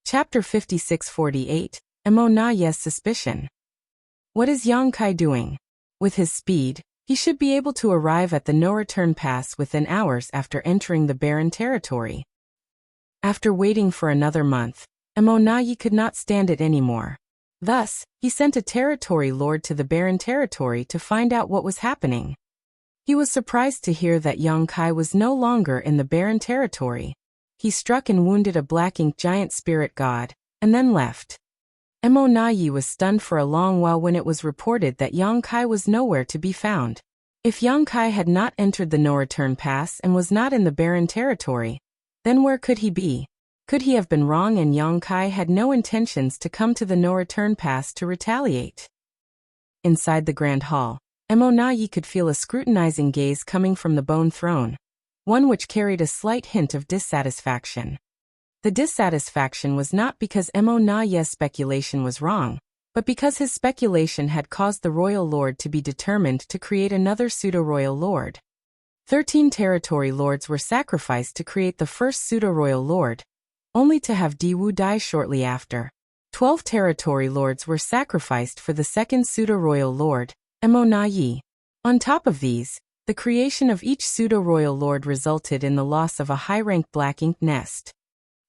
Chapter 5648, Emo Na Yes Suspicion. What is Yang Kai doing? With his speed, he should be able to arrive at the no-return pass within hours after entering the barren territory. After waiting for another month, Emo Na Yi could not stand it anymore. Thus, he sent a territory lord to the barren territory to find out what was happening. He was surprised to hear that Yang Kai was no longer in the barren territory. He struck and wounded a black ink giant spirit god, and then left. Emo Na Yi was stunned for a long while when it was reported that Yang Kai was nowhere to be found. If Yang Kai had not entered the no-return pass and was not in the barren territory, then where could he be? Could he have been wrong and Yang Kai had no intentions to come to the no-return pass to retaliate? Inside the grand hall, Emo Na Yi could feel a scrutinizing gaze coming from the bone throne, one which carried a slight hint of dissatisfaction. The dissatisfaction was not because Emo Na Yi's speculation was wrong, but because his speculation had caused the royal lord to be determined to create another pseudo-royal lord. 13 territory lords were sacrificed to create the first pseudo-royal lord, only to have Di Wu die shortly after. 12 territory lords were sacrificed for the second pseudo-royal lord, Emo Na Yi. On top of these, the creation of each pseudo-royal lord resulted in the loss of a high-ranked black ink nest.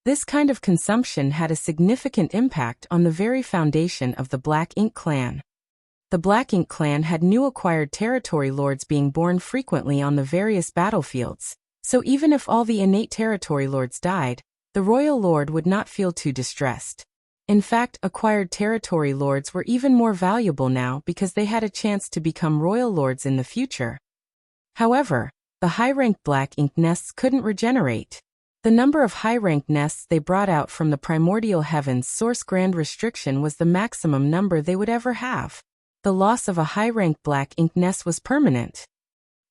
This kind of consumption had a significant impact on the very foundation of the Black Ink clan. The Black Ink clan had new acquired territory lords being born frequently on the various battlefields, so even if all the innate territory lords died, the royal lord would not feel too distressed. In fact, acquired territory lords were even more valuable now because they had a chance to become royal lords in the future. However, the high-ranked black ink nests couldn't regenerate. The number of high-ranked nests they brought out from the primordial heavens source grand restriction was the maximum number they would ever have. The loss of a high-ranked black ink nest was permanent.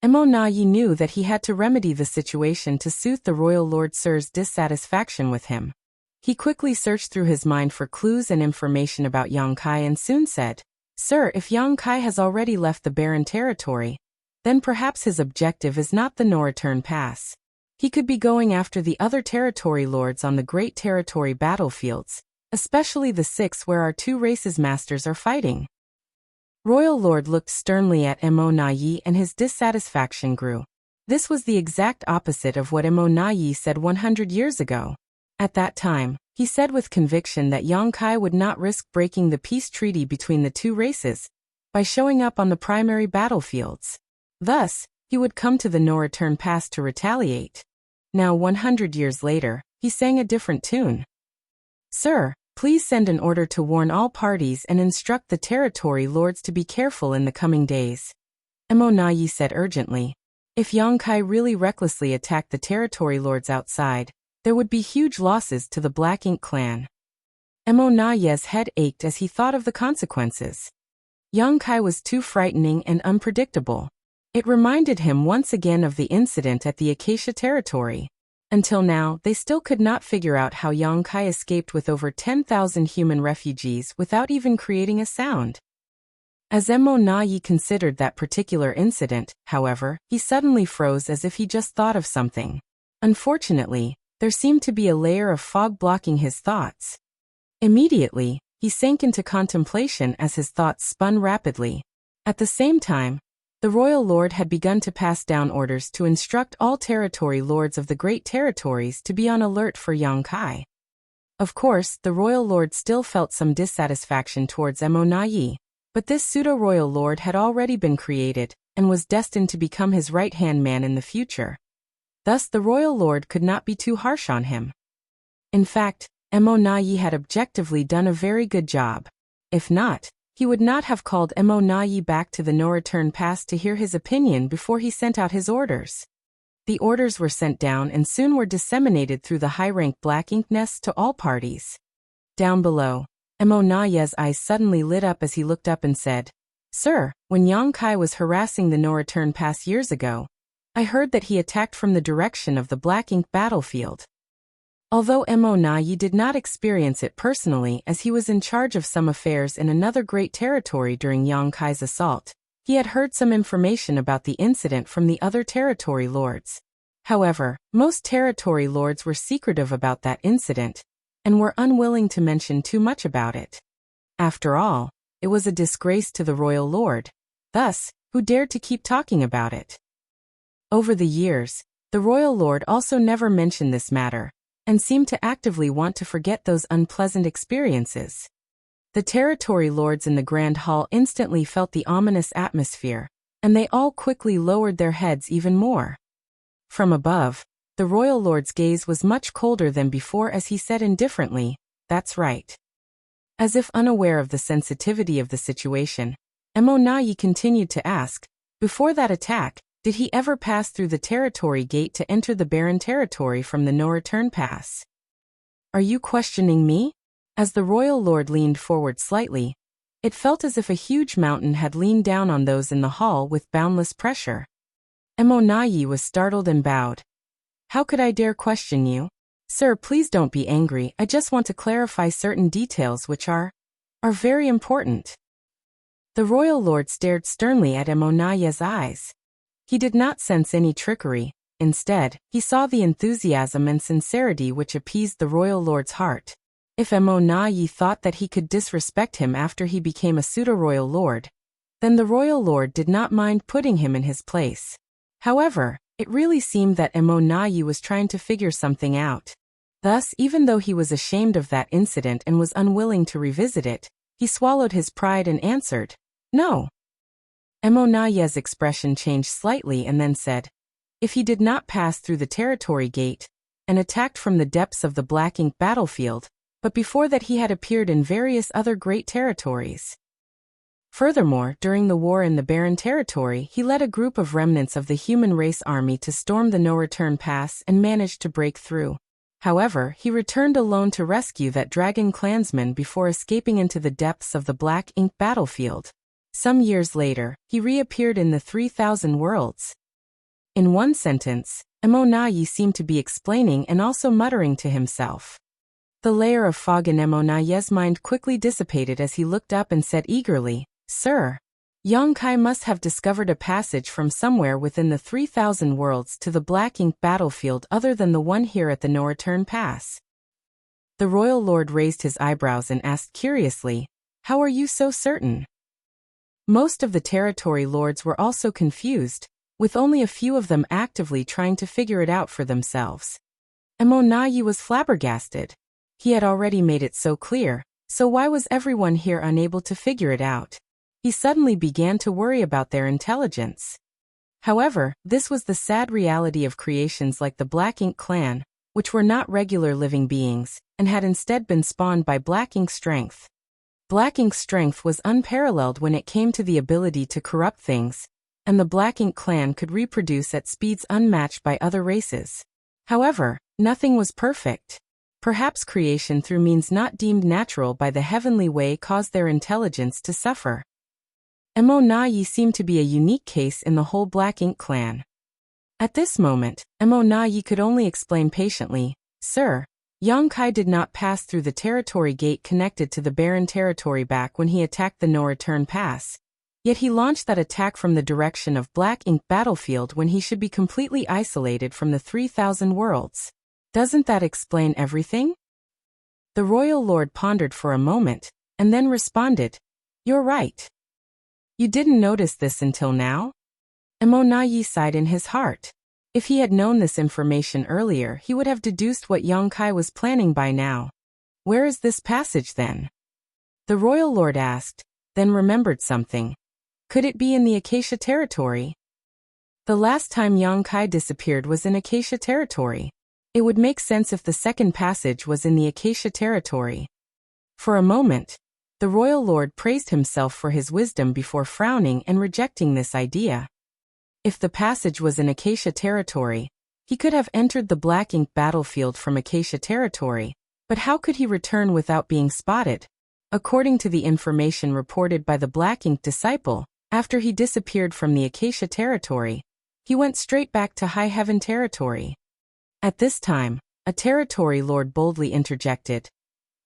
Emo Na Yi knew that he had to remedy the situation to soothe the royal lord Sir's dissatisfaction with him. He quickly searched through his mind for clues and information about Yang Kai and soon said, "Sir, if Yang Kai has already left the barren territory, then perhaps his objective is not the no-return pass. He could be going after the other territory lords on the great territory battlefields, especially the 6 where our 2 races masters are fighting." Royal Lord looked sternly at Emo Na Yi and his dissatisfaction grew. This was the exact opposite of what Emo Na Yi said 100 years ago. At that time, he said with conviction that Yang Kai would not risk breaking the peace treaty between the 2 races by showing up on the primary battlefields. Thus, he would come to the no-return pass to retaliate. Now 100 years later, he sang a different tune. "Sir, please send an order to warn all parties and instruct the territory lords to be careful in the coming days," Emo Na Yi said urgently. If Yang Kai really recklessly attacked the territory lords outside, there would be huge losses to the Black Ink clan. Emo Na Yi's head ached as he thought of the consequences. Yang Kai was too frightening and unpredictable. It reminded him once again of the incident at the Acacia territory. Until now, they still could not figure out how Yang Kai escaped with over 10,000 human refugees without even creating a sound. As Emo Na Yi considered that particular incident, however, he suddenly froze as if he just thought of something. Unfortunately, there seemed to be a layer of fog blocking his thoughts. Immediately, he sank into contemplation as his thoughts spun rapidly. At the same time, the royal lord had begun to pass down orders to instruct all territory lords of the great territories to be on alert for Yang Kai. Of course, the royal lord still felt some dissatisfaction towards Emo Na Yi, but this pseudo-royal lord had already been created and was destined to become his right-hand man in the future. Thus the royal lord could not be too harsh on him. In fact, Emo Na Yi had objectively done a very good job. If not, he would not have called Emo Na Yi back to the no-return pass to hear his opinion before he sent out his orders. The orders were sent down and soon were disseminated through the high-ranked black ink nests to all parties. Down below, Emo Na Yi's eyes suddenly lit up as he looked up and said, "Sir, when Yang Kai was harassing the no-return pass years ago, I heard that he attacked from the direction of the black ink battlefield." Although Emo Na Yi did not experience it personally as he was in charge of some affairs in another great territory during Yang Kai's assault, he had heard some information about the incident from the other territory lords. However, most territory lords were secretive about that incident, and were unwilling to mention too much about it. After all, it was a disgrace to the royal lord. Thus, who dared to keep talking about it? Over the years, the royal lord also never mentioned this matter, and seemed to actively want to forget those unpleasant experiences. The territory lords in the Grand Hall instantly felt the ominous atmosphere, and they all quickly lowered their heads even more. From above, the royal lord's gaze was much colder than before as he said indifferently, "That's right." As if unaware of the sensitivity of the situation, Emonayi continued to ask, "Before that attack, did he ever pass through the territory gate to enter the barren territory from the no-return pass?" "Are you questioning me?" As the royal lord leaned forward slightly, it felt as if a huge mountain had leaned down on those in the hall with boundless pressure. Emonayi was startled and bowed. "How could I dare question you? Sir, please don't be angry, I just want to clarify certain details which are very important." The royal lord stared sternly at Emonayi's eyes. He did not sense any trickery. Instead, he saw the enthusiasm and sincerity which appeased the royal lord's heart. If Emonayi thought that he could disrespect him after he became a pseudo-royal lord, then the royal lord did not mind putting him in his place. However, it really seemed that Emonayi was trying to figure something out. Thus, even though he was ashamed of that incident and was unwilling to revisit it, he swallowed his pride and answered, "No." Emonayi's expression changed slightly and then said, "If he did not pass through the territory gate and attacked from the depths of the Black Ink battlefield, but before that he had appeared in various other great territories. Furthermore, during the war in the Barren Territory, he led a group of remnants of the human race army to storm the no-return pass and managed to break through. However, he returned alone to rescue that dragon clansman before escaping into the depths of the Black Ink battlefield. Some years later, he reappeared in the 3,000 Worlds." In one sentence, Emonayi seemed to be explaining and also muttering to himself. The layer of fog in Emonayi's mind quickly dissipated as he looked up and said eagerly, "Sir, Yongkai must have discovered a passage from somewhere within the 3,000 Worlds to the Black Ink battlefield other than the one here at the no-return pass." The royal lord raised his eyebrows and asked curiously, "How are you so certain?" Most of the territory lords were also confused, with only a few of them actively trying to figure it out for themselves. Emonayi was flabbergasted. He had already made it so clear, so why was everyone here unable to figure it out? He suddenly began to worry about their intelligence. However, this was the sad reality of creations like the Black Ink clan, which were not regular living beings, and had instead been spawned by Black Ink strength. Black Ink's strength was unparalleled when it came to the ability to corrupt things, and the Black Ink clan could reproduce at speeds unmatched by other races. However, nothing was perfect. Perhaps creation through means not deemed natural by the heavenly way caused their intelligence to suffer. Emonayi seemed to be a unique case in the whole Black Ink clan. At this moment, Emonayi could only explain patiently, "Sir, Yongkai did not pass through the territory gate connected to the Barren Territory back when he attacked the no-return pass. Yet he launched that attack from the direction of Black Ink battlefield when he should be completely isolated from the 3,000 Worlds. Doesn't that explain everything?" The royal lord pondered for a moment, and then responded, "You're right. You didn't notice this until now?" Emonayi sighed in his heart. If he had known this information earlier, he would have deduced what Yongkai was planning by now. "Where is this passage then?" the royal lord asked, then remembered something. Could it be in the Acacia territory? The last time Yongkai disappeared was in Acacia territory. It would make sense if the second passage was in the Acacia territory. For a moment, the royal lord praised himself for his wisdom before frowning and rejecting this idea. If the passage was in Acacia territory, he could have entered the Black Ink battlefield from Acacia territory, but how could he return without being spotted? According to the information reported by the Black Ink disciple, after he disappeared from the Acacia territory, he went straight back to High Heaven territory. At this time, a territory lord boldly interjected,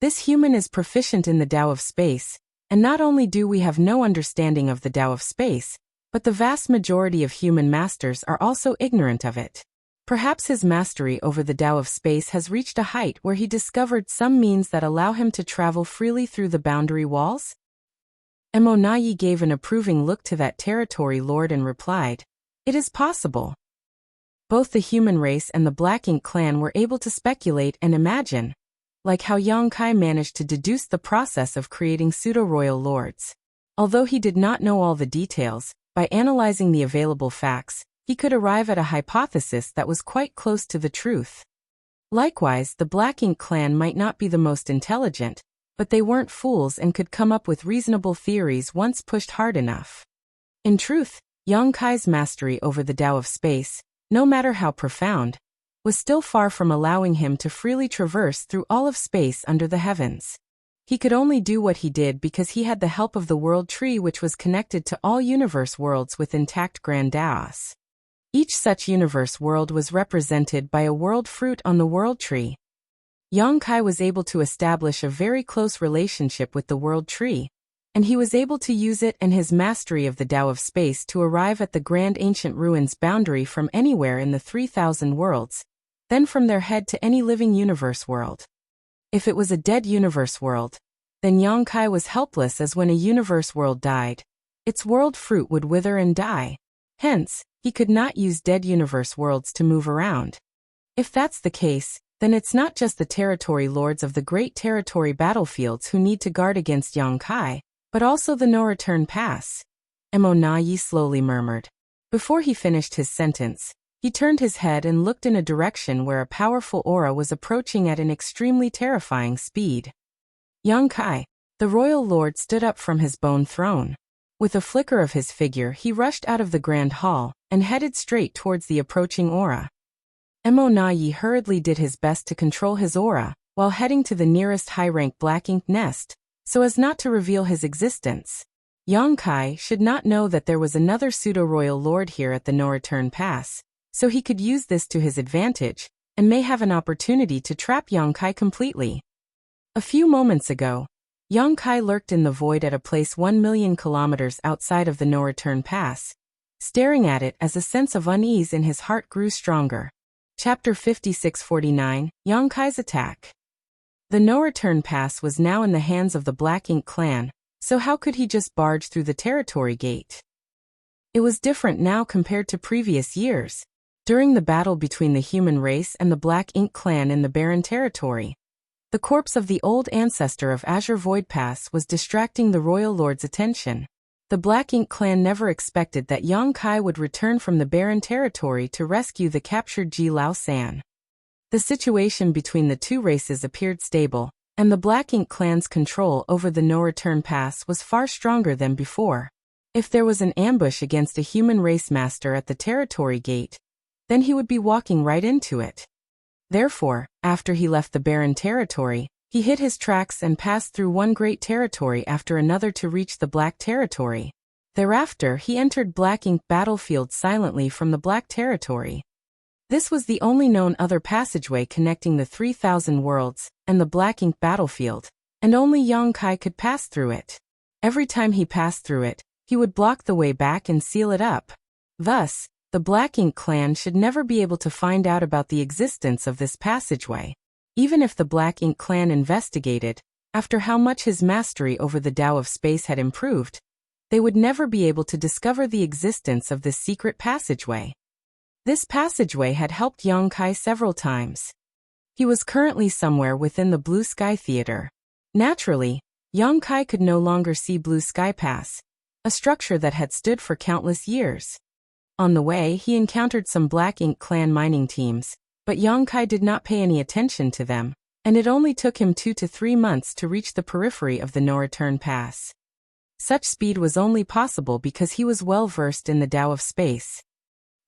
"This human is proficient in the Tao of space, and not only do we have no understanding of the Tao of space, but the vast majority of human masters are also ignorant of it. Perhaps his mastery over the Tao of space has reached a height where he discovered some means that allow him to travel freely through the boundary walls? Emonayi gave an approving look to that territory lord and replied, "It is possible." Both the human race and the Black Ink clan were able to speculate and imagine, like how Yang Kai managed to deduce the process of creating pseudo-royal lords. Although he did not know all the details, by analyzing the available facts, he could arrive at a hypothesis that was quite close to the truth. Likewise, the Black Ink clan might not be the most intelligent, but they weren't fools and could come up with reasonable theories once pushed hard enough. In truth, Yang Kai's mastery over the Tao of space, no matter how profound, was still far from allowing him to freely traverse through all of space under the heavens. He could only do what he did because he had the help of the world tree, which was connected to all universe worlds with intact grand Daos. Each such universe world was represented by a world fruit on the world tree. Yang Kai was able to establish a very close relationship with the world tree, and he was able to use it and his mastery of the Tao of space to arrive at the grand ancient ruins boundary from anywhere in the 3,000 worlds, then from their head to any living universe world. If it was a dead universe world, then Yang Kai was helpless, as when a universe world died, its world fruit would wither and die. Hence, he could not use dead universe worlds to move around. If that's the case, then it's not just the territory lords of the great territory battlefields who need to guard against Yang Kai, but also the no-return pass, Emonayi slowly murmured. Before he finished his sentence, he turned his head and looked in a direction where a powerful aura was approaching at an extremely terrifying speed. Yang Kai, the royal lord, stood up from his bone throne. With a flicker of his figure, he rushed out of the grand hall and headed straight towards the approaching aura. Emonayi hurriedly did his best to control his aura while heading to the nearest high-rank Black Ink nest, so as not to reveal his existence. Yang Kai should not know that there was another pseudo-royal lord here at the no-return pass, so he could use this to his advantage, and may have an opportunity to trap Yang Kai completely. A few moments ago, Yang Kai lurked in the void at a place 1,000,000 kilometers outside of the no-return pass, staring at it as a sense of unease in his heart grew stronger. Chapter 5649, Yang Kai's Attack. The no-return pass was now in the hands of the Black Ink clan, so how could he just barge through the territory gate? It was different now compared to previous years. During the battle between the human race and the Black Ink clan in the barren territory, the corpse of the old ancestor of Azure Void Pass was distracting the royal lord's attention. The Black Ink clan never expected that Yang Kai would return from the barren territory to rescue the captured Ji Lao San. The situation between the two races appeared stable, and the Black Ink clan's control over the no-return pass was far stronger than before. If there was an ambush against a human race master at the territory gate, then he would be walking right into it. Therefore, after he left the barren territory, he hit his tracks and passed through one great territory after another to reach the Black territory. Thereafter, he entered Black Ink battlefield silently from the Black territory. This was the only known other passageway connecting the 3,000 worlds and the Black Ink battlefield, and only Yang Kai could pass through it. Every time he passed through it, he would block the way back and seal it up. Thus, the Black Ink clan should never be able to find out about the existence of this passageway. Even if the Black Ink clan investigated, after how much his mastery over the Tao of space had improved, they would never be able to discover the existence of this secret passageway. This passageway had helped Yang Kai several times. He was currently somewhere within the Blue Sky Theater. Naturally, Yang Kai could no longer see Blue Sky Pass, a structure that had stood for countless years. On the way, he encountered some Black Ink clan mining teams, but Yang Kai did not pay any attention to them, and it only took him 2 to 3 months to reach the periphery of the no-return pass. Such speed was only possible because he was well versed in the Tao of space.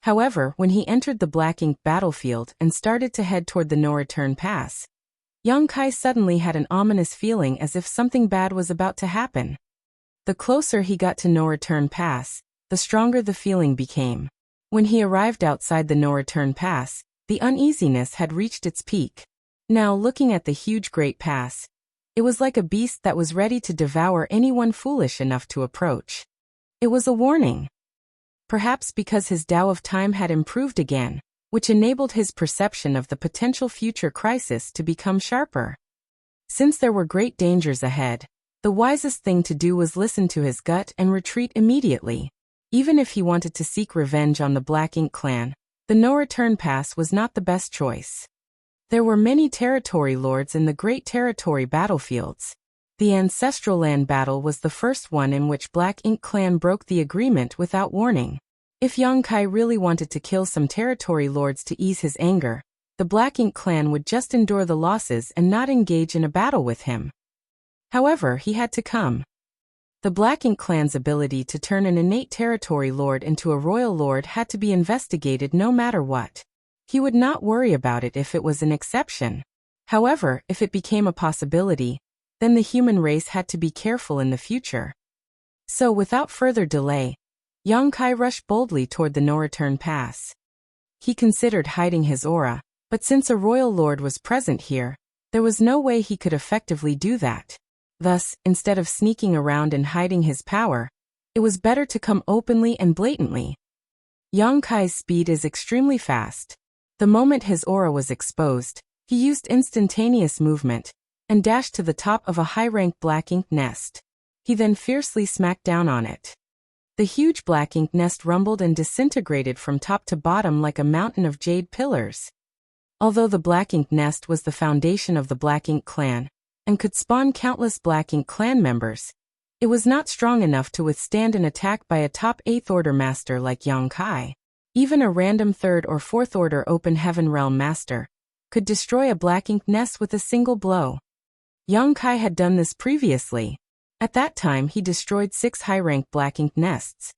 However, when he entered the Black Ink battlefield and started to head toward the no-return pass, Yang Kai suddenly had an ominous feeling as if something bad was about to happen. The closer he got to no-return pass, the stronger the feeling became. When he arrived outside the no-return pass, the uneasiness had reached its peak. Now, looking at the huge Great Pass, it was like a beast that was ready to devour anyone foolish enough to approach. It was a warning. Perhaps because his Tao of time had improved again, which enabled his perception of the potential future crisis to become sharper. Since there were great dangers ahead, the wisest thing to do was listen to his gut and retreat immediately. Even if he wanted to seek revenge on the Black Ink clan, the no-return pass was not the best choice. There were many territory lords in the great territory battlefields. The Ancestral Land battle was the first one in which Black Ink clan broke the agreement without warning. If Yongkai really wanted to kill some territory lords to ease his anger, the Black Ink clan would just endure the losses and not engage in a battle with him. However, he had to come. The Black Ink clan's ability to turn an innate territory lord into a royal lord had to be investigated no matter what. He would not worry about it if it was an exception. However, if it became a possibility, then the human race had to be careful in the future. So without further delay, Yongkai rushed boldly toward the no-return pass. He considered hiding his aura, but since a royal lord was present here, there was no way he could effectively do that. Thus, instead of sneaking around and hiding his power, it was better to come openly and blatantly. Yongkai's speed is extremely fast. The moment his aura was exposed, he used instantaneous movement and dashed to the top of a high-ranked Black Ink nest. He then fiercely smacked down on it. The huge Black Ink nest rumbled and disintegrated from top to bottom like a mountain of jade pillars. Although the Black Ink nest was the foundation of the Black Ink clan and could spawn countless Black Ink clan members, it was not strong enough to withstand an attack by a top 8th Order master like Yongkai. Even a random 3rd or 4th Order Open Heaven Realm master could destroy a Black Ink nest with a single blow. Yongkai had done this previously. At that time he destroyed 6 high-ranked Black Ink nests.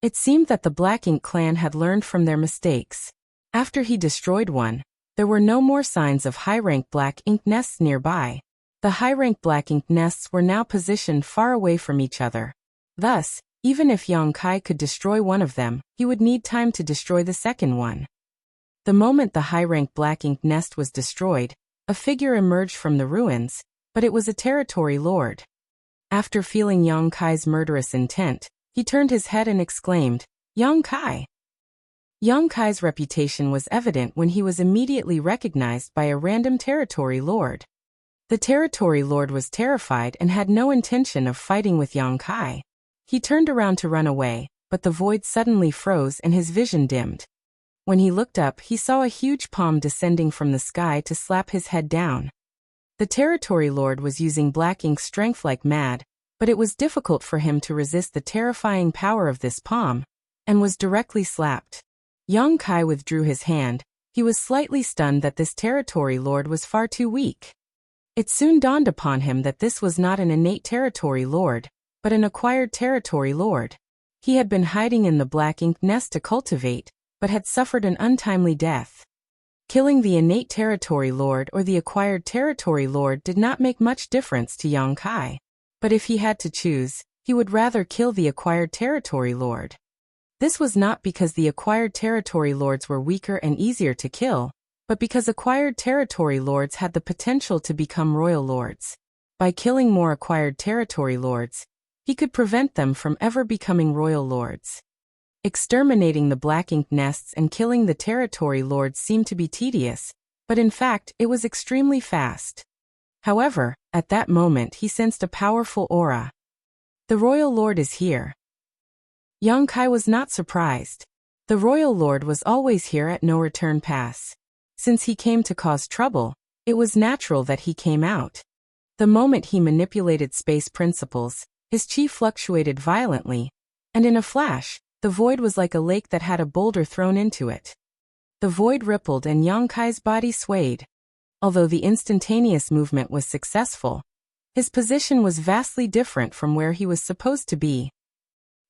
It seemed that the Black Ink clan had learned from their mistakes. After he destroyed one, there were no more signs of high-ranked Black Ink nests nearby. The high-ranked Black Ink nests were now positioned far away from each other. Thus, even if Yongkai could destroy one of them, he would need time to destroy the second one. The moment the high-ranked Black Ink nest was destroyed, a figure emerged from the ruins, but it was a territory lord. After feeling Yongkai's murderous intent, he turned his head and exclaimed, "Yongkai!" Yongkai's reputation was evident when he was immediately recognized by a random territory lord. The territory lord was terrified and had no intention of fighting with Yongkai. He turned around to run away, but the void suddenly froze and his vision dimmed. When he looked up, he saw a huge palm descending from the sky to slap his head down. The territory lord was using Black Ink's strength like mad, but it was difficult for him to resist the terrifying power of this palm, and was directly slapped. Yongkai withdrew his hand. He was slightly stunned that this territory lord was far too weak. It soon dawned upon him that this was not an innate territory lord, but an acquired territory lord. He had been hiding in the Black Ink nest to cultivate, but had suffered an untimely death. Killing the innate territory lord or the acquired territory lord did not make much difference to Yongkai. But if he had to choose, he would rather kill the acquired territory lord. This was not because the acquired territory lords were weaker and easier to kill, but because acquired territory lords had the potential to become royal lords. By killing more acquired territory lords, he could prevent them from ever becoming royal lords. Exterminating the Black Ink nests and killing the territory lords seemed to be tedious, but in fact it was extremely fast. However, at that moment he sensed a powerful aura. "The royal lord is here." Yongkai was not surprised. The royal lord was always here at No Return Pass. Since he came to cause trouble, it was natural that he came out. The moment he manipulated space principles, his chi fluctuated violently, and in a flash, the void was like a lake that had a boulder thrown into it. The void rippled and Yongkai's body swayed. Although the instantaneous movement was successful, his position was vastly different from where he was supposed to be.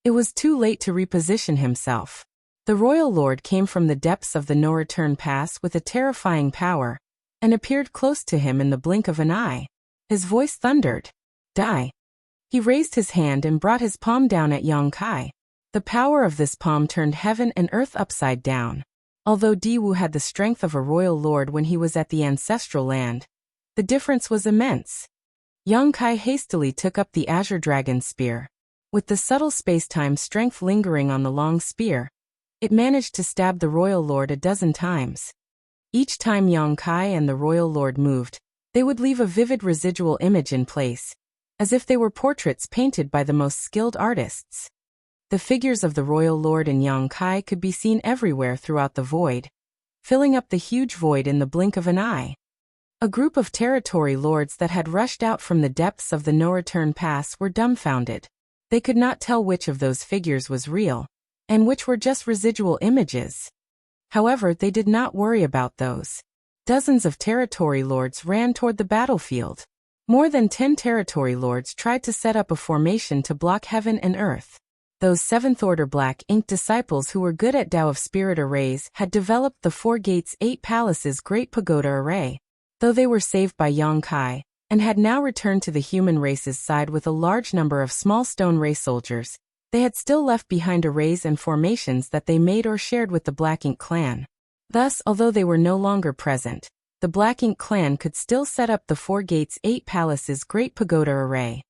It was too late to reposition himself. The royal lord came from the depths of the no-return pass with a terrifying power, and appeared close to him in the blink of an eye. His voice thundered, "Die!" He raised his hand and brought his palm down at Yongkai. The power of this palm turned heaven and earth upside down. Although Diwu had the strength of a royal lord when he was at the ancestral land, the difference was immense. Yongkai hastily took up the Azure Dragon Spear. With the subtle space-time strength lingering on the long spear, it managed to stab the Royal Lord a dozen times. Each time Yang Kai and the Royal Lord moved, they would leave a vivid residual image in place, as if they were portraits painted by the most skilled artists. The figures of the Royal Lord and Yang Kai could be seen everywhere throughout the void, filling up the huge void in the blink of an eye. A group of territory lords that had rushed out from the depths of the no-return pass were dumbfounded. They could not tell which of those figures was real, and which were just residual images. However, they did not worry about those. Dozens of territory lords ran toward the battlefield. More than 10 territory lords tried to set up a formation to block heaven and earth. Those 7th-order Black Ink disciples who were good at Tao of Spirit arrays had developed the 4 Gates 8 Palaces Great Pagoda Array. Though they were saved by Yang Kai, and had now returned to the human race's side with a large number of small stone ray soldiers, they had still left behind arrays and formations that they made or shared with the Black Ink clan. Thus, although they were no longer present, the Black Ink clan could still set up the 4 Gates 8 Palaces Great Pagoda Array.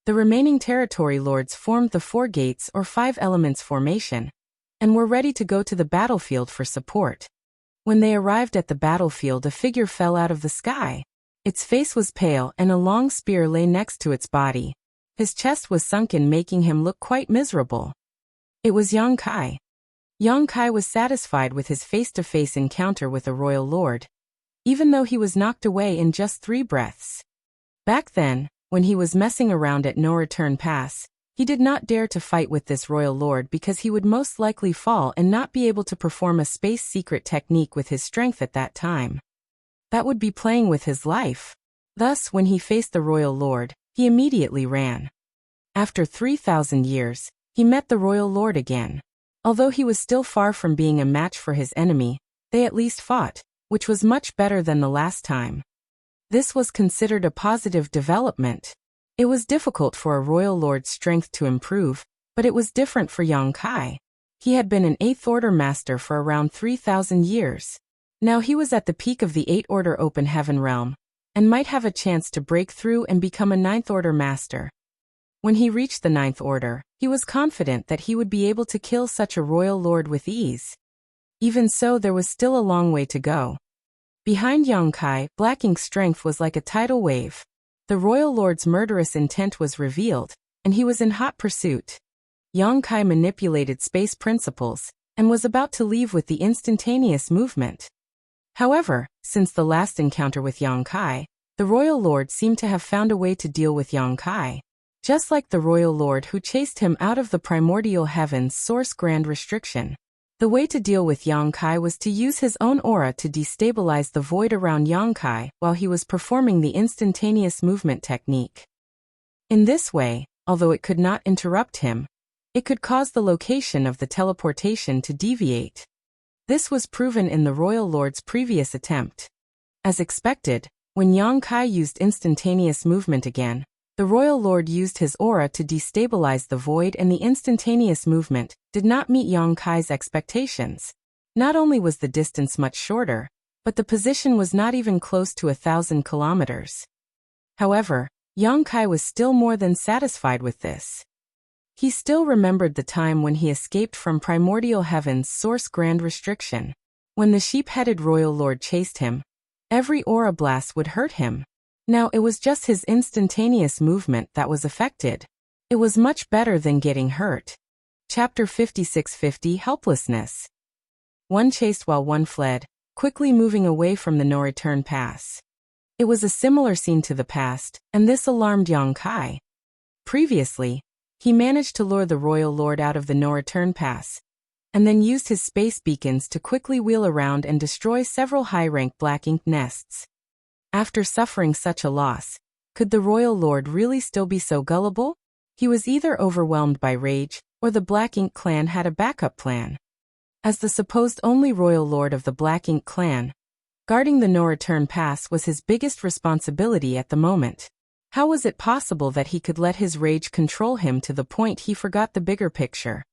The remaining territory lords formed the 4 Gates or 5 Elements formation, and were ready to go to the battlefield for support. When they arrived at the battlefield, a figure fell out of the sky. Its face was pale and a long spear lay next to its body. His chest was sunken, making him look quite miserable. It was Yang Kai. Yang Kai was satisfied with his face-to-face encounter with a royal lord, even though he was knocked away in just 3 breaths. Back then, when he was messing around at No Return Pass, he did not dare to fight with this royal lord because he would most likely fall and not be able to perform a space secret technique with his strength at that time. That would be playing with his life. Thus, when he faced the royal lord, he immediately ran. After 3,000 years, he met the royal lord again. Although he was still far from being a match for his enemy, they at least fought, which was much better than the last time. This was considered a positive development. It was difficult for a royal lord's strength to improve, but it was different for Yang Kai. He had been an 8th Order master for around 3,000 years. Now he was at the peak of the 8th Order Open Heaven realm, and might have a chance to break through and become a 9th Order master. When he reached the 9th Order, he was confident that he would be able to kill such a royal lord with ease. Even so, there was still a long way to go. Behind Yang Kai, Black Ink's strength was like a tidal wave. The royal lord's murderous intent was revealed, and he was in hot pursuit. Yang Kai manipulated space principles, and was about to leave with the instantaneous movement. However, since the last encounter with Yang Kai, the royal lord seemed to have found a way to deal with Yang Kai. Just like the royal lord who chased him out of the primordial heaven's source grand restriction. The way to deal with Yang Kai was to use his own aura to destabilize the void around Yang Kai while he was performing the instantaneous movement technique. In this way, although it could not interrupt him, it could cause the location of the teleportation to deviate. This was proven in the royal lord's previous attempt. As expected, when Yang Kai used instantaneous movement again, the royal lord used his aura to destabilize the void, and the instantaneous movement did not meet Yang Kai's expectations. Not only was the distance much shorter, but the position was not even close to 1,000 kilometers. However, Yang Kai was still more than satisfied with this. He still remembered the time when he escaped from primordial heaven's source grand restriction. When the sheep-headed royal lord chased him, every aura blast would hurt him. Now it was just his instantaneous movement that was affected. It was much better than getting hurt. Chapter 5650 Helplessness. One chased while one fled, quickly moving away from the no-return pass. It was a similar scene to the past, and this alarmed Yang Kai. Previously, he managed to lure the royal lord out of the no-return pass, and then used his space beacons to quickly wheel around and destroy several high-rank Black Ink nests. After suffering such a loss, could the royal lord really still be so gullible? He was either overwhelmed by rage, or the Black Ink clan had a backup plan. As the supposed only royal lord of the Black Ink clan, guarding the no-return pass was his biggest responsibility at the moment. How was it possible that he could let his rage control him to the point he forgot the bigger picture?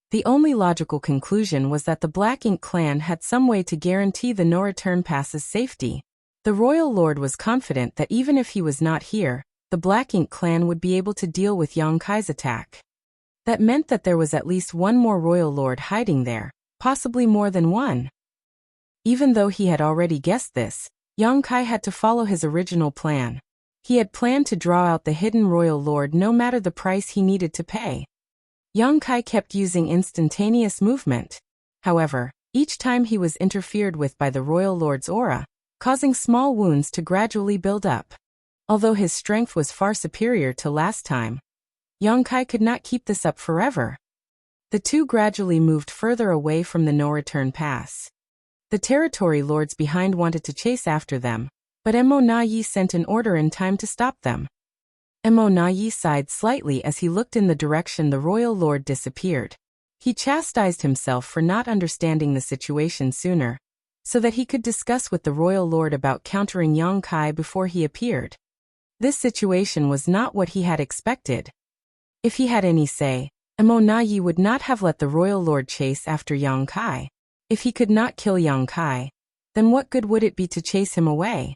The only logical conclusion was that the Black Ink clan had some way to guarantee the no-return pass's safety. The royal lord was confident that even if he was not here, the Black Ink clan would be able to deal with Yang Kai's attack. That meant that there was at least one more royal lord hiding there, possibly more than one. Even though he had already guessed this, Yang Kai had to follow his original plan. He had planned to draw out the hidden royal lord no matter the price he needed to pay. Yang Kai kept using instantaneous movement. However, each time he was interfered with by the royal lord's aura, causing small wounds to gradually build up. Although his strength was far superior to last time, Yang Kai could not keep this up forever. The two gradually moved further away from the no-return pass. The territory lords behind wanted to chase after them, but Mo Na Yi sent an order in time to stop them. Mo Na Yi sighed slightly as he looked in the direction the royal lord disappeared. He chastised himself for not understanding the situation sooner, so that he could discuss with the royal lord about countering Yang Kai before he appeared. This situation was not what he had expected. If he had any say, Mo Na Yi would not have let the royal lord chase after Yang Kai. If he could not kill Yang Kai, then what good would it be to chase him away?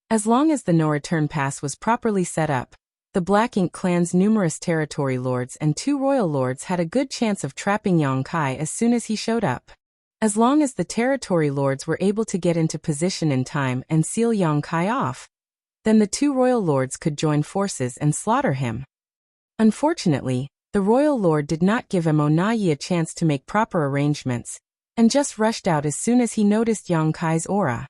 As long as the no-return pass was properly set up, the Black Ink clan's numerous territory lords and 2 royal lords had a good chance of trapping Yang Kai as soon as he showed up. As long as the territory lords were able to get into position in time and seal Yang Kai off, then the 2 royal lords could join forces and slaughter him. Unfortunately, the royal lord did not give Mo Na Yi a chance to make proper arrangements, and just rushed out as soon as he noticed Yang Kai's aura.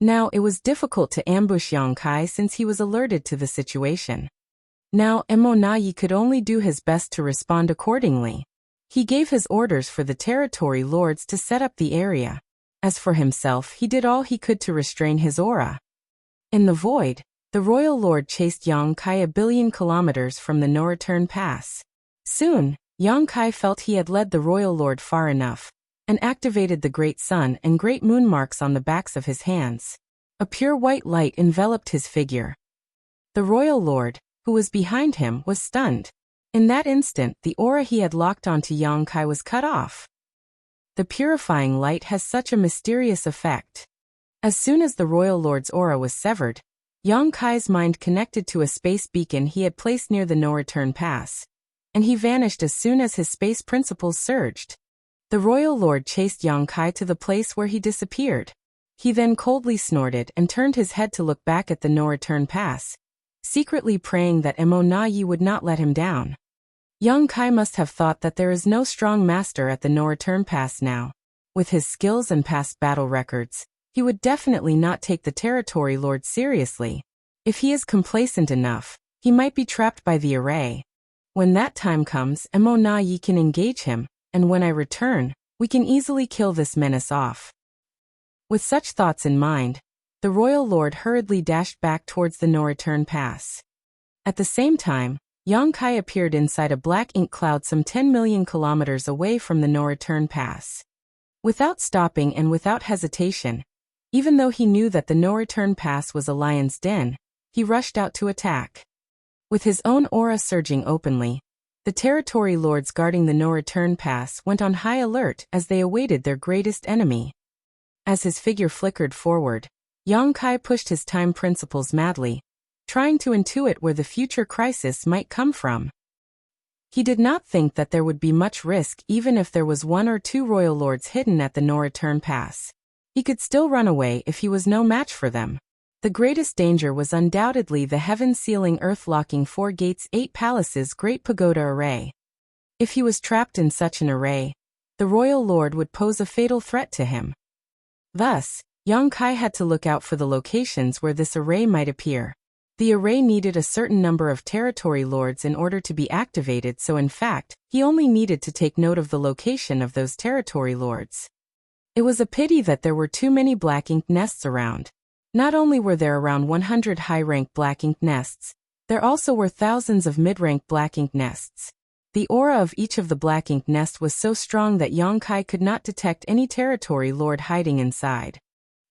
Now it was difficult to ambush Yang Kai since he was alerted to the situation. Now Mo Na Yi could only do his best to respond accordingly. He gave his orders for the territory lords to set up the area. As for himself, he did all he could to restrain his aura. In the void, the royal lord chased Yang Kai 1 billion kilometers from the no-return pass. Soon, Yang Kai felt he had led the royal lord far enough, and activated the great sun and great moon marks on the backs of his hands. A pure white light enveloped his figure. The royal lord, who was behind him, was stunned. In that instant, the aura he had locked onto Yang Kai was cut off. The purifying light has such a mysterious effect. As soon as the royal lord's aura was severed, Yang Kai's mind connected to a space beacon he had placed near the no-return pass, and he vanished as soon as his space principles surged. The royal lord chased Yang Kai to the place where he disappeared. He then coldly snorted and turned his head to look back at the no-return pass, secretly praying that Mo Na Yi would not let him down. Yang Kai must have thought that there is no strong master at the no-return pass now. With his skills and past battle records, he would definitely not take the territory lord seriously. If he is complacent enough, he might be trapped by the array. When that time comes, Mo Na Yi can engage him, and when I return, we can easily kill this menace off. With such thoughts in mind, the royal lord hurriedly dashed back towards the no-return pass. At the same time, Yang Kai appeared inside a black ink cloud some 10 million kilometers away from the no-return pass. Without stopping and without hesitation, even though he knew that the no-return pass was a lion's den, he rushed out to attack. With his own aura surging openly, the territory lords guarding the no-return pass went on high alert as they awaited their greatest enemy. As his figure flickered forward, Yang Kai pushed his time principles madly, trying to intuit where the future crisis might come from. He did not think that there would be much risk even if there was 1 or 2 royal lords hidden at the no-return pass. He could still run away if he was no match for them. The greatest danger was undoubtedly the heaven-sealing earth-locking 4 gates 8 palaces Great Pagoda array. If he was trapped in such an array, the royal lord would pose a fatal threat to him. Thus, Yang Kai had to look out for the locations where this array might appear. The array needed a certain number of territory lords in order to be activated, so in fact, he only needed to take note of the location of those territory lords. It was a pity that there were too many black ink nests around. Not only were there around 100 high-rank black ink nests, there also were thousands of mid-rank black ink nests. The aura of each of the black ink nests was so strong that Yang Kai could not detect any territory lord hiding inside.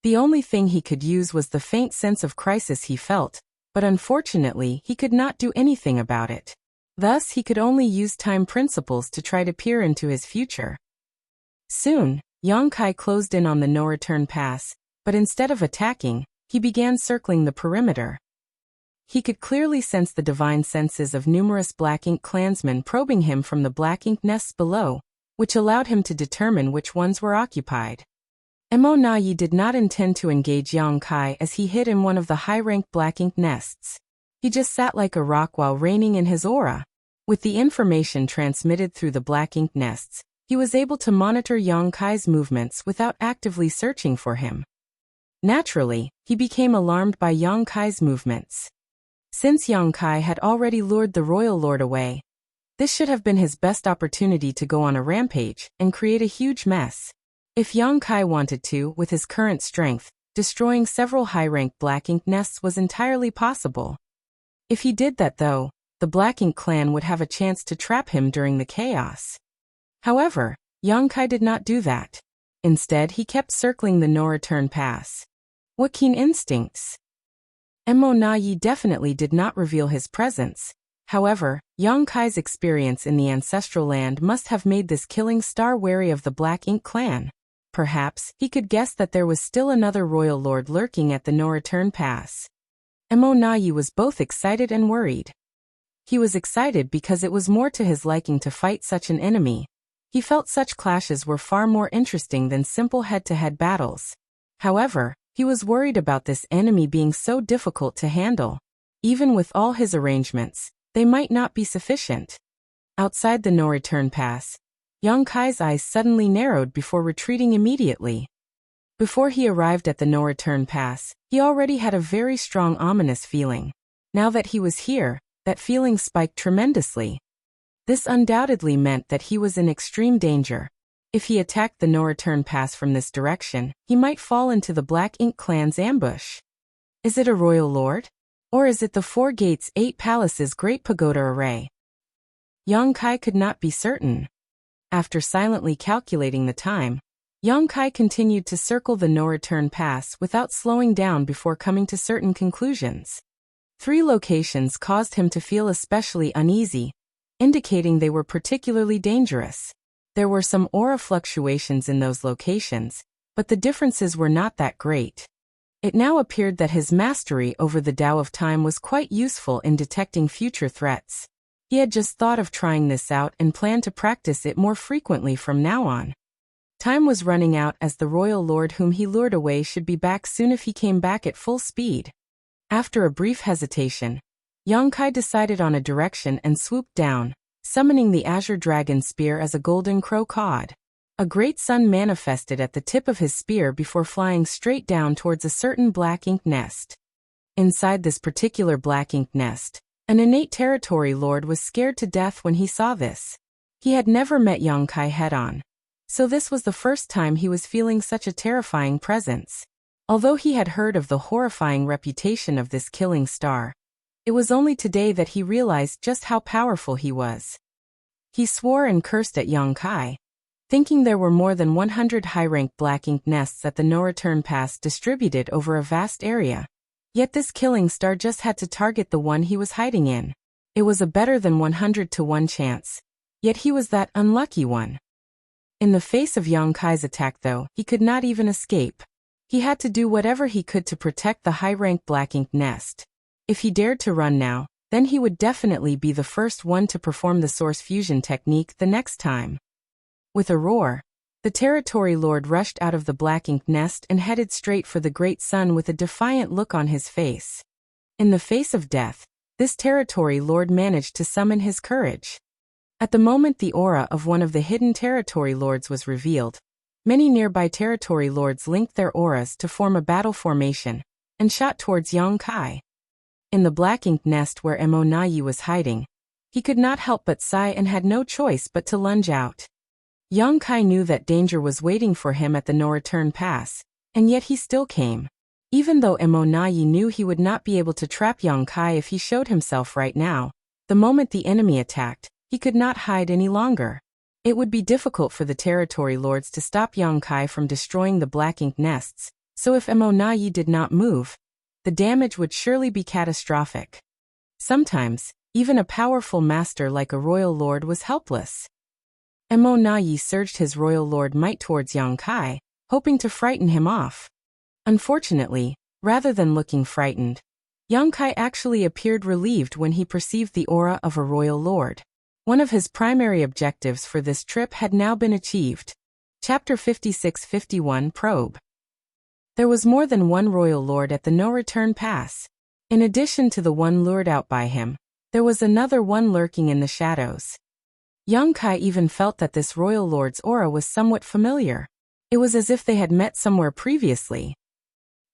The only thing he could use was the faint sense of crisis he felt, but unfortunately he could not do anything about it. Thus he could only use time principles to try to peer into his future. Soon, Yang Kai closed in on the no-return pass, but instead of attacking, he began circling the perimeter. He could clearly sense the divine senses of numerous black ink clansmen probing him from the black ink nests below, which allowed him to determine which ones were occupied. Mo Nayi did not intend to engage Yang Kai as he hid in one of the high-ranked black ink nests. He just sat like a rock while reining in his aura. With the information transmitted through the black ink nests, he was able to monitor Yang Kai's movements without actively searching for him. Naturally, he became alarmed by Yang Kai's movements. Since Yang Kai had already lured the royal lord away, this should have been his best opportunity to go on a rampage and create a huge mess. If Yang Kai wanted to, with his current strength, destroying several high-ranked black ink nests was entirely possible. If he did that though, the Black Ink clan would have a chance to trap him during the chaos. However, Yang Kai did not do that. Instead, he kept circling the no-return pass. What keen instincts! Mo Nayi definitely did not reveal his presence. However, Yang Kai's experience in the ancestral land must have made this killing star wary of the Black Ink clan. Perhaps he could guess that there was still another royal lord lurking at the no-return pass. Mo Nayi was both excited and worried. He was excited because it was more to his liking to fight such an enemy. He felt such clashes were far more interesting than simple head-to-head battles. However, he was worried about this enemy being so difficult to handle. Even with all his arrangements, they might not be sufficient. Outside the no-return pass, Yang Kai's eyes suddenly narrowed before retreating immediately. Before he arrived at the no-return pass, he already had a very strong ominous feeling. Now that he was here, that feeling spiked tremendously. This undoubtedly meant that he was in extreme danger. If he attacked the no-return pass from this direction, he might fall into the Black Ink clan's ambush. Is it a royal lord? Or is it the 4 gates 8 palaces great pagoda array? Yang Kai could not be certain. After silently calculating the time, Yang Kai continued to circle the no-return pass without slowing down before coming to certain conclusions. 3 locations caused him to feel especially uneasy, indicating they were particularly dangerous. There were some aura fluctuations in those locations, but the differences were not that great. It now appeared that his mastery over the Tao of Time was quite useful in detecting future threats. He had just thought of trying this out and planned to practice it more frequently from now on. Time was running out as the royal lord whom he lured away should be back soon if he came back at full speed. After a brief hesitation, Yang Kai decided on a direction and swooped down, summoning the Azure Dragon Spear as a golden crow cawed. A great sun manifested at the tip of his spear before flying straight down towards a certain black ink nest. Inside this particular black ink nest, an innate territory lord was scared to death when he saw this. He had never met Yang Kai head-on, so this was the first time he was feeling such a terrifying presence. Although he had heard of the horrifying reputation of this killing star, it was only today that he realized just how powerful he was. He swore and cursed at Yang Kai, thinking there were more than 100 high-ranked black ink nests at the no-return pass distributed over a vast area. Yet this killing star just had to target the one he was hiding in. It was a better than 100 to 1 chance. Yet he was that unlucky one. In the face of Yang Kai's attack though, he could not even escape. He had to do whatever he could to protect the high-ranked black ink nest. If he dared to run now, then he would definitely be the first one to perform the source fusion technique the next time. With a roar, the territory lord rushed out of the black ink nest and headed straight for the great sun with a defiant look on his face. In the face of death, this territory lord managed to summon his courage. At the moment the aura of one of the hidden territory lords was revealed, many nearby territory lords linked their auras to form a battle formation and shot towards Yang Kai. In the black ink nest where Mo Nayi was hiding, he could not help but sigh and had no choice but to lunge out. Yang Kai knew that danger was waiting for him at the no-return pass, and yet he still came. Even though Mo Nayi knew he would not be able to trap Yang Kai if he showed himself right now, the moment the enemy attacked, he could not hide any longer. It would be difficult for the territory lords to stop Yang Kai from destroying the black ink nests, so if Mo Nayi did not move, the damage would surely be catastrophic. Sometimes, even a powerful master like a royal lord was helpless. Mo Nayi surged his royal lord might towards Yang Kai, hoping to frighten him off. Unfortunately, rather than looking frightened, Yang Kai actually appeared relieved when he perceived the aura of a royal lord. One of his primary objectives for this trip had now been achieved. Chapter 56-51 Probe. There was more than one royal lord at the no-return pass. In addition to the one lured out by him, there was another one lurking in the shadows. Yang Kai even felt that this royal lord's aura was somewhat familiar. It was as if they had met somewhere previously.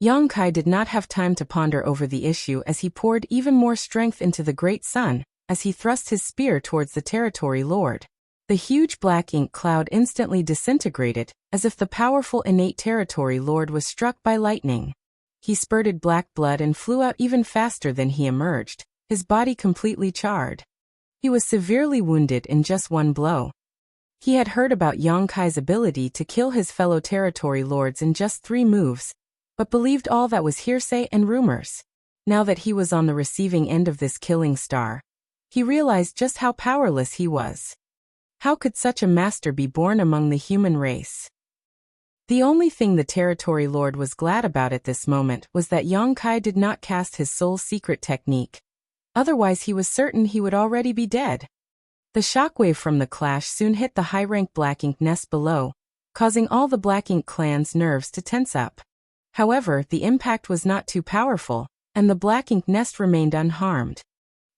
Yang Kai did not have time to ponder over the issue as he poured even more strength into the great sun, as he thrust his spear towards the territory lord. The huge black ink cloud instantly disintegrated, as if the powerful innate territory lord was struck by lightning. He spurted black blood and flew out even faster than he emerged, his body completely charred. He was severely wounded in just one blow. He had heard about Yang Kai's ability to kill his fellow territory lords in just 3 moves, but believed all that was hearsay and rumors. Now that he was on the receiving end of this killing star, he realized just how powerless he was. How could such a master be born among the human race? The only thing the territory lord was glad about at this moment was that Yang Kai did not cast his soul's secret technique. Otherwise he was certain he would already be dead. The shockwave from the clash soon hit the high-rank Black Ink nest below, causing all the Black Ink clan's nerves to tense up. However, the impact was not too powerful, and the Black Ink nest remained unharmed.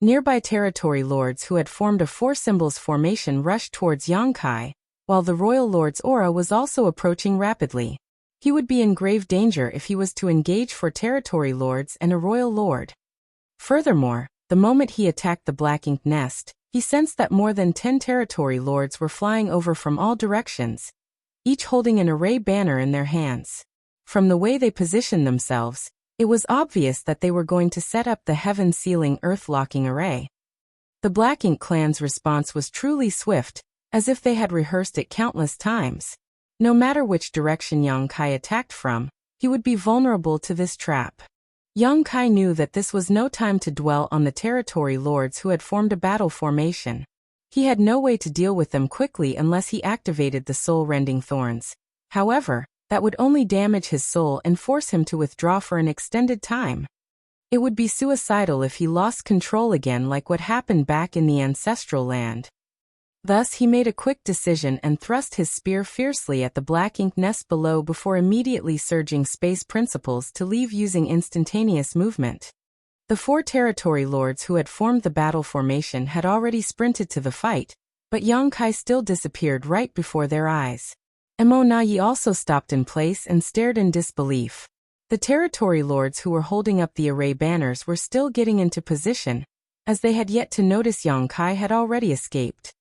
Nearby territory lords who had formed a 4 symbols formation rushed towards Yang Kai, while the royal lord's aura was also approaching rapidly. He would be in grave danger if he was to engage 4 territory lords and a royal lord. Furthermore, the moment he attacked the Black Ink nest, he sensed that more than 10 territory lords were flying over from all directions, each holding an array banner in their hands. From the way they positioned themselves, it was obvious that they were going to set up the heaven-sealing earth-locking array. The Black Ink clan's response was truly swift, as if they had rehearsed it countless times. No matter which direction Yang Kai attacked from, he would be vulnerable to this trap. Yang Kai knew that this was no time to dwell on the territory lords who had formed a battle formation. He had no way to deal with them quickly unless he activated the soul-rending thorns. However, that would only damage his soul and force him to withdraw for an extended time. It would be suicidal if he lost control again, like what happened back in the ancestral land. Thus he made a quick decision and thrust his spear fiercely at the Black Ink nest below before immediately surging space principles to leave using instantaneous movement. The 4 territory lords who had formed the battle formation had already sprinted to the fight, but Yang Kai still disappeared right before their eyes. Mo Na Yi also stopped in place and stared in disbelief. The territory lords who were holding up the array banners were still getting into position, as they had yet to notice Yang Kai had already escaped.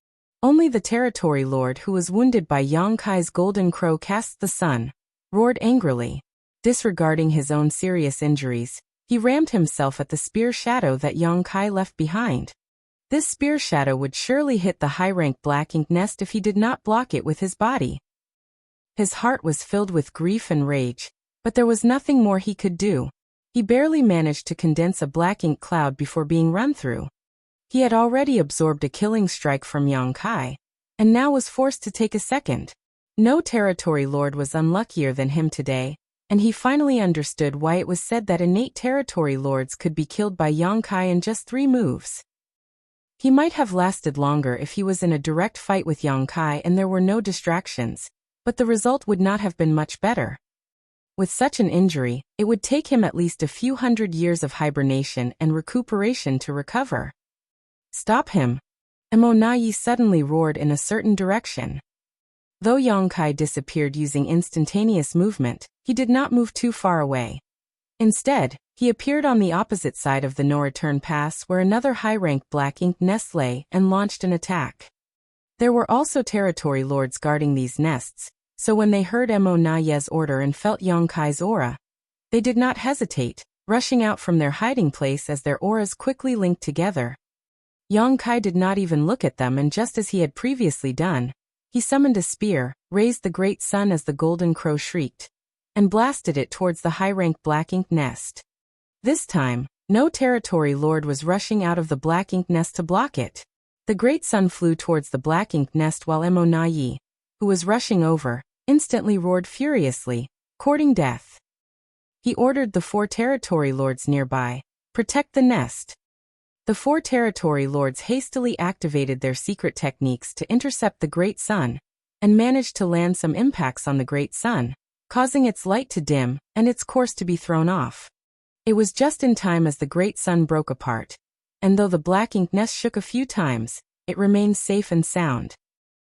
Only the territory lord who was wounded by Yang Kai's golden crow cast the sun, roared angrily. Disregarding his own serious injuries, he rammed himself at the spear shadow that Yang Kai left behind. This spear shadow would surely hit the high-rank Black Ink nest if he did not block it with his body. His heart was filled with grief and rage, but there was nothing more he could do. He barely managed to condense a Black Ink cloud before being run through. He had already absorbed a killing strike from Yang Kai, and now was forced to take a second. No territory lord was unluckier than him today, and he finally understood why it was said that innate territory lords could be killed by Yang Kai in just 3 moves. He might have lasted longer if he was in a direct fight with Yang Kai and there were no distractions, but the result would not have been much better. With such an injury, it would take him at least a few hundred years of hibernation and recuperation to recover. Stop him! Mo Na Yi suddenly roared in a certain direction. Though Yang Kai disappeared using instantaneous movement, he did not move too far away. Instead, he appeared on the opposite side of the no-return pass where another high-rank Black Ink nest lay and launched an attack. There were also territory lords guarding these nests, so when they heard Mo Na Yi's order and felt Yang Kai's aura, they did not hesitate, rushing out from their hiding place as their auras quickly linked together. Yang Kai did not even look at them, and just as he had previously done, he summoned a spear, raised the great sun as the golden crow shrieked, and blasted it towards the high-rank Black Ink nest. This time, no territory lord was rushing out of the Black Ink nest to block it. The great sun flew towards the Black Ink nest while Mo Na Yi, who was rushing over, instantly roared furiously, courting death. He ordered the 4 territory lords nearby, Protect the nest. The 4 territory lords hastily activated their secret techniques to intercept the Great Sun, and managed to land some impacts on the Great Sun, causing its light to dim and its course to be thrown off. It was just in time as the Great Sun broke apart, and though the black ink nest shook a few times, it remained safe and sound.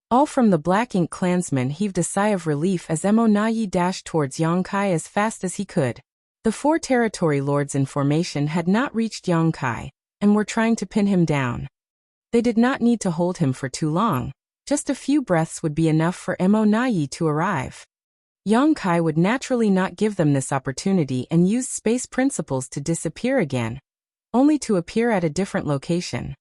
All from the Black Ink clansmen heaved a sigh of relief as Nayi dashed towards Yongkai as fast as he could. The 4 territory lords in formation had not reached Yongkai, and were trying to pin him down. They did not need to hold him for too long. Just a few breaths would be enough for Nayi to arrive. Yongkai would naturally not give them this opportunity and used space principles to disappear again, only to appear at a different location.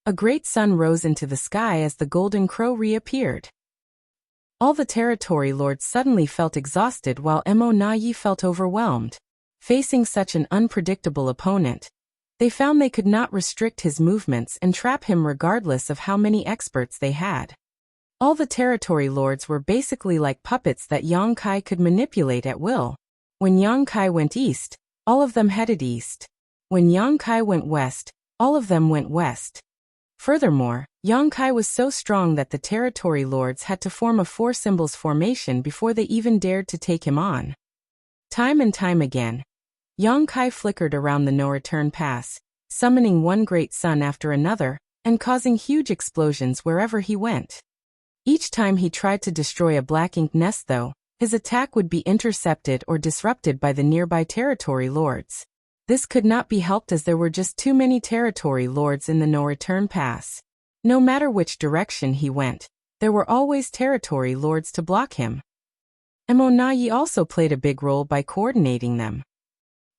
A great sun rose into the sky as the golden crow reappeared. All the territory lords suddenly felt exhausted while Nayi felt overwhelmed. Facing such an unpredictable opponent, they found they could not restrict his movements and trap him regardless of how many experts they had. All the territory lords were basically like puppets that Yongkai could manipulate at will. When Yongkai went east, all of them headed east. When Yongkai went west, all of them went west. Furthermore, Yongkai was so strong that the territory lords had to form a 4 symbols formation before they even dared to take him on. Time and time again, Yongkai flickered around the no-return pass, summoning one great sun after another, and causing huge explosions wherever he went. Each time he tried to destroy a black ink nest though, his attack would be intercepted or disrupted by the nearby territory lords. This could not be helped as there were just too many territory lords in the no-return pass. No matter which direction he went, there were always territory lords to block him. Nayi also played a big role by coordinating them.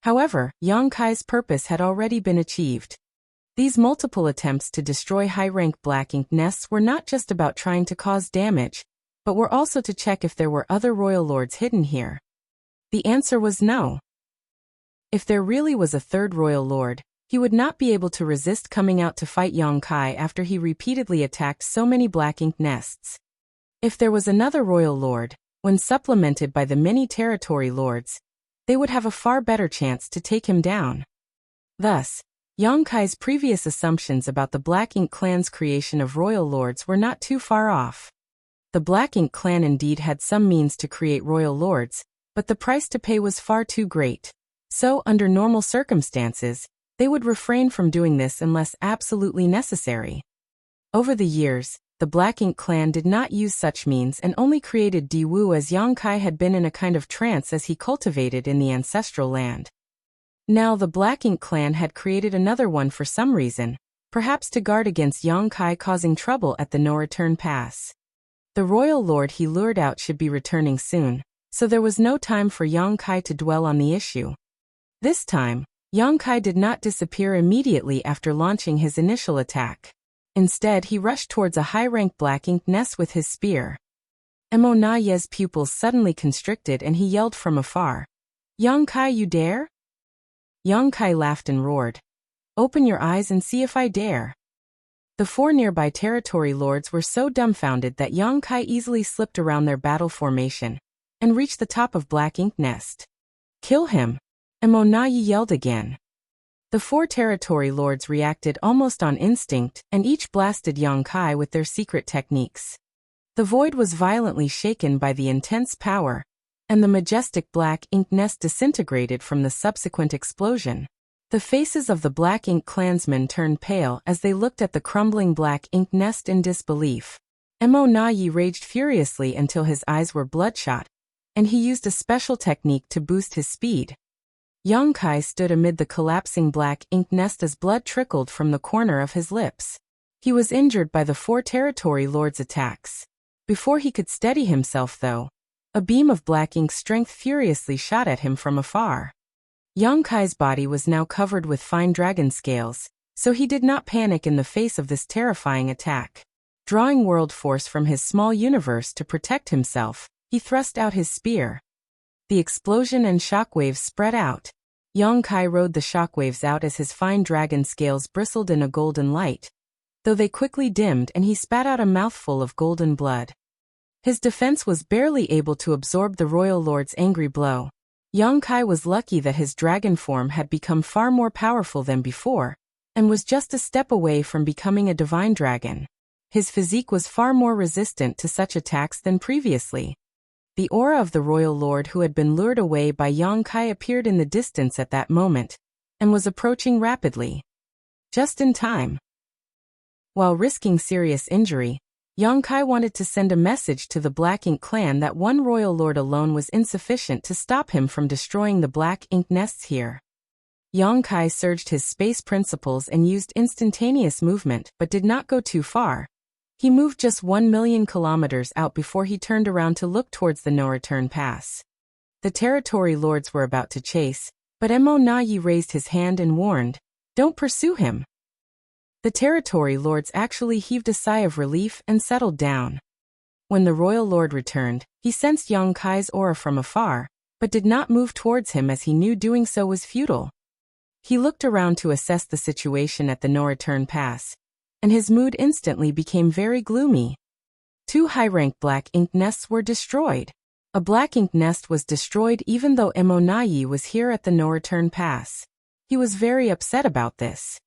However, Yongkai's purpose had already been achieved. These multiple attempts to destroy high-rank black ink nests were not just about trying to cause damage, but were also to check if there were other royal lords hidden here. The answer was no. If there really was a third royal lord, he would not be able to resist coming out to fight Yongkai after he repeatedly attacked so many black ink nests. If there was another royal lord, when supplemented by the many territory lords, they would have a far better chance to take him down. Thus, Yongkai's previous assumptions about the Black Ink clan's creation of royal lords were not too far off. The Black Ink clan indeed had some means to create royal lords, but the price to pay was far too great. So, under normal circumstances, they would refrain from doing this unless absolutely necessary. Over the years, the Black Ink clan did not use such means and only created Diwu as Yongkai had been in a kind of trance as he cultivated in the ancestral land. Now the Black Ink clan had created another one for some reason, perhaps to guard against Yongkai causing trouble at the no-return pass. The royal lord he lured out should be returning soon, so there was no time for Yongkai to dwell on the issue. This time, Yongkai did not disappear immediately after launching his initial attack. Instead, he rushed towards a high-rank black ink nest with his spear. Nayi's pupils suddenly constricted and he yelled from afar, "Yongkai, you dare?" Yongkai laughed and roared, "Open your eyes and see if I dare." The 4 nearby territory lords were so dumbfounded that Yongkai easily slipped around their battle formation and reached the top of black ink nest. "Kill him!" Nayi yelled again. The 4 territory lords reacted almost on instinct and each blasted Yongkai with their secret techniques. The void was violently shaken by the intense power, and the majestic black ink nest disintegrated from the subsequent explosion. The faces of the Black Ink clansmen turned pale as they looked at the crumbling black ink nest in disbelief. Nayi raged furiously until his eyes were bloodshot, and he used a special technique to boost his speed. Yongkai stood amid the collapsing black ink nest as blood trickled from the corner of his lips. He was injured by the 4 territory lords' attacks. Before he could steady himself though, a beam of black ink strength furiously shot at him from afar. Yongkai's body was now covered with fine dragon scales, so he did not panic in the face of this terrifying attack. Drawing world force from his small universe to protect himself, he thrust out his spear. The explosion and shockwaves spread out. Yongkai rode the shockwaves out as his fine dragon scales bristled in a golden light, though they quickly dimmed and he spat out a mouthful of golden blood. His defense was barely able to absorb the royal lord's angry blow. Yang Kai was lucky that his dragon form had become far more powerful than before, and was just a step away from becoming a divine dragon. His physique was far more resistant to such attacks than previously. The aura of the royal lord who had been lured away by Yang Kai appeared in the distance at that moment, and was approaching rapidly. Just in time. While risking serious injury, Yang Kai wanted to send a message to the Black Ink clan that one royal lord alone was insufficient to stop him from destroying the Black Ink nests here. Yang Kai surged his space principles and used instantaneous movement but did not go too far. He moved just 1,000,000 kilometers out before he turned around to look towards the no-return pass. The territory lords were about to chase, but Mo Nayi raised his hand and warned, "Don't pursue him." The territory lords actually heaved a sigh of relief and settled down. When the royal lord returned, he sensed Yang Kai's aura from afar, but did not move towards him as he knew doing so was futile. He looked around to assess the situation at the no-return pass, and his mood instantly became very gloomy. 2 high-rank Black Ink nests were destroyed. A Black Ink nest was destroyed even though Mo Nayi was here at the no-return pass. He was very upset about this.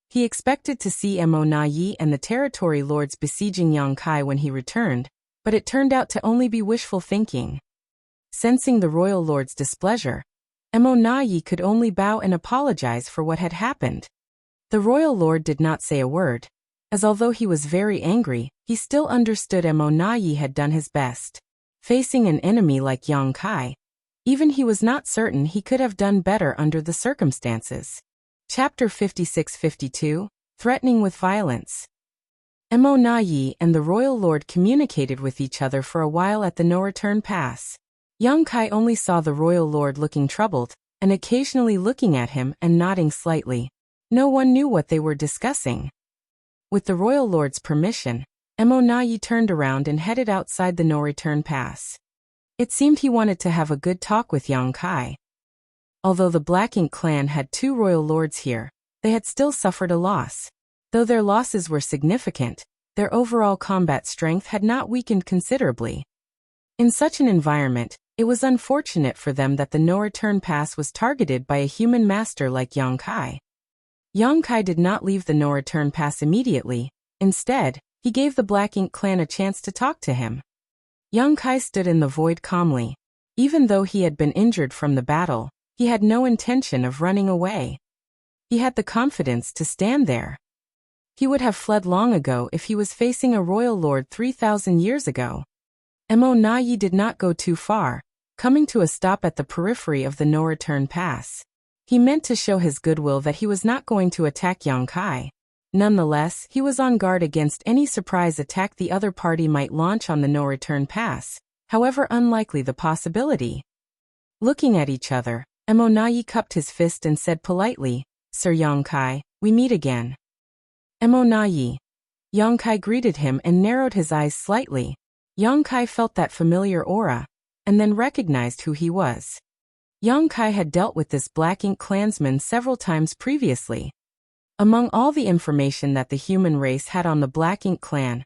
He expected to see Mo Nayi and the territory lords besieging Yang Kai when he returned, but it turned out to only be wishful thinking. Sensing the royal lord's displeasure, Mo Nayi could only bow and apologize for what had happened. The royal lord did not say a word, as although he was very angry, he still understood Mo Nayi had done his best. Facing an enemy like Yang Kai, even he was not certain he could have done better under the circumstances. Chapter 56-52, Threatening with Violence. Mo Nayi and the royal lord communicated with each other for a while at the no-return pass. Yang Kai only saw the royal lord looking troubled, and occasionally looking at him and nodding slightly. No one knew what they were discussing. With the royal lord's permission, Mo Nayi turned around and headed outside the no-return pass. It seemed he wanted to have a good talk with Yang Kai. Although the Black Ink clan had 2 royal lords here, they had still suffered a loss. Though their losses were significant, their overall combat strength had not weakened considerably. In such an environment, it was unfortunate for them that the no-return pass was targeted by a human master like Yang Kai. Yang Kai did not leave the no-return pass immediately. Instead, he gave the Black Ink clan a chance to talk to him. Yang Kai stood in the void calmly. Even though he had been injured from the battle, he had no intention of running away. He had the confidence to stand there. He would have fled long ago if he was facing a royal lord 3,000 years ago. Mo Nayi did not go too far, coming to a stop at the periphery of the no-return pass. He meant to show his goodwill that he was not going to attack Yang Kai. Nonetheless, he was on guard against any surprise attack the other party might launch on the no-return pass, however unlikely the possibility. Looking at each other, Mo Nayi cupped his fist and said politely, "Sir Yang Kai, we meet again." Mo Nayi. Yang Kai greeted him and narrowed his eyes slightly. Yang Kai felt that familiar aura, and then recognized who he was. Yang Kai had dealt with this Black Ink clansman several times previously. Among all the information that the human race had on the Black Ink clan,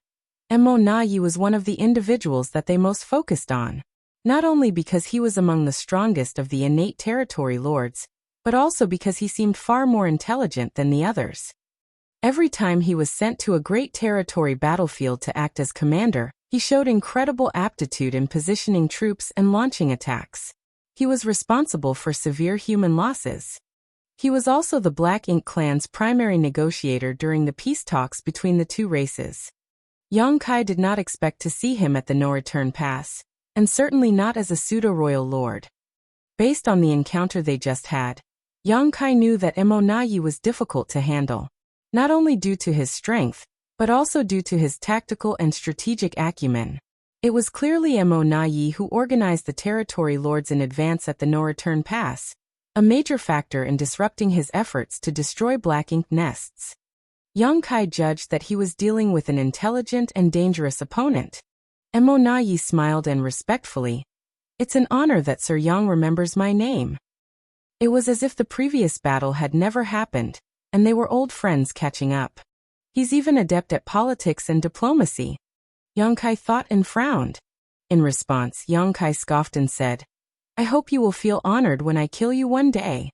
Mo Nayi was one of the individuals that they most focused on. Not only because he was among the strongest of the innate territory lords, but also because he seemed far more intelligent than the others. Every time he was sent to a great territory battlefield to act as commander, he showed incredible aptitude in positioning troops and launching attacks. He was responsible for severe human losses. He was also the Black Ink clan's primary negotiator during the peace talks between the 2 races. Yang Kai did not expect to see him at the no-return pass, and certainly not as a pseudo-royal lord. Based on the encounter they just had, Yang Kai knew that Mo Nayi was difficult to handle, not only due to his strength, but also due to his tactical and strategic acumen. It was clearly Mo Nayi who organized the territory lords in advance at the no-return pass, a major factor in disrupting his efforts to destroy Black Ink nests. Yang Kai judged that he was dealing with an intelligent and dangerous opponent. Mo Nayi smiled and respectfully, "It's an honor that Sir Yang remembers my name." It was as if the previous battle had never happened, and they were old friends catching up. He's even adept at politics and diplomacy. Yang Kai thought and frowned. In response, Yang Kai scoffed and said, I hope you will feel honored when I kill you one day.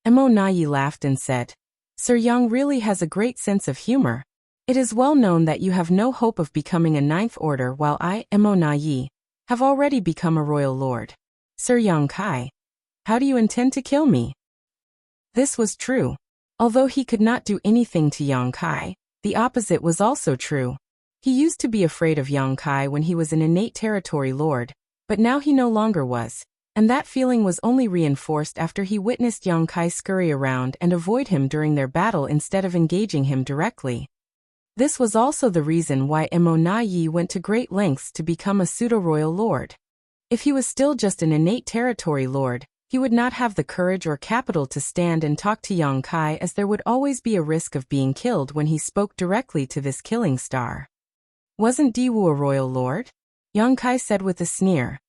Nayi laughed and said, Sir Yang really has a great sense of humor. It is well known that you have no hope of becoming a ninth order while I, Nayi, have already become a royal lord. Sir Yang Kai, how do you intend to kill me? This was true. Although he could not do anything to Yang Kai, the opposite was also true. He used to be afraid of Yang Kai when he was an innate territory lord, but now he no longer was, and that feeling was only reinforced after he witnessed Yang Kai scurry around and avoid him during their battle instead of engaging him directly. This was also the reason why Nayi went to great lengths to become a pseudo-royal lord. If he was still just an innate territory lord, he would not have the courage or capital to stand and talk to Yang Kai, as there would always be a risk of being killed when he spoke directly to this killing star. Wasn't Diwu a royal lord? Yang Kai said with a sneer.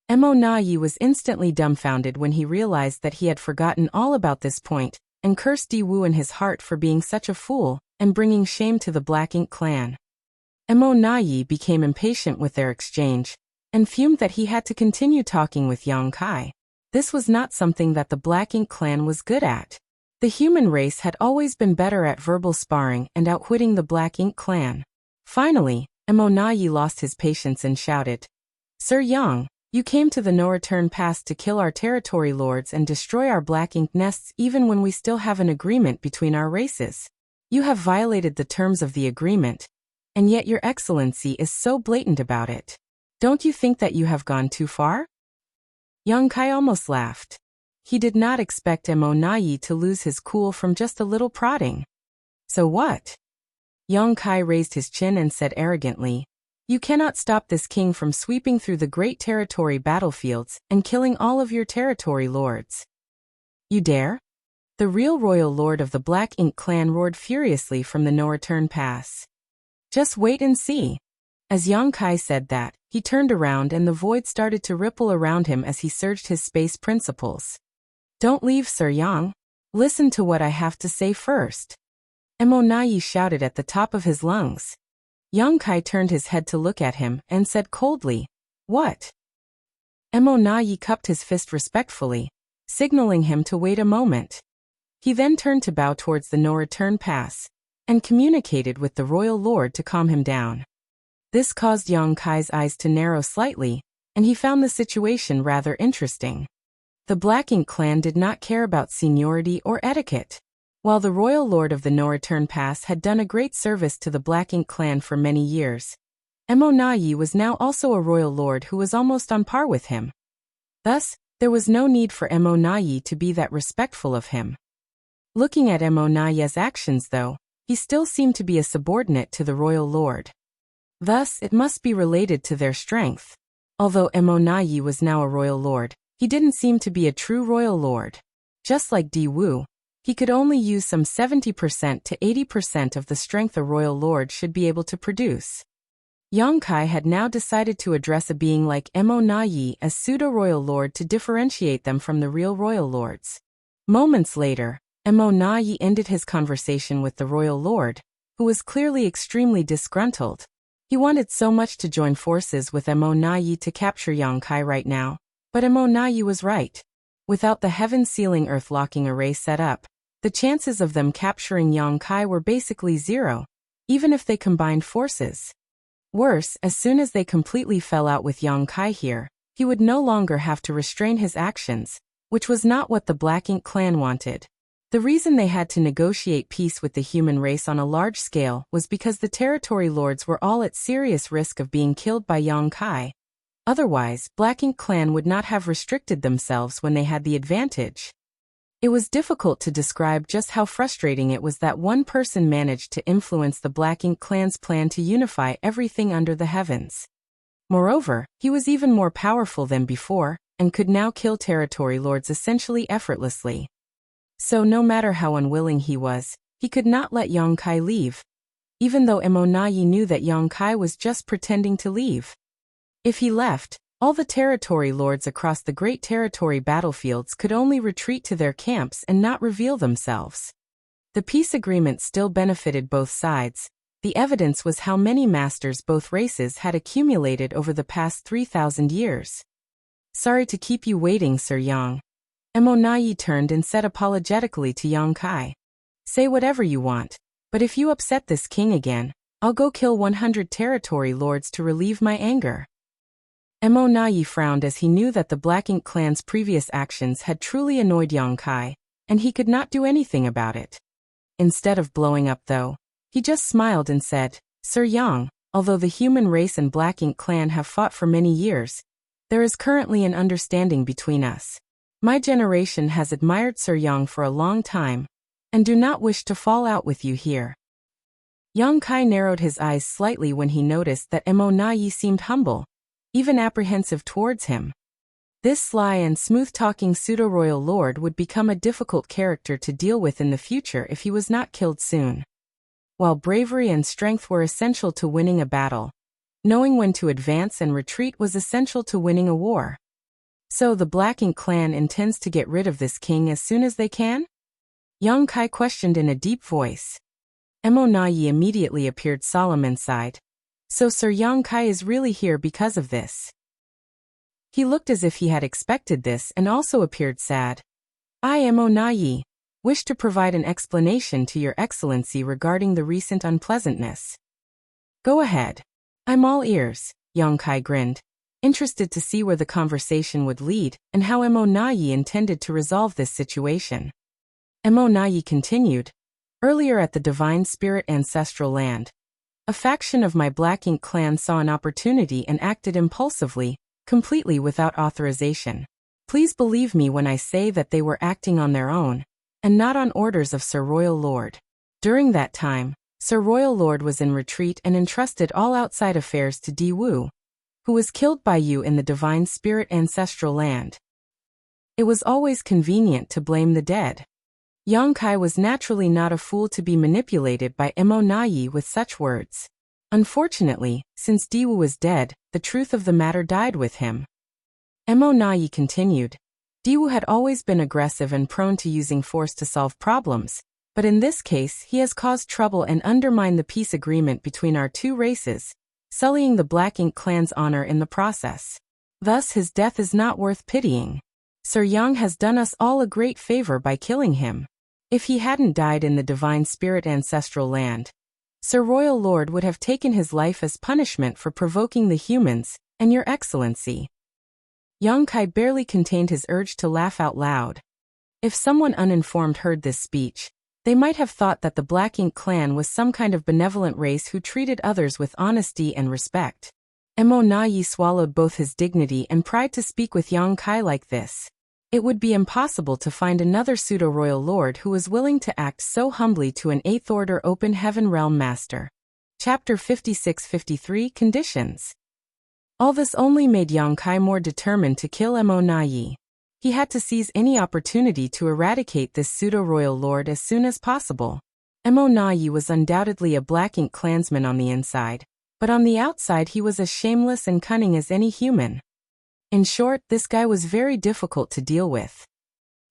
Nayi was instantly dumbfounded when he realized that he had forgotten all about this point, and cursed Diwu in his heart for being such a fool, and bringing shame to the Black Ink clan. Nayi became impatient with their exchange, and fumed that he had to continue talking with Yang Kai. This was not something that the Black Ink clan was good at. The human race had always been better at verbal sparring and outwitting the Black Ink clan. Finally, Nayi lost his patience and shouted, Sir Yang, you came to the no-return pass to kill our territory lords and destroy our Black Ink nests even when we still have an agreement between our races. You have violated the terms of the agreement, and yet your excellency is so blatant about it. Don't you think that you have gone too far? Yang Kai almost laughed. He did not expect Nayi to lose his cool from just a little prodding. So what? Yang Kai raised his chin and said arrogantly, You cannot stop this king from sweeping through the great territory battlefields and killing all of your territory lords. You dare? The real royal lord of the Black Ink clan roared furiously from the no-return pass. Just wait and see. As Yang Kai said that, he turned around and the void started to ripple around him as he surged his space principles. Don't leave, Sir Yang. Listen to what I have to say first. Nayi shouted at the top of his lungs. Yang Kai turned his head to look at him and said coldly, What? Nayi cupped his fist respectfully, signaling him to wait a moment. He then turned to bow towards the no-return pass, and communicated with the royal lord to calm him down. This caused Yang Kai's eyes to narrow slightly, and he found the situation rather interesting. The Black Ink clan did not care about seniority or etiquette. While the royal lord of the no-return pass had done a great service to the Black Ink clan for many years, Nayi was now also a royal lord who was almost on par with him. Thus, there was no need for Nayi to be that respectful of him. Looking at Nayi's actions though, he still seemed to be a subordinate to the royal lord. Thus, it must be related to their strength. Although Nayi was now a royal lord, he didn't seem to be a true royal lord. Just like Diwu, he could only use some 70% to 80% of the strength a royal lord should be able to produce. Yang Kai had now decided to address a being like Nayi as pseudo-royal lord to differentiate them from the real royal lords. Moments later, Nayi ended his conversation with the royal lord, who was clearly extremely disgruntled. He wanted so much to join forces with Nayi to capture Yang Kai right now, but Nayi was right. Without the heaven-sealing earth-locking array set up, the chances of them capturing Yang Kai were basically zero, even if they combined forces. Worse, as soon as they completely fell out with Yang Kai here, he would no longer have to restrain his actions, which was not what the Black Ink clan wanted. The reason they had to negotiate peace with the human race on a large scale was because the territory lords were all at serious risk of being killed by Yang Kai. Otherwise, Black Ink clan would not have restricted themselves when they had the advantage. It was difficult to describe just how frustrating it was that one person managed to influence the Black Ink clan's plan to unify everything under the heavens. Moreover, he was even more powerful than before, and could now kill territory lords essentially effortlessly. So no matter how unwilling he was, he could not let Yang Kai leave, even though Nayi knew that Yang Kai was just pretending to leave. If he left, all the territory lords across the great territory battlefields could only retreat to their camps and not reveal themselves. The peace agreement still benefited both sides. The evidence was how many masters both races had accumulated over the past 3,000 years. Sorry to keep you waiting, Sir Yang. Mo turned and said apologetically to Yang Kai. Say whatever you want, but if you upset this king again, I'll go kill 100 territory lords to relieve my anger. Mo frowned as he knew that the Black Ink clan's previous actions had truly annoyed Yang Kai, and he could not do anything about it. Instead of blowing up though, he just smiled and said, Sir Yang, although the human race and Black Ink clan have fought for many years, there is currently an understanding between us. My generation has admired Sir Yang for a long time, and do not wish to fall out with you here. Yang Kai narrowed his eyes slightly when he noticed that Mo seemed humble, even apprehensive towards him. This sly and smooth-talking pseudo-royal lord would become a difficult character to deal with in the future if he was not killed soon. While bravery and strength were essential to winning a battle, knowing when to advance and retreat was essential to winning a war. So the Black Ink clan intends to get rid of this king as soon as they can? Yang Kai questioned in a deep voice. Mo immediately appeared solemn and sighed. So Sir Yang Kai is really here because of this. He looked as if he had expected this and also appeared sad. I, Mo wish to provide an explanation to Your Excellency regarding the recent unpleasantness. Go ahead. I'm all ears, Yang Kai grinned, interested to see where the conversation would lead and how Mo intended to resolve this situation. Mo continued. Earlier at the Divine Spirit Ancestral Land, a faction of my Black Ink clan saw an opportunity and acted impulsively, completely without authorization. Please believe me when I say that they were acting on their own, and not on orders of Sir Royal Lord. During that time, Sir Royal Lord was in retreat and entrusted all outside affairs to Di Wu, who was killed by you in the Divine Spirit Ancestral Land. It was always convenient to blame the dead. Yang Kai was naturally not a fool to be manipulated by Mo with such words. Unfortunately, since Di Wu was dead, the truth of the matter died with him. Mo continued. Di Wu had always been aggressive and prone to using force to solve problems, but in this case he has caused trouble and undermined the peace agreement between our two races, sullying the Black Ink clan's honor in the process. Thus his death is not worth pitying. Sir Yang has done us all a great favor by killing him. If he hadn't died in the Divine Spirit Ancestral Land, Sir Royal Lord would have taken his life as punishment for provoking the humans, and Your Excellency. Yang Kai barely contained his urge to laugh out loud. If someone uninformed heard this speech, they might have thought that the Black Ink clan was some kind of benevolent race who treated others with honesty and respect. Mo swallowed both his dignity and pride to speak with Yang Kai like this. It would be impossible to find another pseudo-royal lord who was willing to act so humbly to an 8th Order Open Heaven Realm Master. Chapter 56-53 Conditions. All this only made Yang Kai more determined to kill Mo. He had to seize any opportunity to eradicate this pseudo-royal lord as soon as possible. Mo was undoubtedly a Black Ink clansman on the inside, but on the outside he was as shameless and cunning as any human. In short, this guy was very difficult to deal with.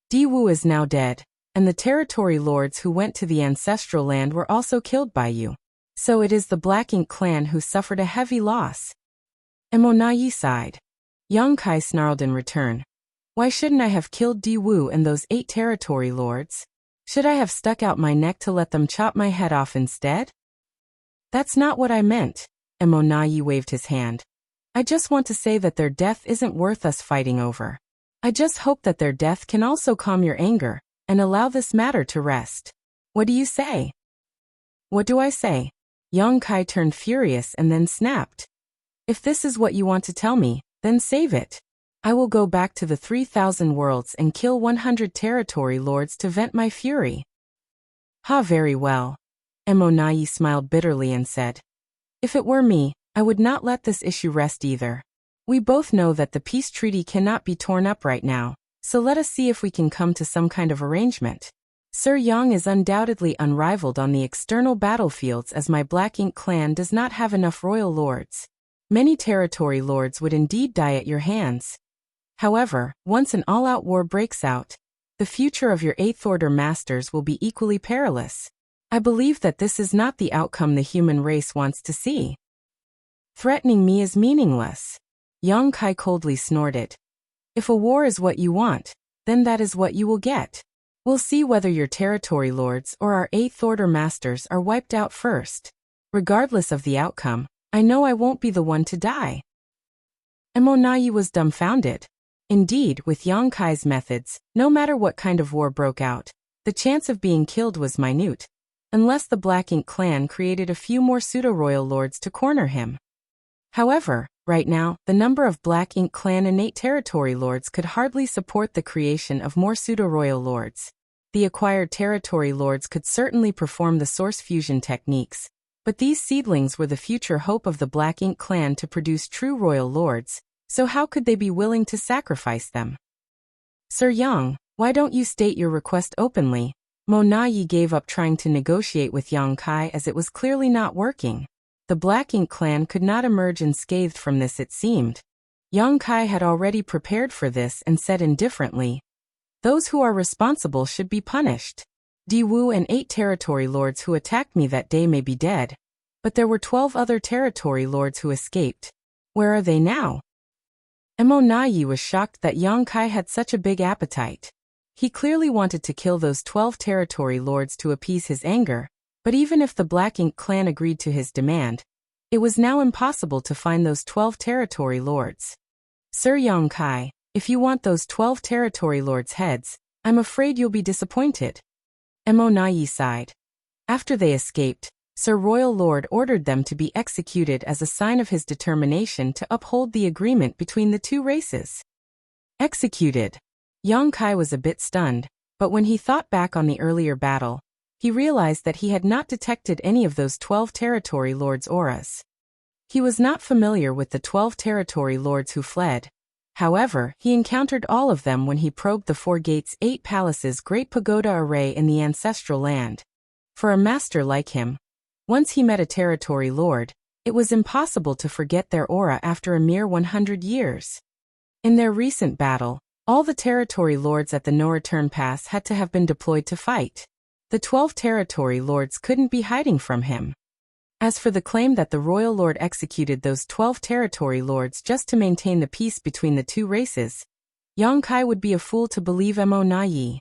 Di Wu is now dead, and the territory lords who went to the ancestral land were also killed by you. So it is the Black Ink clan who suffered a heavy loss. Mo sighed. Yang Kai snarled in return. Why shouldn't I have killed Di Wu and those 8 territory lords? Should I have stuck out my neck to let them chop my head off instead? That's not what I meant. Mo waved his hand. I just want to say that their death isn't worth us fighting over. I just hope that their death can also calm your anger, and allow this matter to rest. What do you say? What do I say? Yang Kai turned furious and then snapped. If this is what you want to tell me, then save it. I will go back to the 3,000 worlds and kill 100 territory lords to vent my fury. Ha, very well. Mo smiled bitterly and said. If it were me, I would not let this issue rest either. We both know that the peace treaty cannot be torn up right now, so let us see if we can come to some kind of arrangement. Sir Yang is undoubtedly unrivaled on the external battlefields as my Black Ink clan does not have enough royal lords. Many territory lords would indeed die at your hands. However, once an all-out war breaks out, the future of your 8th Order masters will be equally perilous. I believe that this is not the outcome the human race wants to see. Threatening me is meaningless. Yang Kai coldly snorted. If a war is what you want, then that is what you will get. We'll see whether your territory lords or our 8th Order masters are wiped out first. Regardless of the outcome, I know I won't be the one to die. Emonayi was dumbfounded. Indeed, with Yang Kai's methods, no matter what kind of war broke out, the chance of being killed was minute, unless the Black Ink clan created a few more pseudo-royal lords to corner him. However, right now, the number of Black Ink clan innate territory lords could hardly support the creation of more pseudo-royal lords. The acquired territory lords could certainly perform the source fusion techniques, but these seedlings were the future hope of the Black Ink clan to produce true royal lords, so how could they be willing to sacrifice them? Sir Yang, why don't you state your request openly? Mo Nayi gave up trying to negotiate with Yang Kai as it was clearly not working. The Black Ink clan could not emerge unscathed from this, it seemed. Yang Kai had already prepared for this and said indifferently, "Those who are responsible should be punished. Di Wu and 8 territory lords who attacked me that day may be dead, but there were 12 other territory lords who escaped. Where are they now?" Mo Nayi was shocked that Yang Kai had such a big appetite. He clearly wanted to kill those 12 territory lords to appease his anger, but even if the Black Ink clan agreed to his demand, it was now impossible to find those 12 territory lords. Sir Yang Kai, if you want those 12 territory lords' heads, I'm afraid you'll be disappointed. Mo Nayi sighed. After they escaped, Sir Royal Lord ordered them to be executed as a sign of his determination to uphold the agreement between the two races. Executed. Yang Kai was a bit stunned, but when he thought back on the earlier battle, he realized that he had not detected any of those 12 territory lords' auras. He was not familiar with the 12 territory lords who fled. However, he encountered all of them when he probed the 4 Gates 8 Palaces' Great Pagoda array in the ancestral land. For a master like him, once he met a territory lord, it was impossible to forget their aura after a mere 100 years. In their recent battle, all the territory lords at the No Return Pass had to have been deployed to fight. The 12 territory lords couldn't be hiding from him. As for the claim that the royal lord executed those 12 territory lords just to maintain the peace between the two races, Yang Kai would be a fool to believe Mo Nayi.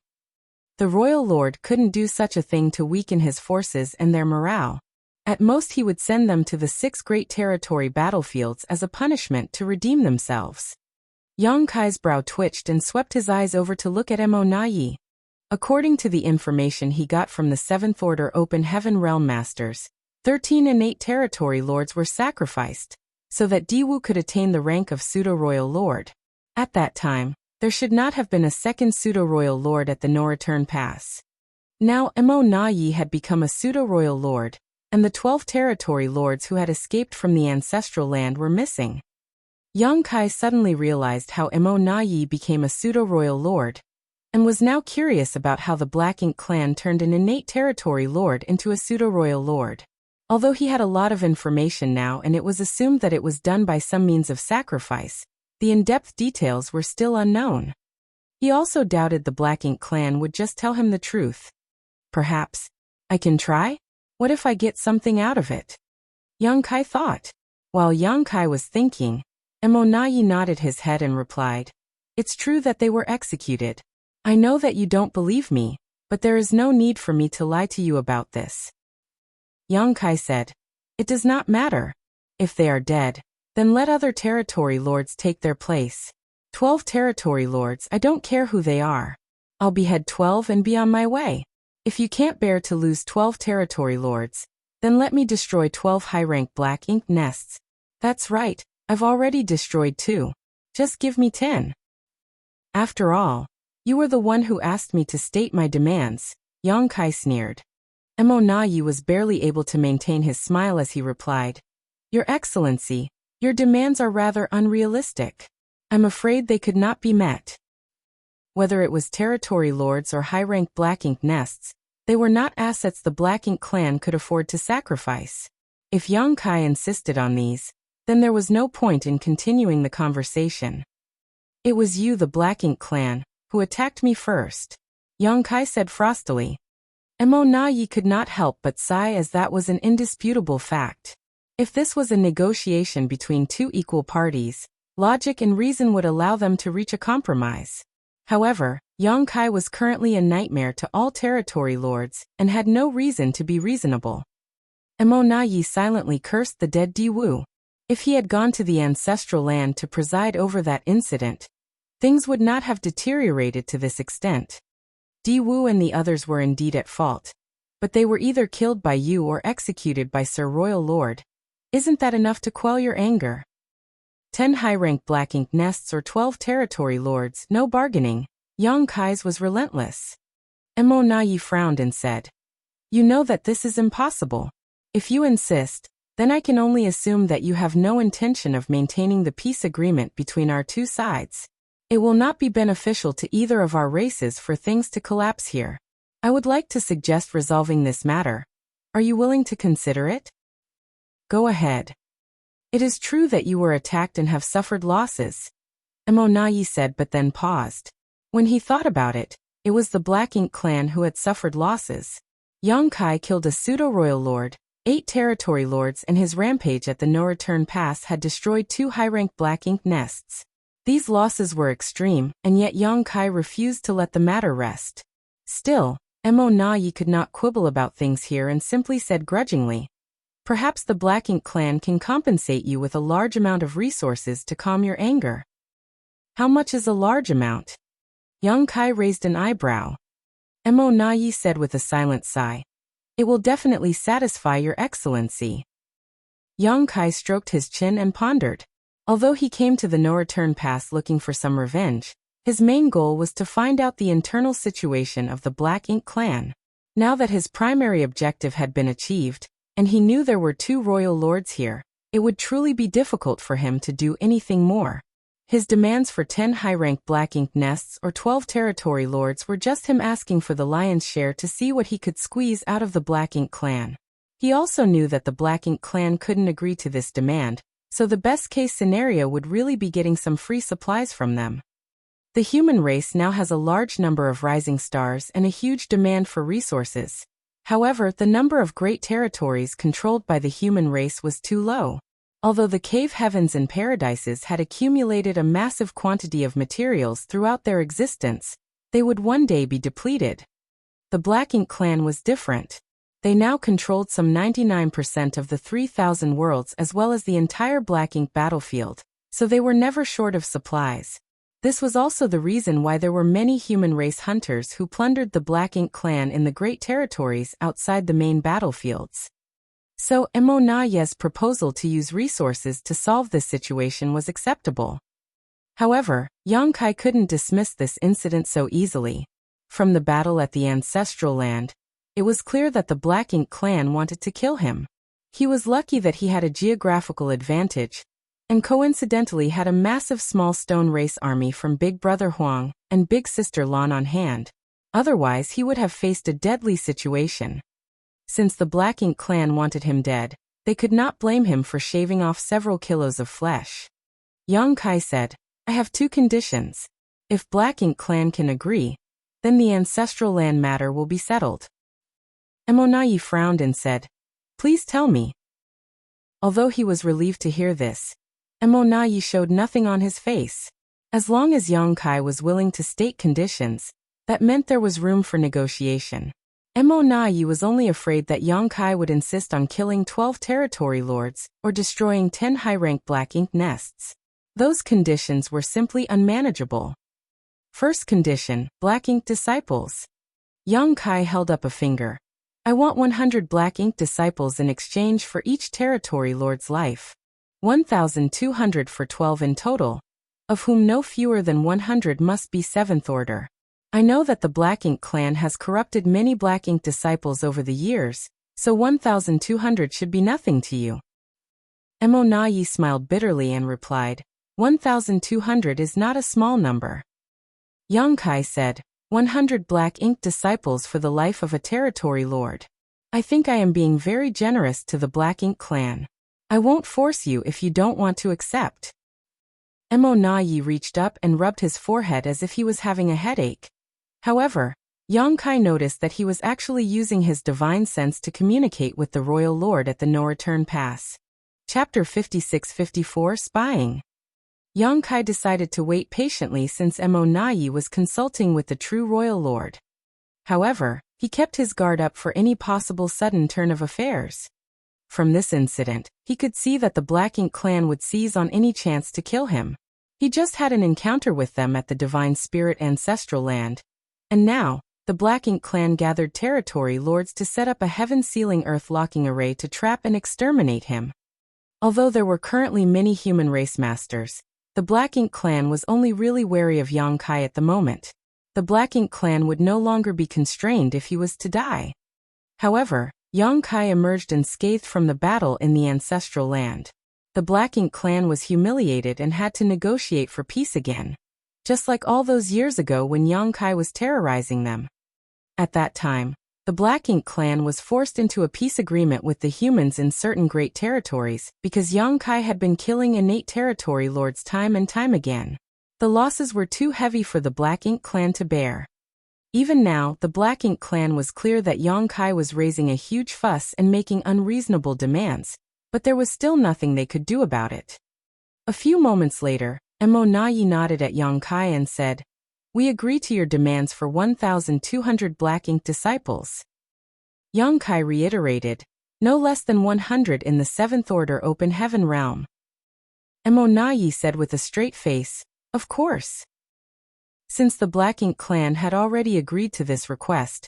The royal lord couldn't do such a thing to weaken his forces and their morale. At most he would send them to the 6 great territory battlefields as a punishment to redeem themselves. Yang Kai's brow twitched and swept his eyes over to look at Mo Nayi. According to the information he got from the 7th Order Open Heaven Realm Masters, 13 innate territory lords were sacrificed, so that Di Wu could attain the rank of pseudo-royal lord. At that time, there should not have been a second pseudo-royal lord at the No Return Pass. Now Mo Nayi had become a pseudo-royal lord, and the 12 territory lords who had escaped from the ancestral land were missing. Yang Kai suddenly realized how Mo Nayi became a pseudo-royal lord, and was now curious about how the Black Ink clan turned an innate territory lord into a pseudo-royal lord. Although he had a lot of information now and it was assumed that it was done by some means of sacrifice, the in-depth details were still unknown. He also doubted the Black Ink clan would just tell him the truth. Perhaps, I can try? What if I get something out of it? Yang Kai thought. While Yang Kai was thinking, Mo Nayi nodded his head and replied, "It's true that they were executed. I know that you don't believe me, but there is no need for me to lie to you about this." Yang Kai said, "It does not matter. If they are dead, then let other territory lords take their place. 12 territory lords, I don't care who they are. I'll behead 12 and be on my way. If you can't bear to lose 12 territory lords, then let me destroy 12 high-rank Black Ink nests. That's right. I've already destroyed 2. Just give me 10. After all, you were the one who asked me to state my demands," Yang Kai sneered. Mo Nayi was barely able to maintain his smile as he replied, "Your Excellency, your demands are rather unrealistic. I'm afraid they could not be met." Whether it was territory lords or high-rank Black Ink nests, they were not assets the Black Ink clan could afford to sacrifice. If Yang Kai insisted on these, then there was no point in continuing the conversation. "It was you, the Black Ink clan, who attacked me first," Yang Kai said frostily. Mo Nayi could not help but sigh as that was an indisputable fact. If this was a negotiation between 2 equal parties, Logic and reason would allow them to reach a compromise. However, Yang Kai was currently a nightmare to all territory lords and had no reason to be reasonable. Mo Na Yi silently cursed the dead Di Wu. If he had gone to the ancestral land to preside over that incident, things would not have deteriorated to this extent. Di Wu and the others were indeed at fault, but they were either killed by you or executed by Sir Royal Lord. Isn't that enough to quell your anger? 10 high-rank Black Ink nests or 12 territory lords, no bargaining. Yang Kai's was relentless. Mo Na Yi frowned and said, "You know that this is impossible. If you insist, then I can only assume that you have no intention of maintaining the peace agreement between our two sides. It will not be beneficial to either of our races for things to collapse here. I would like to suggest resolving this matter. Are you willing to consider it?" "Go ahead. It is true that you were attacked and have suffered losses," Mo Na Yi said, but then paused. When he thought about it, it was the Black Ink clan who had suffered losses. Yang Kai killed a pseudo-royal lord, 8 territory lords, and his rampage at the No-Return Pass had destroyed 2 high-rank Black Ink nests. These losses were extreme, and yet Yang Kai refused to let the matter rest. Still, Mo Na Yi could not quibble about things here and simply said grudgingly, "Perhaps the Black Ink clan can compensate you with a large amount of resources to calm your anger." "How much is a large amount?" Yang Kai raised an eyebrow. Mo Na Yi said with a silent sigh, "It will definitely satisfy your excellency." Yang Kai stroked his chin and pondered. Although he came to the No-Return Pass looking for some revenge, his main goal was to find out the internal situation of the Black Ink clan. Now that his primary objective had been achieved, and he knew there were 2 royal lords here, it would truly be difficult for him to do anything more. His demands for 10 high-rank Black Ink nests or 12 territory lords were just him asking for the lion's share to see what he could squeeze out of the Black Ink clan. He also knew that the Black Ink clan couldn't agree to this demand, so the best-case scenario would really be getting some free supplies from them. The human race now has a large number of rising stars and a huge demand for resources. However, the number of great territories controlled by the human race was too low. Although the cave heavens and paradises had accumulated a massive quantity of materials throughout their existence, they would one day be depleted. The Black Ink clan was different. They now controlled some 99% of the 3,000 worlds as well as the entire Black Ink battlefield, so they were never short of supplies. This was also the reason why there were many human race hunters who plundered the Black Ink clan in the great territories outside the main battlefields. So, Mo Na Yi's proposal to use resources to solve this situation was acceptable. However, Yang Kai couldn't dismiss this incident so easily. From the battle at the ancestral land, it was clear that the Black Ink clan wanted to kill him. He was lucky that he had a geographical advantage, and coincidentally had a massive small stone race army from Big Brother Huang and Big Sister Lan on hand. Otherwise, he would have faced a deadly situation. Since the Black Ink clan wanted him dead, they could not blame him for shaving off several kilos of flesh. Yang Kai said, "I have 2 conditions. If Black Ink clan can agree, then the ancestral land matter will be settled." Mo Na Yi frowned and said, "Please tell me." Although he was relieved to hear this, Mo Na Yi showed nothing on his face. As long as Yang Kai was willing to state conditions, that meant there was room for negotiation. Mo Na Yi was only afraid that Yang Kai would insist on killing 12 territory lords or destroying 10 high-rank Black Ink nests. Those conditions were simply unmanageable. First condition, Black Ink disciples. Yang Kai held up a finger. "I want 100 Black Ink disciples in exchange for each territory lord's life. 1,200 for 12 in total, of whom no fewer than 100 must be 7th order. I know that the Black Ink clan has corrupted many Black Ink disciples over the years, so 1,200 should be nothing to you." Mo Na Yi smiled bitterly and replied, 1,200 is not a small number. Yang Kai said, 100 Black Ink disciples for the life of a territory lord. I think I am being very generous to the Black Ink clan. I won't force you if you don't want to accept. Mo Na Yi reached up and rubbed his forehead as if he was having a headache. However, Yang Kai noticed that he was actually using his divine sense to communicate with the royal lord at the No-Return Pass. Chapter 56-54 Spying. Yang Kai decided to wait patiently since Mo Nai was consulting with the true royal lord. However, he kept his guard up for any possible sudden turn of affairs. From this incident, he could see that the Black Ink clan would seize on any chance to kill him. He just had an encounter with them at the Divine Spirit Ancestral Land. And now, the Black Ink clan gathered territory lords to set up a heaven-sealing earth-locking array to trap and exterminate him. Although there were currently many human race masters, the Black Ink clan was only really wary of Yang Kai at the moment. The Black Ink clan would no longer be constrained if he was to die. However, Yang Kai emerged unscathed from the battle in the ancestral land. The Black Ink clan was humiliated and had to negotiate for peace again, just like all those years ago when Yang Kai was terrorizing them. At that time, the Black Ink clan was forced into a peace agreement with the humans in certain great territories because Yang Kai had been killing innate territory lords time and time again. The losses were too heavy for the Black Ink clan to bear. Even now, the Black Ink clan was clear that Yang Kai was raising a huge fuss and making unreasonable demands, but there was still nothing they could do about it. A few moments later, Mo Nai nodded at Yang Kai and said, "We agree to your demands for 1,200 Black Ink disciples." Yang Kai reiterated, "No less than 100 in the 7th Order Open Heaven realm." Mo Nai said with a straight face, "Of course." Since the Black Ink clan had already agreed to this request,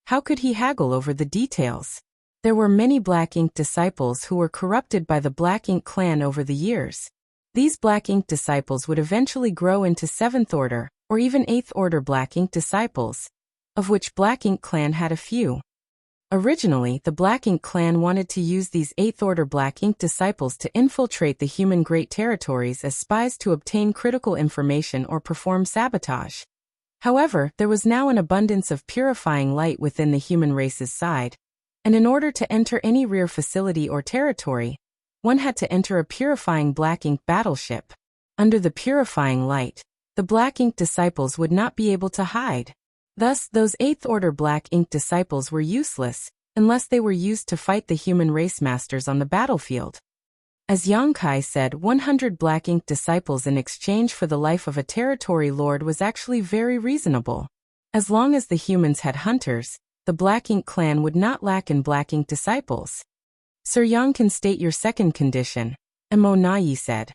how could he haggle over the details? There were many Black Ink disciples who were corrupted by the Black Ink clan over the years. These Black Ink disciples would eventually grow into 7th Order, or even 8th Order Black Ink disciples, of which Black Ink clan had a few. Originally, the Black Ink clan wanted to use these 8th Order Black Ink disciples to infiltrate the human Great Territories as spies to obtain critical information or perform sabotage. However, there was now an abundance of purifying light within the human race's side, and in order to enter any rear facility or territory, one had to enter a purifying Black Ink battleship. Under the purifying light, the Black Ink disciples would not be able to hide. Thus, those 8th Order Black Ink disciples were useless, unless they were used to fight the human race masters on the battlefield. As Yang Kai said, 100 Black Ink disciples in exchange for the life of a territory lord was actually very reasonable. As long as the humans had hunters, the Black Ink clan would not lack in Black Ink disciples. "Sir Yang can state your second condition," Mo Nai said.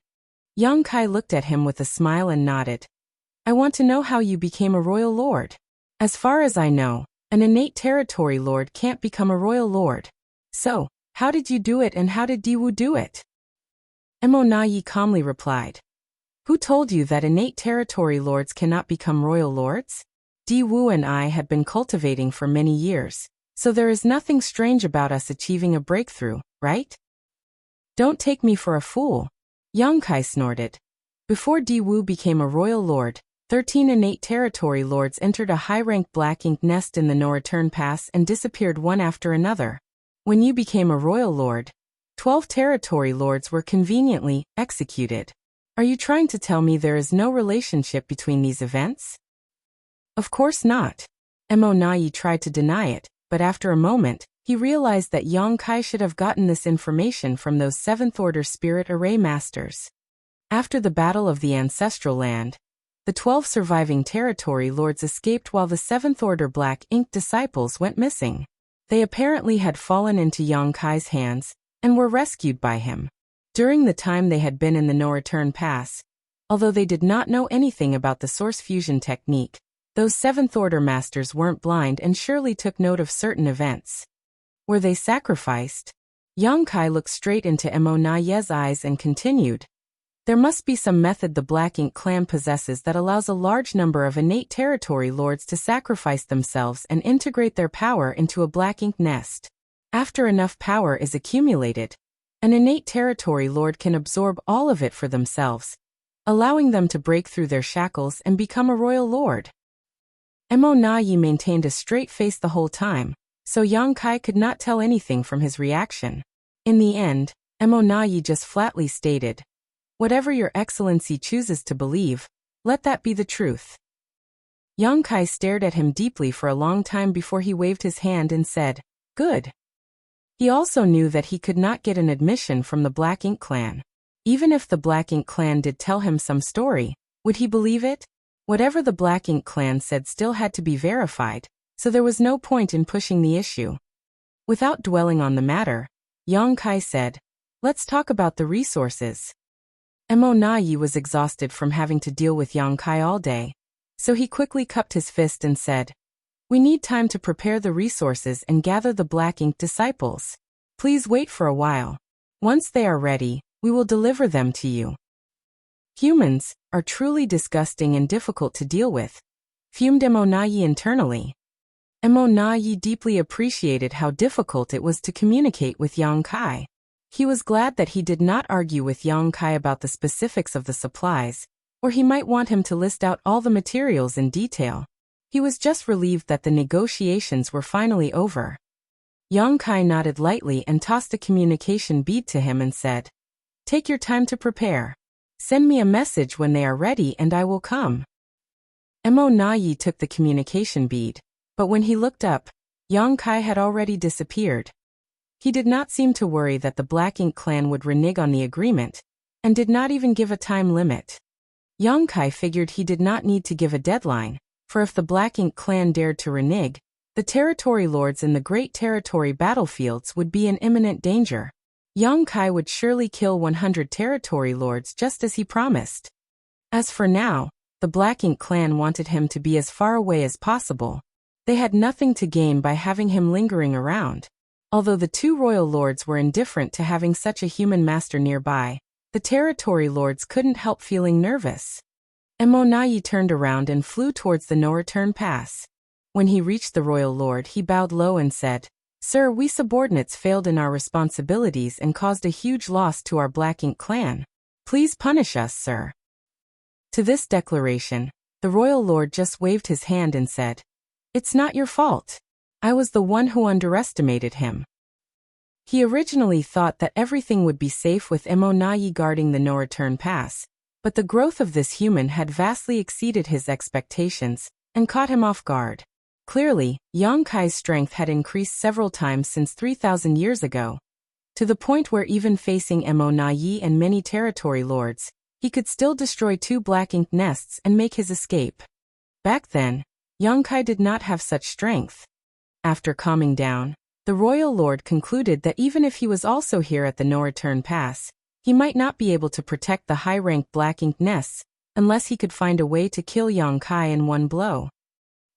Yang Kai looked at him with a smile and nodded. "I want to know how you became a royal lord. As far as I know, an innate territory lord can't become a royal lord. So, how did you do it and how did Diwu do it?" Mo Nai calmly replied. "Who told you that innate territory lords cannot become royal lords? Diwu and I have been cultivating for many years, so there is nothing strange about us achieving a breakthrough, right?" "Don't take me for a fool," Yang Kai snorted. "Before Diwu became a royal lord, 13 innate territory lords entered a high-ranked Black Ink nest in the No Return Pass and disappeared one after another. When you became a royal lord, 12 territory lords were conveniently executed. Are you trying to tell me there is no relationship between these events?" "Of course not." Mo Nai tried to deny it, but after a moment, he realized that Yang Kai should have gotten this information from those 7th Order Spirit Array Masters. After the Battle of the Ancestral Land, the 12 surviving territory lords escaped while the 7th Order Black Ink disciples went missing. They apparently had fallen into Yang Kai's hands and were rescued by him. During the time they had been in the No Return Pass, although they did not know anything about the Source Fusion technique, those 7th Order Masters weren't blind and surely took note of certain events. Were they sacrificed? Yang Kai looked straight into Mo Nai's eyes and continued. "There must be some method the Black Ink clan possesses that allows a large number of innate territory lords to sacrifice themselves and integrate their power into a Black Ink nest. After enough power is accumulated, an innate territory lord can absorb all of it for themselves, allowing them to break through their shackles and become a royal lord." Mo Nai maintained a straight face the whole time, so Yang Kai could not tell anything from his reaction. In the end, Mo Nai just flatly stated, "Whatever your excellency chooses to believe, let that be the truth." Yang Kai stared at him deeply for a long time before he waved his hand and said, "Good." He also knew that he could not get an admission from the Black Ink clan. Even if the Black Ink clan did tell him some story, would he believe it? Whatever the Black Ink clan said still had to be verified, so there was no point in pushing the issue. Without dwelling on the matter, Yang Kai said, "Let's talk about the resources." Mo Na Yi was exhausted from having to deal with Yang Kai all day, so he quickly cupped his fist and said, "We need time to prepare the resources and gather the Black Ink disciples. Please wait for a while. Once they are ready, we will deliver them to you." Humans are truly disgusting and difficult to deal with, fumed Mo Na Yi internally. Mo Na Yi deeply appreciated how difficult it was to communicate with Yang Kai. He was glad that he did not argue with Yang Kai about the specifics of the supplies, or he might want him to list out all the materials in detail. He was just relieved that the negotiations were finally over. Yang Kai nodded lightly and tossed a communication bead to him and said, "Take your time to prepare. Send me a message when they are ready and I will come." Mo Na Yi took the communication bead, but when he looked up, Yang Kai had already disappeared. He did not seem to worry that the Black Ink clan would renege on the agreement, and did not even give a time limit. Yang Kai figured he did not need to give a deadline, for if the Black Ink clan dared to renege, the territory lords in the great territory battlefields would be in imminent danger. Yang Kai would surely kill 100 territory lords just as he promised. As for now, the Black Ink clan wanted him to be as far away as possible. They had nothing to gain by having him lingering around. Although the two royal lords were indifferent to having such a human master nearby, the territory lords couldn't help feeling nervous. Mo Na Yi turned around and flew towards the no-return pass. When he reached the royal lord, he bowed low and said, "Sir, we subordinates failed in our responsibilities and caused a huge loss to our Black Ink clan. Please punish us, sir." To this declaration, the royal lord just waved his hand and said, "It's not your fault. I was the one who underestimated him." He originally thought that everything would be safe with Mo Na Yi guarding the no-return pass, but the growth of this human had vastly exceeded his expectations and caught him off guard. Clearly, Yang Kai's strength had increased several times since 3,000 years ago, to the point where even facing Mo Na Yi and many territory lords, he could still destroy 2 Black Ink nests and make his escape. Back then, Yang Kai did not have such strength. After calming down, the royal lord concluded that even if he was also here at the no-return pass, he might not be able to protect the high-ranked Black Ink nests unless he could find a way to kill Yang Kai in one blow.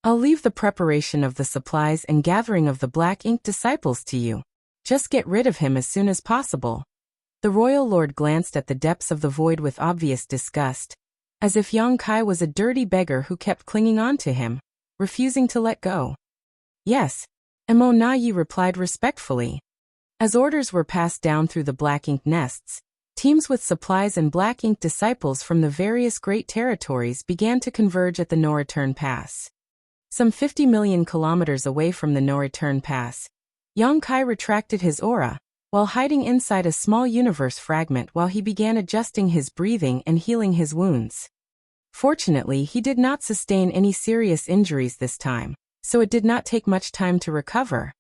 "I'll leave the preparation of the supplies and gathering of the Black Ink disciples to you. Just get rid of him as soon as possible." The royal lord glanced at the depths of the void with obvious disgust, as if Yang Kai was a dirty beggar who kept clinging on to him, refusing to let go. "Yes," Mo Na Yi replied respectfully. As orders were passed down through the Black Ink nests, teams with supplies and Black Ink disciples from the various great territories began to converge at the no-return pass. Some 50 million kilometers away from the no-return pass, Yang Kai retracted his aura, while hiding inside a small universe fragment while he began adjusting his breathing and healing his wounds. Fortunately, he did not sustain any serious injuries this time, so it did not take much time to recover.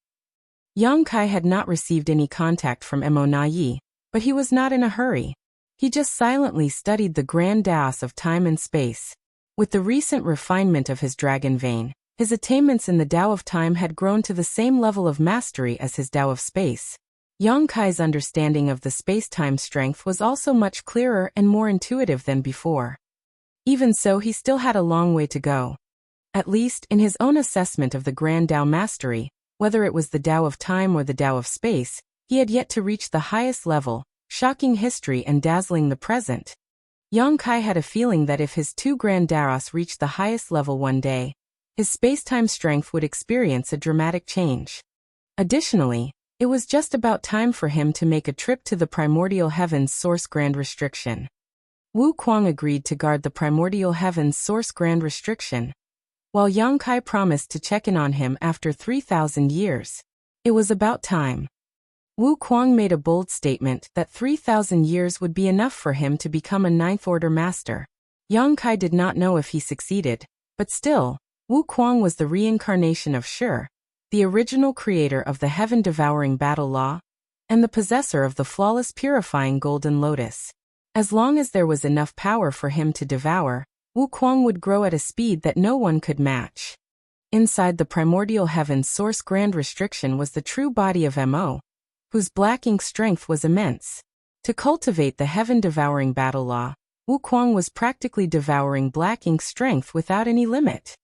Yang Kai had not received any contact from Mo Na Yi, but he was not in a hurry. He just silently studied the grand Taos of time and space. With the recent refinement of his dragon vein, his attainments in the Tao of time had grown to the same level of mastery as his Tao of space. Yang Kai's understanding of the space-time strength was also much clearer and more intuitive than before. Even so, he still had a long way to go. At least, in his own assessment of the Grand Tao mastery, whether it was the Tao of time or the Tao of space, he had yet to reach the highest level, shocking history and dazzling the present. Yang Kai had a feeling that if his 2 Grand Taos reached the highest level one day, his space-time strength would experience a dramatic change. Additionally, it was just about time for him to make a trip to the Primordial Heaven's Source Grand Restriction. Wu Kuang agreed to guard the Primordial Heaven's Source Grand Restriction, while Yang Kai promised to check in on him after 3,000 years. It was about time. Wu Kuang made a bold statement that 3,000 years would be enough for him to become a Ninth Order Master. Yang Kai did not know if he succeeded, but still, Wu Kuang was the reincarnation of Shi, the original creator of the heaven-devouring battle law, and the possessor of the flawless purifying golden lotus. As long as there was enough power for him to devour, Wuquang would grow at a speed that no one could match. Inside the primordial heaven's source, grand restriction was the true body of Mo, whose black ink strength was immense. To cultivate the heaven-devouring battle law, Wuquang was practically devouring black ink strength without any limit.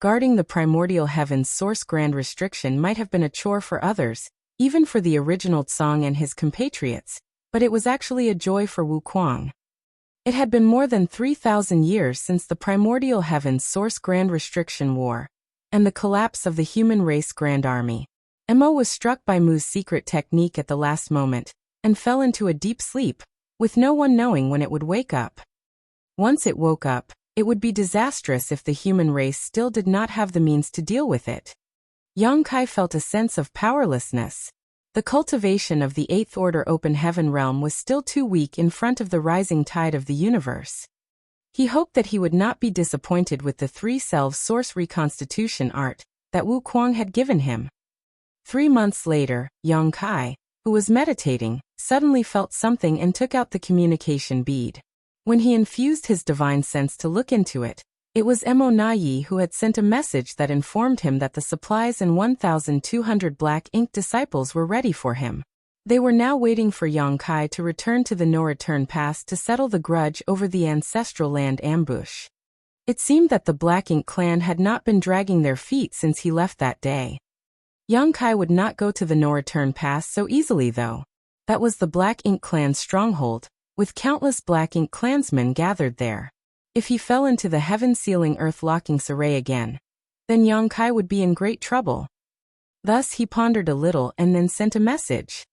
Guarding the primordial heaven's source grand restriction might have been a chore for others, even for the original Tsang and his compatriots, but it was actually a joy for Wuquang. It had been more than 3,000 years since the primordial heaven's source grand restriction war, and the collapse of the human race grand army. Mo was struck by Mu's secret technique at the last moment, and fell into a deep sleep, with no one knowing when it would wake up. Once it woke up, it would be disastrous if the human race still did not have the means to deal with it. Yang Kai felt a sense of powerlessness. The cultivation of the Eighth Order open heaven realm was still too weak in front of the rising tide of the universe. He hoped that he would not be disappointed with the three-self source reconstitution art that Wuquang had given him. 3 months later, Yang Kai, who was meditating, suddenly felt something and took out the communication bead. When he infused his divine sense to look into it, it was Mo Nayi who had sent a message that informed him that the supplies and 1,200 black ink disciples were ready for him. They were now waiting for Yang Kai to return to the no-return pass to settle the grudge over the ancestral land ambush. It seemed that the Black Ink clan had not been dragging their feet since he left that day. Yang Kai would not go to the no-return pass so easily though. That was the Black Ink clan's stronghold, with countless Black Ink clansmen gathered there. If he fell into the heaven-sealing earth-locking Saray again, then Yang Kai would be in great trouble. Thus he pondered a little and then sent a message.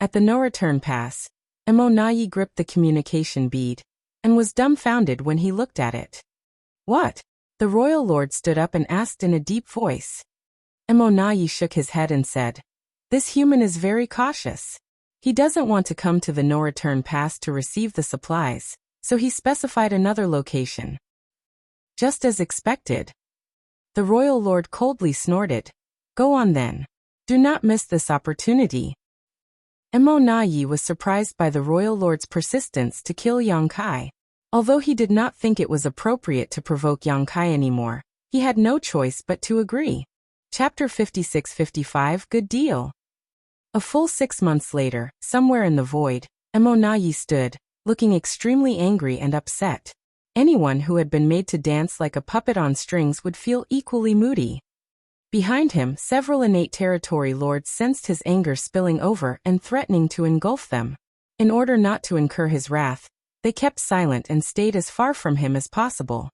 At the no-return pass, Mo Nayi gripped the communication bead, and was dumbfounded when he looked at it. What? The royal lord stood up and asked in a deep voice. Mo Nayi shook his head and said, "This human is very cautious. He doesn't want to come to the no-return pass to receive the supplies, so he specified another location." Just as expected. The royal lord coldly snorted. "Go on then. Do not miss this opportunity." Mo Nayi was surprised by the royal lord's persistence to kill Yang Kai. Although he did not think it was appropriate to provoke Yang Kai anymore, he had no choice but to agree. Chapter 56-55 Good deal. A full 6 months later, somewhere in the void, Mo Nayi stood, looking extremely angry and upset. Anyone who had been made to dance like a puppet on strings would feel equally moody. Behind him, several innate territory lords sensed his anger spilling over and threatening to engulf them. In order not to incur his wrath, they kept silent and stayed as far from him as possible.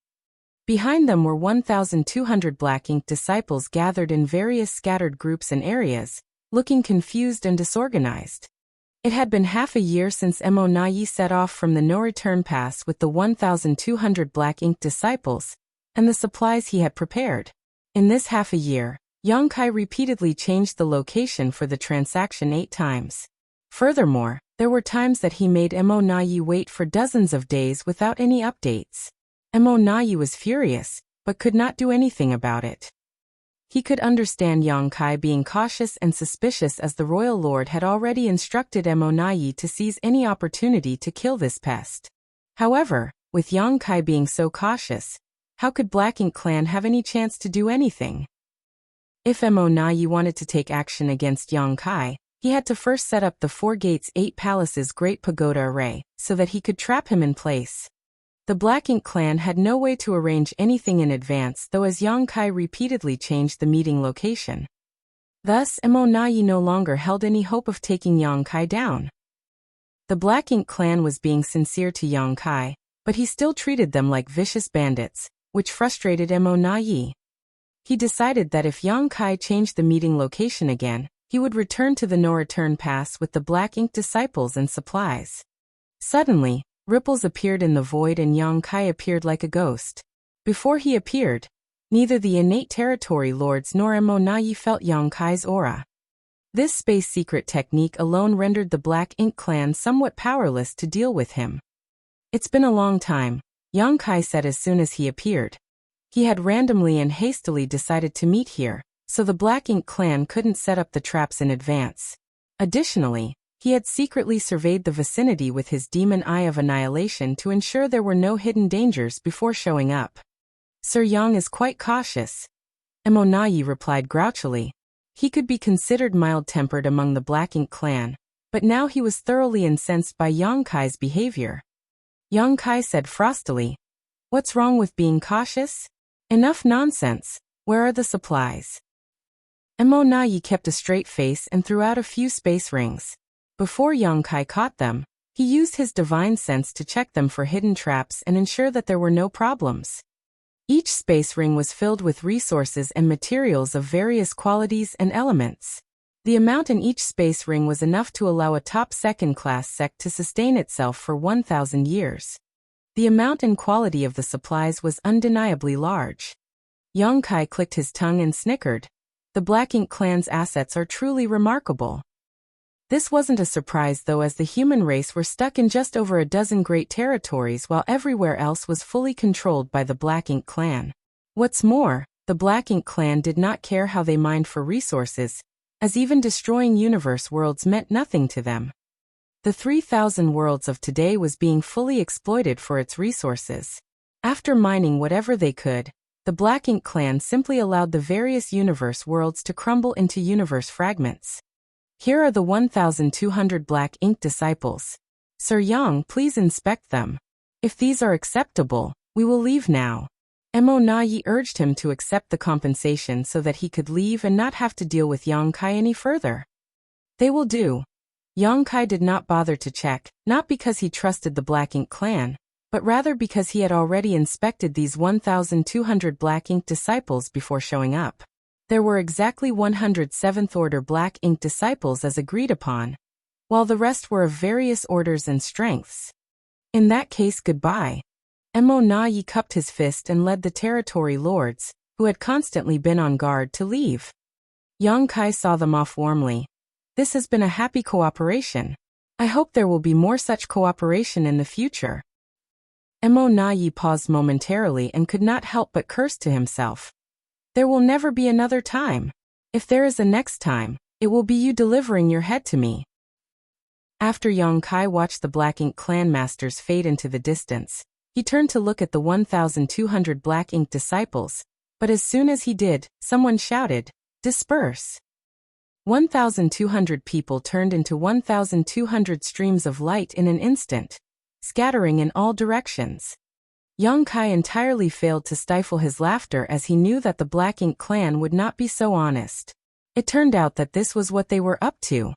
Behind them were 1,200 Black Ink disciples gathered in various scattered groups and areas, looking confused and disorganized. It had been half a year since Mo Nayi set off from the no-return pass with the 1,200 Black Ink disciples, and the supplies he had prepared. In this half a year, Yang Kai repeatedly changed the location for the transaction 8 times. Furthermore, there were times that he made Mo Nayi wait for dozens of days without any updates. Mo Nayi was furious, but could not do anything about it. He could understand Yang Kai being cautious and suspicious as the royal lord had already instructed Mo Nayi to seize any opportunity to kill this pest. However, with Yang Kai being so cautious, how could Black Ink clan have any chance to do anything? If Mo Nayi wanted to take action against Yang Kai, he had to first set up the 4 gates 8 palaces Great Pagoda array, so that he could trap him in place. The Black Ink clan had no way to arrange anything in advance though as Yang Kai repeatedly changed the meeting location. Thus, Mo Nayi no longer held any hope of taking Yang Kai down. The Black Ink clan was being sincere to Yang Kai, but he still treated them like vicious bandits, which frustrated Mo Nayi. He decided that if Yang Kai changed the meeting location again, he would return to the no-return pass with the Black Ink disciples and supplies. Suddenly, ripples appeared in the void and Yang Kai appeared like a ghost. Before he appeared, neither the innate territory lords nor Mo Nayi felt Yang Kai's aura. This space secret technique alone rendered the Black Ink clan somewhat powerless to deal with him. "It's been a long time," Yang Kai said as soon as he appeared. He had randomly and hastily decided to meet here, so the Black Ink clan couldn't set up the traps in advance. Additionally, He had secretly surveyed the vicinity with his demon eye of annihilation to ensure there were no hidden dangers before showing up. Sir Yang is quite cautious, Mo Na Yi replied grouchily. He could be considered mild-tempered among the Black Ink clan, but now he was thoroughly incensed by Yang Kai's behavior. Yang Kai said frostily, "What's wrong with being cautious? Enough nonsense. Where are the supplies?" Mo Na Yi kept a straight face and threw out a few space rings. Before Yang Kai caught them, he used his divine sense to check them for hidden traps and ensure that there were no problems. Each space ring was filled with resources and materials of various qualities and elements. The amount in each space ring was enough to allow a top second-class sect to sustain itself for 1,000 years. The amount and quality of the supplies was undeniably large. Yang Kai clicked his tongue and snickered. The Black Ink clan's assets are truly remarkable. This wasn't a surprise though, as the human race were stuck in just over a dozen great territories while everywhere else was fully controlled by the Black Ink clan. What's more, the Black Ink clan did not care how they mined for resources, as even destroying universe worlds meant nothing to them. The 3,000 worlds of today was being fully exploited for its resources. After mining whatever they could, the Black Ink clan simply allowed the various universe worlds to crumble into universe fragments. Here are the 1,200 Black Ink disciples. Sir Yang, please inspect them. If these are acceptable, we will leave now. Mo Na Yi urged him to accept the compensation so that he could leave and not have to deal with Yang Kai any further. They will do. Yang Kai did not bother to check, not because he trusted the Black Ink clan, but rather because he had already inspected these 1,200 Black Ink disciples before showing up. There were exactly 100 7th-order Black Ink disciples as agreed upon, while the rest were of various orders and strengths. In that case, goodbye. Mo Na Yi cupped his fist and led the territory lords, who had constantly been on guard, to leave. Yang Kai saw them off warmly. This has been a happy cooperation. I hope there will be more such cooperation in the future. Mo Na Yi paused momentarily and could not help but curse to himself. There will never be another time. If there is a next time, it will be you delivering your head to me. After Yang Kai watched the Black Ink clan masters fade into the distance, he turned to look at the 1,200 Black Ink disciples, but as soon as he did, someone shouted, "Disperse!" 1,200 people turned into 1,200 streams of light in an instant, scattering in all directions. Yang Kai entirely failed to stifle his laughter as he knew that the Black Ink clan would not be so honest. It turned out that this was what they were up to.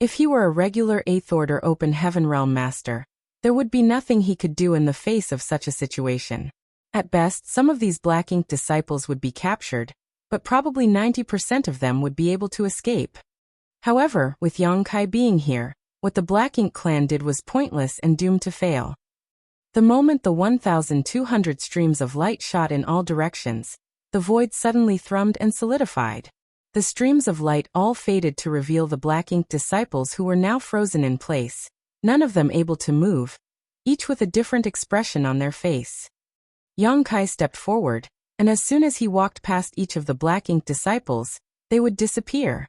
If he were a regular 8th Order Open Heaven Realm Master, there would be nothing he could do in the face of such a situation. At best, some of these Black Ink disciples would be captured, but probably 90% of them would be able to escape. However, with Yang Kai being here, what the Black Ink clan did was pointless and doomed to fail. The moment the 1,200 streams of light shot in all directions, the void suddenly thrummed and solidified. The streams of light all faded to reveal the Black Ink disciples, who were now frozen in place, none of them able to move, each with a different expression on their face. Yang Kai stepped forward, and as soon as he walked past each of the Black Ink disciples, they would disappear.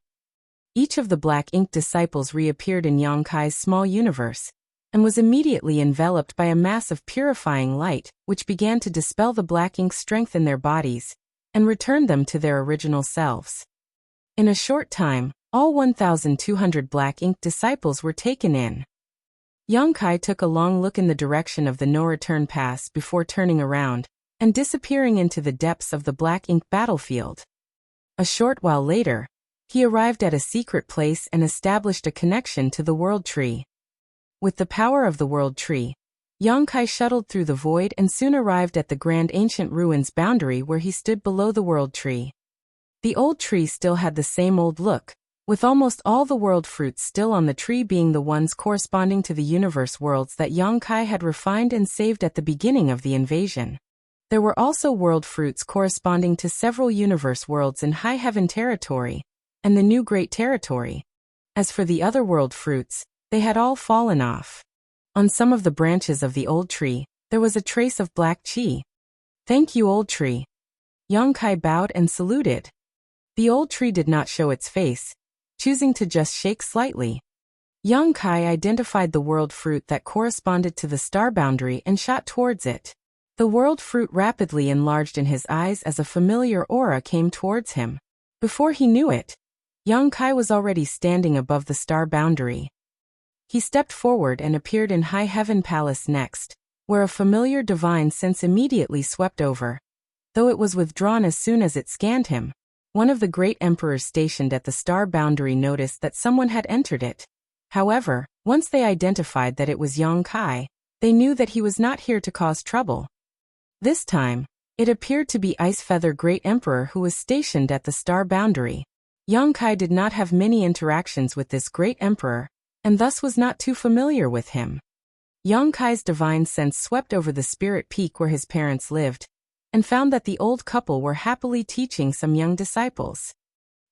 Each of the Black Ink disciples reappeared in Yang Kai's small universe, and was immediately enveloped by a mass of purifying light, which began to dispel the Black Ink's strength in their bodies, and return them to their original selves. In a short time, all 1,200 Black Ink disciples were taken in. Yang Kai took a long look in the direction of the no-return pass before turning around, and disappearing into the depths of the Black Ink battlefield. A short while later, he arrived at a secret place and established a connection to the World Tree. With the power of the World Tree, Yang Kai shuttled through the void and soon arrived at the grand ancient ruins boundary, where he stood below the World Tree. The old tree still had the same old look, with almost all the world fruits still on the tree, being the ones corresponding to the universe worlds that Yang Kai had refined and saved at the beginning of the invasion. There were also world fruits corresponding to several universe worlds in High Heaven Territory, and the New Great Territory. As for the other world fruits, they had all fallen off. On some of the branches of the old tree, there was a trace of black chi. "Thank you, old tree." Yang Kai bowed and saluted. The old tree did not show its face, choosing to just shake slightly. Young Kai identified the world fruit that corresponded to the star boundary and shot towards it. The world fruit rapidly enlarged in his eyes as a familiar aura came towards him. Before he knew it, young Kai was already standing above the star boundary. He stepped forward and appeared in High Heaven Palace next, where a familiar divine sense immediately swept over. Though it was withdrawn as soon as it scanned him, one of the great emperors stationed at the star boundary noticed that someone had entered it. However, once they identified that it was young Kai, they knew that he was not here to cause trouble. This time, it appeared to be Ice Feather Great Emperor who was stationed at the star boundary. Young Kai did not have many interactions with this great emperor, and thus was not too familiar with him. Young Kai's divine sense swept over the spirit peak where his parents lived, and found that the old couple were happily teaching some young disciples.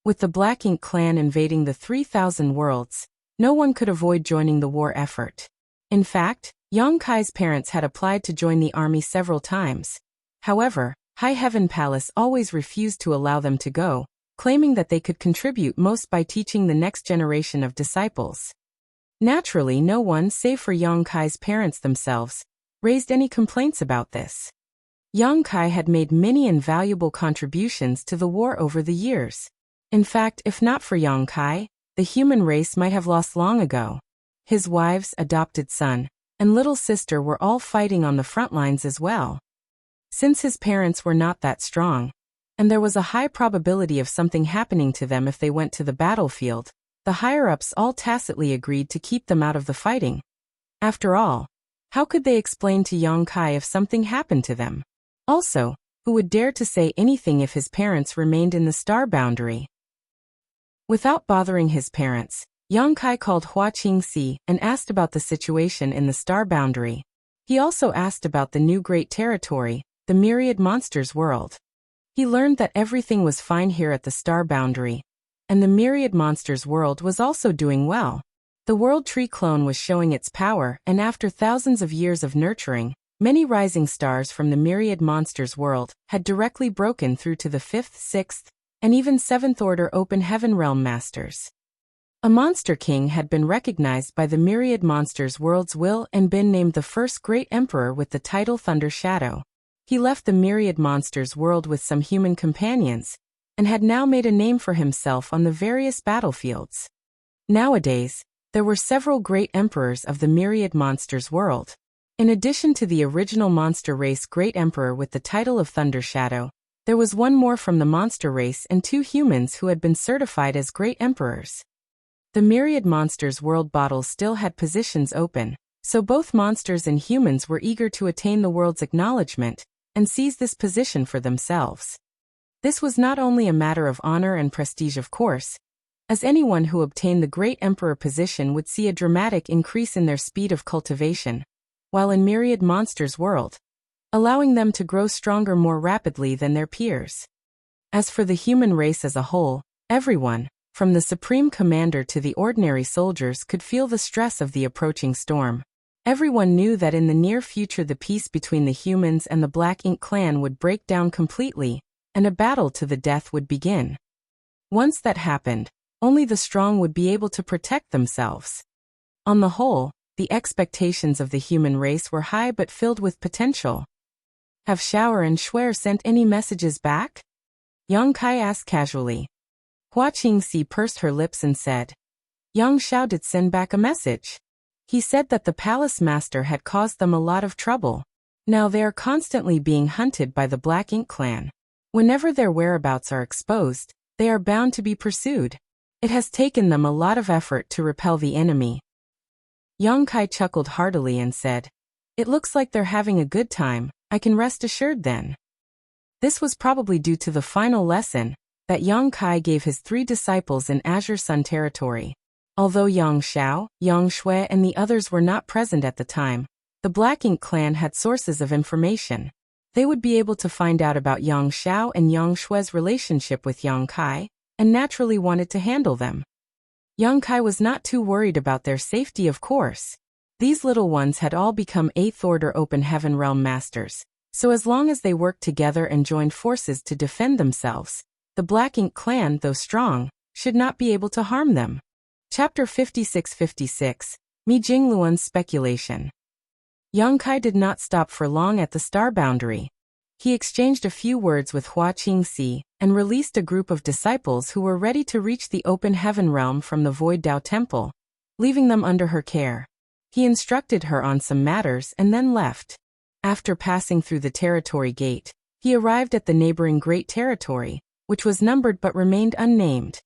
With the Black Ink clan invading the 3,000 worlds, no one could avoid joining the war effort. In fact, young Kai's parents had applied to join the army several times. However, High Heaven Palace always refused to allow them to go, claiming that they could contribute most by teaching the next generation of disciples. Naturally, no one, save for young Kai's parents themselves, raised any complaints about this. Young Kai had made many invaluable contributions to the war over the years. In fact, if not for young Kai, the human race might have lost long ago. His wives, adopted son, and little sister were all fighting on the front lines as well. Since his parents were not that strong, and there was a high probability of something happening to them if they went to the battlefield, the higher-ups all tacitly agreed to keep them out of the fighting. After all, how could they explain to young Kai if something happened to them? Also, who would dare to say anything if his parents remained in the star boundary? Without bothering his parents, young Kai called Hua Qingxi and asked about the situation in the star boundary. He also asked about the new great territory, the Myriad Monsters world. He learned that everything was fine here at the star boundary, and the Myriad Monsters world was also doing well. The World Tree clone was showing its power, and after thousands of years of nurturing, many rising stars from the Myriad Monsters world had directly broken through to the 5th, 6th, and even 7th order Open Heaven Realm Masters. A Monster King had been recognized by the Myriad Monsters world's will and been named the first Great Emperor with the title Thunder Shadow. He left the Myriad Monsters world with some human companions, and had now made a name for himself on the various battlefields. Nowadays, there were several great emperors of the Myriad Monsters world. In addition to the original monster race Great Emperor with the title of Thunder Shadow, there was one more from the monster race and 2 humans who had been certified as Great Emperors. The Myriad Monsters world bottles still had positions open, so both monsters and humans were eager to attain the world's acknowledgement and seize this position for themselves. This was not only a matter of honor and prestige, of course, as anyone who obtained the Great Emperor position would see a dramatic increase in their speed of cultivation, while in Myriad Monsters world, allowing them to grow stronger more rapidly than their peers. As for the human race as a whole, everyone, from the Supreme Commander to the ordinary soldiers, could feel the stress of the approaching storm. Everyone knew that in the near future the peace between the humans and the Black Ink clan would break down completely, and a battle to the death would begin. Once that happened, only the strong would be able to protect themselves. On the whole, the expectations of the human race were high but filled with potential. Have Shower and Schwer sent any messages back? Young Kai asked casually. Hua Qingxi pursed her lips and said, Yang Xiao did send back a message. He said that the palace master had caused them a lot of trouble. Now they are constantly being hunted by the Black Ink clan. Whenever their whereabouts are exposed, they are bound to be pursued. It has taken them a lot of effort to repel the enemy. Young Kai chuckled heartily and said, It looks like they're having a good time, I can rest assured then. This was probably due to the final lesson that Young Kai gave his 3 disciples in Azure Sun territory. Although Yang Xiao, Yang Shui and the others were not present at the time, the Black Ink clan had sources of information. They would be able to find out about Yang Xiao and Yang Shui's relationship with Young Kai, and naturally wanted to handle them. Young Kai was not too worried about their safety, of course. These little ones had all become 8th Order Open Heaven Realm Masters, so as long as they worked together and joined forces to defend themselves, the Black Ink clan, though strong, should not be able to harm them. Chapter 56-56, Mi Jingluan's Speculation. Yang Kai did not stop for long at the star boundary. He exchanged a few words with Hua Qingxi and released a group of disciples who were ready to reach the open heaven realm from the Void Dao Temple, leaving them under her care. He instructed her on some matters and then left. After passing through the territory gate, he arrived at the neighboring Great Territory, which was numbered but remained unnamed.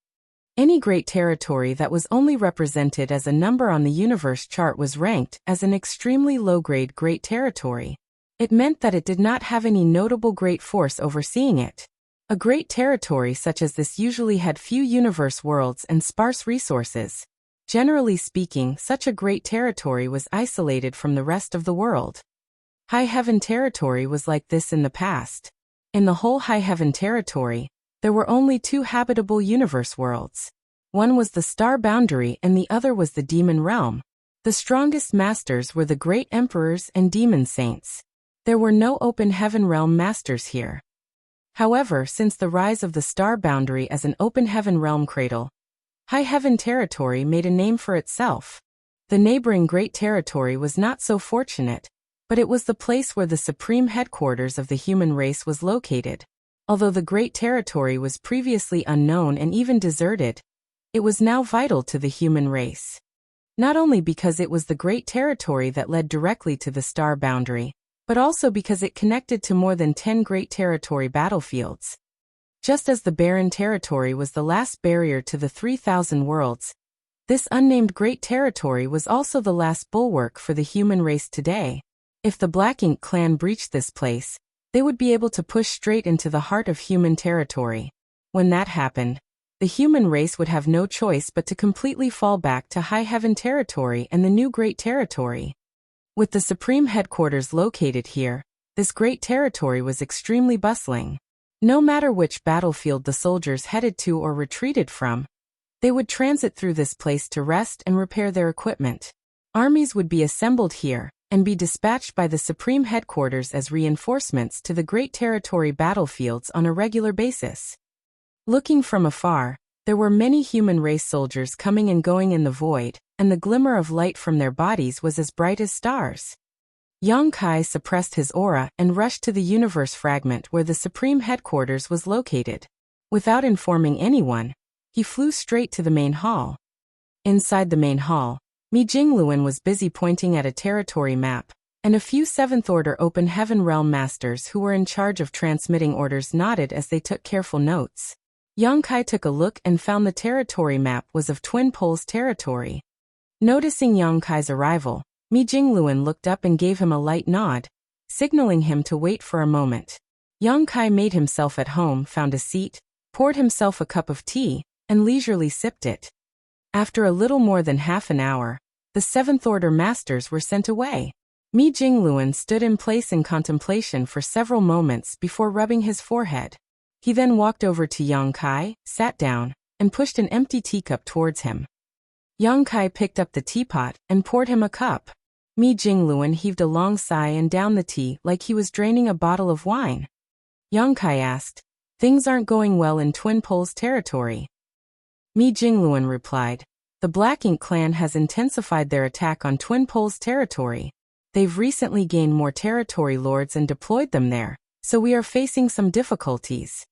Any great territory that was only represented as a number on the universe chart was ranked as an extremely low-grade great territory. It meant that it did not have any notable great force overseeing it. A great territory such as this usually had few universe worlds and sparse resources. Generally speaking, such a great territory was isolated from the rest of the world. High Heaven Territory was like this in the past. In the whole High Heaven Territory, there were only two habitable universe worlds. One was the Star Boundary and the other was the Demon Realm. The strongest masters were the great emperors and demon saints. There were no open heaven realm masters here. However, since the rise of the Star Boundary as an open heaven realm cradle, High Heaven Territory made a name for itself. The neighboring Great Territory was not so fortunate, but it was the place where the supreme headquarters of the human race was located. Although the Great Territory was previously unknown and even deserted, it was now vital to the human race. Not only because it was the Great Territory that led directly to the Star Boundary, but also because it connected to more than 10 Great Territory battlefields. Just as the Barren Territory was the last barrier to the 3,000 worlds, this unnamed Great Territory was also the last bulwark for the human race today. If the Black Ink clan breached this place, they would be able to push straight into the heart of human territory. When that happened, the human race would have no choice but to completely fall back to High Heaven Territory and the new Great Territory. With the supreme headquarters located here, this Great Territory was extremely bustling. No matter which battlefield the soldiers headed to or retreated from, they would transit through this place to rest and repair their equipment. Armies would be assembled here and be dispatched by the supreme headquarters as reinforcements to the Great Territory battlefields on a regular basis. Looking from afar, there were many human race soldiers coming and going in the void, and the glimmer of light from their bodies was as bright as stars. Yang Kai suppressed his aura and rushed to the universe fragment where the supreme headquarters was located. Without informing anyone, he flew straight to the main hall. Inside the main hall, Mi Jingluan was busy pointing at a territory map, and a few seventh-order open heaven realm masters who were in charge of transmitting orders nodded as they took careful notes. Yang Kai took a look and found the territory map was of Twin Poles territory. Noticing Yang Kai's arrival, Mi Jingluan looked up and gave him a light nod, signaling him to wait for a moment. Yang Kai made himself at home, found a seat, poured himself a cup of tea, and leisurely sipped it. After a little more than half an hour, the seventh-order masters were sent away. Mi Jingluan stood in place in contemplation for several moments before rubbing his forehead. He then walked over to Yang Kai, sat down, and pushed an empty teacup towards him. Yang Kai picked up the teapot and poured him a cup. Mi Jingluan heaved a long sigh and downed the tea like he was draining a bottle of wine. Yang Kai asked, "Things aren't going well in Twin Poles territory?" Mi Jingluan replied, "The Black Ink clan has intensified their attack on Twin Poles territory. They've recently gained more territory lords and deployed them there, so we are facing some difficulties."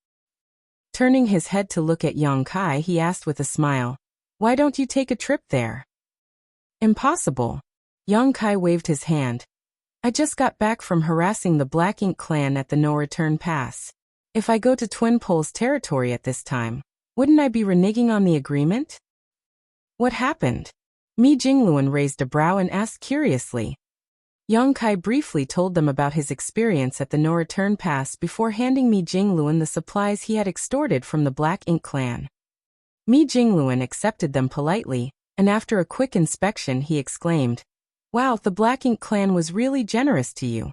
Turning his head to look at Yang Kai, he asked with a smile, "Why don't you take a trip there?" "Impossible." Yang Kai waved his hand. "I just got back from harassing the Black Ink clan at the No-Return Pass. If I go to Twin Poles territory at this time, wouldn't I be reneging on the agreement?" "What happened?" Mi Jingluan raised a brow and asked curiously. Yang Kai briefly told them about his experience at the No-Return Pass before handing Mi Jingluan the supplies he had extorted from the Black Ink clan. Mi Jingluan accepted them politely, and after a quick inspection he exclaimed, "Wow, the Black Ink clan was really generous to you."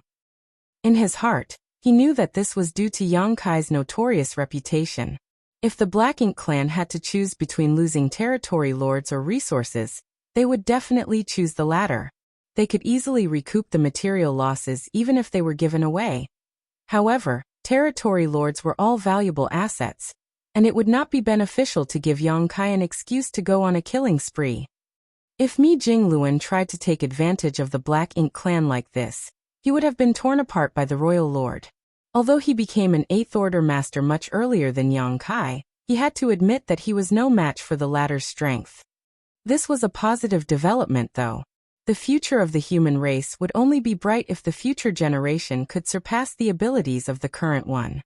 In his heart, he knew that this was due to Yang Kai's notorious reputation. If the Black Ink clan had to choose between losing territory lords or resources, they would definitely choose the latter. They could easily recoup the material losses even if they were given away. However, territory lords were all valuable assets, and it would not be beneficial to give Yang Kai an excuse to go on a killing spree. If Mi Jingluan tried to take advantage of the Black Ink clan like this, he would have been torn apart by the royal lord. Although he became an 8th Order master much earlier than Yang Kai, he had to admit that he was no match for the latter's strength. This was a positive development though. The future of the human race would only be bright if the future generation could surpass the abilities of the current one.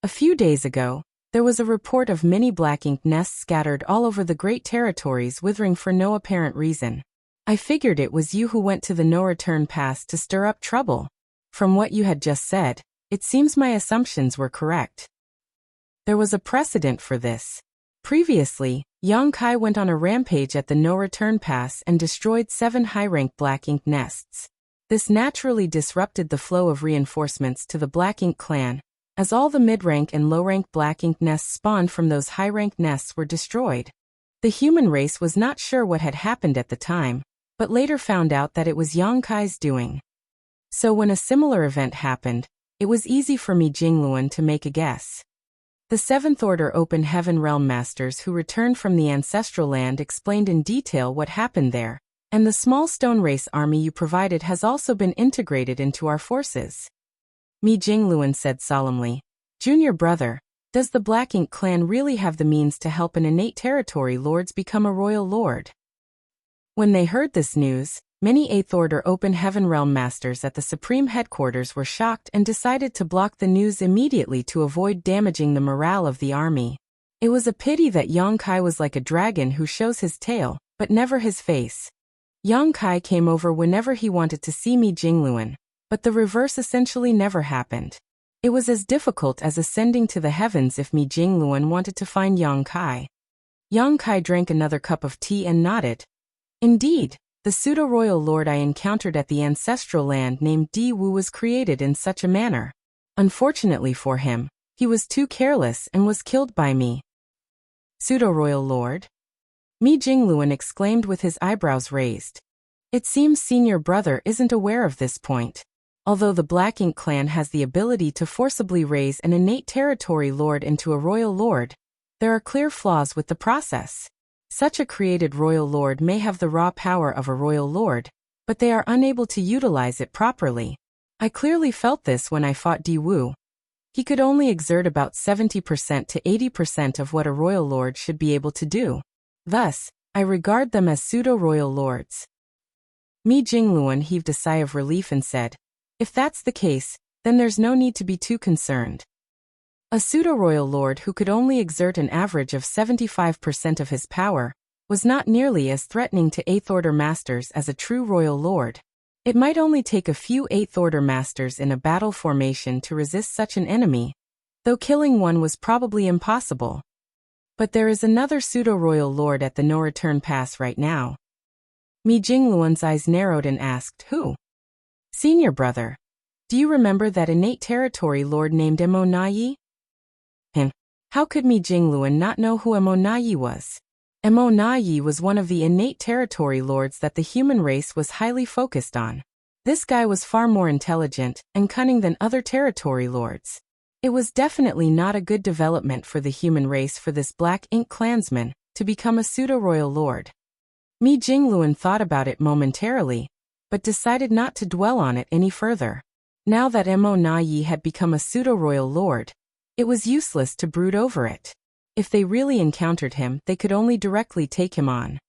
A few days ago, there was a report of many black ink nests scattered all over the great territories withering for no apparent reason. I figured it was you who went to the no-return pass to stir up trouble. From what you had just said, it seems my assumptions were correct. There was a precedent for this. Previously, Yang Kai went on a rampage at the no-return pass and destroyed 7 high-rank black ink nests. This naturally disrupted the flow of reinforcements to the Black Ink clan, as all the mid-rank and low-rank black ink nests spawned from those high-rank nests were destroyed. The human race was not sure what had happened at the time, but later found out that it was Yang Kai's doing. So when a similar event happened, it was easy for Mi Jingluan to make a guess. The 7th Order Open Heaven Realm Masters who returned from the ancestral land explained in detail what happened there, and the small stone race army you provided has also been integrated into our forces. Mi Jingluan said solemnly, "Junior brother, does the Black Ink clan really have the means to help an innate territory lords become a royal lord?" When they heard this news, many 8th Order Open Heaven Realm Masters at the Supreme Headquarters were shocked and decided to block the news immediately to avoid damaging the morale of the army. It was a pity that Yang Kai was like a dragon who shows his tail, but never his face. Yang Kai came over whenever he wanted to see Mi Jingluan, but the reverse essentially never happened. It was as difficult as ascending to the heavens if Mi Jingluan wanted to find Yang Kai. Yang Kai drank another cup of tea and nodded. Indeed, the pseudo-royal lord I encountered at the ancestral land named Di Wu was created in such a manner. Unfortunately for him, he was too careless and was killed by me. Pseudo-royal lord? Mi Jingluan exclaimed with his eyebrows raised. It seems senior brother isn't aware of this point. Although the Black Ink clan has the ability to forcibly raise an innate territory lord into a royal lord, there are clear flaws with the process. Such a created royal lord may have the raw power of a royal lord, but they are unable to utilize it properly. I clearly felt this when I fought Di Wu. He could only exert about 70% to 80% of what a royal lord should be able to do. Thus, I regard them as pseudo-royal lords. Mi Jingluan heaved a sigh of relief and said, "If that's the case, then there's no need to be too concerned." A pseudo-royal lord who could only exert an average of 75% of his power was not nearly as threatening to 8th Order masters as a true royal lord. It might only take a few 8th Order masters in a battle formation to resist such an enemy, though killing one was probably impossible. But there is another pseudo-royal lord at the no-return pass right now. Mi Jingluan's eyes narrowed and asked, "Who?" "Senior brother. Do you remember that innate territory lord named Mo Na Yi?" How could Mi Jingluan not know who Mo Na Yi was? Mo Na Yi was one of the innate territory lords that the human race was highly focused on. This guy was far more intelligent and cunning than other territory lords. It was definitely not a good development for the human race for this Black Ink clansman to become a pseudo-royal lord. Mi Jingluan thought about it momentarily, but decided not to dwell on it any further. Now that Mo Na Yi had become a pseudo-royal lord, it was useless to brood over it. If they really encountered him, they could only directly take him on.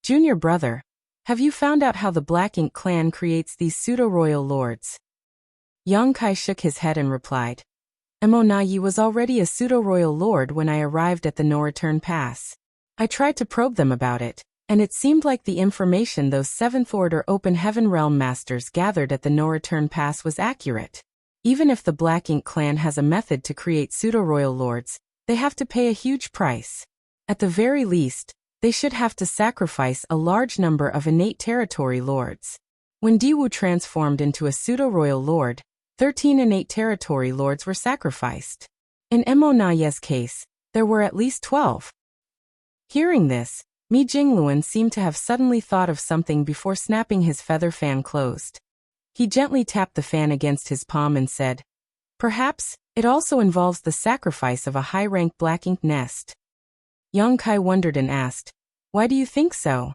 "Junior brother, have you found out how the Black Ink clan creates these pseudo-royal lords?" Yang Kai shook his head and replied, "Mo Na Yi was already a pseudo-royal lord when I arrived at the no-return pass. I tried to probe them about it, and it seemed like the information those 7th Order Open Heaven Realm Masters gathered at the no-return pass was accurate. Even if the Black Ink clan has a method to create pseudo-royal lords, they have to pay a huge price. At the very least, they should have to sacrifice a large number of innate territory lords. When Di Wu transformed into a pseudo-royal lord, 13 innate territory lords were sacrificed. In Mo Na Yi's case, there were at least 12. Hearing this, Mi Jingluan seemed to have suddenly thought of something before snapping his feather fan closed. He gently tapped the fan against his palm and said, "Perhaps, It also involves the sacrifice of a high-rank black ink nest. Young Kai wondered and asked, "Why do you think so?"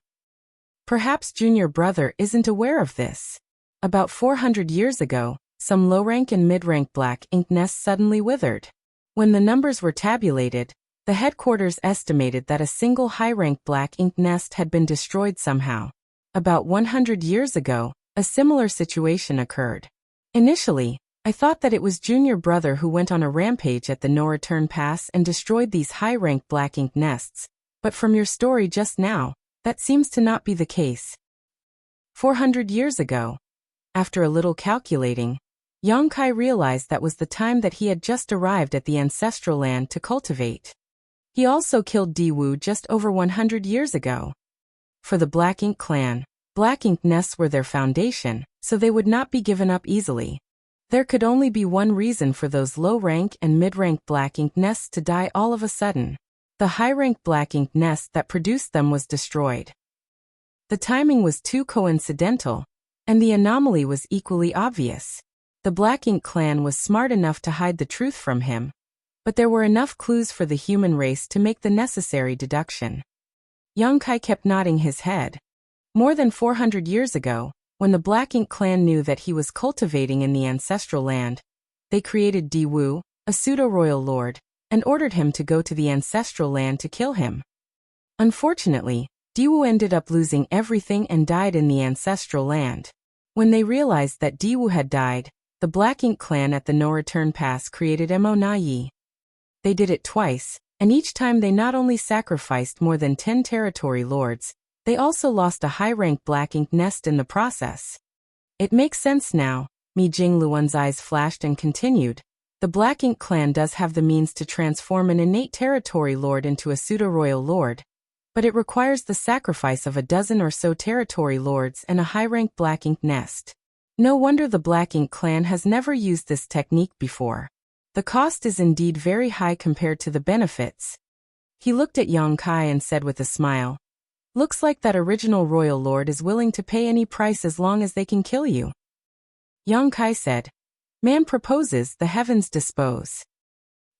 Perhaps junior brother isn't aware of this. About 400 years ago, some low-rank and mid-rank black ink nests suddenly withered. When the numbers were tabulated, the headquarters estimated that a single high-rank black ink nest had been destroyed somehow. About 100 years ago, a similar situation occurred. Initially, I thought that it was junior brother who went on a rampage at the no-return pass and destroyed these high-rank black ink nests, but from your story just now, that seems to not be the case. 400 years ago. After a little calculating, Yang Kai realized that was the time that he had just arrived at the ancestral land to cultivate. He also killed Diwu just over 100 years ago. For the Black Ink clan, black ink nests were their foundation, so they would not be given up easily. There could only be one reason for those low-rank and mid-rank black ink nests to die all of a sudden. The high-rank black ink nest that produced them was destroyed. The timing was too coincidental, and the anomaly was equally obvious. The Black Ink clan was smart enough to hide the truth from him, but there were enough clues for the human race to make the necessary deduction. Yang Kai kept nodding his head. More than 400 years ago, when the Black Ink clan knew that he was cultivating in the ancestral land, they created Diwu, a pseudo-royal lord, and ordered him to go to the ancestral land to kill him. Unfortunately, Diwu ended up losing everything and died in the ancestral land. When they realized that Diwu had died, the Black Ink clan at the no-return pass created Mo Na Yi. They did it twice, and each time they not only sacrificed more than 10 territory lords, they also lost a high-rank black ink nest in the process. It makes sense now, Mi Jingluan's eyes flashed and continued. The Black Ink clan does have the means to transform an innate territory lord into a pseudo-royal lord, but it requires the sacrifice of a dozen or so territory lords and a high-rank black ink nest. No wonder the Black Ink clan has never used this technique before. The cost is indeed very high compared to the benefits. He looked at Yang Kai and said with a smile, "Looks like that original royal lord is willing to pay any price as long as they can kill you." Yang Kai said, "Man proposes, the heavens dispose."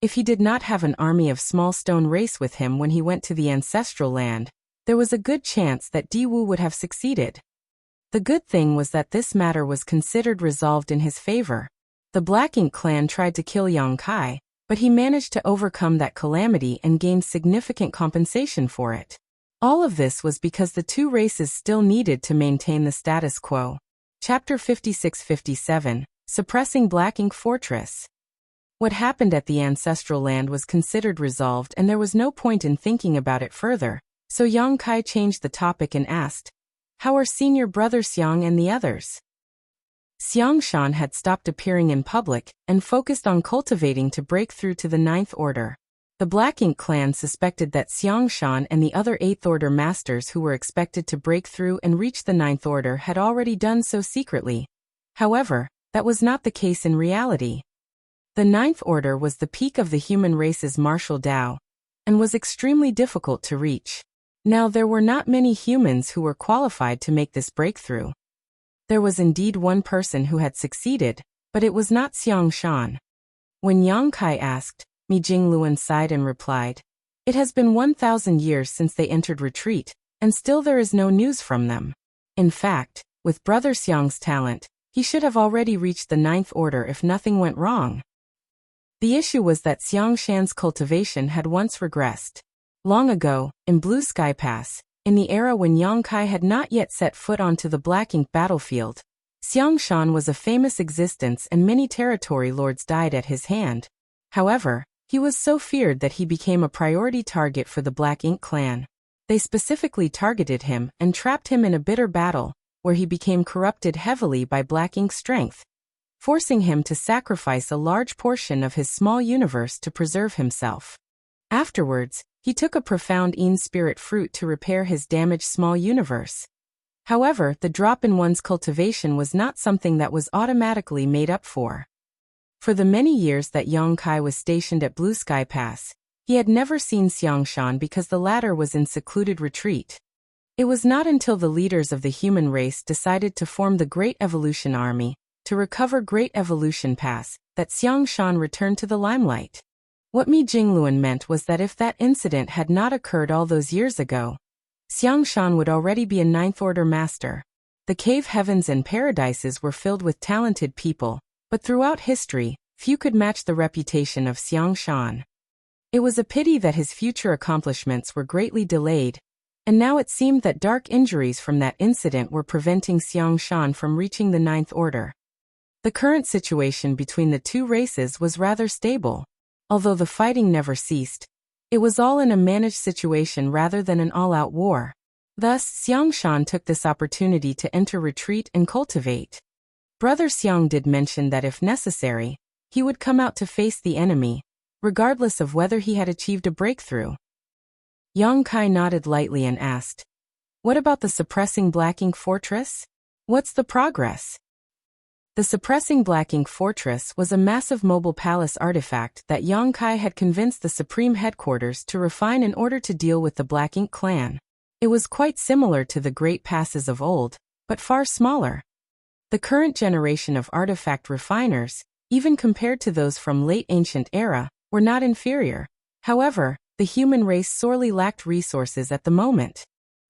If he did not have an army of small stone race with him when he went to the ancestral land, there was a good chance that Diwu would have succeeded. The good thing was that this matter was considered resolved in his favor. The Black Ink clan tried to kill Yang Kai, but he managed to overcome that calamity and gained significant compensation for it. All of this was because the two races still needed to maintain the status quo. Chapter 56-57, Suppressing Black Ink Fortress. What happened at the ancestral land was considered resolved and there was no point in thinking about it further, so Yang Kai changed the topic and asked, "How are senior brother Xiang and the others?" Xiangshan had stopped appearing in public and focused on cultivating to break through to the Ninth Order. The Black Ink clan suspected that Xiangshan and the other Eighth Order masters who were expected to break through and reach the Ninth Order had already done so secretly. However, that was not the case in reality. The Ninth Order was the peak of the human race's martial Tao, and was extremely difficult to reach. Now there were not many humans who were qualified to make this breakthrough. There was indeed one person who had succeeded, but it was not Xiangshan. When Yang Kai asked, Mi Jingluan sighed and replied, "It has been 1,000 years since they entered retreat, and still there is no news from them. In fact, with Brother Xiang's talent, he should have already reached the Ninth Order if nothing went wrong." The issue was that Xiangshan's cultivation had once regressed. Long ago, in Blue Sky Pass, in the era when Yang Kai had not yet set foot onto the Black Ink battlefield, Xiangshan was a famous existence and many territory lords died at his hand. However, he was so feared that he became a priority target for the Black Ink clan. They specifically targeted him and trapped him in a bitter battle, where he became corrupted heavily by Black Ink's strength, forcing him to sacrifice a large portion of his small universe to preserve himself. Afterwards, he took a profound Een spirit fruit to repair his damaged small universe. However, the drop in one's cultivation was not something that was automatically made up for. For the many years that Yang Kai was stationed at Blue Sky Pass, he had never seen Xiangshan because the latter was in secluded retreat. It was not until the leaders of the human race decided to form the Great Evolution Army, to recover Great Evolution Pass, that Xiang Shan returned to the limelight. What Mi Jingluan meant was that if that incident had not occurred all those years ago, Xiang Shan would already be a Ninth Order master. The cave heavens and paradises were filled with talented people, but throughout history, few could match the reputation of Xiang Shan. It was a pity that his future accomplishments were greatly delayed, and now it seemed that dark injuries from that incident were preventing Xiang Shan from reaching the Ninth Order. The current situation between the two races was rather stable. Although the fighting never ceased, it was all in a managed situation rather than an all-out war. Thus, Xiang Shan took this opportunity to enter retreat and cultivate. Brother Xiang did mention that if necessary, he would come out to face the enemy, regardless of whether he had achieved a breakthrough. Yang Kai nodded lightly and asked, "What about the suppressing Black Ink Fortress? What's the progress?" The suppressing Black Ink Fortress was a massive mobile palace artifact that Yang Kai had convinced the Supreme Headquarters to refine in order to deal with the Black Ink clan. It was quite similar to the Great Passes of old, but far smaller. The current generation of artifact refiners, even compared to those from late ancient era, were not inferior. However, the human race sorely lacked resources at the moment.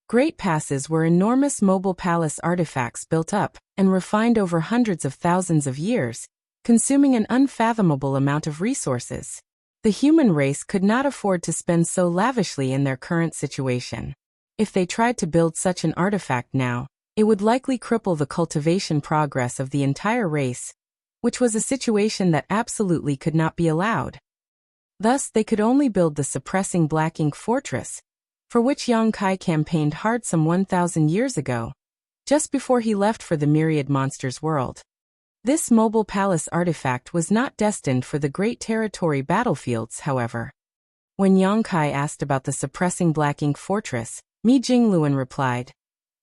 Great Passes were enormous mobile palace artifacts built up and refined over hundreds of thousands of years, consuming an unfathomable amount of resources. The human race could not afford to spend so lavishly in their current situation. If they tried to build such an artifact now, it would likely cripple the cultivation progress of the entire race, which was a situation that absolutely could not be allowed. Thus, they could only build the suppressing Black Ink Fortress, for which Yang Kai campaigned hard some 1,000 years ago, just before he left for the Myriad Monsters world. This mobile palace artifact was not destined for the Great Territory battlefields, however. When Yang Kai asked about the suppressing Black Ink Fortress, Mi Jingluan replied,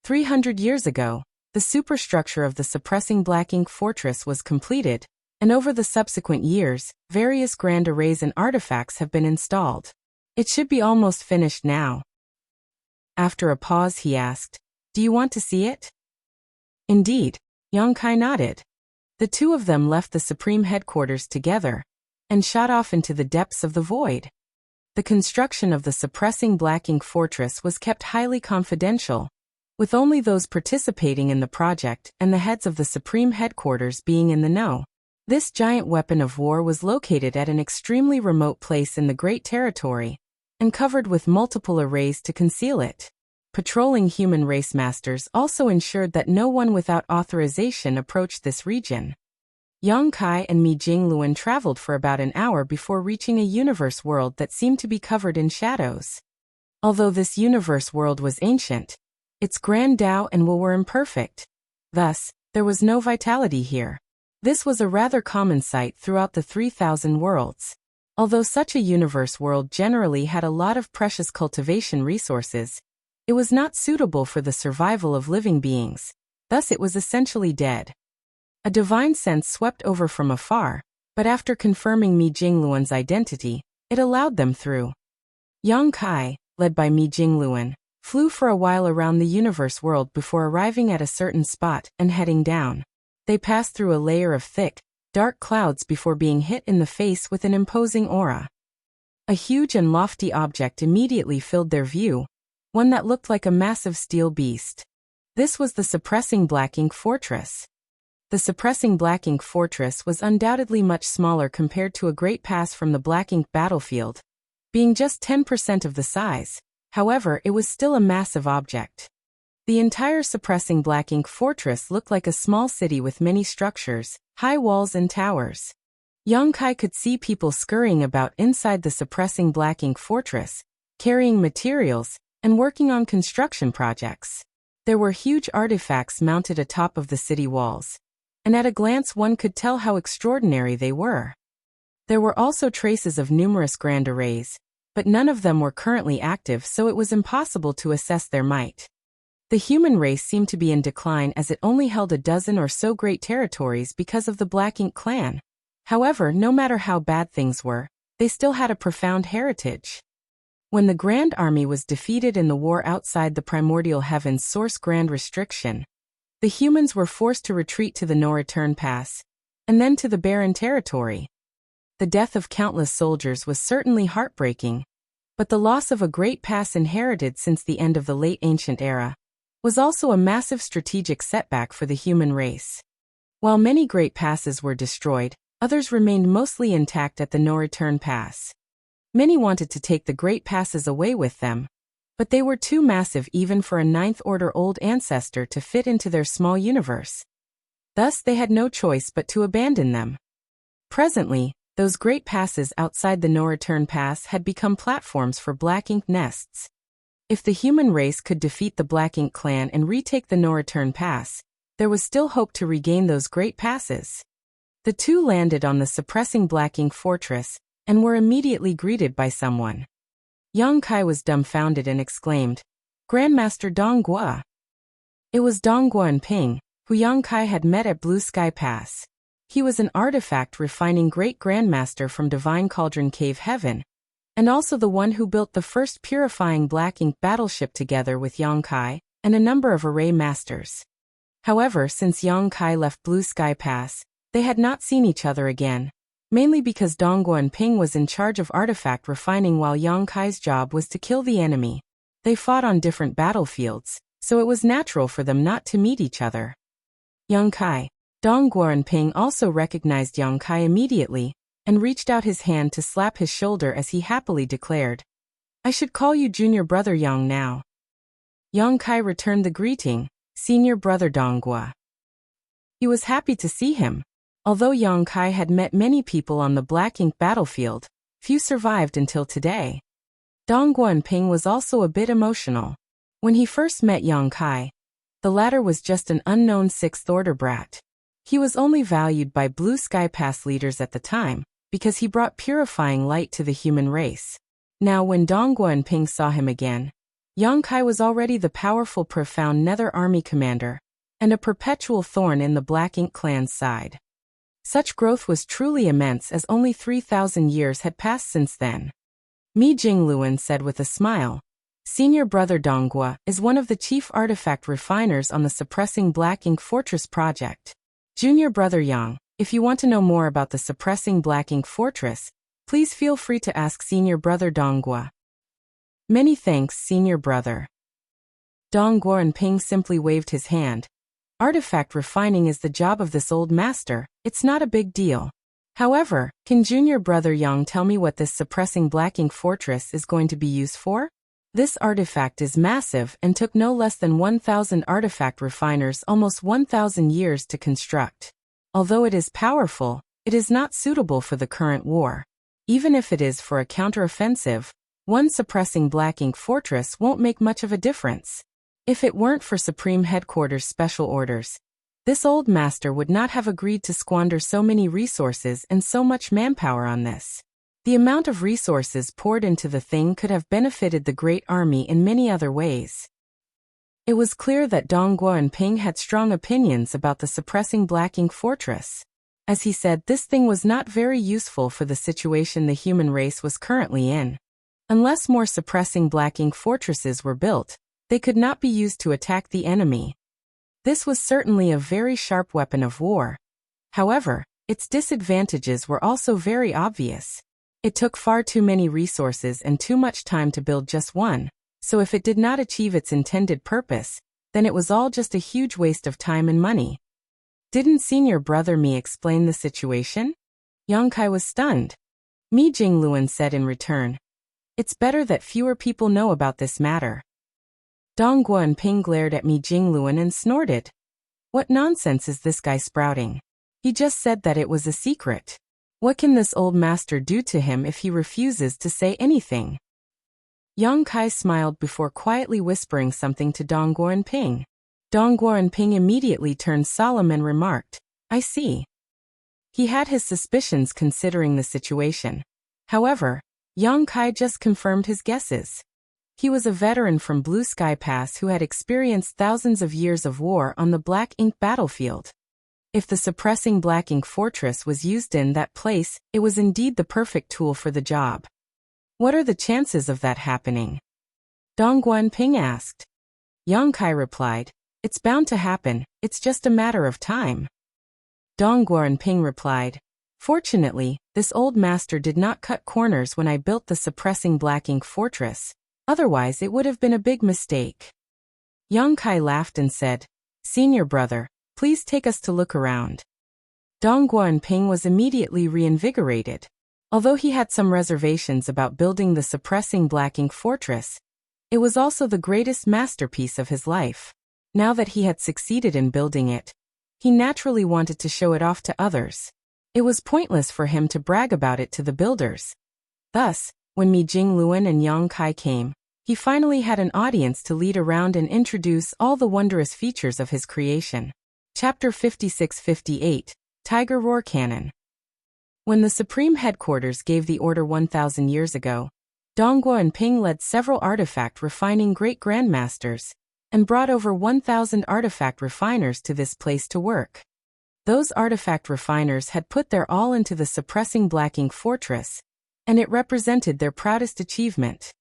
300 years ago, the superstructure of the suppressing Black Ink Fortress was completed, and over the subsequent years, various grand arrays and artifacts have been installed. It should be almost finished now. After a pause he asked, "Do you want to see it?" Indeed, Yang Kai nodded. The two of them left the Supreme Headquarters together, and shot off into the depths of the void. The construction of the suppressing Black Ink Fortress was kept highly confidential, with only those participating in the project and the heads of the Supreme Headquarters being in the know. This giant weapon of war was located at an extremely remote place in the Great Territory, and covered with multiple arrays to conceal it. Patrolling human race masters also ensured that no one without authorization approached this region. Yang Kai and Mi Jingluan traveled for about an hour before reaching a universe world that seemed to be covered in shadows. Although this universe world was ancient, its grand Tao and will were imperfect. Thus, there was no vitality here. This was a rather common sight throughout the 3,000 worlds. Although such a universe world generally had a lot of precious cultivation resources, it was not suitable for the survival of living beings. Thus it was essentially dead. A divine sense swept over from afar, but after confirming Mi Jingluan's identity, it allowed them through. Yang Kai, led by Mi Jingluan, flew for a while around the universe world before arriving at a certain spot and heading down. They passed through a layer of thick, dark clouds before being hit in the face with an imposing aura. A huge and lofty object immediately filled their view, one that looked like a massive steel beast. This was the suppressing Black Ink Fortress. The suppressing Black Ink Fortress was undoubtedly much smaller compared to a great pass from the Black Ink battlefield, being just 10% of the size. However, it was still a massive object. The entire suppressing Black Ink Fortress looked like a small city with many structures, high walls and towers. Yang Kai could see people scurrying about inside the suppressing Black Ink Fortress, carrying materials, and working on construction projects. There were huge artifacts mounted atop of the city walls, and at a glance one could tell how extraordinary they were. There were also traces of numerous grand arrays, but none of them were currently active, so it was impossible to assess their might. The human race seemed to be in decline as it only held a dozen or so great territories because of the Black Ink clan. However, no matter how bad things were, they still had a profound heritage. When the Grand Army was defeated in the war outside the Primordial Heaven's Source Grand Restriction, the humans were forced to retreat to the No Return Pass, and then to the barren territory. The death of countless soldiers was certainly heartbreaking, but the loss of a great pass inherited since the end of the late ancient era was also a massive strategic setback for the human race. While many great passes were destroyed, others remained mostly intact at the no-return pass. Many wanted to take the great passes away with them, but they were too massive even for a ninth-order old ancestor to fit into their small universe. Thus they had no choice but to abandon them. Presently, those great passes outside the no-return pass had become platforms for Black Ink nests. If the human race could defeat the Black Ink clan and retake the no-return pass, there was still hope to regain those great passes. The two landed on the suppressing Black Ink fortress and were immediately greeted by someone. Yang Kai was dumbfounded and exclaimed, "Grandmaster Dong Gua." It was Dong Gua and Ping, who Yang Kai had met at Blue Sky Pass. He was an artifact refining great grandmaster from Divine Cauldron Cave Heaven, and also the one who built the first purifying Black Ink battleship together with Yang Kai and a number of array masters. However, since Yang Kai left Blue Sky Pass, they had not seen each other again, mainly because Dong Gua and Ping was in charge of artifact refining while Yang Kai's job was to kill the enemy. They fought on different battlefields, so it was natural for them not to meet each other. Yang Kai. Dong Gua and Ping also recognized Yang Kai immediately, and reached out his hand to slap his shoulder as he happily declared, "I should call you junior brother Yang now." Yang Kai returned the greeting, "Senior brother Dong Gua." He was happy to see him. Although Yang Kai had met many people on the Black Ink battlefield, few survived until today. Dong Gua and Ping was also a bit emotional. When he first met Yang Kai, the latter was just an unknown sixth-order brat. He was only valued by Blue Sky Pass leaders at the time, because he brought purifying light to the human race. Now when Dong Gua and Ping saw him again, Yang Kai was already the powerful profound Nether Army commander, and a perpetual thorn in the Black Ink clan's side. Such growth was truly immense as only 3,000 years had passed since then. Mi Jingluan said with a smile, "Senior brother Dong Gua is one of the chief artifact refiners on the Suppressing Black Ink Fortress project. Junior brother Yang, if you want to know more about the Suppressing Black Ink Fortress, please feel free to ask senior brother Dong Gua." "Many thanks, senior brother." Dong Gua and Ping simply waved his hand. "Artifact refining is the job of this old master, it's not a big deal. However, can junior brother Yang tell me what this Suppressing Black Ink Fortress is going to be used for? This artifact is massive and took no less than 1,000 artifact refiners almost 1,000 years to construct. Although it is powerful, it is not suitable for the current war. Even if it is for a counteroffensive, one Suppressing Black Ink Fortress won't make much of a difference. If it weren't for Supreme Headquarters special orders, this old master would not have agreed to squander so many resources and so much manpower on this. The amount of resources poured into the thing could have benefited the Great Army in many other ways." It was clear that Dong Gua and Ping had strong opinions about the Suppressing Black Ink Fortress. As he said, this thing was not very useful for the situation the human race was currently in. Unless more Suppressing Black Ink Fortresses were built, they could not be used to attack the enemy. This was certainly a very sharp weapon of war. However, its disadvantages were also very obvious. It took far too many resources and too much time to build just one, so if it did not achieve its intended purpose, then it was all just a huge waste of time and money. "Didn't senior brother Mi explain the situation?" Yang Kai was stunned. Mi Jingluan said in return, "It's better that fewer people know about this matter." Dong Gua and Ping glared at Mi Jingluan and snorted. "What nonsense is this guy sprouting? He just said that it was a secret. What can this old master do to him if he refuses to say anything?" Yang Kai smiled before quietly whispering something to Dong Gua and Ping. Dong Gua and Ping immediately turned solemn and remarked, "I see." He had his suspicions considering the situation. However, Yang Kai just confirmed his guesses. He was a veteran from Blue Sky Pass who had experienced thousands of years of war on the Black Ink battlefield. If the Suppressing Black Ink Fortress was used in that place, it was indeed the perfect tool for the job. "What are the chances of that happening?" Dong Gua and Ping asked. Yang Kai replied, "It's bound to happen, it's just a matter of time." Dong Guanping replied. Fortunately, this old master did not cut corners when I built the suppressing black ink fortress. Otherwise it would have been a big mistake. Yang Kai laughed and said, Senior brother, please take us to look around. Dong Guanping was immediately reinvigorated. Although he had some reservations about building the suppressing black ink fortress, it was also the greatest masterpiece of his life. Now that he had succeeded in building it, he naturally wanted to show it off to others. It was pointless for him to brag about it to the builders. Thus, when Mi Jingluan and Yang Kai came, he finally had an audience to lead around and introduce all the wondrous features of his creation. Chapter 56-58, Tiger Roar Cannon. When the Supreme Headquarters gave the order 1,000 years ago, Dong Guanping led several artifact refining great grandmasters and brought over 1,000 artifact refiners to this place to work. Those artifact refiners had put their all into the suppressing black ink fortress, and it represented their proudest achievement.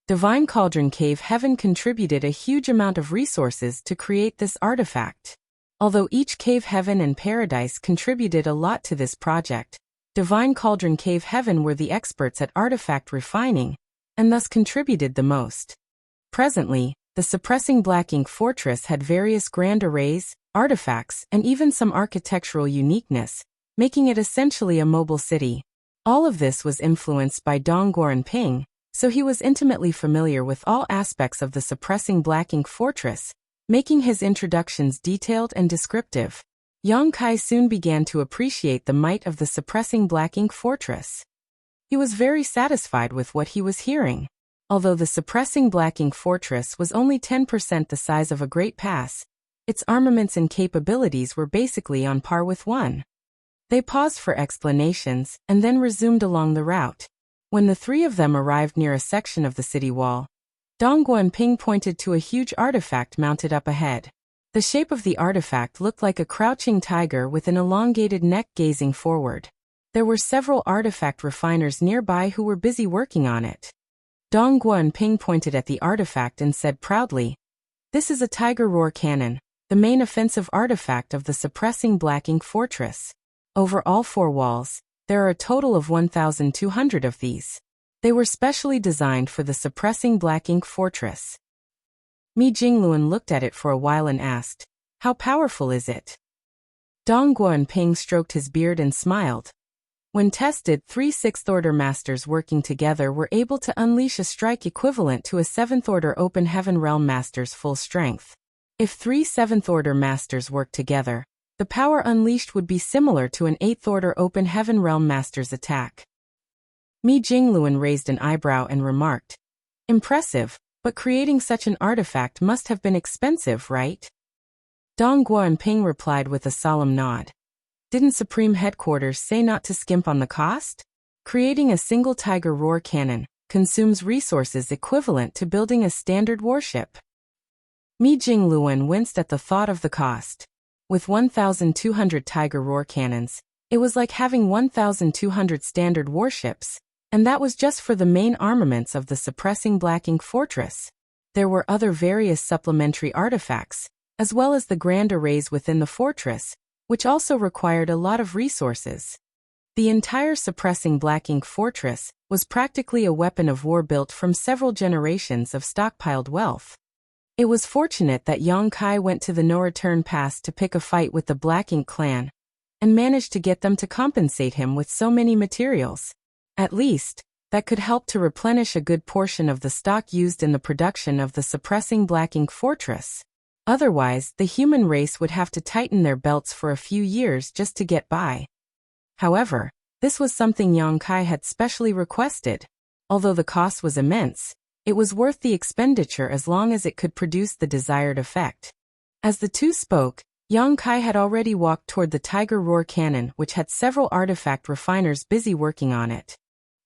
Divine Cauldron Cave Heaven contributed a huge amount of resources to create this artifact. Although each Cave Heaven and Paradise contributed a lot to this project, Divine Cauldron Cave Heaven were the experts at artifact refining, and thus contributed the most. Presently, the suppressing black ink fortress had various grand arrays, artifacts, and even some architectural uniqueness, making it essentially a mobile city. All of this was influenced by Dong Guanping, so he was intimately familiar with all aspects of the suppressing black ink fortress, making his introductions detailed and descriptive. Yang Kai soon began to appreciate the might of the suppressing black ink fortress. He was very satisfied with what he was hearing. Although the suppressing black ink fortress was only 10% the size of a great pass, its armaments and capabilities were basically on par with one. They paused for explanations and then resumed along the route. When the three of them arrived near a section of the city wall, Dong Guanping pointed to a huge artifact mounted up ahead. The shape of the artifact looked like a crouching tiger with an elongated neck gazing forward. There were several artifact refiners nearby who were busy working on it. Dong Guanping pointed at the artifact and said proudly, "This is a Tiger Roar Cannon, the main offensive artifact of the suppressing black ink fortress. Over all four walls, there are a total of 1,200 of these. They were specially designed for the suppressing black ink fortress." Mi Jingluan looked at it for a while and asked, "How powerful is it?" Dong Guanping stroked his beard and smiled. When tested, 3 6th-order masters working together were able to unleash a strike equivalent to a 7th-order Open Heaven Realm master's full strength. If 3 7th-order masters worked together, the power unleashed would be similar to an 8th-order Open Heaven Realm master's attack. Mi Jingluan raised an eyebrow and remarked, "Impressive, but creating such an artifact must have been expensive, right?" Dong Guanping replied with a solemn nod. "Didn't Supreme Headquarters say not to skimp on the cost? Creating a single Tiger Roar cannon consumes resources equivalent to building a standard warship." Mi Jingluan winced at the thought of the cost. With 1,200 Tiger Roar cannons, it was like having 1,200 standard warships, and that was just for the main armaments of the suppressing black ink fortress. There were other various supplementary artifacts, as well as the grand arrays within the fortress, which also required a lot of resources. The entire suppressing black ink fortress was practically a weapon of war built from several generations of stockpiled wealth. It was fortunate that Yang Kai went to the no-return pass to pick a fight with the Black Ink clan, and managed to get them to compensate him with so many materials. At least, that could help to replenish a good portion of the stock used in the production of the suppressing black ink fortress. Otherwise, the human race would have to tighten their belts for a few years just to get by. However, this was something Yang Kai had specially requested. Although the cost was immense, it was worth the expenditure as long as it could produce the desired effect. As the two spoke, Yang Kai had already walked toward the Tiger Roar cannon, which had several artifact refiners busy working on it.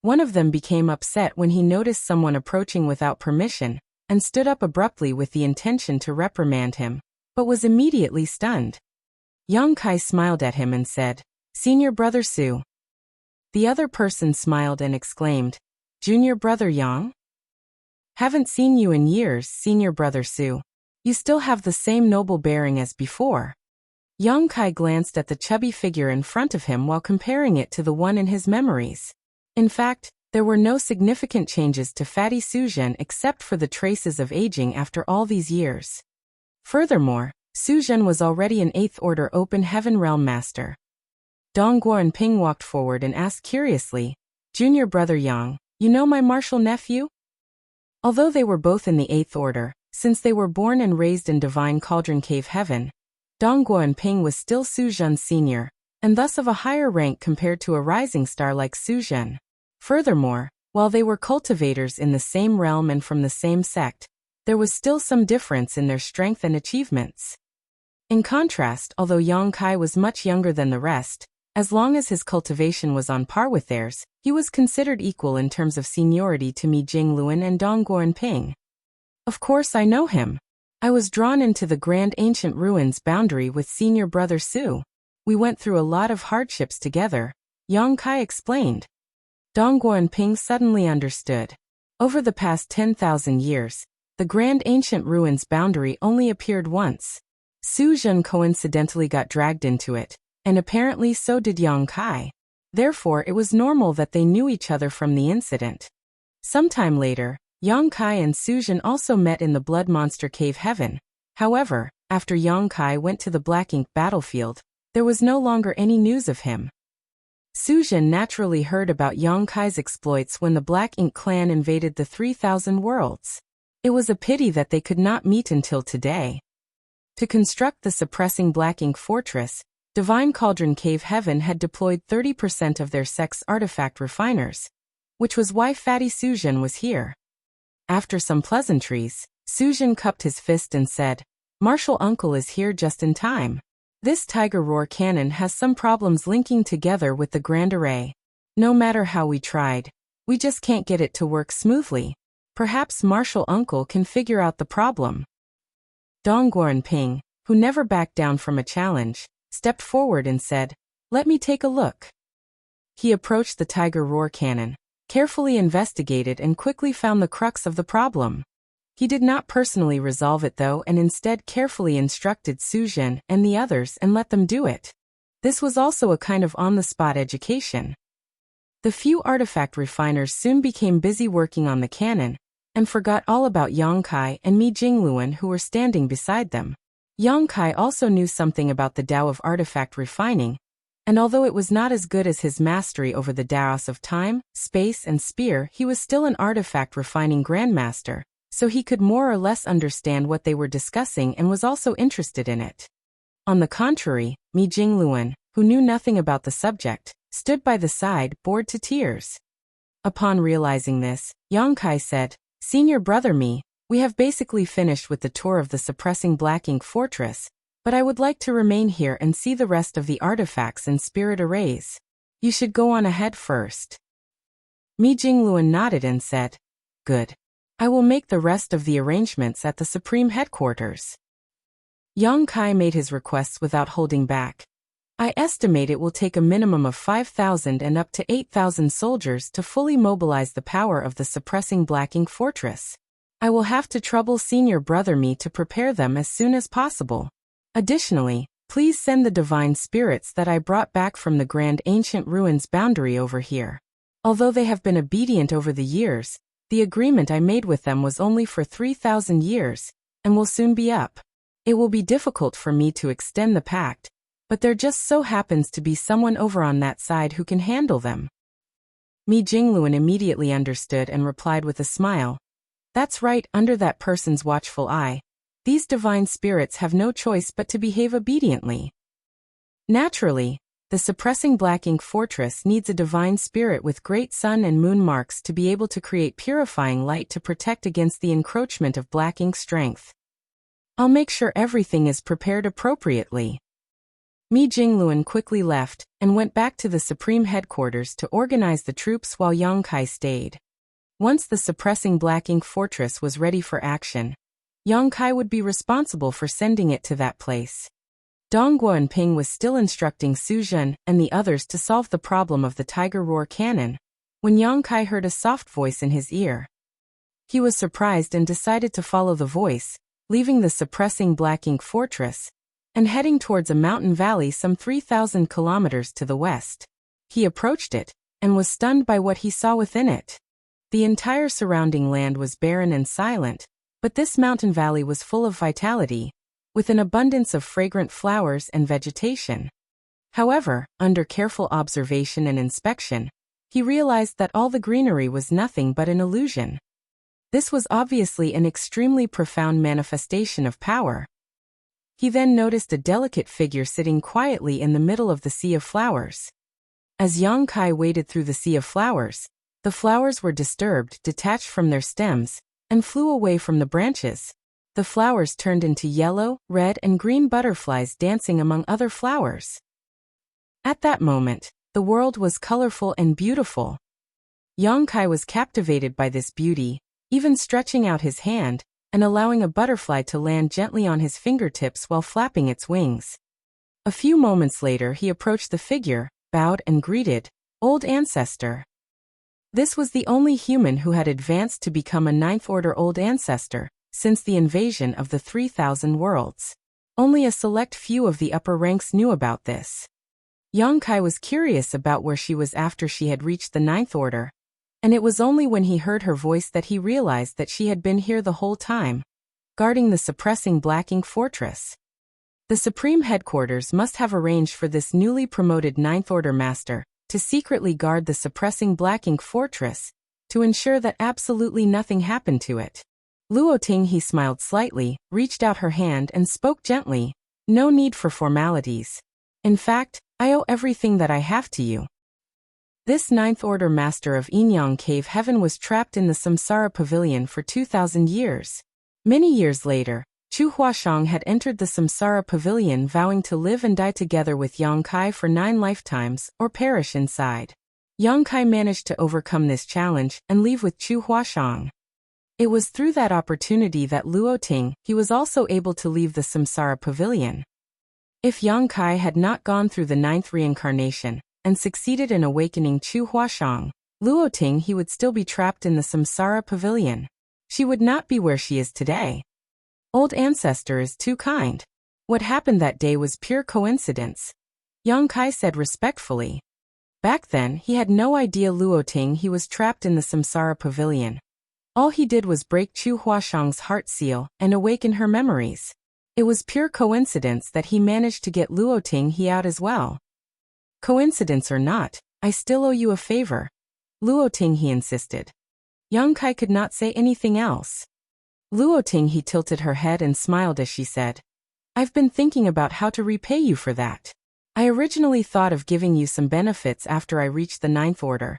One of them became upset when he noticed someone approaching without permission, and stood up abruptly with the intention to reprimand him, but was immediately stunned. Yang Kai smiled at him and said, "Senior Brother Su." The other person smiled and exclaimed, "Junior Brother Yang? Haven't seen you in years, Senior Brother Su. You still have the same noble bearing as before." Yang Kai glanced at the chubby figure in front of him while comparing it to the one in his memories. In fact, there were no significant changes to Fatty Suzhen except for the traces of aging after all these years. Furthermore, Suzhen was already an 8th Order Open Heaven Realm Master. Dong Guoanping walked forward and asked curiously, "Junior brother Yang, you know my martial nephew?" Although they were both in the 8th Order, since they were born and raised in Divine Cauldron Cave Heaven, Dong Guoanping was still Suzhen's senior, and thus of a higher rank compared to a rising star like Suzhen. Furthermore, while they were cultivators in the same realm and from the same sect, there was still some difference in their strength and achievements. In contrast, although Yang Kai was much younger than the rest, as long as his cultivation was on par with theirs, he was considered equal in terms of seniority to Mi Jingluan and Dong Guoanping. "Of course I know him. I was drawn into the Grand Ancient Ruins boundary with senior brother Su. We went through a lot of hardships together," Yang Kai explained. Dong Guoanping suddenly understood. Over the past 10,000 years, the Grand Ancient Ruins boundary only appeared once. Suzhen coincidentally got dragged into it, and apparently so did Yang Kai. Therefore, it was normal that they knew each other from the incident. Sometime later, Yang Kai and Suzhen also met in the Blood Monster Cave Heaven. However, after Yang Kai went to the Black Ink battlefield, there was no longer any news of him. Suzhen naturally heard about Yang Kai's exploits when the Black Ink clan invaded the 3,000 worlds. It was a pity that they could not meet until today. To construct the suppressing Black Ink fortress, Divine Cauldron Cave Heaven had deployed 30% of their sect's artifact refiners, which was why Fatty Suzhen was here. After some pleasantries, Suzhen cupped his fist and said, "Martial Uncle is here just in time. This Tiger Roar cannon has some problems linking together with the Grand Array. No matter how we tried, we just can't get it to work smoothly. Perhaps Martial Uncle can figure out the problem." Dong Guoanping, who never backed down from a challenge, stepped forward and said, "Let me take a look." He approached the Tiger Roar cannon, carefully investigated and quickly found the crux of the problem. He did not personally resolve it though and instead carefully instructed Suzhen and the others and let them do it. This was also a kind of on-the-spot education. The few artifact refiners soon became busy working on the cannon, and forgot all about Yang Kai and Mi Jingluan who were standing beside them. Yang Kai also knew something about the Tao of artifact refining, and although it was not as good as his mastery over the Taos of time, space and spear, he was still an artifact refining grandmaster, so he could more or less understand what they were discussing and was also interested in it. On the contrary, Mi Jingluan, who knew nothing about the subject, stood by the side, bored to tears. Upon realizing this, Yang Kai said, "Senior brother Mi, we have basically finished with the tour of the suppressing Black Ink fortress, but I would like to remain here and see the rest of the artifacts and spirit arrays. You should go on ahead first." Mi Jingluan nodded and said, "Good. I will make the rest of the arrangements at the Supreme Headquarters." Yang Kai made his requests without holding back. "I estimate it will take a minimum of 5,000 and up to 8,000 soldiers to fully mobilize the power of the suppressing Black Ink fortress. I will have to trouble senior brother Mi to prepare them as soon as possible. Additionally, please send the divine spirits that I brought back from the Grand Ancient Ruins boundary over here. Although they have been obedient over the years, the agreement I made with them was only for 3,000 years, and will soon be up. It will be difficult for me to extend the pact, but there just so happens to be someone over on that side who can handle them." Mi Jingluan immediately understood and replied with a smile, "That's right, under that person's watchful eye. These divine spirits have no choice but to behave obediently." Naturally, the suppressing Black Ink fortress needs a divine spirit with great sun and moon marks to be able to create purifying light to protect against the encroachment of Black Ink strength. I'll make sure everything is prepared appropriately. Mi Jingluan quickly left and went back to the Supreme Headquarters to organize the troops while Yang Kai stayed. Once the suppressing Black Ink fortress was ready for action, Yang Kai would be responsible for sending it to that place. Dong Guoanping was still instructing Suzhen and the others to solve the problem of the Tiger Roar cannon, when Yang Kai heard a soft voice in his ear. He was surprised and decided to follow the voice, leaving the suppressing Black Ink fortress, and heading towards a mountain valley some 3,000 kilometers to the west. He approached it, and was stunned by what he saw within it. The entire surrounding land was barren and silent, but this mountain valley was full of vitality, with an abundance of fragrant flowers and vegetation. However, under careful observation and inspection, he realized that all the greenery was nothing but an illusion. This was obviously an extremely profound manifestation of power. He then noticed a delicate figure sitting quietly in the middle of the sea of flowers. As Yang Kai waded through the sea of flowers, the flowers were disturbed, detached from their stems, and flew away from the branches. The flowers turned into yellow, red, and green butterflies dancing among other flowers. At that moment, the world was colorful and beautiful. Yang Kai was captivated by this beauty, even stretching out his hand and allowing a butterfly to land gently on his fingertips while flapping its wings. A few moments later he approached the figure, bowed and greeted, "Old Ancestor." This was the only human who had advanced to become a ninth-order Old Ancestor since the invasion of the 3,000 worlds. Only a select few of the upper ranks knew about this. Yang Kai was curious about where she was after she had reached the ninth order, and it was only when he heard her voice that he realized that she had been here the whole time, guarding the suppressing Black Ink Fortress. The Supreme Headquarters must have arranged for this newly promoted ninth order master to secretly guard the suppressing Black Ink Fortress, to ensure that absolutely nothing happened to it. Luo Ting, he smiled slightly, reached out her hand and spoke gently, "No need for formalities. In fact, I owe everything that I have to you." This ninth order master of Yinyang Cave Heaven was trapped in the Samsara Pavilion for 2,000 years. Many years later, Chu Huashang had entered the Samsara Pavilion vowing to live and die together with Yang Kai for 9 lifetimes or perish inside. Yang Kai managed to overcome this challenge and leave with Chu Huashang. It was through that opportunity that Luo Ting, he was also able to leave the Samsara Pavilion. If Yang Kai had not gone through the 9th reincarnation and succeeded in awakening Chu Huashang, Luo Ting, he would still be trapped in the Samsara Pavilion. She would not be where she is today. Old Ancestor is too kind. What happened that day was pure coincidence, Yang Kai said respectfully. Back then, he had no idea Luo Ting, he was trapped in the Samsara Pavilion. All he did was break Chu Huashang's heart seal and awaken her memories. It was pure coincidence that he managed to get Luo Ting he out as well. Coincidence or not, I still owe you a favor, Luo Ting, he insisted. Yang Kai could not say anything else. Luo Ting, he tilted her head and smiled as she said, "I've been thinking about how to repay you for that. I originally thought of giving you some benefits after I reached the 9th order.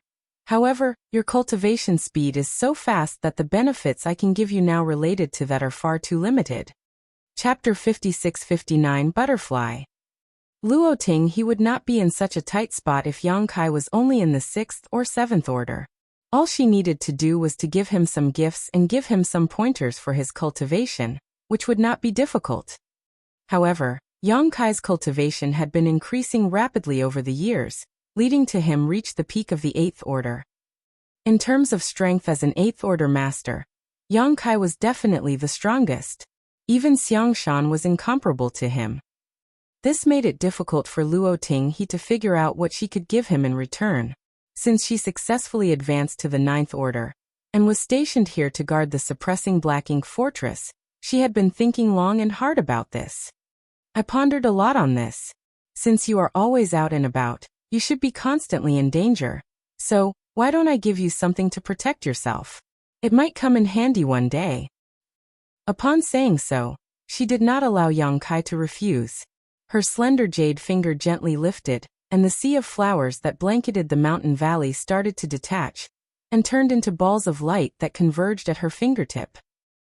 However, your cultivation speed is so fast that the benefits I can give you now related to that are far too limited." Chapter 56-59 Butterfly. Luo Ting, he would not be in such a tight spot if Yang Kai was only in the 6th or 7th order. All she needed to do was to give him some gifts and give him some pointers for his cultivation, which would not be difficult. However, Yang Kai's cultivation had been increasing rapidly over the years, leading to him reach the peak of the 8th order. In terms of strength as an 8th order master, Yang Kai was definitely the strongest. Even Xiang Shan was incomparable to him. This made it difficult for Luo Ting he to figure out what she could give him in return, since she successfully advanced to the 9th order, and was stationed here to guard the suppressing Black Ink Fortress. She had been thinking long and hard about this. I pondered a lot on this. Since you are always out and about, you should be constantly in danger. So, why don't I give you something to protect yourself? It might come in handy one day. Upon saying so, she did not allow Yang Kai to refuse. Her slender jade finger gently lifted, and the sea of flowers that blanketed the mountain valley started to detach, and turned into balls of light that converged at her fingertip.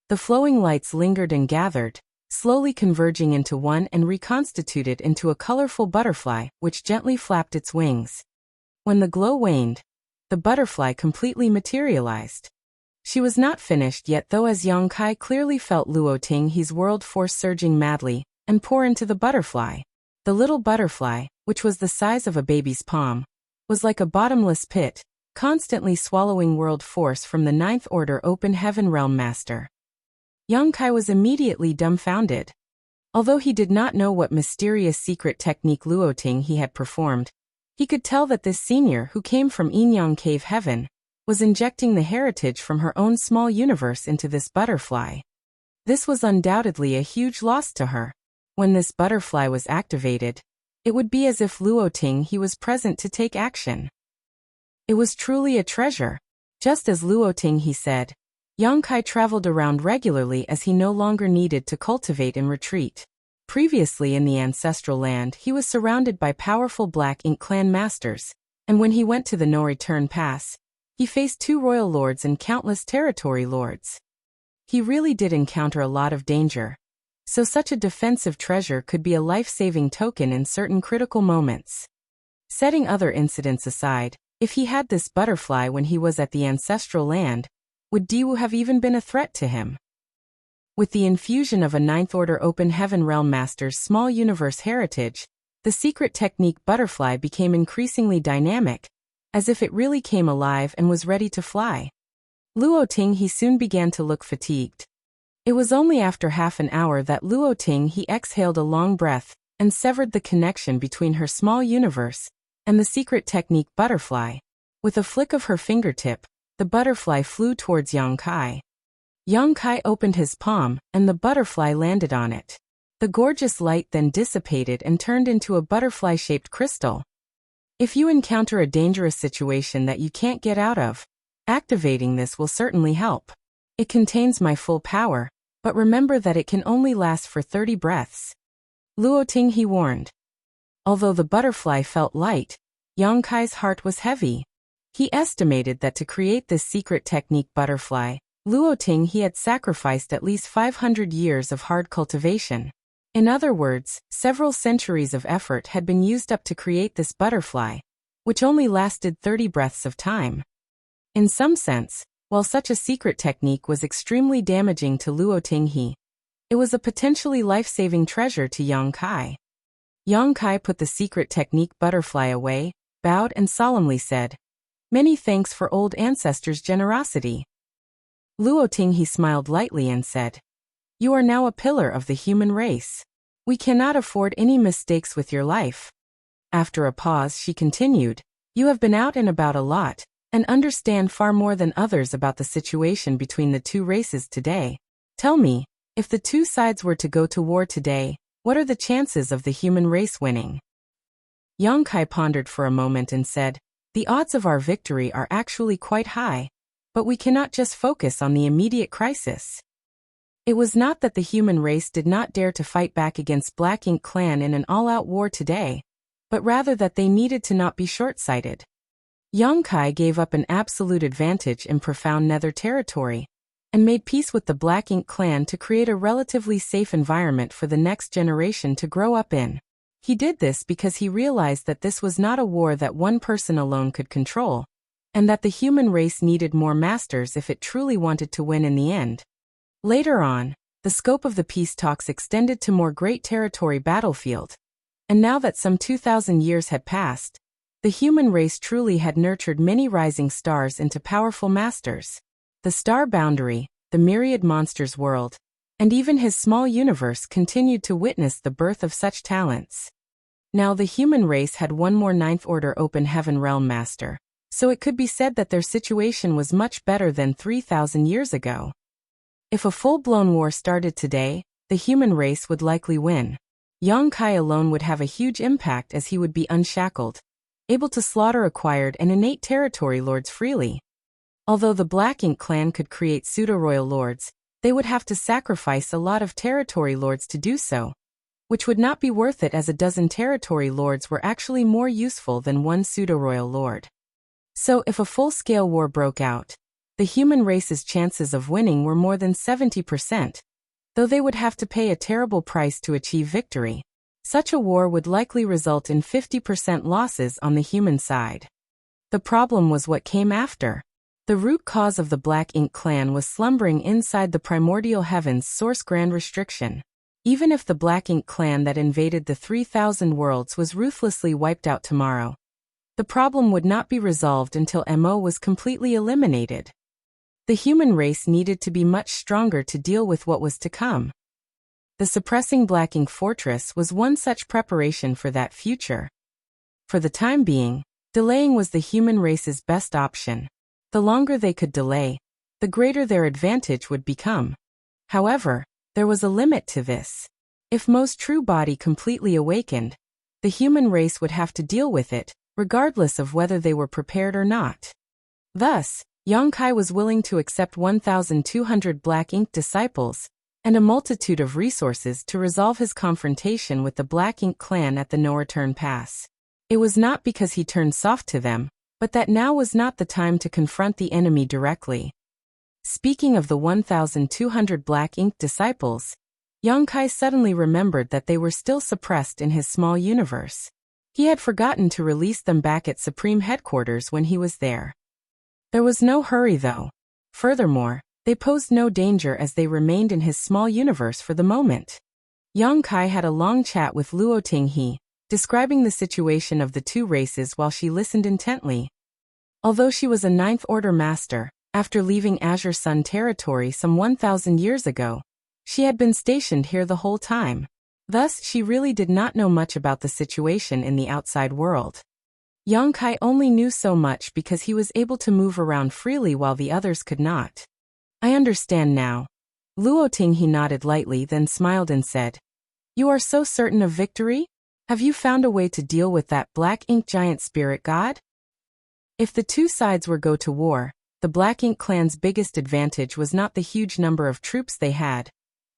The flowing lights lingered and gathered, slowly converging into one and reconstituted into a colorful butterfly which gently flapped its wings. When the glow waned, the butterfly completely materialized. She was not finished yet though, as Yang Kai clearly felt Luo Ting his world force surging madly and pour into the butterfly. The little butterfly, which was the size of a baby's palm, was like a bottomless pit, constantly swallowing world force from the 9th order open heaven realm master. Yang Kai was immediately dumbfounded. Although he did not know what mysterious secret technique Luoting he had performed, he could tell that this senior who came from Yinyang Cave Heaven was injecting the heritage from her own small universe into this butterfly. This was undoubtedly a huge loss to her. When this butterfly was activated, it would be as if Luoting he was present to take action. It was truly a treasure. Just as Luoting he said, Yang Kai traveled around regularly as he no longer needed to cultivate and retreat. Previously in the ancestral land he was surrounded by powerful Black Ink clan masters, and when he went to the No Return Pass, he faced 2 royal lords and countless territory lords. He really did encounter a lot of danger, so such a defensive treasure could be a life-saving token in certain critical moments. Setting other incidents aside, if he had this butterfly when he was at the ancestral land, would Diwu have even been a threat to him? With the infusion of a 9th Order Open Heaven Realm Master's small universe heritage, the secret technique butterfly became increasingly dynamic, as if it really came alive and was ready to fly. Luoting he soon began to look fatigued. It was only after half an hour that Luoting he exhaled a long breath and severed the connection between her small universe and the secret technique butterfly. With a flick of her fingertip, the butterfly flew towards Yang Kai. Yang Kai opened his palm, and the butterfly landed on it. The gorgeous light then dissipated and turned into a butterfly-shaped crystal. If you encounter a dangerous situation that you can't get out of, activating this will certainly help. It contains my full power, but remember that it can only last for 30 breaths. Luoting he warned. Although the butterfly felt light, Yang Kai's heart was heavy. He estimated that to create this secret technique butterfly, Luoting he had sacrificed at least 500 years of hard cultivation. In other words, several centuries of effort had been used up to create this butterfly, which only lasted 30 breaths of time. In some sense, while such a secret technique was extremely damaging to Luoting he, it was a potentially life-saving treasure to Yang Kai. Yang Kai put the secret technique butterfly away, bowed and solemnly said, "Many thanks for old ancestors' generosity." Luoting he smiled lightly and said, "You are now a pillar of the human race. We cannot afford any mistakes with your life." After a pause she continued, "You have been out and about a lot, and understand far more than others about the situation between the 2 races today. Tell me, if the 2 sides were to go to war today, what are the chances of the human race winning?" Yang Kai pondered for a moment and said, "The odds of our victory are actually quite high, but we cannot just focus on the immediate crisis." It was not that the human race did not dare to fight back against Black Ink clan in an all-out war today, but rather that they needed to not be short-sighted. Yang Kai gave up an absolute advantage in profound nether territory, and made peace with the Black Ink clan to create a relatively safe environment for the next generation to grow up in. He did this because he realized that this was not a war that one person alone could control, and that the human race needed more masters if it truly wanted to win in the end. Later on, the scope of the peace talks extended to more great territory battlefield, and now that some 2,000 years had passed, the human race truly had nurtured many rising stars into powerful masters. The star boundary, the myriad monsters world, and even his small universe continued to witness the birth of such talents. Now the human race had one more 9th Order Open Heaven Realm Master, so it could be said that their situation was much better than 3,000 years ago. If a full-blown war started today, the human race would likely win. Yang Kai alone would have a huge impact as he would be unshackled, able to slaughter acquired and innate territory lords freely. Although the Black Ink clan could create pseudo-royal lords, they would have to sacrifice a lot of territory lords to do so, which would not be worth it as a dozen territory lords were actually more useful than one pseudo-royal lord. So if a full-scale war broke out, the human race's chances of winning were more than 70%, though they would have to pay a terrible price to achieve victory. Such a war would likely result in 50% losses on the human side. The problem was what came after. The root cause of the Black Ink clan was slumbering inside the primordial heavens source grand restriction. Even if the Black Ink clan that invaded the 3,000 worlds was ruthlessly wiped out tomorrow, the problem would not be resolved until MO was completely eliminated. The human race needed to be much stronger to deal with what was to come. The suppressing Black Ink Fortress was one such preparation for that future. For the time being, delaying was the human race's best option. The longer they could delay, the greater their advantage would become. However, there was a limit to this. If Mo's true body completely awakened, the human race would have to deal with it, regardless of whether they were prepared or not. Thus, Yongkai was willing to accept 1,200 Black Ink disciples and a multitude of resources to resolve his confrontation with the Black Ink clan at the No Return Pass. It was not because he turned soft to them, but that now was not the time to confront the enemy directly. Speaking of the 1,200 Black Ink disciples, Yongkai suddenly remembered that they were still suppressed in his small universe. He had forgotten to release them back at Supreme Headquarters when he was there. There was no hurry though. Furthermore, they posed no danger as they remained in his small universe for the moment. Yongkai had a long chat with Luo Tinghe, describing the situation of the two races while she listened intently. Although she was a Ninth Order master, after leaving Azure Sun territory some 1,000 years ago, she had been stationed here the whole time. Thus, she really did not know much about the situation in the outside world. Yongkai only knew so much because he was able to move around freely while the others could not. I understand now. Luo Tinghe nodded lightly, then smiled and said, "You are so certain of victory? Have you found a way to deal with that Black Ink giant spirit god?" If the two sides were go to war, the Black Ink clan's biggest advantage was not the huge number of troops they had,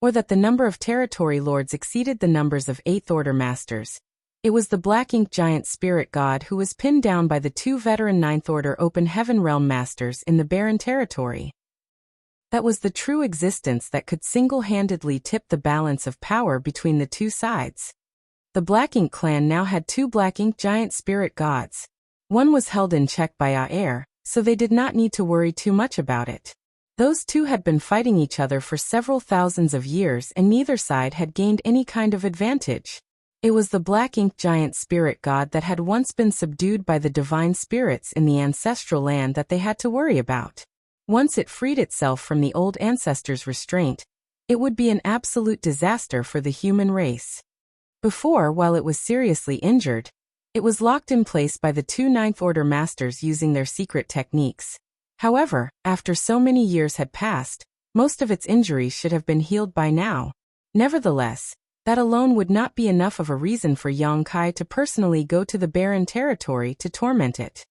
or that the number of territory lords exceeded the numbers of Eighth Order masters. It was the Black Ink giant spirit god who was pinned down by the two veteran Ninth Order Open Heaven Realm masters in the barren territory. That was the true existence that could single-handedly tip the balance of power between the two sides. The Black Ink clan now had two Black Ink giant spirit gods. One was held in check by Aer, so they did not need to worry too much about it. Those two had been fighting each other for several thousands of years and neither side had gained any kind of advantage. It was the Black Ink giant spirit god that had once been subdued by the divine spirits in the ancestral land that they had to worry about. Once it freed itself from the old ancestors' restraint, it would be an absolute disaster for the human race. Before, while it was seriously injured, it was locked in place by the two Ninth Order masters using their secret techniques. However, after so many years had passed, most of its injuries should have been healed by now. Nevertheless, that alone would not be enough of a reason for Yongkai to personally go to the barren territory to torment it.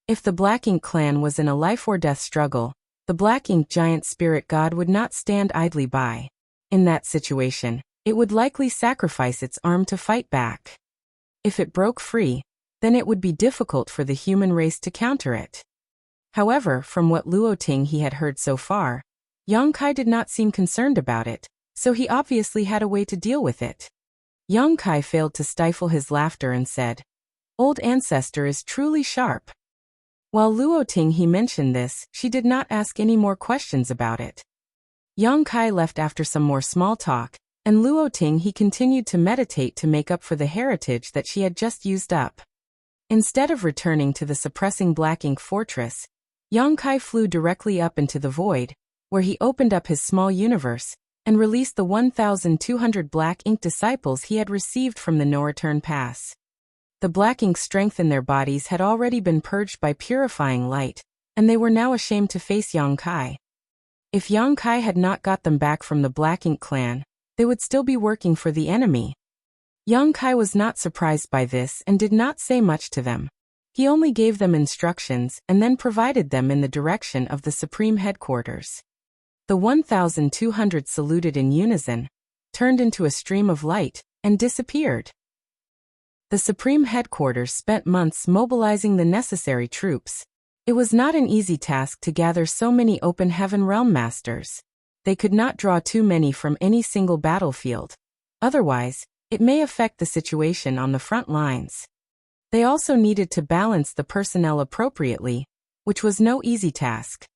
If the Black Ink clan was in a life-or-death struggle, the Black Ink giant spirit god would not stand idly by. In that situation, it would likely sacrifice its arm to fight back. If it broke free, then it would be difficult for the human race to counter it. However, from what Luo Tinghe had heard so far, Yongkai did not seem concerned about it, so he obviously had a way to deal with it. Yongkai failed to stifle his laughter and said, "Old ancestor is truly sharp." While Luo Tinghe mentioned this, she did not ask any more questions about it. Yongkai left after some more small talk, and Luo Tinghe continued to meditate to make up for the heritage that she had just used up. Instead of returning to the suppressing Black Ink Fortress, Yongkai flew directly up into the void, where he opened up his small universe, and released the 1,200 Black Ink disciples he had received from the No Return Pass. The Black Ink strength in their bodies had already been purged by purifying light, and they were now ashamed to face Yongkai. If Yongkai had not got them back from the Black Ink clan, they would still be working for the enemy. Yongkai was not surprised by this and did not say much to them. He only gave them instructions and then provided them in the direction of the Supreme Headquarters. The 1,200 saluted in unison, turned into a stream of light, and disappeared. The Supreme Headquarters spent months mobilizing the necessary troops. It was not an easy task to gather so many Open Heaven Realm Masters. They could not draw too many from any single battlefield. Otherwise, it may affect the situation on the front lines. They also needed to balance the personnel appropriately, which was no easy task.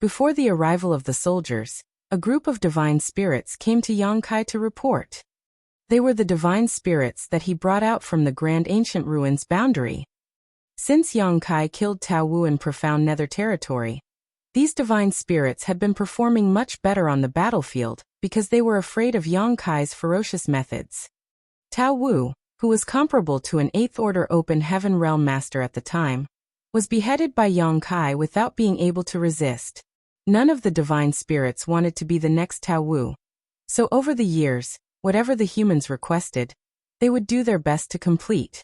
Before the arrival of the soldiers, a group of divine spirits came to Yongkai to report. They were the divine spirits that he brought out from the Grand Ancient Ruins boundary. Since Yongkai killed Tao Wu in Profound Nether territory, these divine spirits had been performing much better on the battlefield, because they were afraid of Yang Kai's ferocious methods. Tao Wu, who was comparable to an Eighth-Order Open Heaven Realm Master at the time, was beheaded by Yang Kai without being able to resist. None of the divine spirits wanted to be the next Tao Wu. So over the years, whatever the humans requested, they would do their best to complete.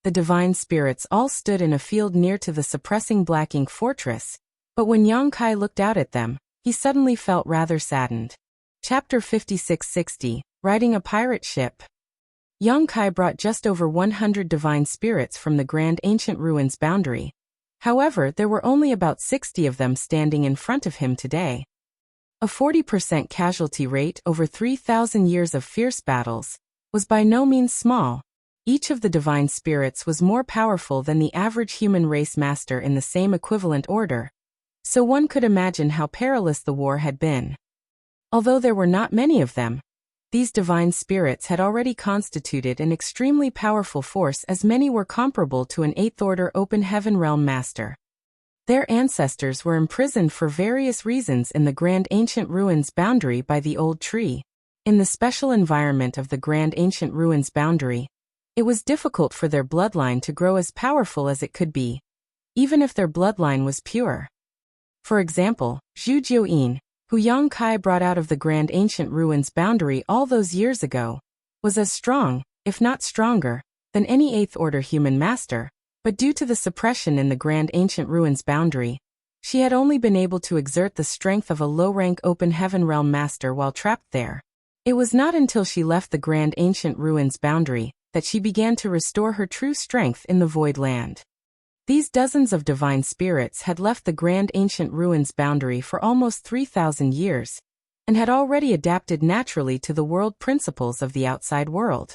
The divine spirits all stood in a field near to the suppressing Black Ink fortress, but when Yang Kai looked out at them, he suddenly felt rather saddened. Chapter 5660, Riding a Pirate Ship. Yang Kai brought just over 100 divine spirits from the Grand Ancient Ruins boundary. However, there were only about 60 of them standing in front of him today. A 40% casualty rate over 3,000 years of fierce battles was by no means small. Each of the divine spirits was more powerful than the average human race master in the same equivalent order, so one could imagine how perilous the war had been. Although there were not many of them, these divine spirits had already constituted an extremely powerful force, as many were comparable to an Eighth-Order Open Heaven Realm Master. Their ancestors were imprisoned for various reasons in the Grand Ancient Ruins boundary by the Old Tree. In the special environment of the Grand Ancient Ruins boundary, it was difficult for their bloodline to grow as powerful as it could be, even if their bloodline was pure. For example, Zhu Jiuyin, who Yang Kai brought out of the Grand Ancient Ruins boundary all those years ago, was as strong, if not stronger, than any Eighth-Order human master, but due to the suppression in the Grand Ancient Ruins boundary, she had only been able to exert the strength of a low-rank Open Heaven Realm Master while trapped there. It was not until she left the Grand Ancient Ruins boundary that she began to restore her true strength in the Void Land. These dozens of divine spirits had left the Grand Ancient Ruins boundary for almost 3,000 years, and had already adapted naturally to the world principles of the outside world.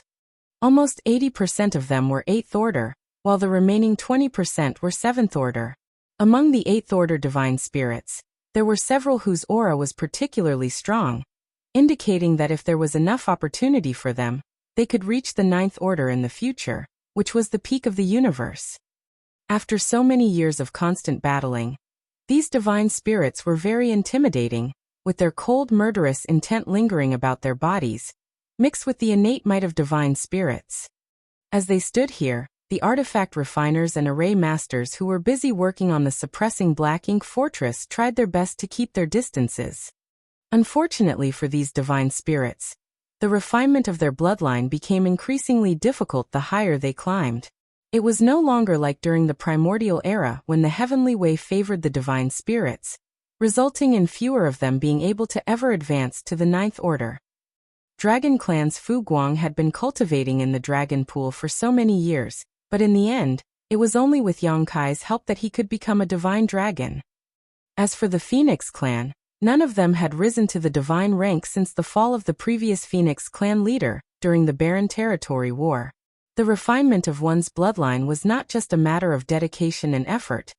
Almost 80% of them were Eighth Order, while the remaining 20% were Seventh Order. Among the Eighth Order divine spirits, there were several whose aura was particularly strong, indicating that if there was enough opportunity for them, they could reach the Ninth Order in the future, which was the peak of the universe. After so many years of constant battling, these divine spirits were very intimidating, with their cold murderous intent lingering about their bodies, mixed with the innate might of divine spirits. As they stood here, the artifact refiners and array masters who were busy working on the suppressing Black Ink fortress tried their best to keep their distances. Unfortunately for these divine spirits, the refinement of their bloodline became increasingly difficult the higher they climbed. It was no longer like during the primordial era when the heavenly way favored the divine spirits, resulting in fewer of them being able to ever advance to the Ninth Order. Dragon Clan's Fu Guang had been cultivating in the dragon pool for so many years, but in the end, it was only with Yang Kai's help that he could become a divine dragon. As for the Phoenix clan, none of them had risen to the divine rank since the fall of the previous Phoenix clan leader during the Barren Territory War. The refinement of one's bloodline was not just a matter of dedication and effort,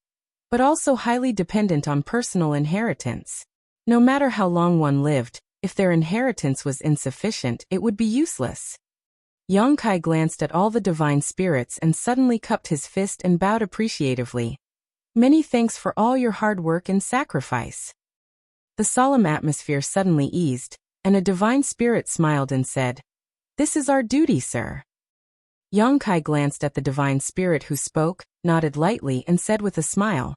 but also highly dependent on personal inheritance. No matter how long one lived, if their inheritance was insufficient, it would be useless. Yang Kai glanced at all the divine spirits and suddenly cupped his fist and bowed appreciatively. Many thanks for all your hard work and sacrifice. The solemn atmosphere suddenly eased, and a divine spirit smiled and said, "This is our duty, sir." Yang Kai glanced at the divine spirit who spoke, nodded lightly and said with a smile,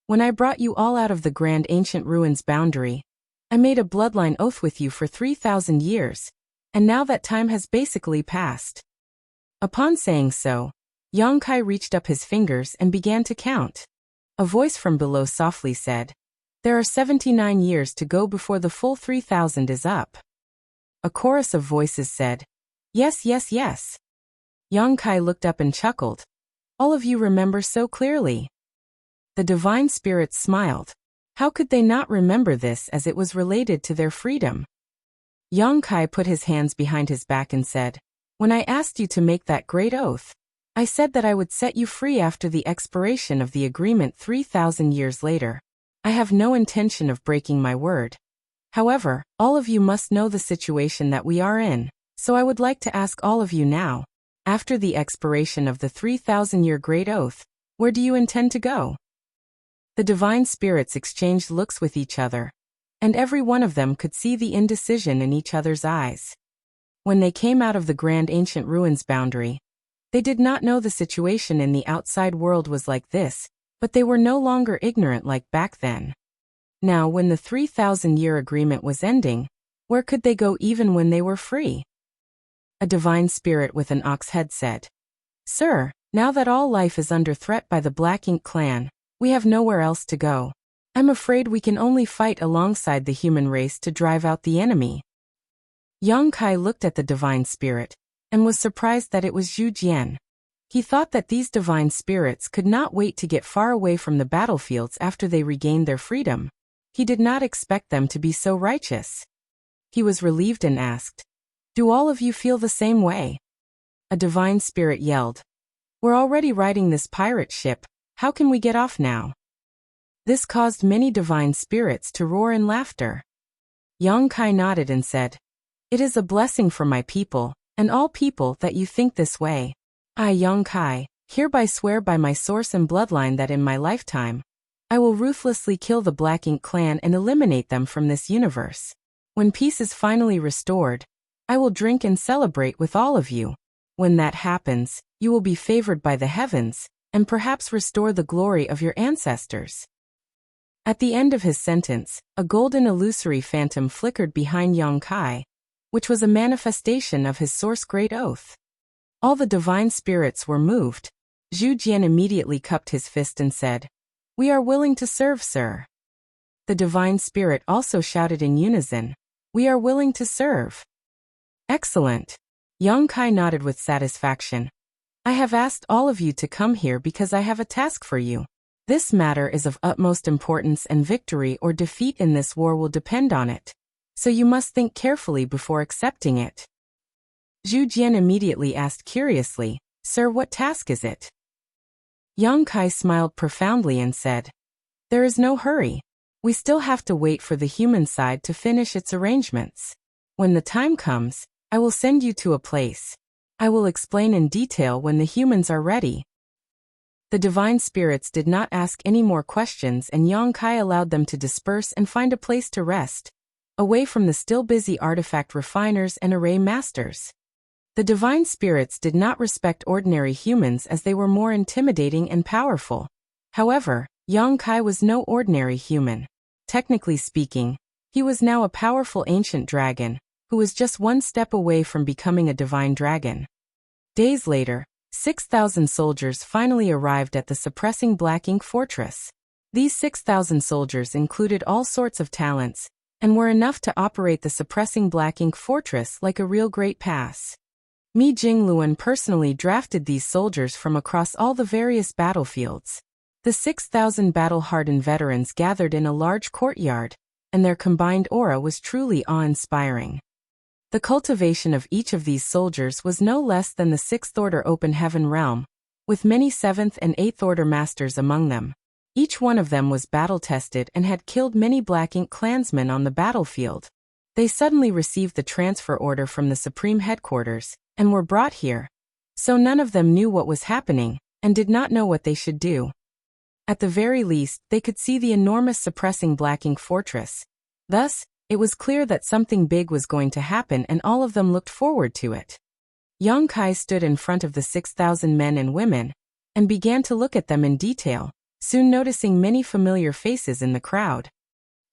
"When I brought you all out of the Grand Ancient Ruins boundary, I made a bloodline oath with you for 3,000 years, and now that time has basically passed." Upon saying so, Yang Kai reached up his fingers and began to count. A voice from below softly said, "There are 79 years to go before the full 3,000 is up." A chorus of voices said, "Yes, yes, yes." Yang Kai looked up and chuckled. "All of you remember so clearly." The divine spirits smiled. How could they not remember this, as it was related to their freedom? Yang Kai put his hands behind his back and said, "When I asked you to make that great oath, I said that I would set you free after the expiration of the agreement 3,000 years later. I have no intention of breaking my word. However, all of you must know the situation that we are in, so I would like to ask all of you now, after the expiration of the 3,000-year great oath, where do you intend to go?" The divine spirits exchanged looks with each other, and every one of them could see the indecision in each other's eyes. When they came out of the grand ancient ruins boundary, they did not know the situation in the outside world was like this, but they were no longer ignorant like back then. Now, when the 3,000-year agreement was ending, where could they go even when they were free? A divine spirit with an ox head said, "Sir, now that all life is under threat by the Black Ink clan, we have nowhere else to go. I'm afraid we can only fight alongside the human race to drive out the enemy." Yang Kai looked at the divine spirit, and was surprised that it was Zhu Jian. He thought that these divine spirits could not wait to get far away from the battlefields after they regained their freedom. He did not expect them to be so righteous. He was relieved and asked, "Do all of you feel the same way?" A divine spirit yelled, "We're already riding this pirate ship, how can we get off now?" This caused many divine spirits to roar in laughter. Yang Kai nodded and said, "It is a blessing for my people, and all people, that you think this way. I, Yang Kai, hereby swear by my source and bloodline that in my lifetime, I will ruthlessly kill the Black Ink clan and eliminate them from this universe. When peace is finally restored, I will drink and celebrate with all of you. When that happens, you will be favored by the heavens, and perhaps restore the glory of your ancestors." At the end of his sentence, a golden illusory phantom flickered behind Yang Kai, which was a manifestation of his source great oath. All the divine spirits were moved. Zhu Jian immediately cupped his fist and said, "We are willing to serve, sir." The divine spirit also shouted in unison, "We are willing to serve." Excellent. Yang Kai nodded with satisfaction. "I have asked all of you to come here because I have a task for you. This matter is of utmost importance and victory or defeat in this war will depend on it. So you must think carefully before accepting it." Zhu Jian immediately asked curiously, "Sir, what task is it?" Yang Kai smiled profoundly and said, "There is no hurry. We still have to wait for the human side to finish its arrangements. When the time comes, I will send you to a place. I will explain in detail when the humans are ready." The divine spirits did not ask any more questions, and Yang Kai allowed them to disperse and find a place to rest, away from the still busy artifact refiners and array masters. The divine spirits did not respect ordinary humans as they were more intimidating and powerful. However, Yang Kai was no ordinary human. Technically speaking, he was now a powerful ancient dragon, who was just one step away from becoming a divine dragon. Days later, 6,000 soldiers finally arrived at the suppressing Black Ink fortress. These 6,000 soldiers included all sorts of talents, and were enough to operate the suppressing Black Ink fortress like a real great pass. Mi Jingluan personally drafted these soldiers from across all the various battlefields. The 6,000 battle-hardened veterans gathered in a large courtyard, and their combined aura was truly awe-inspiring. The cultivation of each of these soldiers was no less than the 6th Order Open Heaven realm, with many 7th and 8th Order masters among them. Each one of them was battle-tested and had killed many Black Ink clansmen on the battlefield. They suddenly received the transfer order from the Supreme Headquarters, and were brought here. So none of them knew what was happening, and did not know what they should do. At the very least, they could see the enormous suppressing Black Ink fortress. Thus, it was clear that something big was going to happen, and all of them looked forward to it. Yang Kai stood in front of the 6,000 men and women, and began to look at them in detail, soon noticing many familiar faces in the crowd.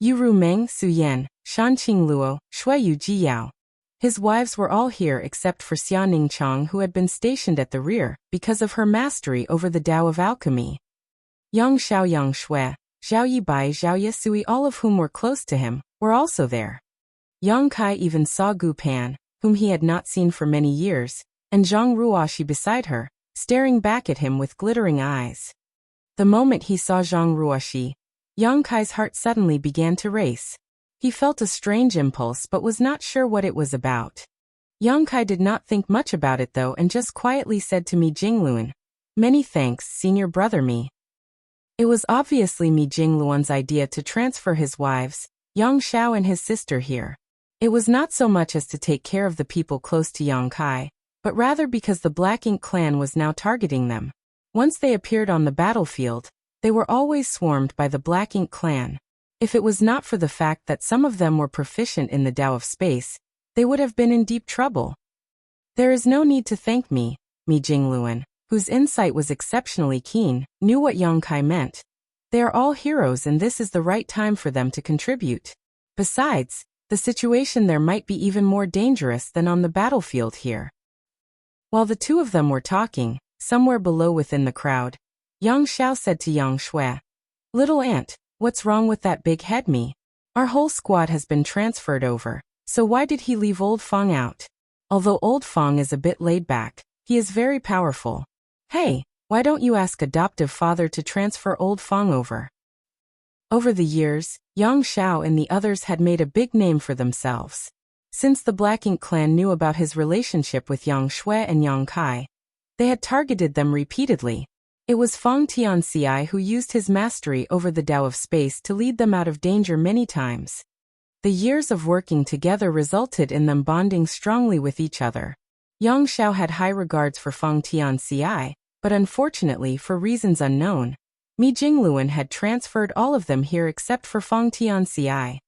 Yuru Meng, Su Yan, Shanqing Luo, Shuiyu Jiyao. His wives were all here except for Xia Ningchang, who had been stationed at the rear, because of her mastery over the Tao of alchemy. Yang Xiaoyang Shui, Zhao Yibai, Zhao Yesui, all of whom were close to him, were also there. Yang Kai even saw Gu Pan, whom he had not seen for many years, and Zhang Ruoxi beside her, staring back at him with glittering eyes. The moment he saw Zhang Ruoxi, Yang Kai's heart suddenly began to race. He felt a strange impulse but was not sure what it was about. Yang Kai did not think much about it though, and just quietly said to Mi Jingluan, "Many thanks, senior brother Mi." It was obviously Mi Jingluan's idea to transfer his wives, Yang Xiao and his sister here. It was not so much as to take care of the people close to Yang Kai, but rather because the Black Ink clan was now targeting them. Once they appeared on the battlefield, they were always swarmed by the Black Ink clan. If it was not for the fact that some of them were proficient in the Tao of space, they would have been in deep trouble. There is no need to thank me, Mi Jingluan, whose insight was exceptionally keen, knew what Yang Kai meant. They are all heroes and this is the right time for them to contribute. Besides, the situation there might be even more dangerous than on the battlefield here. While the two of them were talking, somewhere below within the crowd, Yang Xiao said to Yang Shui, "Little Ant, what's wrong with that big head me? Our whole squad has been transferred over, so why did he leave Old Fong out? Although Old Fong is a bit laid back, he is very powerful. Hey, why don't you ask adoptive father to transfer Old Fong over?" Over the years, Yang Xiao and the others had made a big name for themselves. Since the Black Ink clan knew about his relationship with Yang Shui and Yang Kai, they had targeted them repeatedly. It was Feng Tianxi who used his mastery over the Tao of space to lead them out of danger many times. The years of working together resulted in them bonding strongly with each other. Yang Xiao had high regards for Feng Tianxi, but unfortunately for reasons unknown, Mi Jingluan had transferred all of them here except for Feng Tianxi.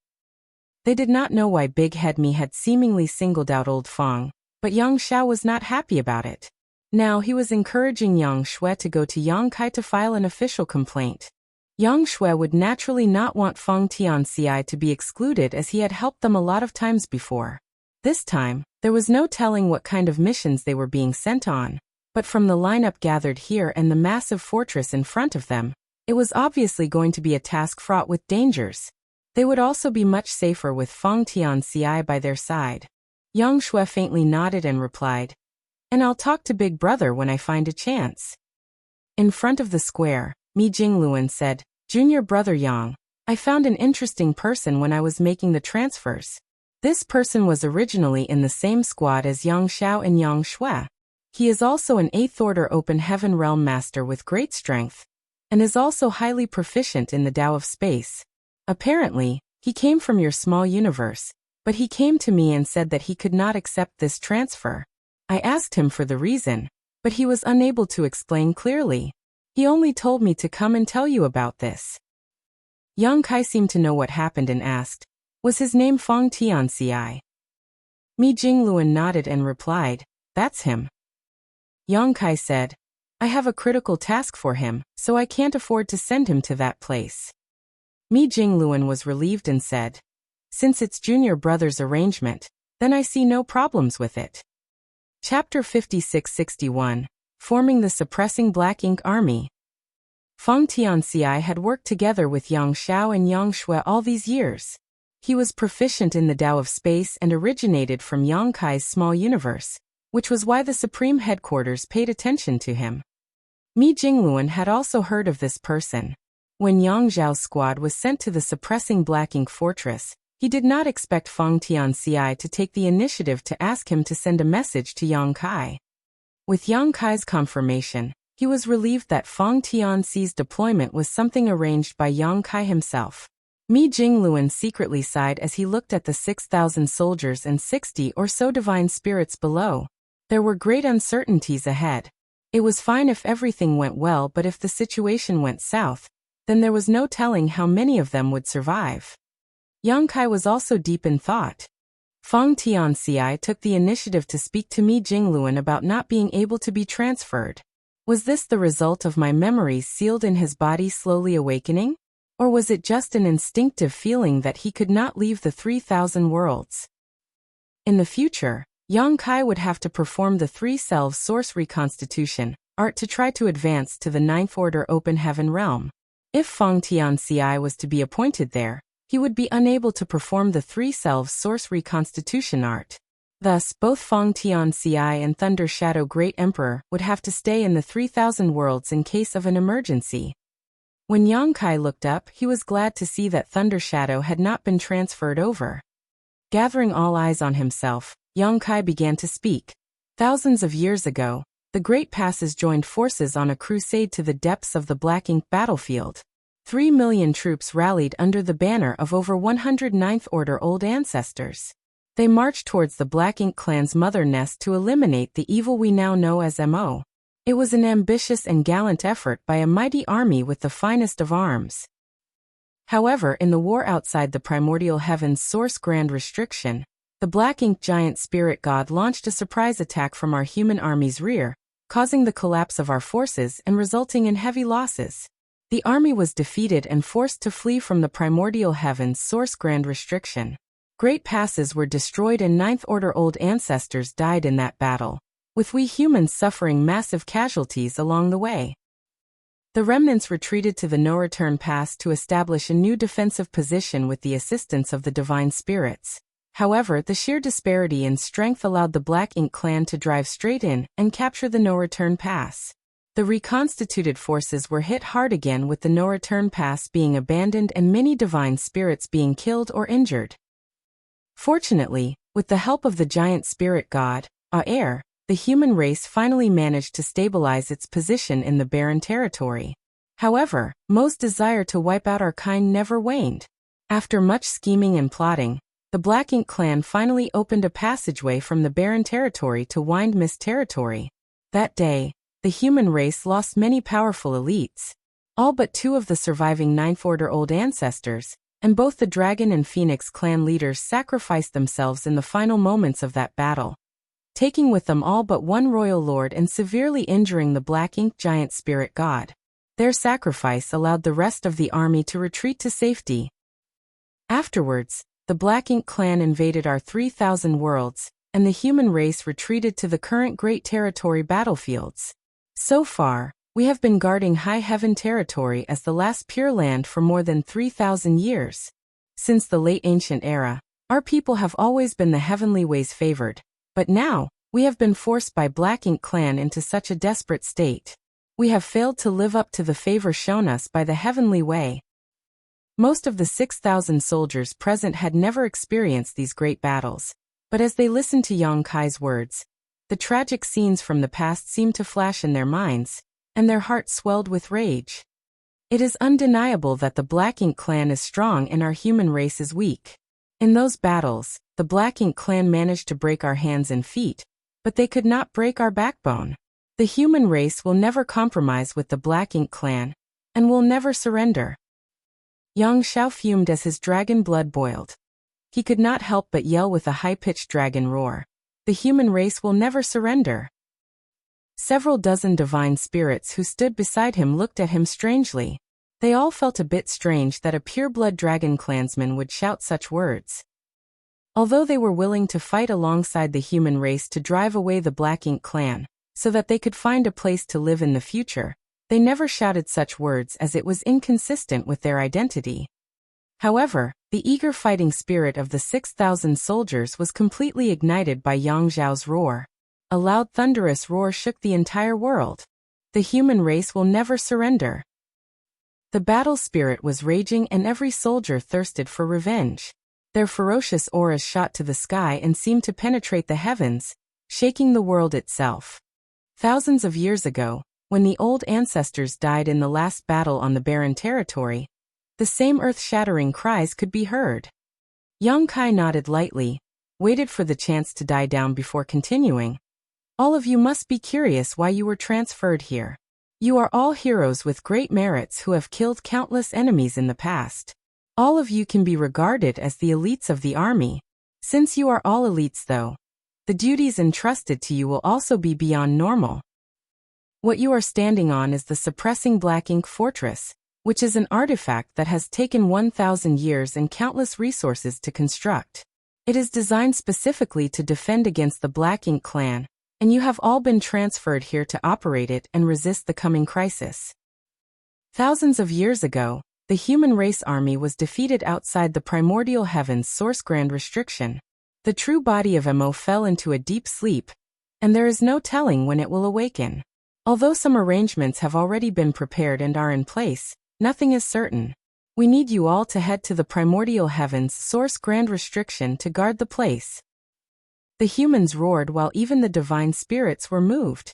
They did not know why Big Head Mi had seemingly singled out Old Fong, but Yang Xiao was not happy about it. Now he was encouraging Yang Shui to go to Yang Kai to file an official complaint. Yang Shui would naturally not want Feng Tianxi to be excluded as he had helped them a lot of times before. This time, there was no telling what kind of missions they were being sent on, but from the lineup gathered here and the massive fortress in front of them, it was obviously going to be a task fraught with dangers. They would also be much safer with Feng Tianxi by their side. Yang Shui faintly nodded and replied, "And I'll talk to Big Brother when I find a chance." In front of the square, Mi Jingluan said, "Junior brother Yang, I found an interesting person when I was making the transfers. This person was originally in the same squad as Yang Xiao and Yang Shui. He is also an 8th Order Open Heaven Realm Master with great strength, and is also highly proficient in the Tao of space. Apparently, he came from your small universe, but he came to me and said that he could not accept this transfer. I asked him for the reason, but he was unable to explain clearly. He only told me to come and tell you about this." Yang Kai seemed to know what happened and asked, "Was his name Feng Tianxi?" Mi Jingluan nodded and replied, "That's him." Yang Kai said, "I have a critical task for him, so I can't afford to send him to that place." Mi Jingluan was relieved and said, "Since it's junior brother's arrangement, then I see no problems with it." Chapter 5661, Forming the Suppressing Black Ink Army. Feng Tianxi had worked together with Yang Xiao and Yang Shui all these years. He was proficient in the Tao of space and originated from Yang Kai's small universe, which was why the Supreme Headquarters paid attention to him. Mi Jingluan had also heard of this person. When Yang Zhao's squad was sent to the suppressing Black Ink Fortress, he did not expect Feng Tianxi to take the initiative to ask him to send a message to Yang Kai. With Yang Kai's confirmation, he was relieved that Feng Tianxi's deployment was something arranged by Yang Kai himself. Mi Jingluan secretly sighed as he looked at the 6,000 soldiers and 60 or so divine spirits below. There were great uncertainties ahead. It was fine if everything went well, but if the situation went south, then there was no telling how many of them would survive. Yang Kai was also deep in thought. Feng Tianxi took the initiative to speak to Mi Jingluan about not being able to be transferred. Was this the result of my memories sealed in his body slowly awakening? Or was it just an instinctive feeling that he could not leave the 3,000 worlds? In the future, Yang Kai would have to perform the 3 selves source reconstitution art to try to advance to the 9th Order Open Heaven Realm. If Feng Tianxi was to be appointed there, he would be unable to perform the 3 selves source reconstitution art. Thus, both Feng Tianxi and Thunder Shadow Great Emperor would have to stay in the 3,000 worlds in case of an emergency. When Yang Kai looked up, he was glad to see that Thunder Shadow had not been transferred over. Gathering all eyes on himself, Yang Kai began to speak. Thousands of years ago, the Great Passes joined forces on a crusade to the depths of the Black Ink battlefield. 3 million troops rallied under the banner of over 100 9th Order old ancestors. They marched towards the Black Ink clan's mother nest to eliminate the evil we now know as MO. It was an ambitious and gallant effort by a mighty army with the finest of arms. However, in the war outside the primordial heaven's source grand restriction, the black ink giant spirit god launched a surprise attack from our human army's rear, causing the collapse of our forces and resulting in heavy losses. The army was defeated and forced to flee from the primordial heaven's source grand restriction. Great passes were destroyed and Ninth Order old ancestors died in that battle, with we humans suffering massive casualties along the way. The remnants retreated to the no-return pass to establish a new defensive position with the assistance of the divine spirits. However, the sheer disparity in strength allowed the Black Ink clan to drive straight in and capture the no-return pass. The reconstituted forces were hit hard again, with the no-return pass being abandoned and many divine spirits being killed or injured. Fortunately, with the help of the giant spirit god, Aer, the human race finally managed to stabilize its position in the barren territory. However, Mo's desire to wipe out our kind never waned. After much scheming and plotting, the Black Ink clan finally opened a passageway from the barren territory to Wind Mist territory. That day, the human race lost many powerful elites. All but 2 of the surviving Ninth Order old ancestors, and both the Dragon and Phoenix clan leaders sacrificed themselves in the final moments of that battle, taking with them all but 1 royal lord and severely injuring the Black Ink giant spirit god. Their sacrifice allowed the rest of the army to retreat to safety. Afterwards, the Black Ink clan invaded our 3,000 worlds, and the human race retreated to the current Great Territory battlefields. So far, we have been guarding High Heaven territory as the last Pure Land for more than 3,000 years. Since the late ancient era, our people have always been the heavenly ways favored, but now, we have been forced by Black Ink clan into such a desperate state. We have failed to live up to the favor shown us by the heavenly way. Most of the 6,000 soldiers present had never experienced these great battles, but as they listened to Yang Kai's words, the tragic scenes from the past seemed to flash in their minds, and their hearts swelled with rage. It is undeniable that the Black Ink clan is strong and our human race is weak. In those battles, the Black Ink clan managed to break our hands and feet, but they could not break our backbone. The human race will never compromise with the Black Ink clan, and will never surrender. Yang Xiao fumed as his dragon blood boiled. He could not help but yell with a high-pitched dragon roar. The human race will never surrender. Several dozen divine spirits who stood beside him looked at him strangely. They all felt a bit strange that a pure-blood dragon clansman would shout such words. Although they were willing to fight alongside the human race to drive away the Black Ink clan, so that they could find a place to live in the future, they never shouted such words as it was inconsistent with their identity. However, the eager fighting spirit of the 6,000 soldiers was completely ignited by Yang Zhao's roar. A loud thunderous roar shook the entire world. The human race will never surrender. The battle spirit was raging and every soldier thirsted for revenge. Their ferocious auras shot to the sky and seemed to penetrate the heavens, shaking the world itself. Thousands of years ago, when the old ancestors died in the last battle on the barren territory, the same earth-shattering cries could be heard. Yang Kai nodded lightly, waited for the chance to die down before continuing. All of you must be curious why you were transferred here. You are all heroes with great merits who have killed countless enemies in the past. All of you can be regarded as the elites of the army. Since you are all elites though, the duties entrusted to you will also be beyond normal. What you are standing on is the suppressing Black Ink Fortress, which is an artifact that has taken 1,000 years and countless resources to construct. It is designed specifically to defend against the Black Ink clan, and you have all been transferred here to operate it and resist the coming crisis. Thousands of years ago, the human race army was defeated outside the primordial heaven's source grand restriction. The true body of Mo fell into a deep sleep, and there is no telling when it will awaken. Although some arrangements have already been prepared and are in place, nothing is certain. We need you all to head to the primordial heaven's source grand restriction to guard the place. The humans roared while even the divine spirits were moved.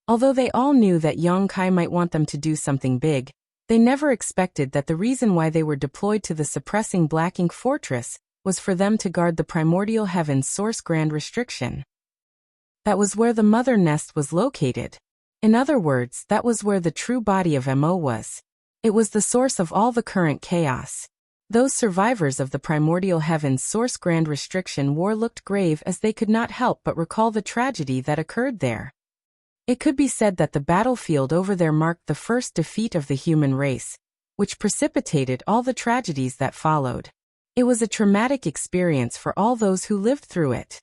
Although they all knew that Yang Kai might want them to do something big, they never expected that the reason why they were deployed to the suppressing Black Ink Fortress was for them to guard the primordial heaven's source grand restriction. That was where the mother nest was located. In other words, that was where the true body of Mo was. It was the source of all the current chaos. Those survivors of the primordial heaven's source Grand Restriction War looked grave as they could not help but recall the tragedy that occurred there. It could be said that the battlefield over there marked the first defeat of the human race, which precipitated all the tragedies that followed. It was a traumatic experience for all those who lived through it.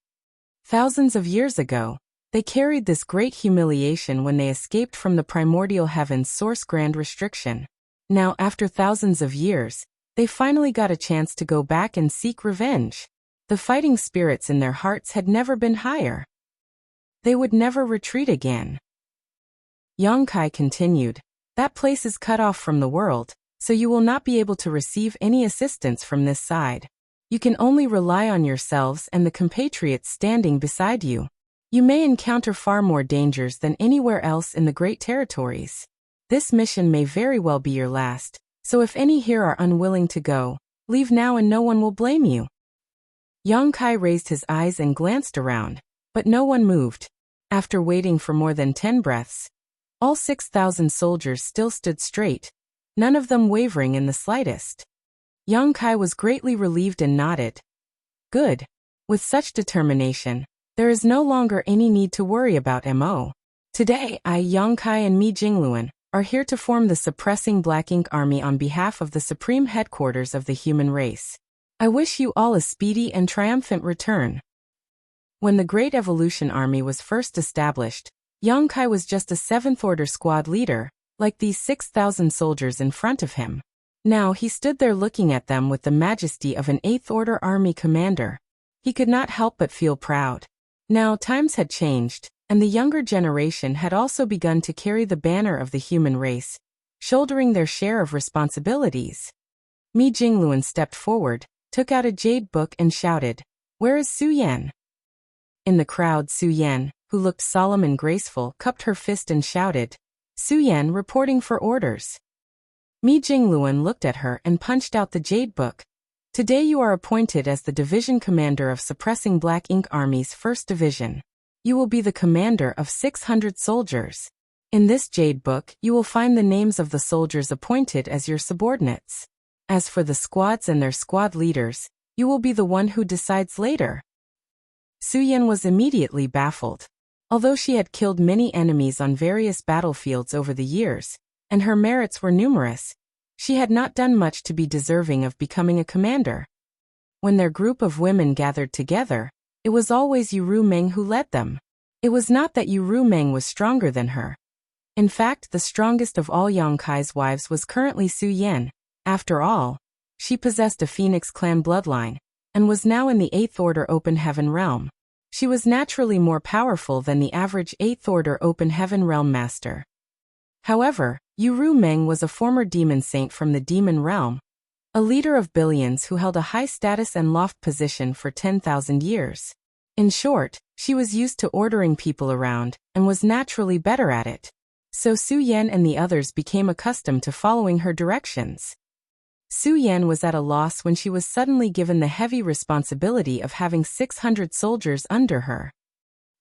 Thousands of years ago, they carried this great humiliation when they escaped from the primordial heaven's source Grand Restriction. Now, after thousands of years, they finally got a chance to go back and seek revenge. The fighting spirits in their hearts had never been higher. They would never retreat again. Yongkai continued, "That place is cut off from the world, so you will not be able to receive any assistance from this side. You can only rely on yourselves and the compatriots standing beside you. You may encounter far more dangers than anywhere else in the Great Territories. This mission may very well be your last, so if any here are unwilling to go, leave now and no one will blame you." Yongkai raised his eyes and glanced around, but no one moved. After waiting for more than 10 breaths, all 6,000 soldiers still stood straight, none of them wavering in the slightest. Yongkai was greatly relieved and nodded. "Good. With such determination, there is no longer any need to worry about Mo. Today, I, Yongkai and Mi Jingluan, are here to form the Suppressing Black Ink Army on behalf of the supreme headquarters of the human race. I wish you all a speedy and triumphant return." When the Great Evolution Army was first established, Yongkai was just a 7th Order squad leader, like these 6,000 soldiers in front of him. Now he stood there looking at them with the majesty of an 8th Order Army commander. He could not help but feel proud. Now times had changed, and the younger generation had also begun to carry the banner of the human race, shouldering their share of responsibilities. Mi Jingluan stepped forward, took out a jade book and shouted, "Where is Su Yan?" In the crowd, Su Yan, who looked solemn and graceful, cupped her fist and shouted, "Su Yan reporting for orders." Mi Jingluan looked at her and punched out the jade book. "Today you are appointed as the division commander of Suppressing Black Ink Army's 1st Division. You will be the commander of 600 soldiers. In this jade book, you will find the names of the soldiers appointed as your subordinates. As for the squads and their squad leaders, you will be the one who decides later." Su Yan was immediately baffled. Although she had killed many enemies on various battlefields over the years, and her merits were numerous, she had not done much to be deserving of becoming a commander. When their group of women gathered together, it was always Yu Meng who led them. It was not that Yu Meng was stronger than her. In fact, the strongest of all Yongkai's wives was currently Su Yan. After all, she possessed a Phoenix clan bloodline, and was now in the 8th Order Open Heaven realm. She was naturally more powerful than the average 8th Order Open Heaven realm master. However, Yu Meng was a former demon saint from the demon realm, a leader of billions who held a high status and loft position for 10,000 years. In short, she was used to ordering people around, and was naturally better at it. So Su Yan and the others became accustomed to following her directions. Su Yan was at a loss when she was suddenly given the heavy responsibility of having 600 soldiers under her.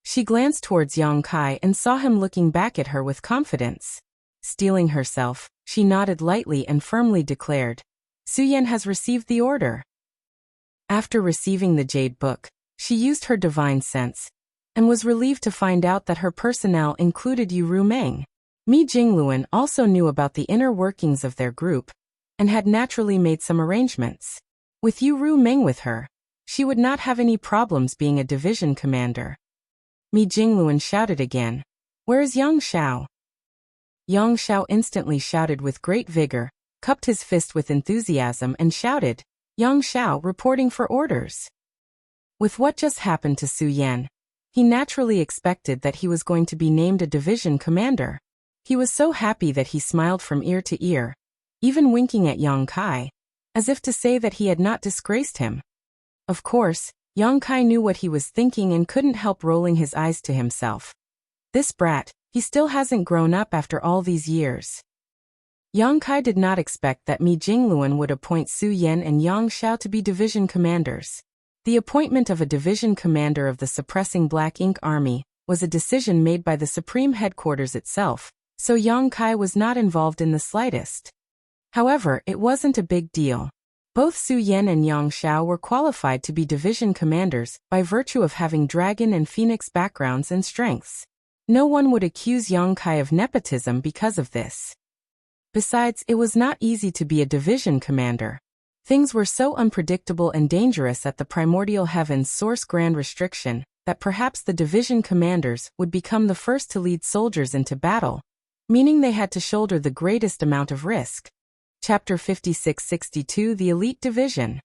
She glanced towards Yongkai and saw him looking back at her with confidence. Steeling herself, she nodded lightly and firmly declared, "Su Yan has received the order." After receiving the jade book, she used her divine sense, and was relieved to find out that her personnel included Yu Meng. Mi Jingluan also knew about the inner workings of their group, and had naturally made some arrangements. With Yu Meng with her, she would not have any problems being a division commander. Mi Jingluan shouted again, "Where is Yang Xiao?" Yang Xiao instantly shouted with great vigor, cupped his fist with enthusiasm and shouted, "Yang Xiao reporting for orders." With what just happened to Su Yan, he naturally expected that he was going to be named a division commander. He was so happy that he smiled from ear to ear, even winking at Yongkai, as if to say that he had not disgraced him. Of course, Yongkai knew what he was thinking and couldn't help rolling his eyes to himself. This brat, he still hasn't grown up after all these years. Yongkai did not expect that Mi Jingluan would appoint Su Yan and Yang Xiao to be division commanders. The appointment of a division commander of the Suppressing Black Ink Army was a decision made by the Supreme Headquarters itself, so Yongkai was not involved in the slightest. However, it wasn't a big deal. Both Su Yan and Yang Xiao were qualified to be division commanders by virtue of having dragon and phoenix backgrounds and strengths. No one would accuse Yang Kai of nepotism because of this. Besides, it was not easy to be a division commander. Things were so unpredictable and dangerous at the primordial heavens source grand restriction that perhaps the division commanders would become the first to lead soldiers into battle, meaning they had to shoulder the greatest amount of risk. Chapter 56-62 The Elite Division.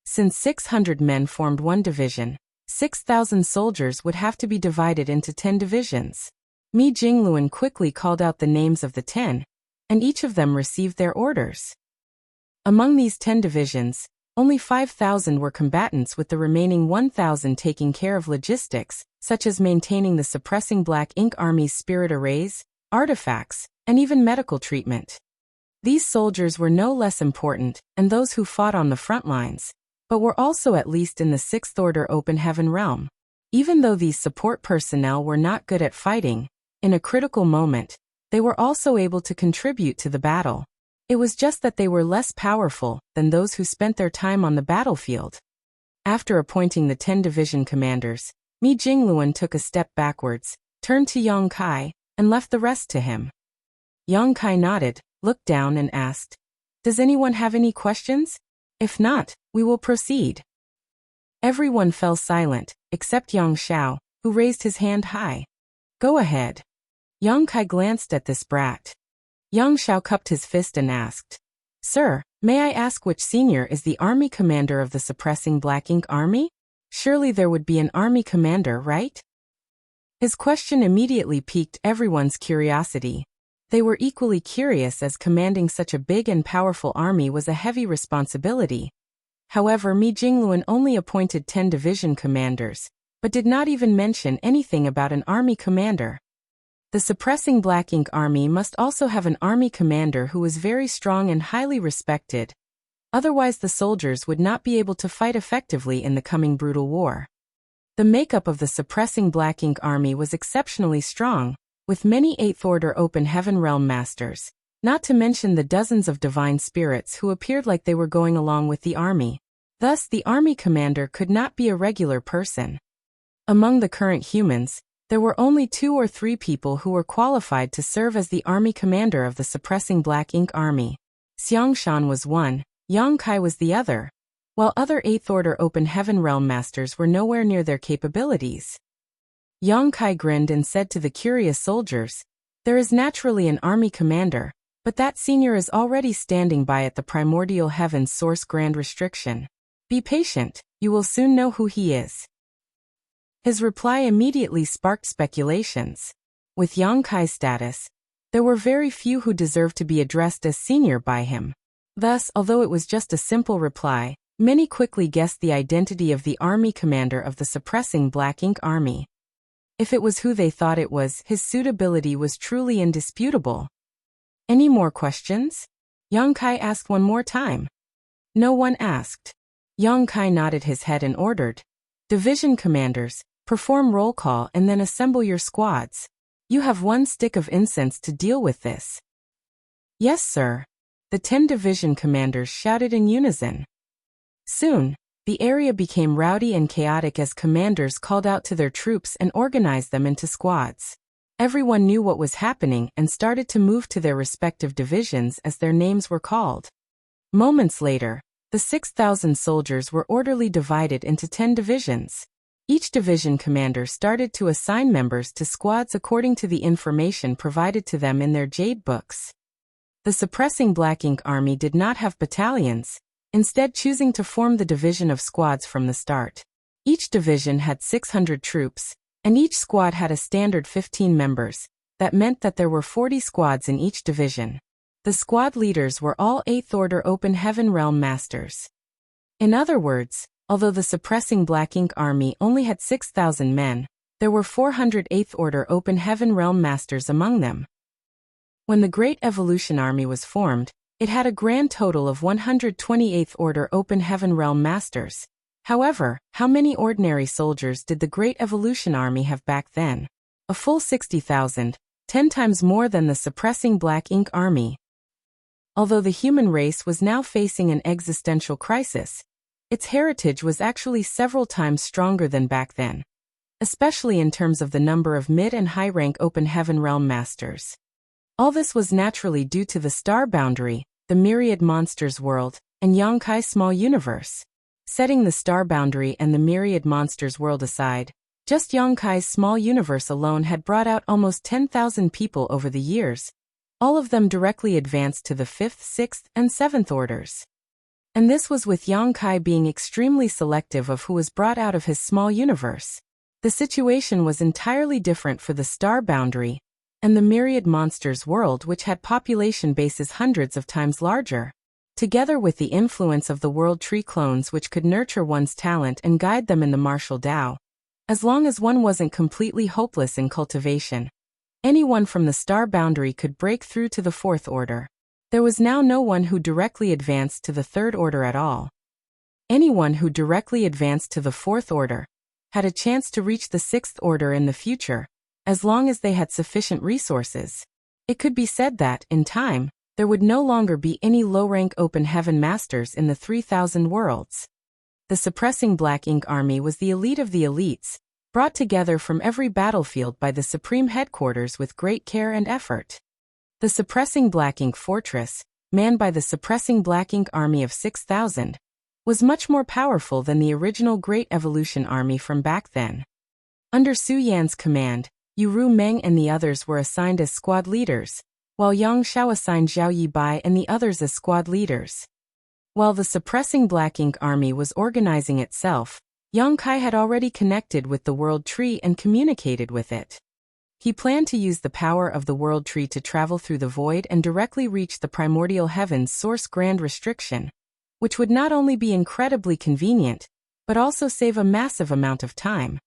Since 600 men formed one division, 6,000 soldiers would have to be divided into 10 divisions. Mi Jingluan quickly called out the names of the 10, and each of them received their orders. Among these 10 divisions, only 5,000 were combatants, with the remaining 1,000 taking care of logistics, such as maintaining the suppressing Black Ink Army's spirit arrays, artifacts, and even medical treatment. These soldiers were no less important, and those who fought on the front lines, but were also at least in the Sixth Order Open Heaven realm. Even though these support personnel were not good at fighting, in a critical moment, they were also able to contribute to the battle. It was just that they were less powerful than those who spent their time on the battlefield. After appointing the 10 division commanders, Mi Jingluan took a step backwards, turned to Yang Kai, and left the rest to him. Yang Kai nodded, looked down and asked, "Does anyone have any questions? If not, we will proceed." Everyone fell silent, except Yang Xiao, who raised his hand high. "Go ahead." Yang Kai glanced at this brat. Yang Xiao cupped his fist and asked, "Sir, may I ask which senior is the army commander of the suppressing Black Ink Army? Surely there would be an army commander, right?" His question immediately piqued everyone's curiosity. They were equally curious, as commanding such a big and powerful army was a heavy responsibility. However, Mi Jingluan only appointed 10 division commanders, but did not even mention anything about an army commander. The suppressing Black Ink Army must also have an army commander who was very strong and highly respected. Otherwise, the soldiers would not be able to fight effectively in the coming brutal war. The makeup of the suppressing Black Ink Army was exceptionally strong, with many Eighth Order Open Heaven Realm Masters, not to mention the dozens of divine spirits who appeared like they were going along with the army. Thus, the army commander could not be a regular person. Among the current humans, there were only 2 or 3 people who were qualified to serve as the army commander of the suppressing Black Ink Army. Xiangshan was one, Yang Kai was the other, while other Eighth Order Open Heaven Realm Masters were nowhere near their capabilities. Yang Kai grinned and said to the curious soldiers, "There is naturally an army commander, but that senior is already standing by at the primordial heavens source grand restriction. Be patient, you will soon know who he is." His reply immediately sparked speculations. With Yang Kai's status, there were very few who deserved to be addressed as senior by him. Thus, although it was just a simple reply, many quickly guessed the identity of the army commander of the suppressing Black Ink Army. If it was who they thought it was, his suitability was truly indisputable. "Any more questions?" Yang Kai asked one more time. No one asked. Yang Kai nodded his head and ordered, "Division commanders, perform roll call and then assemble your squads. You have 1 stick of incense to deal with this." "Yes, sir." The 10 division commanders shouted in unison. Soon, the area became rowdy and chaotic as commanders called out to their troops and organized them into squads. Everyone knew what was happening and started to move to their respective divisions as their names were called. Moments later, the 6,000 soldiers were orderly divided into 10 divisions. Each division commander started to assign members to squads according to the information provided to them in their jade books. The suppressing Black Ink Army did not have battalions, instead choosing to form the division of squads from the start. Each division had 600 troops, and each squad had a standard 15 members. That meant that there were 40 squads in each division. The squad leaders were all Eighth Order Open Heaven Realm Masters. In other words, although the suppressing Black Ink Army only had 6,000 men, there were 400 Eighth Order Open Heaven Realm Masters among them. When the Great Evolution Army was formed, it had a grand total of 128th Order Open Heaven Realm Masters. However, how many ordinary soldiers did the Great Evolution Army have back then? A full 60,000, 10 times more than the suppressing Black Ink Army. Although the human race was now facing an existential crisis, its heritage was actually several times stronger than back then, especially in terms of the number of mid- and high-rank open heaven realm masters. All this was naturally due to the star boundary, the myriad monsters world, and Yonkai's small universe. Setting the star boundary and the myriad monsters world aside, just Yonkai's small universe alone had brought out almost 10,000 people over the years, all of them directly advanced to the 5th, 6th, and 7th orders. And this was with Yonkai being extremely selective of who was brought out of his small universe. The situation was entirely different for the star boundary and the myriad monsters world, which had population bases hundreds of times larger. Together with the influence of the world tree clones, which could nurture one's talent and guide them in the martial Tao, as long as one wasn't completely hopeless in cultivation, anyone from the star boundary could break through to the 4th order. There was now no one who directly advanced to the 3rd order at all. Anyone who directly advanced to the 4th order had a chance to reach the 6th order in the future, as long as they had sufficient resources. It could be said that, in time, there would no longer be any low-rank open heaven masters in the 3,000 worlds. The suppressing Black Ink Army was the elite of the elites, brought together from every battlefield by the Supreme Headquarters with great care and effort. The suppressing Black Ink Fortress, manned by the suppressing Black Ink Army of 6,000, was much more powerful than the original Great Evolution Army from back then. Under Su Yan's command, Yu Ru Meng and the others were assigned as squad leaders, while Yang Xiao assigned Zhao Yibai and the others as squad leaders. While the suppressing Black Ink Army was organizing itself, Yonkai had already connected with the World Tree and communicated with it. He planned to use the power of the World Tree to travel through the void and directly reach the primordial heaven's source grand restriction, which would not only be incredibly convenient, but also save a massive amount of time.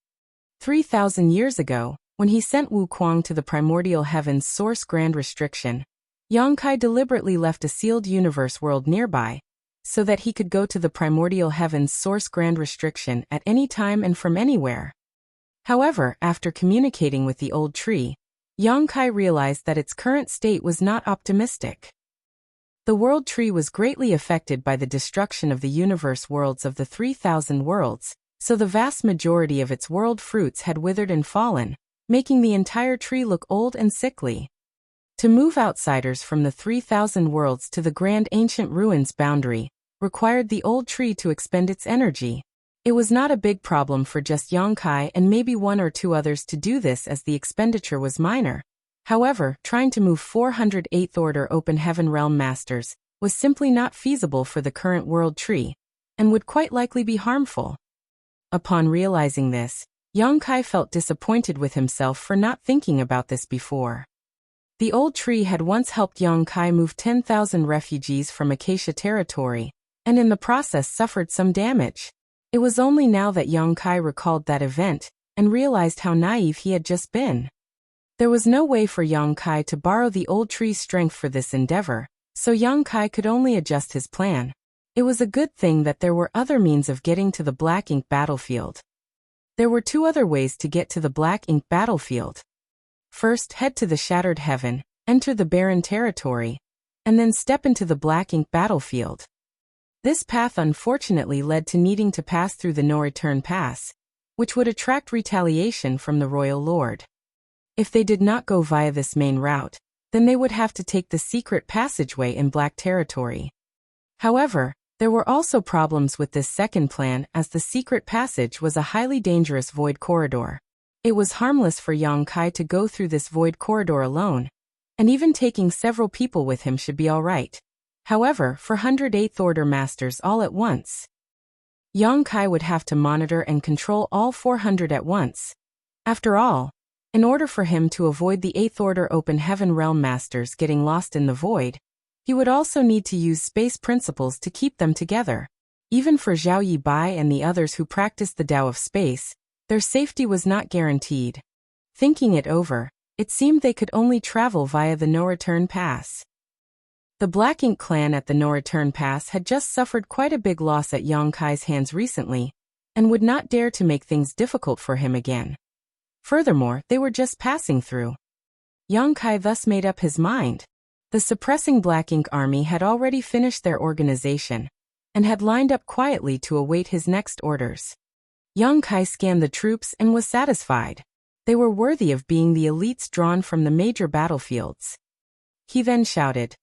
3,000 years ago, when he sent Wu Kuang to the primordial heaven's source grand restriction, Yonkai deliberately left a sealed universe world nearby, so that he could go to the primordial heaven's source grand restriction at any time and from anywhere. However, after communicating with the old tree, Yonkai realized that its current state was not optimistic. The world tree was greatly affected by the destruction of the universe worlds of the 3,000 worlds, so the vast majority of its world fruits had withered and fallen, making the entire tree look old and sickly. To move outsiders from the 3,000 worlds to the grand ancient ruins boundary required the old tree to expend its energy. It was not a big problem for just Yonkai and maybe one or two others to do this, as the expenditure was minor. However, trying to move 408th order open heaven realm masters was simply not feasible for the current world tree, and would quite likely be harmful. Upon realizing this, Yonkai felt disappointed with himself for not thinking about this before. The old tree had once helped Yonkai move 10,000 refugees from Acacia territory, and in the process suffered some damage. It was only now that Yonkai recalled that event, and realized how naive he had just been. There was no way for Yonkai to borrow the old tree's strength for this endeavor, so Yonkai could only adjust his plan. It was a good thing that there were other means of getting to the Black Ink battlefield. There were two other ways to get to the Black Ink battlefield. First, head to the Shattered Heaven, enter the Barren Territory, and then step into the Black Ink battlefield. This path unfortunately led to needing to pass through the No-Return Pass, which would attract retaliation from the Royal Lord. If they did not go via this main route, then they would have to take the secret passageway in Black Territory. However, there were also problems with this second plan, as the secret passage was a highly dangerous void corridor. It was harmless for Yonkai to go through this void corridor alone, and even taking several people with him should be alright. However, for 108th Order Masters all at once, Yonkai would have to monitor and control all 400 at once. After all, in order for him to avoid the 8th Order Open Heaven Realm Masters getting lost in the void, he would also need to use space principles to keep them together. Even for Zhao Yibai and the others who practiced the Tao of space, their safety was not guaranteed. Thinking it over, it seemed they could only travel via the No-Return Pass. The Black Ink clan at the No-Return Pass had just suffered quite a big loss at Yonkai's hands recently, and would not dare to make things difficult for him again. Furthermore, they were just passing through. Yonkai thus made up his mind. The suppressing Black Ink army had already finished their organization and had lined up quietly to await his next orders. Yang Kai scanned the troops and was satisfied. They were worthy of being the elites drawn from the major battlefields. He then shouted,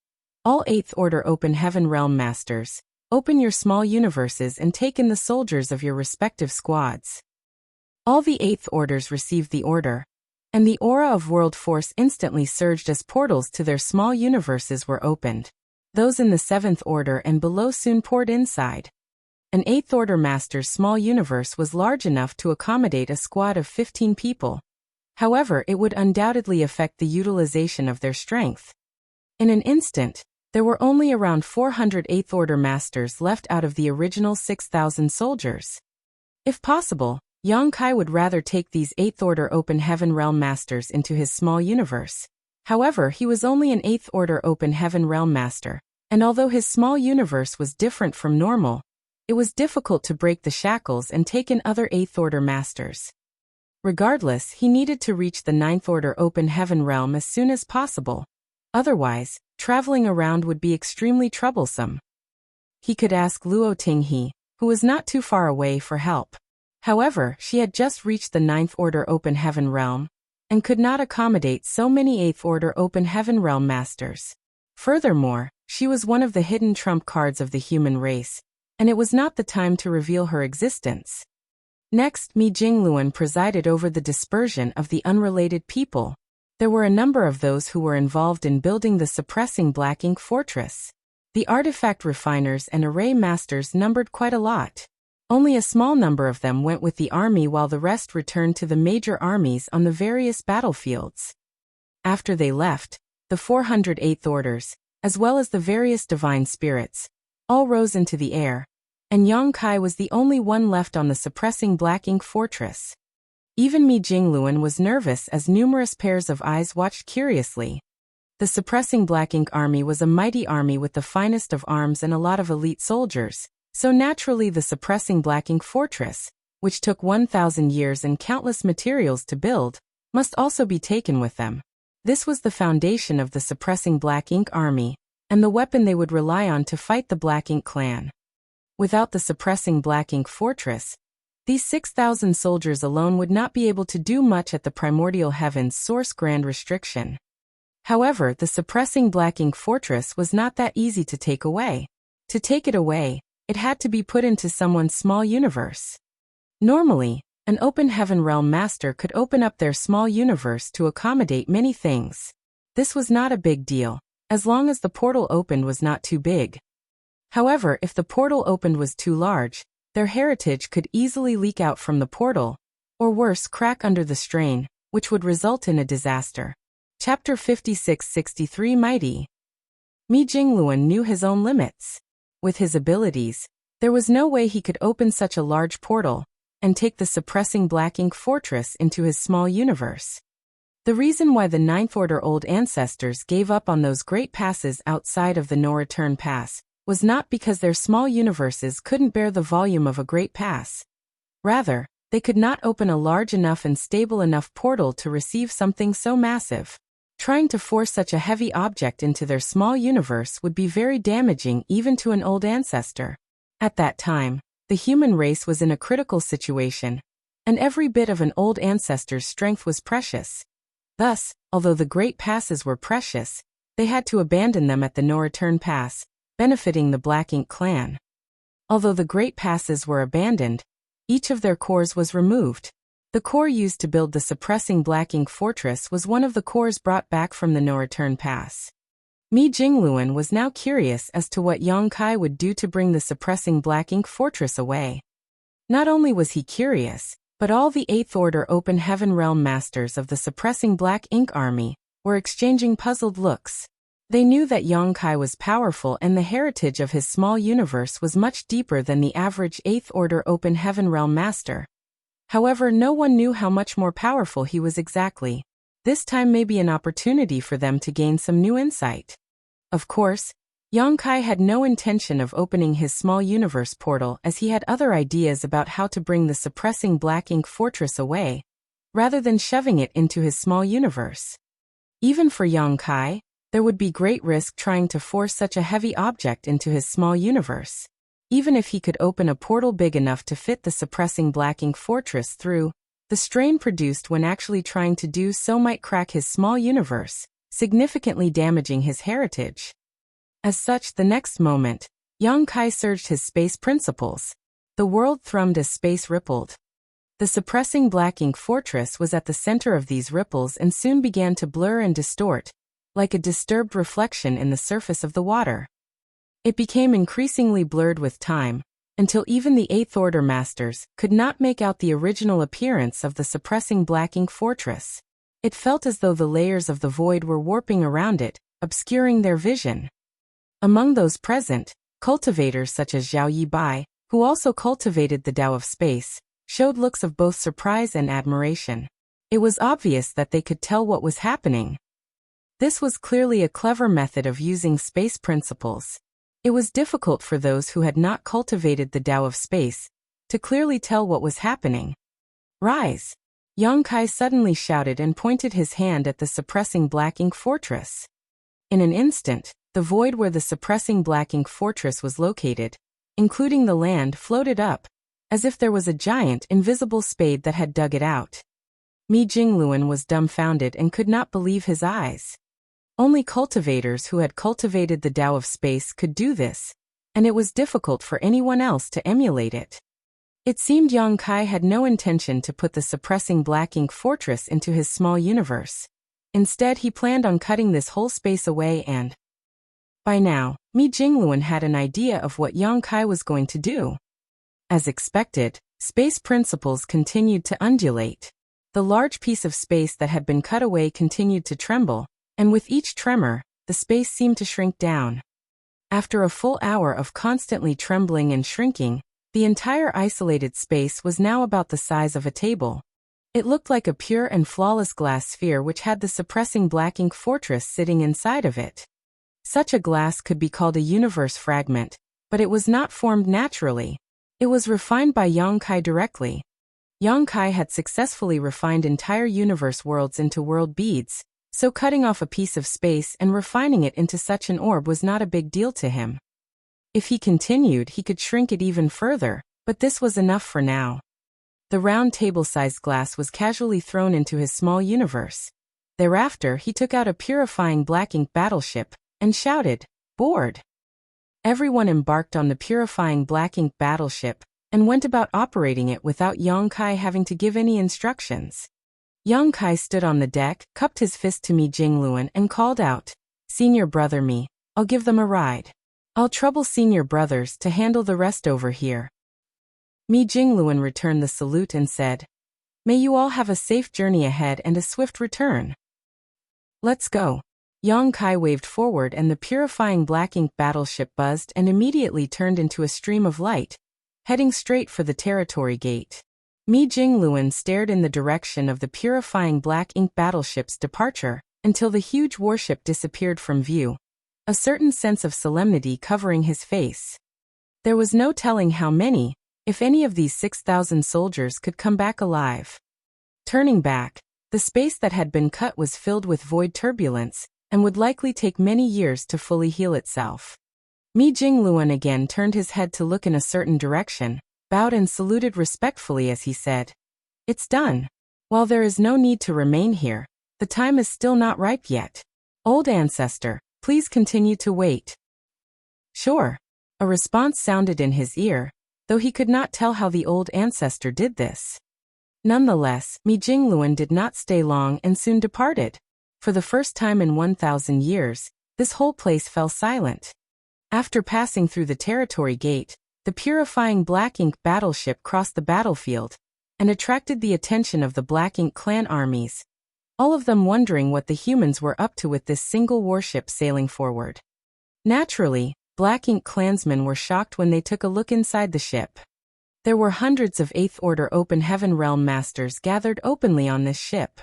"All 8th Order Open Heaven Realm Masters, open your small universes and take in the soldiers of your respective squads." All the 8th Orders received the order, and the aura of World Force instantly surged as portals to their small universes were opened. Those in the 7th Order and below soon poured inside. An 8th Order Master's small universe was large enough to accommodate a squad of 15 people. However, it would undoubtedly affect the utilization of their strength. In an instant, there were only around 400 8th Order Masters left out of the original 6,000 soldiers. If possible, Yang Kai would rather take these 8th Order Open Heaven Realm Masters into his small universe. However, he was only an 8th Order Open Heaven Realm Master, and although his small universe was different from normal, it was difficult to break the shackles and take in other 8th Order Masters. Regardless, he needed to reach the 9th Order Open Heaven Realm as soon as possible. Otherwise, traveling around would be extremely troublesome. He could ask Luo Tinghe, who was not too far away, for help. However, she had just reached the 9th Order Open Heaven Realm, and could not accommodate so many 8th Order Open Heaven Realm Masters. Furthermore, she was one of the hidden trump cards of the human race, and it was not the time to reveal her existence. Next, Mi Jingluan presided over the dispersion of the unrelated people. There were a number of those who were involved in building the suppressing Black Ink fortress. The artifact refiners and array masters numbered quite a lot. Only a small number of them went with the army while the rest returned to the major armies on the various battlefields. After they left, the 400 8th Orders, as well as the various divine spirits, all rose into the air, and Yang Kai was the only one left on the suppressing Black Ink fortress. Even Mi Jingluan was nervous as numerous pairs of eyes watched curiously. The suppressing Black Ink army was a mighty army with the finest of arms and a lot of elite soldiers. So naturally the suppressing Black Ink fortress, which took 1,000 years and countless materials to build, must also be taken with them. This was the foundation of the suppressing Black Ink army, and the weapon they would rely on to fight the Black Ink clan. Without the suppressing Black Ink fortress, these 6,000 soldiers alone would not be able to do much at the primordial heavens source grand restriction. However, the suppressing Black Ink fortress was not that easy to take away. To take it away, it had to be put into someone's small universe. Normally, an Open Heaven Realm Master could open up their small universe to accommodate many things. This was not a big deal, as long as the portal opened was not too big. However, if the portal opened was too large, their heritage could easily leak out from the portal, or worse, crack under the strain, which would result in a disaster. Chapter 56-63 Mighty. Mi Jingluan knew his own limits. With his abilities, there was no way he could open such a large portal and take the suppressing Black Ink fortress into his small universe. The reason why the 9th Order Old Ancestors gave up on those great passes outside of the no-return pass was not because their small universes couldn't bear the volume of a great pass. Rather, they could not open a large enough and stable enough portal to receive something so massive. Trying to force such a heavy object into their small universe would be very damaging even to an old ancestor. At that time, the human race was in a critical situation, and every bit of an old ancestor's strength was precious. Thus, although the great passes were precious, they had to abandon them at the no-return pass, benefiting the Black Ink clan. Although the great passes were abandoned, each of their cores was removed. The core used to build the suppressing Black Ink fortress was one of the cores brought back from the no-return pass. Mi Jingluan was now curious as to what Yang Kai would do to bring the suppressing Black Ink fortress away. Not only was he curious, but all the 8th Order Open Heaven Realm Masters of the suppressing Black Ink army were exchanging puzzled looks. They knew that Yang Kai was powerful and the heritage of his small universe was much deeper than the average 8th Order Open Heaven Realm Master. However, no one knew how much more powerful he was exactly. This time may be an opportunity for them to gain some new insight. Of course, Yang Kai had no intention of opening his small universe portal as he had other ideas about how to bring the suppressing Black Ink fortress away, rather than shoving it into his small universe. Even for Yang Kai, There would be great risk trying to force such a heavy object into his small universe. Even if he could open a portal big enough to fit the suppressing black ink fortress through, the strain produced when actually trying to do so might crack his small universe, significantly damaging his heritage. As such, the next moment, Yang Kai surged his space principles. The world thrummed as space rippled. The suppressing black ink fortress was at the center of these ripples and soon began to blur and distort, like a disturbed reflection in the surface of the water. It became increasingly blurred with time, until even the Eighth Order masters could not make out the original appearance of the suppressing black ink fortress. It felt as though the layers of the void were warping around it, obscuring their vision. Among those present, cultivators such as Zhao Yibai, who also cultivated the Tao of space, showed looks of both surprise and admiration. It was obvious that they could tell what was happening. This was clearly a clever method of using space principles. It was difficult for those who had not cultivated the Tao of space to clearly tell what was happening. "Rise!" Yang Kai suddenly shouted and pointed his hand at the suppressing black ink fortress. In an instant, the void where the suppressing black ink fortress was located, including the land, floated up, as if there was a giant invisible spade that had dug it out. Mi Jingluan was dumbfounded and could not believe his eyes. Only cultivators who had cultivated the Tao of space could do this, and it was difficult for anyone else to emulate it. It seemed Yang Kai had no intention to put the suppressing black ink fortress into his small universe. Instead, he planned on cutting this whole space away and... By now, Mi Jingluan had an idea of what Yang Kai was going to do. As expected, space principles continued to undulate. The large piece of space that had been cut away continued to tremble, and with each tremor, the space seemed to shrink down. After a full hour of constantly trembling and shrinking, the entire isolated space was now about the size of a table. It looked like a pure and flawless glass sphere which had the suppressing black ink fortress sitting inside of it. Such a glass could be called a universe fragment, but it was not formed naturally. It was refined by Yang Kai directly. Yang Kai had successfully refined entire universe worlds into world beads, so cutting off a piece of space and refining it into such an orb was not a big deal to him. If he continued, he could shrink it even further, but this was enough for now. The round table-sized glass was casually thrown into his small universe. Thereafter, he took out a purifying black ink battleship and shouted, "Board!" Everyone embarked on the purifying black ink battleship and went about operating it without Yang Kai having to give any instructions. Yang Kai stood on the deck, cupped his fist to Mi Jingluan and called out, "Senior brother Mi, I'll give them a ride. I'll trouble senior brothers to handle the rest over here." Mi Jingluan returned the salute and said, "May you all have a safe journey ahead and a swift return." "Let's go." Yang Kai waved forward and the purifying black ink battleship buzzed and immediately turned into a stream of light, heading straight for the territory gate. Mi Jingluan stared in the direction of the purifying black ink battleship's departure until the huge warship disappeared from view, a certain sense of solemnity covering his face. There was no telling how many, if any of these 6,000 soldiers could come back alive. Turning back, the space that had been cut was filled with void turbulence and would likely take many years to fully heal itself. Mi Jingluan again turned his head to look in a certain direction, bowed and saluted respectfully as he said, "It's done. While there is no need to remain here, the time is still not ripe yet. Old ancestor, please continue to wait." "Sure." A response sounded in his ear, though he could not tell how the old ancestor did this. Nonetheless, Mi Jingluan did not stay long and soon departed. For the first time in 1,000 years, this whole place fell silent. After passing through the territory gate, the purifying black ink battleship crossed the battlefield and attracted the attention of the black ink clan armies, all of them wondering what the humans were up to with this single warship sailing forward. Naturally, black ink clansmen were shocked when they took a look inside the ship. There were hundreds of Eighth Order Open Heaven Realm Masters gathered openly on this ship.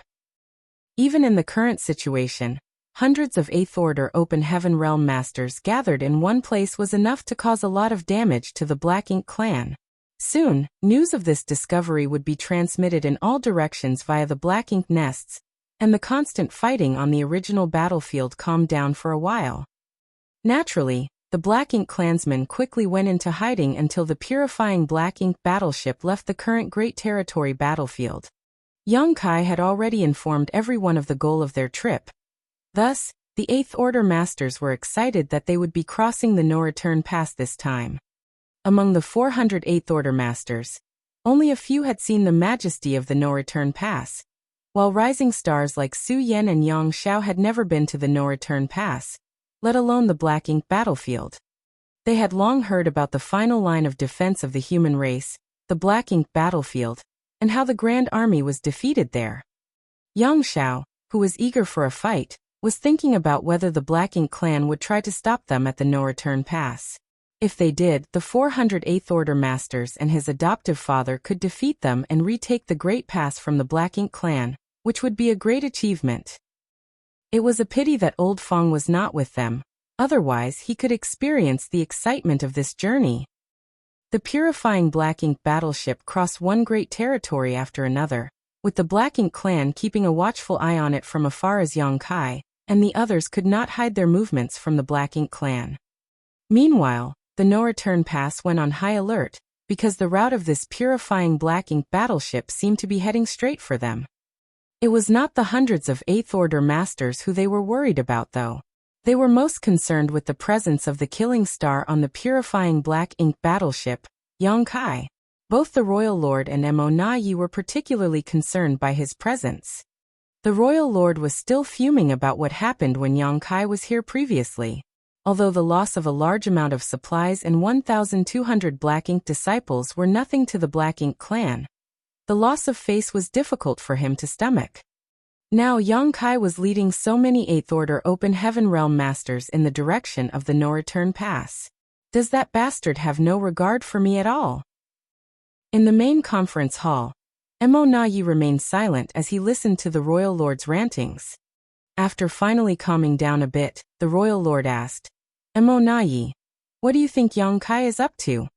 Even in the current situation, hundreds of Eighth Order Open Heaven Realm Masters gathered in one place was enough to cause a lot of damage to the Black Ink clan. Soon, news of this discovery would be transmitted in all directions via the Black Ink nests, and the constant fighting on the original battlefield calmed down for a while. Naturally, the Black Ink clansmen quickly went into hiding until the purifying Black Ink battleship left the current Great Territory battlefield. Young Kai had already informed everyone of the goal of their trip. Thus, the Eighth Order Masters were excited that they would be crossing the no-return pass this time. Among the 400 Eighth Order Masters, only a few had seen the majesty of the no-return pass, while rising stars like Su Yan and Yang Xiao had never been to the no-return pass, let alone the Black Ink battlefield. They had long heard about the final line of defense of the human race, the Black Ink battlefield, and how the Grand Army was defeated there. Yang Xiao, who was eager for a fight, was thinking about whether the Black Ink clan would try to stop them at the no-return pass. If they did, the 400 Eighth Order Masters and his adoptive father could defeat them and retake the Great Pass from the Black Ink clan, which would be a great achievement. It was a pity that Old Fong was not with them, otherwise he could experience the excitement of this journey. The purifying Black Ink battleship crossed one great territory after another, with the Black Ink clan keeping a watchful eye on it from afar as Yang Kai and the others could not hide their movements from the Black Ink clan. Meanwhile, the no-return pass went on high alert, because the route of this purifying Black Ink battleship seemed to be heading straight for them. It was not the hundreds of Eighth Order Masters who they were worried about though. They were most concerned with the presence of the killing star on the purifying Black Ink battleship, Yang Kai. Both the Royal Lord and Mo Na Yi were particularly concerned by his presence. The Royal Lord was still fuming about what happened when Yang Kai was here previously. Although the loss of a large amount of supplies and 1,200 Black Ink disciples were nothing to the Black Ink clan, the loss of face was difficult for him to stomach. Now Yang Kai was leading so many Eighth Order Open Heaven Realm Masters in the direction of the no-return pass. Does that bastard have no regard for me at all? In the main conference hall, Mo Na Yi remained silent as he listened to the Royal Lord's rantings. After finally calming down a bit, the Royal Lord asked, Mo Na Yi, what do you think Yang Kai is up to?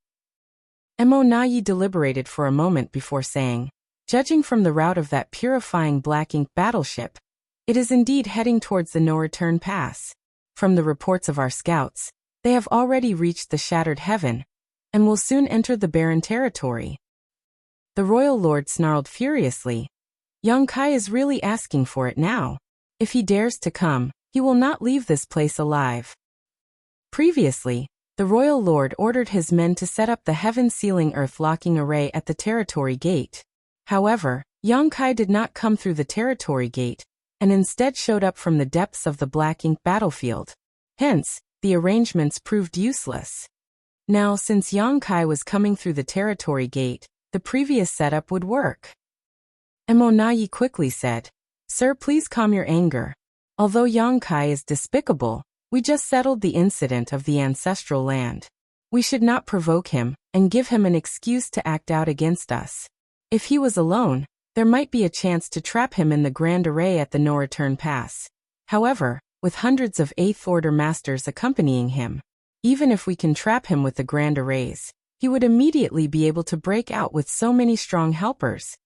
Mo Na Yi deliberated for a moment before saying, judging from the route of that purifying Black Ink battleship, it is indeed heading towards the no-return pass. From the reports of our scouts, they have already reached the Shattered Heaven, and will soon enter the Barren Territory. The Royal Lord snarled furiously. Yang Kai is really asking for it now. If he dares to come, he will not leave this place alive. Previously, the Royal Lord ordered his men to set up the heaven-sealing earth-locking array at the Territory Gate. However, Yang Kai did not come through the Territory Gate, and instead showed up from the depths of the Black Ink battlefield. Hence, the arrangements proved useless. Now, since Yang Kai was coming through the Territory Gate, the previous setup would work. Mo Na Yi quickly said, Sir, please calm your anger. Although Yang Kai is despicable, we just settled the incident of the ancestral land. We should not provoke him, and give him an excuse to act out against us. If he was alone, there might be a chance to trap him in the Grand Array at the no-return pass. However, with hundreds of Eighth Order Masters accompanying him, even if we can trap him with the Grand Arrays, he would immediately be able to break out with so many strong helpers.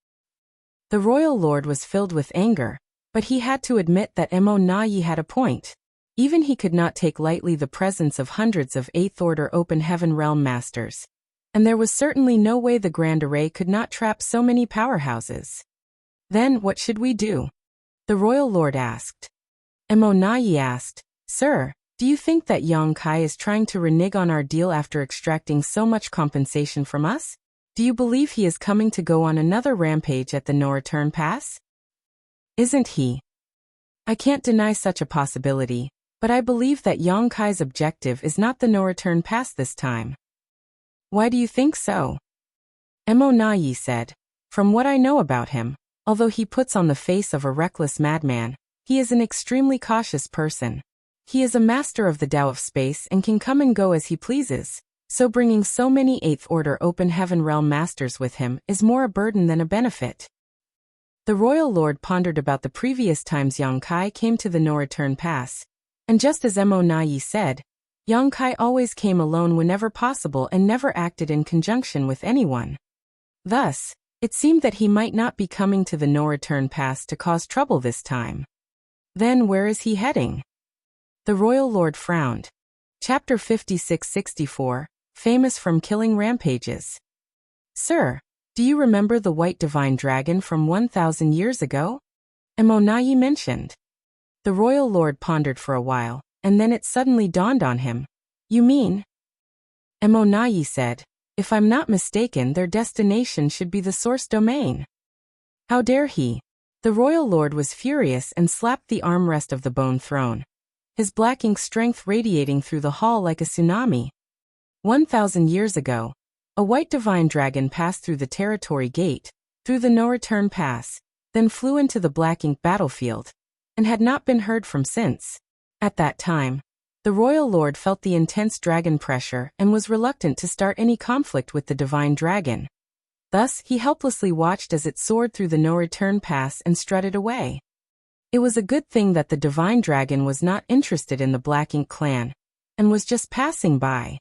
The Royal Lord was filled with anger, but he had to admit that Mo Na Yi had a point. Even he could not take lightly the presence of hundreds of Eighth Order Open Heaven Realm Masters. And there was certainly no way the Grand Array could not trap so many powerhouses. Then, what should we do? The Royal Lord asked. Mo Na Yi asked, Sir, do you think that Yang Kai is trying to renege on our deal after extracting so much compensation from us? Do you believe he is coming to go on another rampage at the no-return pass? Isn't he? I can't deny such a possibility, but I believe that Yang Kai's objective is not the no-return pass this time. Why do you think so? Mo Na Yi said, From what I know about him, although he puts on the face of a reckless madman, he is an extremely cautious person. He is a master of the Tao of space and can come and go as he pleases, so bringing so many Eighth Order Open Heaven Realm Masters with him is more a burden than a benefit. The Royal Lord pondered about the previous times Yang Kai came to the no-return pass, and just as Mo Na Yi said, Yang Kai always came alone whenever possible and never acted in conjunction with anyone. Thus, It seemed that he might not be coming to the no-return pass to cause trouble this time. Then where is he heading? The royal lord frowned. Chapter 56-64, famous from killing rampages. Sir, do you remember the white divine dragon from 1,000 years ago? Emonayi mentioned. The royal lord pondered for a while, and then it suddenly dawned on him. You mean? Emonayi said, if I'm not mistaken, their destination should be the source domain. How dare he? The royal lord was furious and slapped the armrest of the bone throne, his black ink strength radiating through the hall like a tsunami. 1,000 years ago, a white divine dragon passed through the territory gate, through the no-return pass, then flew into the black ink battlefield, and had not been heard from since. At that time, the royal lord felt the intense dragon pressure and was reluctant to start any conflict with the divine dragon. Thus, he helplessly watched as it soared through the no-return pass and strutted away. It was a good thing that the divine dragon was not interested in the Black Ink clan, and was just passing by.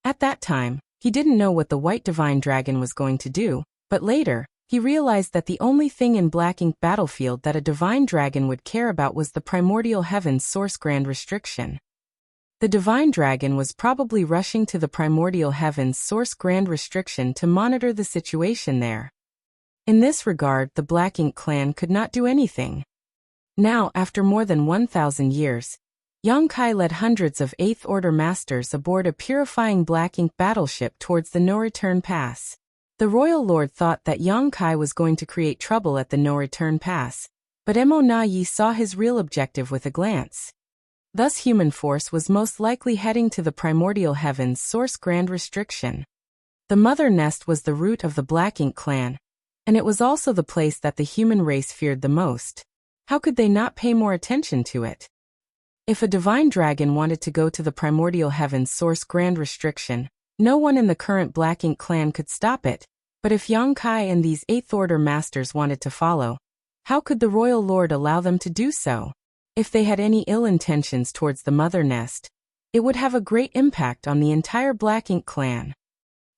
At that time, he didn't know what the white divine dragon was going to do, but later, he realized that the only thing in Black Ink battlefield that a divine dragon would care about was the primordial heaven's source grand restriction. The divine dragon was probably rushing to the primordial heaven's source grand restriction to monitor the situation there. In this regard, the Black Ink clan could not do anything. Now, after more than 1,000 years, Yang Kai led hundreds of 8th Order masters aboard a purifying Black Ink battleship towards the no-return pass. The royal lord thought that Yang Kai was going to create trouble at the no-return pass, but Emonayi saw his real objective with a glance. Thus human force was most likely heading to the primordial heaven's source grand restriction. The mother nest was the root of the Black Ink clan, and it was also the place that the human race feared the most. How could they not pay more attention to it? If a divine dragon wanted to go to the primordial heaven's source grand restriction, no one in the current Black Ink clan could stop it, but if Yang Kai and these 8th Order masters wanted to follow, how could the royal lord allow them to do so? If they had any ill intentions towards the mother nest, it would have a great impact on the entire Black Ink clan.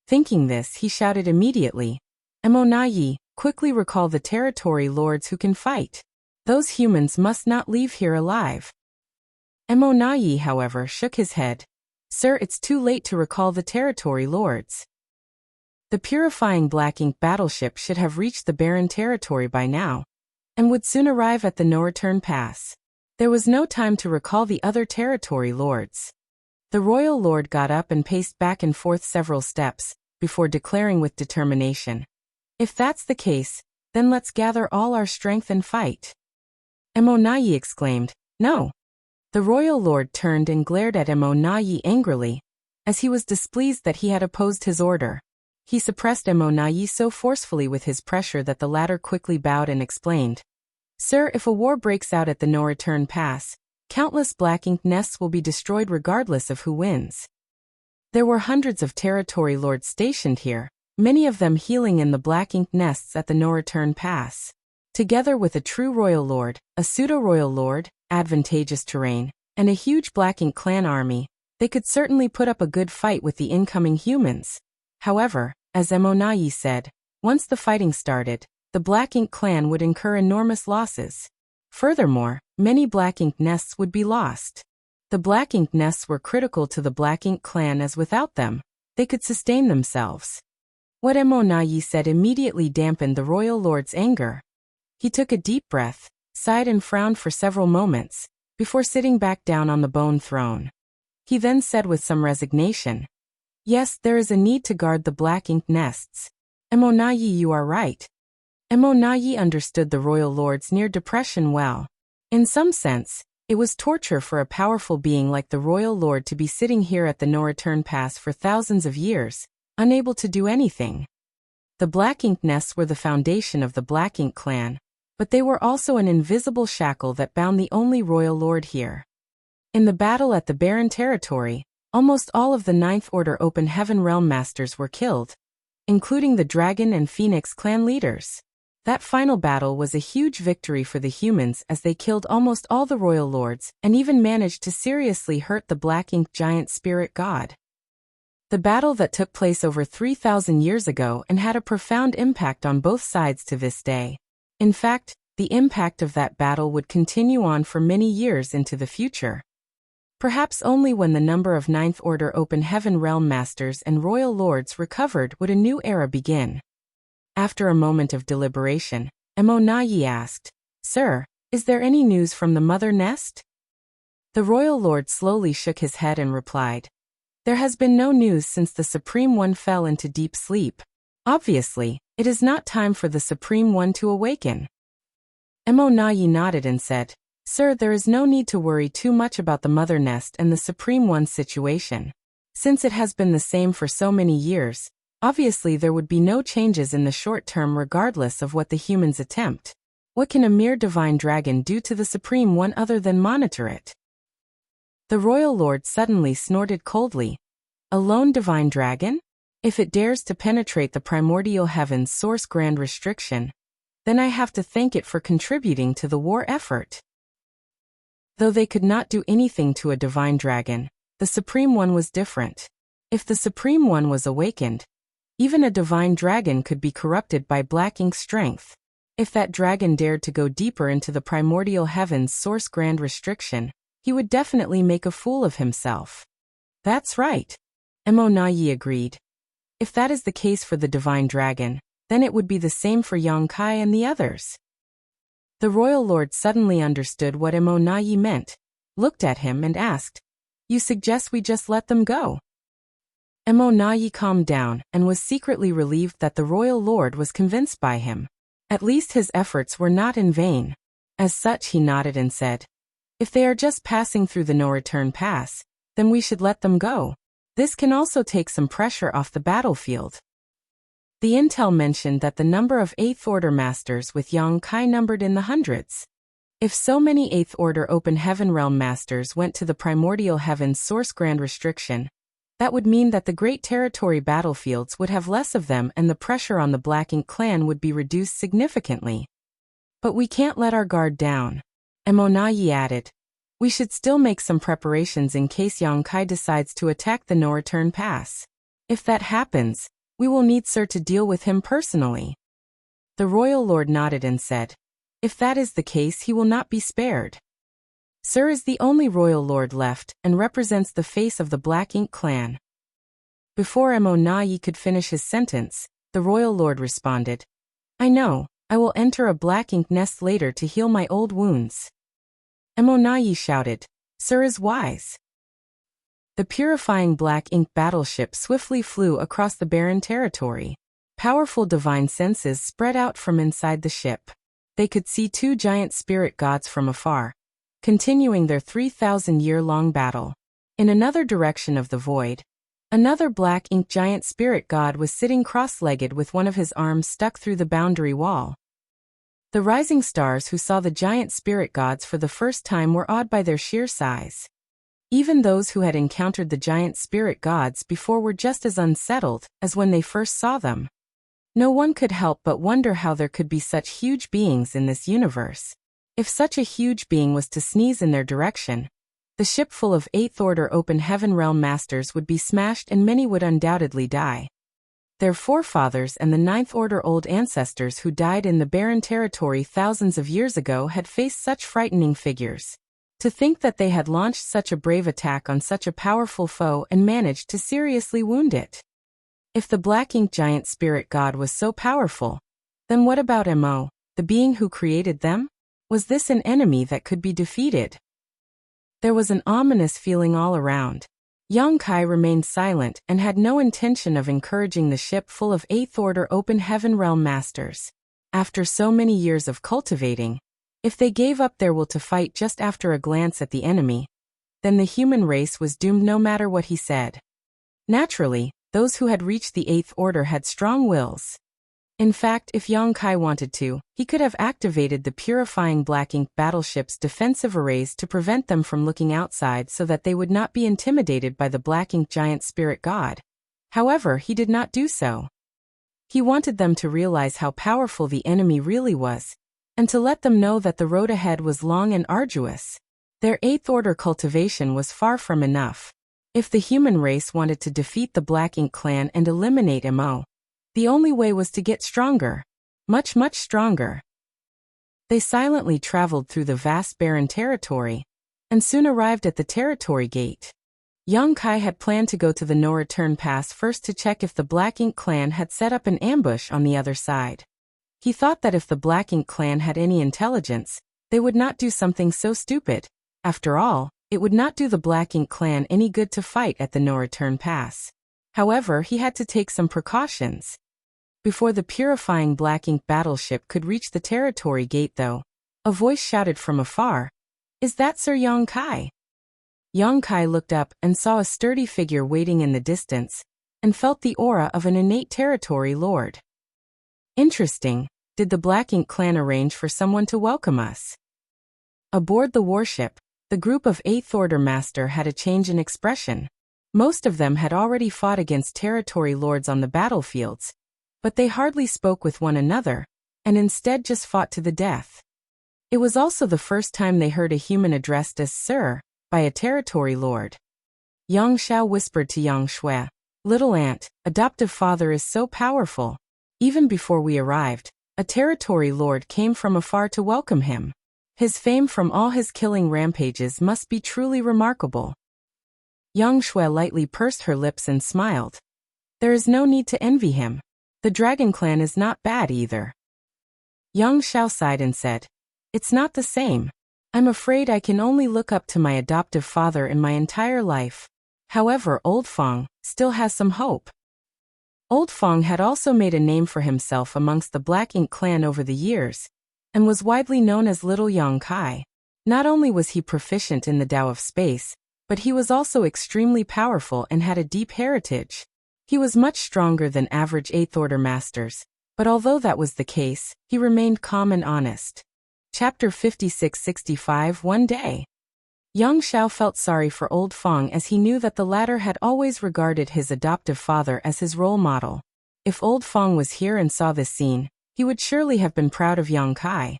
Thinking this, he shouted immediately, Emonayi, quickly recall the territory lords who can fight. Those humans must not leave here alive. Emonayi, however, shook his head. Sir, it's too late to recall the territory lords. The purifying Black Ink battleship should have reached the barren territory by now, and would soon arrive at the no-return pass. There was no time to recall the other territory lords. The royal lord got up and paced back and forth several steps, before declaring with determination, if that's the case, then let's gather all our strength and fight. Emonayi exclaimed, no. The royal lord turned and glared at Emonayi angrily, as he was displeased that he had opposed his order. He suppressed Emonayi so forcefully with his pressure that the latter quickly bowed and explained, Sir, if a war breaks out at the no-return pass, countless Black Ink nests will be destroyed regardless of who wins. There were hundreds of territory lords stationed here, many of them healing in the Black Ink nests at the no-return pass. Together with a true royal lord, a pseudo-royal lord, advantageous terrain, and a huge Black Ink clan army, they could certainly put up a good fight with the incoming humans. However, as Emonayi said, once the fighting started, the Black Ink clan would incur enormous losses. Furthermore, many Black Ink nests would be lost. The Black Ink nests were critical to the Black Ink clan as without them, they could sustain themselves. What Emonayi said immediately dampened the royal lord's anger. He took a deep breath, sighed and frowned for several moments, before sitting back down on the bone throne. He then said with some resignation, Yes, there is a need to guard the Black Ink nests. Emonayi, you are right. Emonayi understood the royal lord's near depression well. In some sense, it was torture for a powerful being like the royal lord to be sitting here at the no-return pass for thousands of years, unable to do anything. The Black Ink nests were the foundation of the Black Ink clan, but they were also an invisible shackle that bound the only royal lord here. In the battle at the barren territory, almost all of the 9th Order Open Heaven Realm Masters were killed, including the Dragon and Phoenix clan leaders. That final battle was a huge victory for the humans as they killed almost all the royal lords and even managed to seriously hurt the Black Ink giant spirit god. The battle that took place over 3,000 years ago and had a profound impact on both sides to this day. In fact, the impact of that battle would continue on for many years into the future. Perhaps only when the number of Ninth Order Open Heaven Realm Masters and Royal Lords recovered would a new era begin. After a moment of deliberation, Emonayi asked, "Sir, is there any news from the Mother Nest?" The Royal Lord slowly shook his head and replied, "There has been no news since the Supreme One fell into deep sleep. Obviously, it is not time for the Supreme One to awaken." Emonayi nodded and said, "Sir, there is no need to worry too much about the Mother Nest and the Supreme One's situation. Since it has been the same for so many years, obviously there would be no changes in the short term regardless of what the humans attempt. What can a mere divine dragon do to the Supreme One other than monitor it?" The Royal Lord suddenly snorted coldly. "A lone divine dragon? If it dares to penetrate the primordial heaven's source grand restriction, then I have to thank it for contributing to the war effort." Though they could not do anything to a divine dragon, the Supreme One was different. If the Supreme One was awakened, even a divine dragon could be corrupted by black ink strength. If that dragon dared to go deeper into the primordial heaven's source grand restriction, he would definitely make a fool of himself. "That's right," Emonayi agreed. "If that is the case for the divine dragon, then it would be the same for Yongkai and the others." The Royal Lord suddenly understood what Emonayi meant, looked at him and asked, "You suggest we just let them go?" Emonayi calmed down and was secretly relieved that the Royal Lord was convinced by him. At least his efforts were not in vain. As such, he nodded and said, "If they are just passing through the no-return pass, then we should let them go. This can also take some pressure off the battlefield." The intel mentioned that the number of 8th Order Masters with Yongkai numbered in the hundreds. If so many 8th Order Open Heaven Realm Masters went to the primordial heaven's source grand restriction, that would mean that the Great Territory battlefields would have less of them and the pressure on the Black Ink clan would be reduced significantly. "But we can't let our guard down," Emonayi added. "We should still make some preparations in case Yongkai decides to attack the no-return pass. If that happens, we will need Sir to deal with him personally." The Royal Lord nodded and said, "If that is the case, he will not be spared. Sir is the only Royal Lord left and represents the face of the Black Ink clan." Before Emonayi could finish his sentence, the Royal Lord responded, "I know, I will enter a Black Ink nest later to heal my old wounds." Emonayi shouted, "Sir is wise." The purifying Black Ink battleship swiftly flew across the barren territory. Powerful divine senses spread out from inside the ship. They could see two giant spirit gods from afar, continuing their 3,000-year-long battle. In another direction of the void, another Black Ink giant spirit god was sitting cross-legged with one of his arms stuck through the boundary wall. The rising stars who saw the giant spirit gods for the first time were awed by their sheer size. Even those who had encountered the giant spirit gods before were just as unsettled as when they first saw them. No one could help but wonder how there could be such huge beings in this universe. If such a huge being was to sneeze in their direction, the ship full of 8th Order Open Heaven Realm Masters would be smashed and many would undoubtedly die. Their forefathers and the 9th Order old ancestors who died in the barren territory thousands of years ago had faced such frightening figures. To think that they had launched such a brave attack on such a powerful foe and managed to seriously wound it. If the Black Ink giant spirit god was so powerful, then what about Mo, the being who created them? Was this an enemy that could be defeated? There was an ominous feeling all around. Yongkai remained silent and had no intention of encouraging the ship full of 8th Order Open Heaven Realm Masters. After so many years of cultivating, if they gave up their will to fight just after a glance at the enemy, then the human race was doomed no matter what he said. Naturally, those who had reached the 8th Order had strong wills. In fact, if Yongkai wanted to, he could have activated the purifying Black Ink battleship's defensive arrays to prevent them from looking outside so that they would not be intimidated by the Black Ink giant spirit god. However, he did not do so. He wanted them to realize how powerful the enemy really was, and to let them know that the road ahead was long and arduous. Their 8th Order cultivation was far from enough. If the human race wanted to defeat the Black Ink clan and eliminate Mo, the only way was to get stronger. Much, much stronger. They silently traveled through the vast barren territory, and soon arrived at the territory gate. Young Kai had planned to go to the no-return pass first to check if the Black Ink clan had set up an ambush on the other side. He thought that if the Black Ink clan had any intelligence, they would not do something so stupid. After all, it would not do the Black Ink clan any good to fight at the no-return pass. However, he had to take some precautions. Before the purifying Black Ink battleship could reach the territory gate though, a voice shouted from afar, "Is that Sir Young Kai?" Young Kai looked up and saw a sturdy figure waiting in the distance, and felt the aura of an innate territory lord. Interesting, did the Black Ink clan arrange for someone to welcome us? Aboard the warship, the group of 8th Order Master had a change in expression. Most of them had already fought against territory lords on the battlefields, but they hardly spoke with one another, and instead just fought to the death. It was also the first time they heard a human addressed as Sir by a territory lord. Yang Xiao whispered to Yang Shui, "Little aunt, adoptive father is so powerful. Even before we arrived, a territory lord came from afar to welcome him. His fame from all his killing rampages must be truly remarkable." Yang Shui lightly pursed her lips and smiled. There is no need to envy him. The Dragon Clan is not bad either. Yang Xiao sighed and said, "It's not the same. I'm afraid I can only look up to my adoptive father in my entire life. However, Old Fong still has some hope." Old Fong had also made a name for himself amongst the Black Ink clan over the years, and was widely known as Little Young Kai. Not only was he proficient in the Tao of Space, but he was also extremely powerful and had a deep heritage. He was much stronger than average 8th Order Masters, but although that was the case, he remained calm and honest. Chapter 56-65 One day. Yang Xiao felt sorry for Old Fong as he knew that the latter had always regarded his adoptive father as his role model. If Old Fong was here and saw this scene, he would surely have been proud of Yang Kai.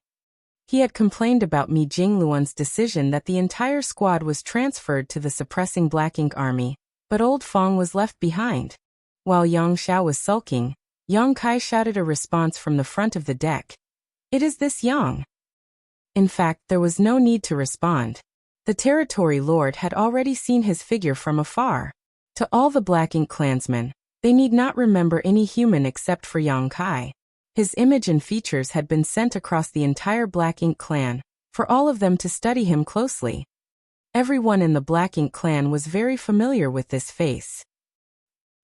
He had complained about Mi Jingluan's decision that the entire squad was transferred to the suppressing Black Ink army, but Old Fong was left behind. While Yang Xiao was sulking, Yang Kai shouted a response from the front of the deck. "It is this Yang." In fact, there was no need to respond. The territory lord had already seen his figure from afar. To all the Black Ink clansmen, they need not remember any human except for Yang Kai. His image and features had been sent across the entire Black Ink clan, for all of them to study him closely. Everyone in the Black Ink clan was very familiar with this face.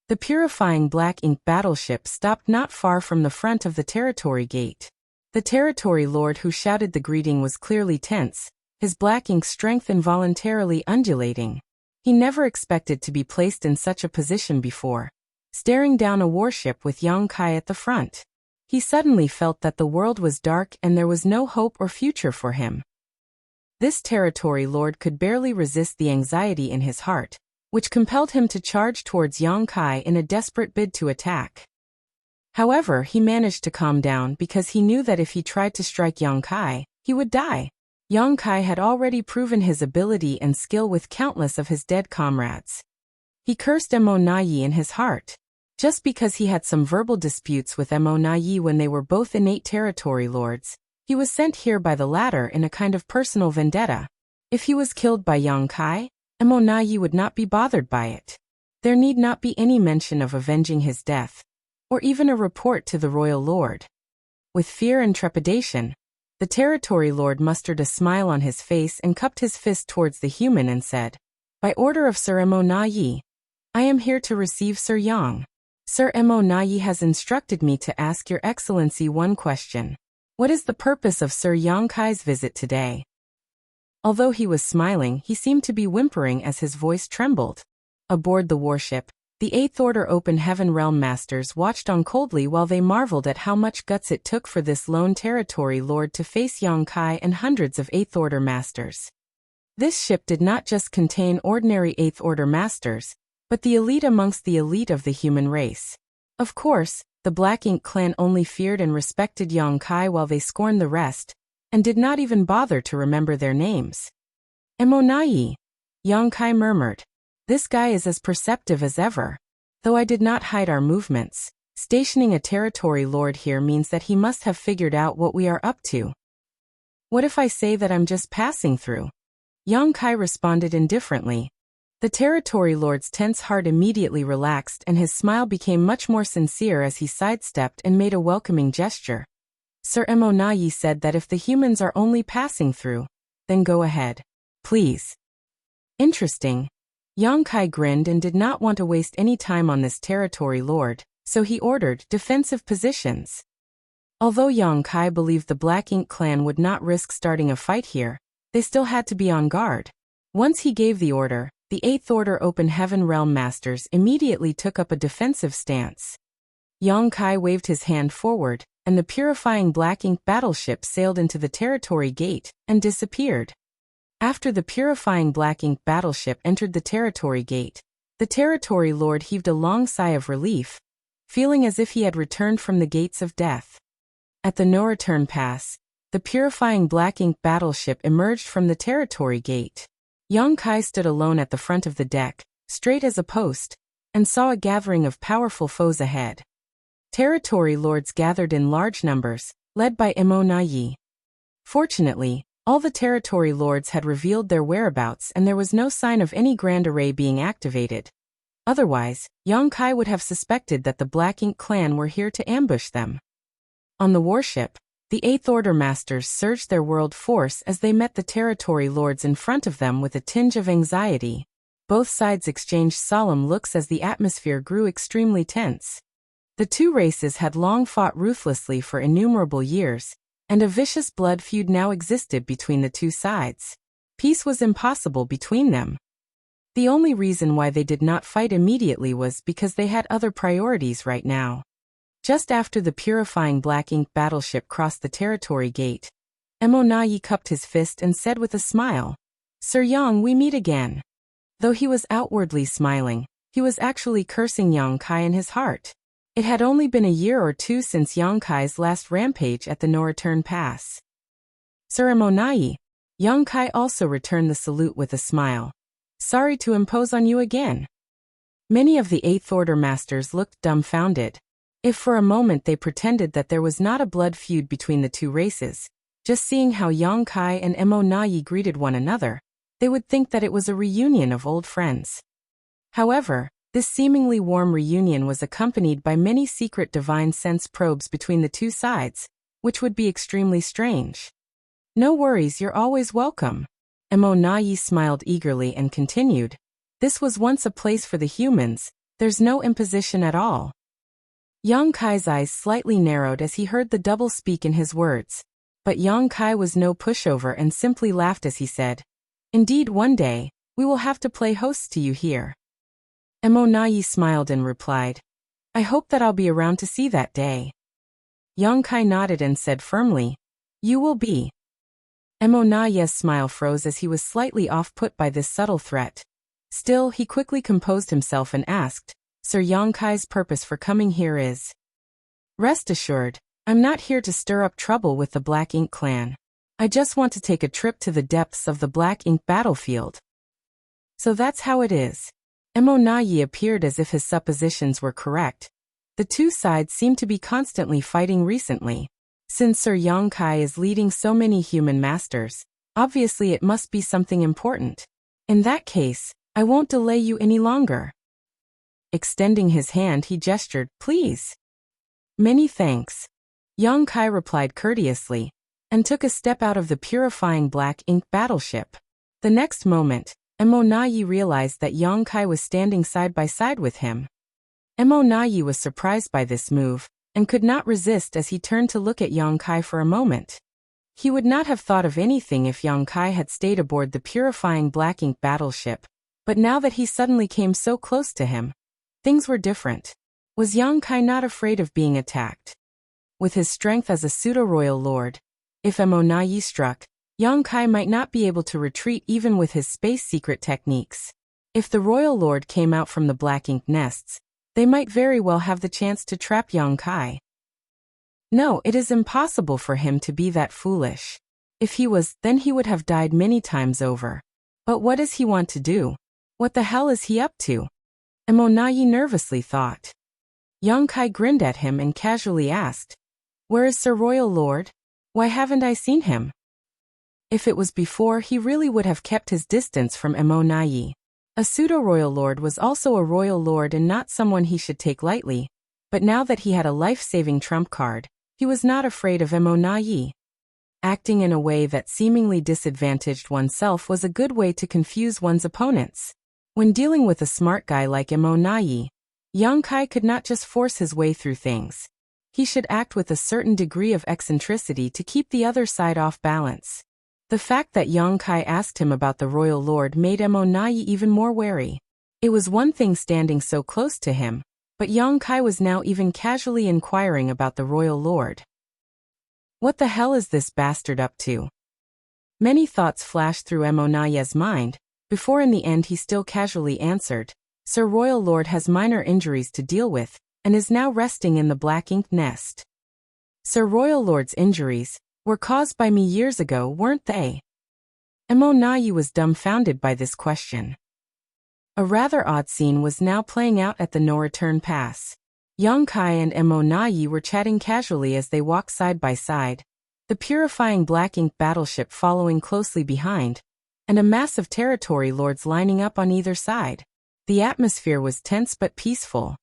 The purifying Black Ink battleship stopped not far from the front of the territory gate. The territory lord who shouted the greeting was clearly tense, his Black Ink strength involuntarily undulating. He never expected to be placed in such a position before, staring down a warship with Yang Kai at the front. He suddenly felt that the world was dark and there was no hope or future for him. This territory lord could barely resist the anxiety in his heart, which compelled him to charge towards Yang Kai in a desperate bid to attack. However, he managed to calm down because he knew that if he tried to strike Yang Kai, he would die. Yang Kai had already proven his ability and skill with countless of his dead comrades. He cursed Mo Nayi in his heart. Just because he had some verbal disputes with Mo Nayi when they were both innate territory lords, he was sent here by the latter in a kind of personal vendetta. If he was killed by Yang Kai, Mo Nayi would not be bothered by it. There need not be any mention of avenging his death, or even a report to the royal lord. With fear and trepidation, the territory lord mustered a smile on his face and cupped his fist towards the human and said, "By order of Sir Mo Nayi, I am here to receive Sir Yang. Sir Mo Nayi has instructed me to ask Your Excellency one question. What is the purpose of Sir Yang Kai's visit today?" Although he was smiling, he seemed to be whimpering as his voice trembled. Aboard the warship, the 8th Order Open Heaven Realm Masters watched on coldly while they marveled at how much guts it took for this lone territory lord to face Yang Kai and hundreds of 8th Order Masters. This ship did not just contain ordinary 8th Order Masters, but the elite amongst the elite of the human race. Of course, the Black Ink clan only feared and respected Yang Kai while they scorned the rest, and did not even bother to remember their names. "Mo Nayi," Yang Kai murmured. This guy is as perceptive as ever. Though I did not hide our movements, stationing a territory lord here means that he must have figured out what we are up to. What if I say that I'm just passing through? Yang Kai responded indifferently. The territory lord's tense heart immediately relaxed and his smile became much more sincere as he sidestepped and made a welcoming gesture. Sir Emonayi said that if the humans are only passing through, then go ahead. Please. Interesting. Yang Kai grinned and did not want to waste any time on this territory lord, so he ordered defensive positions. Although Yang Kai believed the Black Ink clan would not risk starting a fight here, they still had to be on guard. Once he gave the order, the Eighth Order Open Heaven Realm Masters immediately took up a defensive stance. Yang Kai waved his hand forward, and the purifying Black Ink battleship sailed into the territory gate and disappeared. After the purifying Black Ink battleship entered the territory gate, the territory lord heaved a long sigh of relief, feeling as if he had returned from the gates of death. At the no-return pass, the purifying Black Ink battleship emerged from the territory gate. Yang Kai stood alone at the front of the deck, straight as a post, and saw a gathering of powerful foes ahead. Territory lords gathered in large numbers, led by Emonayi. Fortunately, all the territory lords had revealed their whereabouts and there was no sign of any grand array being activated. Otherwise, Yang Kai would have suspected that the Black Ink clan were here to ambush them. On the warship, the Eighth Order Masters surged their world force as they met the territory lords in front of them with a tinge of anxiety. Both sides exchanged solemn looks as the atmosphere grew extremely tense. The two races had long fought ruthlessly for innumerable years, and a vicious blood feud now existed between the two sides. Peace was impossible between them. The only reason why they did not fight immediately was because they had other priorities right now. Just after the purifying Black Ink battleship crossed the territory gate, Emonayi cupped his fist and said with a smile, "Sir Yang, we meet again." Though he was outwardly smiling, he was actually cursing Yang Kai in his heart. It had only been a year or two since Yang Kai's last rampage at the no-return pass. "Sir Emonayi," Yang Kai also returned the salute with a smile. "Sorry to impose on you again." Many of the Eighth Order Masters looked dumbfounded. If for a moment they pretended that there was not a blood feud between the two races, just seeing how Yang Kai and Emonayi greeted one another, they would think that it was a reunion of old friends. However, this seemingly warm reunion was accompanied by many secret divine sense probes between the two sides, which would be extremely strange. "No worries, you're always welcome." Emonayi smiled eagerly and continued, "This was once a place for the humans, there's no imposition at all." Yang Kai's eyes slightly narrowed as he heard the double speak in his words, but Yang Kai was no pushover and simply laughed as he said, "Indeed, one day, we will have to play hosts to you here." Emonayi smiled and replied, "I hope that I'll be around to see that day." Yang Kai nodded and said firmly, "You will be." Emonayi's smile froze as he was slightly off-put by this subtle threat. Still, he quickly composed himself and asked, "Sir Yang Kai's purpose for coming here is?" "Rest assured, I'm not here to stir up trouble with the Black Ink clan. I just want to take a trip to the depths of the Black Ink battlefield." "So that's how it is." Emonayi appeared as if his suppositions were correct. The two sides seem to be constantly fighting recently. Since Sir Yang Kai is leading so many human masters, obviously it must be something important. In that case, I won't delay you any longer. Extending his hand, he gestured, "Please." "Many thanks." Yang Kai replied courteously, and took a step out of the purifying Black Ink battleship. The next moment, Emonayi realized that Yang Kai was standing side by side with him. Emonayi was surprised by this move, and could not resist as he turned to look at Yang Kai for a moment. He would not have thought of anything if Yang Kai had stayed aboard the purifying Black Ink battleship, but now that he suddenly came so close to him, things were different. Was Yang Kai not afraid of being attacked? With his strength as a pseudo-royal lord, if Emonayi struck, Yang Kai might not be able to retreat even with his space secret techniques. If the royal lord came out from the Black Ink nests, they might very well have the chance to trap Yang Kai. No, it is impossible for him to be that foolish. If he was, then he would have died many times over. But what does he want to do? What the hell is he up to? Emonayi nervously thought. Young Kai grinned at him and casually asked, "Where is Sir Royal Lord? Why haven't I seen him?" If it was before, he really would have kept his distance from Emonayi. A pseudo-royal lord was also a royal lord and not someone he should take lightly, but now that he had a life-saving trump card, he was not afraid of Emonayi. Acting in a way that seemingly disadvantaged oneself was a good way to confuse one's opponents. When dealing with a smart guy like Emonayi, young Kai could not just force his way through things. He should act with a certain degree of eccentricity to keep the other side off balance. The fact that young Kai asked him about the royal lord made Emonayi even more wary. It was one thing standing so close to him, but young Kai was now even casually inquiring about the royal lord. What the hell is this bastard up to? Many thoughts flashed through Emonayi's mind, before in the end he still casually answered, "Sir Royal Lord has minor injuries to deal with, and is now resting in the black ink nest." Sir Royal Lord's injuries were caused by me years ago, weren't they? Emonayi was dumbfounded by this question. A rather odd scene was now playing out at the No Return Pass. Young Kai and Emonayi were chatting casually as they walked side by side, the purifying black ink battleship following closely behind, and a mass of territory lords lining up on either side. The atmosphere was tense but peaceful.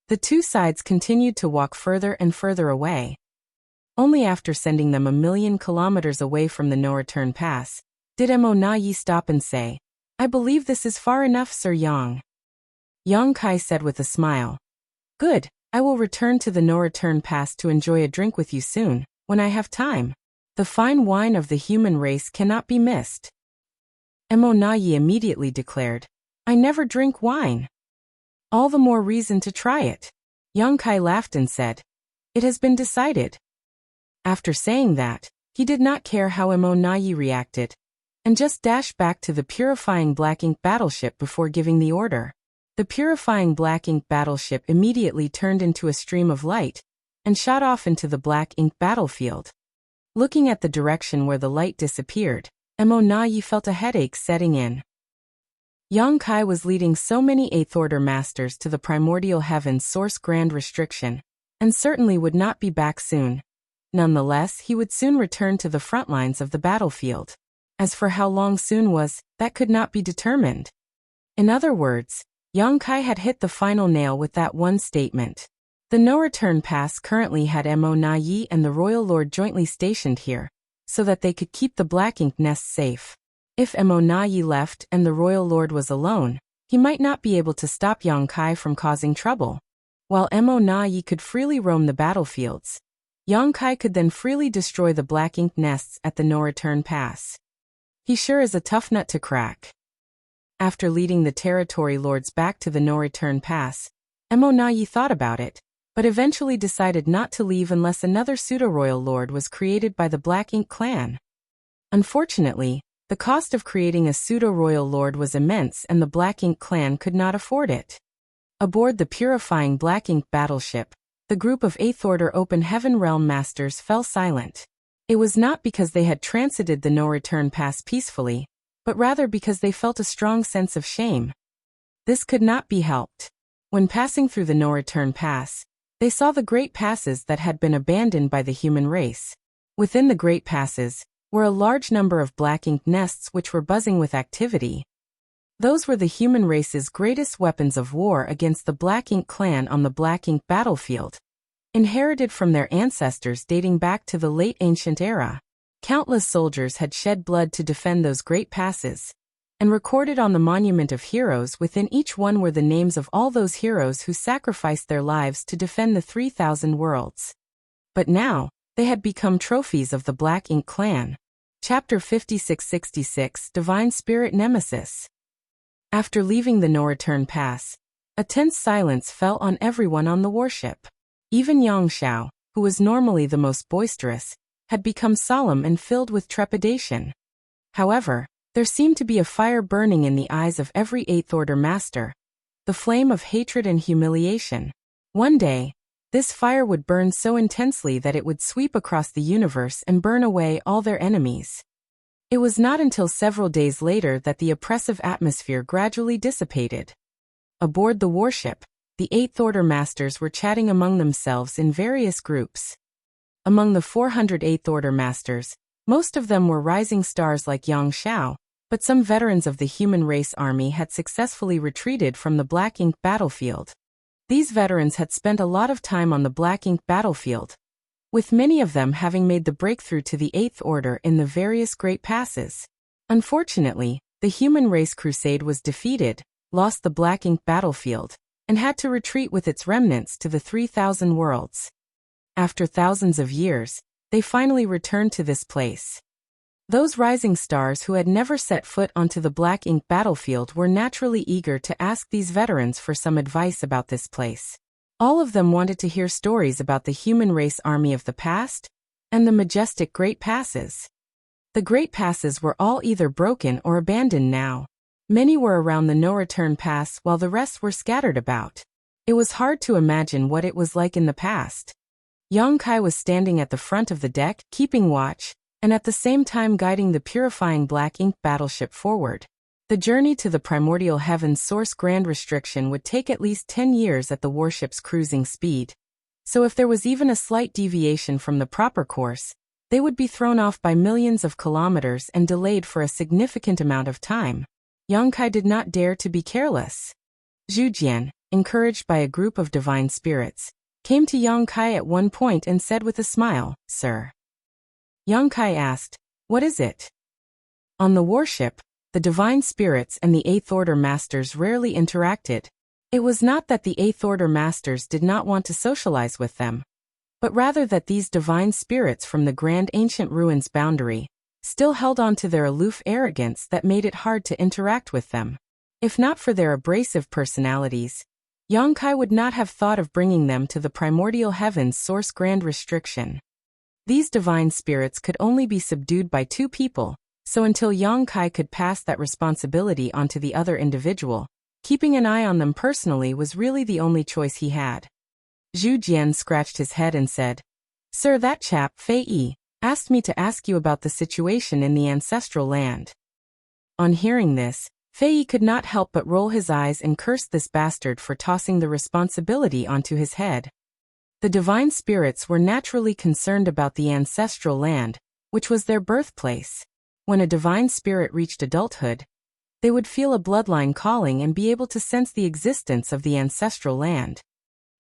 The two sides continued to walk further and further away. Only after sending them 1,000,000 kilometers away from the No Return Pass, did Emonayi stop and say, "I believe this is far enough, Sir Yang." Young Kai said with a smile, "Good, I will return to the No Return Pass to enjoy a drink with you soon, when I have time. The fine wine of the human race cannot be missed." Emonayi immediately declared, "I never drink wine." "All the more reason to try it." Young Kai laughed and said, "It has been decided." After saying that, he did not care how Emonayi reacted, and just dashed back to the purifying black ink battleship before giving the order. The purifying black ink battleship immediately turned into a stream of light, and shot off into the black ink battlefield. Looking at the direction where the light disappeared, Emonayi felt a headache setting in. Young Kai was leading so many 8th Order Masters to the primordial heaven's source grand restriction, and certainly would not be back soon. Nonetheless, he would soon return to the front lines of the battlefield. As for how long soon was, that could not be determined. In other words, young Kai had hit the final nail with that one statement. The No Return Pass currently had Emonayi and the Royal Lord jointly stationed here, so that they could keep the black ink nest safe. If Emonayi left and the Royal Lord was alone, he might not be able to stop young Kai from causing trouble. While Emonayi could freely roam the battlefields, young Kai could then freely destroy the black ink nests at the No Return Pass. He sure is a tough nut to crack. After leading the territory lords back to the No Return Pass, Emonayi thought about it, but eventually decided not to leave unless another pseudo-royal lord was created by the Black Ink clan. Unfortunately, the cost of creating a pseudo-royal lord was immense and the Black Ink clan could not afford it. Aboard the purifying Black Ink battleship, the group of 8th Order Open Heaven Realm Masters fell silent. It was not because they had transited the No Return Pass peacefully, but rather because they felt a strong sense of shame. This could not be helped. When passing through the No Return Pass, they saw the Great Passes that had been abandoned by the human race. Within the Great Passes were a large number of black ink nests which were buzzing with activity. Those were the human race's greatest weapons of war against the Black Ink clan on the Black Ink battlefield. Inherited from their ancestors dating back to the late ancient era, countless soldiers had shed blood to defend those great passes, and recorded on the Monument of Heroes within each one were the names of all those heroes who sacrificed their lives to defend the 3,000 worlds. But now, they had become trophies of the Black Ink clan. Chapter 5666 Divine Spirit Nemesis. After leaving the No Return Pass, a tense silence fell on everyone on the warship. Even Yang Xiao, who was normally the most boisterous, had become solemn and filled with trepidation. However, there seemed to be a fire burning in the eyes of every 8th Order Master, the flame of hatred and humiliation. One day, this fire would burn so intensely that it would sweep across the universe and burn away all their enemies. It was not until several days later that the oppressive atmosphere gradually dissipated. Aboard the warship, the Eighth Order Masters were chatting among themselves in various groups. Among the 400 Eighth Order Masters, most of them were rising stars like Yang Xiao, but some veterans of the human race army had successfully retreated from the Black Ink battlefield. These veterans had spent a lot of time on the Black Ink battlefield, with many of them having made the breakthrough to the Eighth Order in the various Great Passes. Unfortunately, the human race crusade was defeated, lost the Black Ink battlefield, and had to retreat with its remnants to the 3,000 worlds. After thousands of years, they finally returned to this place. Those rising stars who had never set foot onto the Black Ink battlefield were naturally eager to ask these veterans for some advice about this place. All of them wanted to hear stories about the human race army of the past and the majestic Great Passes. The Great Passes were all either broken or abandoned now. Many were around the no-return pass while the rest were scattered about. It was hard to imagine what it was like in the past. Yang Kai was standing at the front of the deck, keeping watch, and at the same time guiding the purifying Black Ink battleship forward. The journey to the primordial heaven's source grand restriction would take at least 10 years at the warship's cruising speed. So if there was even a slight deviation from the proper course, they would be thrown off by millions of kilometers and delayed for a significant amount of time. Yang Kai did not dare to be careless. Zhu Jian, encouraged by a group of divine spirits, came to Yang Kai at one point and said with a smile, "Sir." Yang Kai asked, "What is it?" On the warship, the divine spirits and the Eighth Order Masters rarely interacted. It was not that the Eighth Order Masters did not want to socialize with them, but rather that these divine spirits from the grand ancient ruins boundary still held on to their aloof arrogance that made it hard to interact with them. If not for their abrasive personalities, Yang Kai would not have thought of bringing them to the primordial heaven's source grand restriction. These divine spirits could only be subdued by two people, so until Yang Kai could pass that responsibility onto the other individual, keeping an eye on them personally was really the only choice he had. Zhu Jian scratched his head and said, "Sir, that chap, Fei Yi, asked me to ask you about the situation in the ancestral land." On hearing this, Fei Yi could not help but roll his eyes and curse this bastard for tossing the responsibility onto his head. The divine spirits were naturally concerned about the ancestral land, which was their birthplace. When a divine spirit reached adulthood, they would feel a bloodline calling and be able to sense the existence of the ancestral land.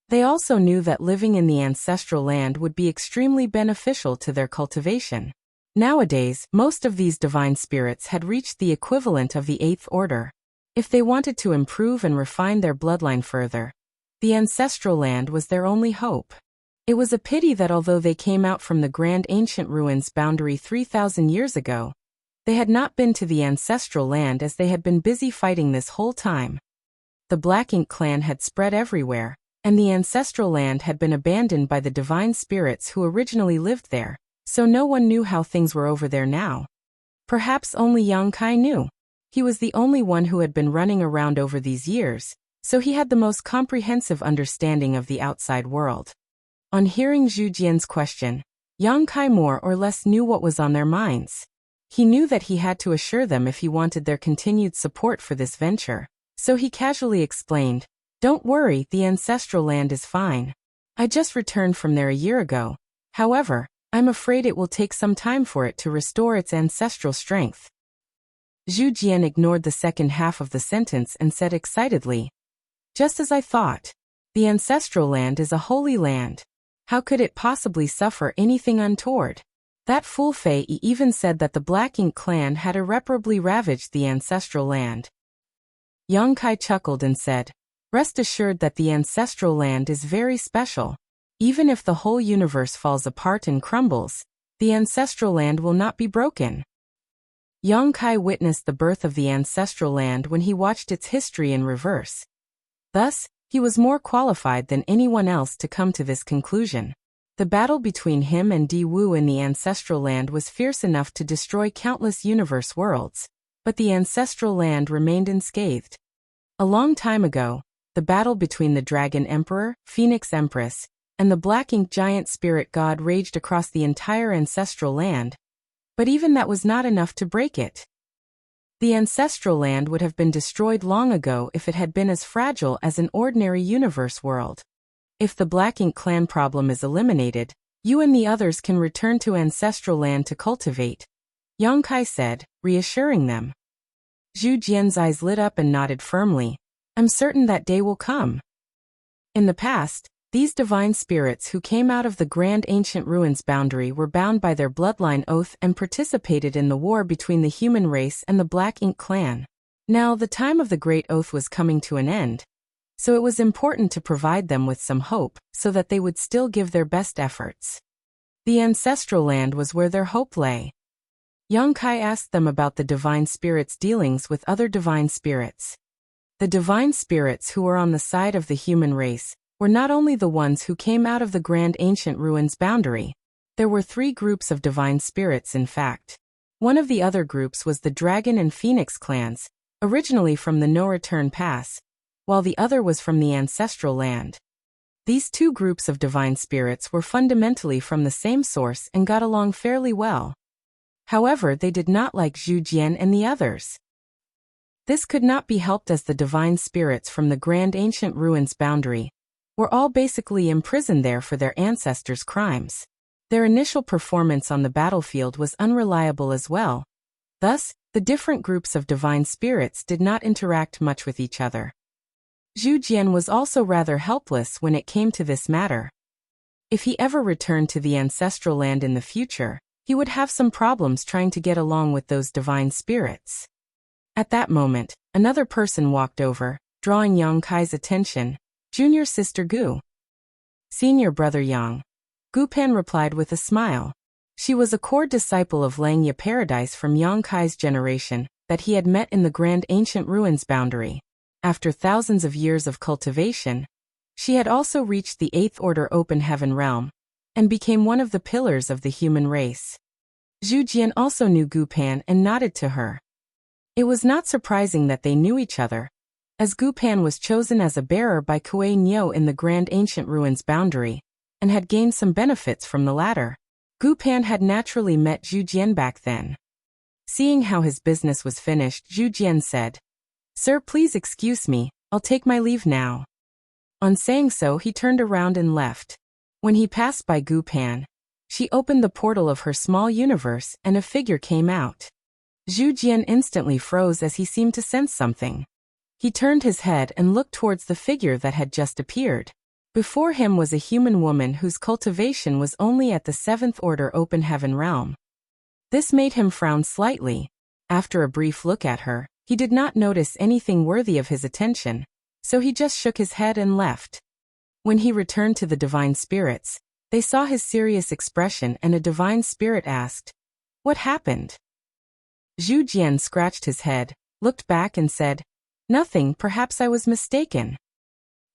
They also knew that living in the ancestral land would be extremely beneficial to their cultivation. Nowadays, most of these divine spirits had reached the equivalent of the Eighth Order. If they wanted to improve and refine their bloodline further, the ancestral land was their only hope. It was a pity that although they came out from the grand ancient ruins boundary 3,000 years ago, they had not been to the ancestral land as they had been busy fighting this whole time. The Black Ink clan had spread everywhere, and the ancestral land had been abandoned by the divine spirits who originally lived there, so no one knew how things were over there now. Perhaps only Yang Kai knew. He was the only one who had been running around over these years, so he had the most comprehensive understanding of the outside world. On hearing Zhu Jian's question, Yang Kai more or less knew what was on their minds. He knew that he had to assure them if he wanted their continued support for this venture, so he casually explained, "Don't worry, the ancestral land is fine. I just returned from there a year ago. However, I'm afraid it will take some time for it to restore its ancestral strength." Zhu Jian ignored the second half of the sentence and said excitedly, "Just as I thought. The ancestral land is a holy land. How could it possibly suffer anything untoward? That fool Fei Yi even said that the Black Ink clan had irreparably ravaged the ancestral land." Yang Kai chuckled and said, "Rest assured that the ancestral land is very special. Even if the whole universe falls apart and crumbles, the ancestral land will not be broken." Yang Kai witnessed the birth of the ancestral land when he watched its history in reverse. Thus, he was more qualified than anyone else to come to this conclusion. The battle between him and Di Wu in the ancestral land was fierce enough to destroy countless universe worlds, but the ancestral land remained unscathed. A long time ago, the battle between the Dragon Emperor, Phoenix Empress, and the Black Ink giant spirit god raged across the entire ancestral land, But even that was not enough to break it. The ancestral land would have been destroyed long ago if it had been as fragile as an ordinary universe world. If the Black Ink clan problem is eliminated, you and the others can return to ancestral land to cultivate, Yang Kai said, reassuring them. Zhu Jian's eyes lit up and nodded firmly. I'm certain that day will come. In the past, these divine spirits who came out of the Grand Ancient Ruins boundary were bound by their bloodline oath and participated in the war between the human race and the Black Ink clan. Now the time of the Great Oath was coming to an end, so it was important to provide them with some hope so that they would still give their best efforts. The ancestral land was where their hope lay. Yang Kai asked them about the divine spirits' dealings with other divine spirits. The divine spirits who were on the side of the human race were not only the ones who came out of the Grand Ancient Ruins boundary. There were 3 groups of divine spirits in fact. One of the other groups was the Dragon and Phoenix clans, originally from the No Return Pass, while the other was from the ancestral land. These 2 groups of divine spirits were fundamentally from the same source and got along fairly well. However, they did not like Zhu Jian and the others. This could not be helped as the divine spirits from the Grand Ancient Ruins boundary were all basically imprisoned there for their ancestors' crimes. Their initial performance on the battlefield was unreliable as well. Thus, the different groups of divine spirits did not interact much with each other. Zhu Jian was also rather helpless when it came to this matter. If he ever returned to the ancestral land in the future, he would have some problems trying to get along with those divine spirits. At that moment, another person walked over, drawing Yang Kai's attention. Junior sister Gu. Senior brother Yang. Gu Pan replied with a smile. She was a core disciple of Langya Paradise from Yang Kai's generation that he had met in the Grand Ancient Ruins boundary. After thousands of years of cultivation, she had also reached the 8th Order Open Heaven realm and became one of the pillars of the human race. Zhu Jian also knew Gu Pan and nodded to her. It was not surprising that they knew each other, as Gu Pan was chosen as a bearer by Kuei Niu in the Grand Ancient Ruins boundary, and had gained some benefits from the latter. Gu Pan had naturally met Zhu Jian back then. Seeing how his business was finished, Zhu Jian said, "Sir, please excuse me, I'll take my leave now." On saying so, he turned around and left. When he passed by Gu Pan, she opened the portal of her small universe and a figure came out. Zhu Jian instantly froze as he seemed to sense something. He turned his head and looked towards the figure that had just appeared. Before him was a human woman whose cultivation was only at the 7th Order Open Heaven realm. This made him frown slightly. After a brief look at her, he did not notice anything worthy of his attention, so he just shook his head and left. When he returned to the divine spirits, they saw his serious expression and a divine spirit asked, "What happened?" Zhu Jian scratched his head, looked back and said, "Nothing, perhaps I was mistaken."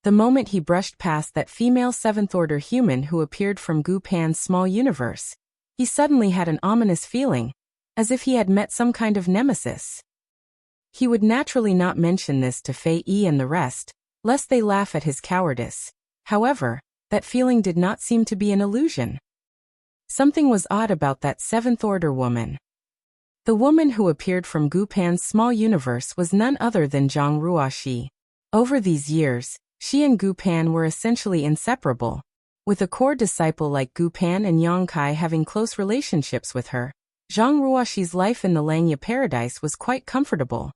The moment he brushed past that female 7th Order human who appeared from Gu Pan's small universe, he suddenly had an ominous feeling, as if he had met some kind of nemesis. He would naturally not mention this to Fei Yi and the rest, lest they laugh at his cowardice. However, that feeling did not seem to be an illusion. Something was odd about that 7th Order woman. The woman who appeared from Gu Pan's small universe was none other than Zhang Ruoxi. Over these years, she and Gu Pan were essentially inseparable. With a core disciple like Gu Pan and Yang Kai having close relationships with her, Zhang Ruoxi's life in the Langya Paradise was quite comfortable.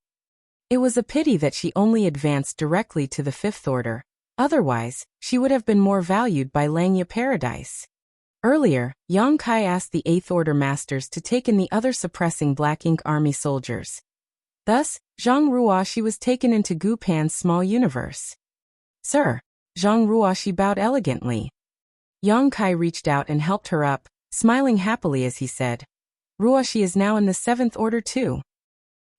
It was a pity that she only advanced directly to the 5th Order. Otherwise, she would have been more valued by Langya Paradise. Earlier, Yang Kai asked the 8th Order Masters to take in the other suppressing Black Ink army soldiers. Thus, Zhang Ruoxi was taken into Gu Pan's small universe. "Sir." Zhang Ruoxi bowed elegantly. Yang Kai reached out and helped her up, smiling happily as he said, "Ruoxi is now in the 7th Order too."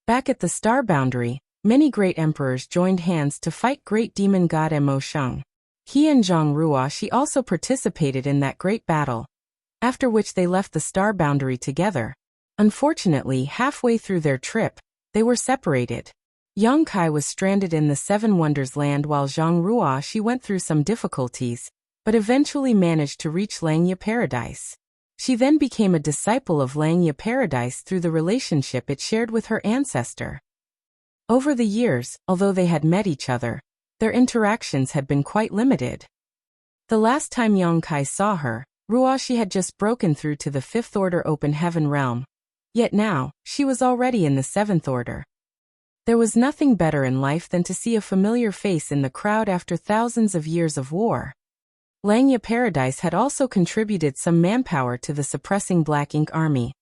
Back at the Star Boundary, many great emperors joined hands to fight great demon god Mo Sheng. He and Zhang Ruoxi also participated in that great battle, after which they left the Star Boundary together. Unfortunately, halfway through their trip, they were separated. Yang Kai was stranded in the 7 Wonders land while Zhang Ruoxi went through some difficulties, but eventually managed to reach Langya Paradise. She then became a disciple of Langya Paradise through the relationship it shared with her ancestor. Over the years, although they had met each other, their interactions had been quite limited. The last time Yongkai saw her, Ruoxi had just broken through to the 5th Order Open Heaven realm. Yet now, she was already in the 7th Order. There was nothing better in life than to see a familiar face in the crowd after thousands of years of war. Langya Paradise had also contributed some manpower to the suppressing Black Ink army,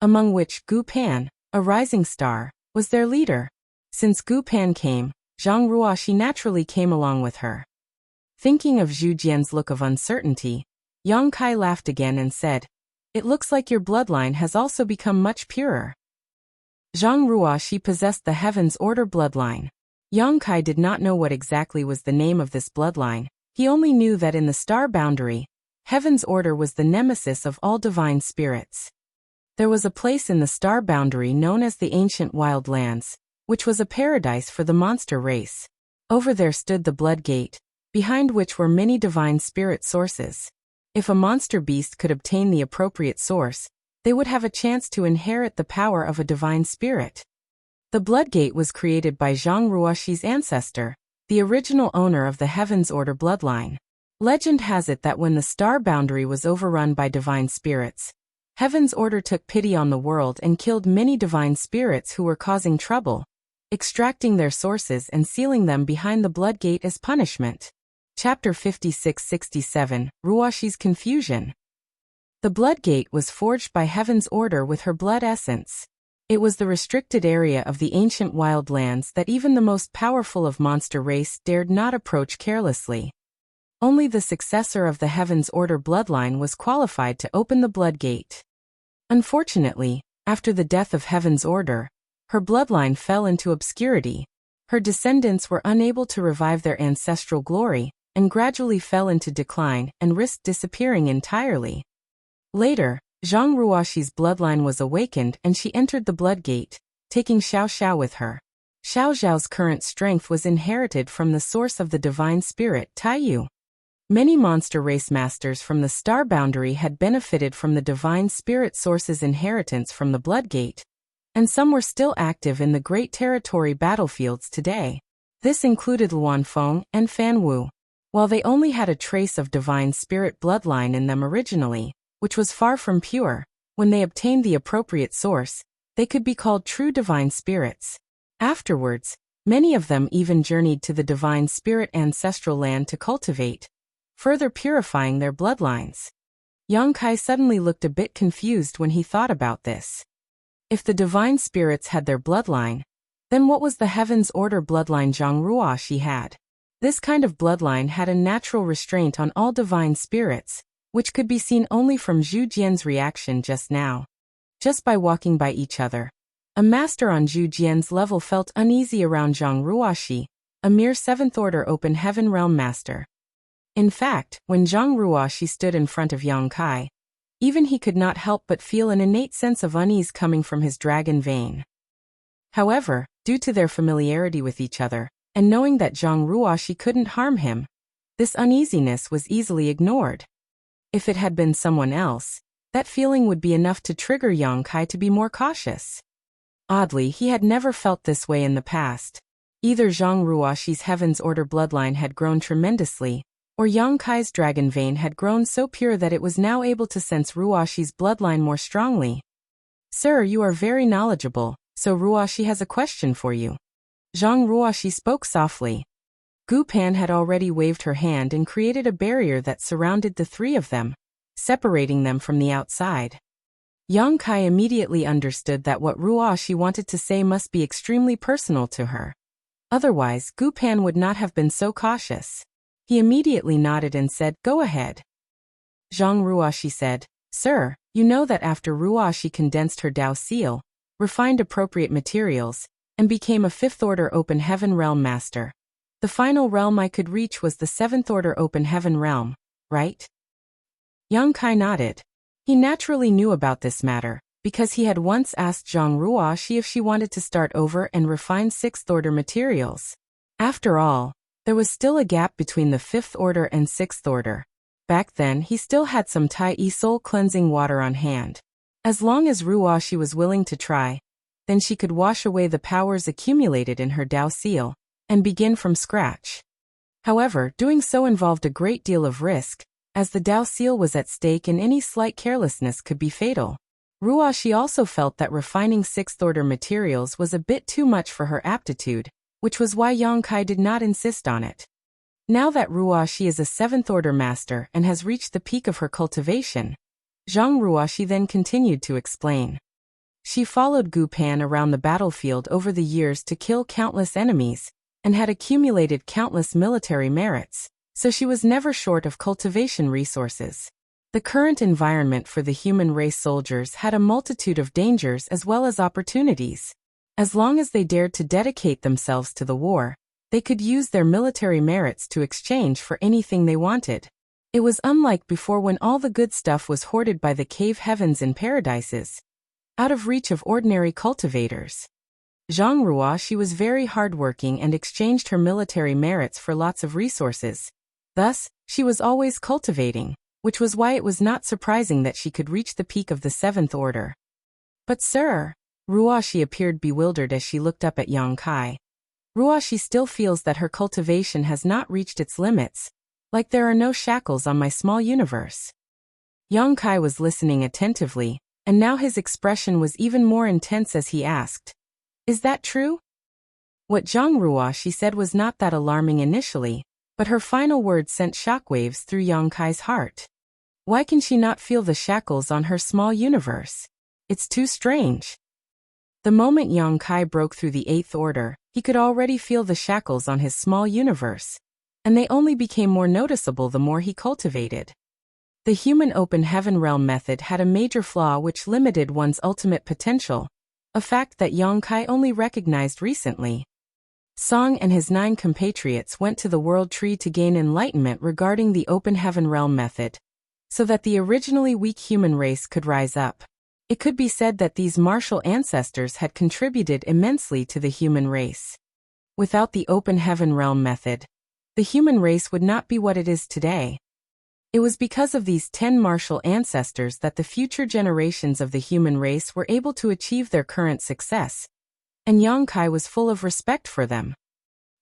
among which Gu Pan, a rising star, was their leader. Since Gu Pan came, Zhang Ruoxi naturally came along with her. Thinking of Zhu Jian's look of uncertainty, Yang Kai laughed again and said, "It looks like your bloodline has also become much purer." Zhang Ruoxi possessed the Heaven's Order bloodline. Yang Kai did not know what exactly was the name of this bloodline. He only knew that in the star boundary, Heaven's Order was the nemesis of all divine spirits. There was a place in the star boundary known as the Ancient Wild Lands, which was a paradise for the monster race. Over there stood the Blood Gate, behind which were many divine spirit sources. If a monster beast could obtain the appropriate source, they would have a chance to inherit the power of a divine spirit. The Blood Gate was created by Zhang Ruoxi's ancestor, the original owner of the Heaven's Order bloodline. Legend has it that when the star boundary was overrun by divine spirits, Heaven's Order took pity on the world and killed many divine spirits who were causing trouble, extracting their sources and sealing them behind the Blood Gate as punishment. Chapter 56-67, Ruoxi's Confusion. The Blood Gate was forged by Heaven's Order with her blood essence. It was the restricted area of the ancient wild lands that even the most powerful of monster race dared not approach carelessly. Only the successor of the Heaven's Order bloodline was qualified to open the Blood Gate. Unfortunately, after the death of Heaven's Order, her bloodline fell into obscurity. Her descendants were unable to revive their ancestral glory, and gradually fell into decline and risked disappearing entirely. Later, Zhang Ruoxi's bloodline was awakened and she entered the Blood Gate, taking Xiao Xiao with her. Xiao Xiao's current strength was inherited from the source of the divine spirit, Taiyu. Many monster race masters from the star boundary had benefited from the divine spirit source's inheritance from the Blood Gate, and some were still active in the Great Territory battlefields today. This included Luan Feng and Fan Wu. While they only had a trace of divine spirit bloodline in them originally, which was far from pure, when they obtained the appropriate source, they could be called true divine spirits. Afterwards, many of them even journeyed to the divine spirit ancestral land to cultivate, further purifying their bloodlines. Yang Kai suddenly looked a bit confused when he thought about this. If the divine spirits had their bloodline, then what was the Heaven's Order bloodline Zhang Ruoxi had? This kind of bloodline had a natural restraint on all divine spirits, which could be seen only from Zhu Jian's reaction just now. Just by walking by each other, a master on Zhu Jian's level felt uneasy around Zhang Ruoxi, a mere 7th Order Open Heaven Realm master. In fact, when Zhang Ruoxi stood in front of Yang Kai, even he could not help but feel an innate sense of unease coming from his dragon vein. However, due to their familiarity with each other, and knowing that Zhang Ruoxi couldn't harm him, this uneasiness was easily ignored. If it had been someone else, that feeling would be enough to trigger Yang Kai to be more cautious. Oddly, he had never felt this way in the past. Either Zhang Ruoxi's Heaven's Order bloodline had grown tremendously, or Yang Kai's dragon vein had grown so pure that it was now able to sense Ruoxi's bloodline more strongly. "Sir, you are very knowledgeable, so Ruoxi has a question for you." Zhang Ruoxi spoke softly. Gu Pan had already waved her hand and created a barrier that surrounded the three of them, separating them from the outside. Yang Kai immediately understood that what Ruoxi wanted to say must be extremely personal to her. Otherwise, Gu Pan would not have been so cautious. He immediately nodded and said, "Go ahead." Zhang Ruoxi said, "Sir, you know that after Ruoxi condensed her Dao seal, refined appropriate materials, and became a 5th Order Open Heaven Realm Master, the final realm I could reach was the 7th Order Open Heaven Realm, right?" Yang Kai nodded. He naturally knew about this matter, because he had once asked Zhang Ruoxi if she wanted to start over and refine 6th Order materials. After all, there was still a gap between the 5th Order and 6th Order. Back then, he still had some Tai soul-cleansing water on hand. As long as Ruoxi was willing to try, then she could wash away the powers accumulated in her Dao seal and begin from scratch. However, doing so involved a great deal of risk, as the Dao seal was at stake and any slight carelessness could be fatal. Ruoxi also felt that refining sixth-order materials was a bit too much for her aptitude, which was why Yang Kai did not insist on it. Now that Ruoxi is a seventh-order master and has reached the peak of her cultivation, Zhang Ruoxi then continued to explain. She followed Gu Pan around the battlefield over the years to kill countless enemies, and had accumulated countless military merits, so she was never short of cultivation resources. The current environment for the human race soldiers had a multitude of dangers as well as opportunities. As long as they dared to dedicate themselves to the war, they could use their military merits to exchange for anything they wanted. It was unlike before when all the good stuff was hoarded by the cave heavens and paradises, out of reach of ordinary cultivators. Zhang Ruoxi was very hardworking and exchanged her military merits for lots of resources. Thus, she was always cultivating, which was why it was not surprising that she could reach the peak of the seventh order. But sir, Ruoxi appeared bewildered as she looked up at Yang Kai. Ruoxi still feels that her cultivation has not reached its limits, like there are no shackles on my small universe. Yang Kai was listening attentively, and now his expression was even more intense as he asked, "Is that true?" What Zhang Ruoxi said was not that alarming initially, but her final words sent shockwaves through Yang Kai's heart. Why can she not feel the shackles on her small universe? It's too strange. The moment Yang Kai broke through the eighth order, he could already feel the shackles on his small universe, and they only became more noticeable the more he cultivated. The human open heaven realm method had a major flaw which limited one's ultimate potential, a fact that Yang Kai only recognized recently. Song and his 9 compatriots went to the World Tree to gain enlightenment regarding the open heaven realm method, so that the originally weak human race could rise up. It could be said that these martial ancestors had contributed immensely to the human race. Without the open heaven realm method, the human race would not be what it is today. It was because of these 10 martial ancestors that the future generations of the human race were able to achieve their current success, and Yang Kai was full of respect for them.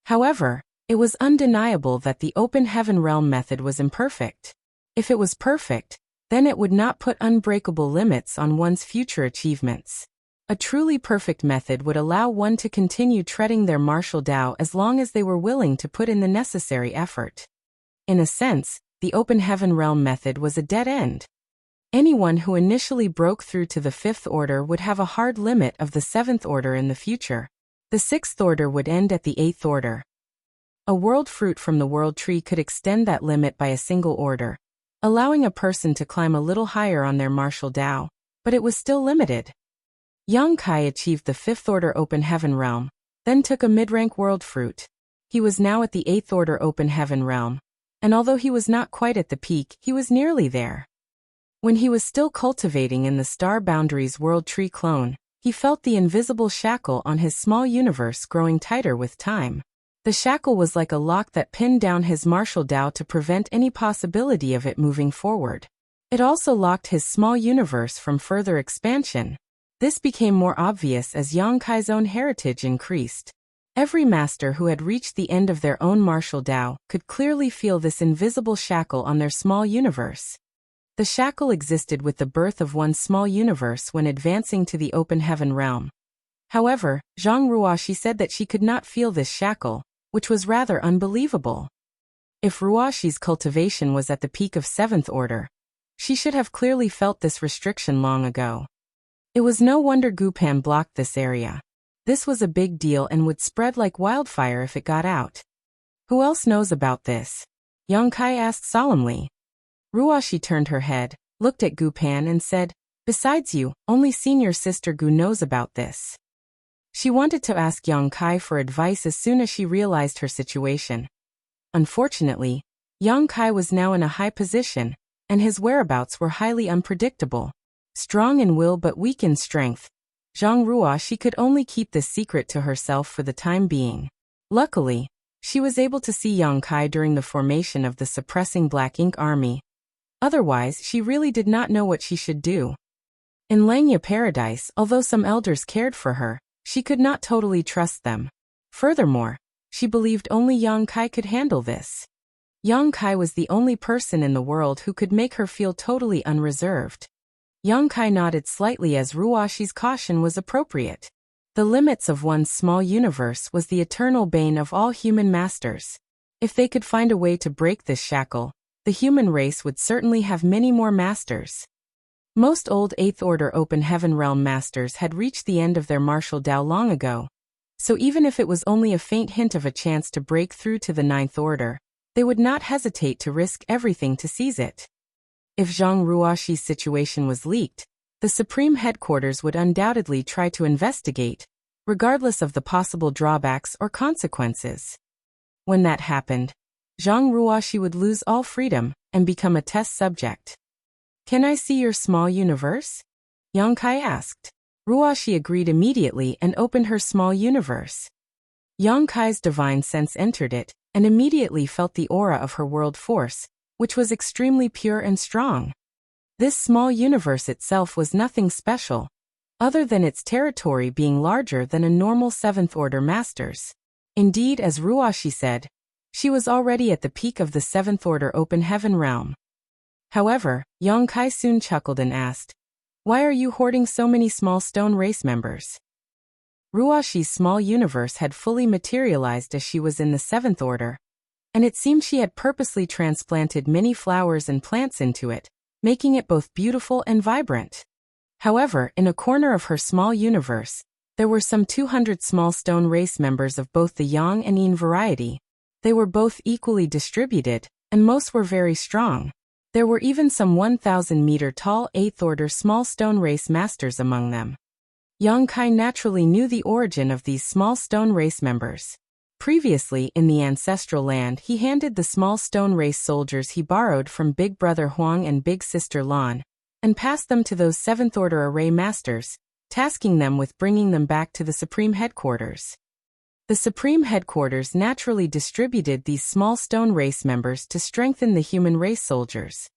However, it was undeniable that the open heaven realm method was imperfect. If it was perfect, then it would not put unbreakable limits on one's future achievements. A truly perfect method would allow one to continue treading their martial Tao as long as they were willing to put in the necessary effort. In a sense, the open heaven realm method was a dead end. Anyone who initially broke through to the fifth order would have a hard limit of the seventh order in the future. The sixth order would end at the eighth order. A world fruit from the world tree could extend that limit by a single order, allowing a person to climb a little higher on their martial Tao, but it was still limited. Yang Kai achieved the fifth order open heaven realm, then took a mid-rank world fruit. He was now at the eighth order open heaven realm, and although he was not quite at the peak, he was nearly there. When he was still cultivating in the Star Boundaries World Tree clone, he felt the invisible shackle on his small universe growing tighter with time. The shackle was like a lock that pinned down his martial Tao to prevent any possibility of it moving forward. It also locked his small universe from further expansion. This became more obvious as Yang Kai's own heritage increased. Every master who had reached the end of their own martial Tao could clearly feel this invisible shackle on their small universe. The shackle existed with the birth of one's small universe when advancing to the open heaven realm. However, Zhang Ruoxi said that she could not feel this shackle, which was rather unbelievable. If Ruoxi's cultivation was at the peak of seventh order, she should have clearly felt this restriction long ago. It was no wonder Gu Pan blocked this area. This was a big deal and would spread like wildfire if it got out. Who else knows about this? Yang Kai asked solemnly. Ruoxi turned her head, looked at Gu Pan and said, "Besides you, only senior sister Gu knows about this." She wanted to ask Yang Kai for advice as soon as she realized her situation. Unfortunately, Yang Kai was now in a high position, and his whereabouts were highly unpredictable. Strong in will but weak in strength, Zhang Ruoxi could only keep this secret to herself for the time being. Luckily, she was able to see Yang Kai during the formation of the suppressing Black Ink Army, Otherwise, she really did not know what she should do. In Langya Paradise, although some elders cared for her, she could not totally trust them. Furthermore, she believed only Yang Kai could handle this. Yang Kai was the only person in the world who could make her feel totally unreserved. Yang Kai nodded slightly as Ruashi's caution was appropriate. The limits of one's small universe was the eternal bane of all human masters. If they could find a way to break this shackle, the human race would certainly have many more masters. Most old 8th Order Open Heaven Realm masters had reached the end of their martial Dao long ago, so even if it was only a faint hint of a chance to break through to the 9th Order, they would not hesitate to risk everything to seize it. If Zhang Ruoshi's situation was leaked, the Supreme Headquarters would undoubtedly try to investigate, regardless of the possible drawbacks or consequences. When that happened, Zhang Ruoshi would lose all freedom and become a test subject. "Can I see your small universe?" Yang Kai asked. Ruoshi agreed immediately and opened her small universe. Yang Kai's divine sense entered it, and immediately felt the aura of her world force, which was extremely pure and strong. This small universe itself was nothing special, other than its territory being larger than a normal 7th Order master's. Indeed, as Ruoshi said, she was already at the peak of the 7th Order Open Heaven realm. However, Yang Kai soon chuckled and asked, "Why are you hoarding so many small stone race members?" Ruoshi's small universe had fully materialized as she was in the 7th Order, and it seemed she had purposely transplanted many flowers and plants into it, making it both beautiful and vibrant. However, in a corner of her small universe, there were some 200 small stone race members of both the Yang and Yin variety. They were both equally distributed, and most were very strong. There were even some 1,000-meter tall 8th Order small stone race masters among them. Yang Kai naturally knew the origin of these small stone race members. Previously, in the ancestral land, he handed the small stone race soldiers he borrowed from Big Brother Huang and Big Sister Lan, and passed them to those 7th Order array masters, tasking them with bringing them back to the Supreme Headquarters. The Supreme Headquarters naturally distributed these small stone race members to strengthen the human race soldiers.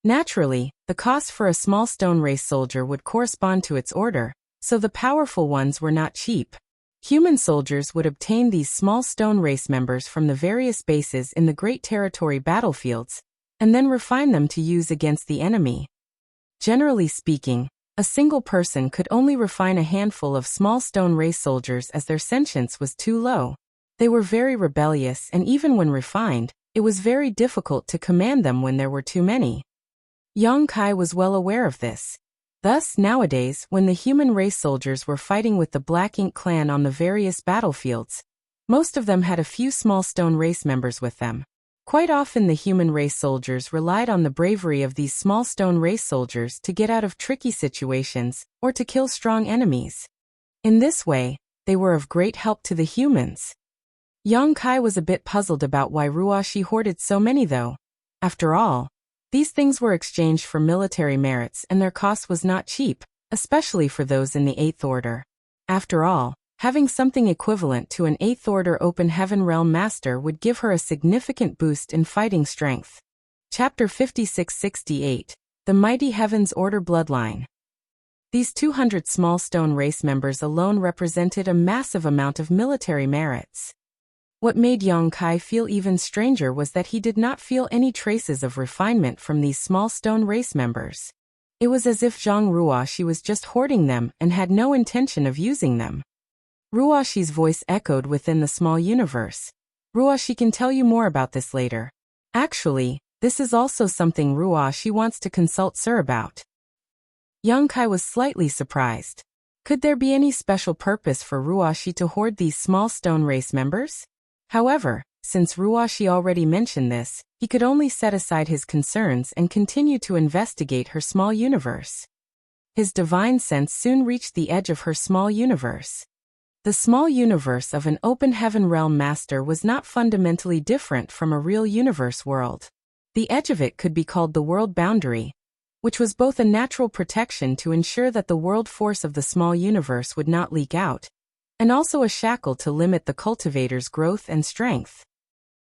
Naturally, the cost for a small stone race soldier would correspond to its order, so the powerful ones were not cheap. Human soldiers would obtain these small stone race members from the various bases in the Great Territory battlefields, and then refine them to use against the enemy. Generally speaking, a single person could only refine a handful of small stone race soldiers as their sentience was too low. They were very rebellious, and even when refined, it was very difficult to command them when there were too many. Yang Kai was well aware of this. Thus, nowadays, when the human race soldiers were fighting with the Black Ink clan on the various battlefields, most of them had a few small stone race members with them. Quite often the human race soldiers relied on the bravery of these small stone race soldiers to get out of tricky situations, or to kill strong enemies. In this way, they were of great help to the humans. Yang Kai was a bit puzzled about why Ruoshi hoarded so many though. After all, these things were exchanged for military merits and their cost was not cheap, especially for those in the 8th Order. After all, having something equivalent to an 8th Order Open Heaven Realm Master would give her a significant boost in fighting strength. Chapter 5668, The Mighty Heavens Order Bloodline. These 200 small stone race members alone represented a massive amount of military merits. What made Yang Kai feel even stranger was that he did not feel any traces of refinement from these small stone race members. It was as if Zhang Ruoshi was just hoarding them and had no intention of using them. Ruoshi's voice echoed within the small universe. "Ruoshi can tell you more about this later. Actually, this is also something Ruoshi wants to consult Sir about." Yang Kai was slightly surprised. Could there be any special purpose for Ruoshi to hoard these small stone race members? However, since Ruoshi already mentioned this, he could only set aside his concerns and continue to investigate her small universe. His divine sense soon reached the edge of her small universe. The small universe of an Open Heaven Realm Master was not fundamentally different from a real universe world. The edge of it could be called the world boundary, which was both a natural protection to ensure that the world force of the small universe would not leak out, and also a shackle to limit the cultivator's growth and strength.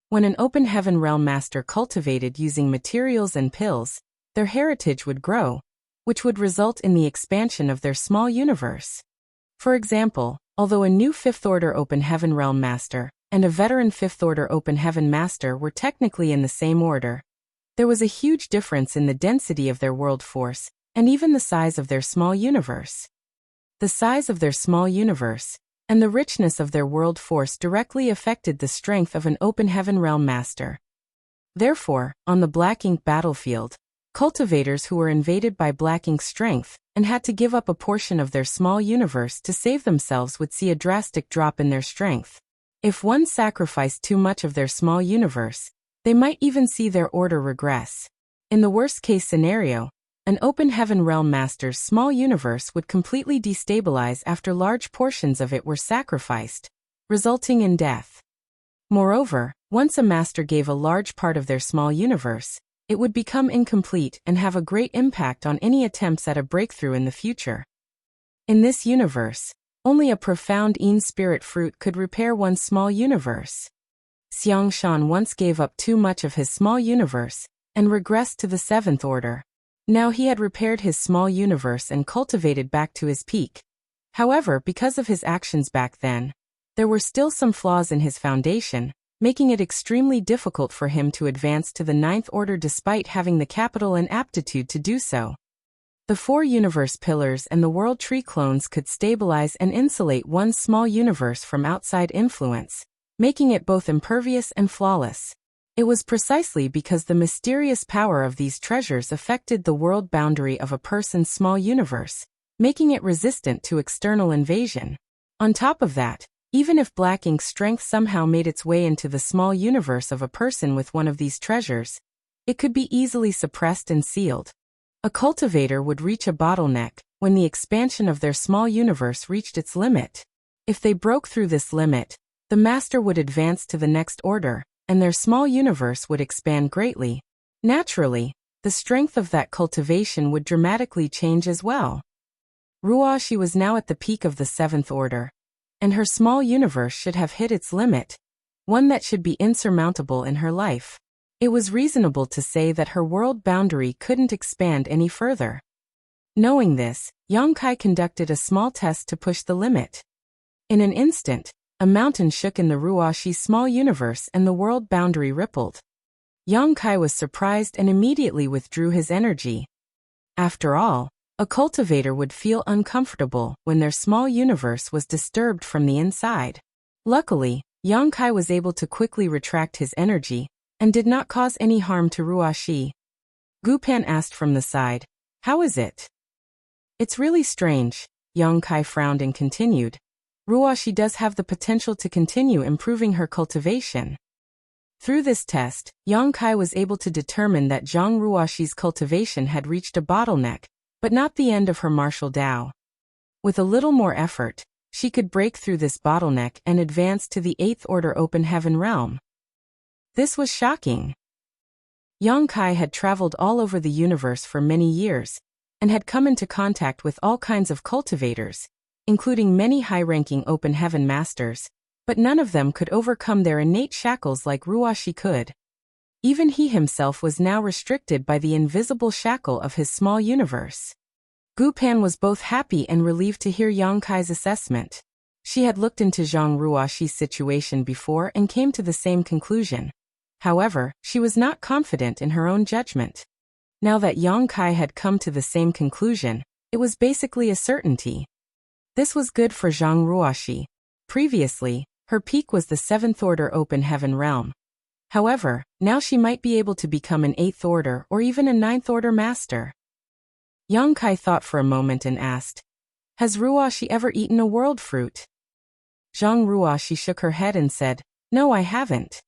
When an Open Heaven Realm Master cultivated using materials and pills, their heritage would grow, which would result in the expansion of their small universe. For example, although a new 5th Order Open Heaven Realm Master and a veteran 5th Order Open Heaven Master were technically in the same order, there was a huge difference in the density of their world force and even the size of their small universe. The size of their small universe and the richness of their world force directly affected the strength of an Open Heaven Realm Master. Therefore, on the Black Ink battlefield, cultivators who were invaded by Black Ink's strength and had to give up a portion of their small universe to save themselves would see a drastic drop in their strength. If one sacrificed too much of their small universe, they might even see their order regress. In the worst-case scenario, an Open Heaven Realm Master's small universe would completely destabilize after large portions of it were sacrificed, resulting in death. Moreover, once a master gave a large part of their small universe, it would become incomplete and have a great impact on any attempts at a breakthrough in the future. In this universe, only a profound Yin spirit fruit could repair one's small universe. Xiang Shan once gave up too much of his small universe and regressed to the 7th Order. Now he had repaired his small universe and cultivated back to his peak. However, because of his actions back then, there were still some flaws in his foundation, making it extremely difficult for him to advance to the 9th Order despite having the capital and aptitude to do so. The 4 universe pillars and the world tree clones could stabilize and insulate one's small universe from outside influence, making it both impervious and flawless. It was precisely because the mysterious power of these treasures affected the world boundary of a person's small universe, making it resistant to external invasion. On top of that, even if Black Ink's strength somehow made its way into the small universe of a person with one of these treasures, it could be easily suppressed and sealed. A cultivator would reach a bottleneck when the expansion of their small universe reached its limit. If they broke through this limit, the master would advance to the next order, and their small universe would expand greatly. Naturally, the strength of that cultivation would dramatically change as well. Ruoxi was now at the peak of the 7th Order, and her small universe should have hit its limit, one that should be insurmountable in her life. It was reasonable to say that her world boundary couldn't expand any further. Knowing this, Yang Kai conducted a small test to push the limit. In an instant, a mountain shook in the Ruoxi's small universe and the world boundary rippled. Yang Kai was surprised and immediately withdrew his energy. After all, a cultivator would feel uncomfortable when their small universe was disturbed from the inside. Luckily, Yang Kai was able to quickly retract his energy and did not cause any harm to Ruoxi. Gupan asked from the side, "How is it?" "It's really strange," Yang Kai frowned and continued. "Ruoxi does have the potential to continue improving her cultivation." Through this test, Yang Kai was able to determine that Zhang Ruoxi's cultivation had reached a bottleneck, but not the end of her martial Dao. With a little more effort, she could break through this bottleneck and advance to the 8th Order Open Heaven Realm. This was shocking. Yang Kai had traveled all over the universe for many years, and had come into contact with all kinds of cultivators, including many high-ranking Open Heaven Masters, but none of them could overcome their innate shackles like Ruoxi could. Even he himself was now restricted by the invisible shackle of his small universe. Gupan was both happy and relieved to hear Yang Kai's assessment. She had looked into Zhang Ruoxi's situation before and came to the same conclusion. However, she was not confident in her own judgment. Now that Yang Kai had come to the same conclusion, it was basically a certainty. This was good for Zhang Ruoxi. Previously, her peak was the 7th Order Open Heaven Realm. However, now she might be able to become an 8th Order or even a 9th Order Master. Yang Kai thought for a moment and asked, "Has Ruoxi ever eaten a world fruit?" Zhang Ruoxi shook her head and said, "No, I haven't."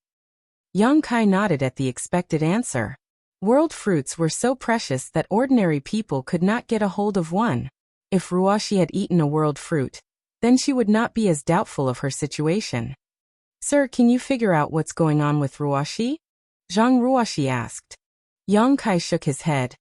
Yang Kai nodded at the expected answer. World fruits were so precious that ordinary people could not get a hold of one. If Ruoxi had eaten a world fruit, then she would not be as doubtful of her situation. "Sir, can you figure out what's going on with Ruoxi?" Zhang Ruoxi asked. Yang Kai shook his head.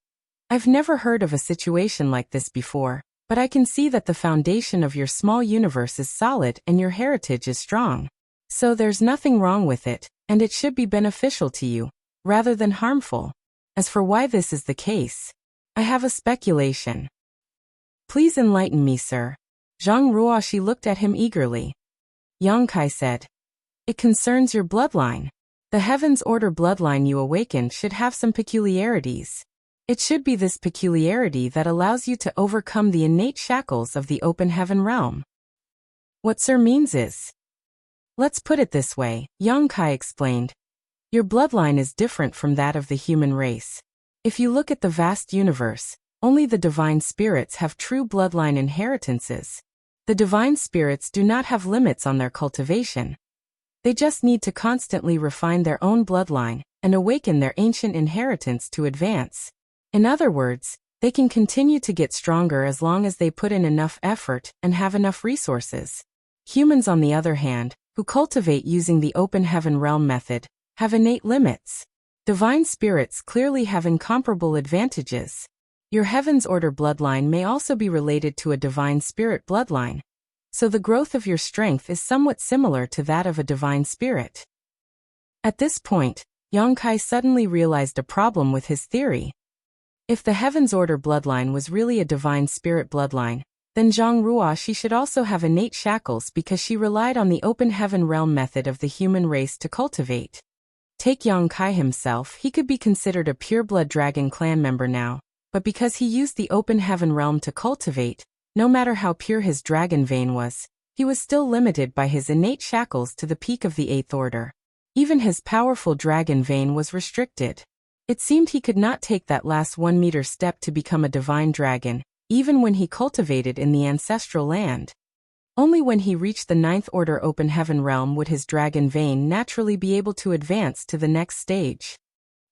"I've never heard of a situation like this before, but I can see that the foundation of your small universe is solid and your heritage is strong. So there's nothing wrong with it, and it should be beneficial to you, rather than harmful. As for why this is the case, I have a speculation. Please enlighten me, sir. Zhang Ruoxi looked at him eagerly. Yang Kai said, it concerns your bloodline. The Heaven's Order bloodline you awakened should have some peculiarities. It should be this peculiarity that allows you to overcome the innate shackles of the open heaven realm. What sir means is, let's put it this way, Yang Kai explained. Your bloodline is different from that of the human race. If you look at the vast universe, only the divine spirits have true bloodline inheritances. The divine spirits do not have limits on their cultivation. They just need to constantly refine their own bloodline and awaken their ancient inheritance to advance. In other words, they can continue to get stronger as long as they put in enough effort and have enough resources. Humans, on the other hand, who cultivate using the open heaven realm method, have innate limits. Divine spirits clearly have incomparable advantages. Your Heaven's Order bloodline may also be related to a divine spirit bloodline, so the growth of your strength is somewhat similar to that of a divine spirit. At this point, Yang Kai suddenly realized a problem with his theory. If the Heaven's Order bloodline was really a divine spirit bloodline, then Zhang Ruoxi should also have innate shackles because she relied on the open heaven realm method of the human race to cultivate. Take Yang Kai himself, he could be considered a pureblood dragon clan member now, but because he used the open heaven realm to cultivate, no matter how pure his dragon vein was, he was still limited by his innate shackles to the peak of the 8th order. Even his powerful dragon vein was restricted. It seemed he could not take that last 1-meter step to become a divine dragon, even when he cultivated in the ancestral land. Only when he reached the 9th order open heaven realm would his dragon vein naturally be able to advance to the next stage.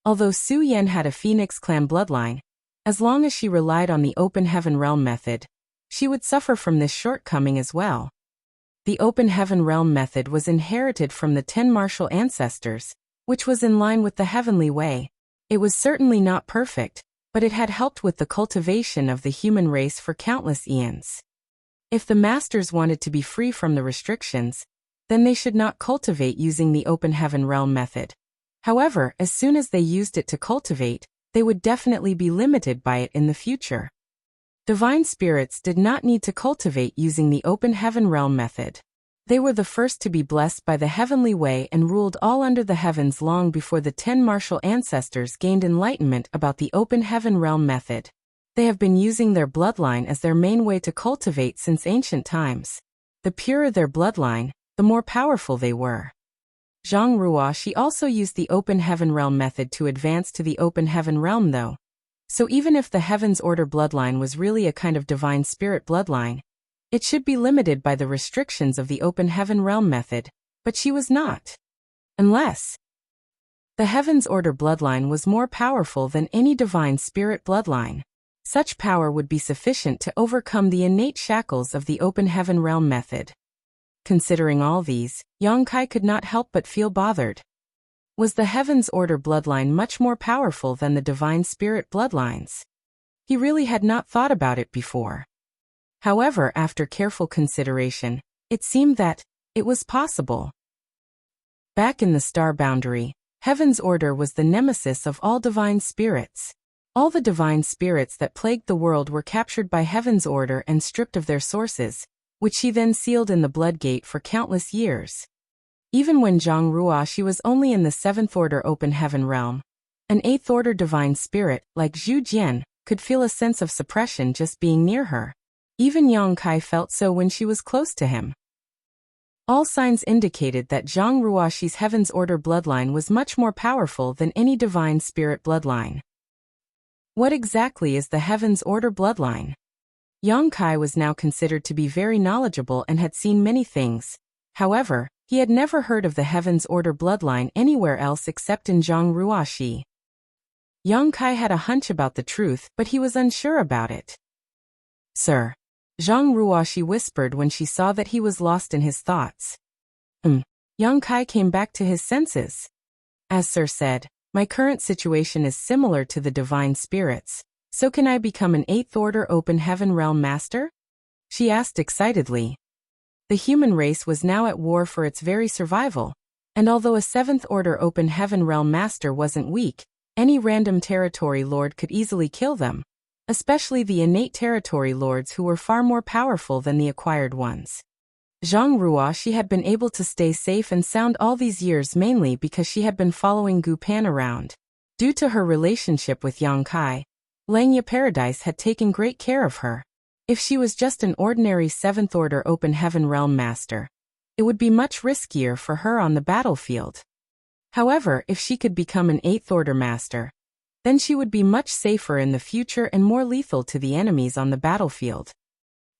Although Su Yan had a Phoenix clan bloodline, as long as she relied on the open heaven realm method, she would suffer from this shortcoming as well. The open heaven realm method was inherited from the 10 martial ancestors, which was in line with the heavenly way. It was certainly not perfect, but it had helped with the cultivation of the human race for countless eons. If the masters wanted to be free from the restrictions, then they should not cultivate using the open heaven realm method. However, as soon as they used it to cultivate, they would definitely be limited by it in the future. Divine spirits did not need to cultivate using the open heaven realm method. They were the first to be blessed by the heavenly way and ruled all under the heavens long before the 10 martial ancestors gained enlightenment about the open heaven realm method. They have been using their bloodline as their main way to cultivate since ancient times. The purer their bloodline, the more powerful they were. Zhang Ruoxi also used the open heaven realm method to advance to the open heaven realm though. So even if the Heaven's Order bloodline was really a kind of divine spirit bloodline, it should be limited by the restrictions of the open heaven realm method, but she was not. Unless the Heaven's Order bloodline was more powerful than any divine spirit bloodline. Such power would be sufficient to overcome the innate shackles of the open heaven realm method. Considering all these, Yang Kai could not help but feel bothered. Was the Heaven's Order bloodline much more powerful than the divine spirit bloodlines? He really had not thought about it before. However, after careful consideration, it seemed that it was possible. Back in the star boundary, Heaven's Order was the nemesis of all divine spirits. All the divine spirits that plagued the world were captured by Heaven's Order and stripped of their sources, which she then sealed in the Blood Gate for countless years. Even when Zhang Ruoxi was only in the 7th Order Open Heaven realm, an 8th Order divine spirit, like Zhu Jian, could feel a sense of suppression just being near her. Even Yang Kai felt so when she was close to him. All signs indicated that Zhang Ruoxi's Heaven's Order bloodline was much more powerful than any divine spirit bloodline. What exactly is the Heaven's Order bloodline? Yang Kai was now considered to be very knowledgeable and had seen many things. However, he had never heard of the Heaven's Order bloodline anywhere else except in Zhang Ruoxi. Yang Kai had a hunch about the truth, but he was unsure about it. Sir, Zhang Ruoxi whispered when she saw that he was lost in his thoughts. Yang Kai came back to his senses. As Sir said, my current situation is similar to the divine spirits, so can I become an 8th Order Open Heaven Realm Master? She asked excitedly. The human race was now at war for its very survival, and although a 7th Order Open Heaven Realm Master wasn't weak, Any random territory lord could easily kill them, especially the innate territory lords who were far more powerful than the acquired ones. Zhang Ruoxi had been able to stay safe and sound all these years mainly because she had been following Gu Pan around. Due to her relationship with Yang Kai, Langya Paradise had taken great care of her. If she was just an ordinary 7th Order Open Heaven Realm Master, it would be much riskier for her on the battlefield. However, if she could become an 8th Order Master, then she would be much safer in the future and more lethal to the enemies on the battlefield.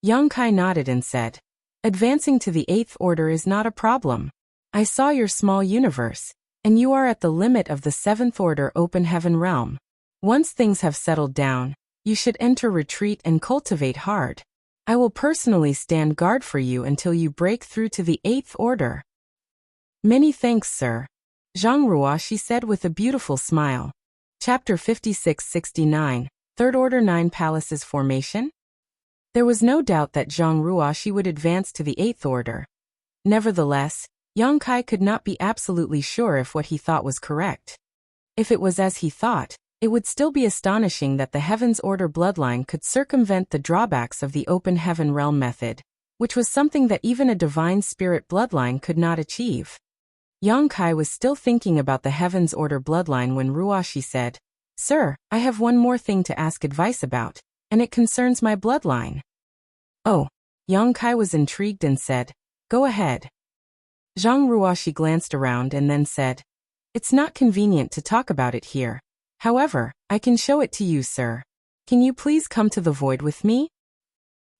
Yang Kai nodded and said, "Advancing to the 8th Order is not a problem. I saw your small universe, and you are at the limit of the 7th Order Open Heaven Realm. Once things have settled down, you should enter retreat and cultivate hard. I will personally stand guard for you until you break through to the 8th Order." "Many thanks, sir," Zhang Ruoxi said with a beautiful smile. Chapter 56-69, 3rd Order 9 Palaces Formation? There was no doubt that Zhang Ruoxi would advance to the 8th Order. Nevertheless, Yang Kai could not be absolutely sure if what he thought was correct. If it was as he thought, it would still be astonishing that the Heaven's Order bloodline could circumvent the drawbacks of the Open Heaven Realm method, which was something that even a Divine Spirit bloodline could not achieve. Yang Kai was still thinking about the Heaven's Order bloodline when Ruoxi said, "Sir, I have one more thing to ask advice about, and it concerns my bloodline." "Oh." Yang Kai was intrigued and said, "Go ahead." Zhang Ruoxi glanced around and then said, "It's not convenient to talk about it here. However, I can show it to you, sir. Can you please come to the void with me?"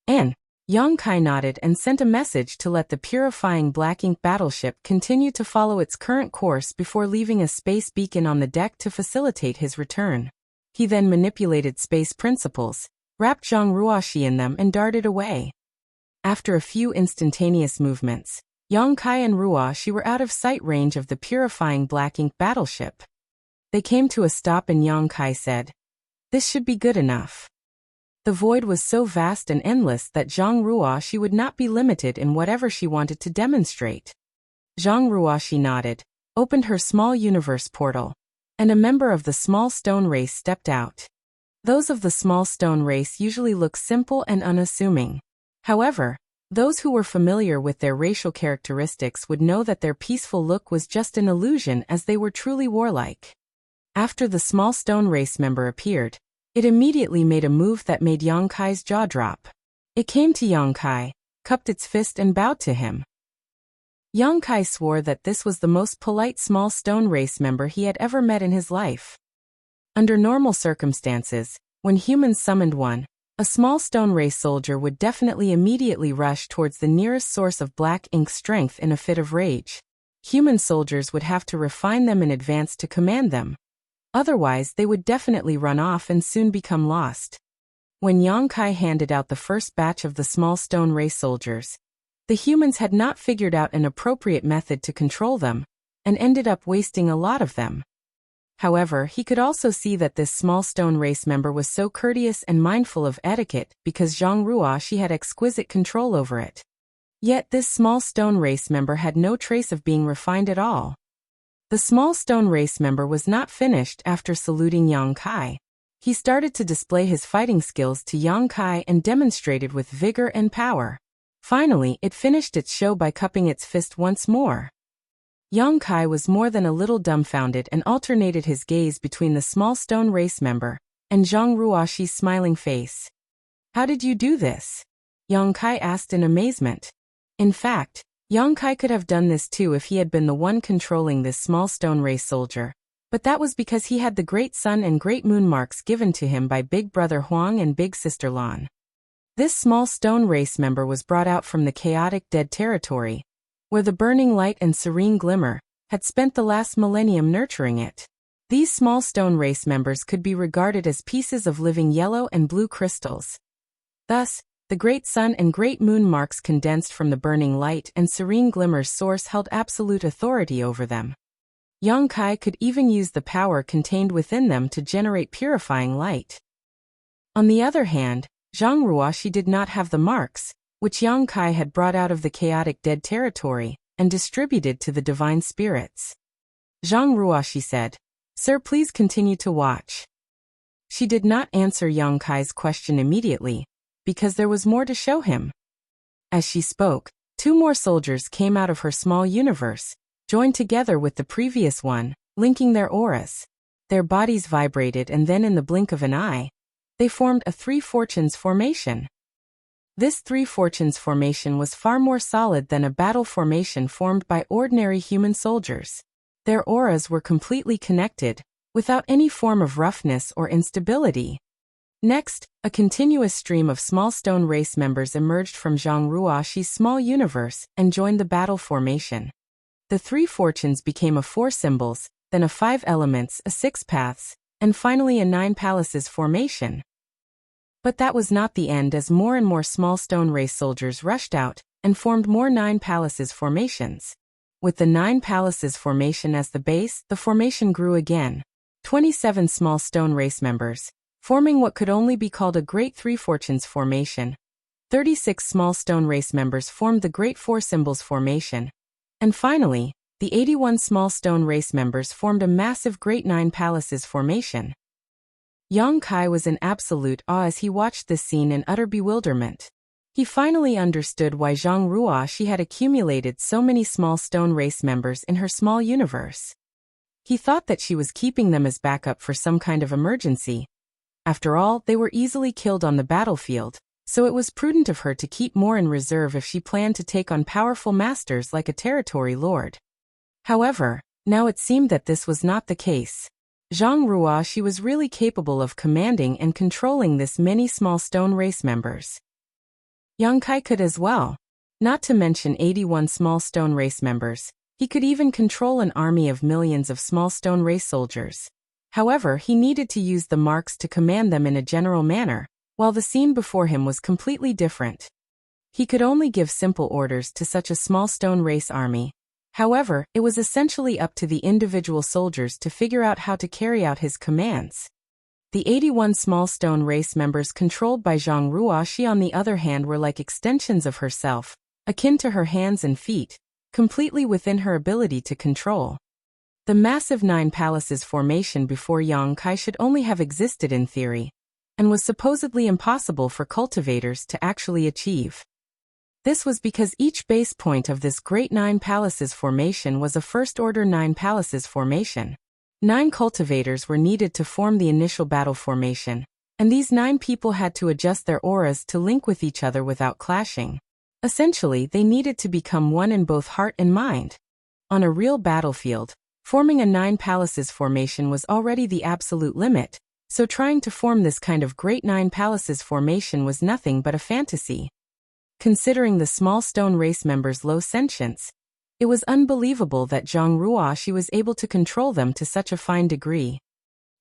And Yang Kai nodded and sent a message to let the purifying black ink battleship continue to follow its current course before leaving a space beacon on the deck to facilitate his return. He then manipulated space principles, wrapped Zhang Ruoxi in them and darted away. After a few instantaneous movements, Yang Kai and Ruoxi were out of sight range of the purifying black ink battleship. They came to a stop and Yang Kai said, "This should be good enough." The void was so vast and endless that Zhang Ruoxi would not be limited in whatever she wanted to demonstrate. Zhang Ruoxi nodded, opened her small universe portal, and a member of the small stone race stepped out. Those of the small stone race usually look simple and unassuming. However, those who were familiar with their racial characteristics would know that their peaceful look was just an illusion as they were truly warlike. After the small stone race member appeared, it immediately made a move that made Yang Kai's jaw drop. It came to Yang Kai, cupped its fist and bowed to him. Yang Kai swore that this was the most polite small stone race member he had ever met in his life. Under normal circumstances, when humans summoned one, a small stone race soldier would definitely immediately rush towards the nearest source of black ink strength in a fit of rage. Human soldiers would have to refine them in advance to command them. Otherwise, they would definitely run off and soon become lost. When Yang Kai handed out the first batch of the small stone race soldiers, the humans had not figured out an appropriate method to control them, and ended up wasting a lot of them. However, he could also see that this small stone race member was so courteous and mindful of etiquette because Zhang Ruoxi had exquisite control over it. Yet this small stone race member had no trace of being refined at all. The small stone race member was not finished after saluting Yang Kai. He started to display his fighting skills to Yang Kai and demonstrated with vigor and power. Finally, it finished its show by cupping its fist once more. Yang Kai was more than a little dumbfounded and alternated his gaze between the small stone race member and Zhang Ruoxi's smiling face. "How did you do this?" Yang Kai asked in amazement. In fact, Yang Kai could have done this too if he had been the one controlling this small stone race soldier, but that was because he had the Great Sun and Great Moon marks given to him by Big Brother Huang and Big Sister Lan. This small stone race member was brought out from the chaotic dead territory, where the burning light and serene glimmer had spent the last millennium nurturing it. These small stone race members could be regarded as pieces of living yellow and blue crystals. Thus, the Great Sun and Great Moon marks condensed from the burning light and serene glimmer's source held absolute authority over them. Yang Kai could even use the power contained within them to generate purifying light. On the other hand, Zhang Ruoxi did not have the marks, which Yang Kai had brought out of the chaotic dead territory and distributed to the divine spirits. Zhang Ruoxi said, Sir, please continue to watch. She did not answer Yang Kai's question immediately, because there was more to show him. As she spoke, 2 more soldiers came out of her small universe, joined together with the previous one, linking their auras. Their bodies vibrated, and then in the blink of an eye, they formed a 3 fortunes formation. This 3 fortunes formation was far more solid than a battle formation formed by ordinary human soldiers. Their auras were completely connected, without any form of roughness or instability. Next, a continuous stream of small stone race members emerged from Zhang Ruoxi's small universe and joined the battle formation. The 3 fortunes became a 4 symbols, then a 5 elements, a 6 paths, and finally a 9 palaces formation. But that was not the end, as more and more small stone race soldiers rushed out and formed more 9 palaces formations. With the 9 palaces formation as the base, the formation grew again. 27 small stone race members, forming what could only be called a Great 3 Fortunes formation. 36 small stone race members formed the Great 4 Symbols formation. And finally, the 81 small stone race members formed a massive Great 9 Palaces formation. Yang Kai was in absolute awe as he watched this scene in utter bewilderment. He finally understood why Zhang Ruoxi had accumulated so many small stone race members in her small universe. He thought that she was keeping them as backup for some kind of emergency. After all, they were easily killed on the battlefield, so it was prudent of her to keep more in reserve if she planned to take on powerful masters like a territory lord. However, now it seemed that this was not the case. Zhang Ruoxi was really capable of commanding and controlling this many small stone race members. Yang Kai could as well. Not to mention 81 small stone race members. He could even control an army of millions of small stone race soldiers. However, he needed to use the marks to command them in a general manner, while the scene before him was completely different. He could only give simple orders to such a small stone race army. However, it was essentially up to the individual soldiers to figure out how to carry out his commands. The 81 small stone race members controlled by Zhang Ruoxi, on the other hand, were like extensions of herself, akin to her hands and feet, completely within her ability to control. The massive 9 palaces formation before Yang Kai should only have existed in theory, and was supposedly impossible for cultivators to actually achieve. This was because each base point of this great 9 palaces formation was a first-order 9 palaces formation. 9 cultivators were needed to form the initial battle formation, and these 9 people had to adjust their auras to link with each other without clashing. Essentially, they needed to become one in both heart and mind. On a real battlefield, forming a 9 palaces formation was already the absolute limit, so trying to form this kind of great 9 palaces formation was nothing but a fantasy. Considering the small stone race members' low sentience, it was unbelievable that Zhang Ruoxi was able to control them to such a fine degree.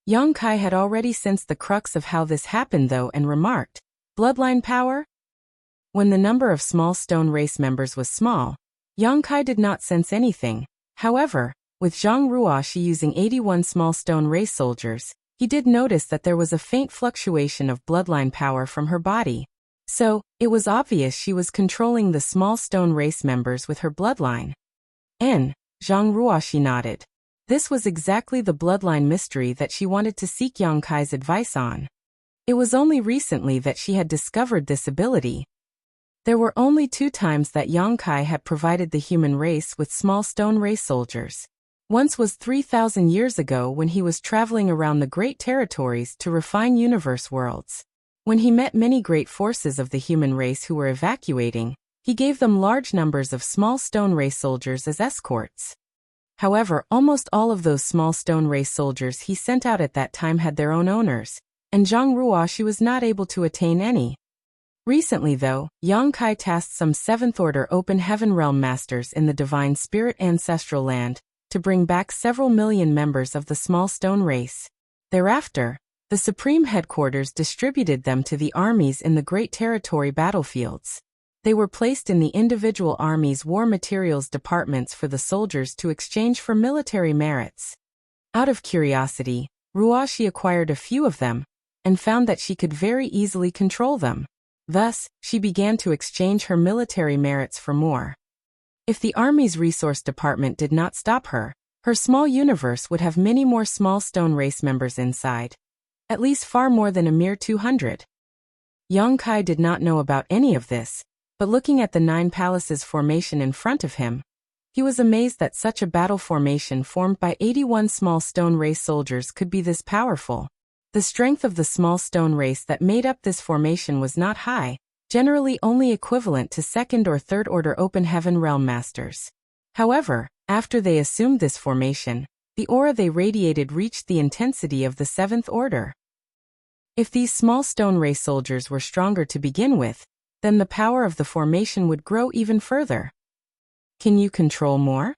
Yang Kai had already sensed the crux of how this happened though, and remarked, "Bloodline power?" When the number of small stone race members was small, Yang Kai did not sense anything. However, with Zhang Ruoxi using 81 small stone race soldiers, he did notice that there was a faint fluctuation of bloodline power from her body. So, it was obvious she was controlling the small stone race members with her bloodline. Zhang Ruoxi nodded. This was exactly the bloodline mystery that she wanted to seek Yang Kai's advice on. It was only recently that she had discovered this ability. There were only 2 times that Yang Kai had provided the human race with small stone race soldiers. Once was 3,000 years ago when he was traveling around the great territories to refine universe worlds. When he met many great forces of the human race who were evacuating, he gave them large numbers of small stone race soldiers as escorts. However, almost all of those small stone race soldiers he sent out at that time had their own owners, and Zhang Ruoxi was not able to attain any. Recently though, Yang Kai tasked some 7th-order open heaven realm masters in the divine spirit ancestral land to bring back several million members of the small stone race. Thereafter, the Supreme Headquarters distributed them to the armies in the Great Territory battlefields. They were placed in the individual armies' war materials departments for the soldiers to exchange for military merits. Out of curiosity, Ruoxi acquired a few of them, and found that she could very easily control them. Thus, she began to exchange her military merits for more. If the army's resource department did not stop her, Her small universe would have many more small stone race members inside. At least far more than a mere 200. Yang Kai did not know about any of this, but looking at the 9 palaces formation in front of him, he was amazed that such a battle formation formed by 81 small stone race soldiers could be this powerful. The strength of the small stone race that made up this formation was not high, generally only equivalent to second or third order open heaven realm masters. However, after they assumed this formation, the aura they radiated reached the intensity of the 7th order. If these small stone race soldiers were stronger to begin with, then the power of the formation would grow even further. Can you control more?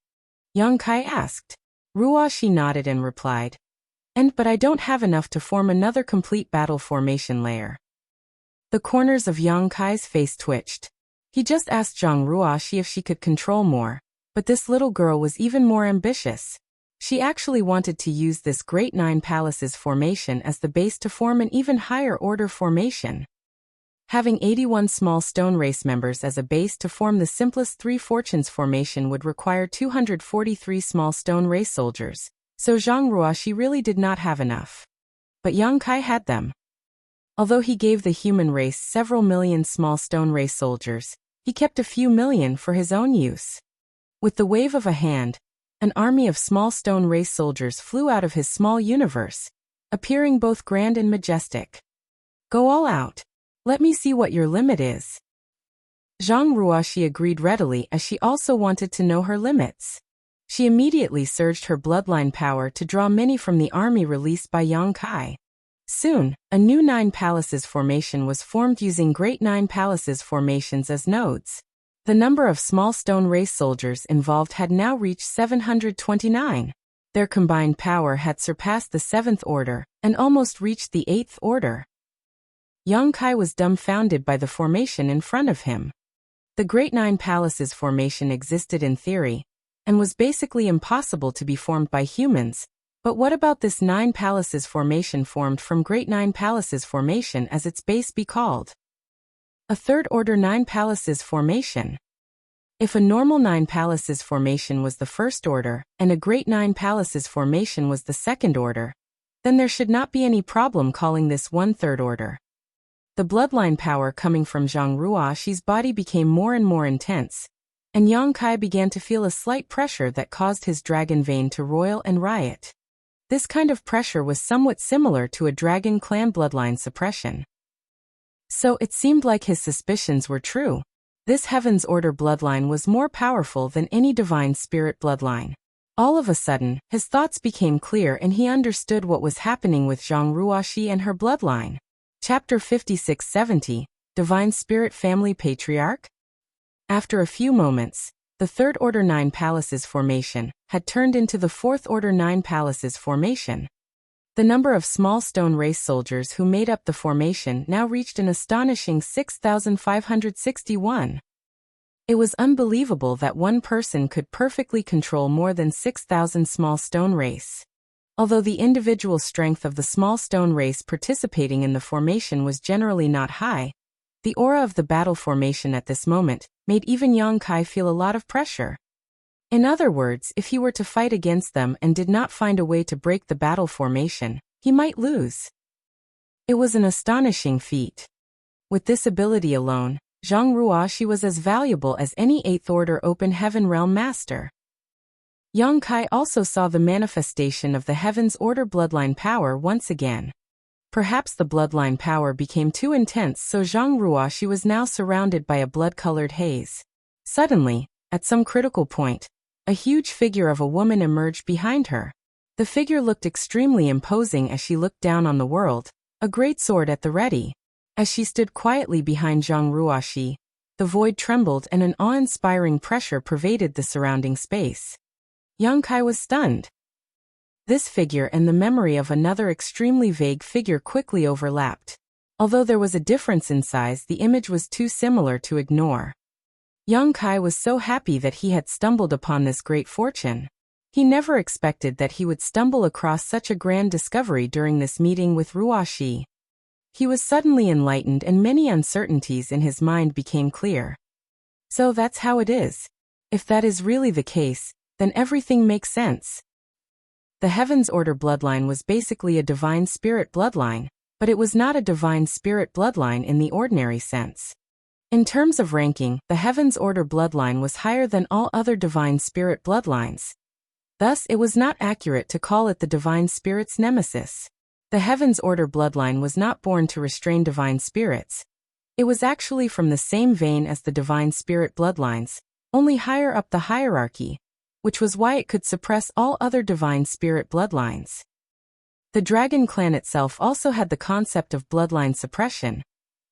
Yang Kai asked. Ruoxi nodded and replied. But I don't have enough to form another complete battle formation layer. The corners of Yang Kai's face twitched. He just asked Zhang Ruoxi if she could control more, but this little girl was even more ambitious. She actually wanted to use this Great 9 Palaces formation as the base to form an even higher order formation. Having 81 small stone race members as a base to form the simplest 3 fortunes formation would require 243 small stone race soldiers, so Zhang Ruoxi really did not have enough. But Yang Kai had them. Although he gave the human race several million small stone race soldiers, he kept a few million for his own use. With the wave of a hand, an army of small stone race soldiers flew out of his small universe, appearing both grand and majestic. Go all out. Let me see what your limit is. Zhang Ruoxi agreed readily as she also wanted to know her limits. She immediately surged her bloodline power to draw many from the army released by Yang Kai. Soon, a new 9 Palaces formation was formed using Great 9 Palaces formations as nodes. The number of small stone race soldiers involved had now reached 729. Their combined power had surpassed the 7th order and almost reached the 8th order. Yang Kai was dumbfounded by the formation in front of him. The Great 9 Palaces formation existed in theory, and was basically impossible to be formed by humans. But what about this 9 Palaces formation formed from Great 9 Palaces formation as its base be called? A third order 9 Palaces formation. If a normal 9 Palaces formation was the first order, and a Great 9 Palaces formation was the second order, then there should not be any problem calling this one third order. The bloodline power coming from Zhang Ruoxi's body became more and more intense, and Yang Kai began to feel a slight pressure that caused his dragon vein to roil and riot. This kind of pressure was somewhat similar to a dragon clan bloodline suppression. So it seemed like his suspicions were true. This Heaven's Order bloodline was more powerful than any divine spirit bloodline. All of a sudden, his thoughts became clear and he understood what was happening with Zhang Ruoxi and her bloodline. Chapter 5670, Divine Spirit Family Patriarch? After a few moments, the Third Order 9 Palaces formation had turned into the Fourth Order 9 Palaces formation. The number of small stone race soldiers who made up the formation now reached an astonishing 6,561. It was unbelievable that one person could perfectly control more than 6,000 small stone race. Although the individual strength of the small stone race participating in the formation was generally not high, the aura of the battle formation at this moment made even Yang Kai feel a lot of pressure. In other words, if he were to fight against them and did not find a way to break the battle formation, he might lose. It was an astonishing feat. With this ability alone, Zhang Ruoxi was as valuable as any 8th Order Open Heaven Realm Master. Yang Kai also saw the manifestation of the Heaven's Order bloodline power once again. Perhaps the bloodline power became too intense, so Zhang Ruoxi was now surrounded by a blood-colored haze. Suddenly, at some critical point, a huge figure of a woman emerged behind her. The figure looked extremely imposing as she looked down on the world, a great sword at the ready. As she stood quietly behind Zhang Ruoxi, the void trembled and an awe-inspiring pressure pervaded the surrounding space. Yang Kai was stunned. This figure and the memory of another extremely vague figure quickly overlapped. Although there was a difference in size, the image was too similar to ignore. Yang Kai was so happy that he had stumbled upon this great fortune. He never expected that he would stumble across such a grand discovery during this meeting with Ruoxi. He was suddenly enlightened and many uncertainties in his mind became clear. So that's how it is. If that is really the case, then everything makes sense. The Heavens Order bloodline was basically a divine spirit bloodline, but it was not a divine spirit bloodline in the ordinary sense. In terms of ranking, the Heavens Order bloodline was higher than all other divine spirit bloodlines. Thus, it was not accurate to call it the divine spirit's nemesis. The Heavens Order bloodline was not born to restrain divine spirits. It was actually from the same vein as the divine spirit bloodlines, only higher up the hierarchy, which was why it could suppress all other divine spirit bloodlines. The Dragon Clan itself also had the concept of bloodline suppression,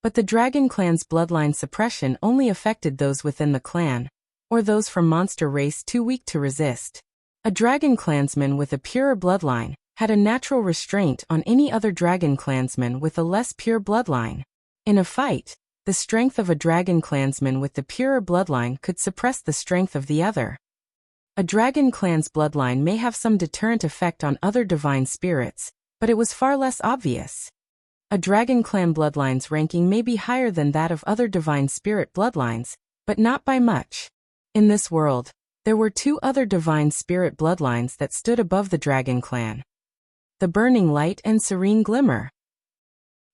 but the Dragon Clan's bloodline suppression only affected those within the clan, or those from monster race too weak to resist. A Dragon Clansman with a purer bloodline had a natural restraint on any other Dragon Clansman with a less pure bloodline. In a fight, the strength of a Dragon Clansman with the purer bloodline could suppress the strength of the other. A Dragon Clan's bloodline may have some deterrent effect on other divine spirits, but it was far less obvious. A Dragon Clan bloodline's ranking may be higher than that of other divine spirit bloodlines, but not by much. In this world, there were two other divine spirit bloodlines that stood above the Dragon Clan: the Burning Light and Serene Glimmer.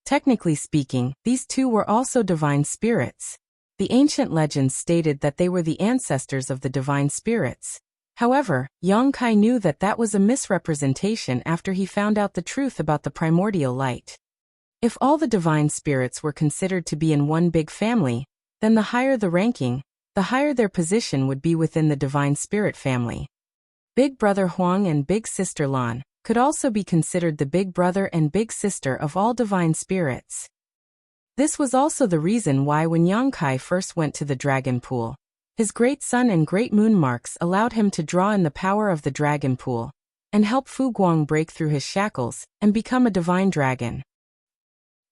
Technically speaking, these two were also divine spirits. The ancient legends stated that they were the ancestors of the divine spirits. However, Yang Kai knew that that was a misrepresentation after he found out the truth about the primordial light. If all the divine spirits were considered to be in one big family, then the higher the ranking, the higher their position would be within the divine spirit family. Big Brother Huang and Big Sister Lan could also be considered the big brother and big sister of all divine spirits. This was also the reason why when Yang Kai first went to the dragon pool, his great sun and great moon marks allowed him to draw in the power of the dragon pool, and help Fu Guang break through his shackles and become a divine dragon.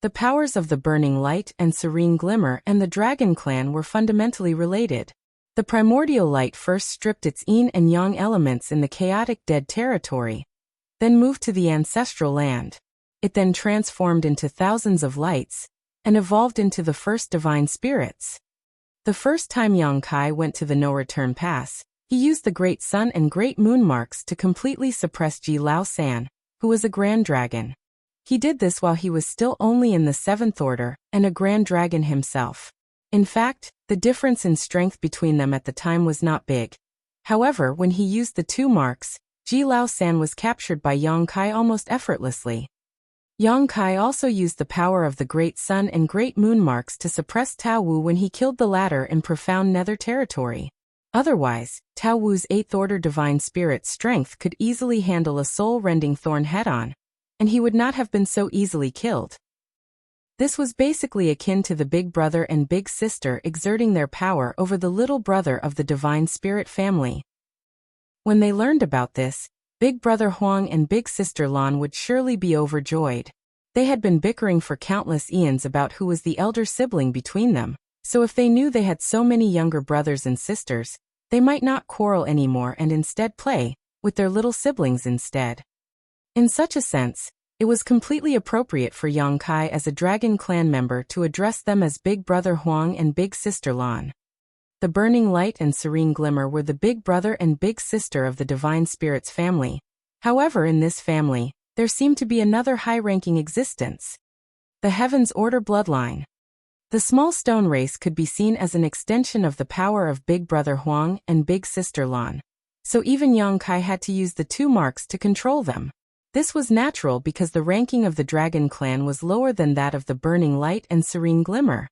The powers of the Burning Light and Serene Glimmer and the Dragon Clan were fundamentally related. The primordial light first stripped its yin and yang elements in the chaotic dead territory, then moved to the ancestral land. It then transformed into thousands of lights, and evolved into the first divine spirits. The first time Yang Kai went to the no-return pass, he used the Great Sun and Great Moon marks to completely suppress Ji Lao San, who was a Grand Dragon. He did this while he was still only in the 7th Order, and a Grand Dragon himself. In fact, the difference in strength between them at the time was not big. However, when he used the two marks, Ji Lao San was captured by Yang Kai almost effortlessly. Yang Kai also used the power of the Great Sun and Great Moon marks to suppress Tao Wu when he killed the latter in profound nether territory. Otherwise, Tao Wu's 8th Order divine spirit strength could easily handle a soul-rending thorn head-on, and he would not have been so easily killed. This was basically akin to the big brother and big sister exerting their power over the little brother of the divine spirit family. When they learned about this, Big Brother Huang and Big Sister Lan would surely be overjoyed. They had been bickering for countless eons about who was the elder sibling between them, so if they knew they had so many younger brothers and sisters, they might not quarrel anymore and instead play with their little siblings instead. In such a sense, it was completely appropriate for Yang Kai as a Dragon Clan member to address them as Big Brother Huang and Big Sister Lan. The Burning Light and Serene Glimmer were the big brother and big sister of the Divine Spirit's family. However, in this family, there seemed to be another high-ranking existence: the Heavens Order bloodline. The small stone race could be seen as an extension of the power of Big Brother Huang and Big Sister Lan, so even Yang Kai had to use the two marks to control them. This was natural because the ranking of the Dragon Clan was lower than that of the Burning Light and Serene Glimmer.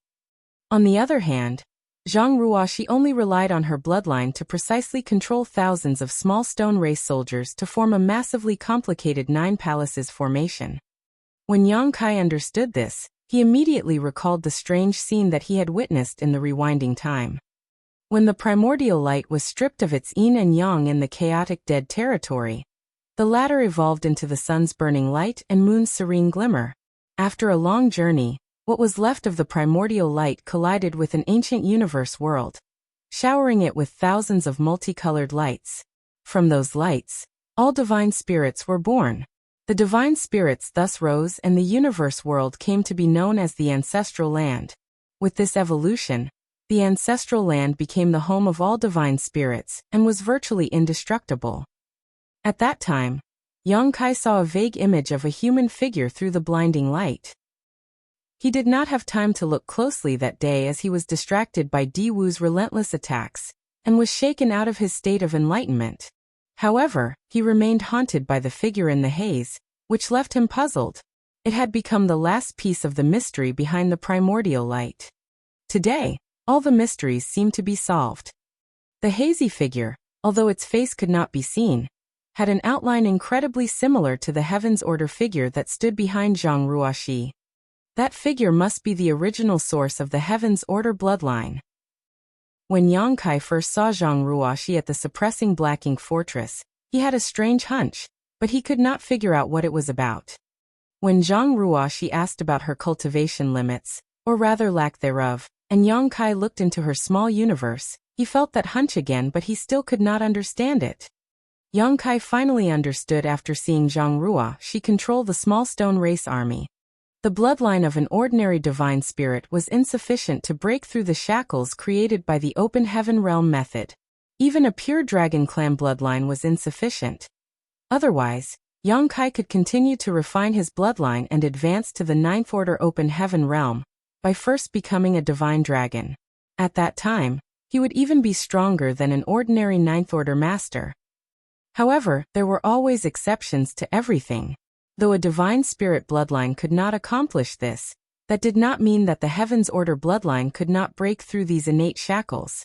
On the other hand, Zhang Ruoxi only relied on her bloodline to precisely control thousands of small stone race soldiers to form a massively complicated 9 palaces formation. When Yang Kai understood this, he immediately recalled the strange scene that he had witnessed in the rewinding time. When the primordial light was stripped of its yin and yang in the chaotic dead territory, the latter evolved into the sun's burning light and moon's serene glimmer. After a long journey, what was left of the primordial light collided with an ancient universe world, showering it with thousands of multicolored lights. From those lights, all divine spirits were born. The divine spirits thus rose and the universe world came to be known as the ancestral land. With this evolution, the ancestral land became the home of all divine spirits and was virtually indestructible. At that time, Yang Kai saw a vague image of a human figure through the blinding light. He did not have time to look closely that day as he was distracted by Di Wu's relentless attacks, and was shaken out of his state of enlightenment. However, he remained haunted by the figure in the haze, which left him puzzled. It had become the last piece of the mystery behind the primordial light. Today, all the mysteries seemed to be solved. The hazy figure, although its face could not be seen, had an outline incredibly similar to the Heaven's Order figure that stood behind Zhang Ruoxi. That figure must be the original source of the Heaven's Order bloodline. When Yang Kai first saw Zhang Ruoxi at the suppressing Black Ink Fortress, he had a strange hunch, but he could not figure out what it was about. When Zhang Ruoxi asked about her cultivation limits, or rather lack thereof, and Yang Kai looked into her small universe, he felt that hunch again, but he still could not understand it. Yang Kai finally understood after seeing Zhang Ruoxi control the small stone race army. The bloodline of an ordinary divine spirit was insufficient to break through the shackles created by the open heaven realm method. Even a pure dragon clan bloodline was insufficient. Otherwise, Yang Kai could continue to refine his bloodline and advance to the Ninth Order open heaven realm, by first becoming a divine dragon. At that time, he would even be stronger than an ordinary Ninth Order master. However, there were always exceptions to everything. Though a divine spirit bloodline could not accomplish this, that did not mean that the Heaven's Order bloodline could not break through these innate shackles.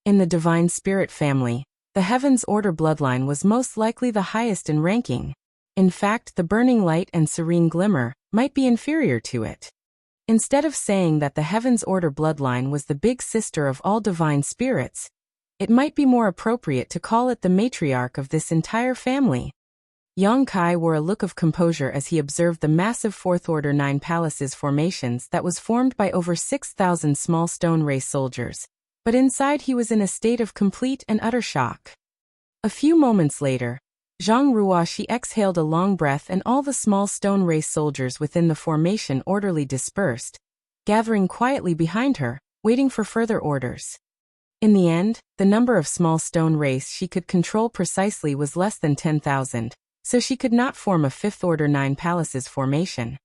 In the divine spirit family, the Heaven's Order bloodline was most likely the highest in ranking. In fact, the burning light and serene glimmer might be inferior to it. Instead of saying that the Heaven's Order bloodline was the big sister of all divine spirits, it might be more appropriate to call it the matriarch of this entire family. Yang Kai wore a look of composure as he observed the massive Fourth Order 9 Palaces formations that was formed by over 6,000 small stone race soldiers, but inside he was in a state of complete and utter shock. A few moments later, Zhang Ruoxi exhaled a long breath and all the small stone race soldiers within the formation orderly dispersed, gathering quietly behind her, waiting for further orders. In the end, the number of small stone race she could control precisely was less than 10,000, so she could not form a Fifth Order 9 Palaces formation.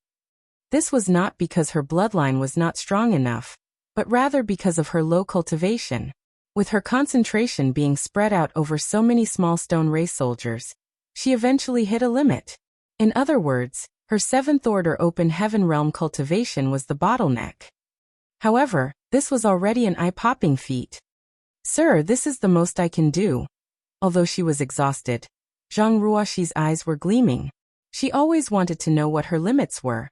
This was not because her bloodline was not strong enough, but rather because of her low cultivation. With her concentration being spread out over so many small stone race soldiers, she eventually hit a limit. In other words, her Seventh Order open heaven realm cultivation was the bottleneck. However, this was already an eye-popping feat. "Sir, this is the most I can do." Although she was exhausted, Zhang Ruoxi's eyes were gleaming. She always wanted to know what her limits were.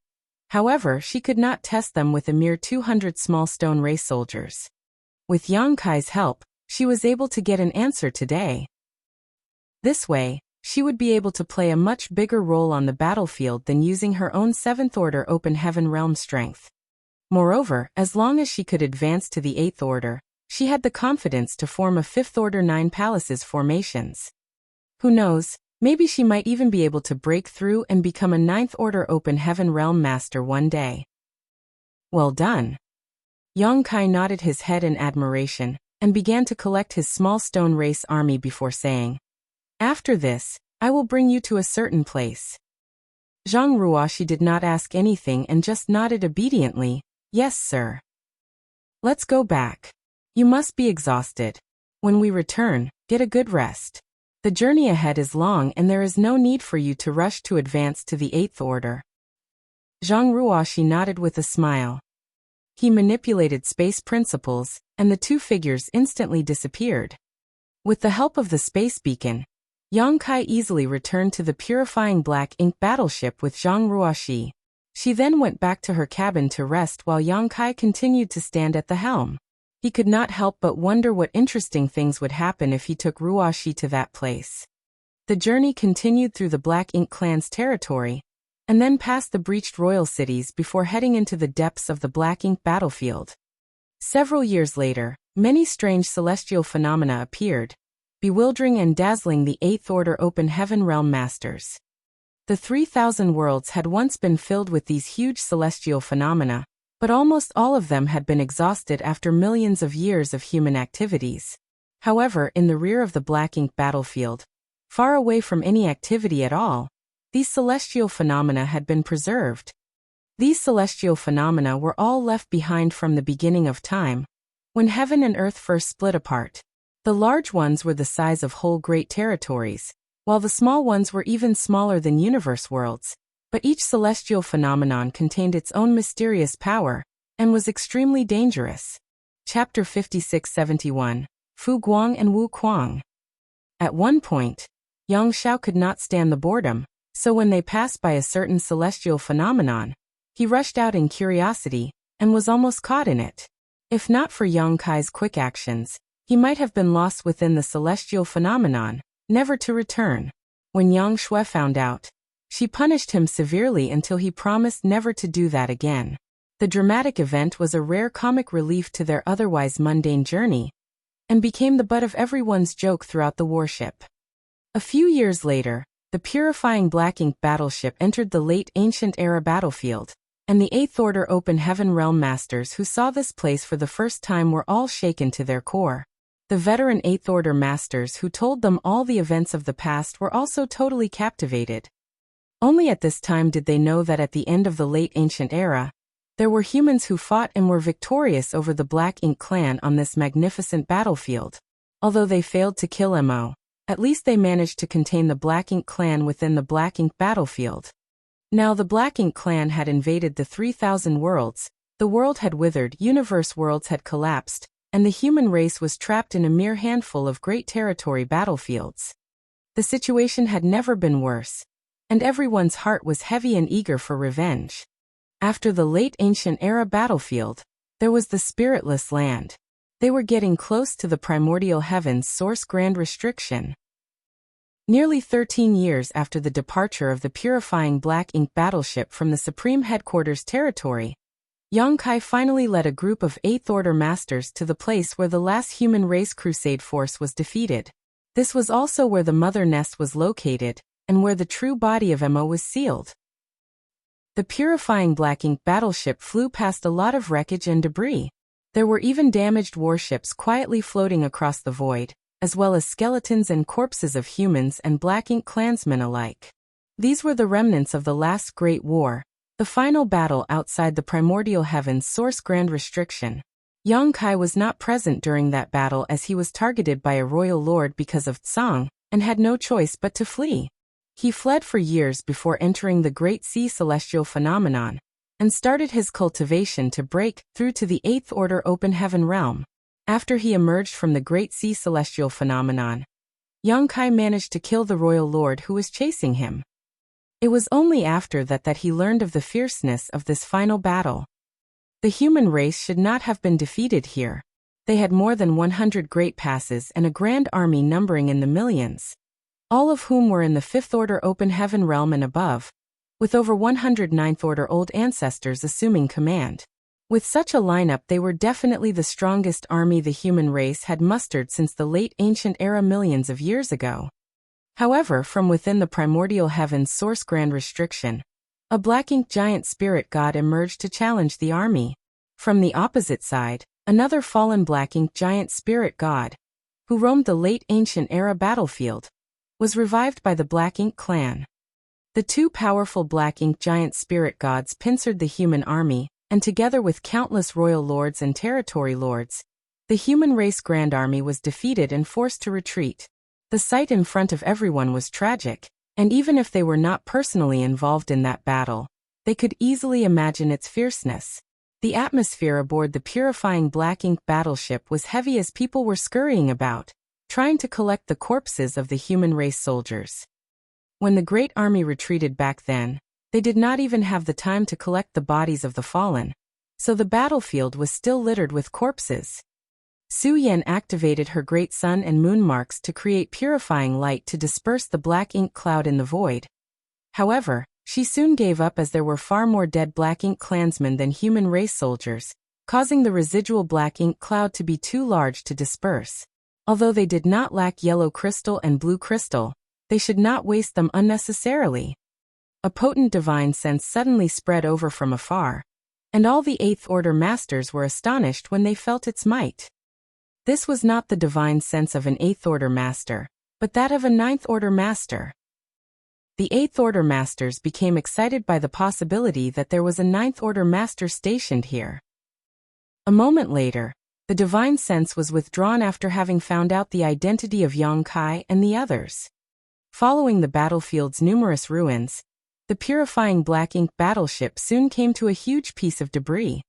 However, she could not test them with a mere 200 small stone race soldiers. With Yang Kai's help, she was able to get an answer today. This way, she would be able to play a much bigger role on the battlefield than using her own Seventh Order open heaven realm strength. Moreover, as long as she could advance to the Eighth Order, she had the confidence to form a Fifth Order 9 Palaces formations. Who knows, maybe she might even be able to break through and become a Ninth Order open heaven realm master one day. Well done. Yang Kai nodded his head in admiration, and began to collect his small stone race army before saying, "After this, I will bring you to a certain place." Zhang Ruoxi did not ask anything and just nodded obediently, "Yes, sir." "Let's go back. You must be exhausted. When we return, get a good rest. The journey ahead is long and there is no need for you to rush to advance to the Eighth Order." Zhang Ruoxi nodded with a smile. He manipulated space principles, and the two figures instantly disappeared. With the help of the space beacon, Yang Kai easily returned to the purifying Black Ink battleship with Zhang Ruoxi. She then went back to her cabin to rest while Yang Kai continued to stand at the helm. He could not help but wonder what interesting things would happen if he took Ruoxi to that place. The journey continued through the Black Ink clan's territory, and then past the breached royal cities before heading into the depths of the Black Ink battlefield. Several years later, many strange celestial phenomena appeared, bewildering and dazzling the Eighth Order open heaven realm masters. The 3,000 worlds had once been filled with these huge celestial phenomena, but almost all of them had been exhausted after millions of years of human activities. However, in the rear of the Black Ink battlefield, far away from any activity at all, these celestial phenomena had been preserved. These celestial phenomena were all left behind from the beginning of time, when heaven and earth first split apart. The large ones were the size of whole great territories, while the small ones were even smaller than universe worlds, but each celestial phenomenon contained its own mysterious power, and was extremely dangerous. Chapter 56-71, Fu Guang and Wu Kuang. At one point, Yang Xiao could not stand the boredom, so when they passed by a certain celestial phenomenon, he rushed out in curiosity, and was almost caught in it. If not for Yang Kai's quick actions, he might have been lost within the celestial phenomenon, never to return. When Yang Shui found out, she punished him severely until he promised never to do that again. The dramatic event was a rare comic relief to their otherwise mundane journey, and became the butt of everyone's joke throughout the warship. A few years later, the purifying Black Ink battleship entered the late ancient era battlefield, and the Eighth Order Open Heaven Realm Masters who saw this place for the first time were all shaken to their core. The veteran Eighth Order Masters who told them all the events of the past were also totally captivated. Only at this time did they know that at the end of the late ancient era, there were humans who fought and were victorious over the Black Ink clan on this magnificent battlefield. Although they failed to kill Mo, at least they managed to contain the Black Ink clan within the Black Ink battlefield. Now the Black Ink clan had invaded the 3,000 worlds, the world had withered, universe worlds had collapsed, and the human race was trapped in a mere handful of great territory battlefields. The situation had never been worse, and everyone's heart was heavy and eager for revenge. After the late ancient era battlefield, there was the spiritless land. They were getting close to the primordial heaven's source grand restriction. Nearly 13 years after the departure of the purifying Black Ink battleship from the Supreme Headquarters territory, Yang Kai finally led a group of Eighth Order Masters to the place where the last human race crusade force was defeated. This was also where the Mother Nest was located, and where the true body of Mo was sealed. The purifying Black Ink battleship flew past a lot of wreckage and debris. There were even damaged warships quietly floating across the void, as well as skeletons and corpses of humans and Black Ink clansmen alike. These were the remnants of the last Great War, the final battle outside the primordial heaven's source grand restriction. Yang Kai was not present during that battle as he was targeted by a royal lord because of Tsang, and had no choice but to flee. He fled for years before entering the Great Sea Celestial Phenomenon, and started his cultivation to break through to the Eighth Order Open Heaven Realm. After he emerged from the Great Sea Celestial Phenomenon, Yang Kai managed to kill the royal lord who was chasing him. It was only after that he learned of the fierceness of this final battle. The human race should not have been defeated here. They had more than 100 great passes and a grand army numbering in the millions, all of whom were in the Fifth Order Open Heaven Realm and above, with over 100 Ninth Order Old Ancestors assuming command. With such a lineup, they were definitely the strongest army the human race had mustered since the late ancient era millions of years ago. However, from within the primordial heaven's source grand restriction, a Black Ink giant spirit god emerged to challenge the army. From the opposite side, another fallen Black Ink giant spirit god, who roamed the late ancient era battlefield, was revived by the Black Ink clan. The two powerful Black Ink giant spirit gods pincered the human army, and together with countless royal lords and territory lords, the human race grand army was defeated and forced to retreat. The sight in front of everyone was tragic, and even if they were not personally involved in that battle, they could easily imagine its fierceness. The atmosphere aboard the purifying Black Ink battleship was heavy as people were scurrying about, trying to collect the corpses of the human race soldiers. When the great army retreated back then, they did not even have the time to collect the bodies of the fallen, so the battlefield was still littered with corpses. Su Yan activated her great sun and moon marks to create purifying light to disperse the Black Ink cloud in the void. However, she soon gave up as there were far more dead Black Ink clansmen than human race soldiers, causing the residual Black Ink cloud to be too large to disperse. Although they did not lack yellow crystal and blue crystal, they should not waste them unnecessarily. A potent divine sense suddenly spread over from afar, and all the Eighth Order Masters were astonished when they felt its might. This was not the divine sense of an Eighth Order Master, but that of a Ninth Order Master. the Eighth Order Masters became excited by the possibility that there was a Ninth Order Master stationed here. A moment later, the divine sense was withdrawn after having found out the identity of Yang Kai and the others. Following the battlefield's numerous ruins, the purifying black ink battleship soon came to a huge piece of debris.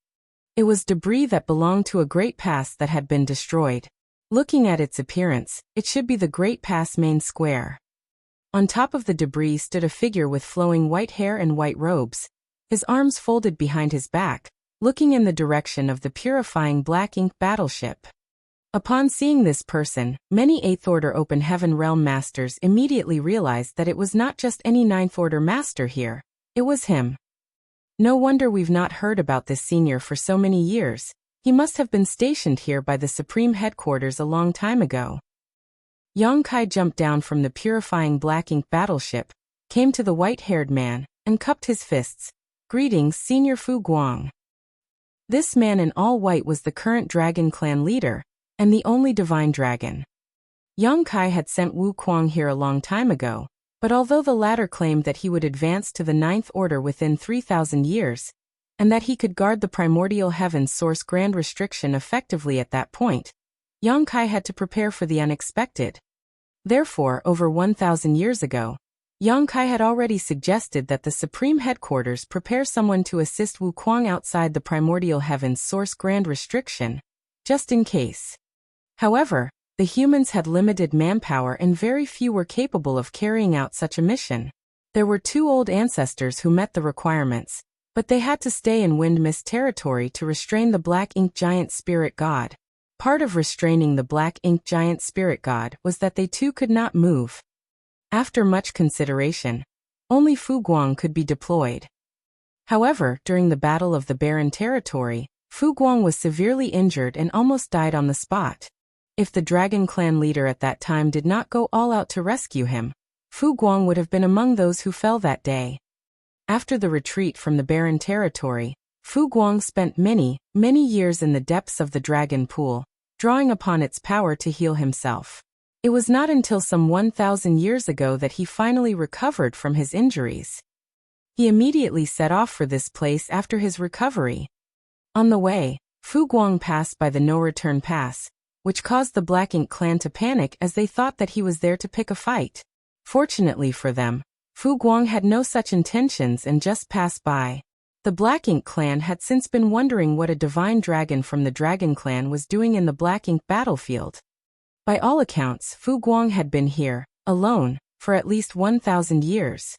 It was debris that belonged to a great pass that had been destroyed. Looking at its appearance, it should be the Great Pass main square. On top of the debris stood a figure with flowing white hair and white robes, his arms folded behind his back, looking in the direction of the purifying black ink battleship. Upon seeing this person, many Eighth Order Open Heaven Realm Masters immediately realized that it was not just any Ninth Order Master here, it was him. No wonder we've not heard about this senior for so many years. He must have been stationed here by the Supreme Headquarters a long time ago. Yang Kai jumped down from the purifying black ink battleship, came to the white-haired man, and cupped his fists. "Greetings, Senior Fu Guang." This man in all white was the current Dragon Clan leader, and the only divine dragon. Yang Kai had sent Wu Kuang here a long time ago, but although the latter claimed that he would advance to the Ninth Order within 3,000 years, and that he could guard the primordial heaven's source grand restriction effectively at that point, Yang Kai had to prepare for the unexpected. Therefore, over 1,000 years ago, Yang Kai had already suggested that the Supreme Headquarters prepare someone to assist Wu Kuang outside the primordial heaven's source grand restriction, just in case. However, the humans had limited manpower and very few were capable of carrying out such a mission. There were 2 old ancestors who met the requirements, but they had to stay in Wind Mist territory to restrain the Black Ink Giant Spirit God. Part of restraining the Black Ink Giant Spirit God was that they too could not move. After much consideration, only Fu Guang could be deployed. However, during the Battle of the Barren Territory, Fu Guang was severely injured and almost died on the spot. If the Dragon Clan leader at that time did not go all out to rescue him, Fu Guang would have been among those who fell that day. After the retreat from the Barren Territory, Fu Guang spent many years in the depths of the Dragon Pool, drawing upon its power to heal himself. It was not until some 1,000 years ago that he finally recovered from his injuries. He immediately set off for this place after his recovery. On the way, Fu Guang passed by the No-Return Pass, which caused the Black Ink Clan to panic as they thought that he was there to pick a fight. Fortunately for them, Fu Guang had no such intentions and just passed by. The Black Ink Clan had since been wondering what a divine dragon from the Dragon Clan was doing in the Black Ink battlefield. By all accounts, Fu Guang had been here, alone, for at least 1,000 years.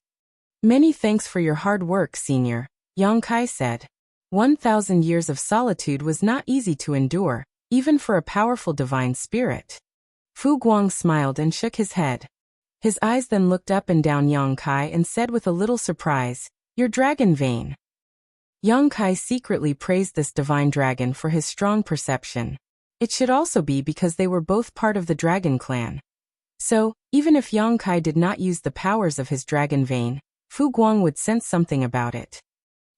"Many thanks for your hard work, Senior," Yang Kai said. 1,000 years of solitude was not easy to endure, even for a powerful divine spirit. Fu Guang smiled and shook his head. His eyes then looked up and down Yang Kai and said with a little surprise, "Your dragon vein." Yang Kai secretly praised this divine dragon for his strong perception. It should also be because they were both part of the Dragon Clan. So, even if Yang Kai did not use the powers of his dragon vein, Fu Guang would sense something about it.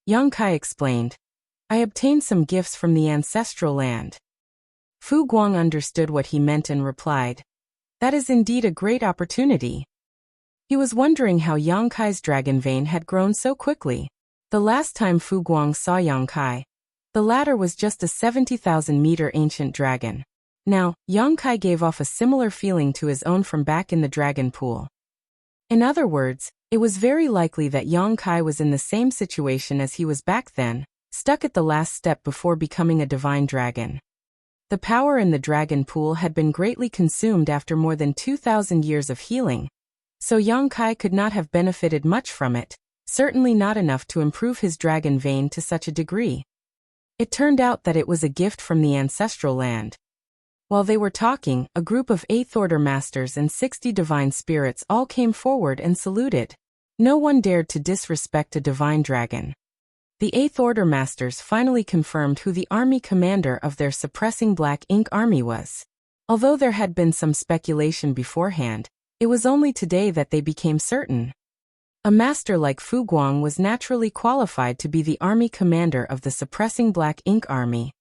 Yang Kai explained, "I obtained some gifts from the ancestral land." Fu Guang understood what he meant and replied, "That is indeed a great opportunity." He was wondering how Yang Kai's dragon vein had grown so quickly. The last time Fu Guang saw Yang Kai, the latter was just a 70,000-meter ancient dragon. Now, Yang Kai gave off a similar feeling to his own from back in the dragon pool. In other words, it was very likely that Yang Kai was in the same situation as he was back then, stuck at the last step before becoming a divine dragon. The power in the dragon pool had been greatly consumed after more than 2,000 years of healing, so Yang Kai could not have benefited much from it, certainly not enough to improve his dragon vein to such a degree. It turned out that it was a gift from the ancestral land. While they were talking, a group of Eighth Order Masters and 60 divine spirits all came forward and saluted. No one dared to disrespect a divine dragon. The Eighth Order Masters finally confirmed who the army commander of their suppressing Black Ink army was. Although there had been some speculation beforehand, it was only today that they became certain. A master like Fu Guang was naturally qualified to be the army commander of the suppressing Black Ink army.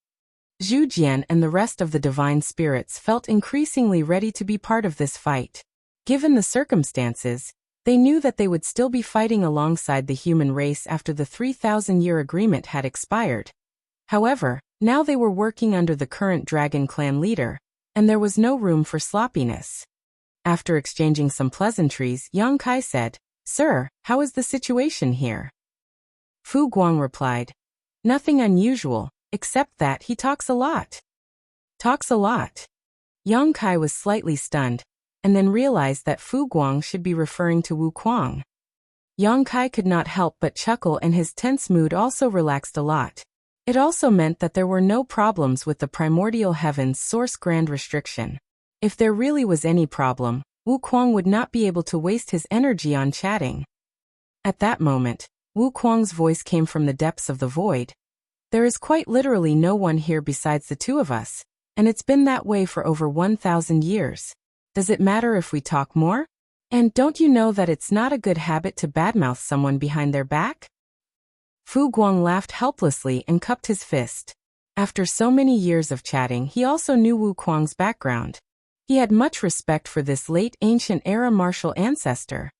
Zhu Jian and the rest of the divine spirits felt increasingly ready to be part of this fight. Given the circumstances, They knew that they would still be fighting alongside the human race after the 3,000-year agreement had expired. However, now they were working under the current Dragon Clan leader, and there was no room for sloppiness. After exchanging some pleasantries, Yang Kai said, "Sir, how is the situation here?" Fu Guang replied, "Nothing unusual, except that he talks a lot." Talks a lot. Yang Kai was slightly stunned, and then realized that Fu Guang should be referring to Wu Kuang. Yang Kai could not help but chuckle, and his tense mood also relaxed a lot. It also meant that there were no problems with the primordial heaven's source grand restriction. If there really was any problem, Wu Kuang would not be able to waste his energy on chatting. At that moment, Wu Kuang's voice came from the depths of the void. "There is quite literally no one here besides the two of us, and it's been that way for over 1,000 years. Does it matter if we talk more? And don't you know that it's not a good habit to badmouth someone behind their back?" Fu Guang laughed helplessly and cupped his fist. After so many years of chatting, he also knew Wu Kuang's background. He had much respect for this late ancient-era martial ancestor.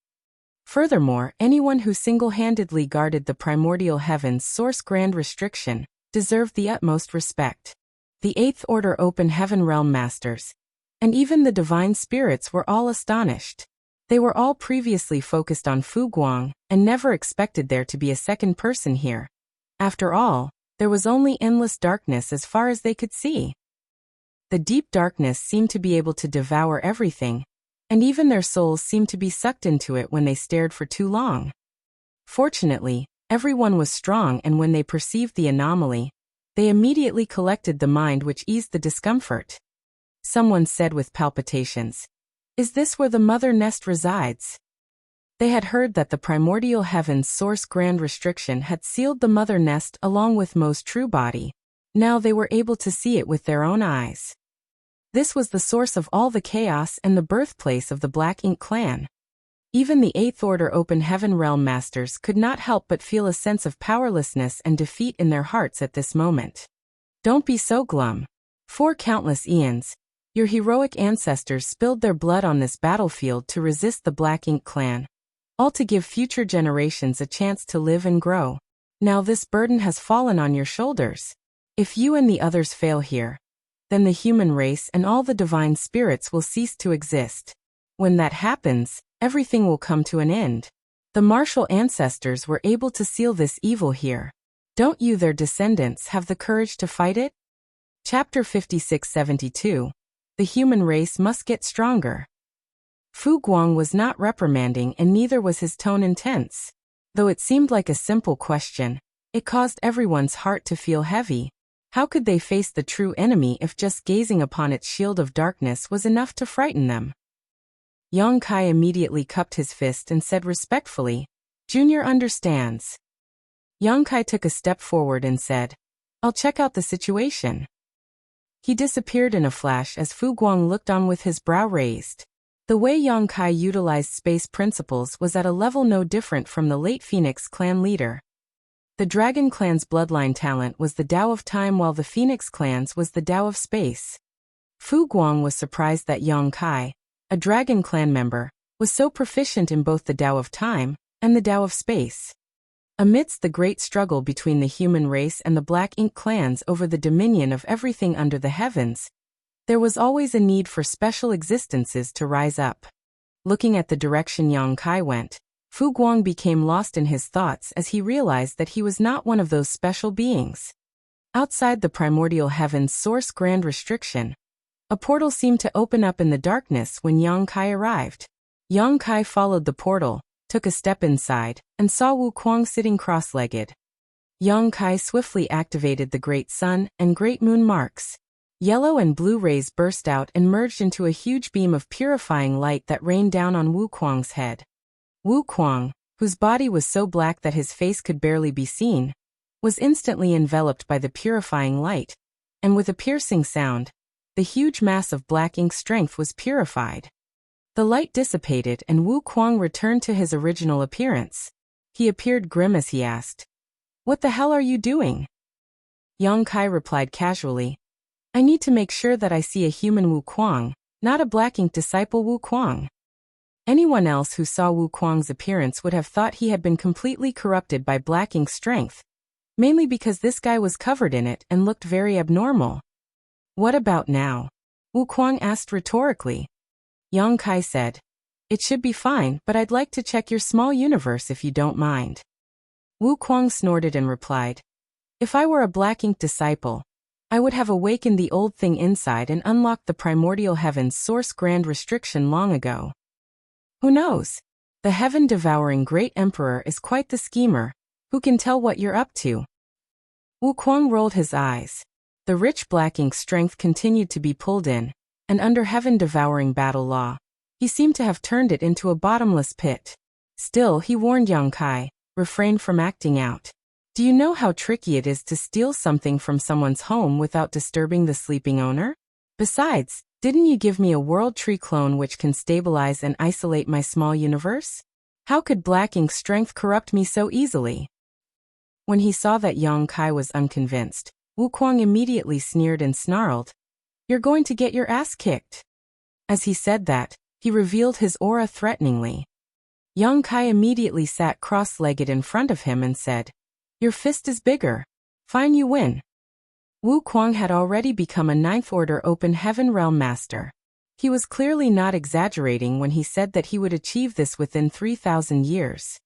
Furthermore, anyone who single-handedly guarded the primordial heaven's source grand restriction deserved the utmost respect. The Eighth Order Open Heaven Realm Masters, and even the Divine Spirits were all astonished. They were all previously focused on Fu Guang, and never expected there to be a second person here. After all, there was only endless darkness as far as they could see. The deep darkness seemed to be able to devour everything, and even their souls seemed to be sucked into it when they stared for too long. Fortunately, everyone was strong, and when they perceived the anomaly, they immediately collected the mind, which eased the discomfort. Someone said with palpitations, "Is this where the mother nest resides?" They had heard that the primordial heaven's source grand restriction had sealed the mother nest along with Mo's true body. Now they were able to see it with their own eyes. This was the source of all the chaos and the birthplace of the Black Ink clan. Even the Eighth Order Open Heaven Realm Masters could not help but feel a sense of powerlessness and defeat in their hearts at this moment. "Don't be so glum. For countless eons, your heroic ancestors spilled their blood on this battlefield to resist the Black Ink clan, all to give future generations a chance to live and grow. Now this burden has fallen on your shoulders. If you and the others fail here, then the human race and all the divine spirits will cease to exist. When that happens, everything will come to an end. The martial ancestors were able to seal this evil here. Don't you, their descendants, have the courage to fight it?" Chapter 56-72. The human race must get stronger. Fu Guang was not reprimanding, and neither was his tone intense. Though it seemed like a simple question, it caused everyone's heart to feel heavy. How could they face the true enemy if just gazing upon its shield of darkness was enough to frighten them? Yang Kai immediately cupped his fist and said respectfully, "Junior understands." Yang Kai took a step forward and said, "I'll check out the situation." He disappeared in a flash as Fu Guang looked on with his brow raised. The way Yang Kai utilized space principles was at a level no different from the late Phoenix clan leader. The Dragon clan's bloodline talent was the Tao of Time, while the Phoenix clan's was the Tao of Space. Fu Guang was surprised that Yang Kai, a Dragon clan member, was so proficient in both the Tao of Time and the Tao of Space. Amidst the great struggle between the human race and the Black Ink clans over the dominion of everything under the heavens, there was always a need for special existences to rise up. Looking at the direction Yang Kai went, Fu Guang became lost in his thoughts as he realized that he was not one of those special beings. Outside the primordial heaven's source grand restriction, a portal seemed to open up in the darkness when Yang Kai arrived. Yang Kai followed the portal, took a step inside, and saw Wu Kuang sitting cross-legged. Yang Kai swiftly activated the Great Sun and Great Moon marks. Yellow and blue rays burst out and merged into a huge beam of purifying light that rained down on Wu Kuang's head. Wu Kuang, whose body was so black that his face could barely be seen, was instantly enveloped by the purifying light, and with a piercing sound, the huge mass of black ink strength was purified. The light dissipated and Wu Kuang returned to his original appearance. He appeared grim as he asked, "What the hell are you doing?" Yang Kai replied casually, "I need to make sure that I see a human Wu Kuang, not a black ink disciple Wu Kuang." Anyone else who saw Wu Kuang's appearance would have thought he had been completely corrupted by Black Ink's strength, mainly because this guy was covered in it and looked very abnormal. What about now? Wu Kuang asked rhetorically. Yang Kai said, "It should be fine, but I'd like to check your small universe if you don't mind." Wu Kuang snorted and replied, "If I were a Black Ink disciple, I would have awakened the old thing inside and unlocked the primordial heaven's source grand restriction long ago. Who knows? The heaven-devouring great emperor is quite the schemer. Who can tell what you're up to?" Wu Kuang rolled his eyes. The rich Black Ink strength continued to be pulled in, and under heaven-devouring battle law, he seemed to have turned it into a bottomless pit. Still, he warned Yang Kai, refrain from acting out. Do you know how tricky it is to steal something from someone's home without disturbing the sleeping owner? Besides, didn't you give me a world tree clone which can stabilize and isolate my small universe? How could Black Ink strength corrupt me so easily? When he saw that Yang Kai was unconvinced, Wu Kuang immediately sneered and snarled, "You're going to get your ass kicked." As he said that, he revealed his aura threateningly. Yang Kai immediately sat cross-legged in front of him and said, "Your fist is bigger. Fine, you win." Wu Kuang had already become a 9th Order Open Heaven Realm Master. He was clearly not exaggerating when he said that he would achieve this within 3,000 years.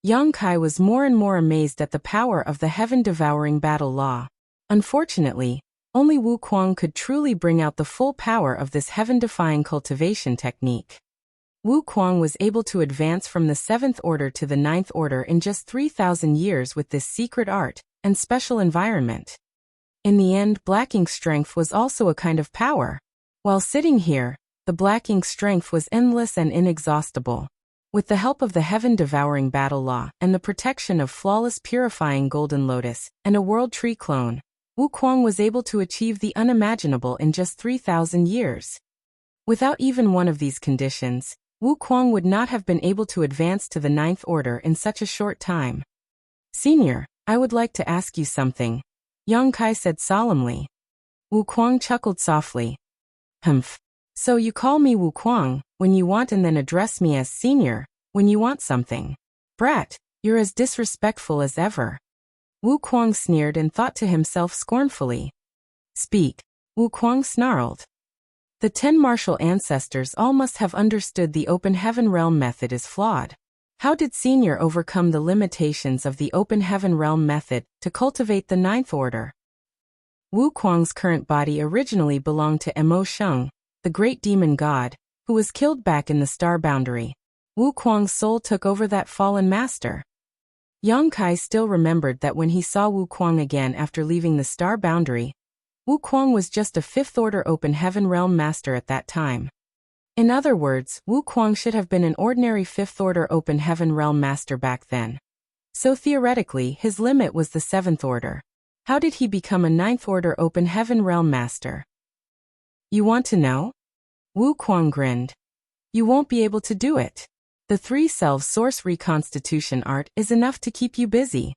Yang Kai was more and more amazed at the power of the heaven-devouring battle law. Unfortunately, only Wu Kuang could truly bring out the full power of this heaven-defying cultivation technique. Wu Kuang was able to advance from the 7th Order to the 9th Order in just 3,000 years with this secret art and special environment. In the end, Black Ink strength was also a kind of power. While sitting here, the Black Ink strength was endless and inexhaustible. With the help of the heaven-devouring battle law and the protection of flawless purifying golden lotus and a world tree clone, Wu Kuang was able to achieve the unimaginable in just 3,000 years. Without even one of these conditions, Wu Kuang would not have been able to advance to the 9th Order in such a short time. "Senior, I would like to ask you something," Yang Kai said solemnly. Wu Kuang chuckled softly. "Humph. So you call me Wu Kuang when you want and then address me as senior when you want something. Brat, you're as disrespectful as ever." Wu Kuang sneered and thought to himself scornfully. "Speak," Wu Kuang snarled. The 10 martial ancestors all must have understood the Open Heaven Realm method is flawed. How did Senior overcome the limitations of the Open Heaven Realm method to cultivate the 9th Order? Wu Kuang's current body originally belonged to Mo Sheng, the great demon god, who was killed back in the star boundary. Wu Kuang's soul took over that fallen master. Yang Kai still remembered that when he saw Wu Kuang again after leaving the star boundary, Wu Kuang was just a 5th Order Open Heaven Realm Master at that time. In other words, Wu Kuang should have been an ordinary 5th Order Open Heaven Realm Master back then. So theoretically, his limit was the 7th Order. How did he become a 9th Order Open Heaven Realm Master? You want to know? Wu Kuang grinned. You won't be able to do it. The 3 self source reconstitution art is enough to keep you busy.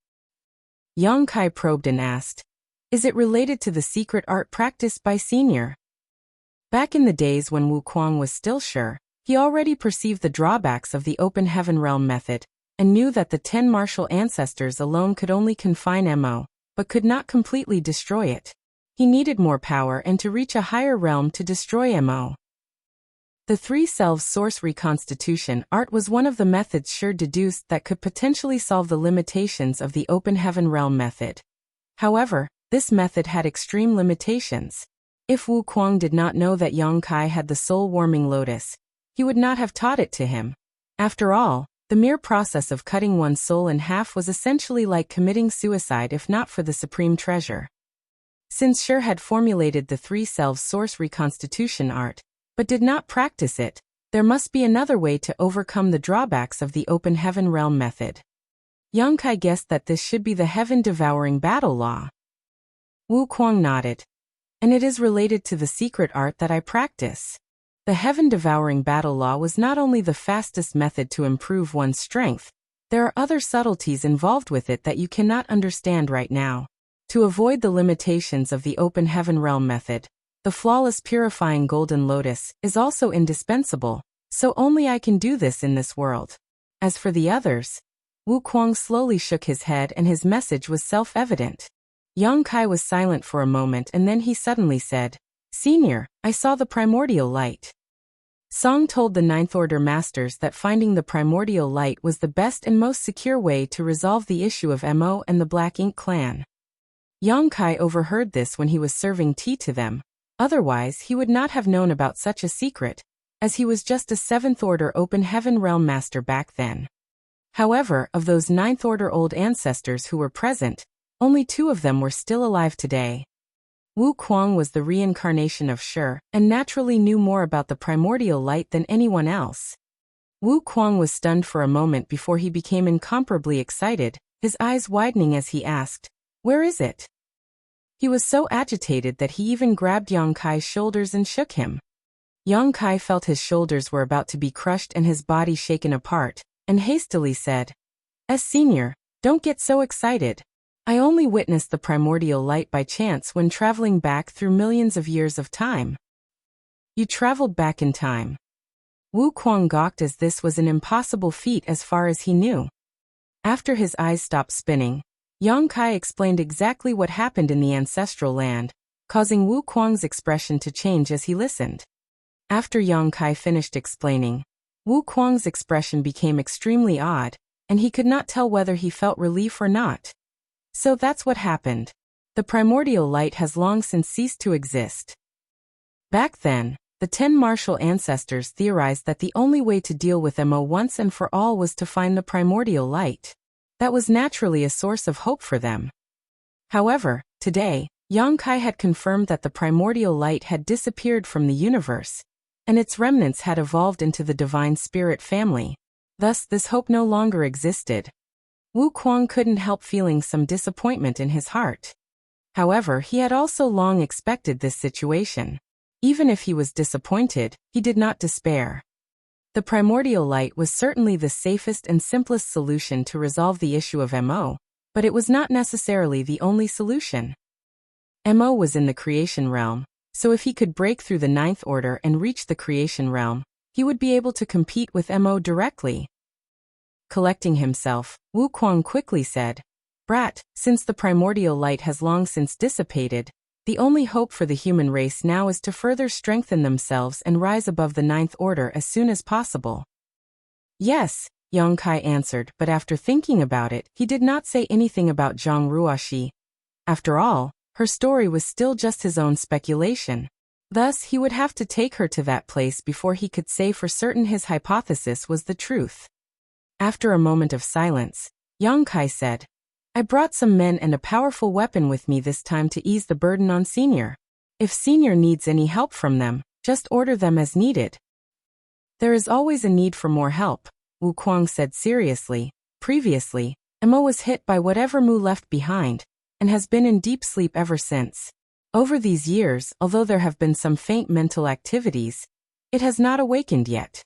Yang Kai probed and asked, is it related to the secret art practiced by Senior? Back in the days when Wu Kuang was still sure, he already perceived the drawbacks of the Open Heaven Realm method, and knew that the 10 martial ancestors alone could only confine Mo, but could not completely destroy it. He needed more power and to reach a higher realm to destroy Mo. The 3 selves source reconstitution art was one of the methods Sure deduced that could potentially solve the limitations of the Open Heaven Realm method. However, this method had extreme limitations. If Wu Kuang did not know that Yang Kai had the soul-warming lotus, he would not have taught it to him. After all, the mere process of cutting one's soul in half was essentially like committing suicide if not for the supreme treasure. Since Sure had formulated the 3 selves source reconstitution art, but did not practice it, there must be another way to overcome the drawbacks of the Open Heaven Realm method. Yang Kai guessed that this should be the heaven-devouring battle law. Wu Kuang nodded. And it is related to the secret art that I practice. The heaven-devouring battle law was not only the fastest method to improve one's strength, there are other subtleties involved with it that you cannot understand right now. To avoid the limitations of the Open Heaven Realm method, the flawless purifying golden lotus is also indispensable, So only I can do this in this world. As for the others, Wu Kuang slowly shook his head and his message was self-evident. Yang Kai was silent for a moment and then he suddenly said, "Senior, I saw the primordial light." Song told the Ninth Order masters that finding the primordial light was the best and most secure way to resolve the issue of Mo and the Black Ink clan. Yang Kai overheard this when he was serving tea to them. Otherwise, he would not have known about such a secret, as he was just a Seventh Order Open Heaven Realm Master back then. However, of those Ninth Order old ancestors who were present, only 2 of them were still alive today. Wu Kuang was the reincarnation of Shi, and naturally knew more about the primordial light than anyone else. Wu Kuang was stunned for a moment before he became incomparably excited, his eyes widening as he asked, "Where is it?" He was so agitated that he even grabbed Yang Kai's shoulders and shook him. Yang Kai felt his shoulders were about to be crushed and his body shaken apart, and hastily said, "Senior, don't get so excited. I only witnessed the primordial light by chance when traveling back through millions of years of time." "You traveled back in time?" Wu Kuang gawked as this was an impossible feat as far as he knew. After his eyes stopped spinning, Yang Kai explained exactly what happened in the ancestral land, causing Wu Kuang's expression to change as he listened. After Yang Kai finished explaining, Wu Kuang's expression became extremely odd, and he could not tell whether he felt relief or not. "So that's what happened. The primordial light has long since ceased to exist." Back then, the 10 martial ancestors theorized that the only way to deal with Mo once and for all was to find the primordial light. That was naturally a source of hope for them. However, today, Yang Kai had confirmed that the primordial light had disappeared from the universe, and its remnants had evolved into the divine spirit family. Thus, this hope no longer existed. Wu Kuang couldn't help feeling some disappointment in his heart. However, he had also long expected this situation. Even if he was disappointed, he did not despair. The primordial light was certainly the safest and simplest solution to resolve the issue of Mo, but it was not necessarily the only solution. Mo was in the creation realm, so if he could break through the Ninth Order and reach the creation realm, he would be able to compete with Mo directly. Collecting himself, Wu Kuang quickly said, "Brat, since the primordial light has long since dissipated, the only hope for the human race now is to further strengthen themselves and rise above the Ninth Order as soon as possible." "Yes," Yang Kai answered, but after thinking about it, he did not say anything about Zhang Ruoxi. After all, her story was still just his own speculation. Thus, he would have to take her to that place before he could say for certain his hypothesis was the truth. After a moment of silence, Yang Kai said, "I brought some men and a powerful weapon with me this time to ease the burden on Senior. If Senior needs any help from them, just order them as needed." "There is always a need for more help," Wu Kuang said seriously. "Previously, Mo was hit by whatever Mu left behind, and has been in deep sleep ever since. Over these years, although there have been some faint mental activities, it has not awakened yet.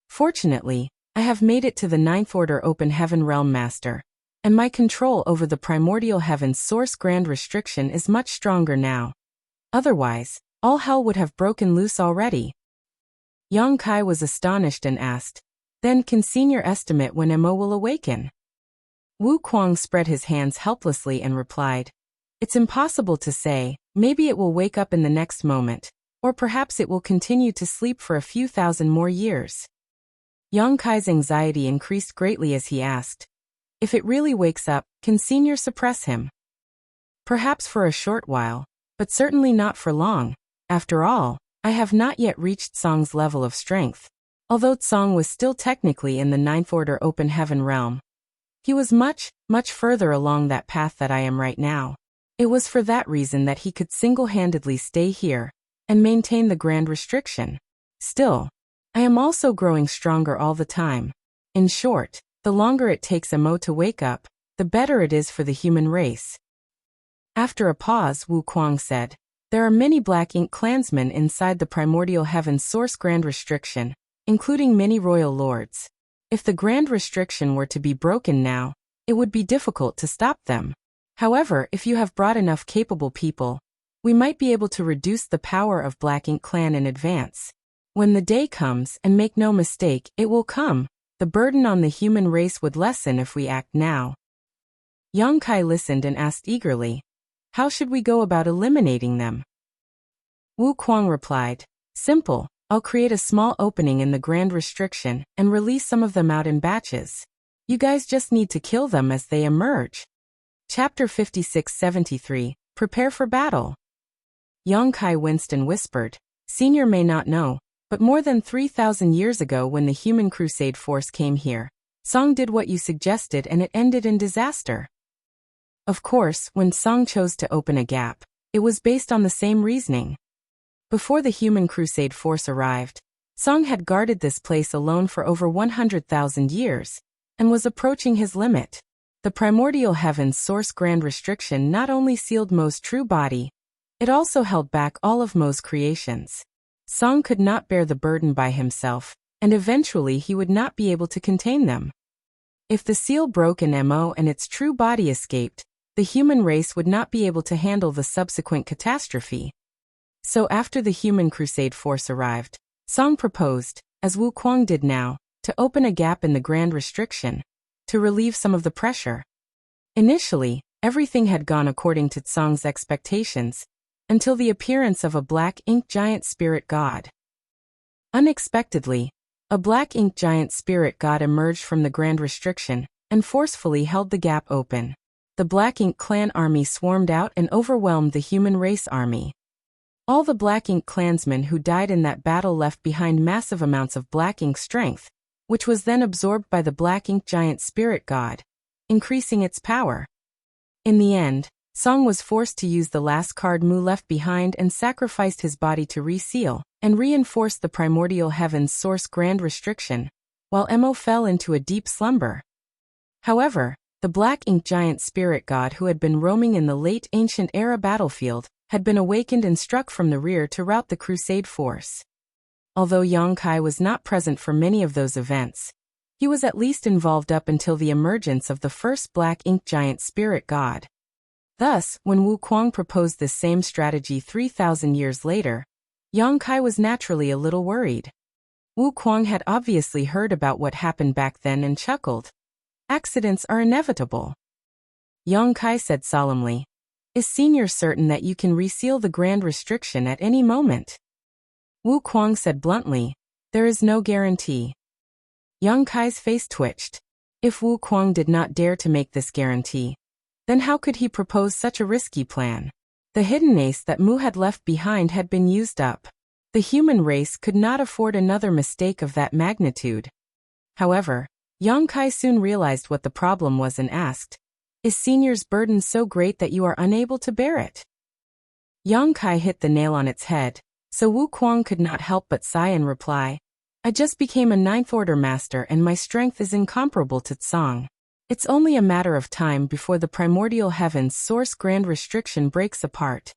Fortunately, I have made it to the Ninth Order Open Heaven Realm Master, and my control over the primordial heaven's source grand restriction is much stronger now. Otherwise, all hell would have broken loose already." Yang Kai was astonished and asked, "Then can Senior estimate when Mo will awaken?" Wu Kuang spread his hands helplessly and replied, "It's impossible to say. Maybe it will wake up in the next moment, or perhaps it will continue to sleep for a few thousand more years." Yang Kai's anxiety increased greatly as he asked, "If it really wakes up, can Senior suppress him?" "Perhaps for a short while, but certainly not for long. After all, I have not yet reached Song's level of strength. Although Song was still technically in the Ninth Order Open Heaven realm, he was much, much further along that path that I am right now. It was for that reason that he could single-handedly stay here and maintain the grand restriction. Still, I am also growing stronger all the time. In short, the longer it takes Mo to wake up, the better it is for the human race." After a pause, Wu Kuang said, "There are many Black Ink clansmen inside the primordial heaven's source grand restriction, including many royal lords. If the grand restriction were to be broken now, it would be difficult to stop them. However, if you have brought enough capable people, we might be able to reduce the power of Black Ink clan in advance. When the day comes, and make no mistake, it will come, the burden on the human race would lessen if we act now. Yang Kai listened and asked eagerly, how should we go about eliminating them? Wu Kuang replied, simple, I'll create a small opening in the Grand Restriction and release some of them out in batches. You guys just need to kill them as they emerge. Chapter 56-73, Prepare for Battle. Yang Kai winced and whispered, Senior may not know, but more than 3,000 years ago when the Human Crusade Force came here, Song did what you suggested and it ended in disaster. Of course, when Song chose to open a gap, it was based on the same reasoning. Before the Human Crusade Force arrived, Song had guarded this place alone for over 100,000 years, and was approaching his limit. The primordial heaven's source Grand Restriction not only sealed Mo's true body, it also held back all of Mo's creations. Song could not bear the burden by himself, and eventually he would not be able to contain them. If the seal broke and Mo and its true body escaped, the human race would not be able to handle the subsequent catastrophe. So after the Human Crusade Force arrived, Song proposed, as Wu Kuang did now, to open a gap in the Grand Restriction, to relieve some of the pressure. Initially, everything had gone according to Song's expectations, until the appearance of a black ink giant spirit god. Unexpectedly, a black ink giant spirit god emerged from the Grand Restriction, and forcefully held the gap open. The Black Ink clan army swarmed out and overwhelmed the human race army. All the Black Ink clansmen who died in that battle left behind massive amounts of Black Ink strength, which was then absorbed by the Black Ink giant spirit god, increasing its power. In the end, Song was forced to use the last card Mu left behind and sacrificed his body to reseal and reinforce the primordial heaven's source Grand Restriction, while Mo fell into a deep slumber. However, the Black Ink giant spirit god who had been roaming in the late ancient era battlefield had been awakened and struck from the rear to rout the Crusade force. Although Yang Kai was not present for many of those events, he was at least involved up until the emergence of the first Black Ink giant spirit god. Thus, when Wu Kuang proposed this same strategy 3,000 years later, Yang Kai was naturally a little worried. Wu Kuang had obviously heard about what happened back then and chuckled. Accidents are inevitable. Yang Kai said solemnly, Is Senior certain that you can reseal the Grand Restriction at any moment? Wu Kuang said bluntly, There is no guarantee. Yang Kai's face twitched. If Wu Kuang did not dare to make this guarantee, then how could he propose such a risky plan? The hidden ace that Mu had left behind had been used up. The human race could not afford another mistake of that magnitude. However, Yang Kai soon realized what the problem was and asked, Is Senior's burden so great that you are unable to bear it? Yang Kai hit the nail on its head, so Wu Kuang could not help but sigh and reply, I just became a 9th Order Master and my strength is incomparable to Tsang. It's only a matter of time before the primordial heaven's source Grand Restriction breaks apart.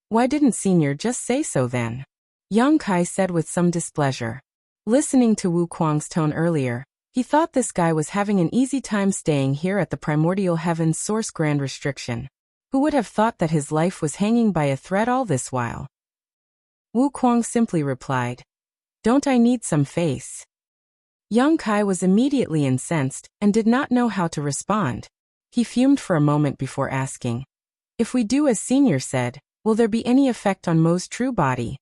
Why didn't Senior just say so then? Yang Kai said with some displeasure. Listening to Wu Kuang's tone earlier, he thought this guy was having an easy time staying here at the primordial heaven's source Grand Restriction. Who would have thought that his life was hanging by a thread all this while? Wu Kuang simply replied, Don't I need some face? Yang Kai was immediately incensed and did not know how to respond. He fumed for a moment before asking, If we do as Senior said, will there be any effect on Mo's true body?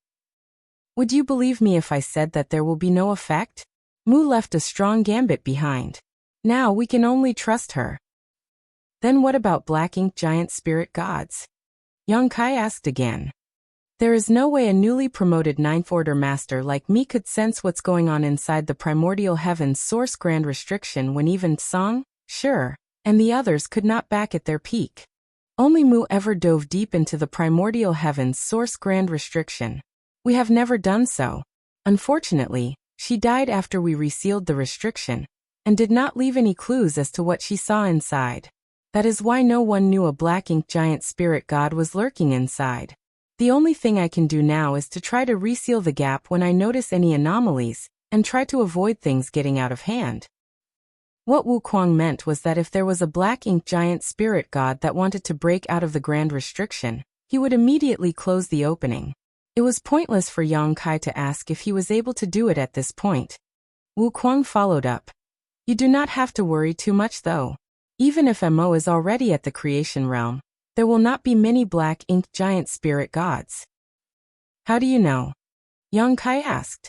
Would you believe me if I said that there will be no effect? Mu left a strong gambit behind. Now we can only trust her. Then what about Black Ink giant spirit gods? Yang Kai asked again. There is no way a newly promoted 9th Order Master like me could sense what's going on inside the primordial heaven's source Grand Restriction when even Tsang, Sure, and the others could not back at their peak. Only Mu ever dove deep into the primordial heaven's source Grand Restriction. We have never done so. Unfortunately, she died after we resealed the restriction, and did not leave any clues as to what she saw inside. That is why no one knew a Black Ink giant spirit god was lurking inside. The only thing I can do now is to try to reseal the gap when I notice any anomalies, and try to avoid things getting out of hand. What Wu Kuang meant was that if there was a Black Ink giant spirit god that wanted to break out of the Grand Restriction, he would immediately close the opening. It was pointless for Yang Kai to ask if he was able to do it at this point. Wu Kuang followed up. You do not have to worry too much though. Even if Mo is already at the creation realm, there will not be many black ink giant spirit gods. How do you know? Yang Kai asked.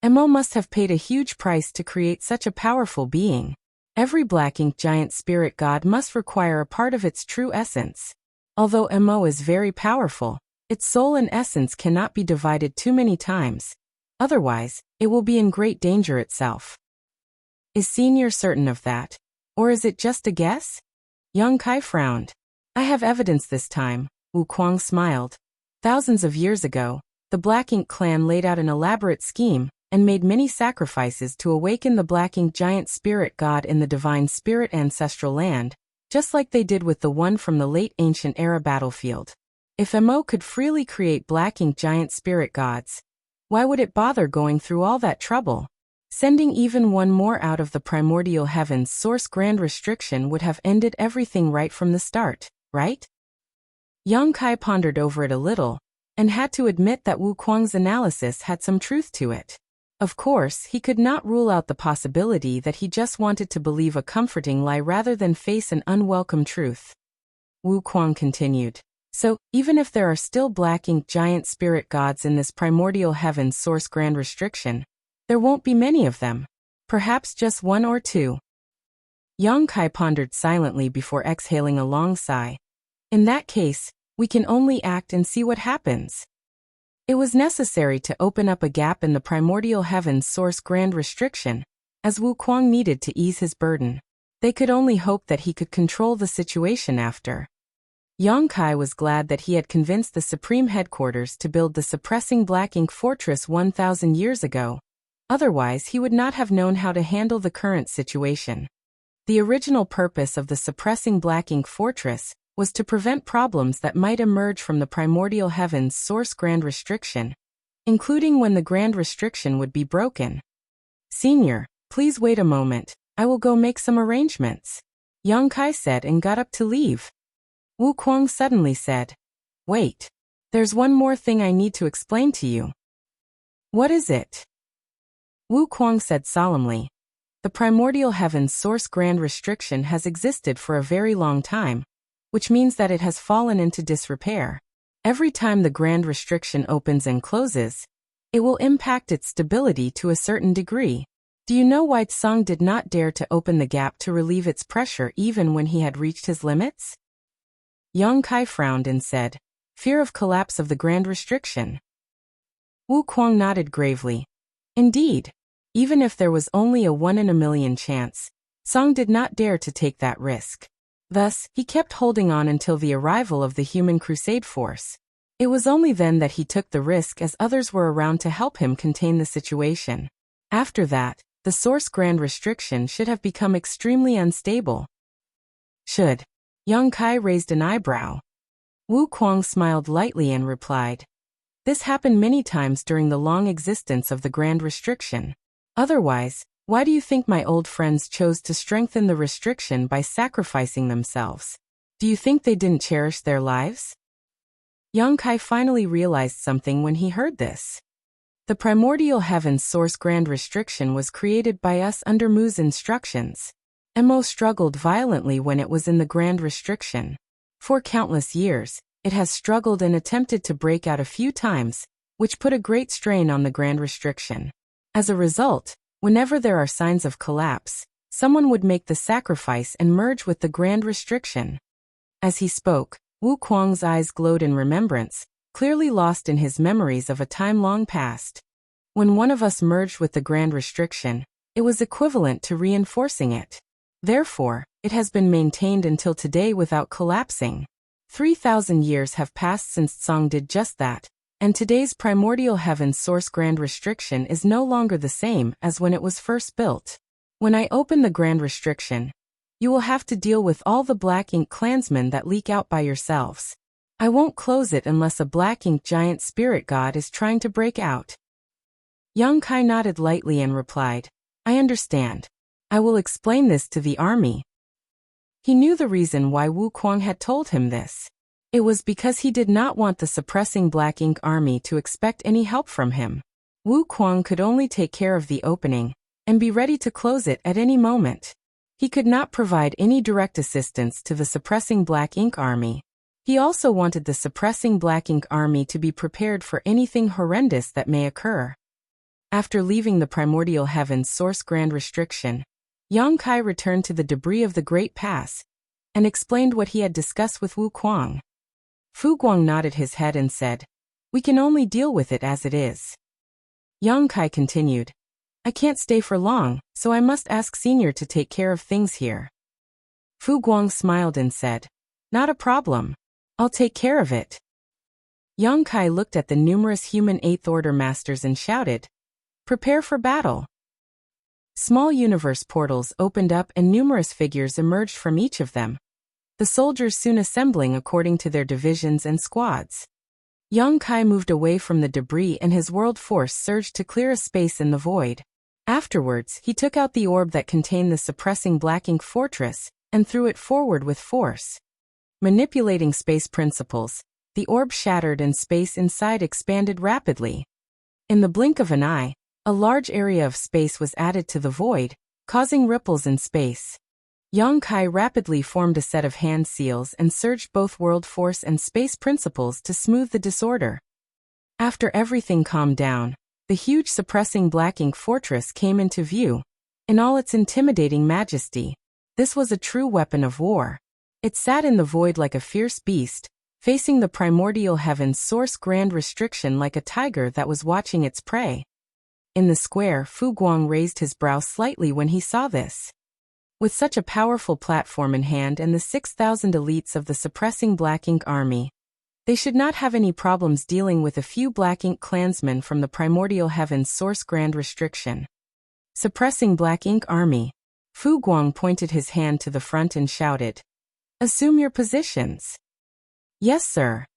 Mo must have paid a huge price to create such a powerful being. Every black ink giant spirit god must require a part of its true essence. Although Mo is very powerful, its soul and essence cannot be divided too many times. Otherwise, it will be in great danger itself. Is Senior certain of that? Or is it just a guess? Yang Kai frowned. I have evidence this time, Wu Kuang smiled. Thousands of years ago, the Black Ink clan laid out an elaborate scheme and made many sacrifices to awaken the Black Ink giant spirit god in the divine spirit ancestral land, just like they did with the one from the late ancient era battlefield. If Mo could freely create Black Ink giant spirit gods, why would it bother going through all that trouble? Sending even one more out of the primordial heavens source grand restriction would have ended everything right from the start, right? Yang Kai pondered over it a little, and had to admit that Wu Kuang's analysis had some truth to it. Of course, he could not rule out the possibility that he just wanted to believe a comforting lie rather than face an unwelcome truth. Wu Kuang continued. So, even if there are still Black Ink giant spirit gods in this primordial heavens source grand restriction, there won't be many of them. Perhaps just one or two. Yang Kai pondered silently before exhaling a long sigh. In that case, we can only act and see what happens. It was necessary to open up a gap in the primordial heavens source grand restriction, as Wu Kuang needed to ease his burden. They could only hope that he could control the situation after. Yang Kai was glad that he had convinced the Supreme Headquarters to build the suppressing Black Ink Fortress 1,000 years ago. Otherwise, he would not have known how to handle the current situation. The original purpose of the suppressing Black Ink Fortress was to prevent problems that might emerge from the primordial heavens source grand restriction, including when the grand restriction would be broken. Senior, please wait a moment, I will go make some arrangements, Yang Kai said and got up to leave. Wu Kuang suddenly said, Wait, there's one more thing I need to explain to you. What is it? Wu Kuang said solemnly. The primordial heavens source grand restriction has existed for a very long time, which means that it has fallen into disrepair. Every time the grand restriction opens and closes, it will impact its stability to a certain degree. Do you know why Tsang did not dare to open the gap to relieve its pressure even when he had reached his limits? Yang Kai frowned and said, Fear of collapse of the grand restriction. Wu Kuang nodded gravely. Indeed. Even if there was only a 1 in a million chance, Tsang did not dare to take that risk. Thus, he kept holding on until the arrival of the human crusade force. It was only then that he took the risk as others were around to help him contain the situation. After that, the source grand restriction should have become extremely unstable. Should? Yang Kai raised an eyebrow. Wu Kuang smiled lightly and replied. This happened many times during the long existence of the grand restriction. Otherwise, why do you think my old friends chose to strengthen the restriction by sacrificing themselves? Do you think they didn't cherish their lives? Yang Kai finally realized something when he heard this. The primordial heavens source grand restriction was created by us under Mu's instructions. Mo struggled violently when it was in the grand restriction. For countless years, it has struggled and attempted to break out a few times, which put a great strain on the grand restriction. As a result, whenever there are signs of collapse, someone would make the sacrifice and merge with the grand restriction. As he spoke, Wu Kuang's eyes glowed in remembrance, clearly lost in his memories of a time long past. When one of us merged with the grand restriction, it was equivalent to reinforcing it. Therefore, it has been maintained until today without collapsing. 3,000 years have passed since Tsang did just that, and today's primordial heaven source grand restriction is no longer the same as when it was first built. When I open the grand restriction, you will have to deal with all the Black Ink clansmen that leak out by yourselves. I won't close it unless a Black Ink giant spirit god is trying to break out. Yang Kai nodded lightly and replied, I understand. I will explain this to the army. He knew the reason why Wu Kuang had told him this. It was because he did not want the suppressing Black Ink Army to expect any help from him. Wu Kuang could only take care of the opening and be ready to close it at any moment. He could not provide any direct assistance to the suppressing Black Ink Army. He also wanted the suppressing Black Ink Army to be prepared for anything horrendous that may occur. After leaving the primordial heaven's source grand restriction, Yang Kai returned to the debris of the Great Pass and explained what he had discussed with Wu Kuang. Fu Guang nodded his head and said, "We can only deal with it as it is." Yang Kai continued, "I can't stay for long, so I must ask Senior to take care of things here." Fu Guang smiled and said, "Not a problem. I'll take care of it." Yang Kai looked at the numerous human Eighth Order masters and shouted, "Prepare for battle." Small universe portals opened up and numerous figures emerged from each of them, the soldiers soon assembling according to their divisions and squads. Yang Kai moved away from the debris and his world force surged to clear a space in the void. Afterwards, he took out the orb that contained the suppressing Black Ink Fortress and threw it forward with force. Manipulating space principles, the orb shattered and space inside expanded rapidly. In the blink of an eye, a large area of space was added to the void, causing ripples in space. Yang Kai rapidly formed a set of hand seals and surged both world force and space principles to smooth the disorder. After everything calmed down, the huge suppressing Black Ink Fortress came into view, in all its intimidating majesty. This was a true weapon of war. It sat in the void like a fierce beast, facing the primordial heaven's source grand restriction like a tiger that was watching its prey. In the square, Fu Guang raised his brow slightly when he saw this. With such a powerful platform in hand and the 6,000 elites of the suppressing Black Ink Army, they should not have any problems dealing with a few Black Ink clansmen from the primordial heaven's source grand restriction. Suppressing Black Ink Army. Fu Guang pointed his hand to the front and shouted, "Assume your positions." "Yes, sir."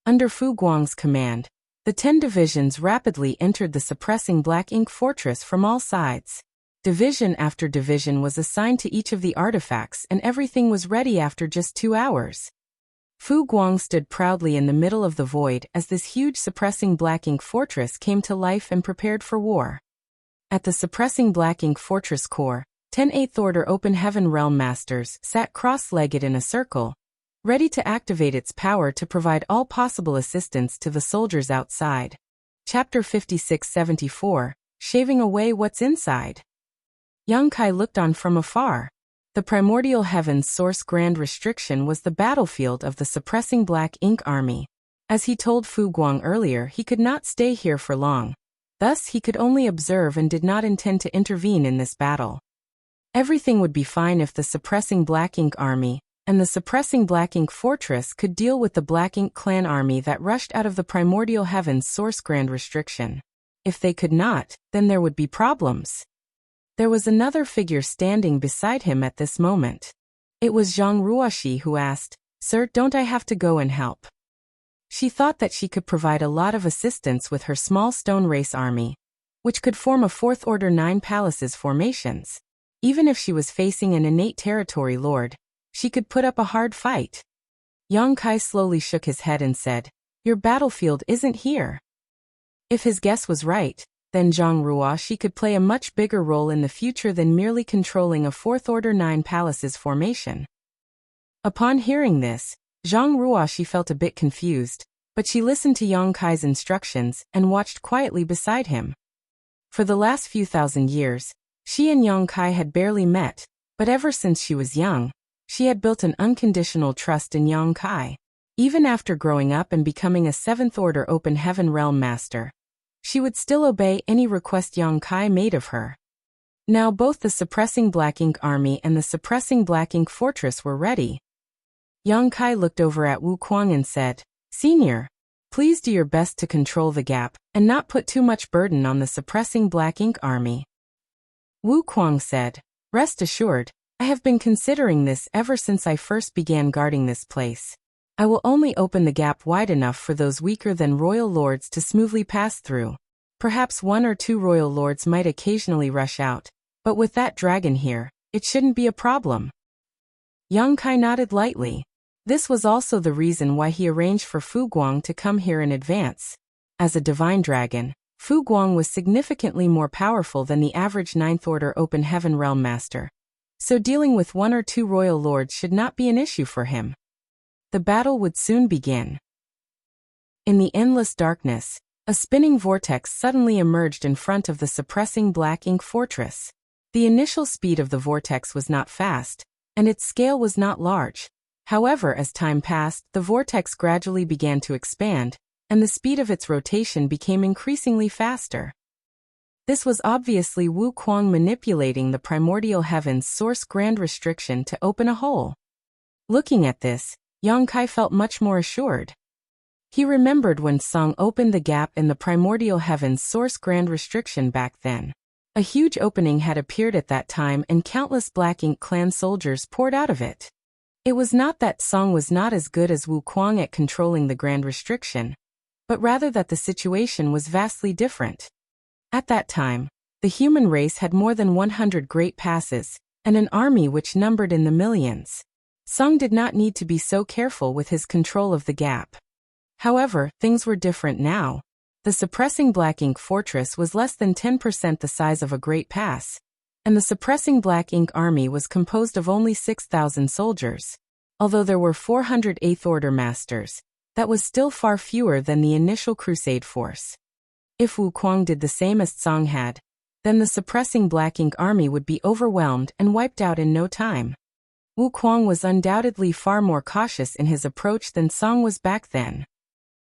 Under Fu Guang's command, the 10 divisions rapidly entered the suppressing Black Ink Fortress from all sides. Division after division was assigned to each of the artifacts and everything was ready after just 2 hours. Fu Guang stood proudly in the middle of the void as this huge suppressing Black Ink Fortress came to life and prepared for war. At the suppressing Black Ink Fortress core, 10 Eighth Order Open Heaven Realm Masters sat cross-legged in a circle, ready to activate its power to provide all possible assistance to the soldiers outside. Chapter 5674, Shaving Away What's Inside. Yang Kai looked on from afar. The primordial heaven's source grand restriction was the battlefield of the suppressing Black Ink Army. As he told Fu Guang earlier, he could not stay here for long. Thus, he could only observe and did not intend to intervene in this battle. Everything would be fine if the suppressing Black Ink Army and the suppressing Black Ink Fortress could deal with the Black Ink clan army that rushed out of the primordial heaven's source grand restriction. If they could not, then there would be problems. There was another figure standing beside him at this moment. It was Zhang Ruoxi who asked, "Sir, don't I have to go and help?" She thought that she could provide a lot of assistance with her small stone race army, which could form a Fourth Order 9 Palaces formations. Even if she was facing an innate territory lord, she could put up a hard fight. Yang Kai slowly shook his head and said, "Your battlefield isn't here." If his guess was right, then Zhang Ruoxi could play a much bigger role in the future than merely controlling a Fourth Order 9 Palaces formation. Upon hearing this, Zhang Ruoxi felt a bit confused, but she listened to Yang Kai's instructions and watched quietly beside him. For the last few thousand years, she and Yang Kai had barely met, but ever since she was young, she had built an unconditional trust in Yang Kai. Even after growing up and becoming a 7th Order Open Heaven Realm Master, she would still obey any request Yang Kai made of her. Now both the suppressing Black Ink Army and the suppressing Black Ink Fortress were ready. Yang Kai looked over at Wu Kuang and said, "Senior, please do your best to control the gap and not put too much burden on the suppressing Black Ink Army." Wu Kuang said, "Rest assured, I have been considering this ever since I first began guarding this place. I will only open the gap wide enough for those weaker than royal lords to smoothly pass through. Perhaps 1 or 2 royal lords might occasionally rush out, but with that dragon here, it shouldn't be a problem." Yang Kai nodded lightly. This was also the reason why he arranged for Fu Guang to come here in advance. As a divine dragon, Fu Guang was significantly more powerful than the average Ninth Order Open Heaven Realm Master, so dealing with one or two royal lords should not be an issue for him. The battle would soon begin. In the endless darkness, a spinning vortex suddenly emerged in front of the suppressing black ink fortress. The initial speed of the vortex was not fast, and its scale was not large. However, as time passed, the vortex gradually began to expand, and the speed of its rotation became increasingly faster. This was obviously Wu Kuang manipulating the primordial heaven's source grand restriction to open a hole. Looking at this, Yang Kai felt much more assured. He remembered when Song opened the gap in the primordial heaven's source grand restriction back then. A huge opening had appeared at that time and countless Black Ink clan soldiers poured out of it. It was not that Song was not as good as Wu Kuang at controlling the grand restriction, but rather that the situation was vastly different. At that time, the human race had more than 100 great passes, and an army which numbered in the millions. Song did not need to be so careful with his control of the gap. However, things were different now. The suppressing Black Ink fortress was less than 10% the size of a great pass, and the suppressing Black Ink army was composed of only 6,000 soldiers. Although there were 400 Eighth Order masters, that was still far fewer than the initial crusade force. If Wu Kuang did the same as Song had, then the suppressing Black Ink army would be overwhelmed and wiped out in no time. Wu Kuang was undoubtedly far more cautious in his approach than Song was back then.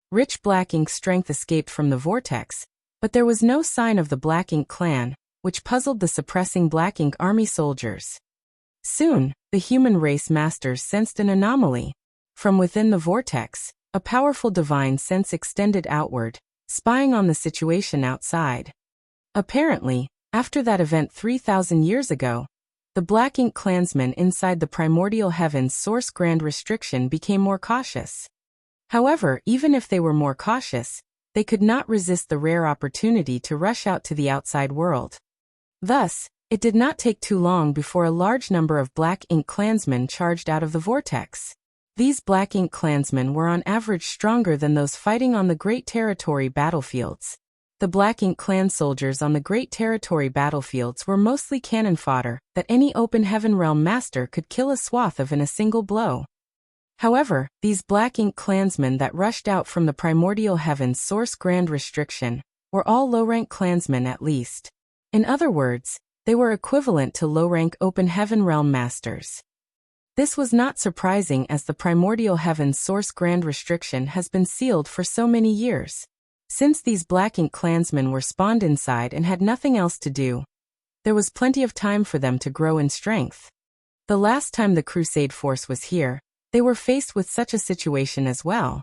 Rich Black Ink strength escaped from the vortex, but there was no sign of the Black Ink clan, which puzzled the suppressing Black Ink army soldiers. Soon, the human race masters sensed an anomaly. From within the vortex, a powerful divine sense extended outward, spying on the situation outside. Apparently, after that event 3,000 years ago, the Black Ink clansmen inside the primordial heaven's source grand restriction became more cautious. However, even if they were more cautious, they could not resist the rare opportunity to rush out to the outside world. Thus, it did not take too long before a large number of Black Ink clansmen charged out of the vortex. These Black Ink clansmen were on average stronger than those fighting on the Great Territory battlefields. The Black Ink clan soldiers on the Great Territory battlefields were mostly cannon fodder that any Open Heaven Realm master could kill a swath of in a single blow. However, these Black Ink clansmen that rushed out from the primordial heaven's source grand restriction were all low-rank clansmen at least. In other words, they were equivalent to low-rank Open Heaven Realm masters. This was not surprising as the primordial heaven's source grand restriction has been sealed for so many years. Since these Black Ink clansmen were spawned inside and had nothing else to do, there was plenty of time for them to grow in strength. The last time the Crusade force was here, they were faced with such a situation as well.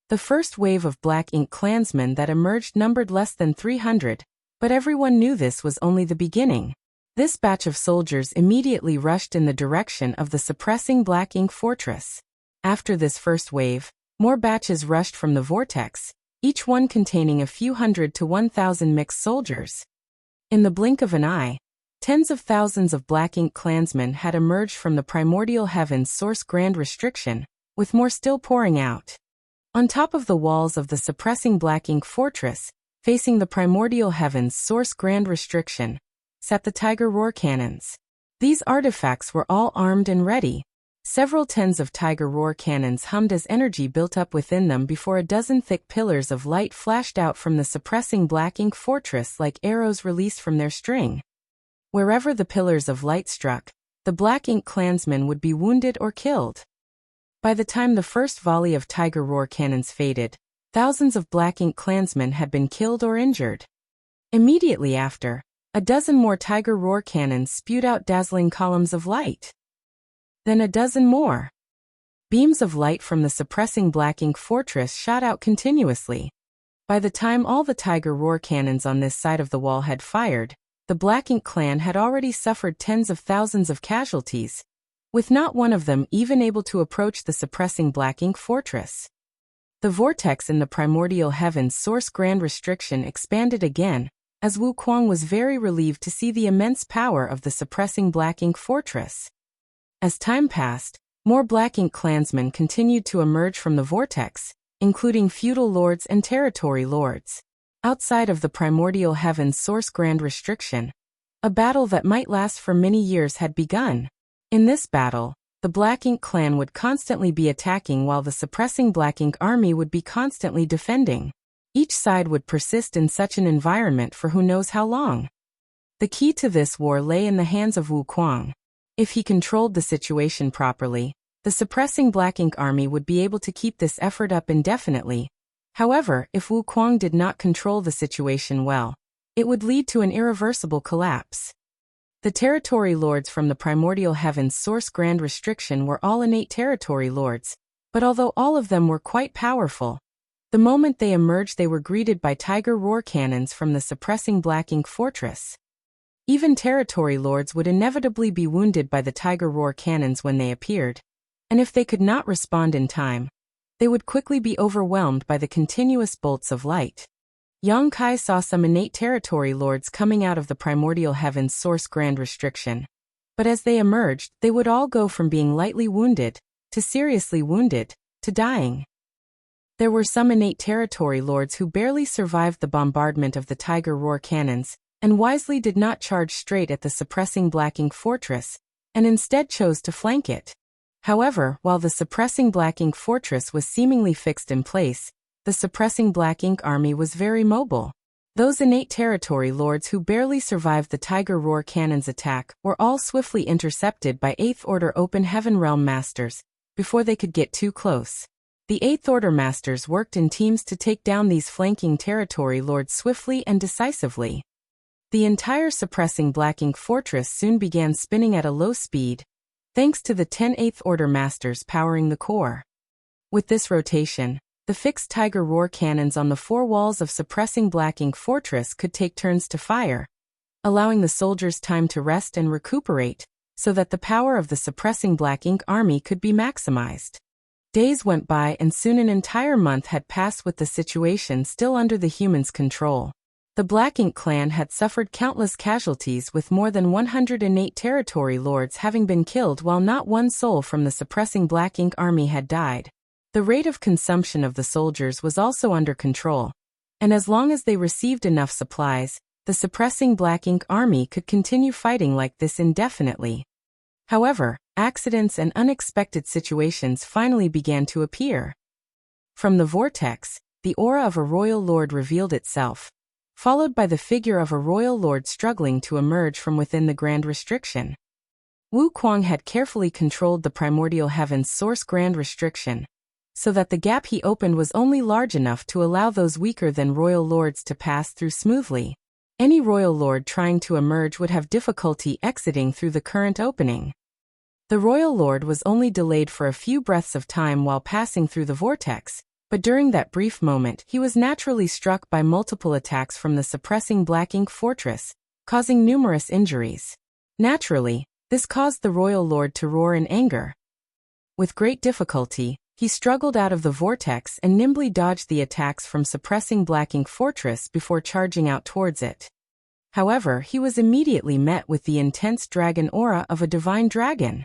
The first wave of Black Ink clansmen that emerged numbered less than 300, but everyone knew this was only the beginning. This batch of soldiers immediately rushed in the direction of the suppressing Black Ink fortress. After this first wave, more batches rushed from the vortex, each one containing a few hundred to 1,000 mixed soldiers. In the blink of an eye, tens of thousands of Black Ink clansmen had emerged from the primordial heaven's source grand restriction, with more still pouring out. On top of the walls of the suppressing Black Ink fortress, facing the primordial heaven's source grand restriction, sat the Tiger Roar cannons. These artifacts were all armed and ready. Several tens of Tiger Roar cannons hummed as energy built up within them before a dozen thick pillars of light flashed out from the suppressing Black Ink fortress like arrows released from their string. Wherever the pillars of light struck, the Black Ink clansmen would be wounded or killed. By the time the first volley of Tiger Roar cannons faded, thousands of Black Ink clansmen had been killed or injured. Immediately after, a dozen more Tiger Roar cannons spewed out dazzling columns of light. Then a dozen more. Beams of light from the suppressing Black Ink fortress shot out continuously. By the time all the Tiger Roar cannons on this side of the wall had fired, the Black Ink clan had already suffered tens of thousands of casualties, with not one of them even able to approach the suppressing Black Ink fortress. The vortex in the primordial heaven's source grand restriction expanded again, as Wu Kuang was very relieved to see the immense power of the suppressing Black Ink fortress. As time passed, More Black Ink clansmen continued to emerge from the vortex, including feudal lords and territory lords. Outside of the primordial heaven's source grand restriction, a battle that might last for many years had begun. In this battle, the Black Ink clan would constantly be attacking while the suppressing Black Ink army would be constantly defending. Each side would persist in such an environment for who knows how long. The key to this war lay in the hands of Wuxia. If he controlled the situation properly, the suppressing Black Ink army would be able to keep this effort up indefinitely. However, if Wuxia did not control the situation well, it would lead to an irreversible collapse. The territory lords from the primordial heaven's source grand restriction were all innate territory lords, but although all of them were quite powerful, the moment they emerged they were greeted by tiger roar cannons from the suppressing Black Ink fortress. Even territory lords would inevitably be wounded by the tiger roar cannons when they appeared, and if they could not respond in time, they would quickly be overwhelmed by the continuous bolts of light. Yang Kai saw some innate territory lords coming out of the primordial heaven's source grand restriction, but as they emerged, they would all go from being lightly wounded, to seriously wounded, to dying. There were some innate territory lords who barely survived the bombardment of the tiger roar cannons, and wisely did not charge straight at the suppressing Black Ink fortress, and instead chose to flank it. However, while the suppressing Black Ink fortress was seemingly fixed in place, the suppressing Black Ink army was very mobile. Those innate territory lords who barely survived the tiger roar cannon's attack were all swiftly intercepted by 8th Order Open Heaven Realm Masters, before they could get too close. The 8th Order Masters worked in teams to take down these flanking territory lords swiftly and decisively. The entire suppressing Black Ink fortress soon began spinning at a low speed, thanks to the 10 8th Order Masters powering the core. With this rotation, the fixed tiger roar cannons on the four walls of suppressing Black Ink fortress could take turns to fire, allowing the soldiers time to rest and recuperate, so that the power of the suppressing Black Ink army could be maximized. Days went by and soon an entire month had passed with the situation still under the humans' control. The Black Ink clan had suffered countless casualties, with more than 108 territory lords having been killed while not one soul from the suppressing Black Ink army had died. The rate of consumption of the soldiers was also under control, and as long as they received enough supplies, the suppressing Black Ink army could continue fighting like this indefinitely. However, accidents and unexpected situations finally began to appear. From the vortex, the aura of a royal lord revealed itself, followed by the figure of a royal lord struggling to emerge from within the grand restriction. Wuxia had carefully controlled the primordial heaven's source grand restriction, so that the gap he opened was only large enough to allow those weaker than royal lords to pass through smoothly. Any royal lord trying to emerge would have difficulty exiting through the current opening. The royal lord was only delayed for a few breaths of time while passing through the vortex, but during that brief moment he was naturally struck by multiple attacks from the suppressing Black Ink fortress, causing numerous injuries. Naturally, this caused the royal lord to roar in anger. With great difficulty, he struggled out of the vortex and nimbly dodged the attacks from suppressing Black Ink fortress before charging out towards it. However, he was immediately met with the intense dragon aura of a divine dragon.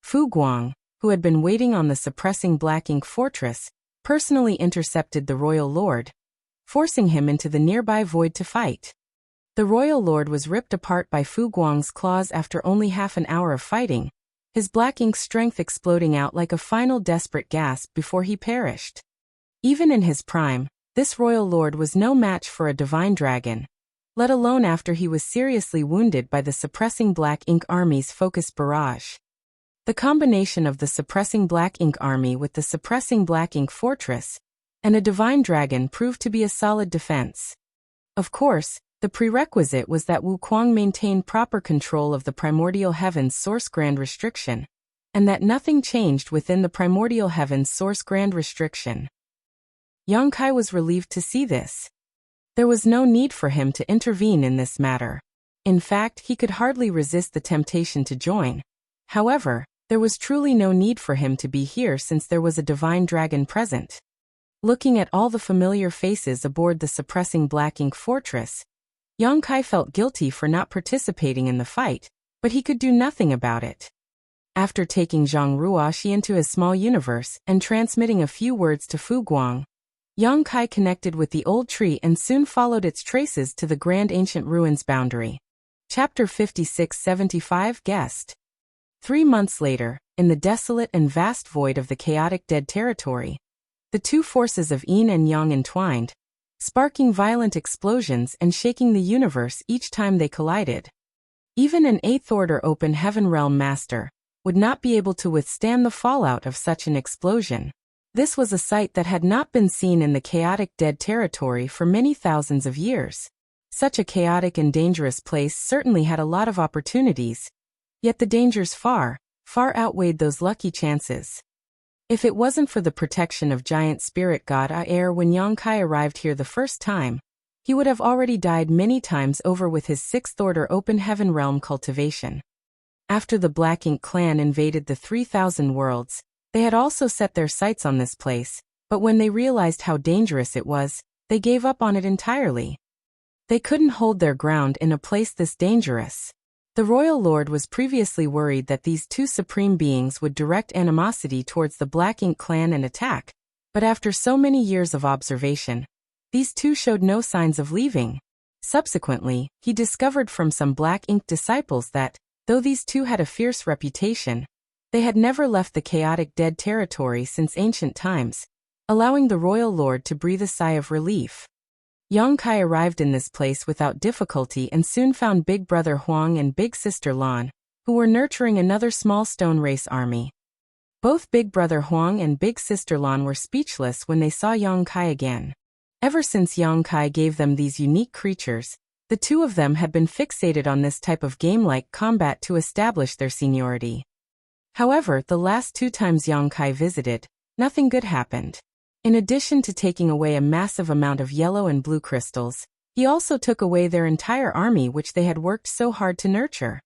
Fu Guang, who had been waiting on the suppressing Black Ink fortress, personally intercepted the royal lord, forcing him into the nearby void to fight. The royal lord was ripped apart by Fu Guang's claws after only half an hour of fighting, his Black Ink strength exploding out like a final desperate gasp before he perished. Even in his prime, this royal lord was no match for a divine dragon, let alone after he was seriously wounded by the suppressing Black Ink army's focused barrage. The combination of the suppressing Black Ink army with the suppressing Black Ink fortress and a divine dragon proved to be a solid defense. Of course, the prerequisite was that Wuxia maintain proper control of the primordial heaven's source grand restriction, and that nothing changed within the primordial heaven's source grand restriction. Yang Kai was relieved to see this. There was no need for him to intervene in this matter. In fact, he could hardly resist the temptation to join. However, there was truly no need for him to be here since there was a divine dragon present. Looking at all the familiar faces aboard the suppressing Black Ink fortress, Yang Kai felt guilty for not participating in the fight, but he could do nothing about it. After taking Zhang Ruoxi into his small universe and transmitting a few words to Fu Guang, Yang Kai connected with the old tree and soon followed its traces to the grand ancient ruins boundary. Chapter 56-75 Guest. 3 months later, in the desolate and vast void of the chaotic dead territory, the two forces of yin and yang entwined, sparking violent explosions and shaking the universe each time they collided. Even an eighth-order open heaven realm master would not be able to withstand the fallout of such an explosion. This was a sight that had not been seen in the chaotic dead territory for many thousands of years. Such a chaotic and dangerous place certainly had a lot of opportunities, yet the dangers far outweighed those lucky chances. If it wasn't for the protection of giant spirit god Air when Yang Kai arrived here the first time, he would have already died many times over with his sixth-order open heaven realm cultivation. After the Black Ink clan invaded the 3,000 worlds, they had also set their sights on this place, but when they realized how dangerous it was, they gave up on it entirely. They couldn't hold their ground in a place this dangerous. The Royal Lord was previously worried that these two supreme beings would direct animosity towards the Black Ink clan and attack, but after so many years of observation, these two showed no signs of leaving. Subsequently, he discovered from some Black Ink disciples that, though these two had a fierce reputation, they had never left the chaotic dead territory since ancient times, allowing the Royal Lord to breathe a sigh of relief. Yang Kai arrived in this place without difficulty and soon found Big Brother Huang and Big Sister Lan, who were nurturing another small stone race army. Both Big Brother Huang and Big Sister Lan were speechless when they saw Yang Kai again. Ever since Yang Kai gave them these unique creatures, the two of them had been fixated on this type of game-like combat to establish their seniority. However, the last 2 times Yang Kai visited, nothing good happened. In addition to taking away a massive amount of yellow and blue crystals, he also took away their entire army which they had worked so hard to nurture.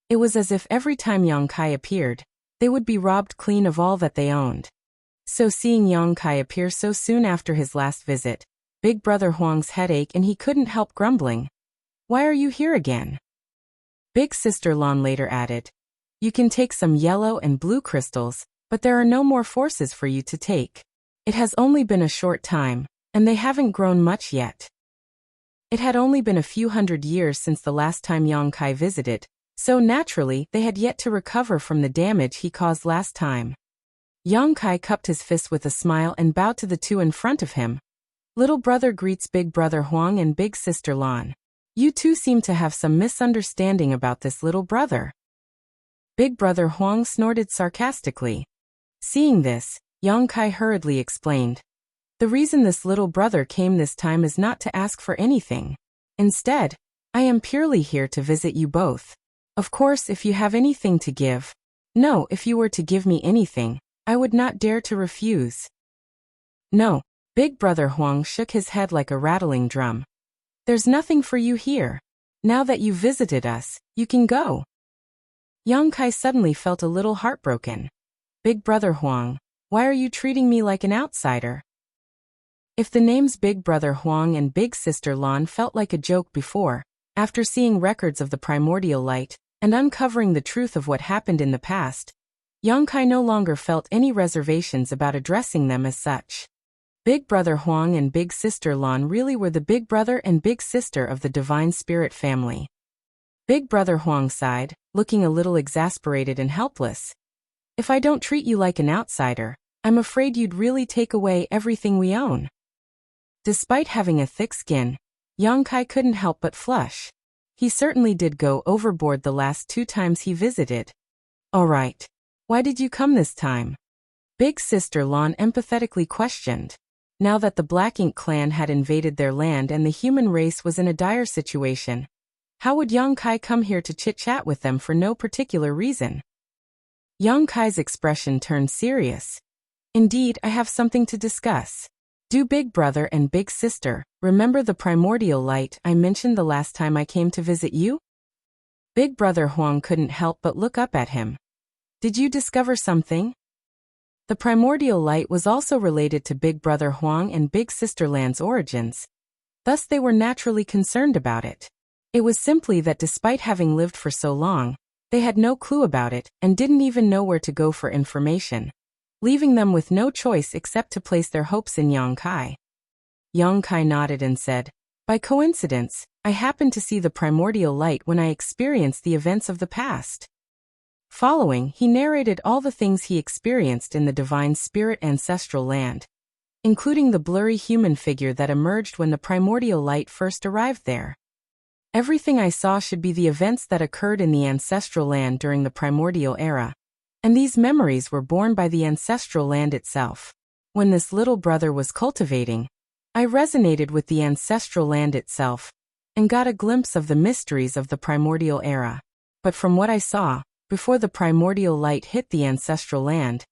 It was as if every time Yang Kai appeared, they would be robbed clean of all that they owned. So seeing Yang Kai appear so soon after his last visit, Big Brother Huang's head ached and he couldn't help grumbling. "Why are you here again?" Big Sister Lan later added, "You can take some yellow and blue crystals, but there are no more forces for you to take. It has only been a short time, and they haven't grown much yet." It had only been a few hundred years since the last time Yang Kai visited, so naturally they had yet to recover from the damage he caused last time. Yang Kai cupped his fist with a smile and bowed to the two in front of him. "Little brother greets Big Brother Huang and Big Sister Lan. You two seem to have some misunderstanding about this little brother." Big Brother Huang snorted sarcastically. Seeing this, Yang Kai hurriedly explained, "The reason this little brother came this time is not to ask for anything. Instead, I am purely here to visit you both. Of course, if you have anything to give. No, if you were to give me anything, I would not dare to refuse." "No." Big Brother Huang shook his head like a rattling drum. "There's nothing for you here. Now that you've visited us, you can go." Yang Kai suddenly felt a little heartbroken. "Big Brother Huang, why are you treating me like an outsider?" If the names Big Brother Huang and Big Sister Lan felt like a joke before, after seeing records of the primordial light and uncovering the truth of what happened in the past, Yang Kai no longer felt any reservations about addressing them as such. Big Brother Huang and Big Sister Lan really were the big brother and big sister of the Divine Spirit family. Big Brother Huang sighed, looking a little exasperated and helpless. "If I don't treat you like an outsider, I'm afraid you'd really take away everything we own." Despite having a thick skin, Yang Kai couldn't help but flush. He certainly did go overboard the last 2 times he visited. "All right. Why did you come this time?" Big Sister Lan empathetically questioned. Now that the Black Ink clan had invaded their land and the human race was in a dire situation, how would Yang Kai come here to chit-chat with them for no particular reason? Yang Kai's expression turned serious. "Indeed, I have something to discuss. Do Big Brother and Big Sister remember the primordial light I mentioned the last time I came to visit you?" Big Brother Huang couldn't help but look up at him. "Did you discover something?" The primordial light was also related to Big Brother Huang and Big Sister Lan's origins. Thus they were naturally concerned about it. It was simply that despite having lived for so long, They had no clue about it and didn't even know where to go for information, leaving them with no choice except to place their hopes in Yang Kai. Yang Kai nodded and said, "By coincidence, I happened to see the primordial light when I experienced the events of the past." Following, he narrated all the things he experienced in the divine spirit ancestral land, including the blurry human figure that emerged when the primordial light first arrived there. "Everything I saw should be the events that occurred in the ancestral land during the primordial era, and these memories were born by the ancestral land itself. When this little brother was cultivating, I resonated with the ancestral land itself and got a glimpse of the mysteries of the primordial era. But from what I saw, before the primordial light hit the ancestral land,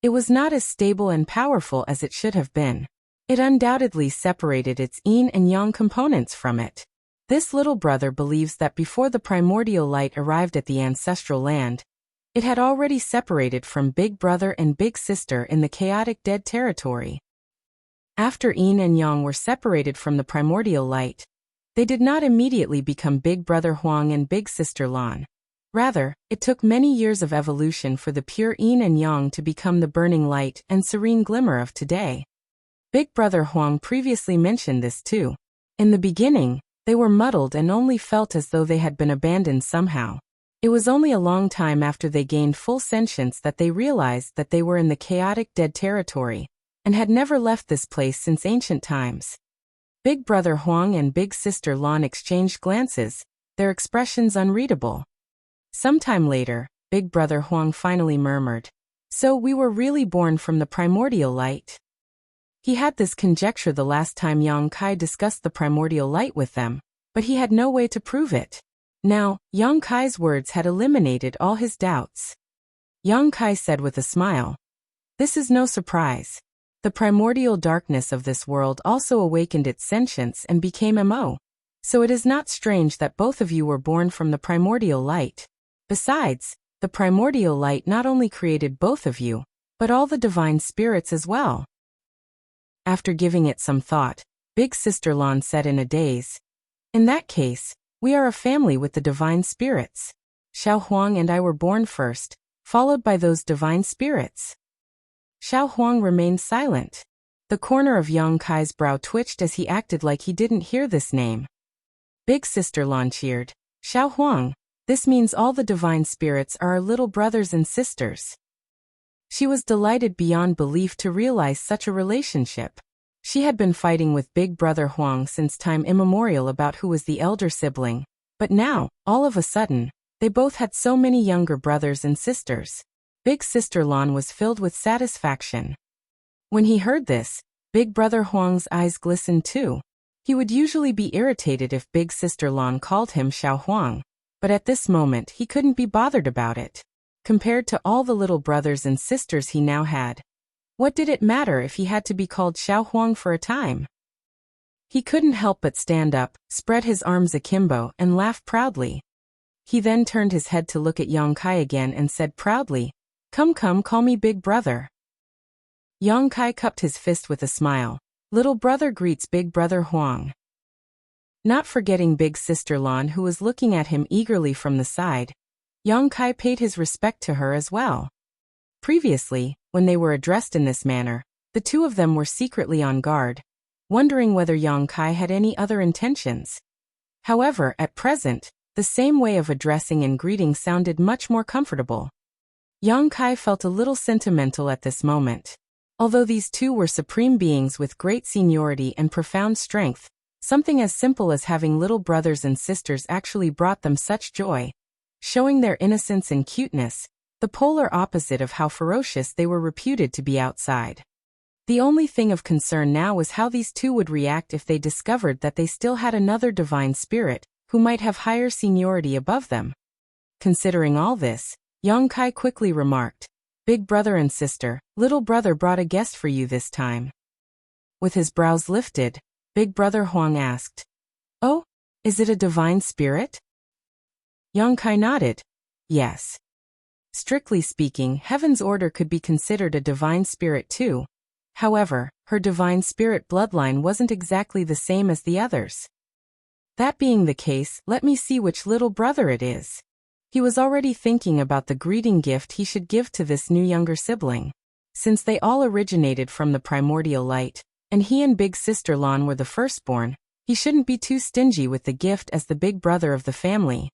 it was not as stable and powerful as it should have been. It undoubtedly separated its yin and yang components from it. This little brother believes that before the primordial light arrived at the ancestral land, it had already separated from Big Brother and Big Sister in the chaotic dead territory. After yin and yang were separated from the primordial light, they did not immediately become Big Brother Huang and Big Sister Lan. Rather, it took many years of evolution for the pure yin and yang to become the burning light and serene glimmer of today. Big Brother Huang previously mentioned this too. In the beginning, they were muddled and only felt as though they had been abandoned somehow. It was only a long time after they gained full sentience that they realized that they were in the chaotic dead territory and had never left this place since ancient times. Big Brother Huang and Big Sister Lan exchanged glances, their expressions unreadable. Sometime later, Big Brother Huang finally murmured, "So we were really born from the primordial light?" He had this conjecture the last time Yang Kai discussed the primordial light with them, but he had no way to prove it. Now, Yang Kai's words had eliminated all his doubts. Yang Kai said with a smile, "This is no surprise. The primordial darkness of this world also awakened its sentience and became MO. So it is not strange that both of you were born from the primordial light. Besides, the primordial light not only created both of you, but all the divine spirits as well." After giving it some thought, Big Sister Lan said in a daze, "In that case, we are a family with the divine spirits. Xiao Huang and I were born first, followed by those divine spirits." Xiao Huang remained silent. The corner of Yang Kai's brow twitched as he acted like he didn't hear this name. Big Sister Lan cheered, "Xiao Huang, this means all the divine spirits are our little brothers and sisters." She was delighted beyond belief to realize such a relationship. She had been fighting with Big Brother Huang since time immemorial about who was the elder sibling, but now, all of a sudden, they both had so many younger brothers and sisters. Big Sister Lan was filled with satisfaction. When he heard this, Big Brother Huang's eyes glistened too. He would usually be irritated if Big Sister Lan called him Xiao Huang, but at this moment he couldn't be bothered about it. Compared to all the little brothers and sisters he now had, what did it matter if he had to be called Xiao Huang for a time? He couldn't help but stand up, spread his arms akimbo, and laugh proudly. He then turned his head to look at Yang Kai again and said proudly, Come, call me Big Brother." Yang Kai cupped his fist with a smile. Little brother greets Big Brother Huang. Not forgetting Big Sister Lan, who was looking at him eagerly from the side, Yang Kai paid his respect to her as well. Previously, when they were addressed in this manner, the two of them were secretly on guard, wondering whether Yang Kai had any other intentions. However, at present, the same way of addressing and greeting sounded much more comfortable. Yang Kai felt a little sentimental at this moment. Although these two were supreme beings with great seniority and profound strength, something as simple as having little brothers and sisters actually brought them such joy, showing their innocence and cuteness, the polar opposite of how ferocious they were reputed to be outside. The only thing of concern now was how these two would react if they discovered that they still had another divine spirit, who might have higher seniority above them. Considering all this, Yang Kai quickly remarked, "Big brother and sister, little brother brought a guest for you this time." With his brows lifted, Big Brother Huang asked, "Oh, is it a divine spirit?" Yang Kai nodded. Yes. Strictly speaking, Heaven's Order could be considered a divine spirit too. However, her divine spirit bloodline wasn't exactly the same as the others. That being the case, let me see which little brother it is. He was already thinking about the greeting gift he should give to this new younger sibling. Since they all originated from the primordial light, and he and big sister Lan were the firstborn, he shouldn't be too stingy with the gift as the big brother of the family.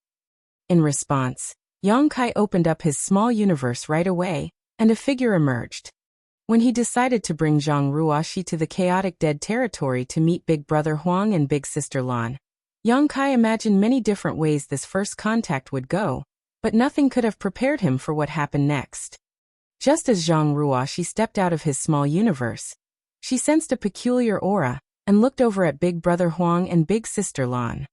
In response, Yang Kai opened up his small universe right away, and a figure emerged. When he decided to bring Zhang Ruoxi to the chaotic dead territory to meet big brother Huang and big sister Lan, Yang Kai imagined many different ways this first contact would go, but nothing could have prepared him for what happened next. Just as Zhang Ruoxi stepped out of his small universe, she sensed a peculiar aura, and looked over at big brother Huang and big sister Lan.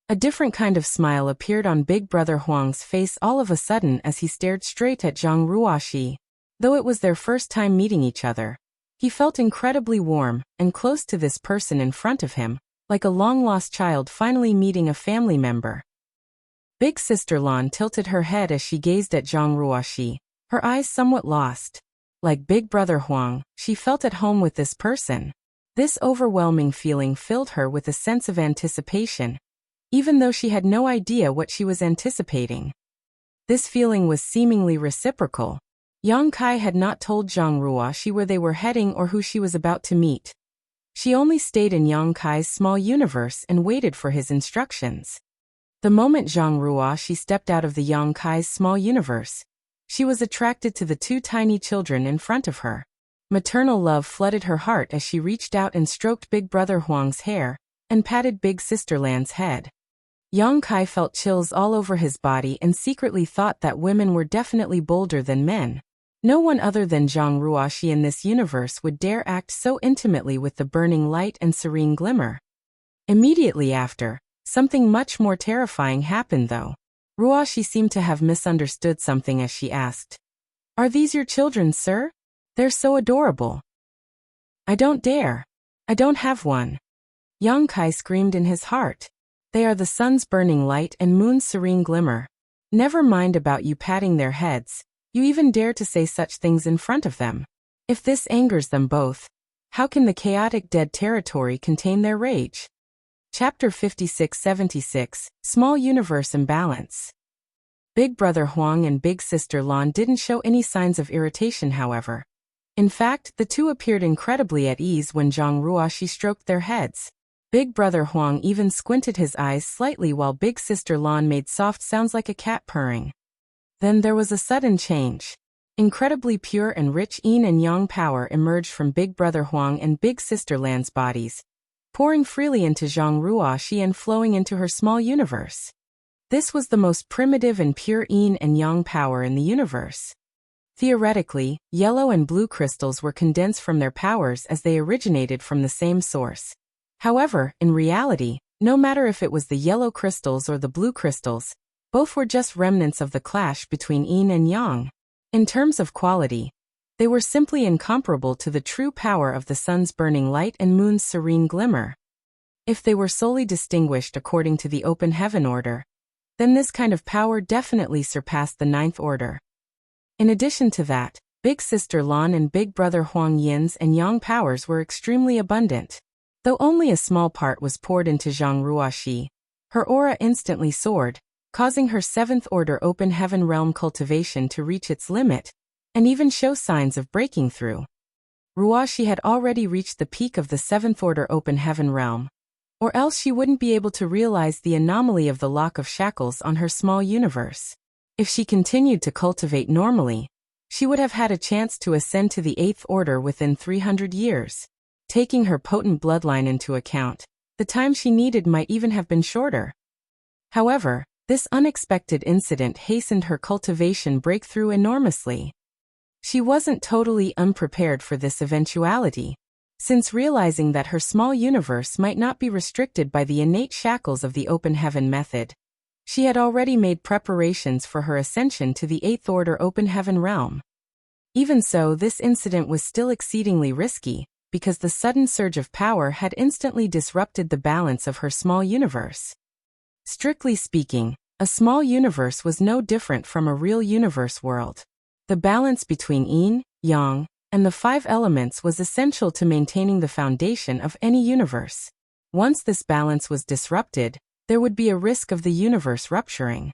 A different kind of smile appeared on big brother Huang's face all of a sudden as he stared straight at Zhang Ruoxi. Though it was their first time meeting each other, he felt incredibly warm and close to this person in front of him, like a long-lost child finally meeting a family member. Big sister Lan tilted her head as she gazed at Zhang Ruoxi, her eyes somewhat lost. Like big brother Huang, she felt at home with this person. This overwhelming feeling filled her with a sense of anticipation, even though she had no idea what she was anticipating. This feeling was seemingly reciprocal. Yang Kai had not told Zhang Ruoxi where they were heading or who she was about to meet. She only stayed in Yang Kai's small universe and waited for his instructions. The moment Zhang Ruoxi stepped out of the Yang Kai's small universe, she was attracted to the two tiny children in front of her. Maternal love flooded her heart as she reached out and stroked big brother Huang's hair and patted big sister Lan's head. Yang Kai felt chills all over his body and secretly thought that women were definitely bolder than men. No one other than Zhang Ruoxi in this universe would dare act so intimately with the burning light and serene glimmer. Immediately after, something much more terrifying happened though. Ruoxi seemed to have misunderstood something as she asked, "Are these your children, sir? They're so adorable." "I don't dare. I don't have one." Yang Kai screamed in his heart. "They are the sun's burning light and moon's serene glimmer. Never mind about you patting their heads. You even dare to say such things in front of them. If this angers them both, how can the chaotic dead territory contain their rage?" Chapter 56-76, Small Universe Imbalance. Big brother Huang and big sister Lan didn't show any signs of irritation, however. In fact, the two appeared incredibly at ease when Zhang Ruoxi stroked their heads. Big brother Huang even squinted his eyes slightly while big sister Lan made soft sounds like a cat purring. Then there was a sudden change. Incredibly pure and rich yin and yang power emerged from big brother Huang and big sister Lan's bodies, pouring freely into Zhang Ruoxi and flowing into her small universe. This was the most primitive and pure yin and yang power in the universe. Theoretically, yellow and blue crystals were condensed from their powers as they originated from the same source. However, in reality, no matter if it was the yellow crystals or the blue crystals, both were just remnants of the clash between yin and yang. In terms of quality, they were simply incomparable to the true power of the sun's burning light and moon's serene glimmer. If they were solely distinguished according to the open heaven order, then this kind of power definitely surpassed the ninth order. In addition to that, big sister Lan and big brother Huang Yin's and yang powers were extremely abundant. Though only a small part was poured into Zhang Ruoxi, her aura instantly soared, causing her seventh order open heaven realm cultivation to reach its limit, and even show signs of breaking through. Ruoxi had already reached the peak of the seventh order open heaven realm, or else she wouldn't be able to realize the anomaly of the lock of shackles on her small universe. If she continued to cultivate normally, she would have had a chance to ascend to the eighth order within 300 years. Taking her potent bloodline into account, the time she needed might even have been shorter. However, this unexpected incident hastened her cultivation breakthrough enormously. She wasn't totally unprepared for this eventuality, since realizing that her small universe might not be restricted by the innate shackles of the open heaven method, she had already made preparations for her ascension to the eighth order open heaven realm. Even so, this incident was still exceedingly risky, because the sudden surge of power had instantly disrupted the balance of her small universe. Strictly speaking, a small universe was no different from a real universe world. The balance between yin, yang, and the five elements was essential to maintaining the foundation of any universe. Once this balance was disrupted, there would be a risk of the universe rupturing.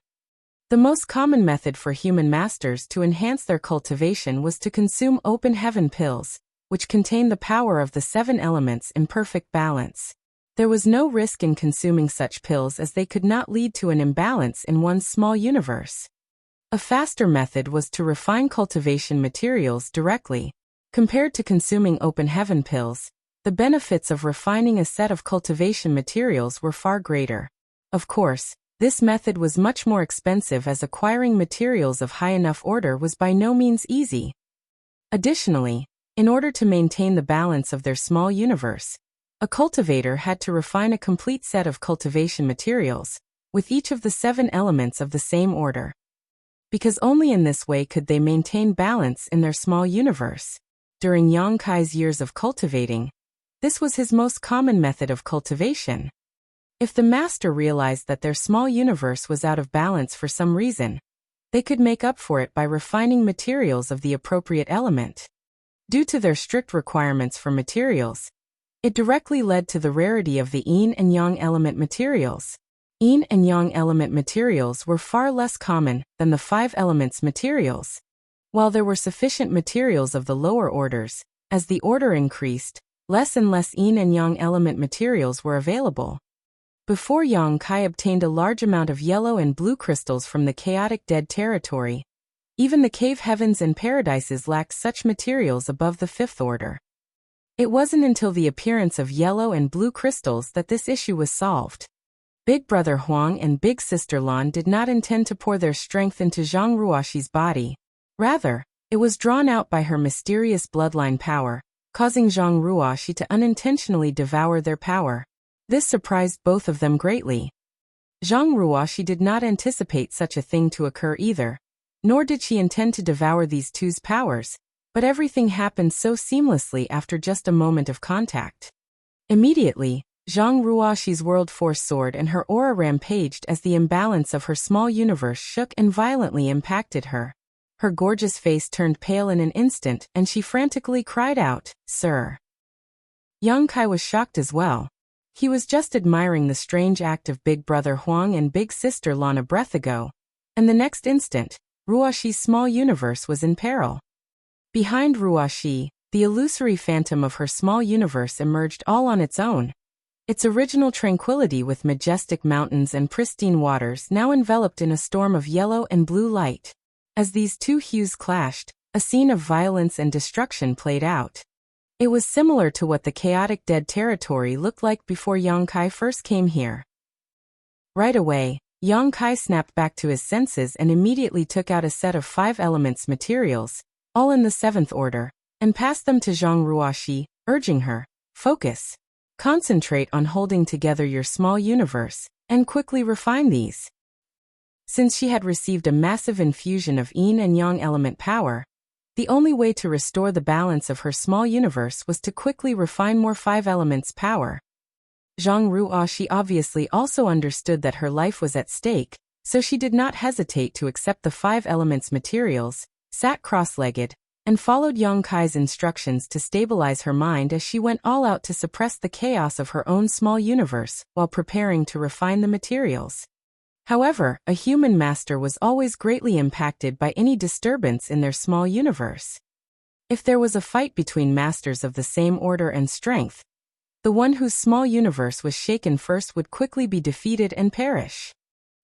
The most common method for human masters to enhance their cultivation was to consume open heaven pills, which contain the power of the 7 elements in perfect balance. There was no risk in consuming such pills as they could not lead to an imbalance in one's small universe. A faster method was to refine cultivation materials directly. Compared to consuming open heaven pills, the benefits of refining a set of cultivation materials were far greater. Of course, this method was much more expensive as acquiring materials of high enough order was by no means easy. Additionally, in order to maintain the balance of their small universe, a cultivator had to refine a complete set of cultivation materials, with each of the 7 elements of the same order. Because only in this way could they maintain balance in their small universe. During Yang Kai's years of cultivating, this was his most common method of cultivation. If the master realized that their small universe was out of balance for some reason, they could make up for it by refining materials of the appropriate element. Due to their strict requirements for materials, it directly led to the rarity of the yin and yang element materials. Yin and yang element materials were far less common than the 5 elements materials. While there were sufficient materials of the lower orders, as the order increased, less and less yin and yang element materials were available. Before Yang Kai obtained a large amount of yellow and blue crystals from the chaotic dead territory, even the cave heavens and paradises lacked such materials above the 5th order. It wasn't until the appearance of yellow and blue crystals that this issue was solved. Big Brother Huang and Big Sister Lan did not intend to pour their strength into Zhang Ruoxi's body. Rather, it was drawn out by her mysterious bloodline power, causing Zhang Ruoxi to unintentionally devour their power. This surprised both of them greatly. Zhang Ruoxi did not anticipate such a thing to occur either, nor did she intend to devour these two's powers, but everything happened so seamlessly after just a moment of contact. Immediately, Zhang Ruoxi's World Force soared and her aura rampaged as the imbalance of her small universe shook and violently impacted her. Her gorgeous face turned pale in an instant and she frantically cried out, "Sir!" Yang Kai was shocked as well. He was just admiring the strange act of Big Brother Huang and Big Sister Lan a breath ago, and the next instant, Ruoxi's small universe was in peril. Behind Ruoxi, the illusory phantom of her small universe emerged all on its own. Its original tranquility with majestic mountains and pristine waters now enveloped in a storm of yellow and blue light. As these two hues clashed, a scene of violence and destruction played out. It was similar to what the chaotic dead territory looked like before Yang Kai first came here. Right away, Yang Kai snapped back to his senses and immediately took out a set of 5 elements materials, all in the 7th order, and passed them to Zhang Ruoxi, urging her, "Focus. Concentrate on holding together your small universe, and quickly refine these." Since she had received a massive infusion of yin and yang element power, the only way to restore the balance of her small universe was to quickly refine more 5 elements power. Zhang Ruoxi obviously also understood that her life was at stake, so she did not hesitate to accept the 5 elements materials, sat cross-legged, and followed Yang Kai's instructions to stabilize her mind as she went all out to suppress the chaos of her own small universe while preparing to refine the materials. However, a human master was always greatly impacted by any disturbance in their small universe. If there was a fight between masters of the same order and strength, the one whose small universe was shaken first would quickly be defeated and perish.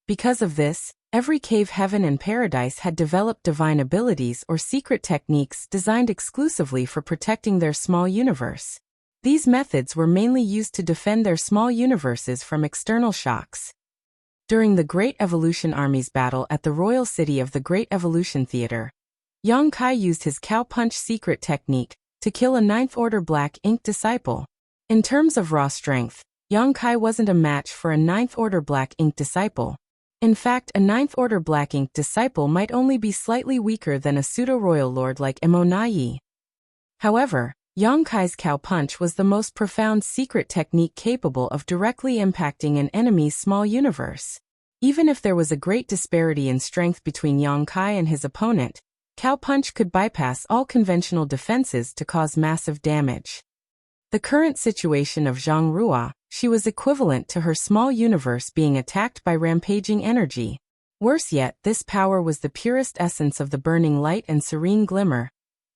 Because of this, every cave heaven and paradise had developed divine abilities or secret techniques designed exclusively for protecting their small universe. These methods were mainly used to defend their small universes from external shocks. During the Great Evolution Army's battle at the Royal City of the Great Evolution Theater, Yang Kai used his cow punch secret technique to kill a 9th order black ink disciple. In terms of raw strength, Yang Kai wasn't a match for a 9th order black ink disciple. In fact, a 9th order black ink disciple might only be slightly weaker than a pseudo-royal lord like Emo Nai. However, Yang Kai's cow punch was the most profound secret technique capable of directly impacting an enemy's small universe. Even if there was a great disparity in strength between Yang Kai and his opponent, cow punch could bypass all conventional defenses to cause massive damage. The current situation of Zhang Ruoxi, she was equivalent to her small universe being attacked by rampaging energy. Worse yet, this power was the purest essence of the burning light and serene glimmer,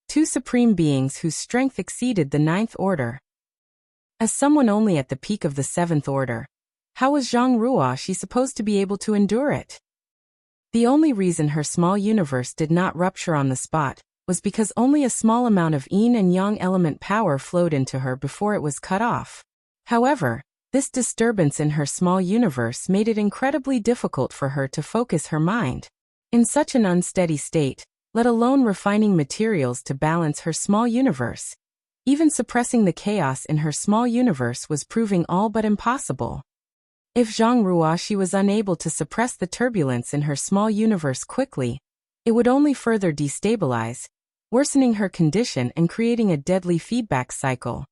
two supreme beings whose strength exceeded the ninth order. As someone only at the peak of the seventh order, how was Zhang Ruoxi supposed to be able to endure it? The only reason her small universe did not rupture on the spot was because only a small amount of yin and yang element power flowed into her before it was cut off. However, this disturbance in her small universe made it incredibly difficult for her to focus her mind. In such an unsteady state, let alone refining materials to balance her small universe, even suppressing the chaos in her small universe was proving all but impossible. If Zhang Ruoxi was unable to suppress the turbulence in her small universe quickly, it would only further destabilize, worsening her condition and creating a deadly feedback cycle.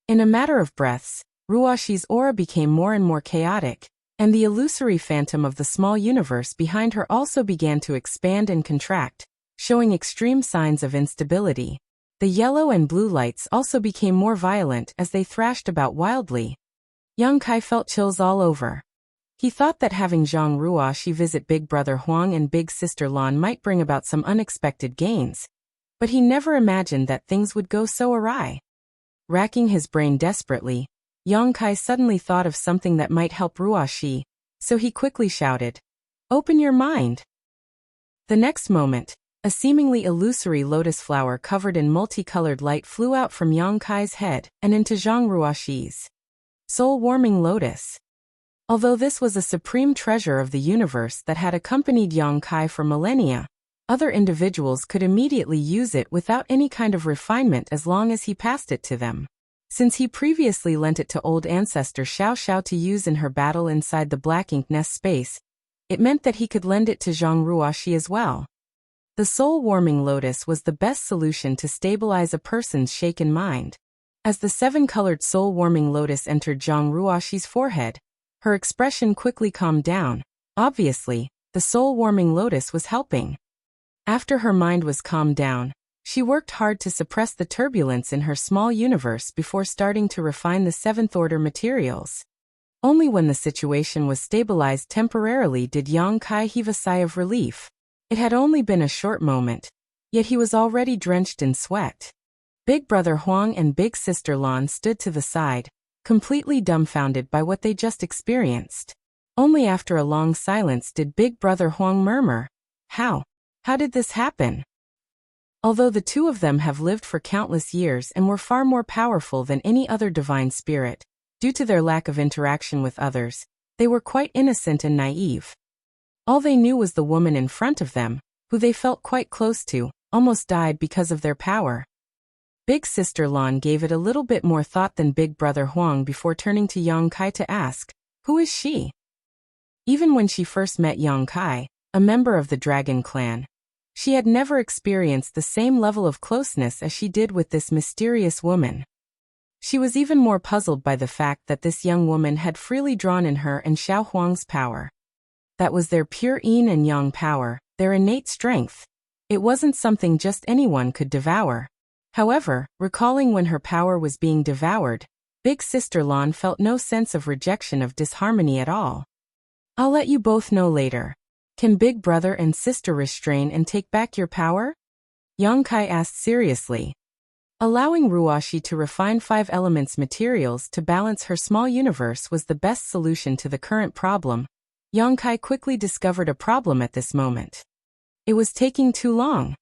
In a matter of breaths, Ruoxi's aura became more and more chaotic, and the illusory phantom of the small universe behind her also began to expand and contract, showing extreme signs of instability. The yellow and blue lights also became more violent as they thrashed about wildly. Young Kai felt chills all over. He thought that having Zhang Ruoxi visit Big Brother Huang and Big Sister Lan might bring about some unexpected gains, but he never imagined that things would go so awry. Racking his brain desperately, Yang Kai suddenly thought of something that might help Ruoxi, so he quickly shouted, "Open your mind!" The next moment, a seemingly illusory lotus flower covered in multicolored light flew out from Yang Kai's head and into Zhang Ruoxi's soul-warming lotus. Although this was a supreme treasure of the universe that had accompanied Yang Kai for millennia, other individuals could immediately use it without any kind of refinement as long as he passed it to them. Since he previously lent it to old ancestor Xiao Xiao to use in her battle inside the Black Ink Nest space, it meant that he could lend it to Zhang Ruoxi as well. The soul-warming lotus was the best solution to stabilize a person's shaken mind. As the seven-colored soul-warming lotus entered Zhang Ruoxi's forehead, her expression quickly calmed down. Obviously, the soul-warming lotus was helping. After her mind was calmed down, she worked hard to suppress the turbulence in her small universe before starting to refine the seventh-order materials. Only when the situation was stabilized temporarily did Yang Kai heave a sigh of relief. It had only been a short moment, yet he was already drenched in sweat. Big Brother Huang and Big Sister Lan stood to the side, completely dumbfounded by what they just experienced. Only after a long silence did Big Brother Huang murmur, How did this happen?" Although the two of them have lived for countless years and were far more powerful than any other divine spirit, due to their lack of interaction with others, they were quite innocent and naive. All they knew was the woman in front of them, who they felt quite close to, almost died because of their power. Big Sister Lan gave it a little bit more thought than Big Brother Huang before turning to Yang Kai to ask, "Who is she?" Even when she first met Yang Kai, a member of the Dragon Clan, she had never experienced the same level of closeness as she did with this mysterious woman. She was even more puzzled by the fact that this young woman had freely drawn in her and Xiao Huang's power. That was their pure yin and yang power, their innate strength. It wasn't something just anyone could devour. However, recalling when her power was being devoured, Big Sister Lan felt no sense of rejection of disharmony at all. "I'll let you both know later. Can Big Brother and Sister restrain and take back your power?" Yang Kai asked seriously. Allowing Ruoxi to refine 5 elements materials to balance her small universe was the best solution to the current problem. Yang Kai quickly discovered a problem at this moment. It was taking too long.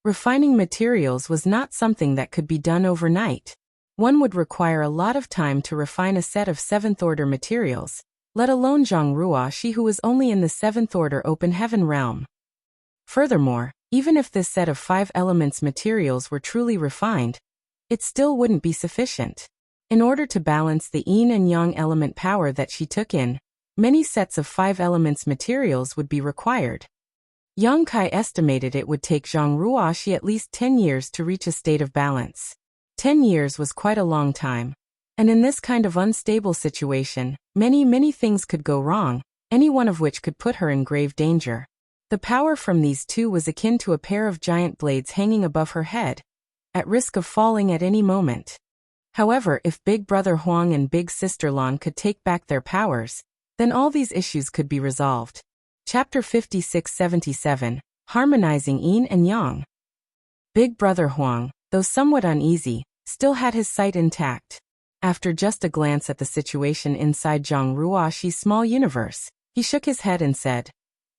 Refining materials was not something that could be done overnight. One would require a lot of time to refine a set of 7th-order materials, let alone Zhang Ruoxi, who was only in the 7th-order open heaven realm. Furthermore, even if this set of 5 elements materials were truly refined, it still wouldn't be sufficient. In order to balance the yin and yang element power that she took in, many sets of 5 elements materials would be required. Yang Kai estimated it would take Zhang Ruoxi at least 10 years to reach a state of balance. 10 years was quite a long time. And in this kind of unstable situation, many things could go wrong, any one of which could put her in grave danger. The power from these two was akin to a pair of giant blades hanging above her head, at risk of falling at any moment. However, if Big Brother Huang and Big Sister Lan could take back their powers, then all these issues could be resolved. Chapter 56-77, Harmonizing Yin and Yang. Big Brother Huang, though somewhat uneasy, still had his sight intact. After just a glance at the situation inside Zhang Ruoxi's small universe, he shook his head and said,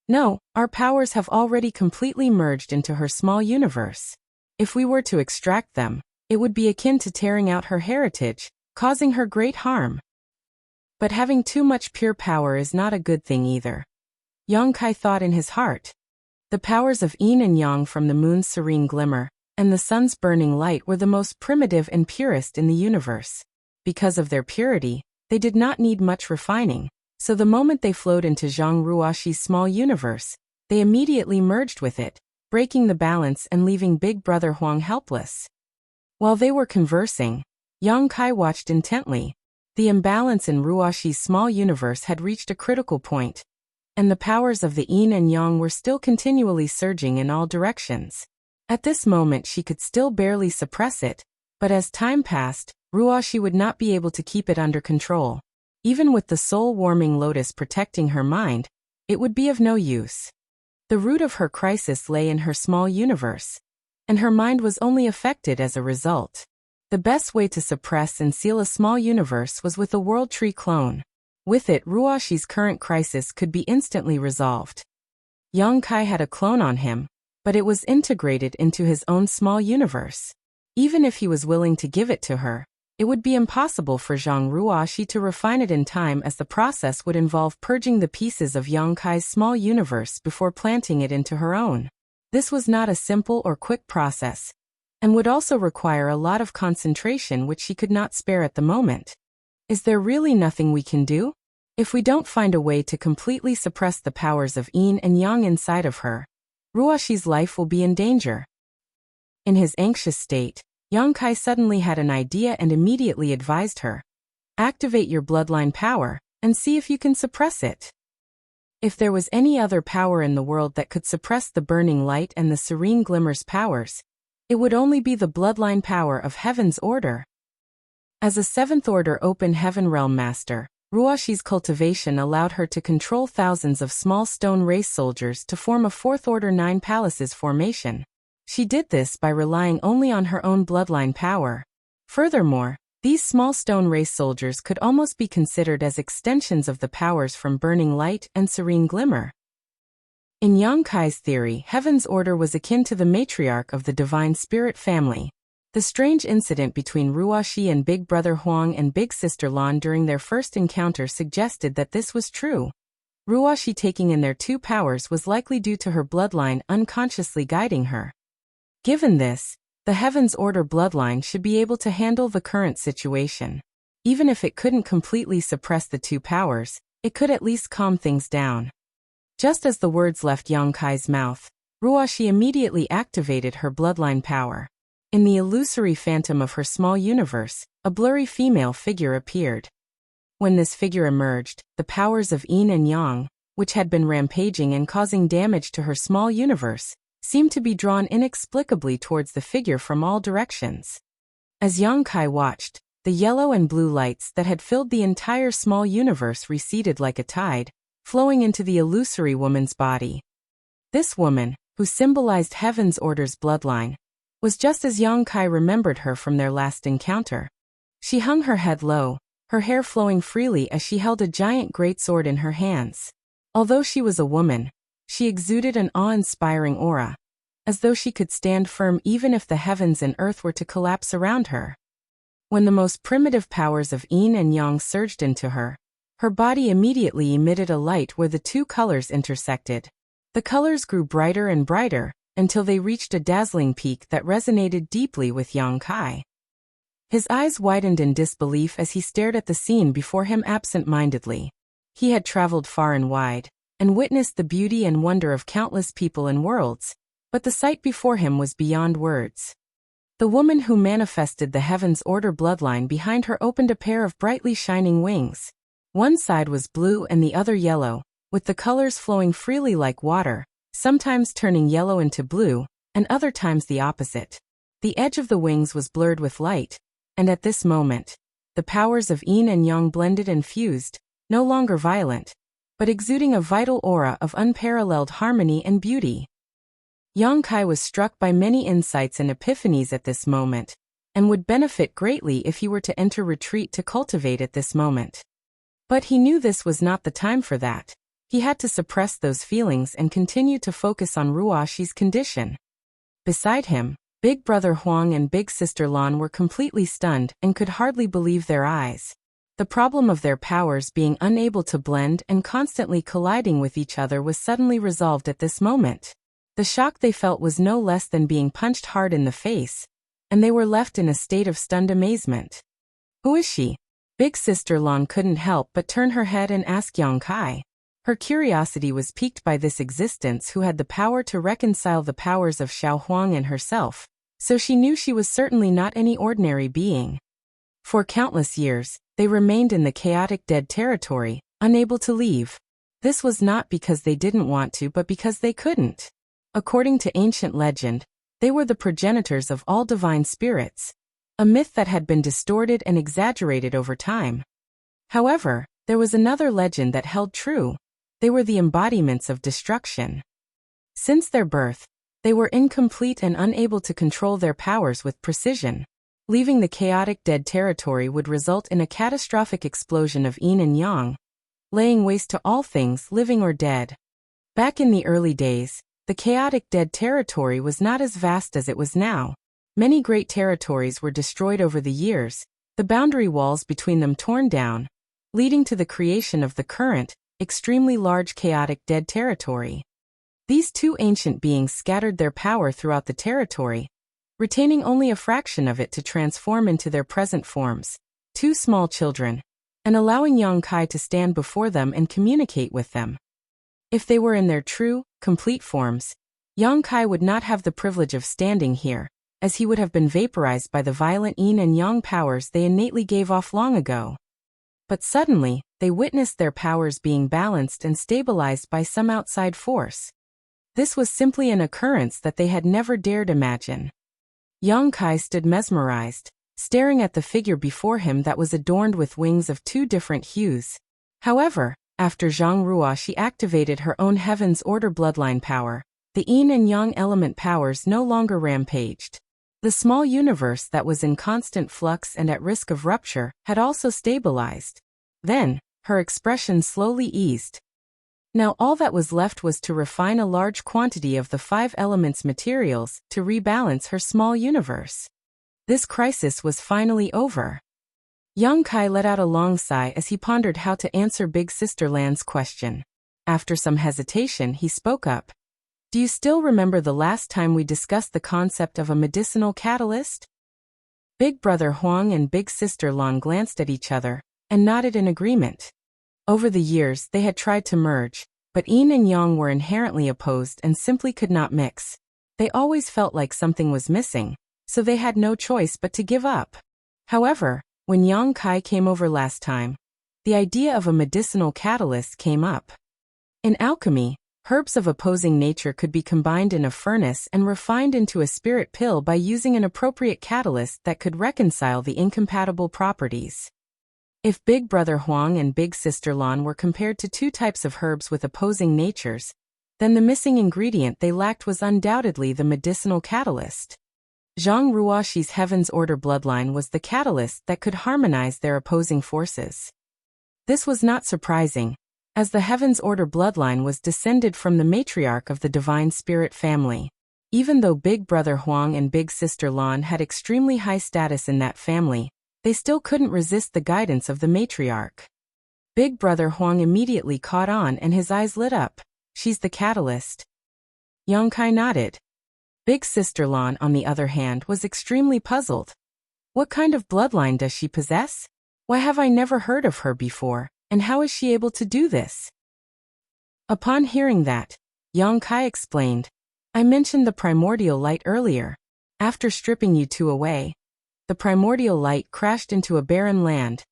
"No, our powers have already completely merged into her small universe. If we were to extract them, it would be akin to tearing out her heritage, causing her great harm. But having too much pure power is not a good thing either." Yang Kai thought in his heart. The powers of yin and yang from the moon's serene glimmer and the sun's burning light were the most primitive and purest in the universe. Because of their purity, they did not need much refining, so the moment they flowed into Zhang Ruoxi's small universe, they immediately merged with it, breaking the balance and leaving Big Brother Huang helpless. While they were conversing, Yang Kai watched intently. The imbalance in Ruoxi's small universe had reached a critical point, and the powers of the yin and yang were still continually surging in all directions. At this moment she could still barely suppress it, but as time passed, Ruoxi would not be able to keep it under control. Even with the soul-warming lotus protecting her mind, it would be of no use. The root of her crisis lay in her small universe, and her mind was only affected as a result. The best way to suppress and seal a small universe was with a World Tree clone. With it, Ruoxi's current crisis could be instantly resolved. Yang Kai had a clone on him, but it was integrated into his own small universe. Even if he was willing to give it to her, it would be impossible for Zhang Ruoxi to refine it in time, as the process would involve purging the pieces of Yang Kai's small universe before planting it into her own. This was not a simple or quick process, and would also require a lot of concentration which she could not spare at the moment. Is there really nothing we can do? If we don't find a way to completely suppress the powers of yin and yang inside of her, Ruoxi's life will be in danger. In his anxious state, Yang Kai suddenly had an idea and immediately advised her. Activate your bloodline power, and see if you can suppress it. If there was any other power in the world that could suppress the burning light and the serene glimmer's powers, it would only be the bloodline power of Heaven's Order. As a Seventh Order Open Heaven Realm Master, Ruoxi's cultivation allowed her to control thousands of small stone race soldiers to form a Fourth Order 9 Palaces formation. She did this by relying only on her own bloodline power. Furthermore, these small stone race soldiers could almost be considered as extensions of the powers from Burning Light and Serene Glimmer. In Yang Kai's theory, Heaven's Order was akin to the matriarch of the Divine Spirit family. The strange incident between Ruoxi and Big Brother Huang and Big Sister Lan during their first encounter suggested that this was true. Ruoxi taking in their two powers was likely due to her bloodline unconsciously guiding her. Given this, the Heaven's Order bloodline should be able to handle the current situation. Even if it couldn't completely suppress the two powers, it could at least calm things down. Just as the words left Yang Kai's mouth, Ruoxi immediately activated her bloodline power. In the illusory phantom of her small universe, a blurry female figure appeared. When this figure emerged, the powers of yin and yang, which had been rampaging and causing damage to her small universe, seemed to be drawn inexplicably towards the figure from all directions. As Yang Kai watched, the yellow and blue lights that had filled the entire small universe receded like a tide, flowing into the illusory woman's body. This woman, who symbolized Heaven's Order's bloodline, was just as Yang Kai remembered her from their last encounter. She hung her head low, her hair flowing freely as she held a giant greatsword in her hands. Although she was a woman, she exuded an awe-inspiring aura, as though she could stand firm even if the heavens and earth were to collapse around her. When the most primitive powers of yin and yang surged into her, her body immediately emitted a light where the two colors intersected. The colors grew brighter and brighter, until they reached a dazzling peak that resonated deeply with Yang Kai. His eyes widened in disbelief as he stared at the scene before him absent-mindedly. He had traveled far and wide, and witnessed the beauty and wonder of countless people and worlds, but the sight before him was beyond words. The woman who manifested the Heaven's Order bloodline behind her opened a pair of brightly shining wings. One side was blue and the other yellow, with the colors flowing freely like water, sometimes turning yellow into blue, and other times the opposite. The edge of the wings was blurred with light, and at this moment, the powers of yin and yang blended and fused, no longer violent, but exuding a vital aura of unparalleled harmony and beauty. Yang Kai was struck by many insights and epiphanies at this moment, and would benefit greatly if he were to enter retreat to cultivate at this moment. But he knew this was not the time for that. He had to suppress those feelings and continue to focus on Ruoxi's condition. Beside him, Big Brother Huang and Big Sister Lan were completely stunned and could hardly believe their eyes. The problem of their powers being unable to blend and constantly colliding with each other was suddenly resolved at this moment. The shock they felt was no less than being punched hard in the face, and they were left in a state of stunned amazement. Who is she? Big Sister Lan couldn't help but turn her head and ask Yang Kai. Her curiosity was piqued by this existence who had the power to reconcile the powers of Xiao Huang and herself, so she knew she was certainly not any ordinary being. For countless years, they remained in the chaotic dead territory, unable to leave. This was not because they didn't want to but because they couldn't. According to ancient legend, they were the progenitors of all divine spirits, a myth that had been distorted and exaggerated over time. However, there was another legend that held true. They were the embodiments of destruction. Since their birth, they were incomplete and unable to control their powers with precision. Leaving the chaotic dead territory would result in a catastrophic explosion of yin and yang, laying waste to all things living or dead. Back in the early days, the chaotic dead territory was not as vast as it was now. Many great territories were destroyed over the years, the boundary walls between them torn down, leading to the creation of the current, extremely large chaotic dead territory. These two ancient beings scattered their power throughout the territory, retaining only a fraction of it to transform into their present forms, two small children, and allowing Yang Kai to stand before them and communicate with them. If they were in their true, complete forms, Yang Kai would not have the privilege of standing here, as he would have been vaporized by the violent yin and yang powers they innately gave off long ago. But suddenly, they witnessed their powers being balanced and stabilized by some outside force. This was simply an occurrence that they had never dared imagine. Yang Kai stood mesmerized, staring at the figure before him that was adorned with wings of two different hues. However, after Zhang Ruoxi activated her own Heaven's Order bloodline power, the yin and yang element powers no longer rampaged. The small universe that was in constant flux and at risk of rupture had also stabilized. Then, her expression slowly eased. Now all that was left was to refine a large quantity of the 5 elements materials to rebalance her small universe. This crisis was finally over. Yang Kai let out a long sigh as he pondered how to answer Big Sister Lan's question. After some hesitation, he spoke up. Do you still remember the last time we discussed the concept of a medicinal catalyst? Big Brother Huang and Big Sister Lan glanced at each other and nodded in agreement. Over the years, they had tried to merge, but yin and yang were inherently opposed and simply could not mix. They always felt like something was missing, so they had no choice but to give up. However, when Yang Kai came over last time, the idea of a medicinal catalyst came up. In alchemy, herbs of opposing nature could be combined in a furnace and refined into a spirit pill by using an appropriate catalyst that could reconcile the incompatible properties. If Big Brother Huang and Big Sister Lan were compared to two types of herbs with opposing natures, then the missing ingredient they lacked was undoubtedly the medicinal catalyst. Zhang Ruoxi's Heaven's Order bloodline was the catalyst that could harmonize their opposing forces. This was not surprising, as the Heaven's Order bloodline was descended from the matriarch of the Divine Spirit family. Even though Big Brother Huang and Big Sister Lan had extremely high status in that family, they still couldn't resist the guidance of the matriarch. Big Brother Huang immediately caught on and his eyes lit up. She's the catalyst. Yang Kai nodded. Big Sister Lan, on the other hand, was extremely puzzled. What kind of bloodline does she possess? Why have I never heard of her before, and how is she able to do this? Upon hearing that, Yang Kai explained, I mentioned the primordial light earlier. After stripping you two away, the primordial light crashed into a barren land,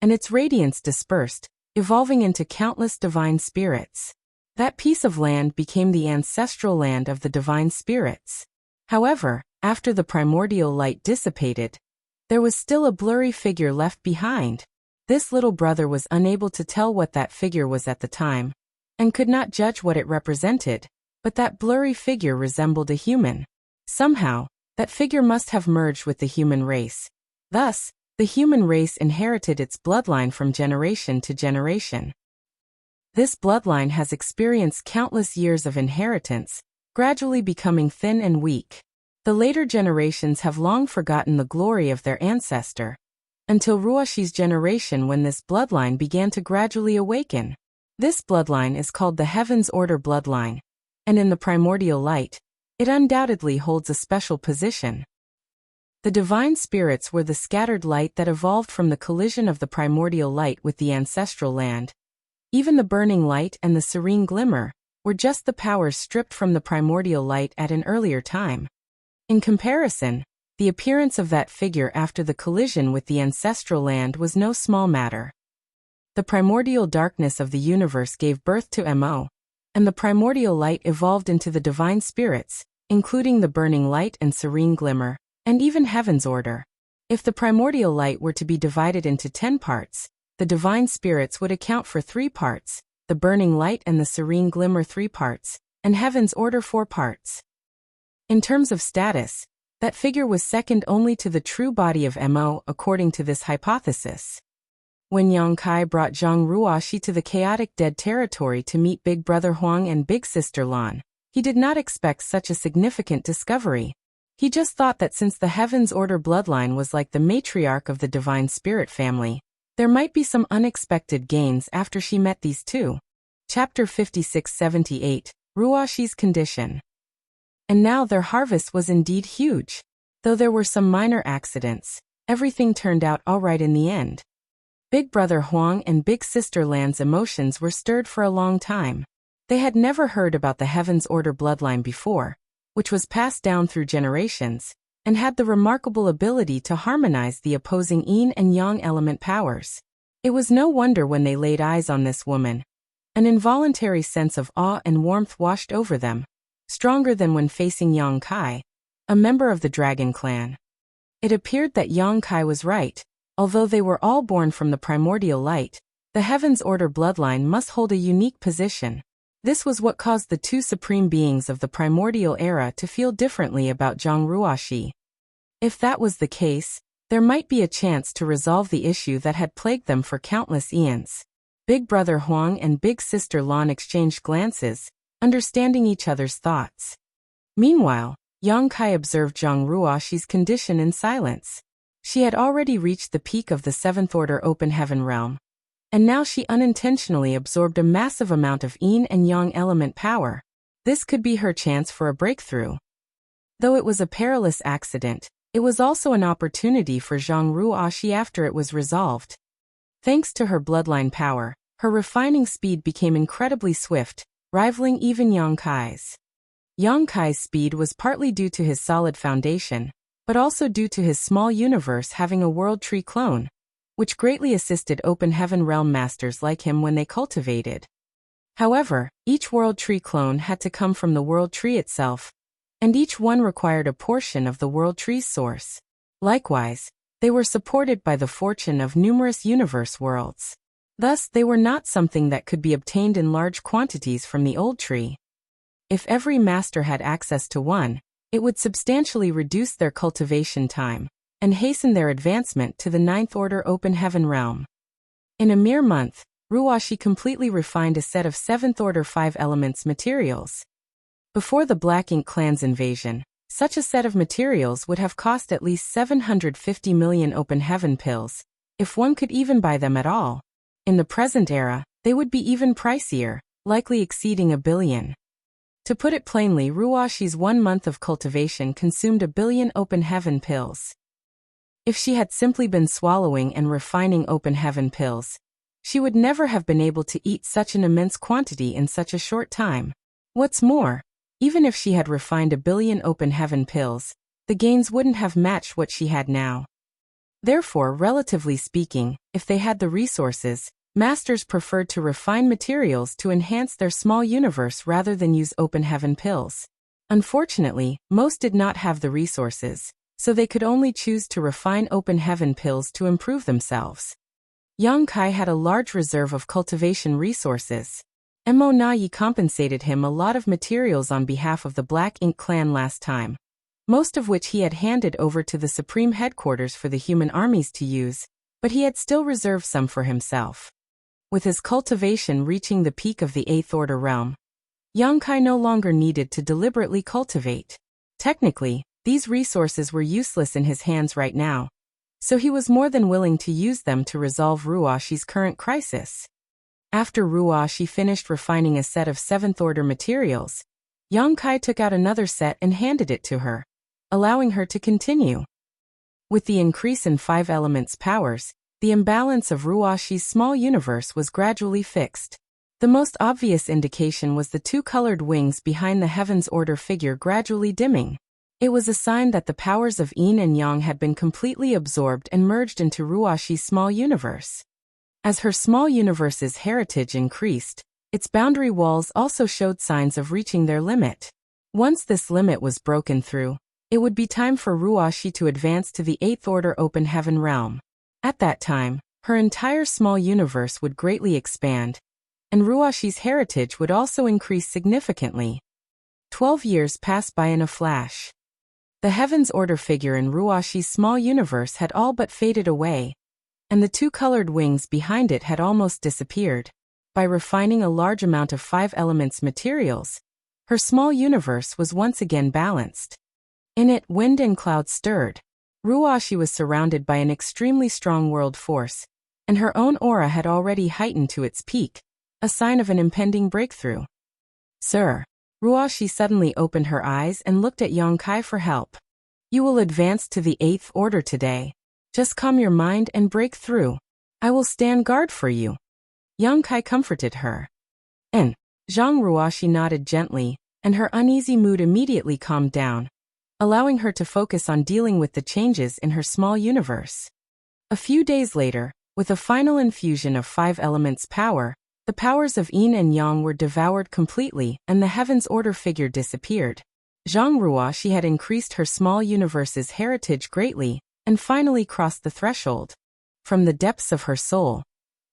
and its radiance dispersed, evolving into countless divine spirits. That piece of land became the ancestral land of the divine spirits. However, after the primordial light dissipated, there was still a blurry figure left behind. This little brother was unable to tell what that figure was at the time, and could not judge what it represented, but that blurry figure resembled a human. Somehow, that figure must have merged with the human race. Thus, the human race inherited its bloodline from generation to generation. This bloodline has experienced countless years of inheritance, gradually becoming thin and weak. The later generations have long forgotten the glory of their ancestor, until Ruashi's generation when this bloodline began to gradually awaken. This bloodline is called the Heaven's Order bloodline, and in the primordial light, it undoubtedly holds a special position. The divine spirits were the scattered light that evolved from the collision of the primordial light with the ancestral land. Even the burning light and the serene glimmer were just the powers stripped from the primordial light at an earlier time. In comparison, the appearance of that figure after the collision with the ancestral land was no small matter. The primordial darkness of the universe gave birth to Mo, and the primordial light evolved into the divine spirits, including the burning light and serene glimmer, and even Heaven's Order. If the primordial light were to be divided into 10 parts, the divine spirits would account for 3 parts, the burning light and the serene glimmer 3 parts, and Heaven's Order 4 parts. In terms of status, that figure was second only to the true body of Mo according to this hypothesis. When Yang Kai brought Zhang Ruoxi to the chaotic dead territory to meet Big Brother Huang and Big Sister Lan, he did not expect such a significant discovery. He just thought that since the Heaven's Order bloodline was like the matriarch of the Divine Spirit family, there might be some unexpected gains after she met these two. Chapter 56-78, Ruoxi's Condition. And now their harvest was indeed huge. Though there were some minor accidents, everything turned out all right in the end. Big Brother Huang and Big Sister Lan's emotions were stirred for a long time. They had never heard about the Heaven's Order bloodline before, which was passed down through generations, and had the remarkable ability to harmonize the opposing yin and yang element powers. It was no wonder when they laid eyes on this woman. An involuntary sense of awe and warmth washed over them, stronger than when facing Yang Kai, a member of the Dragon Clan. It appeared that Yang Kai was right. Although they were all born from the primordial light, the Heaven's Order bloodline must hold a unique position. This was what caused the two supreme beings of the primordial era to feel differently about Zhang Ruoxi. If that was the case, there might be a chance to resolve the issue that had plagued them for countless eons. Big Brother Huang and Big Sister Lan exchanged glances, understanding each other's thoughts. Meanwhile, Yang Kai observed Zhang Ruoxi's condition in silence. She had already reached the peak of the Seventh Order Open Heaven realm, and now she unintentionally absorbed a massive amount of yin and yang element power. This could be her chance for a breakthrough. Though it was a perilous accident, it was also an opportunity for Zhang Ruoxi after it was resolved. Thanks to her bloodline power, her refining speed became incredibly swift, rivaling even Yang Kai's. Yang Kai's speed was partly due to his solid foundation, but also due to his small universe having a World Tree clone, which greatly assisted Open Heaven realm masters like him when they cultivated. However, each World Tree clone had to come from the World Tree itself, and each one required a portion of the World Tree's source. Likewise, they were supported by the fortune of numerous universe worlds. Thus, they were not something that could be obtained in large quantities from the old tree. If every master had access to one, it would substantially reduce their cultivation time, and hasten their advancement to the Ninth Order Open Heaven realm. In a mere month, Ruoxi completely refined a set of Seventh Order 5 elements materials. Before the Black Ink clan's invasion, such a set of materials would have cost at least 750 million Open Heaven pills, if one could even buy them at all. In the present era, they would be even pricier, likely exceeding 1 billion. To put it plainly, Ruoxi's 1 month of cultivation consumed 1 billion Open Heaven pills. If she had simply been swallowing and refining Open Heaven pills, she would never have been able to eat such an immense quantity in such a short time. What's more, even if she had refined 1 billion Open Heaven pills, the gains wouldn't have matched what she had now. Therefore, relatively speaking, if they had the resources, masters preferred to refine materials to enhance their small universe rather than use Open Heaven pills. Unfortunately, most did not have the resources, so they could only choose to refine Open Heaven pills to improve themselves. Yang Kai had a large reserve of cultivation resources. Mo Nai compensated him a lot of materials on behalf of the Black Ink clan last time, most of which he had handed over to the supreme headquarters for the human armies to use, but he had still reserved some for himself. With his cultivation reaching the peak of the 8th Order realm, Yang Kai no longer needed to deliberately cultivate. Technically, these resources were useless in his hands right now, so he was more than willing to use them to resolve Ruashi's current crisis. After Ruashi finished refining a set of 7th Order materials, Yang Kai took out another set and handed it to her, allowing her to continue. With the increase in 5 elements powers, the imbalance of Ruashi's small universe was gradually fixed. The most obvious indication was the 2-colored wings behind the Heaven's Order figure gradually dimming. It was a sign that the powers of Yin and Yang had been completely absorbed and merged into Ruashi's small universe. As her small universe's heritage increased, its boundary walls also showed signs of reaching their limit. Once this limit was broken through, it would be time for Ruashi to advance to the 8th Order Open Heaven realm. At that time, her entire small universe would greatly expand, and Ruashi's heritage would also increase significantly. 12 years passed by in a flash. The Heaven's Order figure in Ruashi's small universe had all but faded away, and the 2-colored wings behind it had almost disappeared. By refining a large amount of 5 elements materials, her small universe was once again balanced. In it, wind and clouds stirred. Ruashi was surrounded by an extremely strong world force, and her own aura had already heightened to its peak, a sign of an impending breakthrough. Sir. Ruashi suddenly opened her eyes and looked at Yang Kai for help. You will advance to the 8th Order today. Just calm your mind and break through. I will stand guard for you. Yang Kai comforted her. And Zhang Ruashi nodded gently, and her uneasy mood immediately calmed down, allowing her to focus on dealing with the changes in her small universe. A few days later, with a final infusion of 5 elements power, the powers of Yin and Yang were devoured completely and the Heaven's Order figure disappeared. Zhang Ruashi had increased her small universe's heritage greatly and finally crossed the threshold. From the depths of her soul,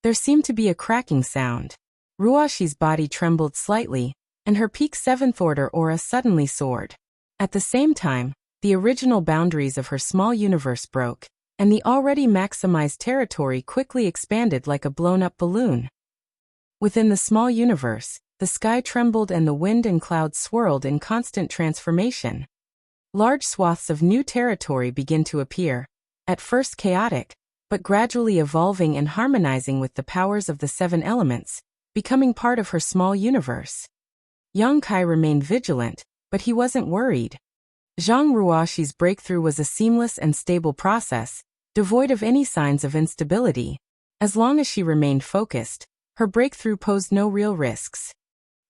there seemed to be a cracking sound. Ruashi's body trembled slightly, and her peak 7th Order aura suddenly soared. At the same time, the original boundaries of her small universe broke, and the already maximized territory quickly expanded like a blown-up balloon. Within the small universe, the sky trembled and the wind and clouds swirled in constant transformation. Large swaths of new territory began to appear, at first chaotic, but gradually evolving and harmonizing with the powers of the 7 elements, becoming part of her small universe. Yang Kai remained vigilant, but he wasn't worried. Zhang Ruashi's breakthrough was a seamless and stable process, devoid of any signs of instability. As long as she remained focused, her breakthrough posed no real risks.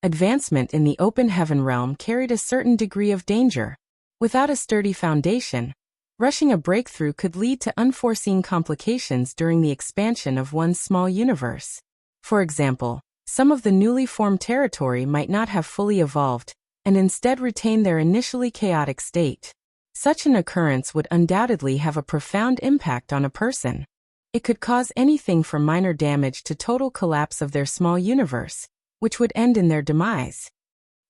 Advancement in the open heaven realm carried a certain degree of danger. Without a sturdy foundation, rushing a breakthrough could lead to unforeseen complications during the expansion of one's small universe. For example, some of the newly formed territory might not have fully evolved, and instead retain their initially chaotic state. Such an occurrence would undoubtedly have a profound impact on a person. It could cause anything from minor damage to total collapse of their small universe, which would end in their demise.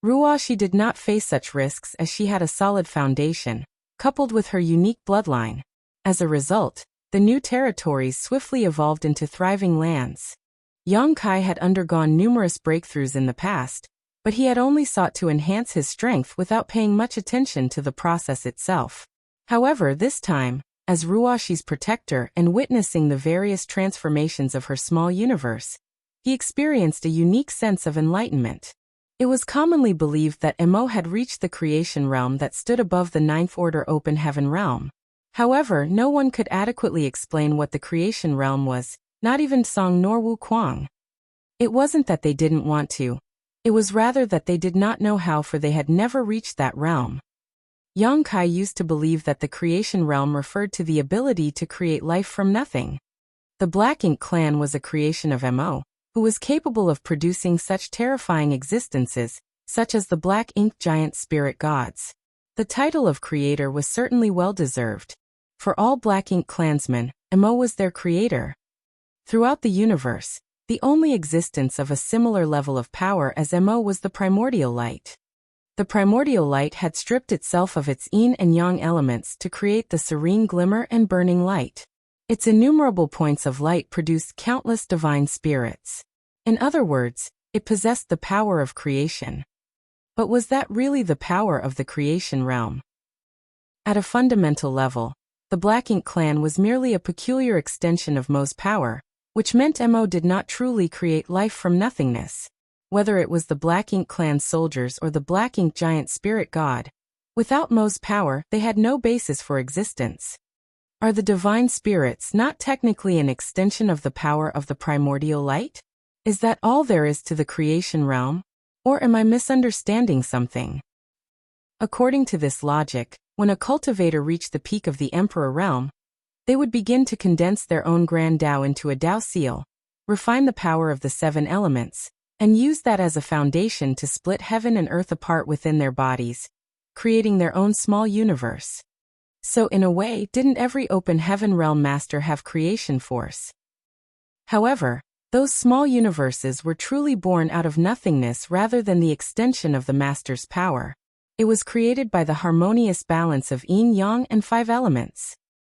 Ruashi did not face such risks as she had a solid foundation, coupled with her unique bloodline. As a result, the new territories swiftly evolved into thriving lands. Yang Kai had undergone numerous breakthroughs in the past, but he had only sought to enhance his strength without paying much attention to the process itself. However, this time, as Ruashi's protector and witnessing the various transformations of her small universe, he experienced a unique sense of enlightenment. It was commonly believed that Mo had reached the creation realm that stood above the 9th Order Open Heaven realm. However, no one could adequately explain what the creation realm was, not even Song nor Wu Kuang. It wasn't that they didn't want to. It was rather that they did not know how, for they had never reached that realm. Yang Kai used to believe that the creation realm referred to the ability to create life from nothing. The Black Ink clan was a creation of Mo, who was capable of producing such terrifying existences, such as the Black Ink giant spirit gods. The title of creator was certainly well deserved. For all Black Ink clansmen, Mo was their creator. Throughout the universe, the only existence of a similar level of power as Mo was the primordial light. The primordial light had stripped itself of its yin and yang elements to create the serene glimmer and burning light. Its innumerable points of light produced countless divine spirits. In other words, it possessed the power of creation. But was that really the power of the creation realm? At a fundamental level, the Black Ink clan was merely a peculiar extension of Mo's power, which meant Mo did not truly create life from nothingness. Whether it was the Black Ink clan soldiers or the Black Ink giant spirit god, without Mo's power, they had no basis for existence. Are the divine spirits not technically an extension of the power of the primordial light? Is that all there is to the creation realm? Or am I misunderstanding something? According to this logic, when a cultivator reached the peak of the Emperor realm, they would begin to condense their own grand Tao into a Tao seal, refine the power of the 7 elements, and use that as a foundation to split heaven and earth apart within their bodies, creating their own small universe. So in a way, didn't every open heaven realm master have creation force? However, those small universes were truly born out of nothingness rather than the extension of the master's power. It was created by the harmonious balance of yin-yang and 5 elements.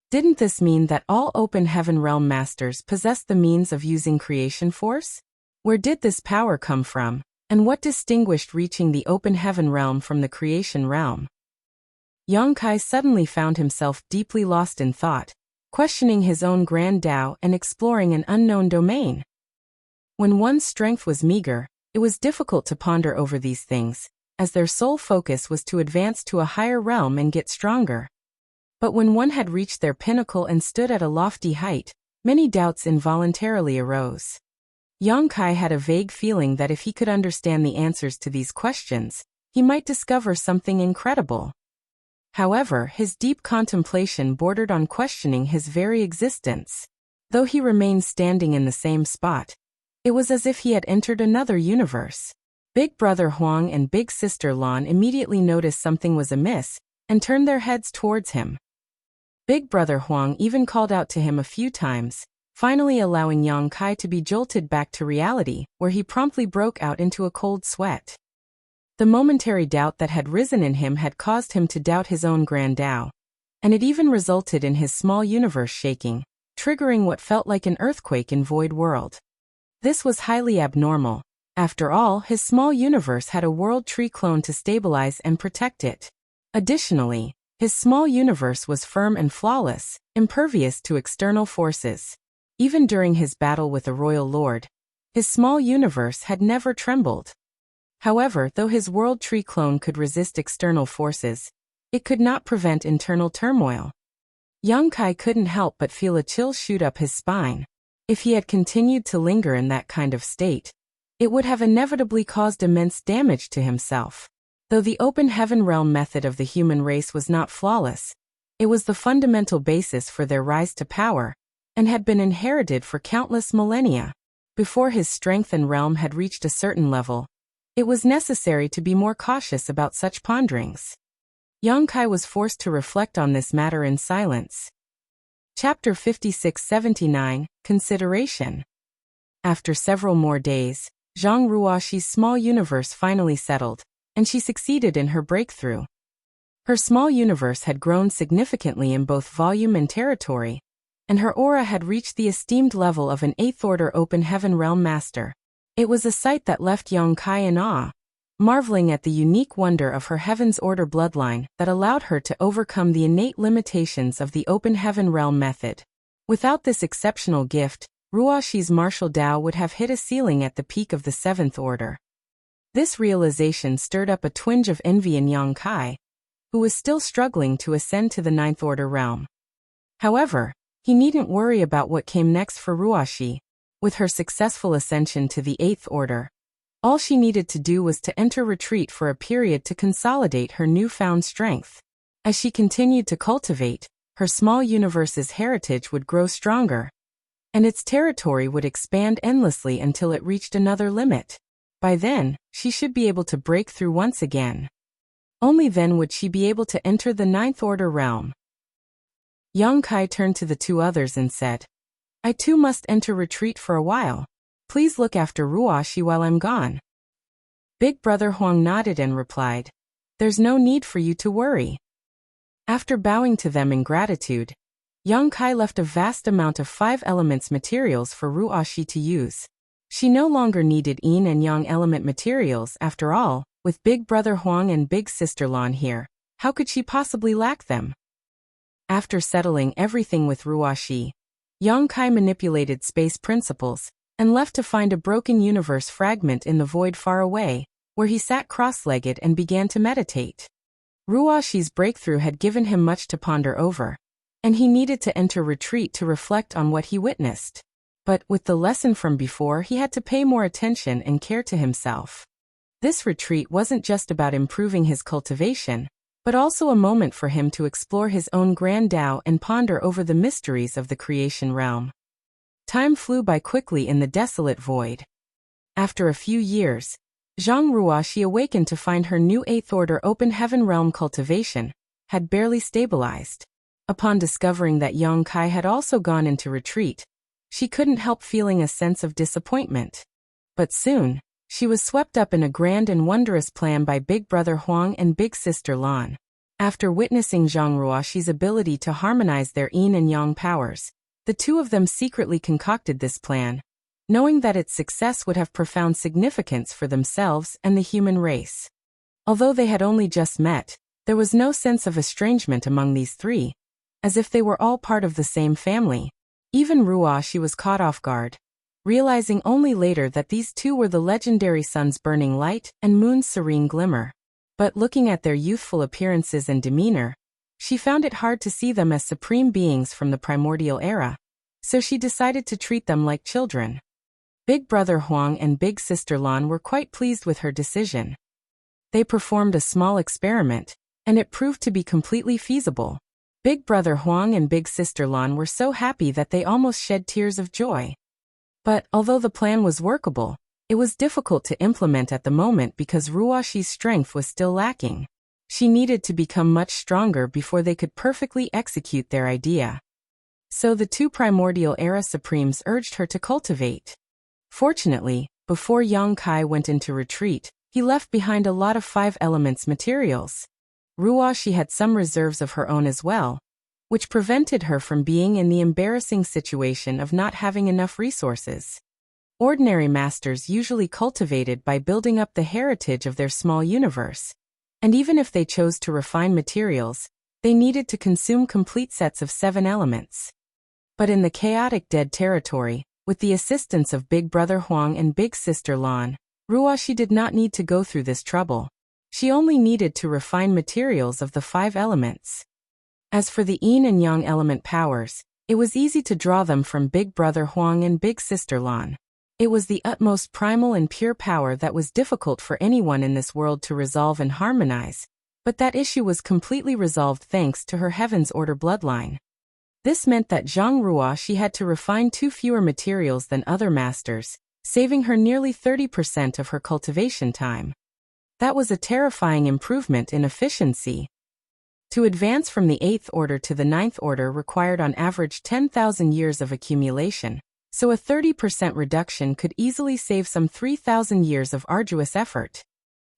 Didn't this mean that all open heaven realm masters possessed the means of using creation force? Where did this power come from, and what distinguished reaching the open heaven realm from the creation realm? Yang Kai suddenly found himself deeply lost in thought, questioning his own grand Tao and exploring an unknown domain. When one's strength was meager, it was difficult to ponder over these things, as their sole focus was to advance to a higher realm and get stronger. But when one had reached their pinnacle and stood at a lofty height, many doubts involuntarily arose. Yang Kai had a vague feeling that if he could understand the answers to these questions, he might discover something incredible. However, his deep contemplation bordered on questioning his very existence. Though he remained standing in the same spot, it was as if he had entered another universe. Big Brother Huang and Big Sister Lan immediately noticed something was amiss and turned their heads towards him. Big Brother Huang even called out to him a few times, finally allowing Yang Kai to be jolted back to reality, where he promptly broke out into a cold sweat. The momentary doubt that had risen in him had caused him to doubt his own grand Tao, and it even resulted in his small universe shaking, triggering what felt like an earthquake in Void World. This was highly abnormal. After all, his small universe had a world tree clone to stabilize and protect it. Additionally, his small universe was firm and flawless, impervious to external forces. Even during his battle with the royal lord, his small universe had never trembled. However, though his world tree clone could resist external forces, it could not prevent internal turmoil. Yang Kai couldn't help but feel a chill shoot up his spine. If he had continued to linger in that kind of state, it would have inevitably caused immense damage to himself. Though the open heaven realm method of the human race was not flawless, it was the fundamental basis for their rise to power, and had been inherited for countless millennia. Before his strength and realm had reached a certain level, it was necessary to be more cautious about such ponderings. Yang Kai was forced to reflect on this matter in silence. Chapter 56-79, Consideration. After several more days, Zhang Ruoxi's small universe finally settled, and she succeeded in her breakthrough. Her small universe had grown significantly in both volume and territory, and her aura had reached the esteemed level of an 8th-order open heaven realm master. It was a sight that left Yang Kai in awe, marveling at the unique wonder of her Heaven's Order bloodline that allowed her to overcome the innate limitations of the open heaven realm method. Without this exceptional gift, Ruoxi's martial Tao would have hit a ceiling at the peak of the 7th order. This realization stirred up a twinge of envy in Yang Kai, who was still struggling to ascend to the 9th order realm. However, he needn't worry about what came next for Ruoxi. With her successful ascension to the 8th order, all she needed to do was to enter retreat for a period to consolidate her newfound strength. As she continued to cultivate, her small universe's heritage would grow stronger, and its territory would expand endlessly until it reached another limit. By then, she should be able to break through once again. Only then would she be able to enter the 9th order realm. Yang Kai turned to the 2 others and said, I too must enter retreat for a while. Please look after Ruoxi while I'm gone." Big Brother Huang nodded and replied, "There's no need for you to worry." After bowing to them in gratitude, Yang Kai left a vast amount of 5 elements materials for Ruoxi to use. She no longer needed yin and yang element materials after all, with Big Brother Huang and Big Sister Lan here. How could she possibly lack them? After settling everything with Ruoxi, Yang Kai manipulated space principles and left to find a broken universe fragment in the void far away, where he sat cross-legged and began to meditate. Ruoxi's breakthrough had given him much to ponder over, and he needed to enter retreat to reflect on what he witnessed. But with the lesson from before, he had to pay more attention and care to himself. This retreat wasn't just about improving his cultivation, but also a moment for him to explore his own grand Tao and ponder over the mysteries of the creation realm. Time flew by quickly in the desolate void. After a few years, Zhang Ruoxi awakened to find her new 8th Order Open Heaven Realm cultivation had barely stabilized. Upon discovering that Yang Kai had also gone into retreat, she couldn't help feeling a sense of disappointment. But soon, she was swept up in a grand and wondrous plan by Big Brother Huang and Big Sister Lan. After witnessing Zhang Ruoxi's ability to harmonize their yin and yang powers, the two of them secretly concocted this plan, knowing that its success would have profound significance for themselves and the human race. Although they had only just met, there was no sense of estrangement among these three, as if they were all part of the same family. Even Ruoxi was caught off guard, realizing only later that these two were the legendary sun's burning light and moon's serene glimmer. But looking at their youthful appearances and demeanor, she found it hard to see them as supreme beings from the primordial era, so she decided to treat them like children. Big Brother Huang and Big Sister Lan were quite pleased with her decision. They performed a small experiment, and it proved to be completely feasible. Big Brother Huang and Big Sister Lan were so happy that they almost shed tears of joy. But although the plan was workable, it was difficult to implement at the moment because Ruoxi's strength was still lacking. She needed to become much stronger before they could perfectly execute their idea. So the two primordial era supremes urged her to cultivate. Fortunately, before Yang Kai went into retreat, he left behind a lot of 5 elements materials. Ruoxi had some reserves of her own as well, which prevented her from being in the embarrassing situation of not having enough resources. Ordinary masters usually cultivated by building up the heritage of their small universe, and even if they chose to refine materials, they needed to consume complete sets of 7 elements. But in the chaotic dead territory, with the assistance of Big Brother Huang and Big Sister Lan, Ruoxi did not need to go through this trouble. She only needed to refine materials of the 5 elements. As for the yin and yang element powers, it was easy to draw them from Big Brother Huang and Big Sister Lan. It was the utmost primal and pure power that was difficult for anyone in this world to resolve and harmonize, but that issue was completely resolved thanks to her Heaven's Order bloodline. This meant that Zhang Ruoxi had to refine 2 fewer materials than other masters, saving her nearly 30% of her cultivation time. That was a terrifying improvement in efficiency. To advance from the 8th Order to the 9th Order required on average 10,000 years of accumulation, so a 30% reduction could easily save some 3,000 years of arduous effort.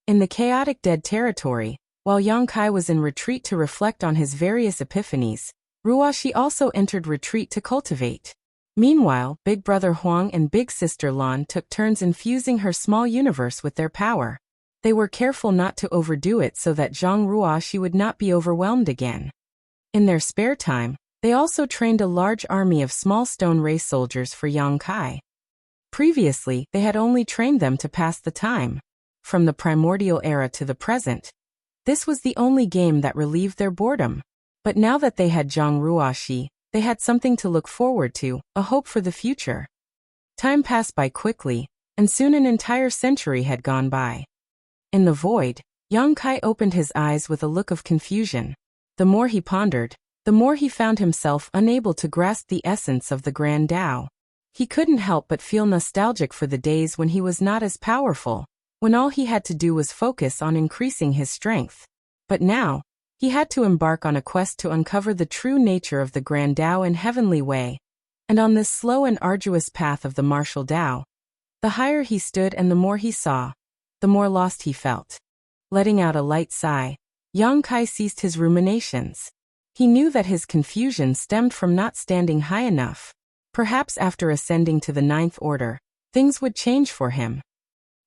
In the chaotic dead territory, while Yang Kai was in retreat to reflect on his various epiphanies, Ruoxi also entered retreat to cultivate. Meanwhile, Big Brother Huang and Big Sister Lan took turns infusing her small universe with their power. They were careful not to overdo it so that Zhang Ruoxi would not be overwhelmed again. In their spare time, they also trained a large army of small stone race soldiers for Yang Kai. Previously, they had only trained them to pass the time. From the primordial era to the present, this was the only game that relieved their boredom. But now that they had Zhang Ruoxi, they had something to look forward to, a hope for the future. Time passed by quickly, and soon an entire century had gone by. In the void, Yang Kai opened his eyes with a look of confusion. The more he pondered, the more he found himself unable to grasp the essence of the Grand Tao. He couldn't help but feel nostalgic for the days when he was not as powerful, when all he had to do was focus on increasing his strength. But now, he had to embark on a quest to uncover the true nature of the Grand Tao and heavenly way, And on this slow and arduous path of the martial Tao, the higher he stood and the more he saw, the more lost he felt. Letting out a light sigh, Yang Kai ceased his ruminations. He knew that his confusion stemmed from not standing high enough. Perhaps after ascending to the ninth order, things would change for him.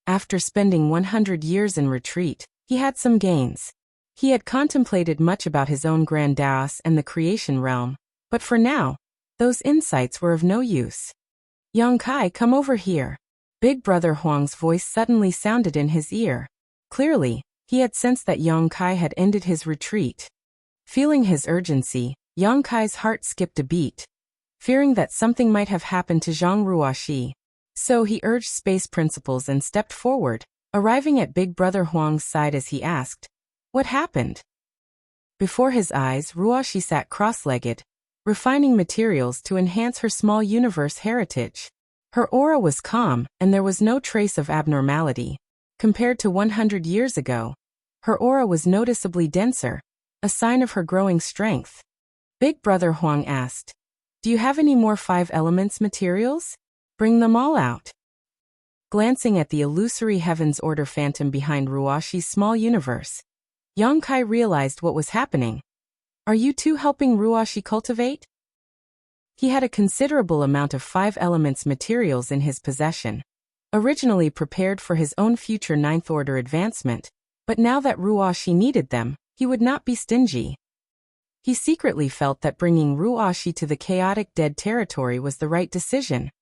After spending 100 years in retreat, he had some gains. He had contemplated much about his own grandiose and the creation realm, but for now, those insights were of no use. Yang Kai, come over here. Big Brother Huang's voice suddenly sounded in his ear. Clearly, he had sensed that Yang Kai had ended his retreat. Feeling his urgency, Yang Kai's heart skipped a beat, fearing that something might have happened to Zhang Ruoxi. So he urged space principles and stepped forward, arriving at Big Brother Huang's side as he asked, "What happened?" Before his eyes, Ruoxi sat cross-legged, refining materials to enhance her small universe heritage. Her aura was calm, and there was no trace of abnormality. Compared to 100 years ago, her aura was noticeably denser, a sign of her growing strength. Big Brother Huang asked, "Do you have any more 5 elements materials? Bring them all out." Glancing at the illusory Heaven's Order phantom behind Ruoxi's small universe, Yang Kai realized what was happening. "Are you two helping Ruoxi cultivate?" He had a considerable amount of 5 elements materials in his possession, originally prepared for his own future ninth order advancement, but now that Ruoxi needed them, he would not be stingy. He secretly felt that bringing Ruoxi to the chaotic dead territory was the right decision.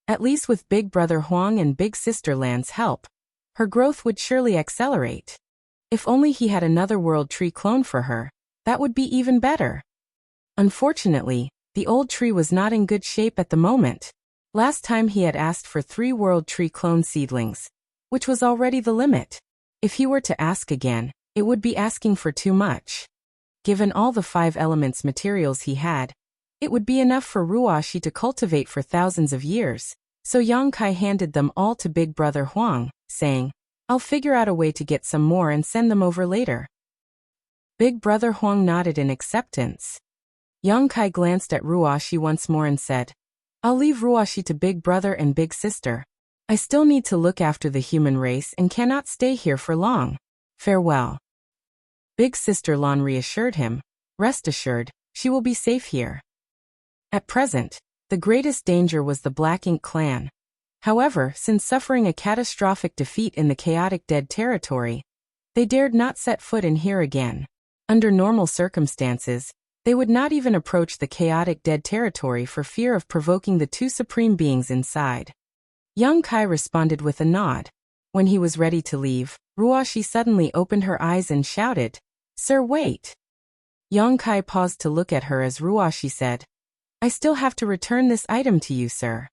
At least with Big Brother Huang and Big Sister Lan's help, her growth would surely accelerate. If only he had another world tree clone for her, that would be even better. Unfortunately, the old tree was not in good shape at the moment. Last time he had asked for 3 world tree clone seedlings, which was already the limit. If he were to ask again, it would be asking for too much. Given all the 5 elements materials he had, it would be enough for Ruoxi to cultivate for thousands of years, so Yang Kai handed them all to Big Brother Huang, saying, "I'll figure out a way to get some more and send them over later." Big Brother Huang nodded in acceptance. Yang Kai glanced at Ruoxi once more and said, "I'll leave Ruoxi to Big Brother and Big Sister. I still need to look after the human race and cannot stay here for long. Farewell." Big Sister Lan reassured him, "Rest assured, she will be safe here." At present, the greatest danger was the Black Ink clan. However, since suffering a catastrophic defeat in the chaotic dead territory, they dared not set foot in here again. Under normal circumstances, they would not even approach the chaotic dead territory for fear of provoking the 2 supreme beings inside. Yang Kai responded with a nod. When he was ready to leave, Ruoxi suddenly opened her eyes and shouted, "Sir, wait!" Yang Kai paused to look at her as Ruoxi said, "I still have to return this item to you, sir."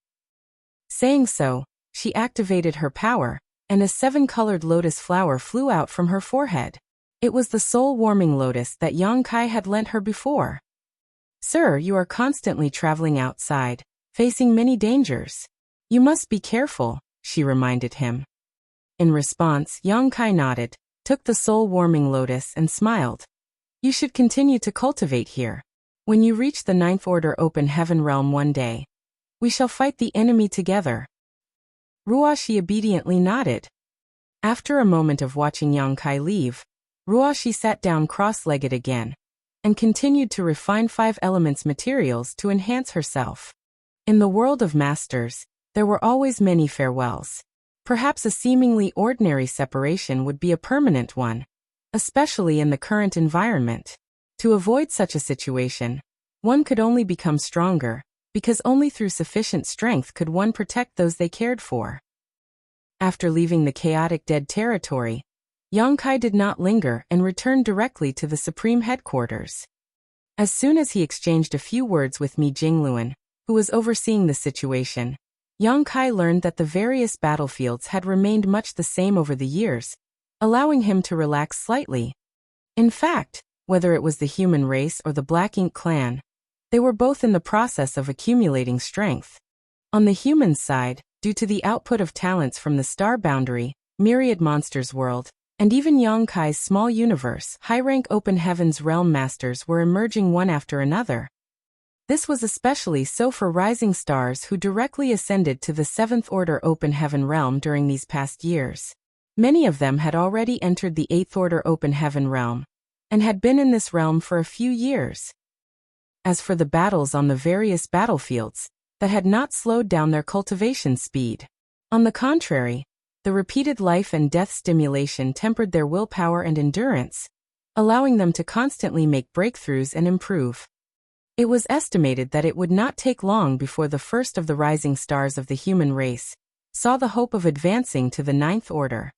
Saying so, she activated her power, and a 7-colored lotus flower flew out from her forehead. It was the soul-warming lotus that Yang Kai had lent her before. "Sir, you are constantly traveling outside, facing many dangers. You must be careful," she reminded him. In response, Yang Kai nodded, took the soul-warming lotus and smiled. "You should continue to cultivate here. When you reach the ninth order open heaven realm one day, we shall fight the enemy together." Ruoxi obediently nodded. After a moment of watching Yang Kai leave, Ruoxi sat down cross-legged again, and continued to refine 5 elements materials to enhance herself. In the world of masters, there were always many farewells. Perhaps a seemingly ordinary separation would be a permanent one, especially in the current environment. To avoid such a situation, one could only become stronger, because only through sufficient strength could one protect those they cared for. After leaving the chaotic dead territory, Yang Kai did not linger and returned directly to the Supreme Headquarters. As soon as he exchanged a few words with Mi Jingluan, who was overseeing the situation, Yang Kai learned that the various battlefields had remained much the same over the years, allowing him to relax slightly. In fact, whether it was the human race or the Black Ink clan, they were both in the process of accumulating strength. On the human side, due to the output of talents from the Star Boundary, Myriad Monsters World, and even Yang Kai's small universe, high-rank Open Heavens Realm Masters were emerging one after another. This was especially so for rising stars who directly ascended to the Seventh Order Open Heaven realm during these past years. Many of them had already entered the Eighth Order Open Heaven realm, and had been in this realm for a few years. As for the battles on the various battlefields, that had not slowed down their cultivation speed. On the contrary, the repeated life and death stimulation tempered their willpower and endurance, allowing them to constantly make breakthroughs and improve. It was estimated that it would not take long before the first of the rising stars of the human race saw the hope of advancing to the Ninth Order.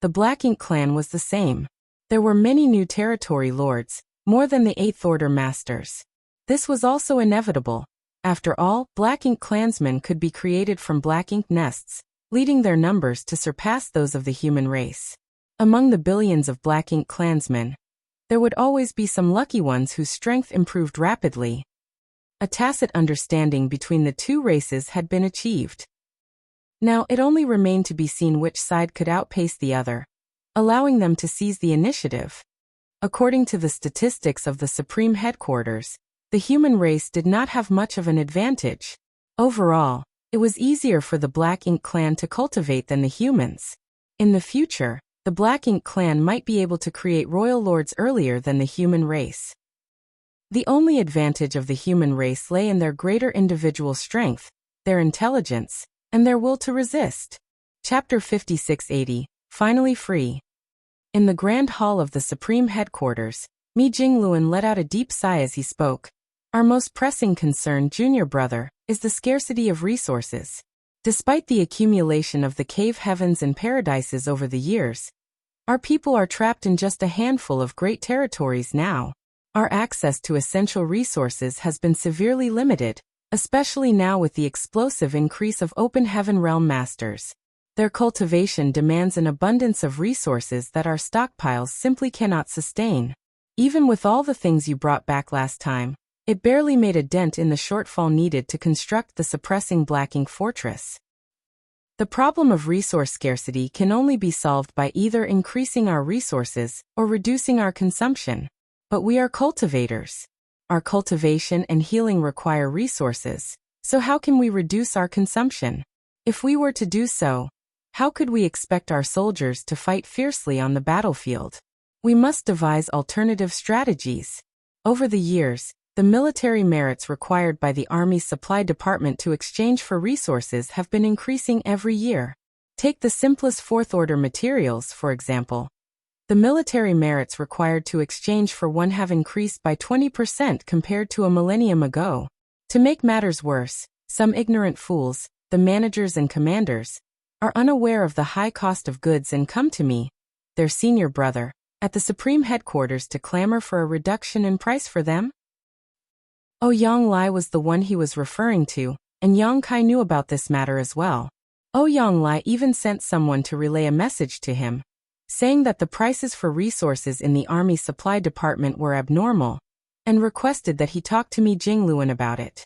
The Black Ink clan was the same. There were many new territory lords, more than the Eighth Order masters. This was also inevitable. After all, Black Ink clansmen could be created from Black Ink nests, leading their numbers to surpass those of the human race. Among the billions of Black Ink clansmen, there would always be some lucky ones whose strength improved rapidly. A tacit understanding between the two races had been achieved. Now it only remained to be seen which side could outpace the other, allowing them to seize the initiative. According to the statistics of the Supreme Headquarters, the human race did not have much of an advantage. Overall, it was easier for the Black Ink clan to cultivate than the humans. In the future, the Black Ink clan might be able to create royal lords earlier than the human race. The only advantage of the human race lay in their greater individual strength, their intelligence, and their will to resist. Chapter 5680, Finally Free. In the Grand Hall of the Supreme Headquarters, Mi Jingluan let out a deep sigh as he spoke. Our most pressing concern, junior brother, is the scarcity of resources. Despite the accumulation of the cave heavens and paradises over the years, our people are trapped in just a handful of great territories now. Our access to essential resources has been severely limited, especially now with the explosive increase of Open Heaven Realm masters. Their cultivation demands an abundance of resources that our stockpiles simply cannot sustain. Even with all the things you brought back last time, it barely made a dent in the shortfall needed to construct the suppressing Black Ink fortress. The problem of resource scarcity can only be solved by either increasing our resources or reducing our consumption. But we are cultivators. Our cultivation and healing require resources, so how can we reduce our consumption? If we were to do so, how could we expect our soldiers to fight fiercely on the battlefield? We must devise alternative strategies. Over the years, the military merits required by the Army's supply department to exchange for resources have been increasing every year. Take the simplest fourth-order materials, for example. The military merits required to exchange for one have increased by 20% compared to a millennium ago. To make matters worse, some ignorant fools, the managers and commanders, are unaware of the high cost of goods and come to me, their senior brother, at the Supreme Headquarters to clamor for a reduction in price for them? Yang Lai was the one he was referring to, and Yang Kai knew about this matter as well. Yang Lai even sent someone to relay a message to him, saying that the prices for resources in the Army Supply Department were abnormal, and requested that he talk to Mi Jingluan about it.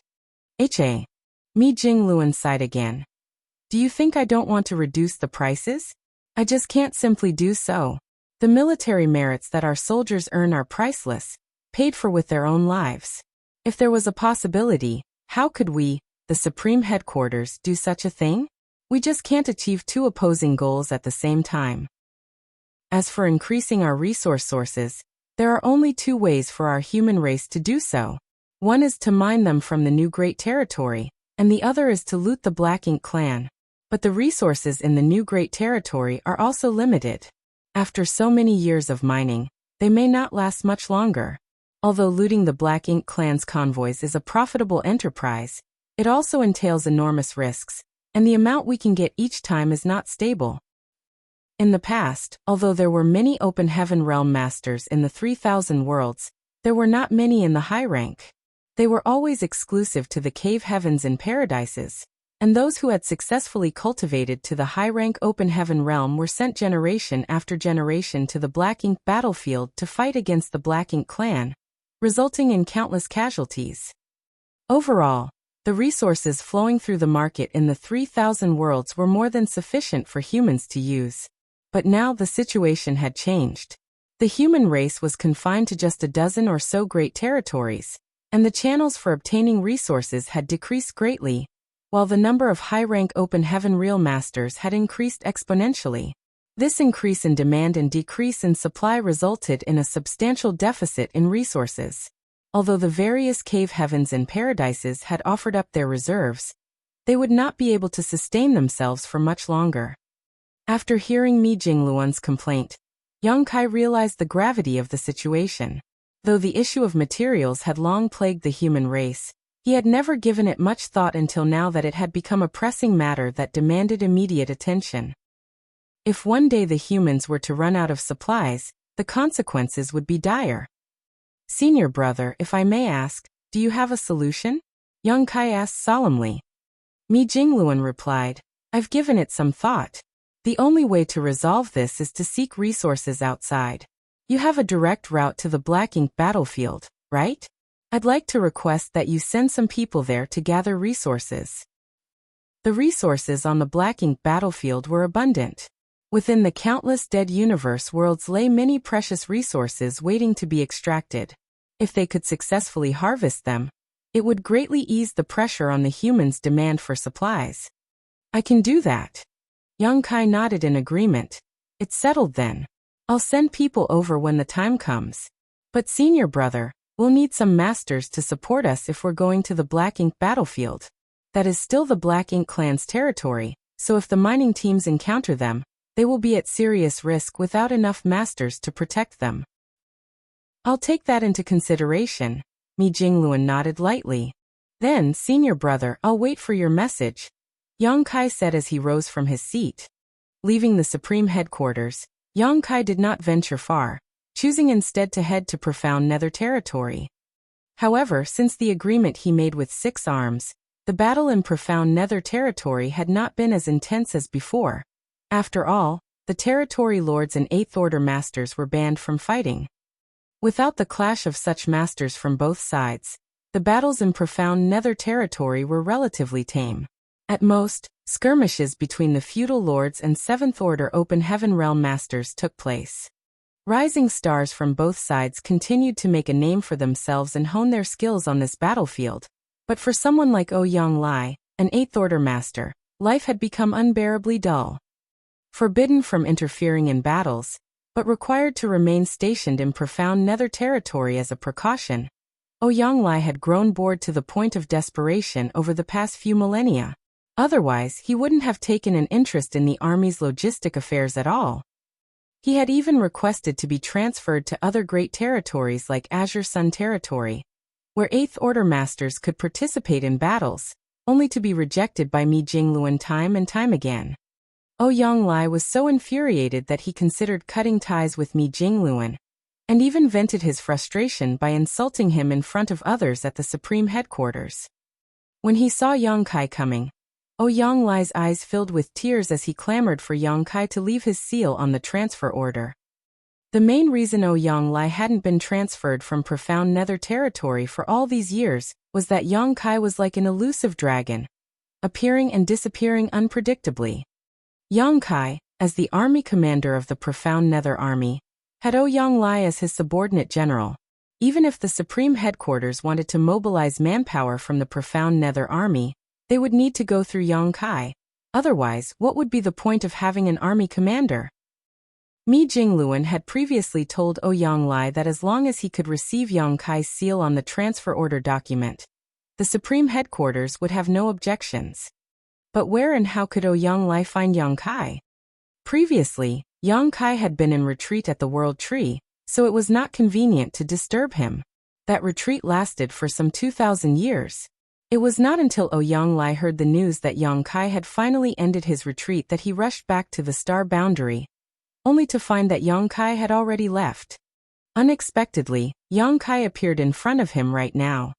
Mi Jingluan sighed again. Do you think I don't want to reduce the prices? I just can't simply do so. The military merits that our soldiers earn are priceless, paid for with their own lives. If there was a possibility, how could we, the Supreme Headquarters, do such a thing? We just can't achieve two opposing goals at the same time. As for increasing our resource sources, there are only two ways for our human race to do so. One is to mine them from the new Great Territory, and the other is to loot the Black Ink clan. But the resources in the new Great Territory are also limited. After so many years of mining, they may not last much longer. Although looting the Black Ink clan's convoys is a profitable enterprise, it also entails enormous risks, and the amount we can get each time is not stable. In the past, although there were many Open Heaven Realm masters in the 3,000 worlds, there were not many in the high rank. They were always exclusive to the cave heavens and paradises, and those who had successfully cultivated to the high-rank Open Heaven Realm were sent generation after generation to the Black Ink battlefield to fight against the Black Ink clan, resulting in countless casualties. Overall, the resources flowing through the market in the 3,000 worlds were more than sufficient for humans to use. But now the situation had changed. The human race was confined to just a dozen or so great territories, and the channels for obtaining resources had decreased greatly, while the number of high-rank open heaven real masters had increased exponentially. This increase in demand and decrease in supply resulted in a substantial deficit in resources. Although the various cave heavens and paradises had offered up their reserves, they would not be able to sustain themselves for much longer. After hearing Mi Jingluan's complaint, Yang Kai realized the gravity of the situation. Though the issue of materials had long plagued the human race, he had never given it much thought until now that it had become a pressing matter that demanded immediate attention. If one day the humans were to run out of supplies, the consequences would be dire. Senior brother, if I may ask, do you have a solution? Yang Kai asked solemnly. Mi Jingluan replied, I've given it some thought. The only way to resolve this is to seek resources outside. You have a direct route to the Black Ink battlefield, right? I'd like to request that you send some people there to gather resources. The resources on the Black Ink battlefield were abundant. Within the countless dead universe worlds lay many precious resources waiting to be extracted. If they could successfully harvest them, it would greatly ease the pressure on the humans' demand for supplies. I can do that. Yang Kai nodded in agreement. It's settled then. I'll send people over when the time comes. But senior brother, we'll need some masters to support us if we're going to the Black Ink battlefield. That is still the Black Ink clan's territory, so if the mining teams encounter them, they will be at serious risk without enough masters to protect them. I'll take that into consideration. Mi Jingluan nodded lightly. Then, senior brother, I'll wait for your message, Yang Kai said as he rose from his seat. Leaving the Supreme Headquarters, Yang Kai did not venture far, choosing instead to head to Profound Nether territory. However, since the agreement he made with Six Arms, the battle in Profound Nether territory had not been as intense as before. After all, the territory lords and Eighth Order masters were banned from fighting. Without the clash of such masters from both sides, the battles in Profound Nether territory were relatively tame. At most, skirmishes between the feudal lords and Seventh Order Open Heaven Realm masters took place. Rising stars from both sides continued to make a name for themselves and hone their skills on this battlefield. But for someone like Ouyang Lai, an Eighth Order master, life had become unbearably dull. Forbidden from interfering in battles, but required to remain stationed in Profound Nether territory as a precaution, Ouyang Lai had grown bored to the point of desperation over the past few millennia. Otherwise, he wouldn't have taken an interest in the army's logistic affairs at all. He had even requested to be transferred to other great territories like Azure Sun territory, where Eighth Order masters could participate in battles, only to be rejected by Mi Jingluan time and time again. Ouyang Lai was so infuriated that he considered cutting ties with Mi Jingluan, and even vented his frustration by insulting him in front of others at the Supreme Headquarters. When he saw Yang Kai coming, Ouyang Lai's eyes filled with tears as he clamored for Yang Kai to leave his seal on the transfer order. The main reason Ouyang Lai hadn't been transferred from Profound Nether territory for all these years was that Yang Kai was like an elusive dragon, appearing and disappearing unpredictably. Yang Kai, as the army commander of the Profound Nether army, had Ouyang Lai as his subordinate general. Even if the Supreme Headquarters wanted to mobilize manpower from the Profound Nether army, they would need to go through Yang Kai. Otherwise, what would be the point of having an army commander? Mi Jingluan had previously told Ouyang Lai that as long as he could receive Yang Kai's seal on the transfer order document, the Supreme Headquarters would have no objections. But where and how could Ouyang Lai find Yang Kai? Previously, Yang Kai had been in retreat at the World Tree, so it was not convenient to disturb him. That retreat lasted for some 2,000 years. It was not until Ouyang Lai heard the news that Yang Kai had finally ended his retreat that he rushed back to the star boundary, only to find that Yang Kai had already left. Unexpectedly, Yang Kai appeared in front of him right now.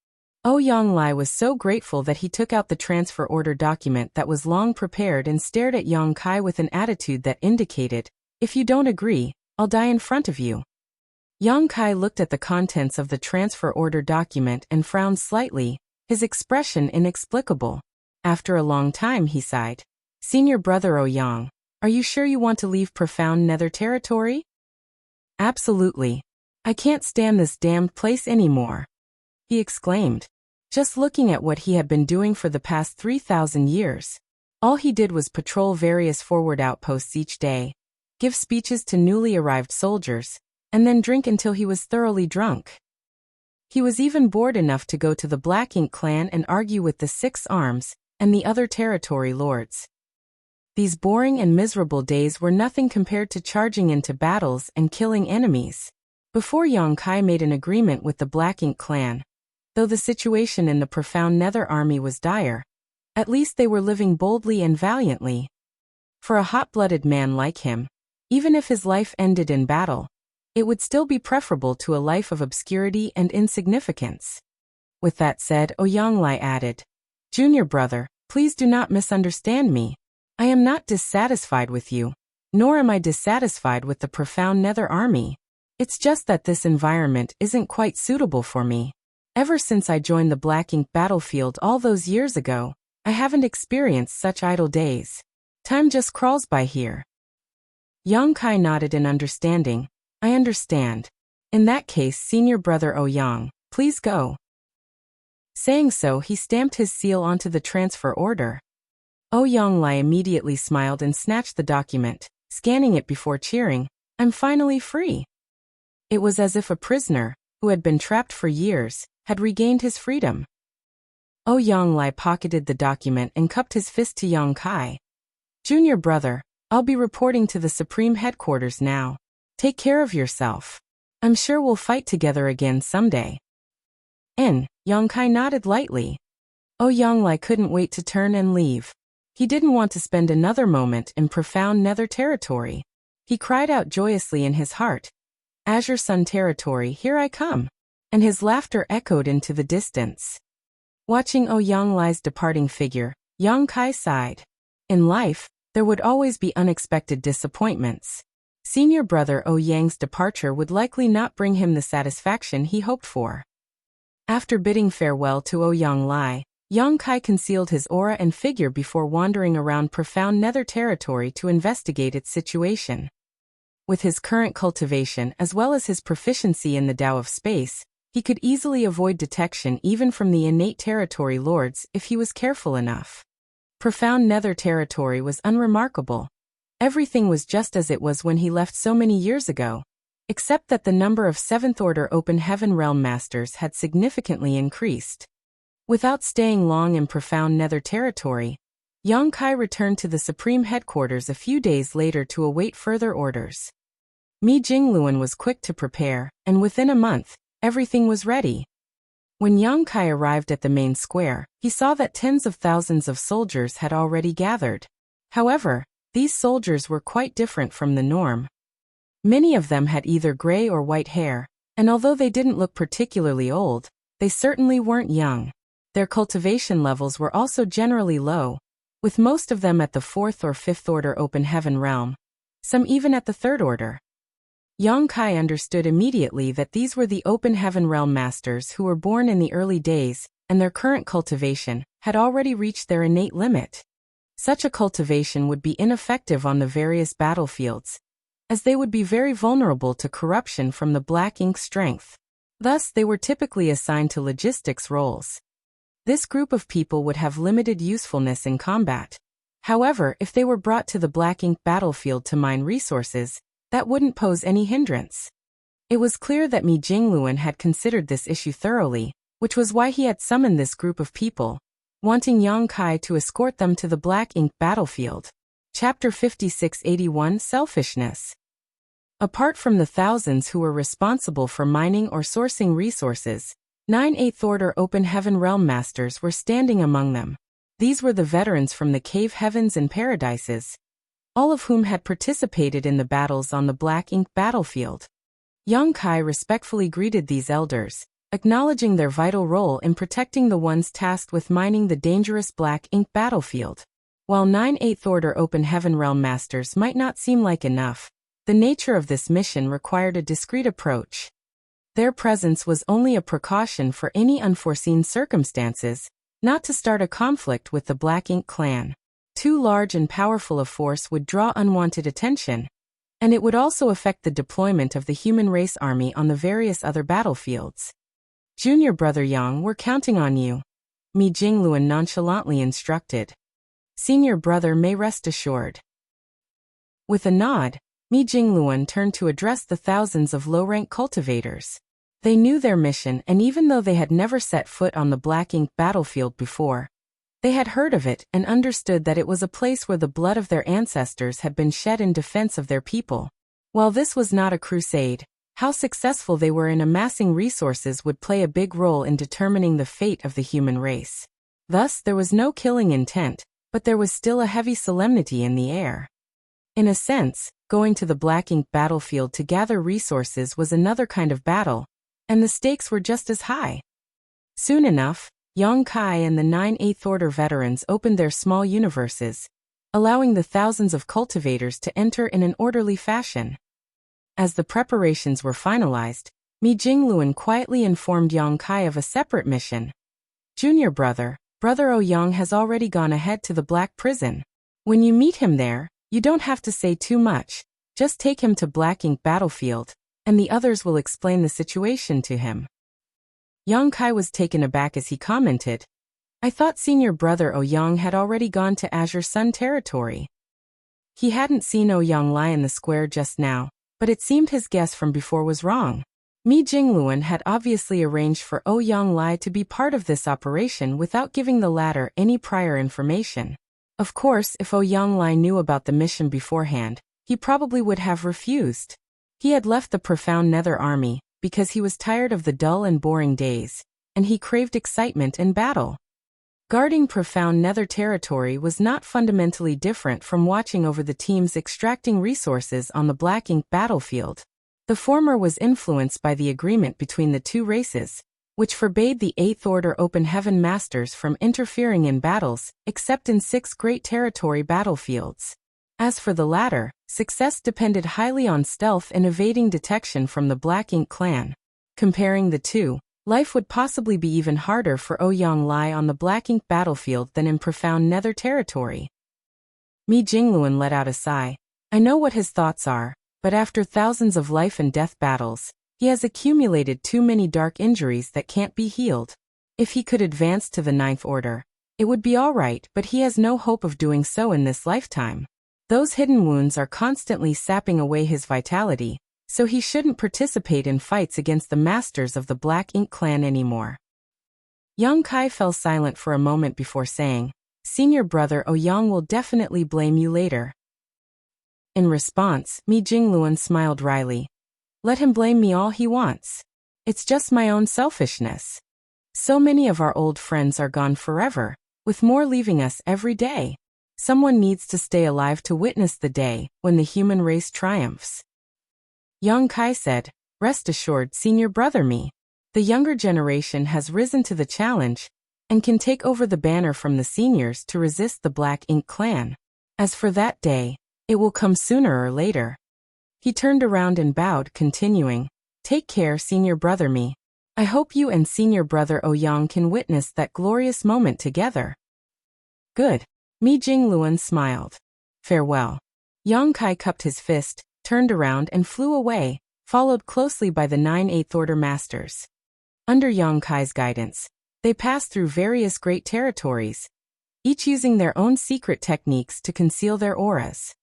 Ouyang Lai was so grateful that he took out the transfer order document that was long prepared and stared at Yang Kai with an attitude that indicated, "If you don't agree, I'll die in front of you." Yang Kai looked at the contents of the transfer order document and frowned slightly, his expression inexplicable. After a long time he sighed. "Senior brother Ouyang, are you sure you want to leave Profound Nether territory?" "Absolutely. I can't stand this damned place anymore." he exclaimed. Just looking at what he had been doing for the past 3,000 years. All he did was patrol various forward outposts each day, give speeches to newly arrived soldiers, and then drink until he was thoroughly drunk. He was even bored enough to go to the Black Ink clan and argue with the Six Arms and the other territory lords. These boring and miserable days were nothing compared to charging into battles and killing enemies. Before Yang Kai made an agreement with the Black Ink clan, though the situation in the Profound Nether Army was dire, at least they were living boldly and valiantly. For a hot-blooded man like him, even if his life ended in battle, it would still be preferable to a life of obscurity and insignificance. With that said, Oyanglai added, "Junior brother, please do not misunderstand me. I am not dissatisfied with you, nor am I dissatisfied with the Profound Nether Army. It's just that this environment isn't quite suitable for me. Ever since I joined the Black Ink battlefield all those years ago, I haven't experienced such idle days. Time just crawls by here." Yang Kai nodded in understanding. "I understand. In that case, senior brother Ouyang, please go." Saying so, he stamped his seal onto the transfer order. Oyanglai immediately smiled and snatched the document, scanning it before cheering, "I'm finally free." It was as if a prisoner, who had been trapped for years, had regained his freedom. Oyanglai pocketed the document and cupped his fist to Yang Kai. "Junior brother, I'll be reporting to the Supreme Headquarters now. Take care of yourself. I'm sure we'll fight together again someday." Yang Kai nodded lightly. Oyanglai couldn't wait to turn and leave. He didn't want to spend another moment in Profound Nether territory. He cried out joyously in his heart, "Azure Sun territory, here I come!" And his laughter echoed into the distance. Watching Oyanglai's departing figure, Yang Kai sighed. In life, there would always be unexpected disappointments. Senior brother Ouyang's departure would likely not bring him the satisfaction he hoped for. After bidding farewell to Oyanglai, Yang Kai concealed his aura and figure before wandering around Profound Nether territory to investigate its situation. With his current cultivation as well as his proficiency in the Tao of Space, he could easily avoid detection even from the innate territory lords if he was careful enough. Profound Nether territory was unremarkable. Everything was just as it was when he left so many years ago, except that the number of 7th Order Open Heaven Realm Masters had significantly increased. Without staying long in Profound Nether territory, Yang Kai returned to the Supreme Headquarters a few days later to await further orders. Mi Jingluan was quick to prepare, and within a month, everything was ready. When Yang Kai arrived at the main square, he saw that tens of thousands of soldiers had already gathered. However, these soldiers were quite different from the norm. Many of them had either gray or white hair, and although they didn't look particularly old, they certainly weren't young. Their cultivation levels were also generally low, with most of them at the 4th or 5th Order Open Heaven realm, some even at the 3rd Order. Yang Kai understood immediately that these were the Open Heaven Realm Masters who were born in the early days, and their current cultivation had already reached their innate limit. Such a cultivation would be ineffective on the various battlefields, as they would be very vulnerable to corruption from the Black Ink strength. Thus, they were typically assigned to logistics roles. This group of people would have limited usefulness in combat. However, if they were brought to the Black Ink battlefield to mine resources, that wouldn't pose any hindrance. It was clear that Mi Jingluan had considered this issue thoroughly, which was why he had summoned this group of people, wanting Yang Kai to escort them to the Black Ink battlefield. Chapter 5681 Selfishness. Apart from the thousands who were responsible for mining or sourcing resources, 9 8th Order Open Heaven Realm Masters were standing among them. These were the veterans from the Cave Heavens and Paradises, all of whom had participated in the battles on the Black Ink battlefield. Yang Kai respectfully greeted these elders, acknowledging their vital role in protecting the ones tasked with mining the dangerous Black Ink battlefield. While 9 8th Order Open Heaven Realm Masters might not seem like enough, the nature of this mission required a discreet approach. Their presence was only a precaution for any unforeseen circumstances, not to start a conflict with the Black Ink clan. Too large and powerful a force would draw unwanted attention, and it would also affect the deployment of the human race army on the various other battlefields. Junior brother Yang, we're counting on you, Mi Jingluan nonchalantly instructed. Senior brother may rest assured. With a nod, Mi Jingluan turned to address the thousands of low-rank cultivators. They knew their mission, and even though they had never set foot on the black ink battlefield before, they had heard of it and understood that it was a place where the blood of their ancestors had been shed in defense of their people. While this was not a crusade, how successful they were in amassing resources would play a big role in determining the fate of the human race. Thus, there was no killing intent, but there was still a heavy solemnity in the air. In a sense, going to the black ink battlefield to gather resources was another kind of battle, and the stakes were just as high. Soon enough, Yang Kai and the 9 Eighth Order veterans opened their small universes, allowing the thousands of cultivators to enter in an orderly fashion. As the preparations were finalized, Mi Jingluan quietly informed Yang Kai of a separate mission. Junior brother, Brother Ouyang has already gone ahead to the Black Prison. When you meet him there, you don't have to say too much, just take him to Black Ink Battlefield, and the others will explain the situation to him. Yang Kai was taken aback as he commented, I thought senior brother Ouyang had already gone to Azure Sun territory. He hadn't seen Ouyang lie in the square just now, but it seemed his guess from before was wrong. Mi Jingluan had obviously arranged for Ouyang Lai to be part of this operation without giving the latter any prior information. Of course, if Ouyang Lai knew about the mission beforehand, he probably would have refused. He had left the profound Nether Army because he was tired of the dull and boring days, and he craved excitement and battle. Guarding profound Nether territory was not fundamentally different from watching over the teams extracting resources on the Black Ink battlefield. The former was influenced by the agreement between the two races, which forbade the Eighth Order Open Heaven Masters from interfering in battles, except in 6 Great Territory battlefields. As for the latter, success depended highly on stealth and evading detection from the Black Ink clan. Comparing the two, life would possibly be even harder for Ouyang Lai on the Black Ink battlefield than in profound Nether territory. Mi Jingluan let out a sigh. I know what his thoughts are, but after thousands of life and death battles, he has accumulated too many dark injuries that can't be healed. If he could advance to the Ninth Order, it would be all right, but he has no hope of doing so in this lifetime. Those hidden wounds are constantly sapping away his vitality, so he shouldn't participate in fights against the masters of the Black Ink clan anymore. Yang Kai fell silent for a moment before saying, Senior brother Ouyang will definitely blame you later. In response, Mi Jingluan smiled wryly. Let him blame me all he wants. It's just my own selfishness. So many of our old friends are gone forever, with more leaving us every day. Someone needs to stay alive to witness the day when the human race triumphs. Yang Kai said, Rest assured, senior brother Mi. The younger generation has risen to the challenge and can take over the banner from the seniors to resist the Black Ink clan. As for that day, it will come sooner or later. He turned around and bowed, continuing, Take care, senior brother Mi. I hope you and senior brother Ouyang can witness that glorious moment together. Good. Mi Jingluan smiled. Farewell. Yang Kai cupped his fist, turned around and flew away, followed closely by the 9 Eighth Order Masters. Under Yang Kai's guidance, they passed through various great territories, each using their own secret techniques to conceal their auras.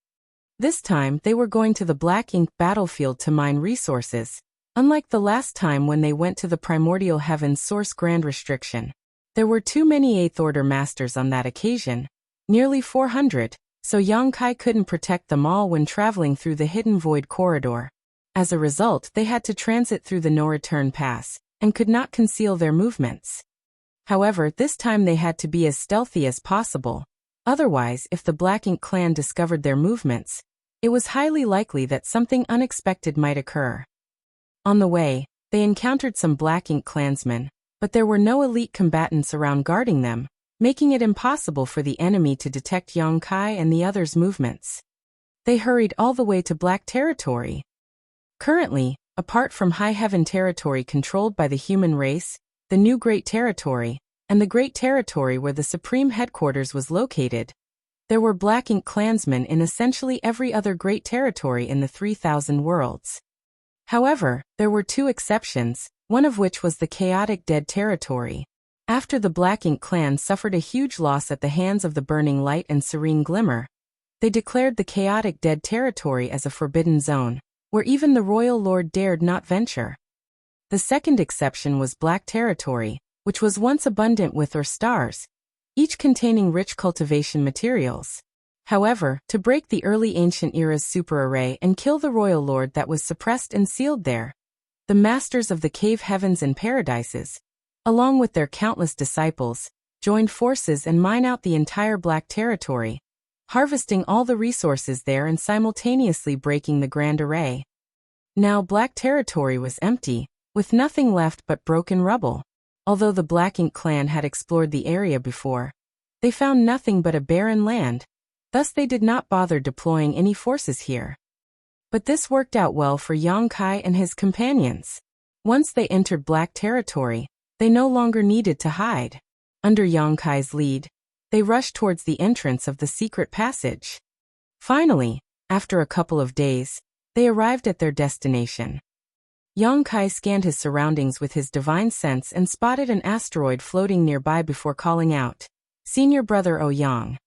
This time, they were going to the Black Ink battlefield to mine resources, unlike the last time when they went to the Primordial Heaven's Source Grand Restriction. There were too many Eighth Order Masters on that occasion, nearly 400, so Yang Kai couldn't protect them all when traveling through the Hidden Void corridor. As a result, they had to transit through the No-Return Pass, and could not conceal their movements. However, this time they had to be as stealthy as possible. Otherwise, if the Black Ink clan discovered their movements, it was highly likely that something unexpected might occur. On the way, they encountered some Black Ink clansmen, but there were no elite combatants around guarding them, making it impossible for the enemy to detect Yang Kai and the others' movements. They hurried all the way to Black Territory. Currently, apart from High Heaven Territory controlled by the human race, the New Great Territory, and the Great Territory where the Supreme Headquarters was located, there were Black Ink clansmen in essentially every other Great Territory in the 3,000 worlds. However, there were 2 exceptions, one of which was the chaotic Dead Territory. After the Black Ink clan suffered a huge loss at the hands of the Burning Light and Serene Glimmer, they declared the chaotic Dead Territory as a forbidden zone, where even the royal lord dared not venture. The second exception was Black Territory, which was once abundant with stars, each containing rich cultivation materials. However, to break the early ancient era's superarray and kill the royal lord that was suppressed and sealed there, the masters of the cave heavens and paradises, along with their countless disciples, joined forces and mine out the entire Black Territory, harvesting all the resources there and simultaneously breaking the Grand Array. Now Black Territory was empty, with nothing left but broken rubble. Although the Black Ink clan had explored the area before, they found nothing but a barren land, thus they did not bother deploying any forces here. But this worked out well for Yang Kai and his companions. Once they entered Black Territory, they no longer needed to hide. Under Yang Kai's lead, they rushed towards the entrance of the secret passage. Finally, after a couple of days, they arrived at their destination. Yang Kai scanned his surroundings with his divine sense and spotted an asteroid floating nearby before calling out, "Senior brother Ouyang."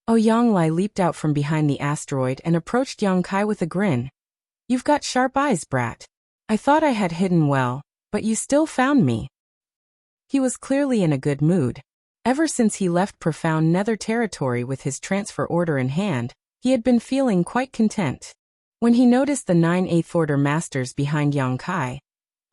Ouyang Lai leaped out from behind the asteroid and approached Yang Kai with a grin. "You've got sharp eyes, brat. I thought I had hidden well, but you still found me." He was clearly in a good mood. Ever since he left profound Nether Territory with his transfer order in hand, he had been feeling quite content. When he noticed the 9 Eighth Order Masters behind Yang Kai,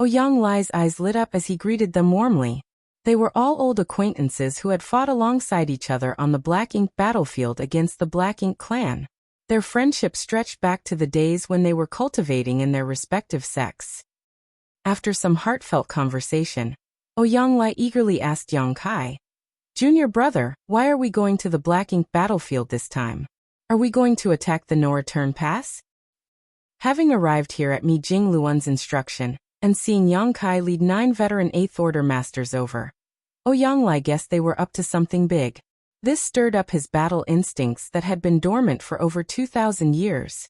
Ouyang Lai's eyes lit up as he greeted them warmly. They were all old acquaintances who had fought alongside each other on the Black Ink battlefield against the Black Ink clan. Their friendship stretched back to the days when they were cultivating in their respective sects. After some heartfelt conversation, Ouyang Lai eagerly asked Yang Kai, "Junior brother, why are we going to the Black Ink battlefield this time? Are we going to attack the No Return Pass?" Having arrived here at Mi Jing Luan's instruction, and seeing Yang Kai lead 9 veteran 8th Order Masters over, Ouyang Lai guessed they were up to something big. This stirred up his battle instincts that had been dormant for over 2,000 years.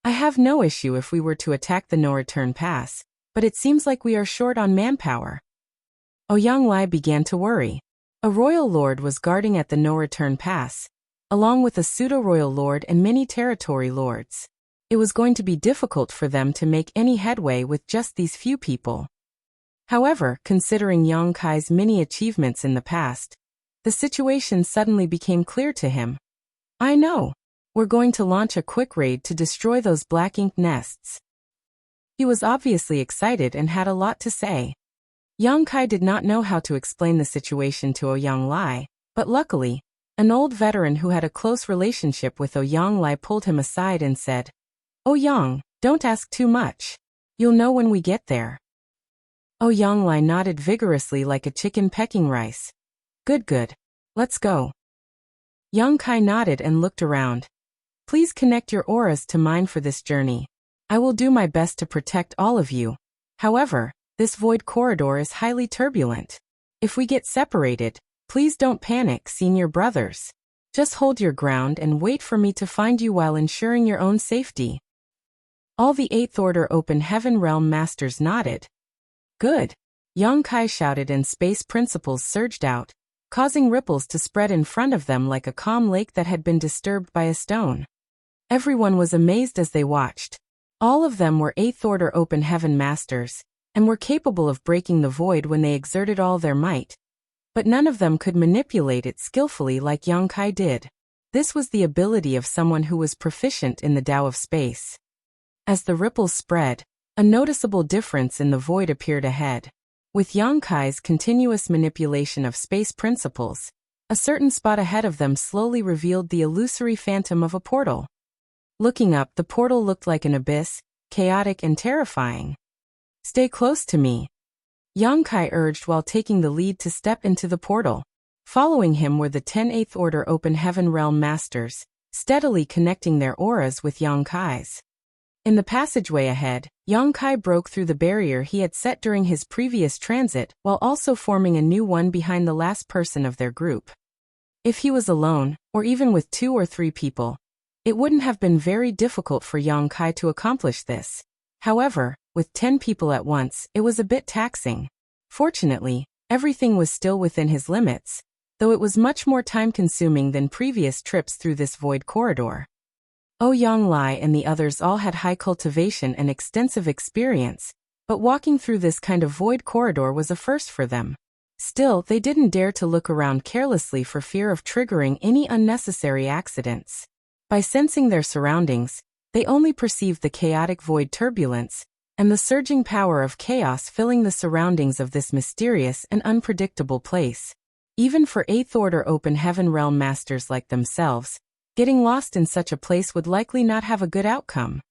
"I have no issue if we were to attack the No Return Pass, but it seems like we are short on manpower." Ouyang Lai began to worry. A royal lord was guarding at the No Return Pass, along with a pseudo-royal lord and many territory lords. It was going to be difficult for them to make any headway with just these few people. However, considering Yang Kai's many achievements in the past, the situation suddenly became clear to him. "I know. We're going to launch a quick raid to destroy those Black Ink nests." He was obviously excited and had a lot to say. Yang Kai did not know how to explain the situation to Ouyang Lai, but luckily, an old veteran who had a close relationship with Ouyang Lai pulled him aside and said, "Ouyang, don't ask too much. You'll know when we get there." Ouyang Lai nodded vigorously like a chicken pecking rice. Good. Let's go." Yang Kai nodded and looked around. "Please connect your auras to mine for this journey. I will do my best to protect all of you. However, this void corridor is highly turbulent. If we get separated, please don't panic, senior brothers. Just hold your ground and wait for me to find you while ensuring your own safety." All the 8th Order Open Heaven Realm Masters nodded. "Good." Yang Kai shouted and space principles surged out, causing ripples to spread in front of them like a calm lake that had been disturbed by a stone. Everyone was amazed as they watched. All of them were 8th Order Open Heaven Masters, and were capable of breaking the void when they exerted all their might. But none of them could manipulate it skillfully like Yang Kai did. This was the ability of someone who was proficient in the Tao of space. As the ripples spread, a noticeable difference in the void appeared ahead. With Yang Kai's continuous manipulation of space principles, a certain spot ahead of them slowly revealed the illusory phantom of a portal. Looking up, the portal looked like an abyss, chaotic and terrifying. "Stay close to me," Yang Kai urged while taking the lead to step into the portal. Following him were the 10 8th Order Open Heaven Realm Masters, steadily connecting their auras with Yang Kai's. In the passageway ahead, Yang Kai broke through the barrier he had set during his previous transit while also forming a new one behind the last person of their group. If he was alone, or even with 2 or 3 people, it wouldn't have been very difficult for Yang Kai to accomplish this. However, with 10 people at once, it was a bit taxing. Fortunately, everything was still within his limits, though it was much more time-consuming than previous trips through this void corridor. Ouyang Lai and the others all had high cultivation and extensive experience, but walking through this kind of void corridor was a first for them. Still, they didn't dare to look around carelessly for fear of triggering any unnecessary accidents. By sensing their surroundings, they only perceived the chaotic void turbulence and the surging power of chaos filling the surroundings of this mysterious and unpredictable place. Even for 8th Order Open Heaven Realm masters like themselves, getting lost in such a place would likely not have a good outcome.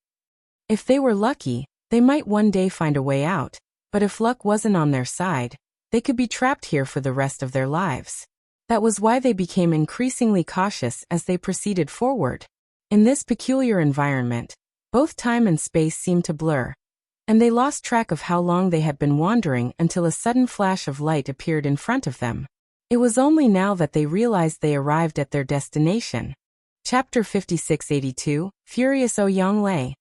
If they were lucky, they might one day find a way out, but if luck wasn't on their side, they could be trapped here for the rest of their lives. That was why they became increasingly cautious as they proceeded forward. In this peculiar environment, both time and space seemed to blur, and they lost track of how long they had been wandering until a sudden flash of light appeared in front of them. It was only now that they realized they arrived at their destination. Chapter 5682, Furious Ouyang Lai.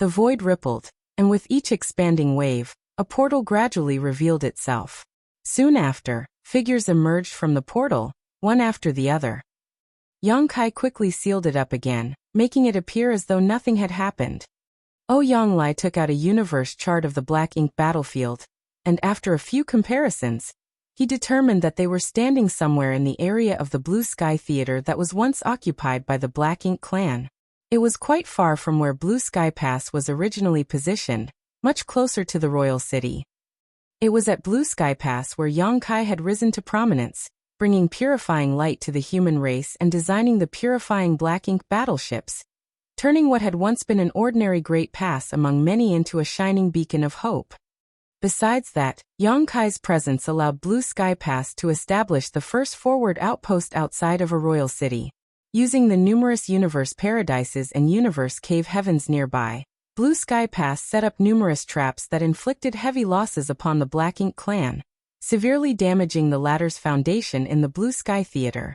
The void rippled, and with each expanding wave, a portal gradually revealed itself. Soon after, figures emerged from the portal, one after the other. Yang Kai quickly sealed it up again, making it appear as though nothing had happened. Ouyang Lai took out a universe chart of the black ink battlefield, and after a few comparisons, he determined that they were standing somewhere in the area of the Blue Sky Theater that was once occupied by the Black Ink clan. It was quite far from where Blue Sky Pass was originally positioned, much closer to the royal city. It was at Blue Sky Pass where Yang Kai had risen to prominence, bringing purifying light to the human race and designing the purifying black ink battleships, turning what had once been an ordinary great pass among many into a shining beacon of hope. Besides that, Yang Kai's presence allowed Blue Sky Pass to establish the first forward outpost outside of a royal city. Using the numerous universe paradises and universe cave heavens nearby, Blue Sky Pass set up numerous traps that inflicted heavy losses upon the Black Ink clan, severely damaging the latter's foundation in the Blue Sky Theater.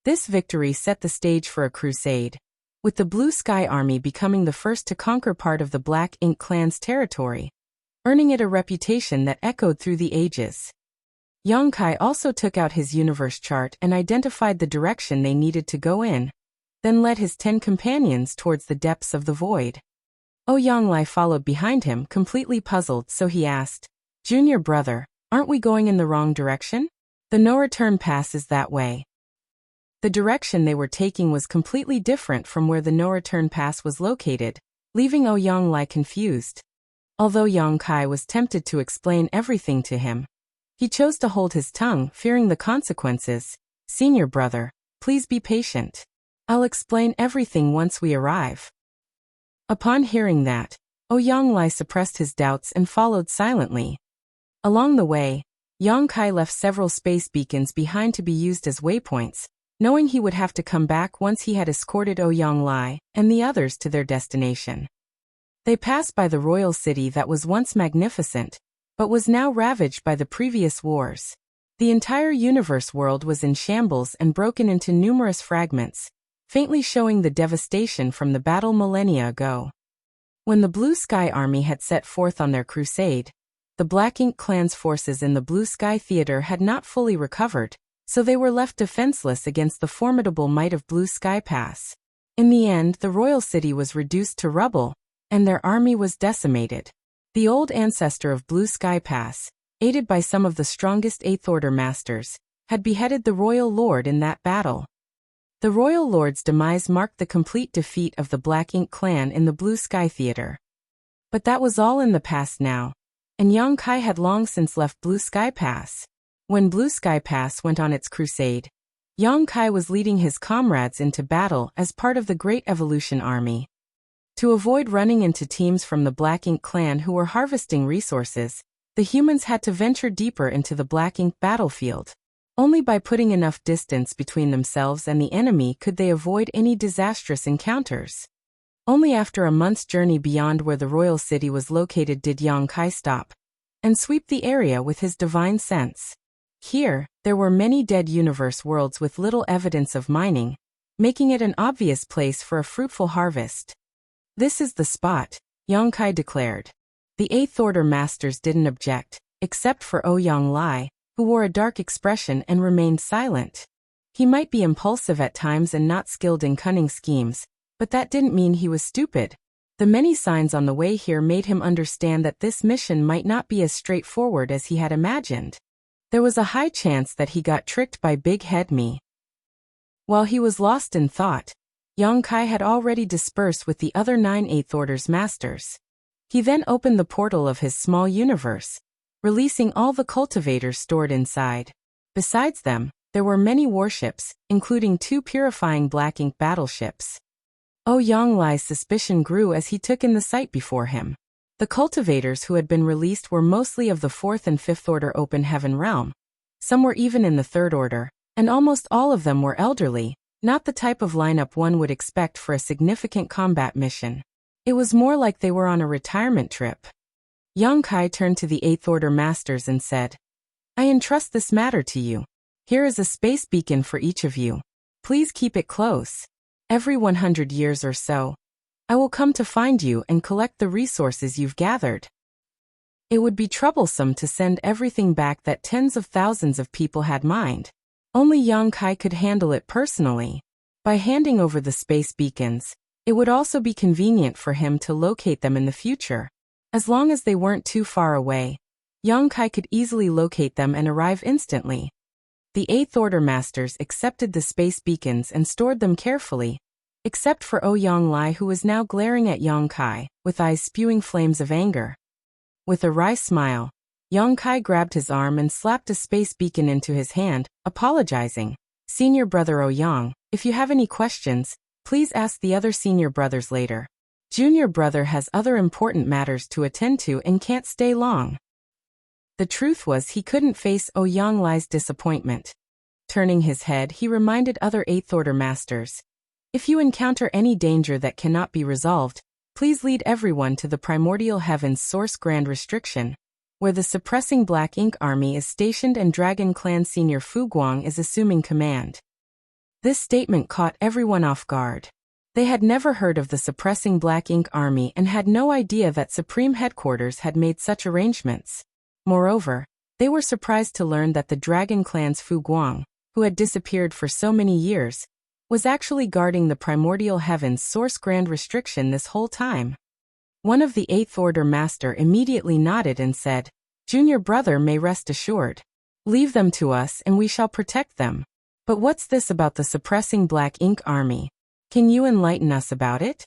This victory set the stage for a crusade, with the Blue Sky Army becoming the first to conquer part of the Black Ink clan's territory, earning it a reputation that echoed through the ages. Yang Kai also took out his universe chart and identified the direction they needed to go in, then led his 10 companions towards the depths of the void. Ouyang Lai followed behind him, completely puzzled, so he asked, "Junior brother, aren't we going in the wrong direction? The no-return pass is that way." The direction they were taking was completely different from where the no-return pass was located, leaving Ouyang Lai confused. Although Yang Kai was tempted to explain everything to him, he chose to hold his tongue, fearing the consequences. "Senior brother, please be patient. I'll explain everything once we arrive." Upon hearing that, Ouyang Lai suppressed his doubts and followed silently. Along the way, Yang Kai left several space beacons behind to be used as waypoints, knowing he would have to come back once he had escorted Ouyang Lai and the others to their destination. They passed by the royal city that was once magnificent, but was now ravaged by the previous wars. The entire universe world was in shambles and broken into numerous fragments, faintly showing the devastation from the battle millennia ago. When the Blue Sky Army had set forth on their crusade, the Black Ink clan's forces in the Blue Sky Theater had not fully recovered, so they were left defenseless against the formidable might of Blue Sky Pass. In the end, the royal city was reduced to rubble, and their army was decimated. The old ancestor of Blue Sky Pass, aided by some of the strongest 8th Order masters, had beheaded the royal lord in that battle. The royal lord's demise marked the complete defeat of the Black Ink clan in the Blue Sky Theater. But that was all in the past now, and Yang Kai had long since left Blue Sky Pass. When Blue Sky Pass went on its crusade, Yang Kai was leading his comrades into battle as part of the Great Evolution Army. To avoid running into teams from the Black Ink clan who were harvesting resources, the humans had to venture deeper into the Black Ink battlefield. Only by putting enough distance between themselves and the enemy could they avoid any disastrous encounters. Only after a month's journey beyond where the royal city was located did Yang Kai stop and sweep the area with his divine sense. Here, there were many dead universe worlds with little evidence of mining, making it an obvious place for a fruitful harvest. "This is the spot," Yongkai declared. The Eighth Order Masters didn't object, except for Ouyang Lai, who wore a dark expression and remained silent. He might be impulsive at times and not skilled in cunning schemes, but that didn't mean he was stupid. The many signs on the way here made him understand that this mission might not be as straightforward as he had imagined. There was a high chance that he got tricked by Big Head Me. While he was lost in thought, Yongkai had already dispersed with the other 9 Eighth Order's masters. He then opened the portal of his small universe, releasing all the cultivators stored inside. Besides them, there were many warships, including 2 purifying black ink battleships. Ouyang Lai's suspicion grew as he took in the sight before him. The cultivators who had been released were mostly of the 4th and 5th Order Open Heaven realm. Some were even in the 3rd Order, and almost all of them were elderly, not the type of lineup one would expect for a significant combat mission. It was more like they were on a retirement trip. Yongkai turned to the Eighth Order Masters and said, I entrust this matter to you. Here is a space beacon for each of you. Please keep it close. Every 100 years or so, I will come to find you and collect the resources you've gathered. It would be troublesome to send everything back that tens of thousands of people had mined. Only Yongkai could handle it personally. By handing over the space beacons, it would also be convenient for him to locate them in the future. As long as they weren't too far away, Yongkai could easily locate them and arrive instantly. The Eighth Order Masters accepted the space beacons and stored them carefully, except for Ouyang Lai, who was now glaring at Yongkai, with eyes spewing flames of anger. With a wry smile, Yongkai grabbed his arm and slapped a space beacon into his hand, apologizing. Senior Brother Ouyang, if you have any questions, please ask the other senior brothers later. Junior Brother has other important matters to attend to and can't stay long. The truth was he couldn't face Ouyang Lai's disappointment. Turning his head, he reminded other Eighth Order Masters. If you encounter any danger that cannot be resolved, please lead everyone to the Primordial Heaven's Source Grand Restriction, where the Suppressing Black Ink Army is stationed and Dragon Clan Senior Fu Guang is assuming command. This statement caught everyone off guard. They had never heard of the Suppressing Black Ink Army and had no idea that Supreme Headquarters had made such arrangements. Moreover, they were surprised to learn that the Dragon Clan's Fu Guang, who had disappeared for so many years, was actually guarding the Primordial Heaven's Source Grand Restriction this whole time. One of the Eighth Order Master immediately nodded and said, Junior Brother may rest assured. Leave them to us and we shall protect them. But what's this about the Suppressing Black Ink Army? Can you enlighten us about it?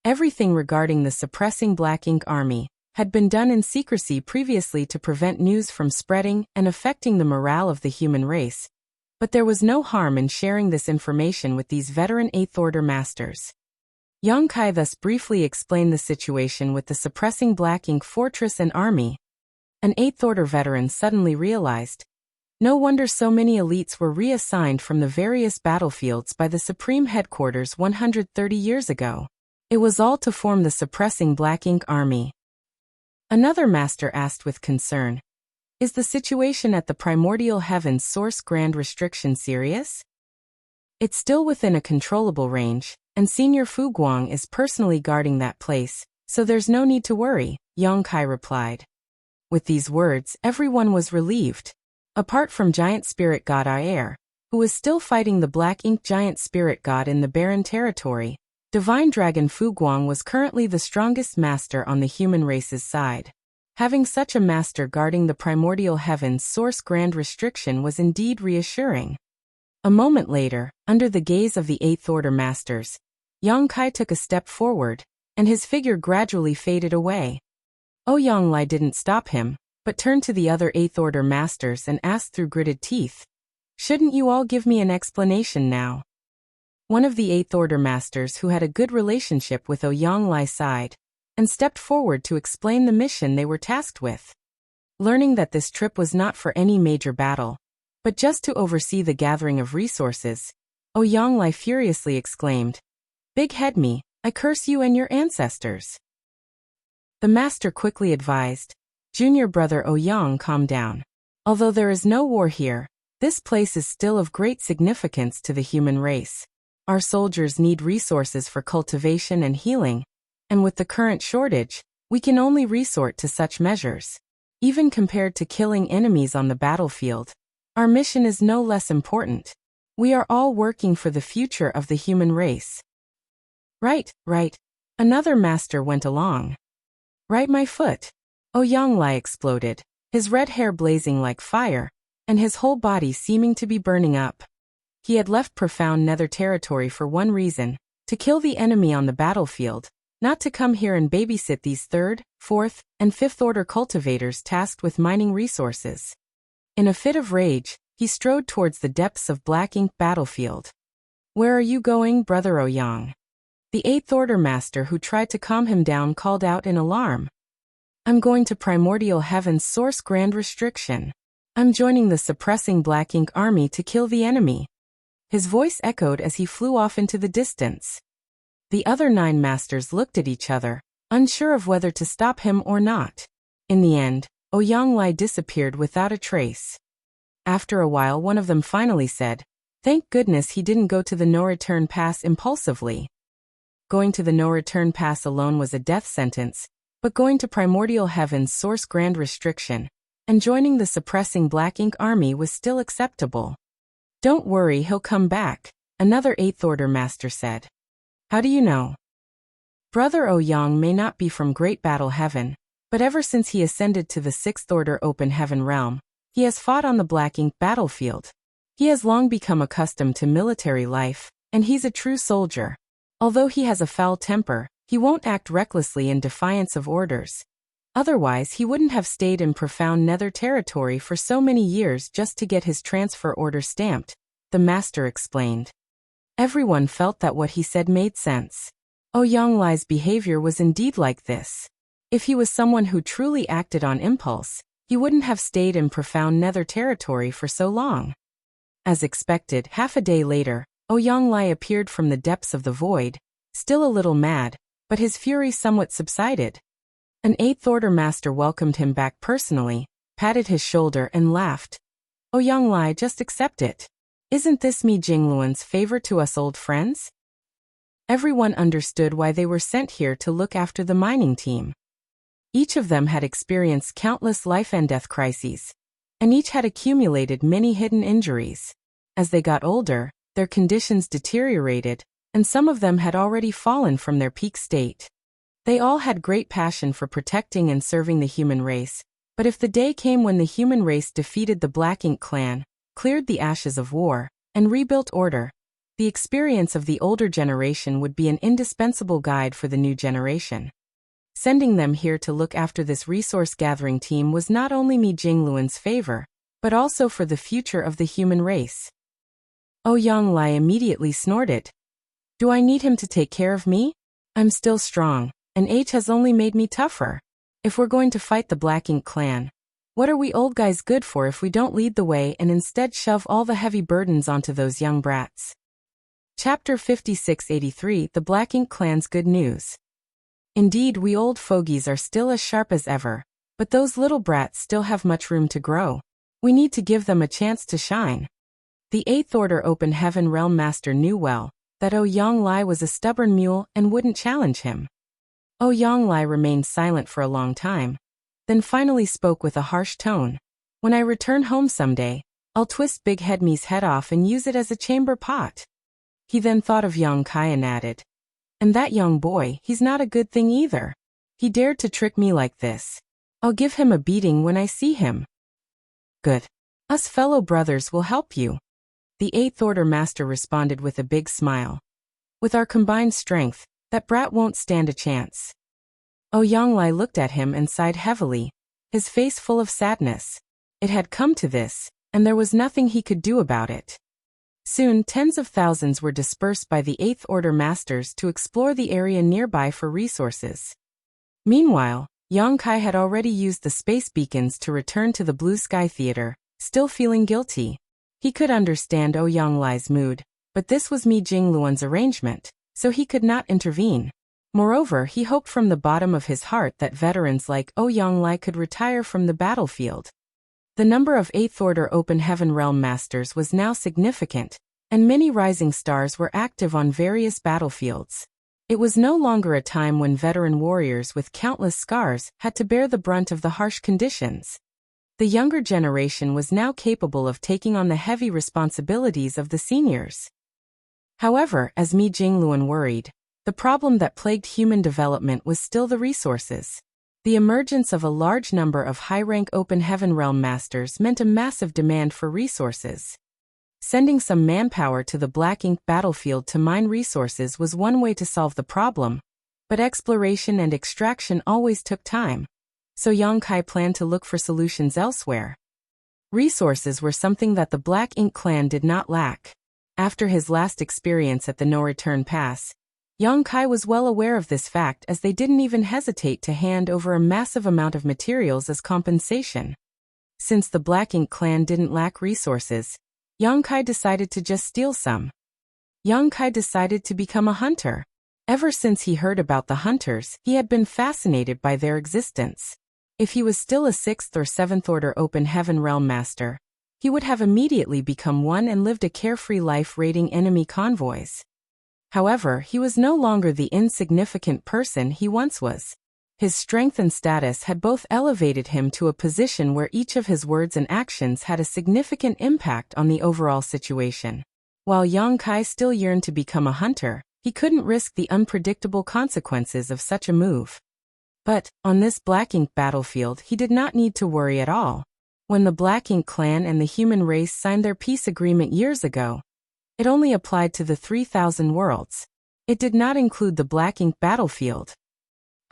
Everything regarding the Suppressing Black Ink Army had been done in secrecy previously to prevent news from spreading and affecting the morale of the human race, but there was no harm in sharing this information with these veteran Eighth Order Masters. Yongkai thus briefly explained the situation with the Suppressing Black Ink Fortress and Army. An Eighth Order veteran suddenly realized, no wonder so many elites were reassigned from the various battlefields by the Supreme Headquarters 130 years ago. It was all to form the Suppressing Black Ink Army. Another master asked with concern, is the situation at the Primordial Heaven's Source Grand Restriction serious? It's still within a controllable range, and Senior Fu Guang is personally guarding that place, so there's no need to worry, Yongkai replied. With these words, everyone was relieved. Apart from Giant Spirit God Aer, who was still fighting the Black Ink Giant Spirit God in the Barren Territory, Divine Dragon Fu Guang was currently the strongest master on the human race's side. Having such a master guarding the Primordial Heaven's Source Grand Restriction was indeed reassuring. A moment later, under the gaze of the Eighth Order Masters, Yongkai took a step forward, and his figure gradually faded away. Ouyang Lai didn't stop him, but turned to the other Eighth Order Masters and asked through gritted teeth, shouldn't you all give me an explanation now? One of the Eighth Order Masters who had a good relationship with Ouyang Lai sighed, and stepped forward to explain the mission they were tasked with. Learning that this trip was not for any major battle, but just to oversee the gathering of resources, Ouyang Lai furiously exclaimed, Big Head Me, I curse you and your ancestors. The master quickly advised, Junior Brother Ouyang, calm down. Although there is no war here, this place is still of great significance to the human race. Our soldiers need resources for cultivation and healing, And with the current shortage, we can only resort to such measures. Even compared to killing enemies on the battlefield, our mission is no less important. We are all working for the future of the human race. Right, right. Another master went along. Right, my foot. Ouyang exploded, his red hair blazing like fire, and his whole body seeming to be burning up. He had left profound nether territory for one reason, to kill the enemy on the battlefield, not to come here and babysit these third, fourth, and fifth order cultivators tasked with mining resources. In a fit of rage, he strode towards the depths of black ink battlefield. Where are you going, Brother Ouyang? The eighth order master who tried to calm him down called out in alarm. I'm going to primordial heaven's source grand restriction. I'm joining the suppressing black ink army to kill the enemy. His voice echoed as he flew off into the distance. The other 9 masters looked at each other, unsure of whether to stop him or not. In the end, Ouyang disappeared without a trace. After a while, one of them finally said, "Thank goodness he didn't go to the no-return pass impulsively." Going to the no-return pass alone was a death sentence, but going to primordial heaven's source grand restriction and joining the suppressing black ink army was still acceptable. "Don't worry, he'll come back," another 8th order master said. "How do you know?" Brother Ouyang may not be from Great Battle Heaven, but ever since he ascended to the 6th order open heaven realm, he has fought on the black ink battlefield. He has long become accustomed to military life, and he's a true soldier. Although he has a foul temper, he won't act recklessly in defiance of orders. Otherwise, he wouldn't have stayed in profound nether territory for so many years just to get his transfer order stamped, the master explained. Everyone felt that what he said made sense. Ouyang behavior was indeed like this. If he was someone who truly acted on impulse, he wouldn't have stayed in profound nether territory for so long. As expected, half a day later, Ouyang appeared from the depths of the void, still a little mad, but his fury somewhat subsided. An 8th order master welcomed him back personally, patted his shoulder and laughed. "Ouyang, just accept it. Isn't this Mi Jingluan's favor to us old friends?" Everyone understood why they were sent here to look after the mining team. Each of them had experienced countless life and death crises, and each had accumulated many hidden injuries. As they got older, their conditions deteriorated, and some of them had already fallen from their peak state. They all had great passion for protecting and serving the human race, but if the day came when the human race defeated the Black Ink clan, cleared the ashes of war, and rebuilt order, the experience of the older generation would be an indispensable guide for the new generation. Sending them here to look after this resource-gathering team was not only Mi Jingluan's favor, but also for the future of the human race. Ouyang immediately snorted. "Do I need him to take care of me? I'm still strong, and age has only made me tougher. If we're going to fight the Black Ink clan, what are we old guys good for if we don't lead the way and instead shove all the heavy burdens onto those young brats?" Chapter 5683 The Black Ink Clan's Good News. Indeed, we old fogies are still as sharp as ever, but those little brats still have much room to grow. We need to give them a chance to shine. The 8th Order Open Heaven Realm Master knew well that Ouyang was a stubborn mule and wouldn't challenge him. Ouyang remained silent for a long time, then finally spoke with a harsh tone. "When I return home someday, I'll twist Big Head Me's head off and use it as a chamber pot." He then thought of Yang Kai and added, "And that young boy, he's not a good thing either. He dared to trick me like this. I'll give him a beating when I see him." "Good. Us fellow brothers will help you," the 8th Order Master responded with a big smile. "With our combined strength, that brat won't stand a chance." Ouyang looked at him and sighed heavily, his face full of sadness. It had come to this, and there was nothing he could do about it. Soon, tens of thousands were dispersed by the 8th Order Masters to explore the area nearby for resources. Meanwhile, Yang Kai had already used the space beacons to return to the Blue Sky Theater, still feeling guilty. He could understand Ouyang mood, but this was Mi Jingluan's arrangement, so he could not intervene. Moreover, he hoped from the bottom of his heart that veterans like Ouyang could retire from the battlefield. The number of 8th Order Open Heaven Realm Masters was now significant, and many rising stars were active on various battlefields. It was no longer a time when veteran warriors with countless scars had to bear the brunt of the harsh conditions. The younger generation was now capable of taking on the heavy responsibilities of the seniors. However, as Mi Jingluan worried, the problem that plagued human development was still the resources. The emergence of a large number of high-rank open heaven realm masters meant a massive demand for resources. Sending some manpower to the Black Ink battlefield to mine resources was one way to solve the problem, but exploration and extraction always took time, so Yang Kai planned to look for solutions elsewhere. Resources were something that the Black Ink clan did not lack. After his last experience at the No Return Pass, Yang Kai was well aware of this fact, as they didn't even hesitate to hand over a massive amount of materials as compensation. Since the Black Ink clan didn't lack resources, Yang Kai decided to just steal some. Yang Kai decided to become a hunter. Ever since he heard about the hunters, he had been fascinated by their existence. If he was still a 6th or 7th order open heaven realm master, he would have immediately become one and lived a carefree life raiding enemy convoys. However, he was no longer the insignificant person he once was. His strength and status had both elevated him to a position where each of his words and actions had a significant impact on the overall situation. While Yang Kai still yearned to become a hunter, he couldn't risk the unpredictable consequences of such a move. But, on this Black Ink battlefield, he did not need to worry at all. When the Black Ink clan and the human race signed their peace agreement years ago, it only applied to the 3,000 worlds. It did not include the Black Ink battlefield.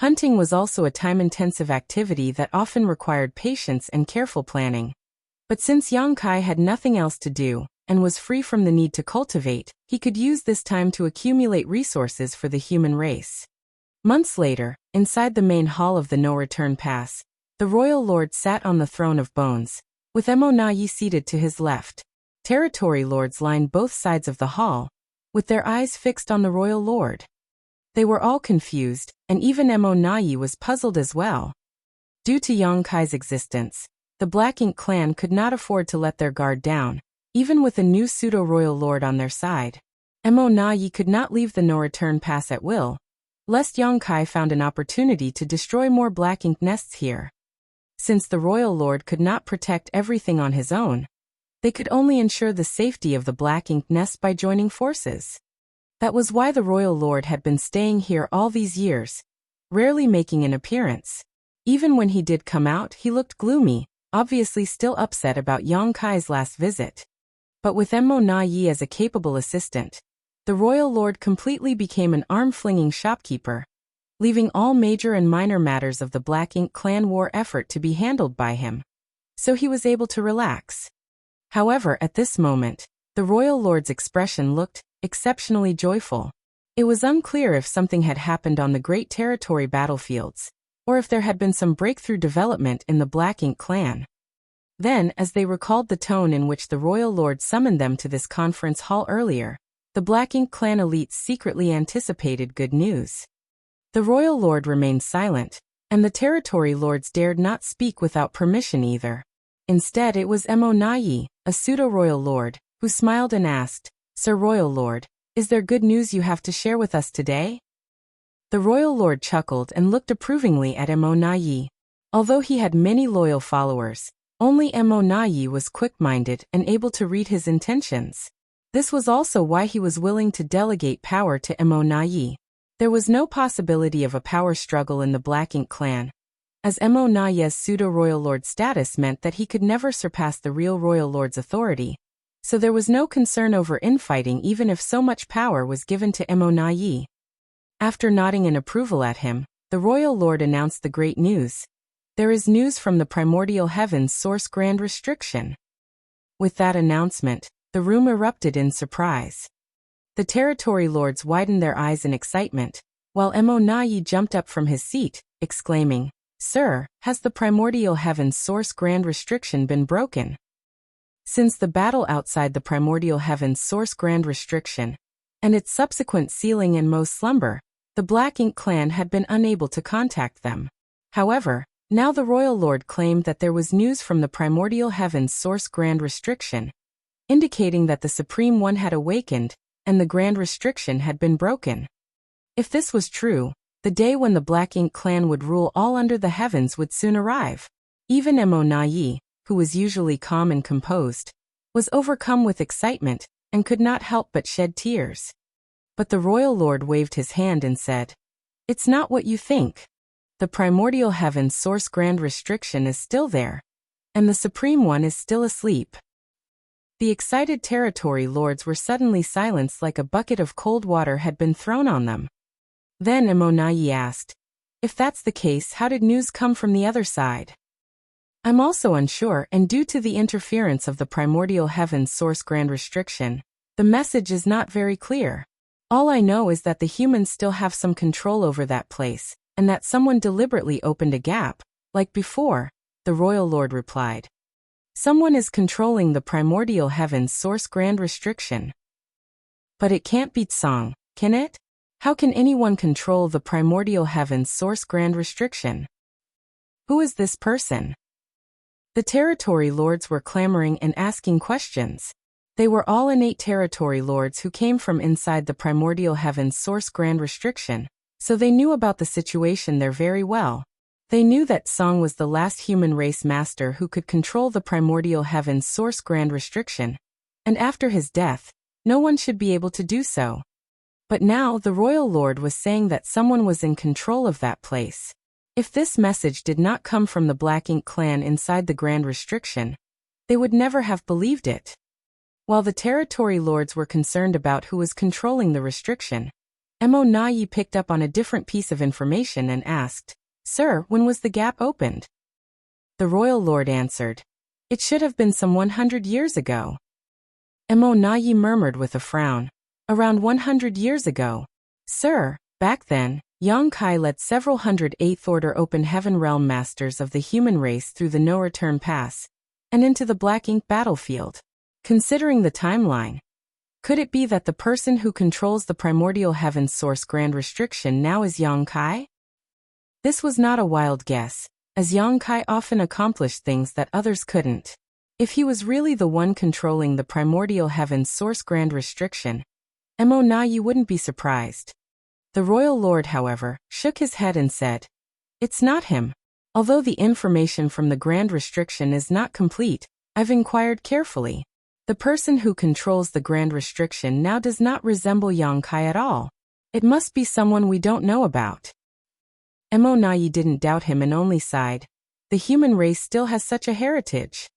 Hunting was also a time-intensive activity that often required patience and careful planning. But since Yang Kai had nothing else to do, and was free from the need to cultivate, he could use this time to accumulate resources for the human race. Months later, inside the main hall of the No Return Pass, the Royal Lord sat on the throne of bones, with Emo Nayi seated to his left. Territory lords lined both sides of the hall, with their eyes fixed on the Royal Lord. They were all confused, and even Emo Nayi was puzzled as well. Due to Yang Kai's existence, the Black Ink clan could not afford to let their guard down, even with a new pseudo-royal lord on their side. Emo Nayi could not leave the No Return Pass at will, lest Yang Kai found an opportunity to destroy more Black Ink nests here. Since the royal lord could not protect everything on his own, they could only ensure the safety of the Black Ink nest by joining forces. That was why the royal lord had been staying here all these years, rarely making an appearance. Even when he did come out, he looked gloomy, obviously still upset about Yang Kai's last visit. But with Emo Nayi as a capable assistant, the royal lord completely became an arm-flinging shopkeeper, leaving all major and minor matters of the Black Ink clan war effort to be handled by him. So he was able to relax. However, at this moment, the royal lord's expression looked exceptionally joyful. It was unclear if something had happened on the Great Territory battlefields, or if there had been some breakthrough development in the Black Ink clan. Then, as they recalled the tone in which the royal lord summoned them to this conference hall earlier, the Black Ink clan elites secretly anticipated good news. The royal lord remained silent, and the territory lords dared not speak without permission either. Instead, it was Emo Nayi, a pseudo-royal lord, who smiled and asked, "Sir Royal Lord, is there good news you have to share with us today?" The royal lord chuckled and looked approvingly at Emo Nayi. Although he had many loyal followers, only Emo Nayi was quick-minded and able to read his intentions. This was also why he was willing to delegate power to Emo Nayi. There was no possibility of a power struggle in the Black Ink clan, as Emo Nayi's pseudo-royal lord status meant that he could never surpass the real royal lord's authority. So there was no concern over infighting even if so much power was given to Emo Nayi. After nodding in approval at him, the royal lord announced the great news. There is news from the primordial heavens source grand restriction. With that announcement, the room erupted in surprise. The territory lords widened their eyes in excitement, while Emo Nayi jumped up from his seat, exclaiming, "Sir, has the primordial heavens source grand restriction been broken?" Since the battle outside the primordial heavens source grand restriction, and its subsequent sealing and Mo's slumber, the Black Ink clan had been unable to contact them. However, now the royal lord claimed that there was news from the primordial heavens source grand restriction, indicating that the Supreme One had awakened, and the grand restriction had been broken. If this was true, the day when the Black Ink clan would rule all under the heavens would soon arrive. Even Mo Nai, who was usually calm and composed, was overcome with excitement and could not help but shed tears. But the royal lord waved his hand and said, "It's not what you think. The primordial heaven's source grand restriction is still there, and the Supreme One is still asleep." The excited territory lords were suddenly silenced like a bucket of cold water had been thrown on them. Then Mo Nai asked, "If that's the case, how did news come from the other side?" "I'm also unsure, and due to the interference of the primordial heaven's source grand restriction, the message is not very clear. All I know is that the humans still have some control over that place, and that someone deliberately opened a gap, like before," the royal lord replied. "Someone is controlling the primordial heaven's source grand restriction. But it can't be Tsang, can it? How can anyone control the primordial heaven's source grand restriction? Who is this person?" The territory lords were clamoring and asking questions. They were all innate territory lords who came from inside the primordial heaven's source grand restriction, so they knew about the situation there very well. They knew that Tsang was the last human race master who could control the primordial heaven's source grand restriction, and after his death, no one should be able to do so. But now the royal lord was saying that someone was in control of that place. If this message did not come from the Black Ink clan inside the grand restriction, they would never have believed it. While the territory lords were concerned about who was controlling the restriction, Mo Nai picked up on a different piece of information and asked, "Sir, when was the gap opened?" The royal lord answered, "It should have been some 100 years ago." Mo Nai murmured with a frown, "Around 100 years ago. Sir, back then, Yang Kai led several hundred Eighth Order Open Heaven Realm Masters of the human race through the No-Return Pass, and into the Black Ink battlefield. Considering the timeline, could it be that the person who controls the primordial heaven's source grand restriction now is Yang Kai?" This was not a wild guess, as Yang Kai often accomplished things that others couldn't. If he was really the one controlling the primordial heaven's source grand restriction, Mo Nai wouldn't be surprised. The royal lord, however, shook his head and said, "It's not him. Although the information from the grand restriction is not complete, I've inquired carefully. The person who controls the grand restriction now does not resemble Yang Kai at all. It must be someone we don't know about." Mo Nai didn't doubt him and only sighed. The human race still has such a heritage.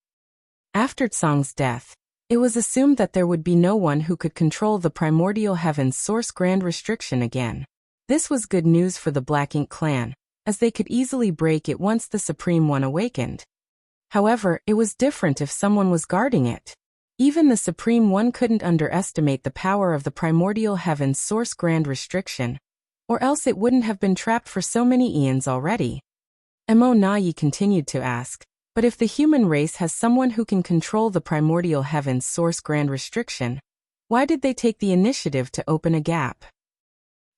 After Tsang's death, it was assumed that there would be no one who could control the primordial heaven's source grand restriction again. This was good news for the Black Ink clan, as they could easily break it once the Supreme One awakened. However, it was different if someone was guarding it. Even the Supreme One couldn't underestimate the power of the primordial heaven's source grand restriction, or else it wouldn't have been trapped for so many eons already. Mo Nai continued to ask, "But if the human race has someone who can control the primordial heaven's source grand restriction, why did they take the initiative to open a gap?"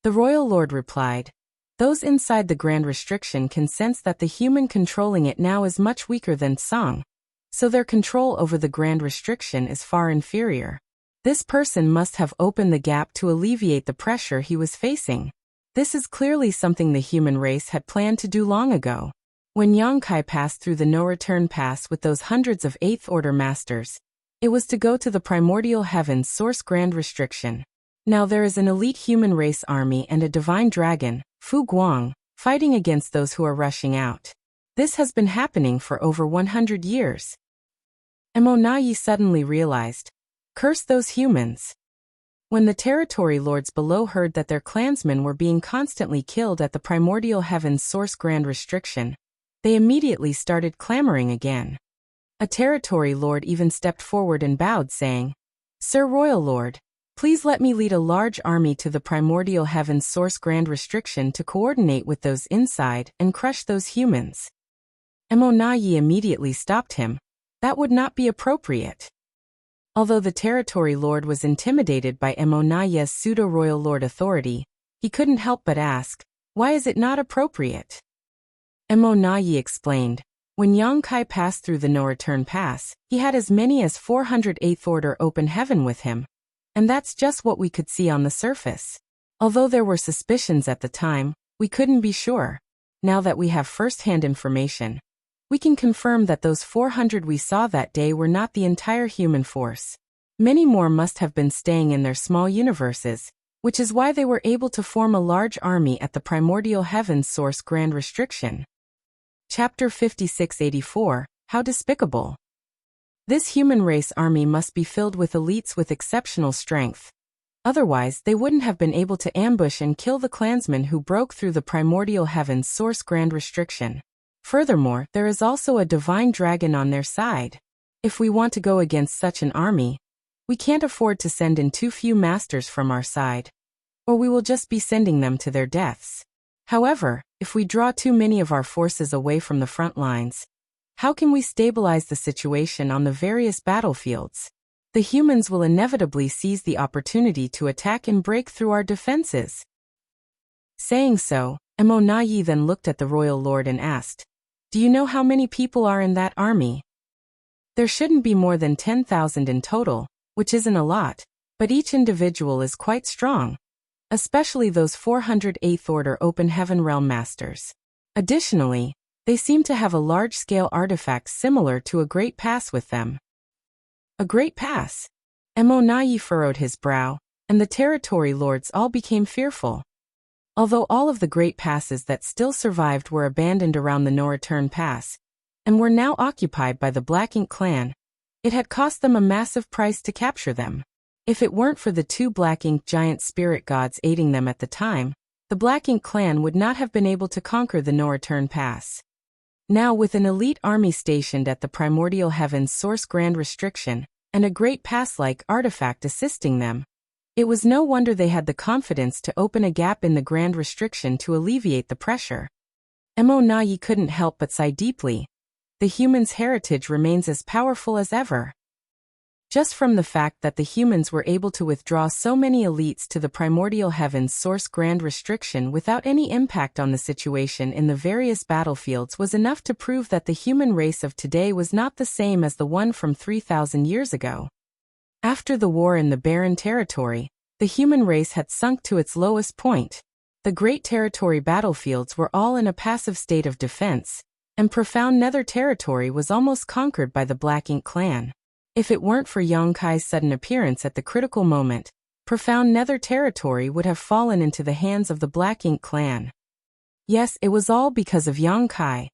The royal lord replied, "Those inside the grand restriction can sense that the human controlling it now is much weaker than Tsang, so their control over the grand restriction is far inferior. This person must have opened the gap to alleviate the pressure he was facing. This is clearly something the human race had planned to do long ago. When Yang Kai passed through the No-Return Pass with those hundreds of Eighth Order Masters, it was to go to the primordial heaven's source grand restriction. Now there is an elite human race army and a divine dragon, Fu Guang, fighting against those who are rushing out. This has been happening for over 100 years. Mo Nai suddenly realized, curse those humans. When the territory lords below heard that their clansmen were being constantly killed at the primordial heaven's source grand restriction, they immediately started clamoring again. A territory lord even stepped forward and bowed, saying, "Sir Royal Lord, please let me lead a large army to the primordial heaven's source grand restriction to coordinate with those inside and crush those humans." Mo Nai immediately stopped him. That would not be appropriate. Although the territory lord was intimidated by Mo Nai's pseudo-royal lord authority, he couldn't help but ask, "Why is it not appropriate?" Mo Nai explained, when Yang Kai passed through the No-Return Pass, he had as many as 400 Eighth Order Open Heaven with him, and that's just what we could see on the surface. Although there were suspicions at the time, we couldn't be sure. Now that we have first-hand information, we can confirm that those 400 we saw that day were not the entire human force. Many more must have been staying in their small universes, which is why they were able to form a large army at the primordial heavens source Grand Restriction. Chapter 5684, How Despicable. This human race army must be filled with elites with exceptional strength. Otherwise, they wouldn't have been able to ambush and kill the clansmen who broke through the primordial heavens source Grand Restriction. Furthermore, there is also a divine dragon on their side. If we want to go against such an army, we can't afford to send in too few masters from our side, or we will just be sending them to their deaths. However, if we draw too many of our forces away from the front lines, how can we stabilize the situation on the various battlefields? The humans will inevitably seize the opportunity to attack and break through our defenses. Saying so, Mo then looked at the royal lord and asked, "Do you know how many people are in that army?" "There shouldn't be more than 10,000 in total, which isn't a lot, but each individual is quite strong, especially those 400 8th Order Open Heaven Realm Masters. Additionally, they seem to have a large-scale artifact similar to a Great Pass with them." A Great Pass? Mo furrowed his brow, and the territory lords all became fearful. Although all of the Great Passes that still survived were abandoned around the No-Return Pass, and were now occupied by the Black Ink clan, it had cost them a massive price to capture them. If it weren't for the two Black Ink giant spirit gods aiding them at the time, the Black Ink clan would not have been able to conquer the No-Return Pass. Now, with an elite army stationed at the primordial heavens source Grand Restriction, and a Great Pass-like artifact assisting them, it was no wonder they had the confidence to open a gap in the Grand Restriction to alleviate the pressure. Mo couldn't help but sigh deeply. The human's heritage remains as powerful as ever. Just from the fact that the humans were able to withdraw so many elites to the primordial heavens source Grand Restriction without any impact on the situation in the various battlefields was enough to prove that the human race of today was not the same as the one from 3,000 years ago. After the war in the Barren Territory, the human race had sunk to its lowest point. The Great Territory battlefields were all in a passive state of defense, and Profound Nether Territory was almost conquered by the Black Ink clan. If it weren't for Yongkai's sudden appearance at the critical moment, Profound Nether Territory would have fallen into the hands of the Black Ink clan. Yes, it was all because of Yongkai.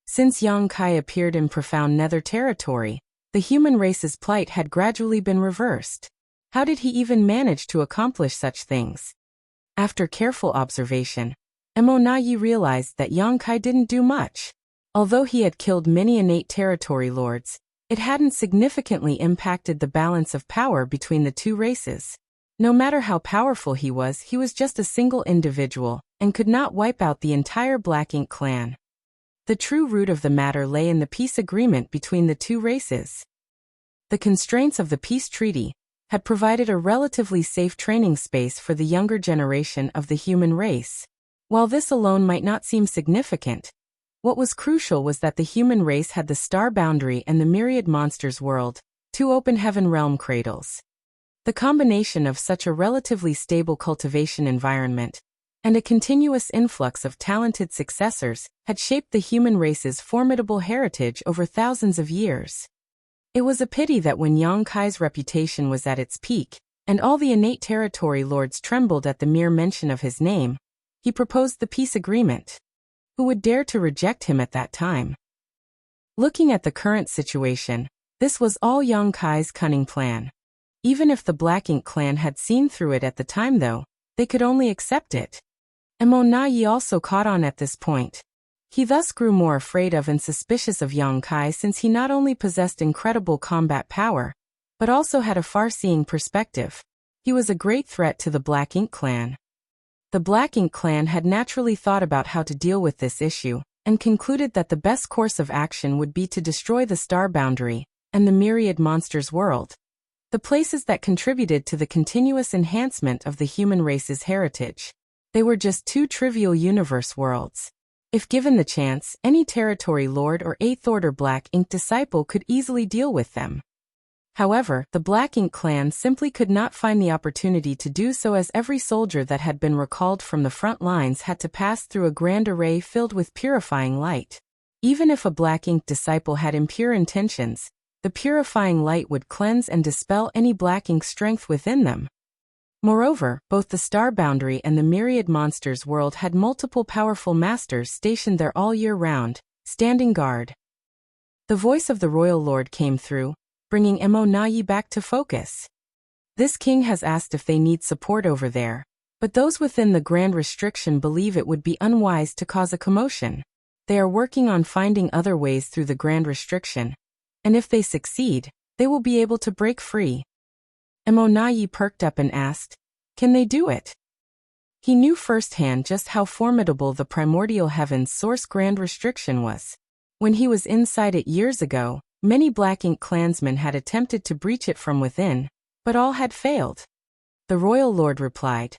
Since Yongkai appeared in Profound Nether Territory, the human race's plight had gradually been reversed. How did he even manage to accomplish such things? After careful observation, Mo realized that Yongkai didn't do much. Although he had killed many innate territory lords, it hadn't significantly impacted the balance of power between the two races. No matter how powerful he was just a single individual, and could not wipe out the entire Black Ink clan. The true root of the matter lay in the peace agreement between the two races. The constraints of the peace treaty had provided a relatively safe training space for the younger generation of the human race. While this alone might not seem significant, what was crucial was that the human race had the Star Boundary and the Myriad Monsters World, two open heaven realm cradles. The combination of such a relatively stable cultivation environment and a continuous influx of talented successors had shaped the human race's formidable heritage over thousands of years. It was a pity that when Yongkai's reputation was at its peak, and all the innate territory lords trembled at the mere mention of his name, he proposed the peace agreement. Who would dare to reject him at that time? Looking at the current situation, this was all Yongkai's cunning plan. Even if the Black Ink clan had seen through it at the time though, they could only accept it. Mo also caught on at this point. He thus grew more afraid of and suspicious of Yongkai since he not only possessed incredible combat power, but also had a far-seeing perspective. He was a great threat to the Black Ink clan. The Black Ink clan had naturally thought about how to deal with this issue, and concluded that the best course of action would be to destroy the Star Boundary and the Myriad Monsters World, the places that contributed to the continuous enhancement of the human race's heritage. They were just two trivial universe worlds. If given the chance, any territory lord or 8th Order Black Ink disciple could easily deal with them. However, the Black Ink clan simply could not find the opportunity to do so, as every soldier that had been recalled from the front lines had to pass through a grand array filled with purifying light. Even if a Black Ink disciple had impure intentions, the purifying light would cleanse and dispel any Black Ink strength within them. Moreover, both the Star Boundary and the Myriad Monsters world had multiple powerful masters stationed there all year round, standing guard. The voice of the Royal Lord came through, bringing Mo back to focus. This king has asked if they need support over there, but those within the Grand Restriction believe it would be unwise to cause a commotion. They are working on finding other ways through the Grand Restriction, and if they succeed, they will be able to break free. Mo perked up and asked, "Can they do it?" He knew firsthand just how formidable the Primordial Heaven's Source Grand Restriction was. When he was inside it years ago, many Black Ink clansmen had attempted to breach it from within, but all had failed. The Royal Lord replied,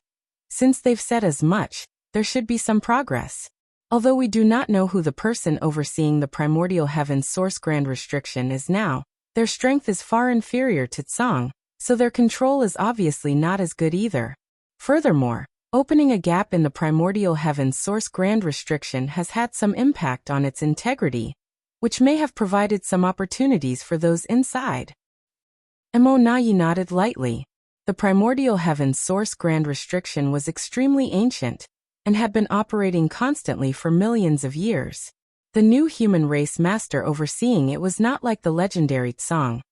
"Since they've said as much, there should be some progress. Although we do not know who the person overseeing the Primordial Heaven's Source Grand Restriction is now, their strength is far inferior to Tsang, so their control is obviously not as good either. Furthermore, opening a gap in the Primordial Heaven's Source Grand Restriction has had some impact on its integrity, which may have provided some opportunities for those inside." Mo nodded lightly. The Primordial Heaven's Source Grand Restriction was extremely ancient, and had been operating constantly for millions of years. The new human race master overseeing it was not like the legendary Tsang,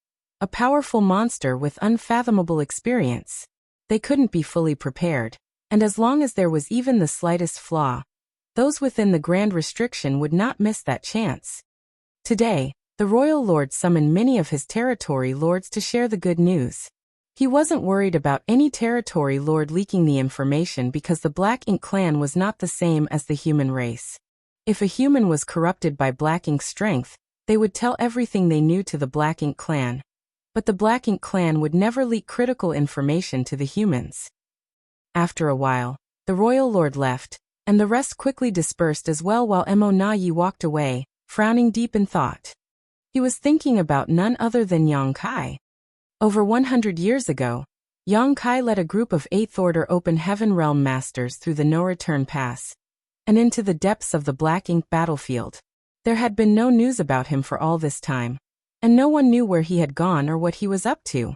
a powerful monster with unfathomable experience. They couldn't be fully prepared, and as long as there was even the slightest flaw, those within the Grand Restriction would not miss that chance. Today, the Royal Lord summoned many of his territory lords to share the good news. He wasn't worried about any territory lord leaking the information because the Black Ink clan was not the same as the human race. If a human was corrupted by Black Ink's strength, they would tell everything they knew to the Black Ink clan. But the Black Ink clan would never leak critical information to the humans. After a while, the Royal Lord left, and the rest quickly dispersed as well while Mo walked away, frowning deep in thought. He was thinking about none other than Yang Kai. Over 100 years ago, Yang Kai led a group of 8th Order Open Heaven Realm Masters through the No-Return Pass, and into the depths of the Black Ink battlefield. There had been no news about him for all this time, and no one knew where he had gone or what he was up to.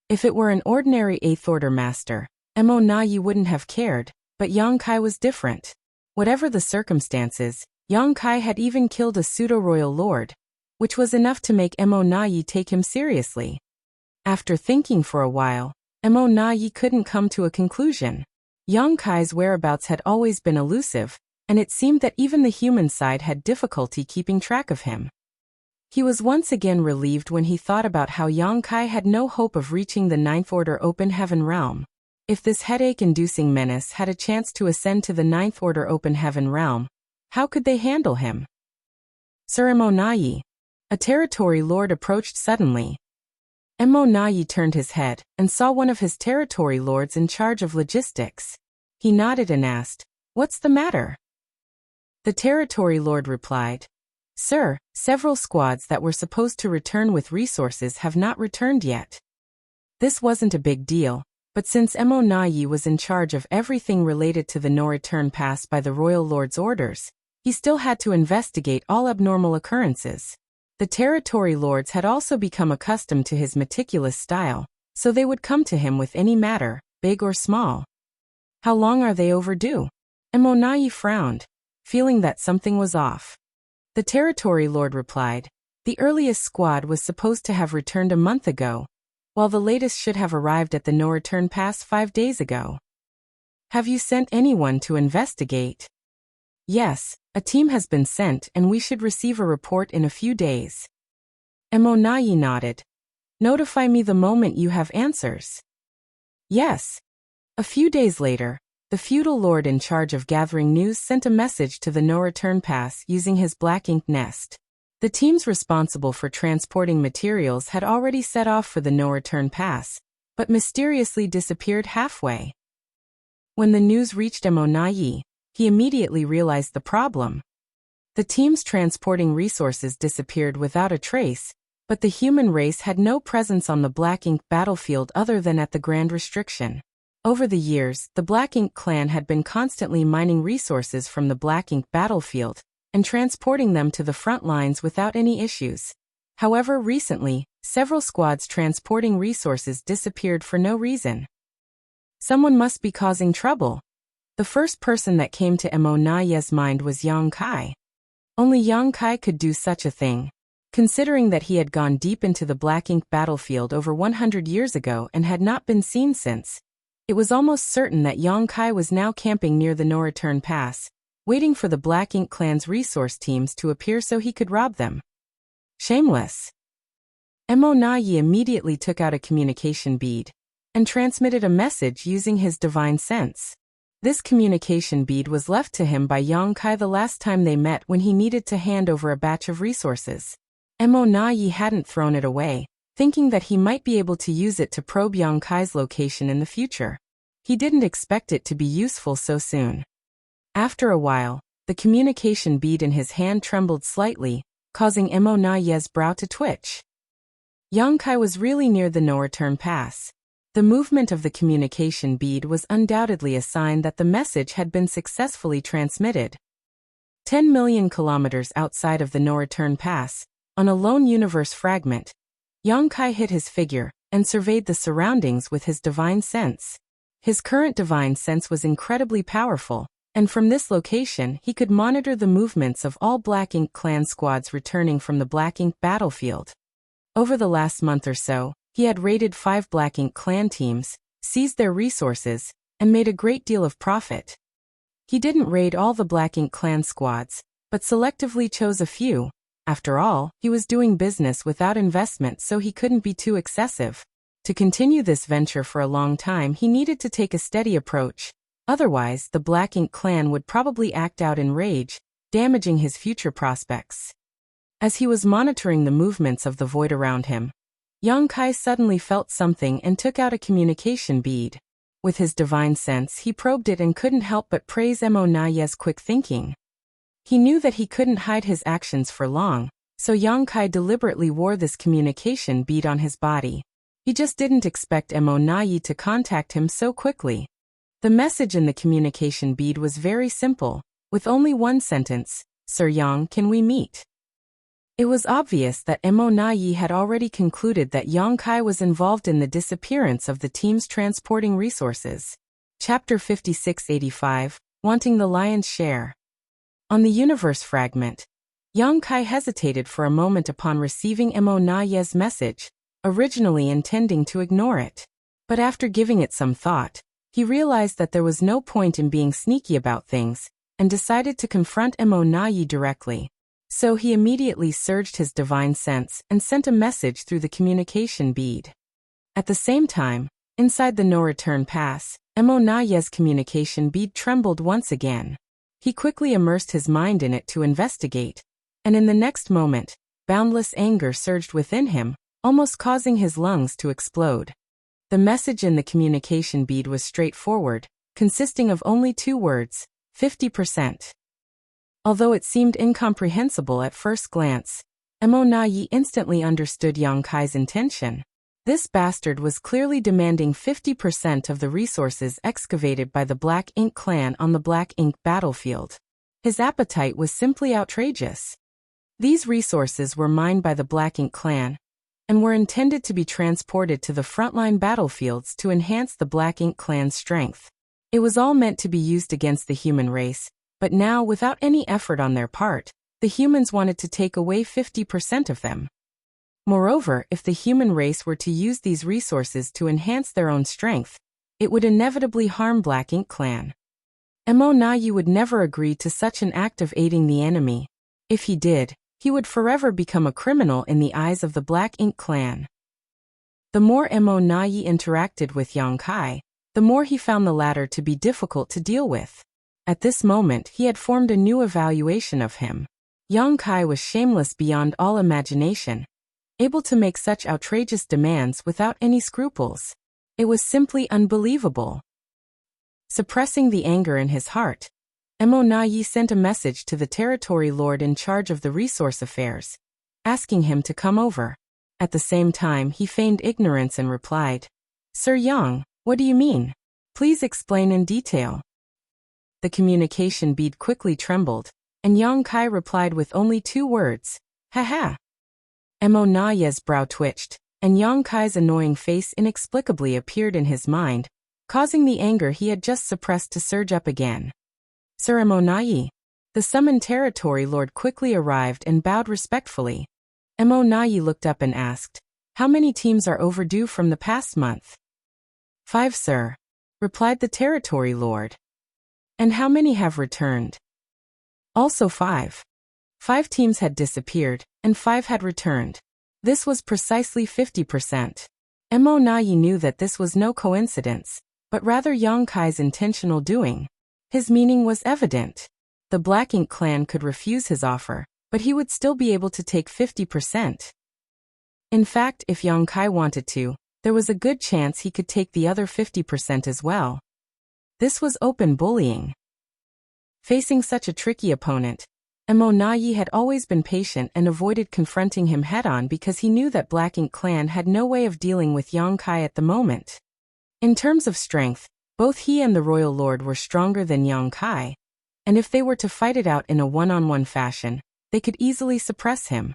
If it were an ordinary 8th Order Master, Mo wouldn't have cared, but Yang Kai was different. Whatever the circumstances, Yang Kai had even killed a pseudo-royal lord, which was enough to make Mo take him seriously. After thinking for a while, Mo couldn't come to a conclusion. Yang Kai's whereabouts had always been elusive, and it seemed that even the human side had difficulty keeping track of him. He was once again relieved when he thought about how Yang Kai had no hope of reaching the 9th Order Open Heaven Realm. If this headache-inducing menace had a chance to ascend to the 9th Order Open Heaven Realm, how could they handle him? "Sir Mo a territory lord approached suddenly. Mo turned his head and saw one of his territory lords in charge of logistics. He nodded and asked, "What's the matter?" The territory lord replied, "Sir, several squads that were supposed to return with resources have not returned yet." This wasn't a big deal, but since Mo was in charge of everything related to the no-return pass by the Royal Lord's orders, he still had to investigate all abnormal occurrences. The territory lords had also become accustomed to his meticulous style, so they would come to him with any matter, big or small. "How long are they overdue?" Mo frowned, feeling that something was off. The territory lord replied, "The earliest squad was supposed to have returned a month ago, while the latest should have arrived at the no-return pass 5 days ago." "Have you sent anyone to investigate?" "Yes, a team has been sent and we should receive a report in a few days." Mo nodded. "Notify me the moment you have answers." "Yes." A few days later, the feudal lord in charge of gathering news sent a message to the no-return pass using his Black Ink nest. The teams responsible for transporting materials had already set off for the no-return pass, but mysteriously disappeared halfway. When the news reached Mo he immediately realized the problem. The teams transporting resources disappeared without a trace, But the human race had no presence on the Black Ink battlefield other than at the Grand Restriction. Over the years, the Black Ink clan had been constantly mining resources from the Black Ink battlefield and transporting them to the front lines without any issues. However, recently, several squads transporting resources disappeared for no reason. Someone must be causing trouble. The first person that came to Mo Naye's mind was Yang Kai. Only Yang Kai could do such a thing. Considering that he had gone deep into the Black Ink battlefield over 100 years ago and had not been seen since, it was almost certain that Yang Kai was now camping near the no-return pass, waiting for the Black Ink clan's resource teams to appear so he could rob them. Shameless. Mo Naye immediately took out a communication bead and transmitted a message using his divine sense. This communication bead was left to him by Yang Kai the last time they met when he needed to hand over a batch of resources. Mo Naye hadn't thrown it away, thinking that he might be able to use it to probe Yang Kai's location in the future. He didn't expect it to be useful so soon. After a while, the communication bead in his hand trembled slightly, causing Mo Naye's brow to twitch. Yang Kai was really near the no-return pass. The movement of the communication bead was undoubtedly a sign that the message had been successfully transmitted. 10 million kilometers outside of the no-return pass, on a lone universe fragment, Yang Kai hid his figure and surveyed the surroundings with his divine sense. His current divine sense was incredibly powerful, and from this location he could monitor the movements of all Black Ink clan squads returning from the Black Ink battlefield. Over the last month or so, he had raided 5 Black Ink clan teams, seized their resources, and made a great deal of profit. He didn't raid all the Black Ink clan squads, but selectively chose a few. After all, he was doing business without investment, so he couldn't be too excessive. To continue this venture for a long time, he needed to take a steady approach. Otherwise, the Black Ink clan would probably act out in rage, damaging his future prospects. As he was monitoring the movements of the void around him, Yang Kai suddenly felt something and took out a communication bead. With his divine sense, he probed it and couldn't help but praise Mo Naye's quick thinking. He knew that he couldn't hide his actions for long, so Yang Kai deliberately wore this communication bead on his body. He just didn't expect Mo Naye to contact him so quickly. The message in the communication bead was very simple, with only one sentence: "Sir Yang, can we meet?" It was obvious that Mo Naye had already concluded that Yang Kai was involved in the disappearance of the teams transporting resources. Chapter 5685, Wanting the Lion's Share. On the universe fragment, Yang Kai hesitated for a moment upon receiving Mo Naye's message, originally intending to ignore it. But after giving it some thought, he realized that there was no point in being sneaky about things, and decided to confront Mo Naye directly. So he immediately surged his divine sense and sent a message through the communication bead. At the same time, inside the no-return pass, Mo Naye's communication bead trembled once again. He quickly immersed his mind in it to investigate, and in the next moment, boundless anger surged within him, almost causing his lungs to explode. The message in the communication bead was straightforward, consisting of only 2 words: 50%. Although it seemed incomprehensible at first glance, Mo Naye instantly understood Yang Kai's intention. This bastard was clearly demanding 50% of the resources excavated by the Black Ink clan on the Black Ink battlefield. His appetite was simply outrageous. These resources were mined by the Black Ink clan, and were intended to be transported to the frontline battlefields to enhance the Black Ink clan's strength. It was all meant to be used against the human race, but now, without any effort on their part, the humans wanted to take away 50% of them. Moreover, if the human race were to use these resources to enhance their own strength, it would inevitably harm Black Ink clan. Mo Naye would never agree to such an act of aiding the enemy. If he did, he would forever become a criminal in the eyes of the Black Ink clan. The more Mo Naye interacted with Yang Kai, the more he found the latter to be difficult to deal with. At this moment, he had formed a new evaluation of him. Yang Kai was shameless beyond all imagination, able to make such outrageous demands without any scruples. It was simply unbelievable. Suppressing the anger in his heart, Mo Naye sent a message to the territory lord in charge of the resource affairs, asking him to come over. At the same time, he feigned ignorance and replied, Sir Yang, what do you mean? Please explain in detail. The communication bead quickly trembled, and Yang Kai replied with only 2 words, Haha. Mo Na Ye's brow twitched, and Yang Kai's annoying face inexplicably appeared in his mind, causing the anger he had just suppressed to surge up again. Sir Mo Na Ye. The summoned territory lord quickly arrived and bowed respectfully. Mo Na Ye looked up and asked, How many teams are overdue from the past month? 5, sir, replied the territory lord. And how many have returned? Also 5. 5 teams had disappeared, and 5 had returned. This was precisely 50%. Mo Na Ye knew that this was no coincidence, but rather Yang Kai's intentional doing. His meaning was evident. The Black Ink clan could refuse his offer, but he would still be able to take 50%. In fact, if Yang Kai wanted to, there was a good chance he could take the other 50% as well. This was open bullying. Facing such a tricky opponent, Mo Na Ye had always been patient and avoided confronting him head-on because he knew that Black Ink clan had no way of dealing with Yang Kai at the moment. In terms of strength, both he and the Royal Lord were stronger than Yang Kai, and if they were to fight it out in a one-on-one fashion, they could easily suppress him.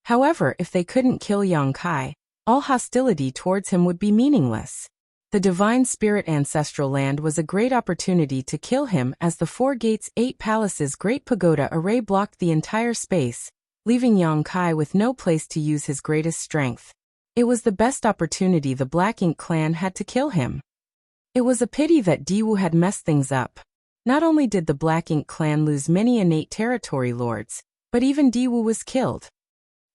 However, if they couldn't kill Yang Kai, all hostility towards him would be meaningless. The Divine Spirit Ancestral Land was a great opportunity to kill him as the 4 gates 8 palaces Great Pagoda array blocked the entire space, leaving Yang Kai with no place to use his greatest strength. It was the best opportunity the Black Ink clan had to kill him. It was a pity that Diwu had messed things up. Not only did the Black Ink clan lose many innate territory lords, but even Diwu was killed.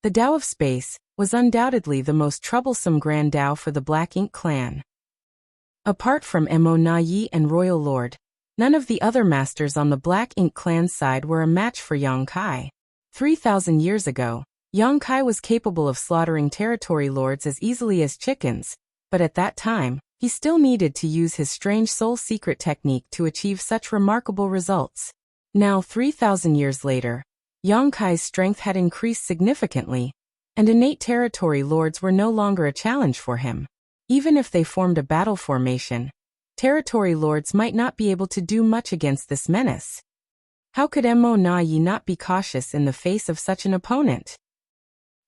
The Tao of Space was undoubtedly the most troublesome Grand Tao for the Black Ink clan. Apart from Mo Na Ye and Royal Lord, none of the other masters on the Black Ink clan's side were a match for Yang Kai. 3,000 years ago, Yang Kai was capable of slaughtering territory lords as easily as chickens, but at that time, he still needed to use his strange soul secret technique to achieve such remarkable results. Now, 3,000 years later, Yang Kai's strength had increased significantly, and innate territory lords were no longer a challenge for him. Even if they formed a battle formation, territory lords might not be able to do much against this menace. How could Mo Na Ye not be cautious in the face of such an opponent?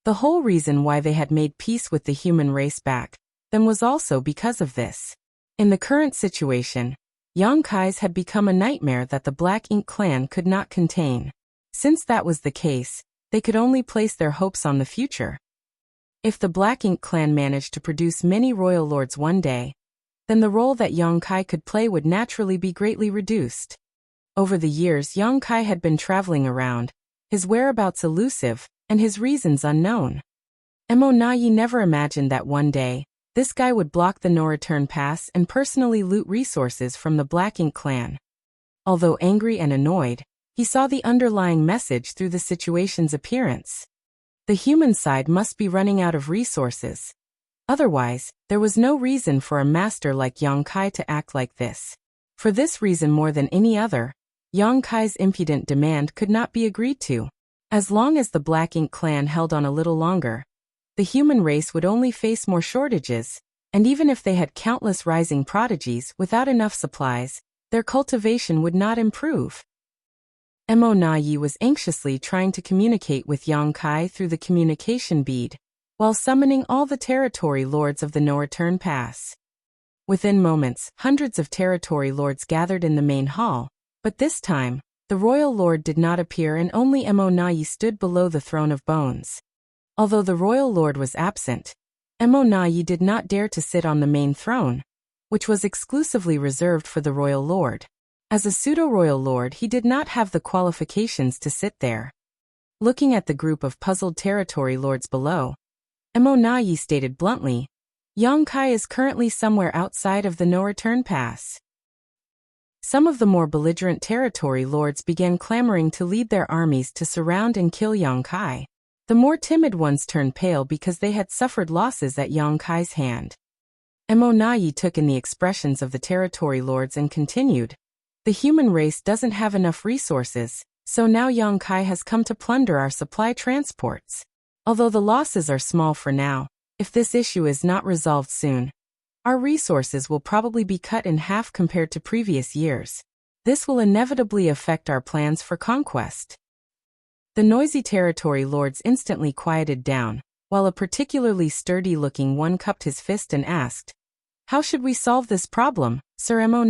The whole reason why they had made peace with the human race back then was also because of this. In the current situation, Yang Kai's had become a nightmare that the Black Ink clan could not contain. Since that was the case, they could only place their hopes on the future. If the Black Ink clan managed to produce many royal lords one day, then the role that Yang Kai could play would naturally be greatly reduced. Over the years, Yang Kai had been traveling around, his whereabouts elusive, and his reasons unknown. Mo Na Ye never imagined that one day, this guy would block the no-return pass and personally loot resources from the Black Ink clan. Although angry and annoyed, he saw the underlying message through the situation's appearance. The human side must be running out of resources. Otherwise, there was no reason for a master like Yang Kai to act like this. For this reason more than any other, Yang Kai's impudent demand could not be agreed to. As long as the Black Ink clan held on a little longer, the human race would only face more shortages, and even if they had countless rising prodigies without enough supplies, their cultivation would not improve. Mo Na Ye was anxiously trying to communicate with Yang Kai through the communication bead, while summoning all the territory lords of the no-return pass. Within moments, hundreds of territory lords gathered in the main hall, but this time, the royal lord did not appear and only Mo Na Ye stood below the throne of bones. Although the royal lord was absent, Mo Na Ye did not dare to sit on the main throne, which was exclusively reserved for the royal lord. As a pseudo-royal lord, he did not have the qualifications to sit there. Looking at the group of puzzled territory lords below, Mo Na Ye stated bluntly, Yang Kai is currently somewhere outside of the no-return pass. Some of the more belligerent territory lords began clamoring to lead their armies to surround and kill Yang Kai. The more timid ones turned pale because they had suffered losses at Yang Kai's hand. Mo Na Ye took in the expressions of the territory lords and continued, the human race doesn't have enough resources, so now Yang Kai has come to plunder our supply transports. Although the losses are small for now, if this issue is not resolved soon, our resources will probably be cut in half compared to previous years. This will inevitably affect our plans for conquest. The noisy territory lords instantly quieted down, while a particularly sturdy-looking one cupped his fist and asked, "How should we solve this problem, Sir Mo'?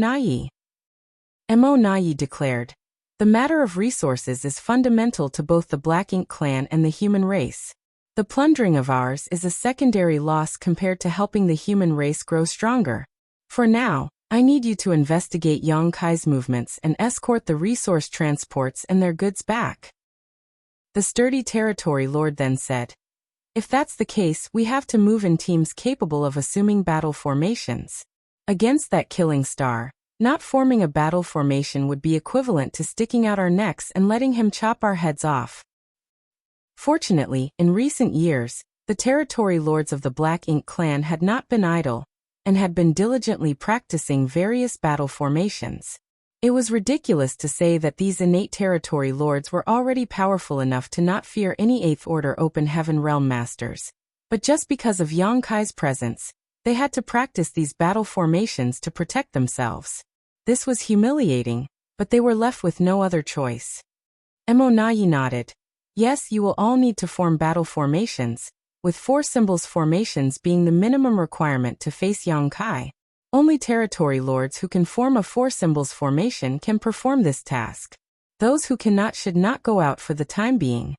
Mo' declared, "The matter of resources is fundamental to both the Black Ink clan and the human race. The plundering of ours is a secondary loss compared to helping the human race grow stronger. For now, I need you to investigate Yang Kai's movements and escort the resource transports and their goods back." The sturdy territory lord then said, "If that's the case, we have to move in teams capable of assuming battle formations. Against that killing star, not forming a battle formation would be equivalent to sticking out our necks and letting him chop our heads off." Fortunately, in recent years, the territory lords of the Black Ink clan had not been idle, and had been diligently practicing various battle formations. It was ridiculous to say that these innate territory lords were already powerful enough to not fear any Eighth Order Open Heaven Realm masters, but just because of Yang Kai's presence, they had to practice these battle formations to protect themselves. This was humiliating, but they were left with no other choice. Mo' nodded. "Yes, you will all need to form battle formations, with 4 symbols formations being the minimum requirement to face Yang Kai. Only territory lords who can form a 4 symbols formation can perform this task. Those who cannot should not go out for the time being."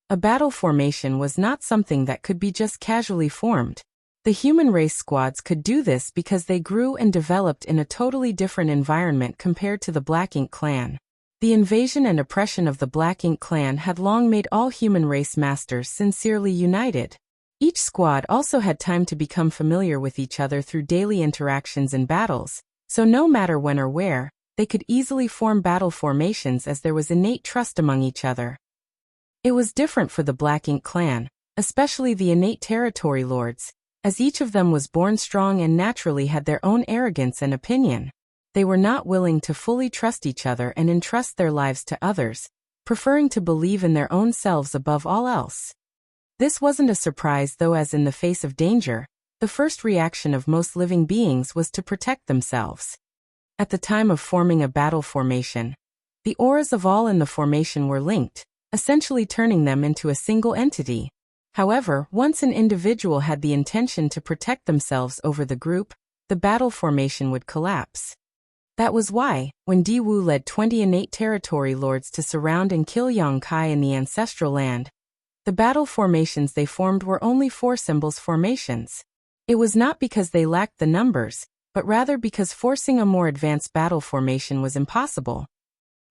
A battle formation was not something that could be just casually formed. The human race squads could do this because they grew and developed in a totally different environment compared to the Black Ink clan. The invasion and oppression of the Black Ink clan had long made all human race masters sincerely united. Each squad also had time to become familiar with each other through daily interactions and battles, so no matter when or where, they could easily form battle formations as there was innate trust among each other. It was different for the Black Ink clan, especially the innate territory lords, as each of them was born strong and naturally had their own arrogance and opinion. They were not willing to fully trust each other and entrust their lives to others, preferring to believe in their own selves above all else. This wasn't a surprise though, as in the face of danger, the first reaction of most living beings was to protect themselves. At the time of forming a battle formation, the auras of all in the formation were linked, essentially turning them into a single entity. However, once an individual had the intention to protect themselves over the group, the battle formation would collapse. That was why, when Di Wu led 20 innate territory lords to surround and kill Yang Kai in the ancestral land, the battle formations they formed were only 4 symbols formations. It was not because they lacked the numbers, but rather because forcing a more advanced battle formation was impossible.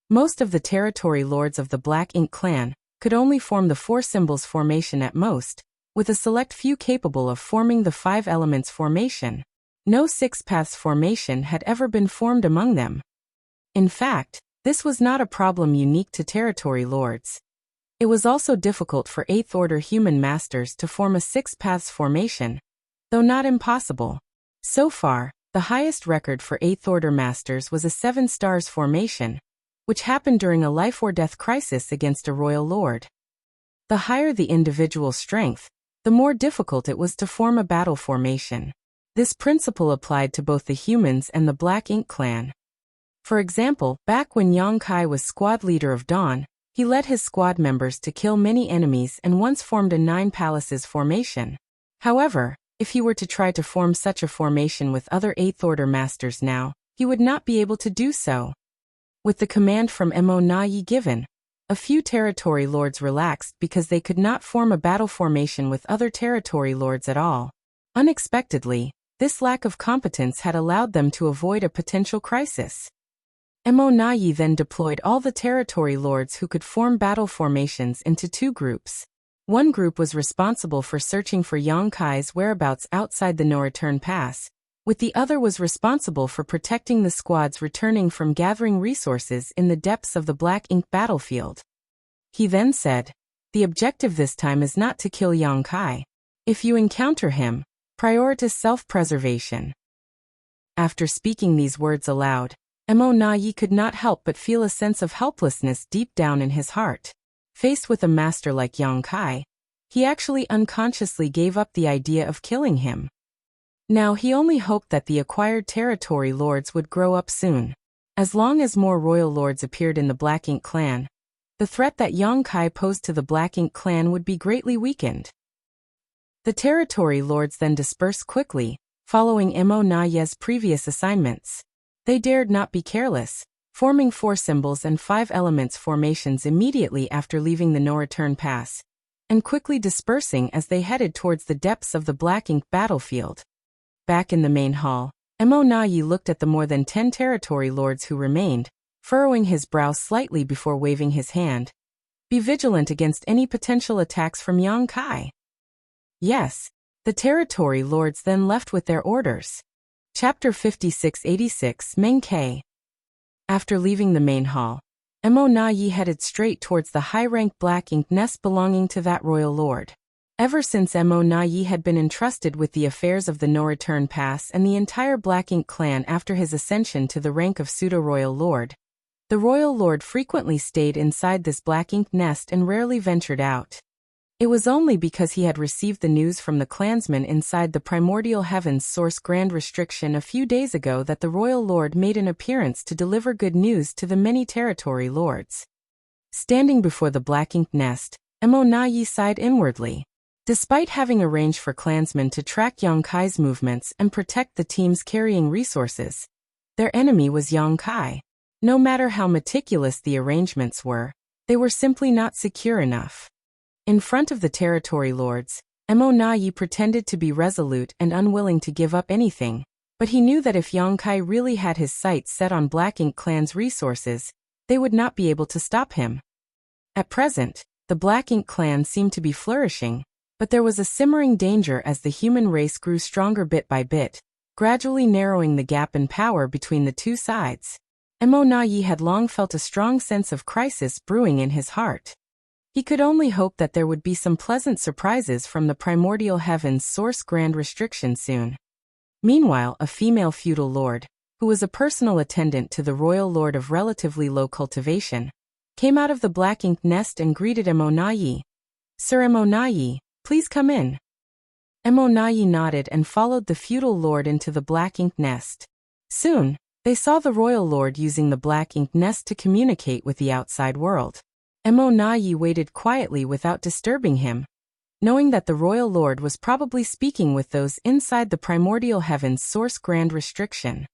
Most of the territory lords of the Black Ink clan could only form the 4 symbols formation at most, with a select few capable of forming the 5 elements formation. No 6 paths formation had ever been formed among them. In fact, this was not a problem unique to territory lords. It was also difficult for 8th Order human masters to form a 6 paths formation, though not impossible. So far, the highest record for 8th Order masters was a 7 stars formation, which happened during a life or death crisis against a royal lord. The higher the individual strength, the more difficult it was to form a battle formation. This principle applied to both the humans and the Black Ink clan. For example, back when Yang Kai was squad leader of Dawn, he led his squad members to kill many enemies and once formed a 9 palaces formation. However, if he were to try to form such a formation with other 8th Order masters now, he would not be able to do so. With the command from Mo' given, a few territory lords relaxed because they could not form a battle formation with other territory lords at all. Unexpectedly, this lack of competence had allowed them to avoid a potential crisis. Mo' then deployed all the territory lords who could form battle formations into 2 groups. One group was responsible for searching for Yang Kai's whereabouts outside the no-return pass, with the other was responsible for protecting the squads returning from gathering resources in the depths of the Black Ink battlefield. He then said, "The objective this time is not to kill Yang Kai. If you encounter him, prioritize self-preservation." After speaking these words aloud, Mo' could not help but feel a sense of helplessness deep down in his heart. Faced with a master like Yang Kai, He actually unconsciously gave up the idea of killing him. Now he only hoped that the acquired territory lords would grow up soon. As long as more royal lords appeared in the Black Ink clan, the threat that Yang Kai posed to the Black Ink clan would be greatly weakened. The territory lords then dispersed quickly, following Mo Na Ye's previous assignments. They dared not be careless, forming 4 symbols and 5 elements formations immediately after leaving the no-return pass, and quickly dispersing as they headed towards the depths of the Black Ink battlefield. Back in the main hall, Mo Na Ye looked at the more than 10 territory lords who remained, furrowing his brow slightly before waving his hand. Be vigilant against any potential attacks from Yang Kai. Yes, the territory lords then left with their orders. Chapter 5686 Meng Ke. After leaving the main hall, Mo Na Ye headed straight towards the high-ranked Black Ink nest belonging to that royal lord. Ever since Mo Na Ye had been entrusted with the affairs of the no-return pass and the entire Black Ink clan after his ascension to the rank of pseudo-royal lord, the royal lord frequently stayed inside this Black Ink nest and rarely ventured out. It was only because he had received the news from the clansmen inside the primordial heavens source grand restriction a few days ago that the royal lord made an appearance to deliver good news to the many territory lords. Standing before the Black Ink nest, Mo Na Ye sighed inwardly. Despite having arranged for clansmen to track Yang Kai's movements and protect the teams carrying resources, their enemy was Yang Kai. No matter how meticulous the arrangements were, they were simply not secure enough. In front of the territory lords, Mo Na Ye pretended to be resolute and unwilling to give up anything, but he knew that if Yang Kai really had his sights set on Black Ink clan's resources, they would not be able to stop him. At present, the Black Ink clan seemed to be flourishing, but there was a simmering danger as the human race grew stronger bit by bit, gradually narrowing the gap in power between the two sides. Mo Na Ye had long felt a strong sense of crisis brewing in his heart. He could only hope that there would be some pleasant surprises from the primordial heavens source grand restriction soon. Meanwhile, a female feudal lord, who was a personal attendant to the royal lord of relatively low cultivation, came out of the Black Ink nest and greeted Mo Na Ye. "Sir Mo Na Ye, please come in." Mo Na Ye nodded and followed the feudal lord into the Black Ink nest. Soon, they saw the royal lord using the Black Ink nest to communicate with the outside world. Mo Na Ye waited quietly without disturbing him, knowing that the royal lord was probably speaking with those inside the primordial heavens source grand restriction.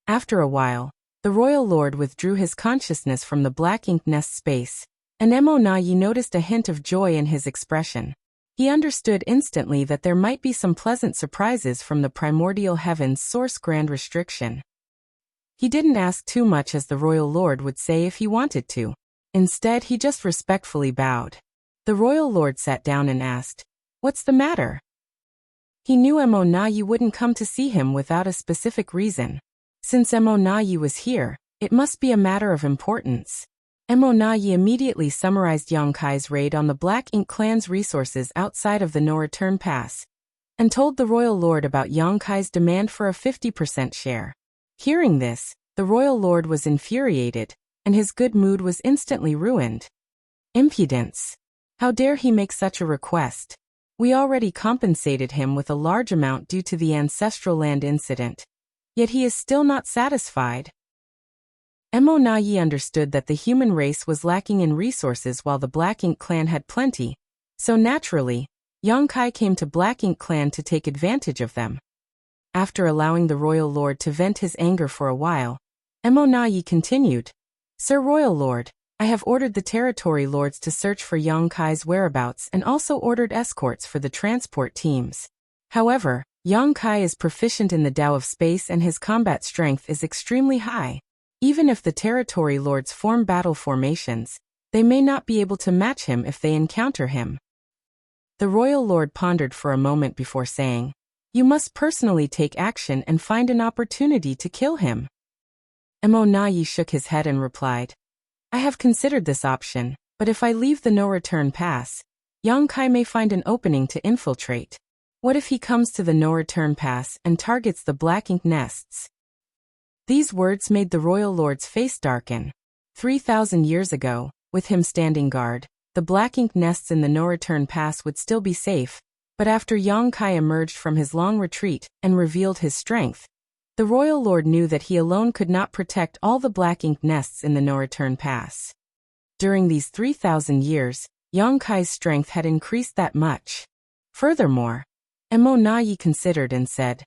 After a while, the royal lord withdrew his consciousness from the Black Ink nest space, and Mo Na Ye noticed a hint of joy in his expression. He understood instantly that there might be some pleasant surprises from the primordial heavens source grand restriction. He didn't ask too much as the royal lord would say if he wanted to. Instead, he just respectfully bowed. The royal lord sat down and asked, "What's the matter?" He knew Mo Na Ye wouldn't come to see him without a specific reason. Since Mo Na Ye was here, it must be a matter of importance. Mo Na Ye immediately summarized Yang Kai's raid on the Black Ink clan's resources outside of the no-return pass, and told the royal lord about Yang Kai's demand for a 50% share. Hearing this, the royal lord was infuriated, and his good mood was instantly ruined. Impudence! How dare he make such a request? We already compensated him with a large amount due to the ancestral land incident. Yet he is still not satisfied. Mo Na Ye understood that the human race was lacking in resources while the Black Ink clan had plenty, so naturally, Yang Kai came to Black Ink clan to take advantage of them. After allowing the royal lord to vent his anger for a while, Mo Na Ye continued, "Sir Royal Lord, I have ordered the territory lords to search for Yang Kai's whereabouts and also ordered escorts for the transport teams. However, Yang Kai is proficient in the Tao of space and his combat strength is extremely high. Even if the territory lords form battle formations, they may not be able to match him if they encounter him." The royal lord pondered for a moment before saying, "You must personally take action and find an opportunity to kill him." Mo Na Ye shook his head and replied, "I have considered this option, but if I leave the no-return pass, Yang Kai may find an opening to infiltrate. What if he comes to the no-return pass and targets the Black Ink nests?" These words made the royal lord's face darken. 3,000 years ago, with him standing guard, the black ink nests in the no-return pass would still be safe, but after Yang Kai emerged from his long retreat and revealed his strength, the royal lord knew that he alone could not protect all the black ink nests in the no-return pass. During these 3,000 years, Yang Kai's strength had increased that much. Furthermore, Mo Na Yi considered and said,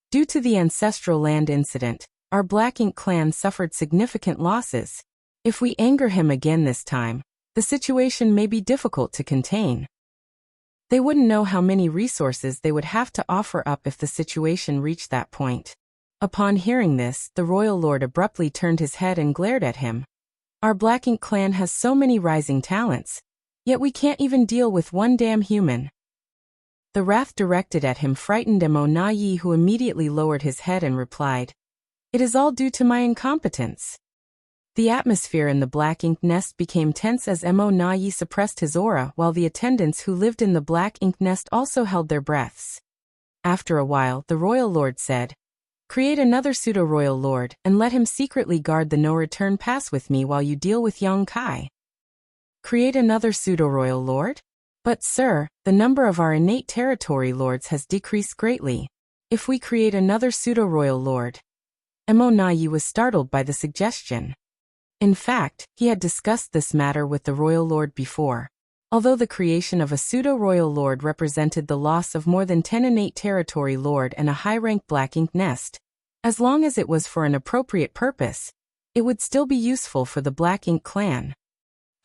"Due to the ancestral land incident, our Black Ink clan suffered significant losses. If we anger him again this time, the situation may be difficult to contain." They wouldn't know how many resources they would have to offer up if the situation reached that point. Upon hearing this, the royal lord abruptly turned his head and glared at him. "Our Black Ink clan has so many rising talents, yet we can't even deal with one damn human." The wrath directed at him frightened Mo Na Yi, who immediately lowered his head and replied, "It is all due to my incompetence." The atmosphere in the black ink nest became tense as Mo Na Yi suppressed his aura, while the attendants who lived in the black ink nest also held their breaths. After a while, the royal lord said, "Create another pseudo-royal lord, and let him secretly guard the no-return pass with me while you deal with Yang Kai." "Create another pseudo-royal lord? But sir, the number of our innate territory lords has decreased greatly. If we create another pseudo-royal lord..." Mo Na Yi was startled by the suggestion. In fact, he had discussed this matter with the royal lord before. Although the creation of a pseudo-royal lord represented the loss of more than 10 innate territory lord and a high-rank black ink nest, as long as it was for an appropriate purpose, it would still be useful for the Black Ink clan.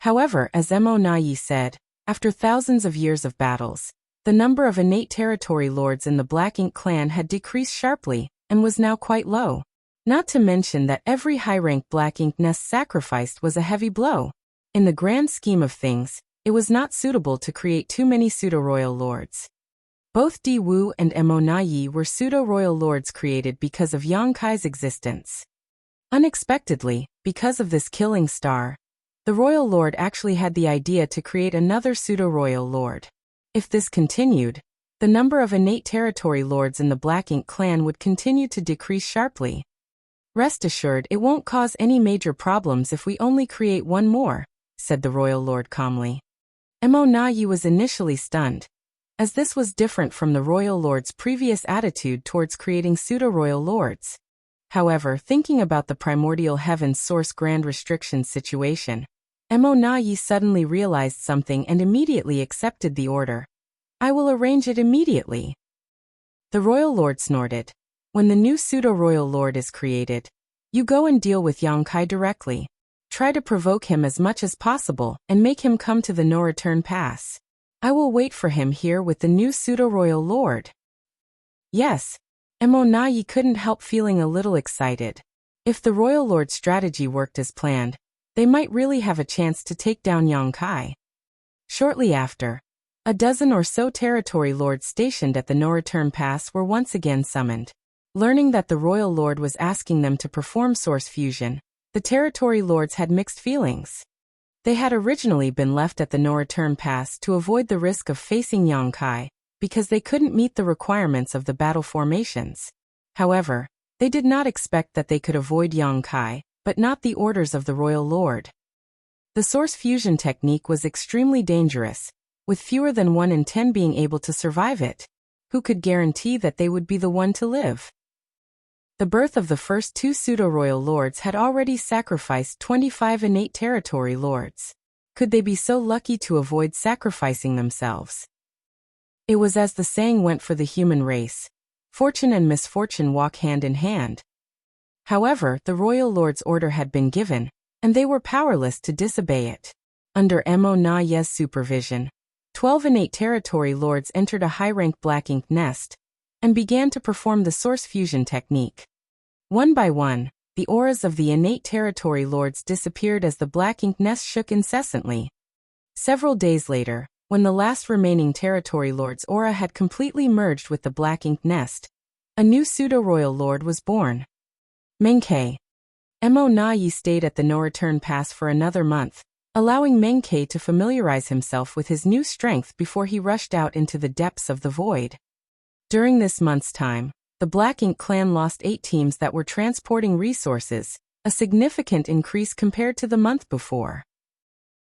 However, as Mo Na Yi said, after thousands of years of battles, the number of innate territory lords in the Black Ink clan had decreased sharply and was now quite low. Not to mention that every high-rank black ink nest sacrificed was a heavy blow. In the grand scheme of things, it was not suitable to create too many pseudo-royal lords. Both Di Wu and Mo Na Yi were pseudo-royal lords created because of Yang Kai's existence. Unexpectedly, because of this killing star, the royal lord actually had the idea to create another pseudo-royal lord. If this continued, the number of innate territory lords in the Black Ink clan would continue to decrease sharply. "Rest assured, it won't cause any major problems if we only create one more," said the royal lord calmly. Mo Na Yi was initially stunned, as this was different from the royal lord's previous attitude towards creating pseudo-royal lords. However, thinking about the primordial heaven's source grand restrictions situation, Mo Na Yi suddenly realized something and immediately accepted the order. "I will arrange it immediately." The royal lord snorted. "When the new pseudo-royal lord is created, you go and deal with Yang Kai directly. Try to provoke him as much as possible and make him come to the no-return pass. I will wait for him here with the new pseudo-royal lord." Yes, Mo Na Yi couldn't help feeling a little excited. If the royal lord's strategy worked as planned, they might really have a chance to take down Yang Kai. Shortly after, a dozen or so territory lords stationed at the no-return pass were once again summoned. Learning that the royal lord was asking them to perform source fusion, the territory lords had mixed feelings. They had originally been left at the no-return pass to avoid the risk of facing Yang Kai, because they couldn't meet the requirements of the battle formations. However, they did not expect that they could avoid Yang Kai, but not the orders of the royal lord. The source fusion technique was extremely dangerous, with fewer than 1 in 10 being able to survive it. Who could guarantee that they would be the one to live? The birth of the first 2 pseudo-royal lords had already sacrificed 25 innate territory lords. Could they be so lucky to avoid sacrificing themselves? It was as the saying went for the human race: fortune and misfortune walk hand in hand. However, the royal lord's order had been given, and they were powerless to disobey it. Under Mo Na Yi's supervision, 12 innate territory lords entered a high-rank black ink nest and began to perform the source fusion technique. One by one, the auras of the innate territory lords disappeared as the black ink nest shook incessantly. Several days later, when the last remaining territory lord's aura had completely merged with the black ink nest, a new pseudo-royal lord was born. Menkei. Mo Na Yi stayed at the no-return pass for another month, allowing Menkei to familiarize himself with his new strength before he rushed out into the depths of the void. During this month's time, the Black Ink clan lost 8 teams that were transporting resources, a significant increase compared to the month before.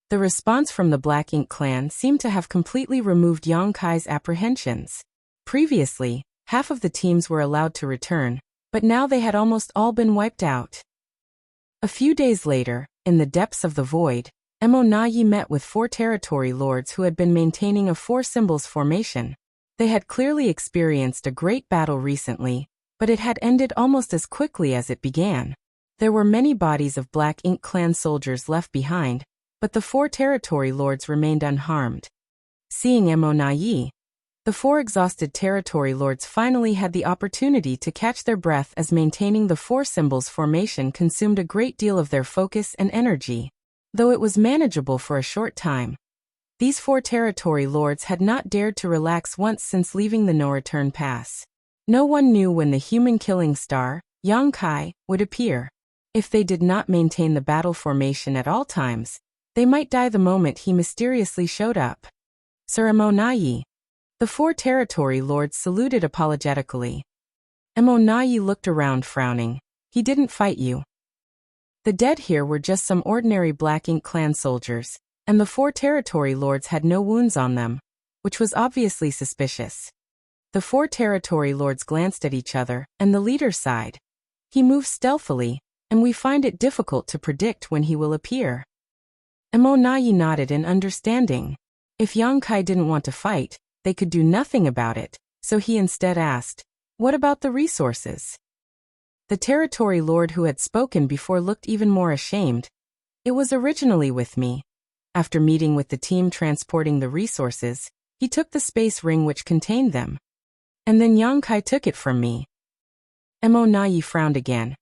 The response from the Black Ink clan seemed to have completely removed Yang Kai's apprehensions. Previously, half of the teams were allowed to return, but now they had almost all been wiped out. A few days later, in the depths of the void, Mo Nayi met with 4 territory lords who had been maintaining a 4 symbols formation. They had clearly experienced a great battle recently, but it had ended almost as quickly as it began. There were many bodies of Black Ink clan soldiers left behind, but the 4 territory lords remained unharmed. Seeing Mo Nayi, the 4 exhausted territory lords finally had the opportunity to catch their breath as maintaining the 4 symbols formation consumed a great deal of their focus and energy. Though it was manageable for a short time, these 4 territory lords had not dared to relax once since leaving the no-return pass. No one knew when the human killing star, Yang Kai, would appear. If they did not maintain the battle formation at all times, they might die the moment he mysteriously showed up. Sir Mo Nayi. The 4 territory lords saluted apologetically. Mo Nayi looked around frowning. He didn't fight you. The dead here were just some ordinary Black Ink clan soldiers, and the 4 territory lords had no wounds on them, which was obviously suspicious. The 4 territory lords glanced at each other, and the leader sighed. He moves stealthily, and we find it difficult to predict when he will appear. Mo Nayi nodded in understanding. If Yang Kai didn't want to fight, they could do nothing about it, so he instead asked, "What about the resources?" The territory lord who had spoken before looked even more ashamed. "It was originally with me. After meeting with the team transporting the resources, he took the space ring which contained them. And then Yang Kai took it from me." Mo Nayi frowned again.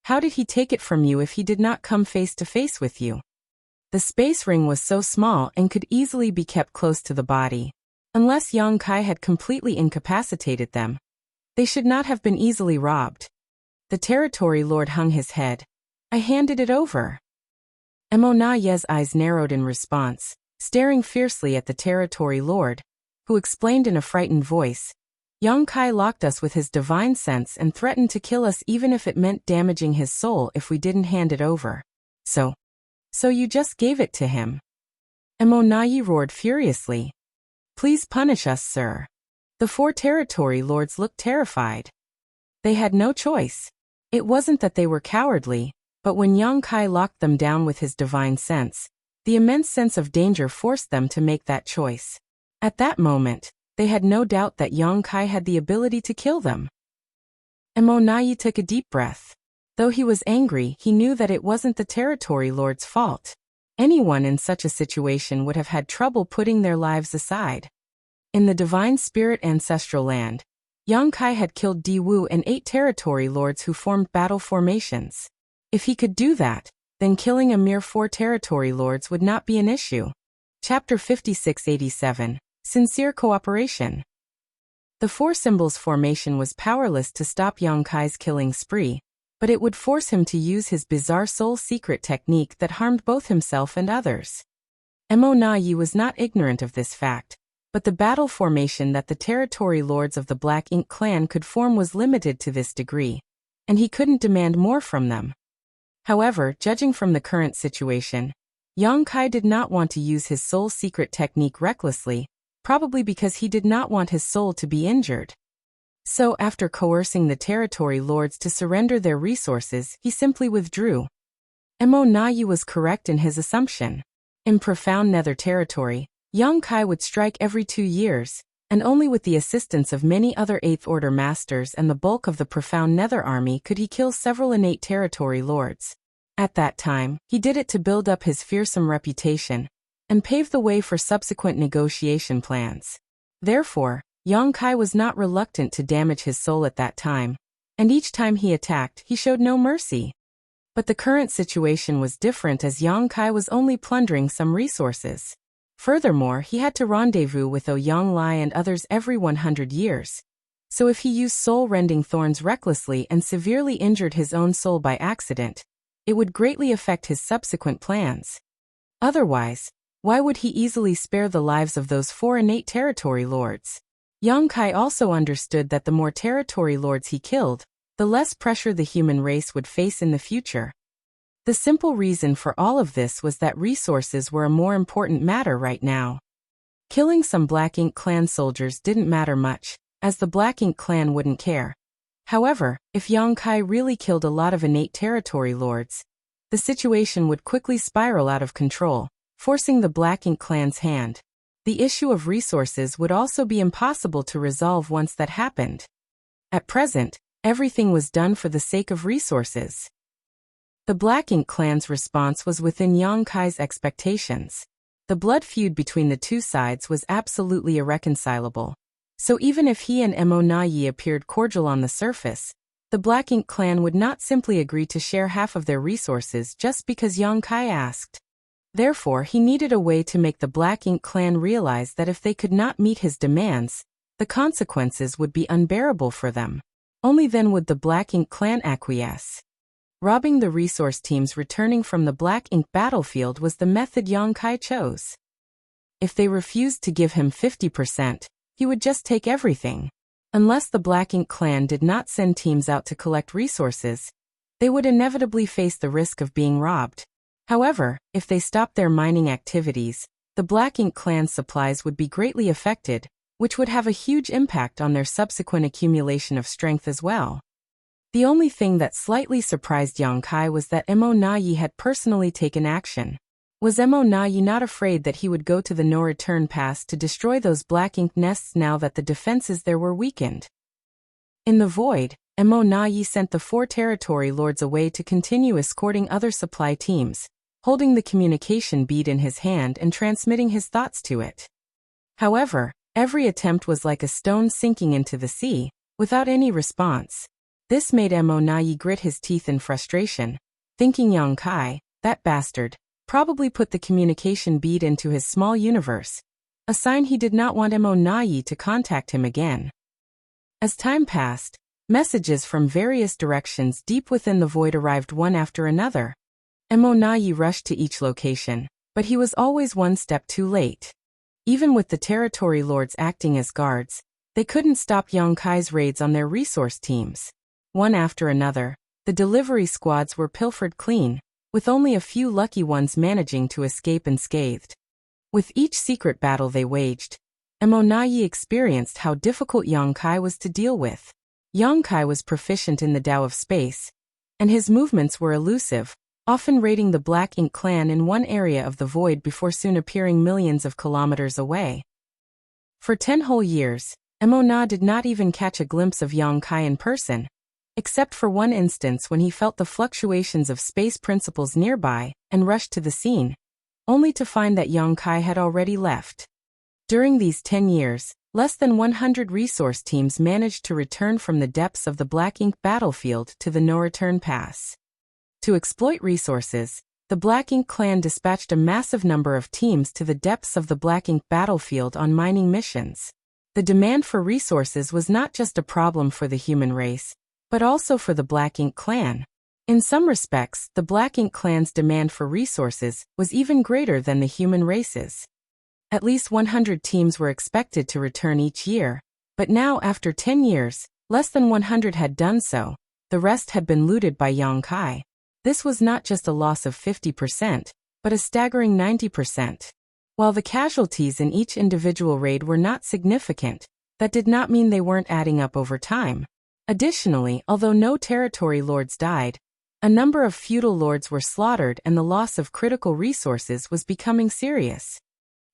"How did he take it from you if he did not come face to face with you?" The space ring was so small and could easily be kept close to the body. Unless Yang Kai had completely incapacitated them, they should not have been easily robbed. The territory lord hung his head. "I handed it over." Mo Nayi's eyes narrowed in response, staring fiercely at the territory lord, who explained in a frightened voice, "Yang Kai locked us with his divine sense and threatened to kill us even if it meant damaging his soul if we didn't hand it over. So you just gave it to him?" Mo Nayi roared furiously. "Please punish us, sir." The 4 territory lords looked terrified. They had no choice. It wasn't that they were cowardly, but when Yang Kai locked them down with his divine sense, the immense sense of danger forced them to make that choice. At that moment, they had no doubt that Yang Kai had the ability to kill them. Mo Nayi took a deep breath. Though he was angry, he knew that it wasn't the territory lord's fault. Anyone in such a situation would have had trouble putting their lives aside. In the divine spirit ancestral land, Yang Kai had killed Di Wu and 8 territory lords who formed battle formations. If he could do that, then killing a mere 4 territory lords would not be an issue. Chapter 5687, Sincere Cooperation. The 4 symbols formation was powerless to stop Yang Kai's killing spree, but it would force him to use his bizarre soul secret technique that harmed both himself and others. Mo Nayi was not ignorant of this fact, but the battle formation that the territory lords of the Black Ink clan could form was limited to this degree, and he couldn't demand more from them. However, judging from the current situation, Yang Kai did not want to use his soul secret technique recklessly, probably because he did not want his soul to be injured. So after coercing the territory lords to surrender their resources, he simply withdrew. Mo Nayi was correct in his assumption. In profound nether territory, Yang Kai would strike every 2 years, and only with the assistance of many other 8th Order masters and the bulk of the profound nether army could he kill several innate territory lords. At that time, he did it to build up his fearsome reputation, and pave the way for subsequent negotiation plans. Therefore, Yang Kai was not reluctant to damage his soul at that time, and each time he attacked, he showed no mercy. But the current situation was different as Yang Kai was only plundering some resources. Furthermore, he had to rendezvous with Ouyang Lai and others every 100 years. So if he used soul-rending thorns recklessly and severely injured his own soul by accident, it would greatly affect his subsequent plans. Otherwise, why would he easily spare the lives of those 4 innate territory lords? Yang Kai also understood that the more territory lords he killed, the less pressure the human race would face in the future. The simple reason for all of this was that resources were a more important matter right now. Killing some Black Ink clan soldiers didn't matter much, as the Black Ink clan wouldn't care. However, if Yongkai really killed a lot of innate territory lords, the situation would quickly spiral out of control, forcing the Black Ink clan's hand. The issue of resources would also be impossible to resolve once that happened. At present, everything was done for the sake of resources. The Black Ink clan's response was within Yongkai's expectations. The blood feud between the two sides was absolutely irreconcilable. So even if he and Mo Nayi appeared cordial on the surface, the Black Ink clan would not simply agree to share half of their resources just because Yongkai asked. Therefore, he needed a way to make the Black Ink clan realize that if they could not meet his demands, the consequences would be unbearable for them. Only then would the Black Ink clan acquiesce. Robbing the resource teams returning from the Black Ink battlefield was the method Yongkai chose. If they refused to give him 50%, he would just take everything. Unless the Black Ink clan did not send teams out to collect resources, they would inevitably face the risk of being robbed. However, if they stopped their mining activities, the Black Ink clan's supplies would be greatly affected, which would have a huge impact on their subsequent accumulation of strength as well. The only thing that slightly surprised Yongkai was that Mo Nayi had personally taken action. Was Mo Nayi not afraid that he would go to the no-return pass to destroy those Black Ink nests now that the defenses there were weakened? In the void, Mo Nayi sent the 4 territory lords away to continue escorting other supply teams, holding the communication bead in his hand and transmitting his thoughts to it. However, every attempt was like a stone sinking into the sea, without any response. This made Mo Nayi grit his teeth in frustration, thinking Yongkai, that bastard, probably put the communication bead into his small universe, a sign he did not want Mo Nayi to contact him again. As time passed, messages from various directions deep within the void arrived one after another. Mo Nayi rushed to each location, but he was always one step too late. Even with the territory lords acting as guards, they couldn't stop Yongkai's raids on their resource teams. One after another, the delivery squads were pilfered clean, with only a few lucky ones managing to escape unscathed. With each secret battle they waged, Mo Nayi experienced how difficult Yongkai was to deal with. Yongkai was proficient in the Tao of space, and his movements were elusive, often raiding the Black Ink clan in one area of the void before soon appearing millions of kilometers away. For 10 whole years, Mo Na did not even catch a glimpse of Yongkai in person, except for one instance when he felt the fluctuations of space principles nearby and rushed to the scene, only to find that Yongkai had already left. During these 10 years, less than 100 resource teams managed to return from the depths of the Black Ink battlefield to the no-return pass. To exploit resources, the Black Ink clan dispatched a massive number of teams to the depths of the Black Ink battlefield on mining missions. The demand for resources was not just a problem for the human race, but also for the Black Ink clan. In some respects, the Black Ink clan's demand for resources was even greater than the human race's. At least 100 teams were expected to return each year, but now after 10 years, less than 100 had done so. The rest had been looted by Yongkai. This was not just a loss of 50%, but a staggering 90%. While the casualties in each individual raid were not significant, that did not mean they weren't adding up over time. Additionally, although no territory lords died, a number of feudal lords were slaughtered and the loss of critical resources was becoming serious.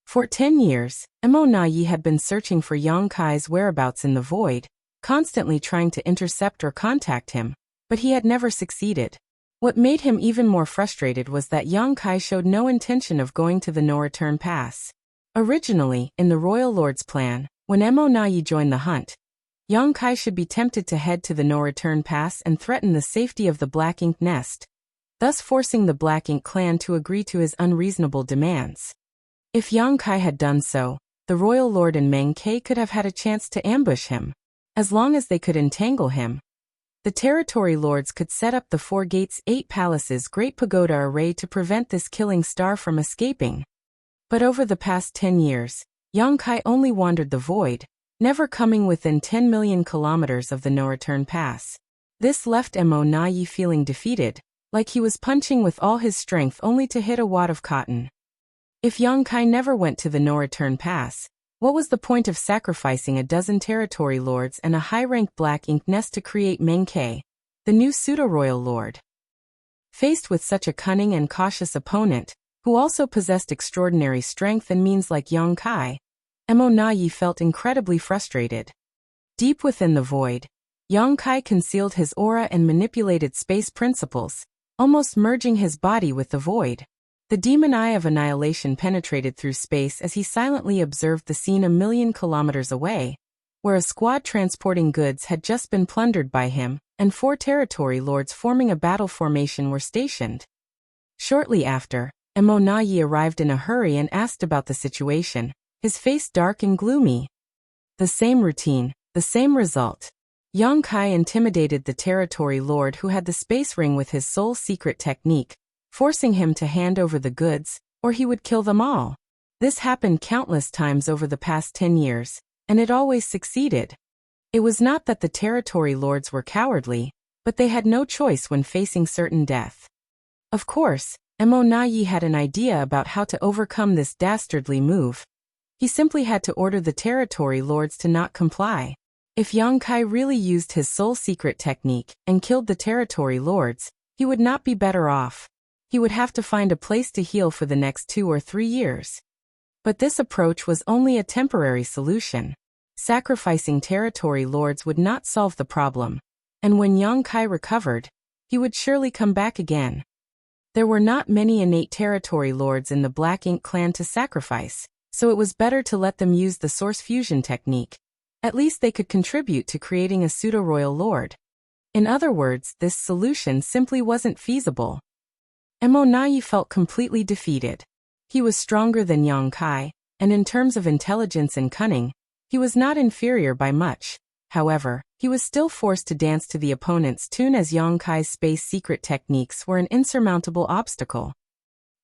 For 10 years, Mo Nayi had been searching for Yongkai's whereabouts in the void, constantly trying to intercept or contact him, but he had never succeeded. What made him even more frustrated was that Yongkai showed no intention of going to the no-return pass. Originally, in the Royal Lord's plan, when Mo Nayi joined the hunt, Yongkai should be tempted to head to the no-return pass and threaten the safety of the Black Ink nest, thus forcing the Black Ink clan to agree to his unreasonable demands. If Yongkai had done so, the Royal Lord and Meng Ke could have had a chance to ambush him. As long as they could entangle him, the territory lords could set up the 4 gates 8 palaces Great Pagoda array to prevent this killing star from escaping. But over the past 10 years, Yongkai only wandered the void, never coming within 10 million kilometers of the no-return pass. This left Mo Nayi feeling defeated, like he was punching with all his strength only to hit a wad of cotton. If Yang Kai never went to the no-return pass, what was the point of sacrificing a dozen territory lords and a high-ranked Black Ink nest to create Meng Kai, the new pseudo-royal lord? Faced with such a cunning and cautious opponent, who also possessed extraordinary strength and means like Yang Kai, Mo Na Yi felt incredibly frustrated. Deep within the void, Yang Kai concealed his aura and manipulated space principles, almost merging his body with the void. The demon eye of annihilation penetrated through space as he silently observed the scene a million kilometers away, where a squad transporting goods had just been plundered by him, and 4 territory lords forming a battle formation were stationed. Shortly after, Mo Na Yi arrived in a hurry and asked about the situation, his face dark and gloomy. The same routine, the same result. Yang Kai intimidated the territory lord who had the space ring with his sole secret technique, forcing him to hand over the goods, or he would kill them all. This happened countless times over the past 10 years, and it always succeeded. It was not that the territory lords were cowardly, but they had no choice when facing certain death. Of course, Mo Na Yi had an idea about how to overcome this dastardly move. He simply had to order the territory lords to not comply. If Yang Kai really used his sole secret technique and killed the territory lords, he would not be better off. He would have to find a place to heal for the next 2 or 3 years. But this approach was only a temporary solution. Sacrificing territory lords would not solve the problem, and when Yang Kai recovered, he would surely come back again. There were not many innate territory lords in the Black Ink clan to sacrifice, so it was better to let them use the source fusion technique. At least they could contribute to creating a pseudo-royal lord. In other words, this solution simply wasn't feasible. Mo Na Yi felt completely defeated. He was stronger than Yang Kai, and in terms of intelligence and cunning, he was not inferior by much. However, he was still forced to dance to the opponent's tune as Yang Kai's space secret techniques were an insurmountable obstacle.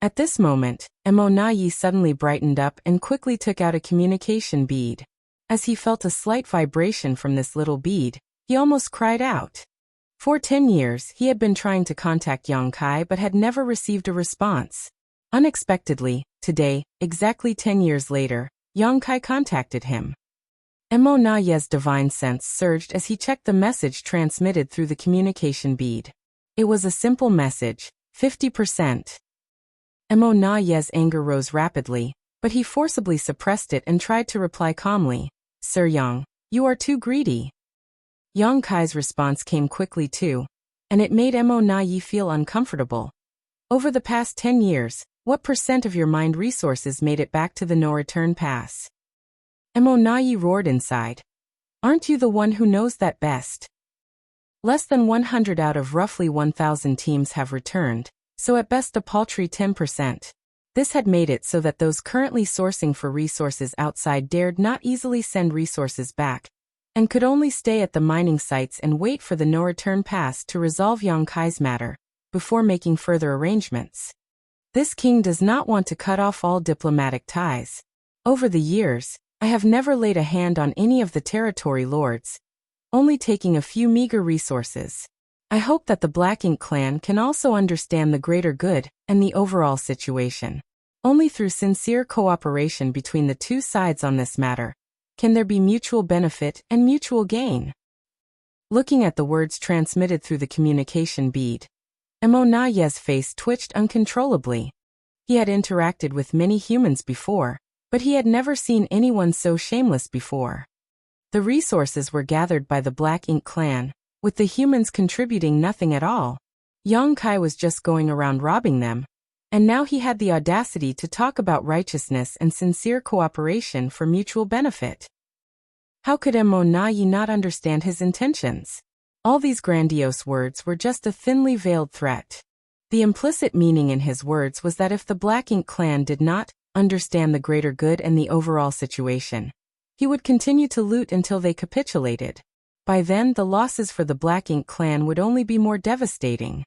At this moment, Mo Na Yi suddenly brightened up and quickly took out a communication bead. As he felt a slight vibration from this little bead, he almost cried out. For 10 years, he had been trying to contact Yang Kai but had never received a response. Unexpectedly, today, exactly 10 years later, Yang Kai contacted him. Mo Na Yi's divine sense surged as he checked the message transmitted through the communication bead. It was a simple message, 50%. Mo Na Yi's anger rose rapidly, but he forcibly suppressed it and tried to reply calmly. Sir Yang, you are too greedy. Yang Kai's response came quickly too, and it made Mo Na Yi feel uncomfortable. Over the past 10 years, what % of your mind resources made it back to the no-return pass? Mo Na Yi roared inside. Aren't you the one who knows that best? Less than 100 out of roughly 1,000 teams have returned, so at best a paltry 10%. This had made it so that those currently sourcing for resources outside dared not easily send resources back, and could only stay at the mining sites and wait for the no-return pass to resolve Yang Kai's matter, before making further arrangements. This king does not want to cut off all diplomatic ties. Over the years, I have never laid a hand on any of the territory lords, only taking a few meager resources. I hope that the Black Ink clan can also understand the greater good and the overall situation. Only through sincere cooperation between the two sides on this matter can there be mutual benefit and mutual gain. Looking at the words transmitted through the communication bead, Mo Na Yi's face twitched uncontrollably. He had interacted with many humans before, but he had never seen anyone so shameless before. The resources were gathered by the Black Ink clan, with the humans contributing nothing at all. Yang Kai was just going around robbing them, and now he had the audacity to talk about righteousness and sincere cooperation for mutual benefit. How could Mo Na Yi not understand his intentions? All these grandiose words were just a thinly veiled threat. The implicit meaning in his words was that if the Black Ink clan did not understand the greater good and the overall situation, he would continue to loot until they capitulated. By then, the losses for the Black Ink clan would only be more devastating.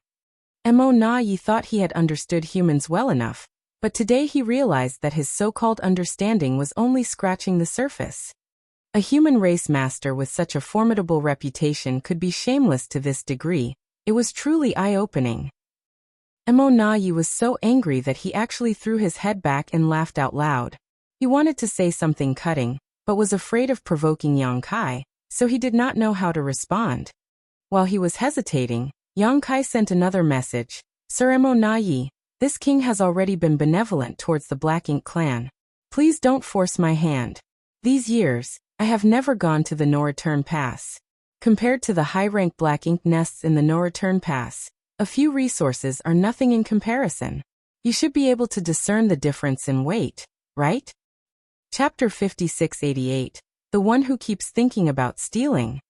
Mo Na Yi thought he had understood humans well enough, but today he realized that his so-called understanding was only scratching the surface. A human race master with such a formidable reputation could be shameless to this degree. It was truly eye-opening. Mo Na Yi was so angry that he actually threw his head back and laughed out loud. He wanted to say something cutting, but was afraid of provoking Yang Kai, so he did not know how to respond. While he was hesitating, Yang Kai sent another message. Sir Mo Na Yi, this king has already been benevolent towards the Black Ink clan. Please don't force my hand. These years, I have never gone to the No Return Pass. Compared to the high-rank Black Ink nests in the No Return Pass, a few resources are nothing in comparison. You should be able to discern the difference in weight, right? Chapter 5688, The One Who Keeps Thinking About Stealing.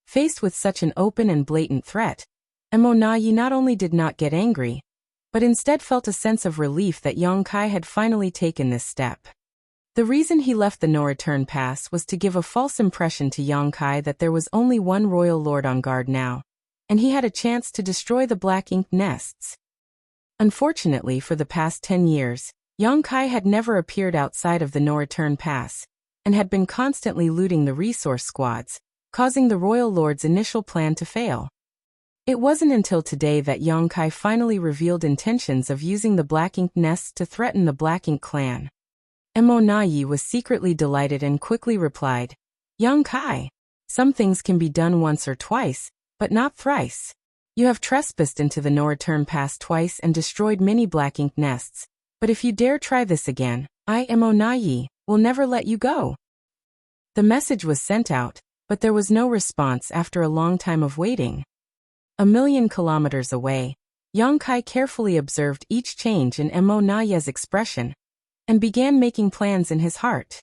Faced with such an open and blatant threat, Mo Na Yi not only did not get angry, but instead felt a sense of relief that Yang Kai had finally taken this step. The reason he left the No Return Pass was to give a false impression to Yang Kai that there was only one royal lord on guard now, and he had a chance to destroy the Black Ink nests. Unfortunately, for the past 10 years, Yang Kai had never appeared outside of the No Return Pass, and had been constantly looting the resource squads, causing the royal lord's initial plan to fail. It wasn't until today that Yang Kai finally revealed intentions of using the Black Ink nests to threaten the Black Ink clan. Mo Na Yi was secretly delighted and quickly replied, Yang Kai, some things can be done once or twice, but not thrice. You have trespassed into the No Return Pass twice and destroyed many Black Ink nests, but if you dare try this again, I, Mo Na Yi, will never let you go. The message was sent out, but there was no response after a long time of waiting. 1,000,000 kilometers away, Yang Kai carefully observed each change in Mo Na Yi's expression, and began making plans in his heart.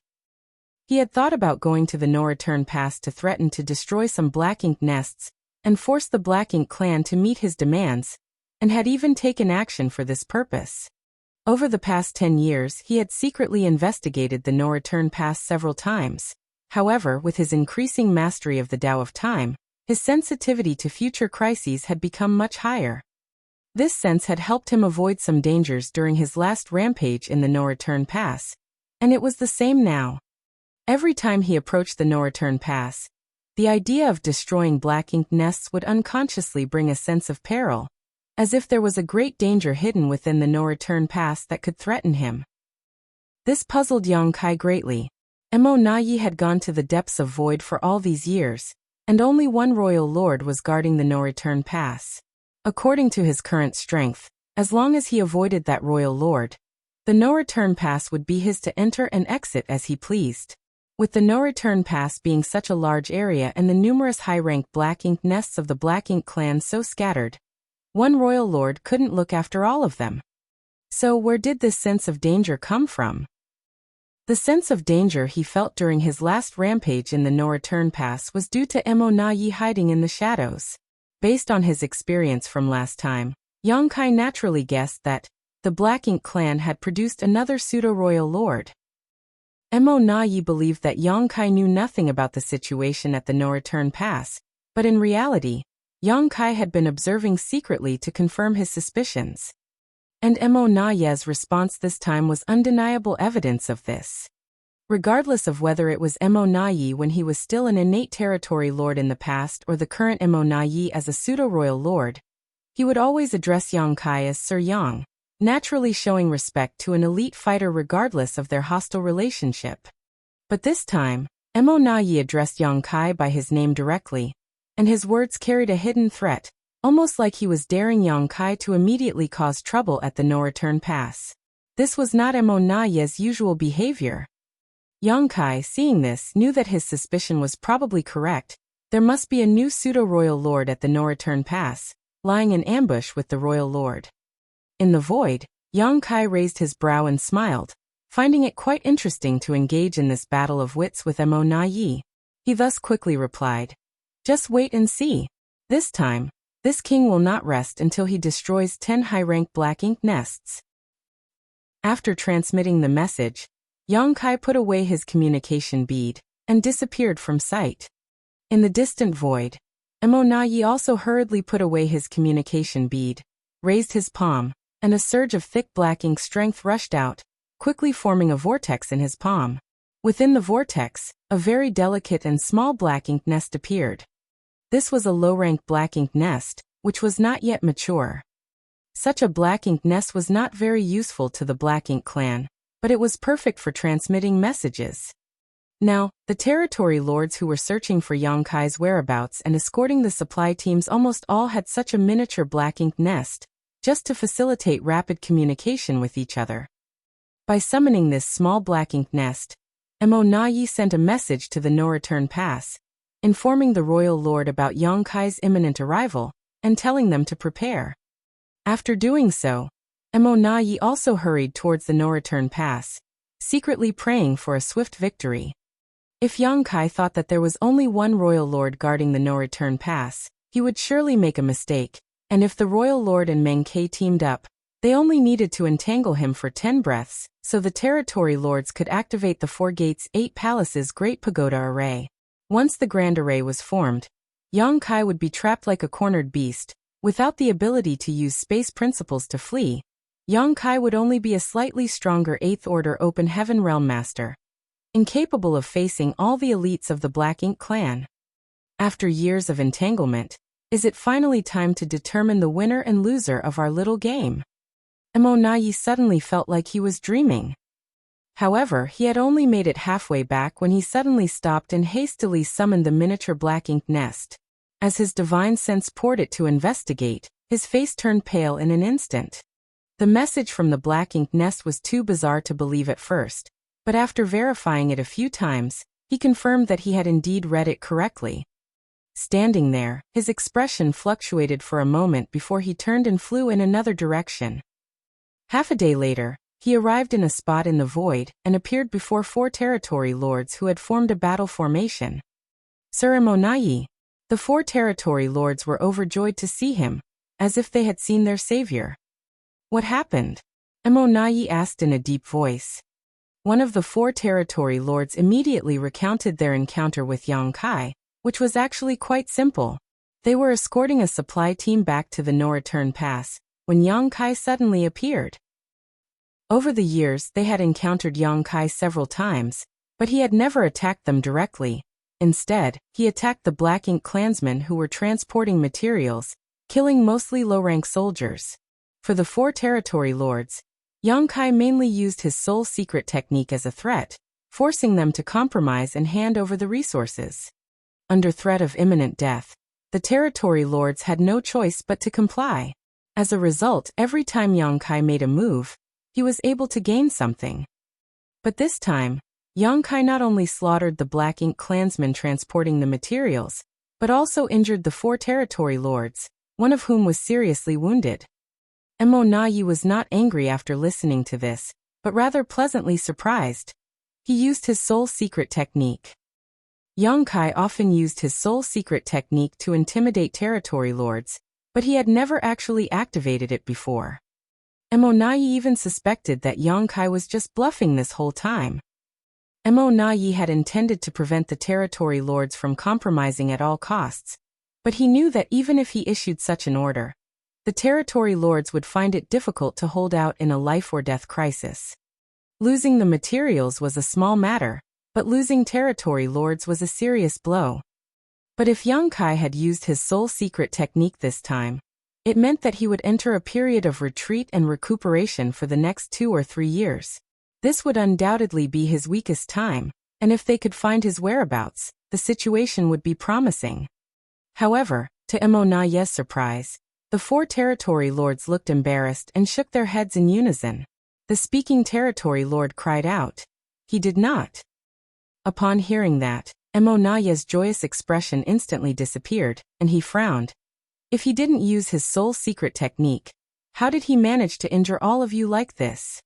He had thought about going to the No Return Pass to threaten to destroy some Black Ink nests, and force the Black Ink clan to meet his demands, and had even taken action for this purpose. Over the past 10 years, he had secretly investigated the No Return Pass several times. However, with his increasing mastery of the Tao of Time, his sensitivity to future crises had become much higher. This sense had helped him avoid some dangers during his last rampage in the No Return Pass, and it was the same now. Every time he approached the No Return Pass, the idea of destroying Black Ink nests would unconsciously bring a sense of peril, as if there was a great danger hidden within the No Return Pass that could threaten him. This puzzled Yang Kai greatly. Mo Na Yi had gone to the depths of void for all these years, and only one royal lord was guarding the No Return Pass. According to his current strength, as long as he avoided that royal lord, the No Return Pass would be his to enter and exit as he pleased. With the No Return Pass being such a large area and the numerous high-rank Black Ink nests of the Black Ink clan so scattered, one royal lord couldn't look after all of them. So where did this sense of danger come from? The sense of danger he felt during his last rampage in the No Return Pass was due to Mo Na Yi hiding in the shadows. Based on his experience from last time, Yang Kai naturally guessed that the Black Ink clan had produced another pseudo-royal lord. Mo Na Yi believed that Yang Kai knew nothing about the situation at the No Return Pass, but in reality, Yang Kai had been observing secretly to confirm his suspicions. And Mo Na Yi's response this time was undeniable evidence of this. Regardless of whether it was Mo Na Yi when he was still an innate territory lord in the past or the current Mo Na Yi as a pseudo-royal lord, he would always address Yang Kai as Sir Yang, naturally showing respect to an elite fighter regardless of their hostile relationship. But this time, Mo Na Yi addressed Yang Kai by his name directly, and his words carried a hidden threat, almost like he was daring Yang Kai to immediately cause trouble at the No Return Pass. This was not Mo Na Yi's usual behavior. Yang Kai, seeing this, knew that his suspicion was probably correct. There must be a new pseudo-royal lord at the No Return Pass, lying in ambush with the royal lord. In the void, Yang Kai raised his brow and smiled, finding it quite interesting to engage in this battle of wits with Mo Na Yi. He thus quickly replied, "Just wait and see. This time, this king will not rest until he destroys 10 high-rank Black Ink nests." After transmitting the message, Yang Kai put away his communication bead and disappeared from sight. In the distant void, Mo Na Yi also hurriedly put away his communication bead, raised his palm, and a surge of thick Black Ink strength rushed out, quickly forming a vortex in his palm. Within the vortex, a very delicate and small Black Ink nest appeared. This was a low-rank Black Ink nest, which was not yet mature. Such a black ink nest was not very useful to the Black Ink clan, but it was perfect for transmitting messages. Now, the territory lords who were searching for Yang Kai's whereabouts and escorting the supply teams almost all had such a miniature black ink nest, just to facilitate rapid communication with each other. By summoning this small black ink nest, Mo Na sent a message to the no-return pass, informing the royal lord about Yang Kai's imminent arrival, and telling them to prepare. After doing so, Mo Na also hurried towards the no-return pass, secretly praying for a swift victory. If Yang Kai thought that there was only one royal lord guarding the no-return pass, he would surely make a mistake, and if the royal lord and Meng Ke teamed up, they only needed to entangle him for 10 breaths, so the territory lords could activate the 4 gates 8 palaces Great Pagoda Array. Once the Grand Array was formed, Yang Kai would be trapped like a cornered beast. Without the ability to use space principles to flee, Yang Kai would only be a slightly stronger 8th Order Open Heaven Realm Master, incapable of facing all the elites of the Black Ink clan. After years of entanglement, is it finally time to determine the winner and loser of our little game? Mo Na suddenly felt like he was dreaming. However, he had only made it halfway back when he suddenly stopped and hastily summoned the miniature black ink nest. As his divine sense poured it to investigate, his face turned pale in an instant. The message from the black ink nest was too bizarre to believe at first, but after verifying it a few times, he confirmed that he had indeed read it correctly. Standing there, his expression fluctuated for a moment before he turned and flew in another direction. Half a day later, he arrived in a spot in the void and appeared before 4 territory lords who had formed a battle formation. Sir Mo Na, the 4 territory lords were overjoyed to see him, as if they had seen their savior. What happened? Mo Na asked in a deep voice. One of the 4 territory lords immediately recounted their encounter with Yang Kai, which was actually quite simple. They were escorting a supply team back to the no-return pass, when Yang Kai suddenly appeared. Over the years they had encountered Yang Kai several times, but he had never attacked them directly. Instead, he attacked the Black Ink clansmen who were transporting materials, killing mostly low-rank soldiers. For the 4 territory lords, Yang Kai mainly used his soul secret technique as a threat, forcing them to compromise and hand over the resources. Under threat of imminent death, the territory lords had no choice but to comply. As a result, every time Yang Kai made a move, he was able to gain something. But this time, Yang Kai not only slaughtered the Black Ink clansmen transporting the materials, but also injured the 4 territory lords, one of whom was seriously wounded. Mo Na was not angry after listening to this, but rather pleasantly surprised. He used his soul secret technique. Yang Kai often used his soul secret technique to intimidate territory lords, but he had never actually activated it before. Mo Na even suspected that Yang Kai was just bluffing this whole time. Mo Na had intended to prevent the territory lords from compromising at all costs, but he knew that even if he issued such an order, the territory lords would find it difficult to hold out in a life-or-death crisis. Losing the materials was a small matter, but losing territory lords was a serious blow. But if Yang Kai had used his soul secret technique this time, it meant that he would enter a period of retreat and recuperation for the next 2 or 3 years. This would undoubtedly be his weakest time, and if they could find his whereabouts, the situation would be promising. However, to Mo Na's surprise, the 4 territory lords looked embarrassed and shook their heads in unison. The speaking territory lord cried out. He did not. Upon hearing that, Mo Na's joyous expression instantly disappeared, and he frowned. If he didn't use his soul secret technique, how did he manage to injure all of you like this?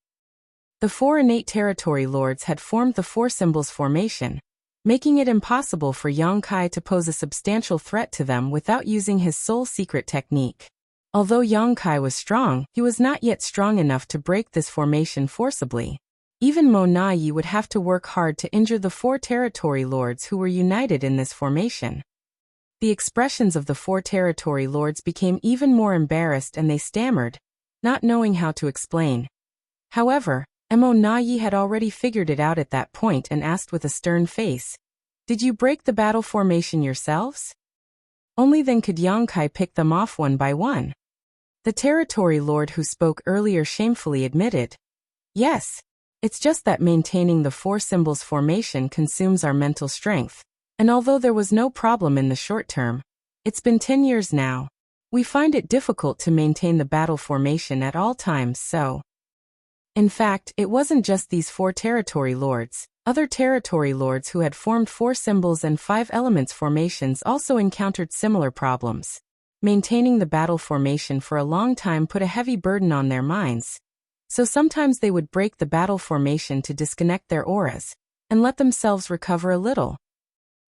The 4 innate territory lords had formed the 4 symbols formation, making it impossible for Yang Kai to pose a substantial threat to them without using his soul secret technique. Although Yang Kai was strong, he was not yet strong enough to break this formation forcibly. Even Mo Na would have to work hard to injure the 4 territory lords who were united in this formation. The expressions of the 4 territory lords became even more embarrassed and they stammered, not knowing how to explain. However, Mo Na had already figured it out at that point and asked with a stern face, "Did you break the battle formation yourselves?" Only then could Yang Kai pick them off one by one. The territory lord who spoke earlier shamefully admitted, "Yes. It's just that maintaining the four symbols formation consumes our mental strength, and although there was no problem in the short term, it's been 10 years now. We find it difficult to maintain the battle formation at all times, so." In fact, it wasn't just these four territory lords. Other territory lords who had formed four symbols and five elements formations also encountered similar problems. Maintaining the battle formation for a long time put a heavy burden on their minds, so sometimes they would break the battle formation to disconnect their auras and let themselves recover a little.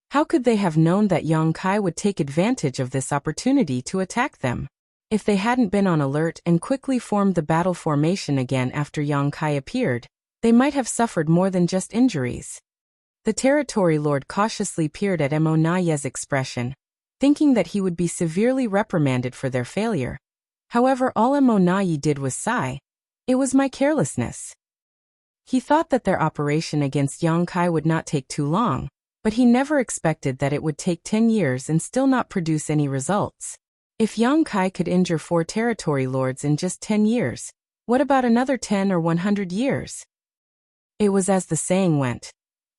How could they have known that Yang Kai would take advantage of this opportunity to attack them? If they hadn't been on alert and quickly formed the battle formation again after Yang Kai appeared, they might have suffered more than just injuries. The territory lord cautiously peered at Mo Naye's expression, thinking that he would be severely reprimanded for their failure. However, all Mo Naye did was sigh. "It was my carelessness." He thought that their operation against Yang Kai would not take too long, but he never expected that it would take 10 years and still not produce any results. If Yang Kai could injure four territory lords in just 10 years, what about another 10 or 100 years? It was as the saying went,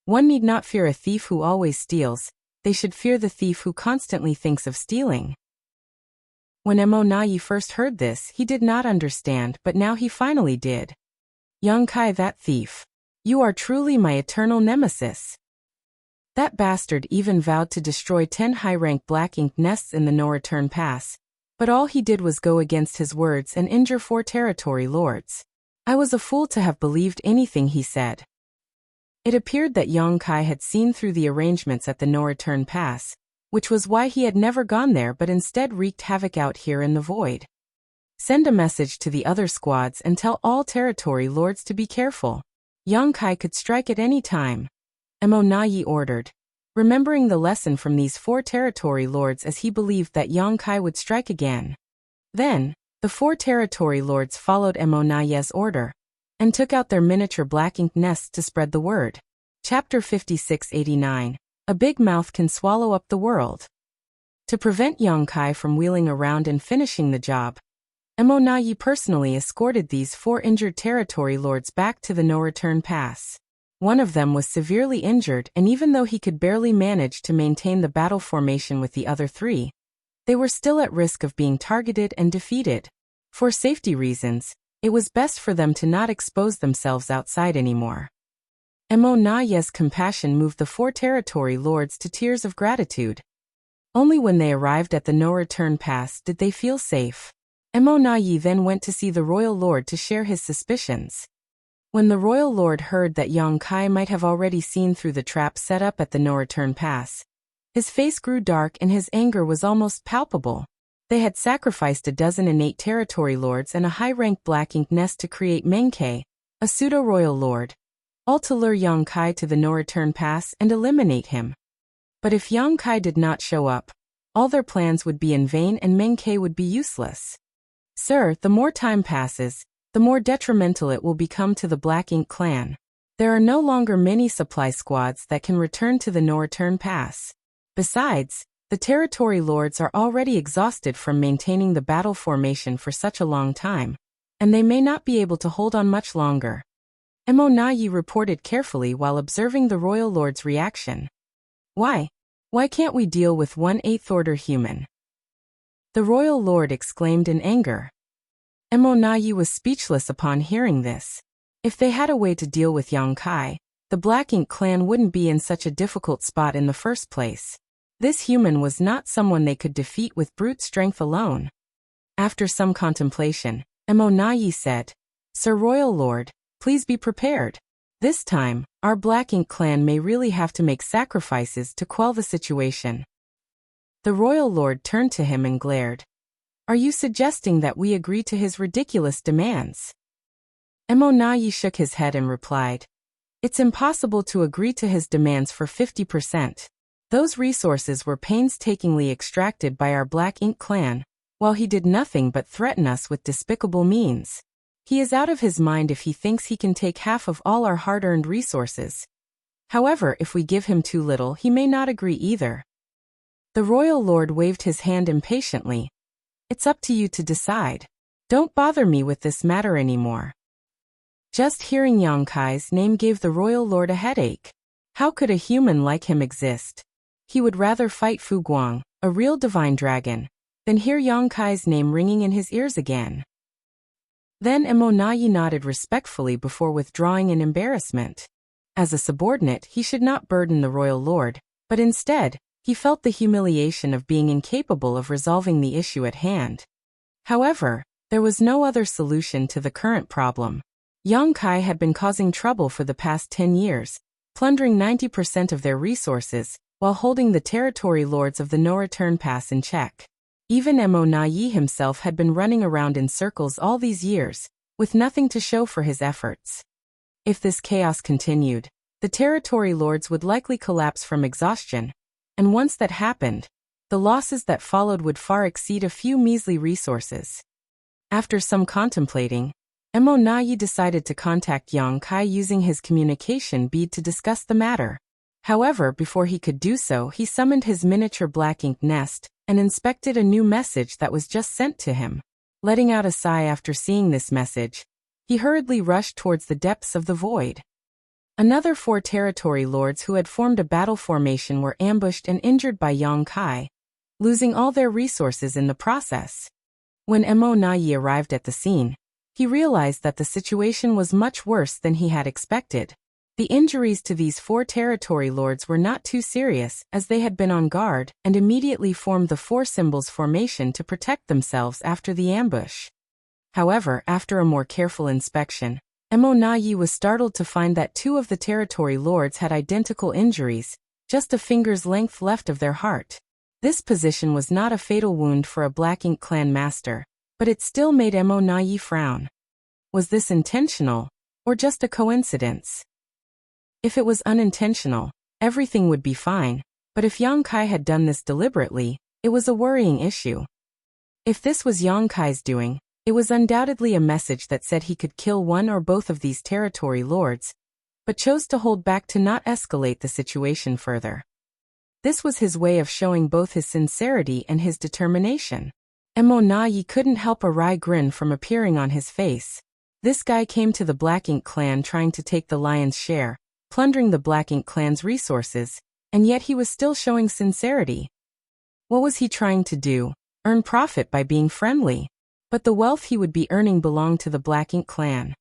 one need not fear a thief who always steals, they should fear the thief who constantly thinks of stealing. When Mo Naye first heard this, he did not understand, but now he finally did. "Yang Kai, that thief. You are truly my eternal nemesis. That bastard even vowed to destroy 10 high-rank black ink nests in the no-return pass, but all he did was go against his words and injure 4 territory lords. I was a fool to have believed anything he said." It appeared that Yang Kai had seen through the arrangements at the no-return pass, which was why he had never gone there but instead wreaked havoc out here in the void. "Send a message to the other squads and tell all territory lords to be careful. Yang Kai could strike at any time," Mo Naye ordered, remembering the lesson from these 4 territory lords as he believed that Yang Kai would strike again. Then, the 4 territory lords followed Mo Naye's order and took out their miniature black ink nests to spread the word. Chapter 5689. A big mouth can swallow up the world. To prevent Yang Kai from wheeling around and finishing the job, Mo Naye personally escorted these 4 injured territory lords back to the no-return pass. One of them was severely injured, and even though he could barely manage to maintain the battle formation with the other 3, they were still at risk of being targeted and defeated. For safety reasons, it was best for them to not expose themselves outside anymore. Mo Naye's compassion moved the 4 territory lords to tears of gratitude. Only when they arrived at the no-return pass did they feel safe. Mo Naye then went to see the royal lord to share his suspicions. When the royal lord heard that Yang Kai might have already seen through the trap set up at the no-return pass, his face grew dark and his anger was almost palpable. They had sacrificed a dozen innate territory lords and a high-rank black ink nest to create Menkei, a pseudo-royal lord, all to lure Yang Kai to the no-return pass and eliminate him. But if Yang Kai did not show up, all their plans would be in vain and Menkei would be useless. "Sir, the more time passes, the more detrimental it will become to the Black Ink clan. There are no longer many supply squads that can return to the no-return pass. Besides, the territory lords are already exhausted from maintaining the battle formation for such a long time, and they may not be able to hold on much longer." Mo Naye reported carefully while observing the royal lord's reaction. Why can't we deal with 1/8 order human?" the royal lord exclaimed in anger. Mo Naye was speechless upon hearing this. If they had a way to deal with Yang Kai, the Black Ink clan wouldn't be in such a difficult spot in the first place. This human was not someone they could defeat with brute strength alone. After some contemplation, Mo Naye said, "Sir Royal Lord, please be prepared. This time, our Black Ink clan may really have to make sacrifices to quell the situation." The royal lord turned to him and glared. "Are you suggesting that we agree to his ridiculous demands?" Mo Naye shook his head and replied, "It's impossible to agree to his demands for 50%. Those resources were painstakingly extracted by our Black Ink clan, while he did nothing but threaten us with despicable means. He is out of his mind if he thinks he can take half of all our hard-earned resources. However, if we give him too little, he may not agree either." The royal lord waved his hand impatiently. "It's up to you to decide. Don't bother me with this matter anymore. Just hearing Yang Kai's name gave the royal lord a headache. How could a human like him exist? He would rather fight Fu Guang, a real divine dragon, than hear Yang Kai's name ringing in his ears again. Then Emonayi nodded respectfully before withdrawing in embarrassment. As a subordinate, he should not burden the royal lord, but instead, he felt the humiliation of being incapable of resolving the issue at hand. However, there was no other solution to the current problem. Yang Kai had been causing trouble for the past 10 years, plundering 90% of their resources, while holding the territory lords of the no-return pass in check. Even Emonayi himself had been running around in circles all these years, with nothing to show for his efforts. If this chaos continued, the territory lords would likely collapse from exhaustion, and once that happened, the losses that followed would far exceed a few measly resources. After some contemplating, Emonayi decided to contact Yang Kai using his communication bead to discuss the matter. However, before he could do so, he summoned his miniature black ink nest and inspected a new message that was just sent to him. Letting out a sigh after seeing this message, he hurriedly rushed towards the depths of the void. Another 4 territory lords who had formed a battle formation were ambushed and injured by Yang Kai, losing all their resources in the process. When Emonayi arrived at the scene, he realized that the situation was much worse than he had expected. The injuries to these 4 territory lords were not too serious, as they had been on guard and immediately formed the 4 symbols formation to protect themselves after the ambush. However, after a more careful inspection, Emonayi was startled to find that 2 of the territory lords had identical injuries, just a finger's length left of their heart. This position was not a fatal wound for a Black Ink clan master, but it still made Emonayi frown. Was this intentional, or just a coincidence? If it was unintentional, everything would be fine, but if Yang Kai had done this deliberately, it was a worrying issue. If this was Yang Kai's doing, it was undoubtedly a message that said he could kill one or both of these territory lords, but chose to hold back to not escalate the situation further. This was his way of showing both his sincerity and his determination. Emonayi couldn't help a wry grin from appearing on his face. This guy came to the Black Ink clan trying to take the lion's share, plundering the Black Ink clan's resources, and yet he was still showing sincerity. What was he trying to do? Earn profit by being friendly. But the wealth he would be earning belonged to the Black Ink clan.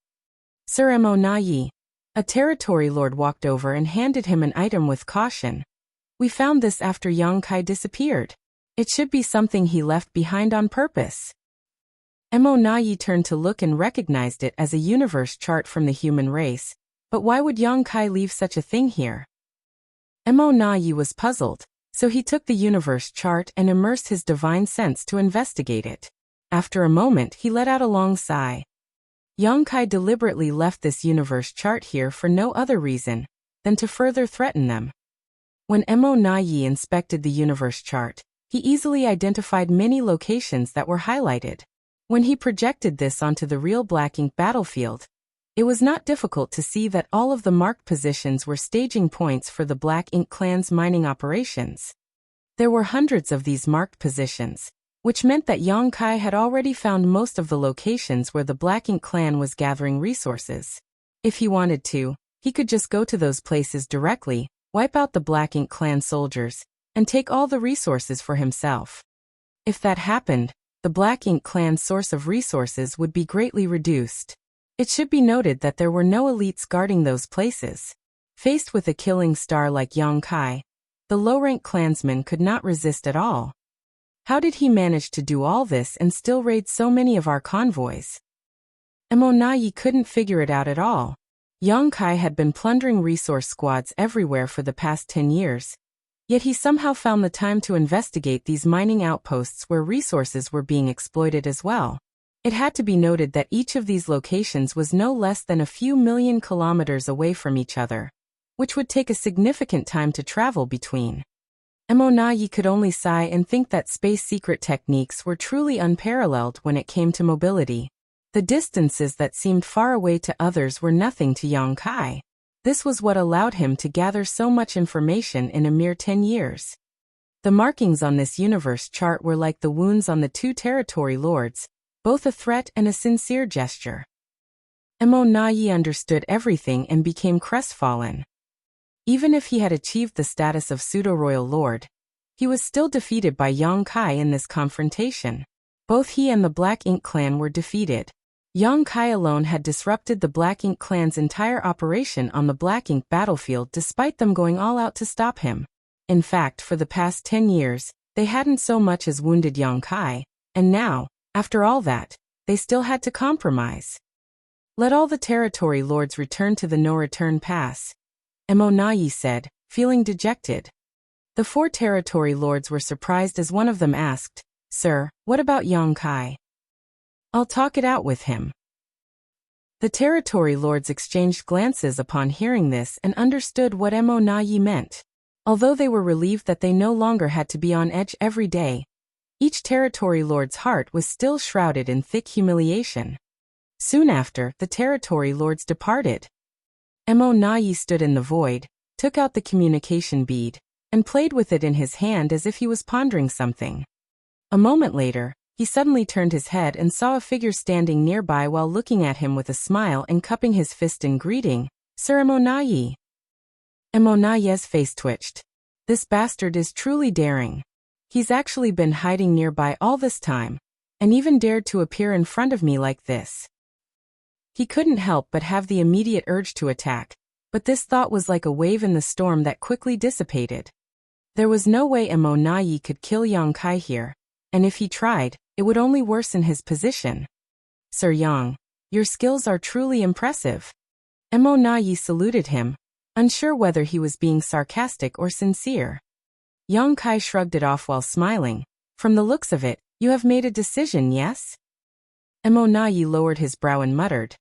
Sir Emonayi, a territory lord walked over and handed him an item with caution. We found this after Yang Kai disappeared. It should be something he left behind on purpose. Emonayi turned to look and recognized it as a universe chart from the human race. But why would Yang Kai leave such a thing here? Emonayi was puzzled, so he took the universe chart and immersed his divine sense to investigate it. After a moment, he let out a long sigh. Yang Kai deliberately left this universe chart here for no other reason than to further threaten them. When Emonayi inspected the universe chart, he easily identified many locations that were highlighted. When he projected this onto the real Black Ink battlefield, it was not difficult to see that all of the marked positions were staging points for the Black Ink clan's mining operations. There were hundreds of these marked positions, which meant that Yang Kai had already found most of the locations where the Black Ink clan was gathering resources. If he wanted to, he could just go to those places directly, wipe out the Black Ink clan soldiers, and take all the resources for himself. If that happened, the Black Ink clan's source of resources would be greatly reduced. It should be noted that there were no elites guarding those places. Faced with a killing star like Yang Kai, the low-rank clansman could not resist at all. How did he manage to do all this and still raid so many of our convoys? Emonayi couldn't figure it out at all. Yang Kai had been plundering resource squads everywhere for the past 10 years, yet he somehow found the time to investigate these mining outposts where resources were being exploited as well. It had to be noted that each of these locations was no less than a few million kilometers away from each other, which would take a significant time to travel between. Emonayi could only sigh and think that space secret techniques were truly unparalleled when it came to mobility. The distances that seemed far away to others were nothing to Yang Kai. This was what allowed him to gather so much information in a mere 10 years. The markings on this universe chart were like the wounds on the 2 territory lords, both a threat and a sincere gesture. Mo Nayi understood everything and became crestfallen. Even if he had achieved the status of pseudo-royal lord, he was still defeated by Yang Kai in this confrontation. Both he and the Black Ink clan were defeated. Yang Kai alone had disrupted the Black Ink clan's entire operation on the Black Ink battlefield despite them going all out to stop him. In fact, for the past 10 years, they hadn't so much as wounded Yang Kai, and now, after all that, they still had to compromise. Let all the territory lords return to the no-return pass, Mo Nayi said, feeling dejected. The 4 territory lords were surprised as one of them asked, "Sir, what about Yang Kai?" "I'll talk it out with him." The territory lords exchanged glances upon hearing this and understood what Mo Nayi meant. Although they were relieved that they no longer had to be on edge every day, each territory lord's heart was still shrouded in thick humiliation. Soon after, the territory lords departed. Mo Nayi stood in the void, took out the communication bead, and played with it in his hand as if he was pondering something. A moment later, he suddenly turned his head and saw a figure standing nearby while looking at him with a smile and cupping his fist in greeting. "Sir Mo Nayi." Mo Nayi's face twitched. This bastard is truly daring. He's actually been hiding nearby all this time, and even dared to appear in front of me like this. He couldn't help but have the immediate urge to attack, but this thought was like a wave in the storm that quickly dissipated. There was no way Mo Nayi could kill Yang Kai here, and if he tried, it would only worsen his position. "Sir Yang, your skills are truly impressive." Mo Nayi saluted him, unsure whether he was being sarcastic or sincere. Yang Kai shrugged it off while smiling. "From the looks of it, you have made a decision, yes?" Mo Nayi lowered his brow and muttered,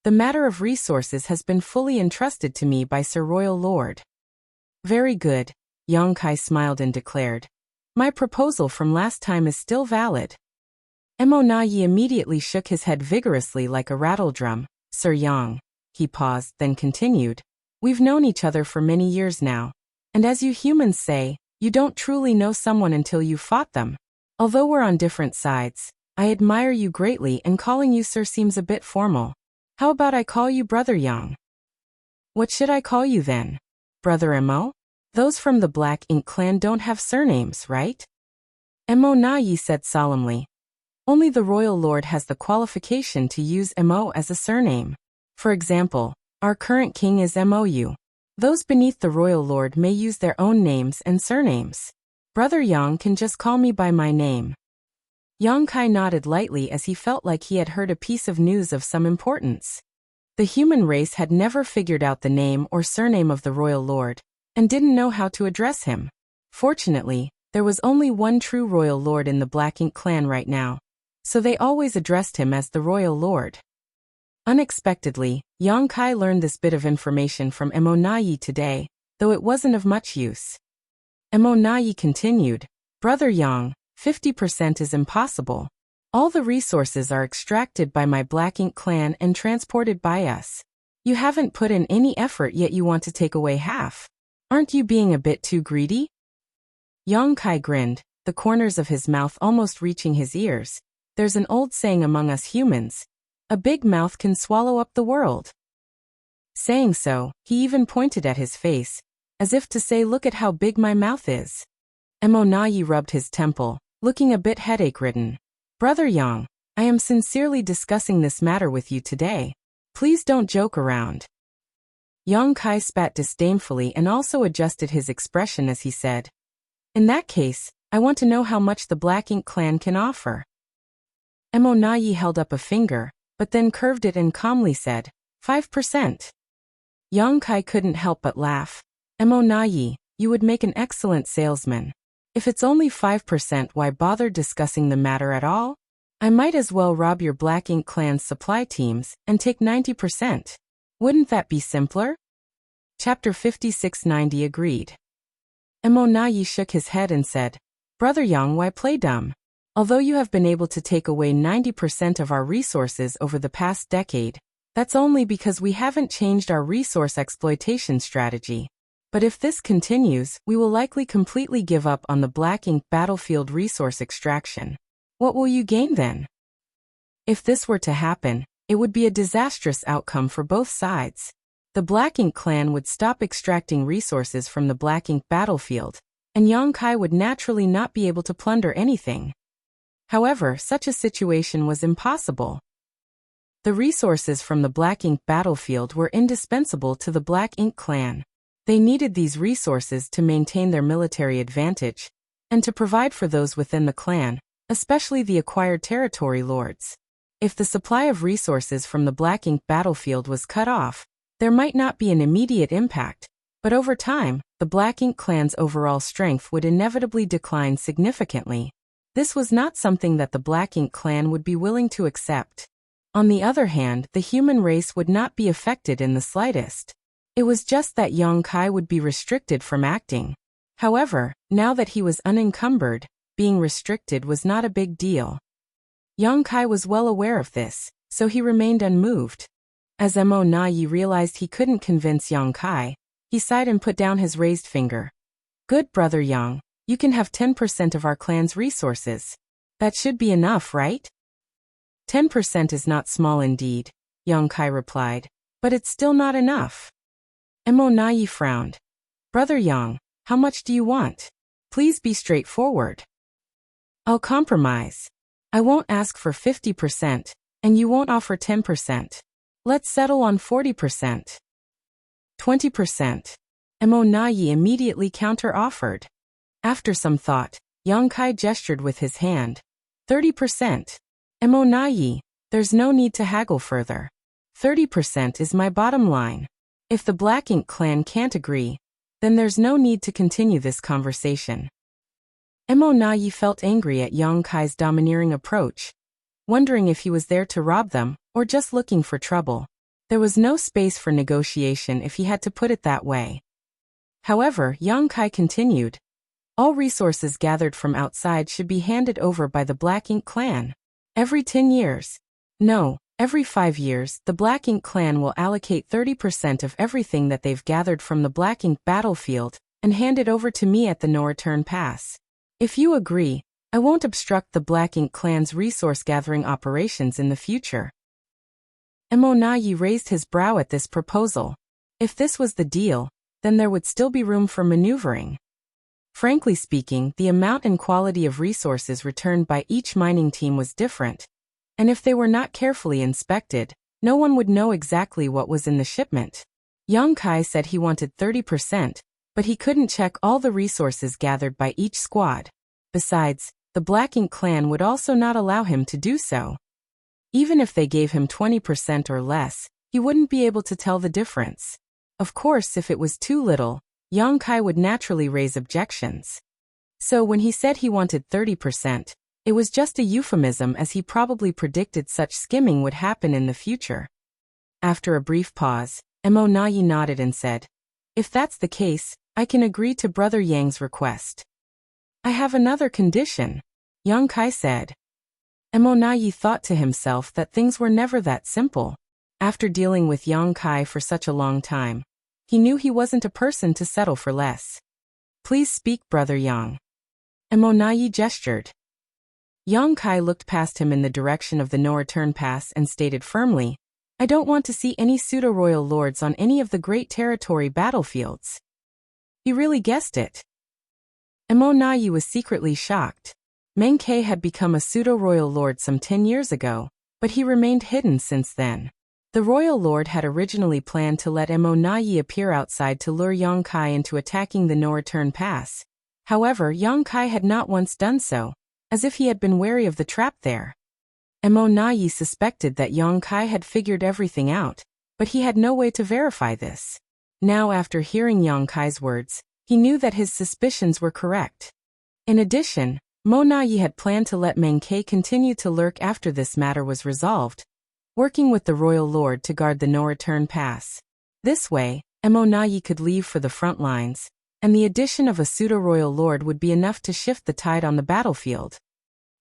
"The matter of resources has been fully entrusted to me by Sir Royal Lord." "Very good," Yang Kai smiled and declared. "My proposal from last time is still valid." Mo Nayi immediately shook his head vigorously like a rattledrum. "Sir Yang," he paused, then continued, "we've known each other for many years now, and as you humans say, you don't truly know someone until you've fought them. Although we're on different sides, I admire you greatly, and calling you sir seems a bit formal. How about I call you Brother Yang?" "What should I call you then? Brother Mo? Those from the Black Ink clan don't have surnames, right?" Mo Nayi said solemnly. "Only the Royal Lord has the qualification to use Mo as a surname. For example, our current king is Mou. Those beneath the Royal Lord may use their own names and surnames. Brother Yang can just call me by my name." Yang Kai nodded lightly as he felt like he had heard a piece of news of some importance. The human race had never figured out the name or surname of the Royal Lord, and didn't know how to address him. Fortunately, there was only one true Royal Lord in the Black Ink clan right now, so they always addressed him as the Royal Lord. Unexpectedly, Yang Kai learned this bit of information from Mo Nayi today, though it wasn't of much use. Mo Nayi continued, "Brother Yang, 50% is impossible. All the resources are extracted by my Black Ink clan and transported by us. You haven't put in any effort yet you want to take away half. Aren't you being a bit too greedy?" Yang Kai grinned, the corners of his mouth almost reaching his ears. "There's an old saying among us humans, a big mouth can swallow up the world." Saying so, he even pointed at his face, as if to say, "Look at how big my mouth is." Mo Nayi rubbed his temple, looking a bit headache-ridden. "Brother Yang, I am sincerely discussing this matter with you today. Please don't joke around." Yang Kai spat disdainfully and also adjusted his expression as he said, "In that case, I want to know how much the Black Ink clan can offer." Mo Nayi held up a finger, but then curved it and calmly said, 5%. Yang Kai couldn't help but laugh. "Mo Nayi, you would make an excellent salesman. If it's only 5%, why bother discussing the matter at all? I might as well rob your Black Ink clan's supply teams and take 90%. Wouldn't that be simpler?" Chapter 5690 agreed. Mo Nayi shook his head and said, "Brother Yang, why play dumb? Although you have been able to take away 90% of our resources over the past decade, that's only because we haven't changed our resource exploitation strategy. But if this continues, we will likely completely give up on the Black Ink battlefield resource extraction. What will you gain then?" If this were to happen, it would be a disastrous outcome for both sides. The Black Ink clan would stop extracting resources from the Black Ink battlefield, and Yongkai would naturally not be able to plunder anything. However, such a situation was impossible. The resources from the Black Ink battlefield were indispensable to the Black Ink clan. They needed these resources to maintain their military advantage, and to provide for those within the clan, especially the acquired territory lords. If the supply of resources from the Black Ink battlefield was cut off, there might not be an immediate impact, but over time, the Black Ink clan's overall strength would inevitably decline significantly. This was not something that the Black Ink clan would be willing to accept. On the other hand, the human race would not be affected in the slightest. It was just that Yongkai would be restricted from acting. However, now that he was unencumbered, being restricted was not a big deal. Yongkai was well aware of this, so he remained unmoved. As Mo Nayi realized he couldn't convince Yongkai, he sighed and put down his raised finger. Good brother Yang, you can have 10% of our clan's resources. That should be enough, right? 10% is not small indeed, Yongkai replied, but it's still not enough. Mo Nayi frowned. Brother Yang, how much do you want? Please be straightforward. I'll compromise. I won't ask for 50%, and you won't offer 10%. Let's settle on 40%. 20%. Mo Nayi immediately counter-offered. After some thought, Yongkai gestured with his hand. 30%. Mo Nayi, there's no need to haggle further. 30% is my bottom line. If the Black Ink clan can't agree, then there's no need to continue this conversation. Mo Nayi felt angry at Yongkai's domineering approach, wondering if he was there to rob them, or just looking for trouble. There was no space for negotiation if he had to put it that way. However, Yongkai continued. All resources gathered from outside should be handed over by the Black Ink clan. Every 10 years. No, every 5 years, the Black Ink clan will allocate 30% of everything that they've gathered from the Black Ink battlefield and hand it over to me at the no-return pass. If you agree, I won't obstruct the Black Ink clan's resource-gathering operations in the future. Mo Nayi raised his brow at this proposal. If this was the deal, then there would still be room for maneuvering. Frankly speaking, the amount and quality of resources returned by each mining team was different, and if they were not carefully inspected, no one would know exactly what was in the shipment. Yongkai said he wanted 30%, but he couldn't check all the resources gathered by each squad. Besides, the Black Ink clan would also not allow him to do so. Even if they gave him 20% or less, he wouldn't be able to tell the difference. Of course, if it was too little, Yongkai would naturally raise objections. So when he said he wanted 30%, it was just a euphemism, as he probably predicted such skimming would happen in the future. After a brief pause, Mo Nayi nodded and said, If that's the case, I can agree to Brother Yang's request. I have another condition, Yongkai said. Mo Nayi thought to himself that things were never that simple. After dealing with Yongkai for such a long time, he knew he wasn't a person to settle for less. Please speak, Brother Yang. Mo Nayi gestured. Yongkai looked past him in the direction of the no-return pass and stated firmly, I don't want to see any pseudo-royal lords on any of the great territory battlefields. He really guessed it. Mo Nayi was secretly shocked. Meng Ke had become a pseudo-royal lord some 10 years ago, but he remained hidden since then. The royal lord had originally planned to let Mo Nayi appear outside to lure Yongkai into attacking the no-return pass. However, Yongkai had not once done so, as if he had been wary of the trap there. Mo Nayi suspected that Yongkai had figured everything out, but he had no way to verify this. Now, after hearing Yongkai's words, he knew that his suspicions were correct. In addition, Mo Nayi had planned to let Meng Ke continue to lurk after this matter was resolved, working with the royal lord to guard the no-return pass. This way, Mo Nayi could leave for the front lines, and the addition of a pseudo-royal lord would be enough to shift the tide on the battlefield.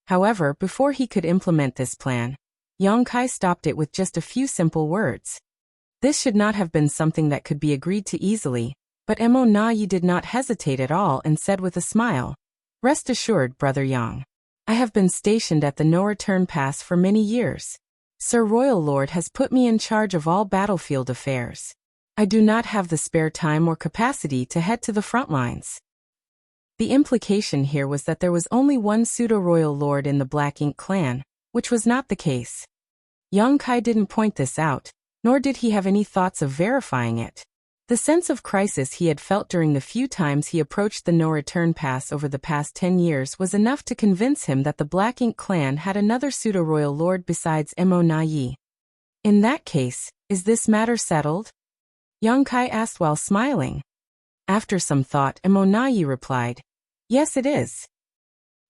However, before he could implement this plan, Yongkai stopped it with just a few simple words. This should not have been something that could be agreed to easily, but Mo Nayi did not hesitate at all and said with a smile, Rest assured, Brother Yang. I have been stationed at the no-return pass for many years. Sir Royal Lord has put me in charge of all battlefield affairs. I do not have the spare time or capacity to head to the front lines. The implication here was that there was only one pseudo-royal lord in the Black Ink clan, which was not the case. Young Kai didn't point this out, nor did he have any thoughts of verifying it. The sense of crisis he had felt during the few times he approached the no-return pass over the past 10 years was enough to convince him that the Black Ink clan had another pseudo-royal lord besides Mo Na Yi. In that case, is this matter settled? Young Kai asked while smiling. After some thought, Mo Na Yi replied, "Yes, it is."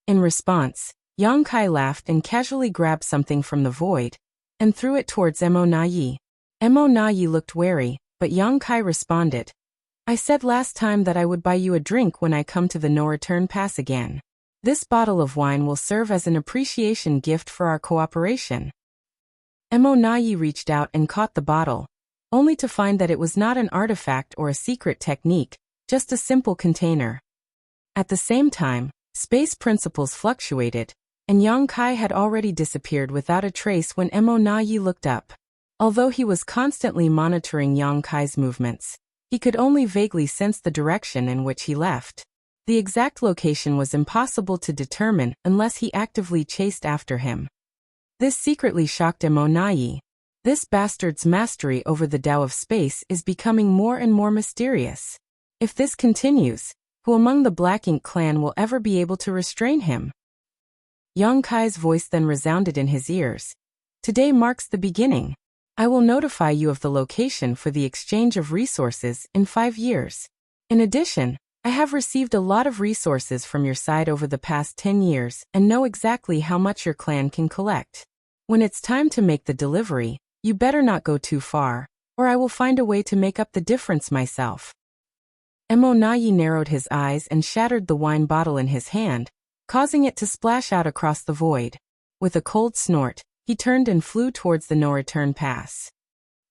In response, Young Kai laughed and casually grabbed something from the void and threw it towards Mo Na Yi. Mo Na Yi looked wary, but Young Kai responded, "I said last time that I would buy you a drink when I come to the no-return pass again. This bottle of wine will serve as an appreciation gift for our cooperation." Mo Na Yi reached out and caught the bottle, only to find that it was not an artifact or a secret technique, just a simple container. At the same time, space principles fluctuated, and Young Kai had already disappeared without a trace when Mo Na Yi looked up. Although he was constantly monitoring Young Kai's movements, he could only vaguely sense the direction in which he left. The exact location was impossible to determine unless he actively chased after him. This secretly shocked Mo Na Yi. This bastard's mastery over the Tao of space is becoming more and more mysterious. If this continues, who among the Black Ink clan will ever be able to restrain him? Young Kai's voice then resounded in his ears. "Today marks the beginning. I will notify you of the location for the exchange of resources in 5 years. In addition, I have received a lot of resources from your side over the past 10 years and know exactly how much your clan can collect. When it's time to make the delivery, you better not go too far, or I will find a way to make up the difference myself." Mo Na Yi narrowed his eyes and shattered the wine bottle in his hand, causing it to splash out across the void. With a cold snort, he turned and flew towards the no-return pass.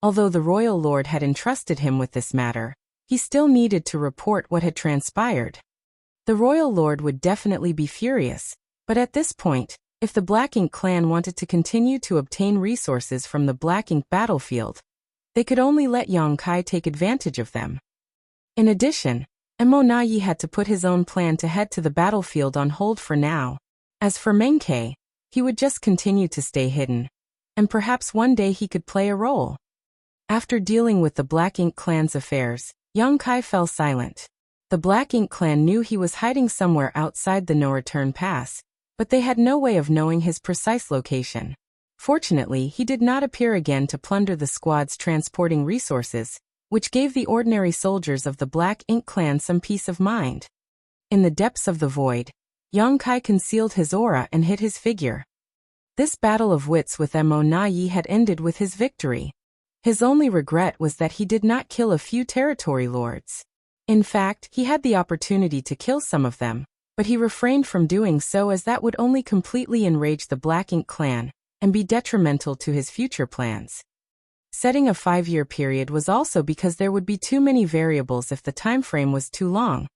Although the royal lord had entrusted him with this matter, he still needed to report what had transpired. The royal lord would definitely be furious, but at this point, if the Black Ink clan wanted to continue to obtain resources from the Black Ink battlefield, they could only let Young Kai take advantage of them. In addition, Mo Na Yi had to put his own plan to head to the battlefield on hold for now. As for Menkei, he would just continue to stay hidden, and perhaps one day he could play a role. After dealing with the Black Ink clan's affairs, Young Kai fell silent. The Black Ink clan knew he was hiding somewhere outside the no-return pass, but they had no way of knowing his precise location. Fortunately, he did not appear again to plunder the squads transporting resources, which gave the ordinary soldiers of the Black Ink clan some peace of mind. In the depths of the void, Young Kai concealed his aura and hid his figure. This battle of wits with Mo Na Yi had ended with his victory. His only regret was that he did not kill a few territory lords. In fact, he had the opportunity to kill some of them, but he refrained from doing so as that would only completely enrage the Black Ink clan and be detrimental to his future plans. Setting a 5-year period was also because there would be too many variables if the time frame was too long.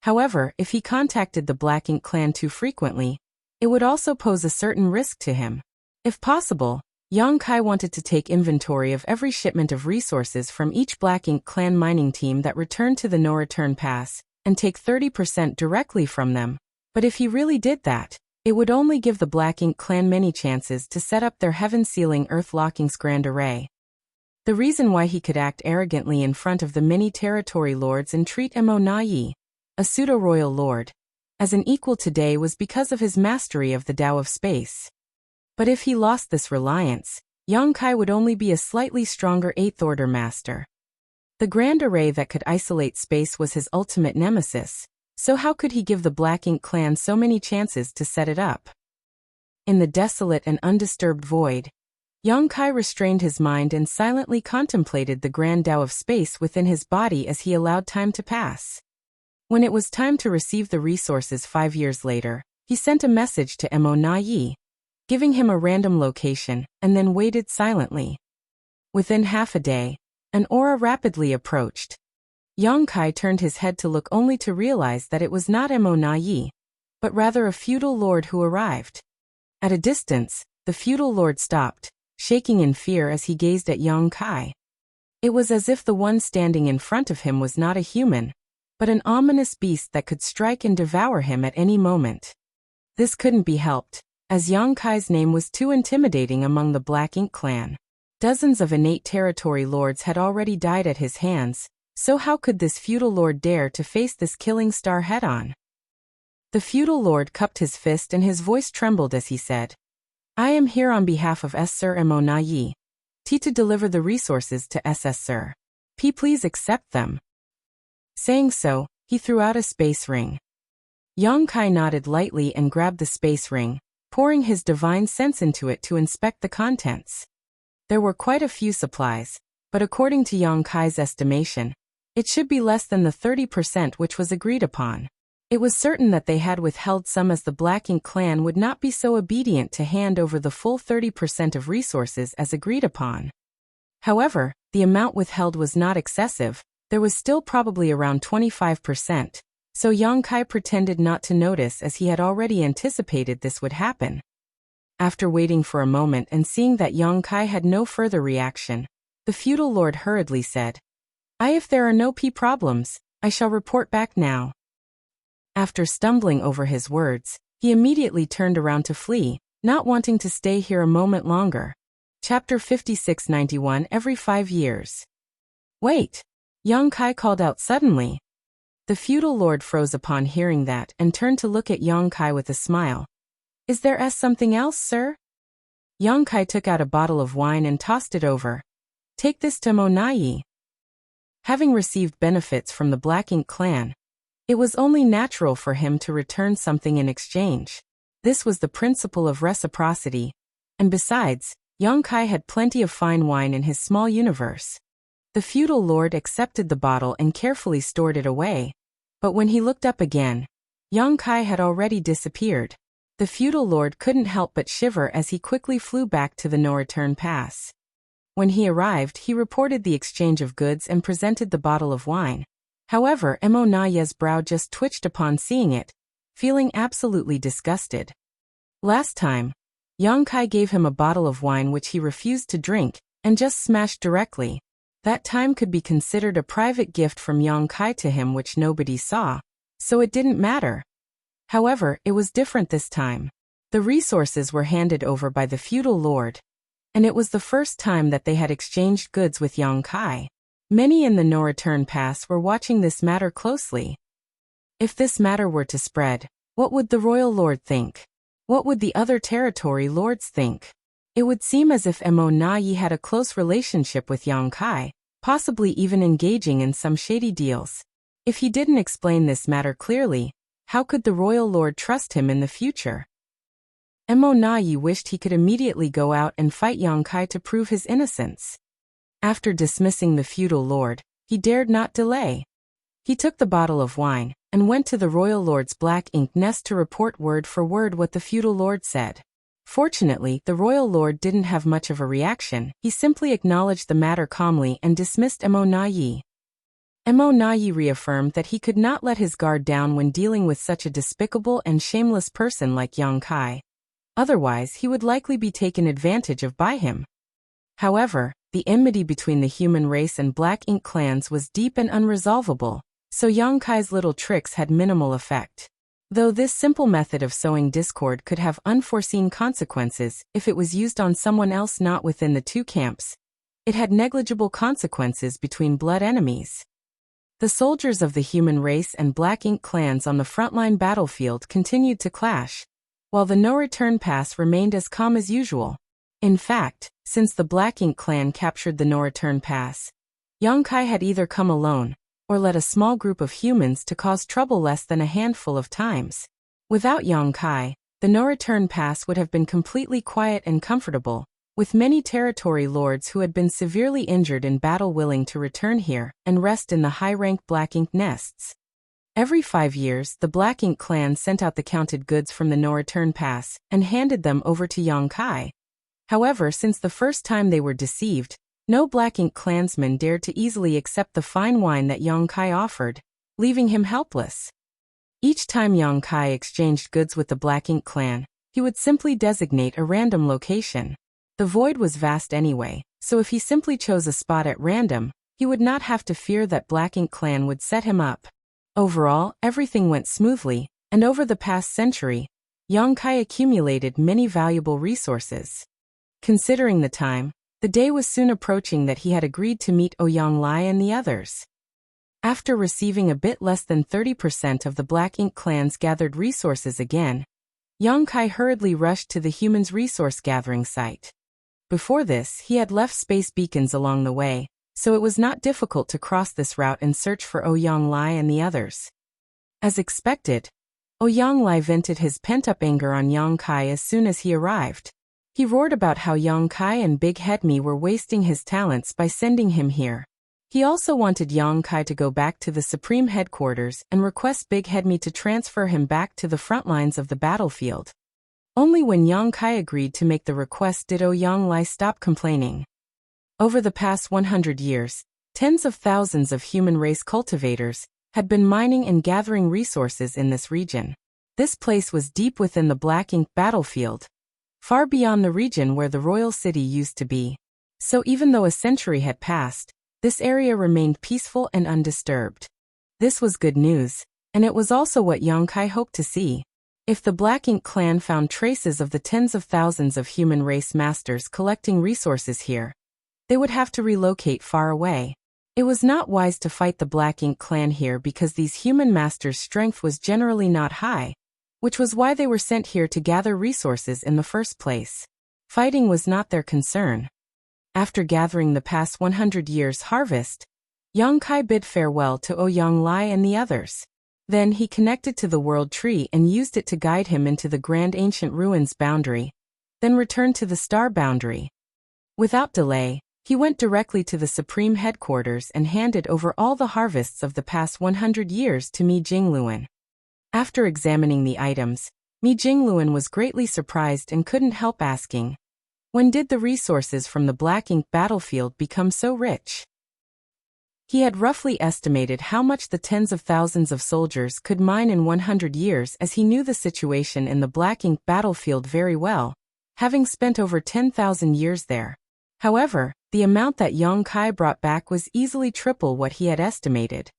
However, if he contacted the Black Ink clan too frequently, it would also pose a certain risk to him. If possible, Young Kai wanted to take inventory of every shipment of resources from each Black Ink clan mining team that returned to the no-return pass, and take 30% directly from them. But if he really did that, it would only give the Black Ink clan many chances to set up their heaven-sealing Earth-Locking's grand array. The reason why he could act arrogantly in front of the many territory lords and treat Mo Na Yi, a pseudo-royal lord, as an equal today was because of his mastery of the Tao of space. But if he lost this reliance, Young Kai would only be a slightly stronger 8th-order master. The grand array that could isolate space was his ultimate nemesis, so how could he give the Black Ink clan so many chances to set it up? In the desolate and undisturbed void, Young Kai restrained his mind and silently contemplated the grand Tao of space within his body as he allowed time to pass. When it was time to receive the resources 5 years later, he sent a message to Mo Na Yi, giving him a random location, and then waited silently. Within half a day, an aura rapidly approached. Young Kai turned his head to look only to realize that it was not Mo Na Yi, but rather a feudal lord who arrived. At a distance, the feudal lord stopped, shaking in fear as he gazed at Yang Kai. It was as if the one standing in front of him was not a human, but an ominous beast that could strike and devour him at any moment. This couldn't be helped, as Yang Kai's name was too intimidating among the Black Ink clan. Dozens of innate territory lords had already died at his hands, so how could this feudal lord dare to face this killing star head-on? The feudal lord cupped his fist and his voice trembled as he said, "I am here on behalf of Sir Mo Na Yi, to deliver the resources to SS Sir. Please accept them." Saying so, he threw out a space ring. Yang Kai nodded lightly and grabbed the space ring, pouring his divine sense into it to inspect the contents. There were quite a few supplies, but according to Yang Kai's estimation, it should be less than the 30% which was agreed upon. It was certain that they had withheld some as the Black Ink clan would not be so obedient to hand over the full 30% of resources as agreed upon. However, the amount withheld was not excessive, there was still probably around 25%, so Yang Kai pretended not to notice as he had already anticipated this would happen. After waiting for a moment and seeing that Yang Kai had no further reaction, the feudal lord hurriedly said, If there are no problems, I shall report back now." After stumbling over his words, he immediately turned around to flee, not wanting to stay here a moment longer. Chapter 5691 Every 5 years. "Wait!" Yang Kai called out suddenly. The feudal lord froze upon hearing that and turned to look at Yang Kai with a smile. "Is there something else, sir?" Yang Kai took out a bottle of wine and tossed it over. "Take this to Mo Na Yi." Having received benefits from the Black Ink clan, it was only natural for him to return something in exchange. This was the principle of reciprocity, and besides, Yang Kai had plenty of fine wine in his small universe. The feudal lord accepted the bottle and carefully stored it away, but when he looked up again, Yang Kai had already disappeared. The feudal lord couldn't help but shiver as he quickly flew back to the no-return pass. When he arrived, he reported the exchange of goods and presented the bottle of wine. However, Mo Na Yi's brow just twitched upon seeing it, feeling absolutely disgusted. Last time, Yang Kai gave him a bottle of wine which he refused to drink, and just smashed directly. That time could be considered a private gift from Yang Kai to him which nobody saw, so it didn't matter. However, it was different this time. The resources were handed over by the feudal lord, and it was the first time that they had exchanged goods with Yang Kai. Many in the no-return pass were watching this matter closely. If this matter were to spread, what would the royal lord think? What would the other territory lords think? It would seem as if Mo Na Yi had a close relationship with Yang Kai, possibly even engaging in some shady deals. If he didn't explain this matter clearly, how could the royal lord trust him in the future? Mo Na Yi wished he could immediately go out and fight Yang Kai to prove his innocence. After dismissing the feudal lord, he dared not delay. He took the bottle of wine, and went to the royal lord's Black Ink nest to report word for word what the feudal lord said. Fortunately, the royal lord didn't have much of a reaction, he simply acknowledged the matter calmly and dismissed Mo Na Yi. Mo Na Yi reaffirmed that he could not let his guard down when dealing with such a despicable and shameless person like Yang Kai. Otherwise, he would likely be taken advantage of by him. However, the enmity between the human race and Black Ink clans was deep and unresolvable, so Yang Kai's little tricks had minimal effect. Though this simple method of sowing discord could have unforeseen consequences if it was used on someone else not within the two camps, it had negligible consequences between blood enemies. The soldiers of the human race and Black Ink clans on the frontline battlefield continued to clash, while the no-return pass remained as calm as usual. In fact, since the Black Ink clan captured the no-return pass, Yang Kai had either come alone, or led a small group of humans to cause trouble less than a handful of times. Without Yang Kai, the no-return pass would have been completely quiet and comfortable, with many territory lords who had been severely injured in battle willing to return here and rest in the high-rank Black Ink nests. Every 5 years, the Black Ink clan sent out the counted goods from the no-return pass and handed them over to Yang Kai. However, since the first time they were deceived, no Black Ink clansman dared to easily accept the fine wine that Yang Kai offered, leaving him helpless. Each time Yang Kai exchanged goods with the Black Ink clan, he would simply designate a random location. The void was vast anyway, so if he simply chose a spot at random, he would not have to fear that Black Ink clan would set him up. Overall, everything went smoothly, and over the past century, Yang Kai accumulated many valuable resources. Considering the time, the day was soon approaching that he had agreed to meet Ouyang Lai and the others. After receiving a bit less than 30% of the Black Ink clan's gathered resources again, Yang Kai hurriedly rushed to the humans' resource gathering site. Before this, he had left space beacons along the way, so it was not difficult to cross this route and search for Ouyang Lai and the others. As expected, Ouyang Lai vented his pent-up anger on Yang Kai as soon as he arrived. He roared about how Yang Kai and Big Head Me were wasting his talents by sending him here. He also wanted Yang Kai to go back to the Supreme Headquarters and request Big Head Me to transfer him back to the front lines of the battlefield. Only when Yang Kai agreed to make the request did Ouyang Lai stop complaining. Over the past 100 years, tens of thousands of human race cultivators had been mining and gathering resources in this region. This place was deep within the Black Ink battlefield, far beyond the region where the royal city used to be. So even though a century had passed, this area remained peaceful and undisturbed. This was good news, and it was also what Yang Kai hoped to see. If the Black Ink clan found traces of the tens of thousands of human race masters collecting resources here, they would have to relocate far away. It was not wise to fight the Black Ink clan here because these human masters' strength was generally not high, which was why they were sent here to gather resources in the first place. Fighting was not their concern. After gathering the past 100 years' harvest, Yang Kai bid farewell to Ouyang Lai and the others. Then he connected to the World Tree and used it to guide him into the Grand Ancient Ruins boundary, then returned to the Star boundary. Without delay, he went directly to the Supreme Headquarters and handed over all the harvests of the past 100 years to Mi Jingluan. After examining the items, Mi Jingluan was greatly surprised and couldn't help asking, when did the resources from the Black Ink battlefield become so rich? He had roughly estimated how much the tens of thousands of soldiers could mine in 100 years as he knew the situation in the Black Ink battlefield very well, having spent over 10,000 years there. However, the amount that Yang Kai brought back was easily triple what he had estimated.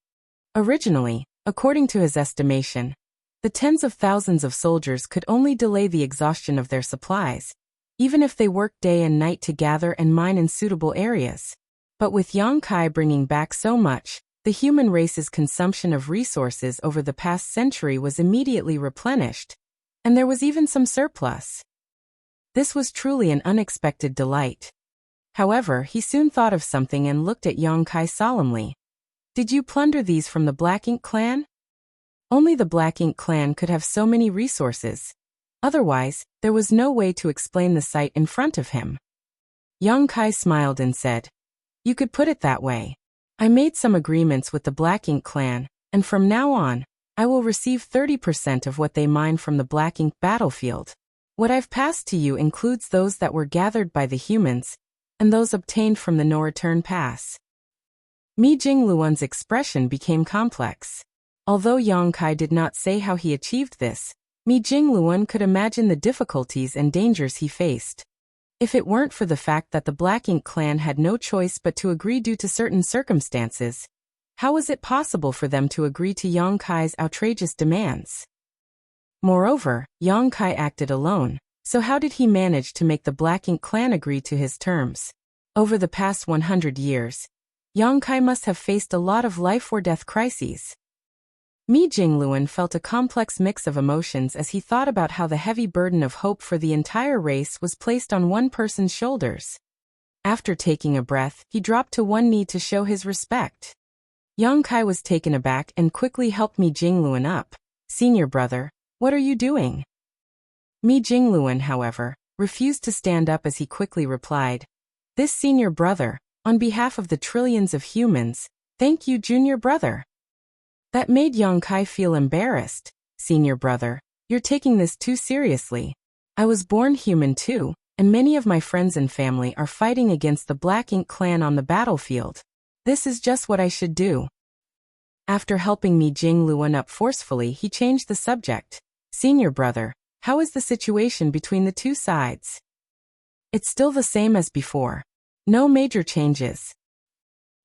Originally, according to his estimation, the tens of thousands of soldiers could only delay the exhaustion of their supplies, even if they worked day and night to gather and mine in suitable areas. But with Yang Kai bringing back so much, the human race's consumption of resources over the past century was immediately replenished, and there was even some surplus. This was truly an unexpected delight. However, he soon thought of something and looked at Yang Kai solemnly. Did you plunder these from the Black Ink clan? Only the Black Ink clan could have so many resources. Otherwise, there was no way to explain the sight in front of him. Yang Kai smiled and said, "You could put it that way. I made some agreements with the Black Ink clan, and from now on, I will receive 30% of what they mine from the Black Ink battlefield. What I've passed to you includes those that were gathered by the humans, and those obtained from the no-return pass." Mi Jingluan's expression became complex. Although Yang Kai did not say how he achieved this, Mi Jingluan could imagine the difficulties and dangers he faced. If it weren't for the fact that the Black Ink clan had no choice but to agree due to certain circumstances, how was it possible for them to agree to Yang Kai's outrageous demands? Moreover, Yang Kai acted alone, so how did he manage to make the Black Ink clan agree to his terms? Over the past 100 years, Yang Kai must have faced a lot of life-or-death crises. Mi Jingluan felt a complex mix of emotions as he thought about how the heavy burden of hope for the entire race was placed on one person's shoulders. After taking a breath, he dropped to one knee to show his respect. Yang Kai was taken aback and quickly helped Mi Jingluan up. "Senior brother, what are you doing?" Mi Jingluan, however, refused to stand up as he quickly replied, "This senior brother, on behalf of the trillions of humans, thank you, junior brother." That made Yang Kai feel embarrassed. "Senior brother, you're taking this too seriously. I was born human too, and many of my friends and family are fighting against the Black Ink clan on the battlefield. This is just what I should do." After helping Mi Jingluan up forcefully, he changed the subject. Senior brother, how is the situation between the two sides? It's still the same as before. No major changes.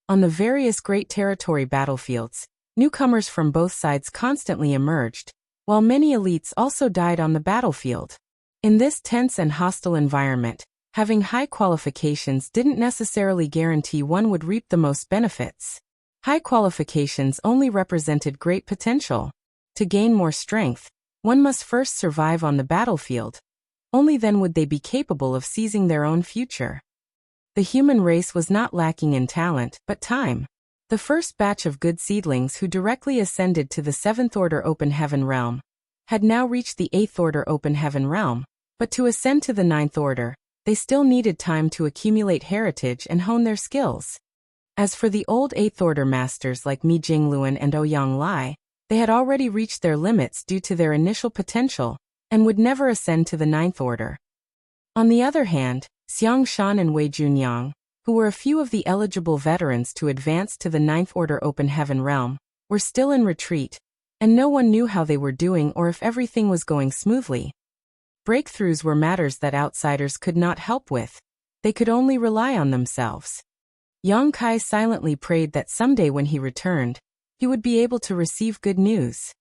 On the various Great Territory battlefields, newcomers from both sides constantly emerged, while many elites also died on the battlefield. In this tense and hostile environment, having high qualifications didn't necessarily guarantee one would reap the most benefits. High qualifications only represented great potential. To gain more strength, one must first survive on the battlefield. Only then would they be capable of seizing their own future. The human race was not lacking in talent, but time. The first batch of good seedlings who directly ascended to the 7th Order Open Heaven realm had now reached the 8th Order Open Heaven realm, but to ascend to the 9th Order, they still needed time to accumulate heritage and hone their skills. As for the old 8th Order masters like Mi Jingluan and Ouyang Lai, they had already reached their limits due to their initial potential, and would never ascend to the 9th Order. On the other hand, Xiang Shan and Wei Junyang, who were a few of the eligible veterans to advance to the 9th Order Open Heaven realm, were still in retreat, and no one knew how they were doing or if everything was going smoothly. Breakthroughs were matters that outsiders could not help with. They could only rely on themselves. Yang Kai silently prayed that someday when he returned, he would be able to receive good news.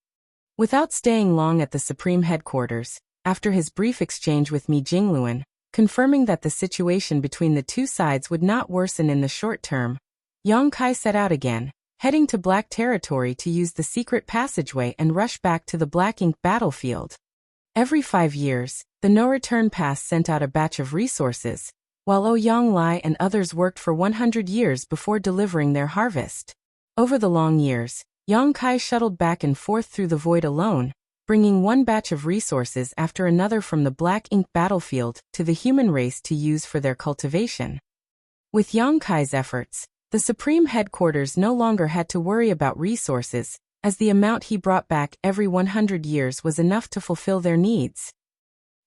Without staying long at the Supreme Headquarters, after his brief exchange with Mi Jingluan, confirming that the situation between the two sides would not worsen in the short term, Yang Kai set out again, heading to Black Territory to use the secret passageway and rush back to the Black Ink battlefield. Every 5 years, the No-Return Pass sent out a batch of resources, while Ouyang Lai and others worked for 100 years before delivering their harvest. Over the long years, Yang Kai shuttled back and forth through the void alone, bringing one batch of resources after another from the Black Ink battlefield to the human race to use for their cultivation. With Yang Kai's efforts, the Supreme Headquarters no longer had to worry about resources, as the amount he brought back every 100 years was enough to fulfill their needs.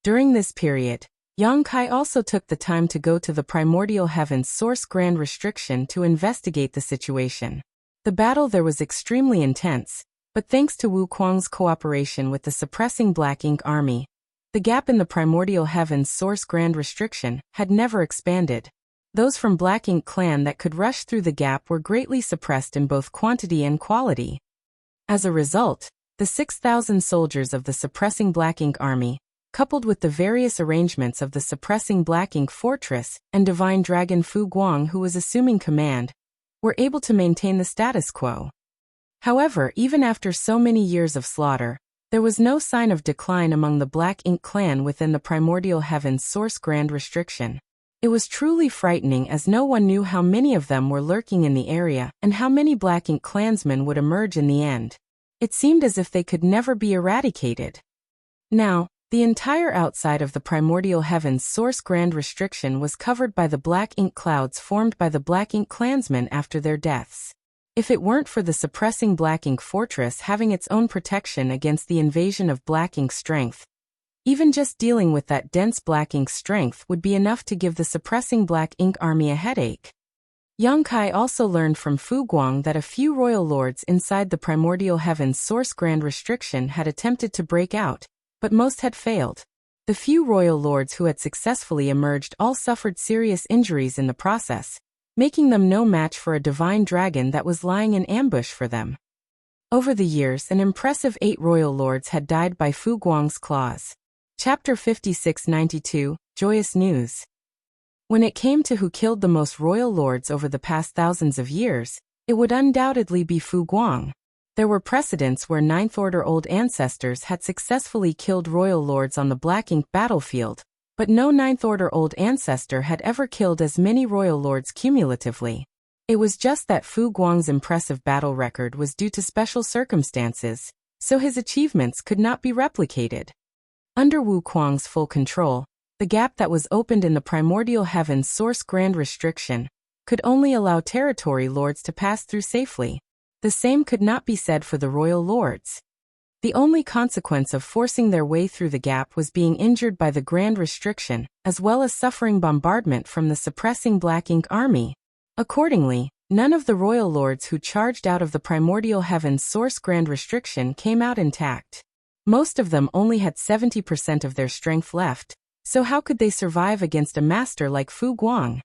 During this period, Yang Kai also took the time to go to the Primordial Heaven's Source Grand Restriction to investigate the situation. The battle there was extremely intense, but thanks to Wu Kuang's cooperation with the suppressing Black Ink army, the gap in the Primordial Heaven's Source Grand Restriction had never expanded. Those from Black Ink clan that could rush through the gap were greatly suppressed in both quantity and quality. As a result, the 6,000 soldiers of the suppressing Black Ink army, coupled with the various arrangements of the suppressing Black Ink fortress and divine dragon Fu Guang who was assuming command, were able to maintain the status quo. However, even after so many years of slaughter, there was no sign of decline among the Black Ink clan within the Primordial Heaven's Source Grand Restriction. It was truly frightening as no one knew how many of them were lurking in the area and how many Black Ink clansmen would emerge in the end. It seemed as if they could never be eradicated. Now, the entire outside of the Primordial Heaven's Source Grand Restriction was covered by the Black Ink clouds formed by the Black Ink clansmen after their deaths. If it weren't for the suppressing Black Ink fortress having its own protection against the invasion of Black Ink strength, even just dealing with that dense Black Ink strength would be enough to give the suppressing Black Ink army a headache. Yang Kai also learned from Fu Guang that a few royal lords inside the Primordial Heaven's Source Grand Restriction had attempted to break out, but most had failed. The few royal lords who had successfully emerged all suffered serious injuries in the process, making them no match for a divine dragon that was lying in ambush for them. Over the years, an impressive 8 royal lords had died by Fu Guang's claws. Chapter 5692, Joyous News. When it came to who killed the most royal lords over the past thousands of years, it would undoubtedly be Fu Guang. There were precedents where 9th Order old ancestors had successfully killed royal lords on the Black Ink battlefield, but no 9th Order old ancestor had ever killed as many royal lords cumulatively. It was just that Fu Guang's impressive battle record was due to special circumstances, so his achievements could not be replicated. Under Wu Kuang's full control, the gap that was opened in the Primordial Heaven's Source Grand Restriction could only allow territory lords to pass through safely. The same could not be said for the royal lords. The only consequence of forcing their way through the gap was being injured by the Grand Restriction, as well as suffering bombardment from the suppressing Black Ink army. Accordingly, None of the royal lords who charged out of the primordial heaven's source grand restriction came out intact. Most of them only had 70% of their strength left, so how could they survive against a master like Fu Guang?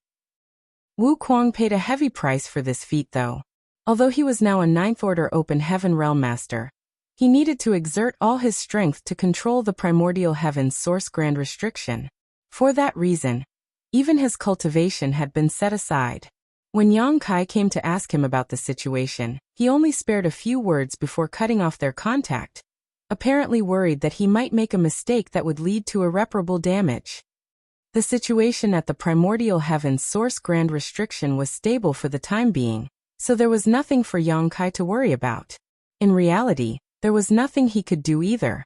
Wu Kuang paid a heavy price for this feat though. Although he was now a Ninth Order Open Heaven Realm Master, he needed to exert all his strength to control the primordial heaven's source grand restriction. For that reason, even his cultivation had been set aside. When Yang Kai came to ask him about the situation, he only spared a few words before cutting off their contact, apparently worried that he might make a mistake that would lead to irreparable damage. The situation at the primordial heaven's source grand restriction was stable for the time being, so there was nothing for Yang Kai to worry about. In reality, there was nothing he could do either.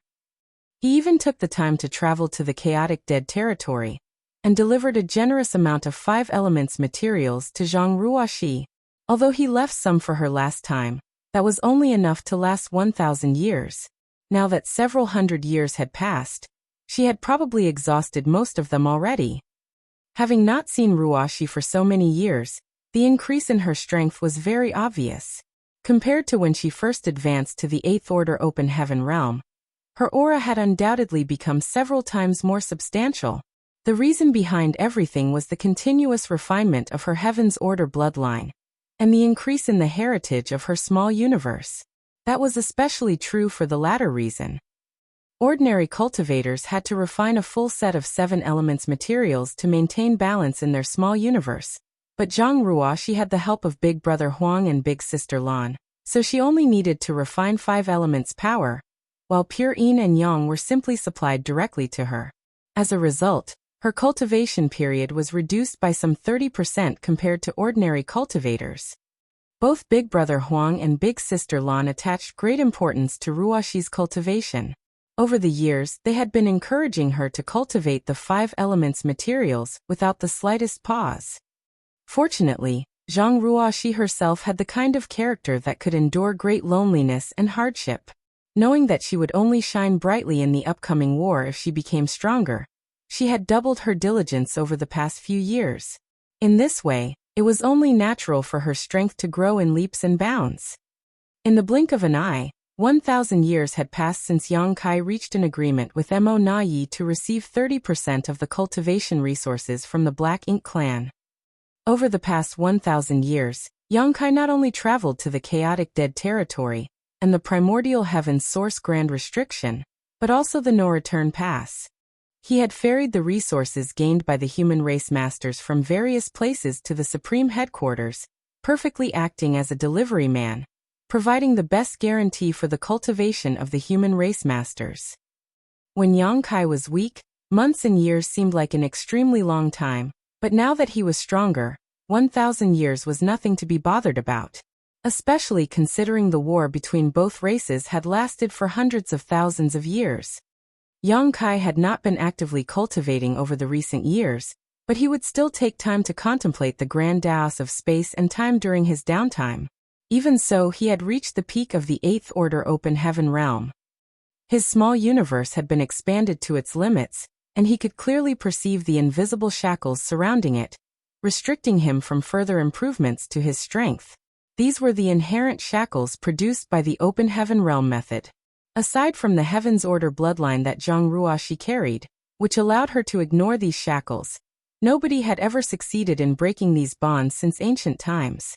He even took the time to travel to the chaotic dead territory, and delivered a generous amount of 5 elements materials to Zhang Ruoxi. Although he left some for her last time, that was only enough to last 1,000 years. Now that several hundred years had passed, she had probably exhausted most of them already. Having not seen Ruoxi for so many years, the increase in her strength was very obvious. Compared to when she first advanced to the 8th Order Open Heaven realm, her aura had undoubtedly become several times more substantial. The reason behind everything was the continuous refinement of her Heaven's Order bloodline, and the increase in the heritage of her small universe. That was especially true for the latter reason. Ordinary cultivators had to refine a full set of 7 elements materials to maintain balance in their small universe, but Zhang Ruoxi had the help of Big Brother Huang and Big Sister Lan, so she only needed to refine 5 elements power, while pure yin and yang were simply supplied directly to her. As a result, her cultivation period was reduced by some 30% compared to ordinary cultivators. Both Big Brother Huang and Big Sister Lan attached great importance to Ruoxi's cultivation. Over the years, they had been encouraging her to cultivate the 5 elements materials without the slightest pause. Fortunately, Zhang Ruoxi herself had the kind of character that could endure great loneliness and hardship. Knowing that she would only shine brightly in the upcoming war if she became stronger, she had doubled her diligence over the past few years. In this way, it was only natural for her strength to grow in leaps and bounds. In the blink of an eye, 1,000 years had passed since Yang Kai reached an agreement with Mo Na Yi to receive 30% of the cultivation resources from the Black Ink clan. Over the past 1,000 years, Yang Kai not only traveled to the chaotic dead territory and the primordial heaven's source grand restriction, but also the no-return pass. He had ferried the resources gained by the human race masters from various places to the supreme headquarters, perfectly acting as a delivery man, providing the best guarantee for the cultivation of the human race masters. When Yang Kai was weak, months and years seemed like an extremely long time, but now that he was stronger, 1,000 years was nothing to be bothered about. Especially considering the war between both races had lasted for hundreds of thousands of years. Yang Kai had not been actively cultivating over the recent years, but he would still take time to contemplate the grand Daos of space and time during his downtime. Even so, he had reached the peak of the 8th Order Open Heaven realm. His small universe had been expanded to its limits, and he could clearly perceive the invisible shackles surrounding it, restricting him from further improvements to his strength. These were the inherent shackles produced by the Open Heaven realm method. Aside from the Heaven's Order bloodline that Zhang Ruoxi carried, which allowed her to ignore these shackles, nobody had ever succeeded in breaking these bonds since ancient times.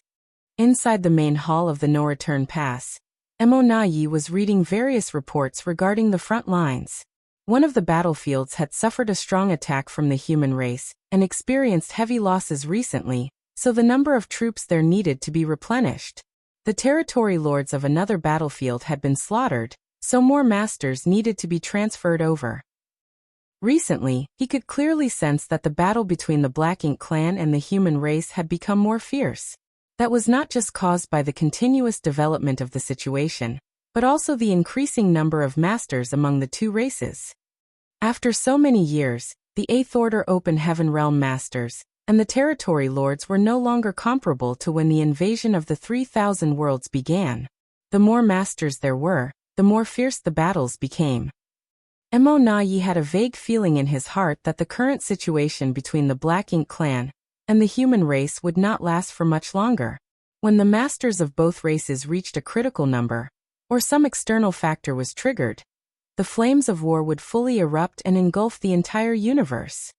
Inside the main hall of the no-return pass, Mo Na Yi was reading various reports regarding the front lines. One of the battlefields had suffered a strong attack from the human race and experienced heavy losses recently, so the number of troops there needed to be replenished. The territory lords of another battlefield had been slaughtered, so more masters needed to be transferred over. Recently, he could clearly sense that the battle between the Black Ink clan and the human race had become more fierce. That was not just caused by the continuous development of the situation, but also the increasing number of masters among the two races. After so many years, the 8th Order Open Heaven realm masters and the territory lords were no longer comparable to when the invasion of the 3,000 worlds began. The more masters there were, the more fierce the battles became. Mo Na Yi had a vague feeling in his heart that the current situation between the Black Ink clan and the human race would not last for much longer. When the masters of both races reached a critical number, or some external factor was triggered, the flames of war would fully erupt and engulf the entire universe.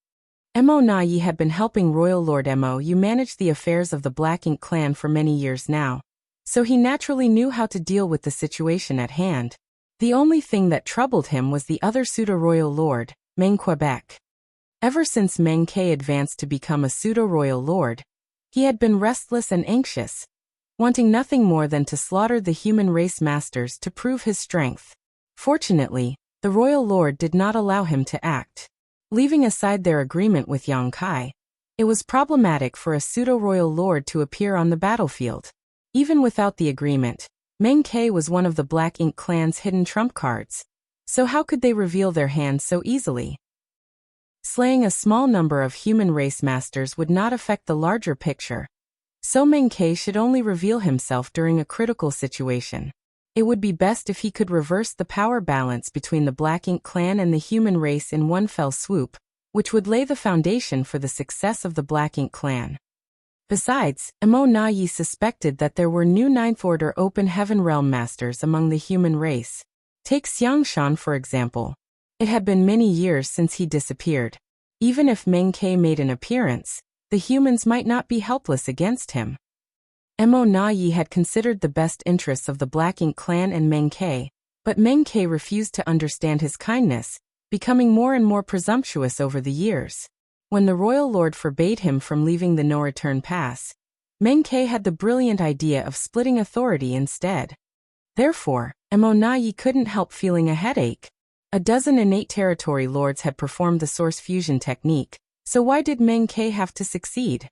Mo Nai had been helping Royal Lord Mo manage the affairs of the Black Ink clan for many years now, so he naturally knew how to deal with the situation at hand. The only thing that troubled him was the other pseudo-royal lord, Meng Quebec. Ever since Meng Ke advanced to become a pseudo-royal lord, he had been restless and anxious, wanting nothing more than to slaughter the human race masters to prove his strength. Fortunately, the royal lord did not allow him to act. Leaving aside their agreement with Yang Kai, it was problematic for a pseudo-royal lord to appear on the battlefield. Even without the agreement, Meng Ke was one of the Black Ink clan's hidden trump cards, so how could they reveal their hand so easily? Slaying a small number of human race masters would not affect the larger picture, so Meng Ke should only reveal himself during a critical situation. It would be best if he could reverse the power balance between the Black Ink clan and the human race in one fell swoop, which would lay the foundation for the success of the Black Ink clan. Besides, Mo Nai suspected that there were new Ninth Order Open Heaven Realm Masters among the human race. Take Xiangshan for example. It had been many years since he disappeared. Even if Meng Ke made an appearance, the humans might not be helpless against him. Mo Nai had considered the best interests of the Black Ink clan and Meng Ke, but Meng Ke refused to understand his kindness, becoming more and more presumptuous over the years. When the royal lord forbade him from leaving the no-return pass, Meng Ke had the brilliant idea of splitting authority instead. Therefore, Mo Nai couldn't help feeling a headache. A dozen innate territory lords had performed the source fusion technique, so why did Meng Ke have to succeed?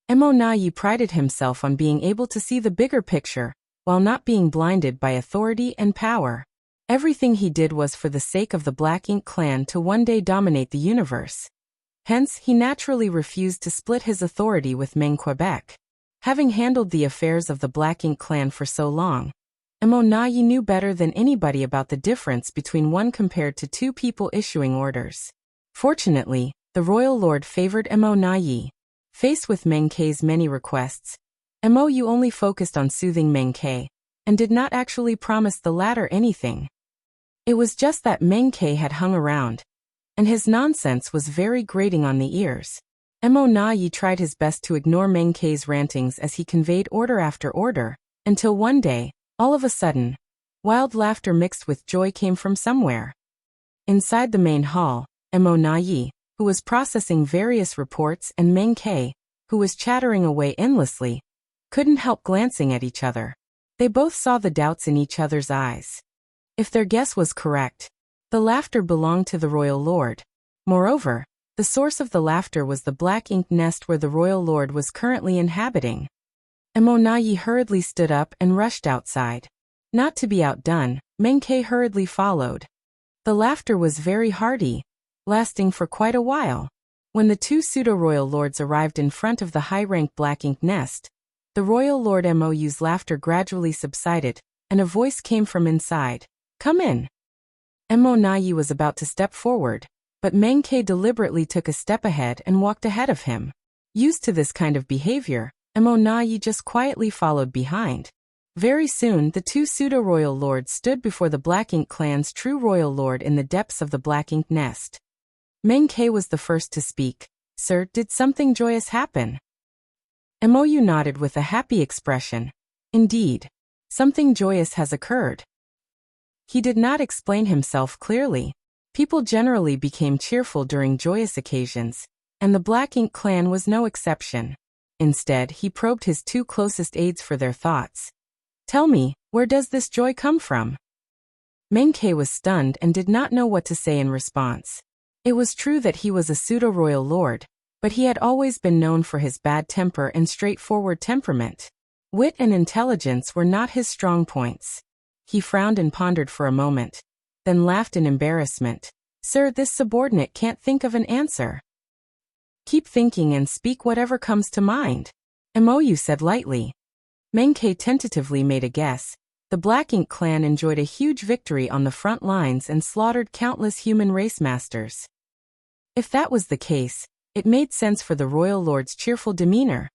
Mo Nai prided himself on being able to see the bigger picture, while not being blinded by authority and power. Everything he did was for the sake of the Black Ink clan to one day dominate the universe. Hence, he naturally refused to split his authority with Meng Quebec. Having handled the affairs of the Black Ink clan for so long, Mo Nai knew better than anybody about the difference between one compared to two people issuing orders. Fortunately, the royal lord favored Mo Nai. Faced with Meng Ke's many requests, Mo only focused on soothing Meng Ke, and did not actually promise the latter anything. It was just that Meng Ke had hung around, and his nonsense was very grating on the ears. Mo Nai tried his best to ignore Meng Ke's rantings as he conveyed order after order, until one day, all of a sudden, wild laughter mixed with joy came from somewhere. Inside the main hall, Mo Nai, who was processing various reports, and Meng Ke, who was chattering away endlessly, couldn't help glancing at each other. They both saw the doubts in each other's eyes. If their guess was correct, the laughter belonged to the royal lord. Moreover, the source of the laughter was the Black Ink nest where the royal lord was currently inhabiting. Mo Nai hurriedly stood up and rushed outside. Not to be outdone, Meng Ke hurriedly followed. The laughter was very hearty, lasting for quite a while. When the two pseudo-royal lords arrived in front of the high-ranked Black Ink nest, the royal lord Mo's laughter gradually subsided, and a voice came from inside. "Come in." Mo Nai was about to step forward, but Meng Ke deliberately took a step ahead and walked ahead of him. Used to this kind of behavior, Mo Nai just quietly followed behind. Very soon, the two pseudo-royal lords stood before the Black Ink clan's true royal lord in the depths of the Black Ink nest. Meng Ke was the first to speak. "Sir, did something joyous happen?" Mo nodded with a happy expression. "Indeed, something joyous has occurred." He did not explain himself clearly. People generally became cheerful during joyous occasions, and the Black Ink clan was no exception. Instead, he probed his two closest aides for their thoughts. "Tell me, where does this joy come from?" Meng Ke was stunned and did not know what to say in response. It was true that he was a pseudo-royal lord, but he had always been known for his bad temper and straightforward temperament. Wit and intelligence were not his strong points. He frowned and pondered for a moment, then laughed in embarrassment. "Sir, this subordinate can't think of an answer." "Keep thinking and speak whatever comes to mind," Mo said lightly. Meng Ke tentatively made a guess. The Black Ink clan enjoyed a huge victory on the front lines and slaughtered countless human race masters. If that was the case, it made sense for the royal lord's cheerful demeanor.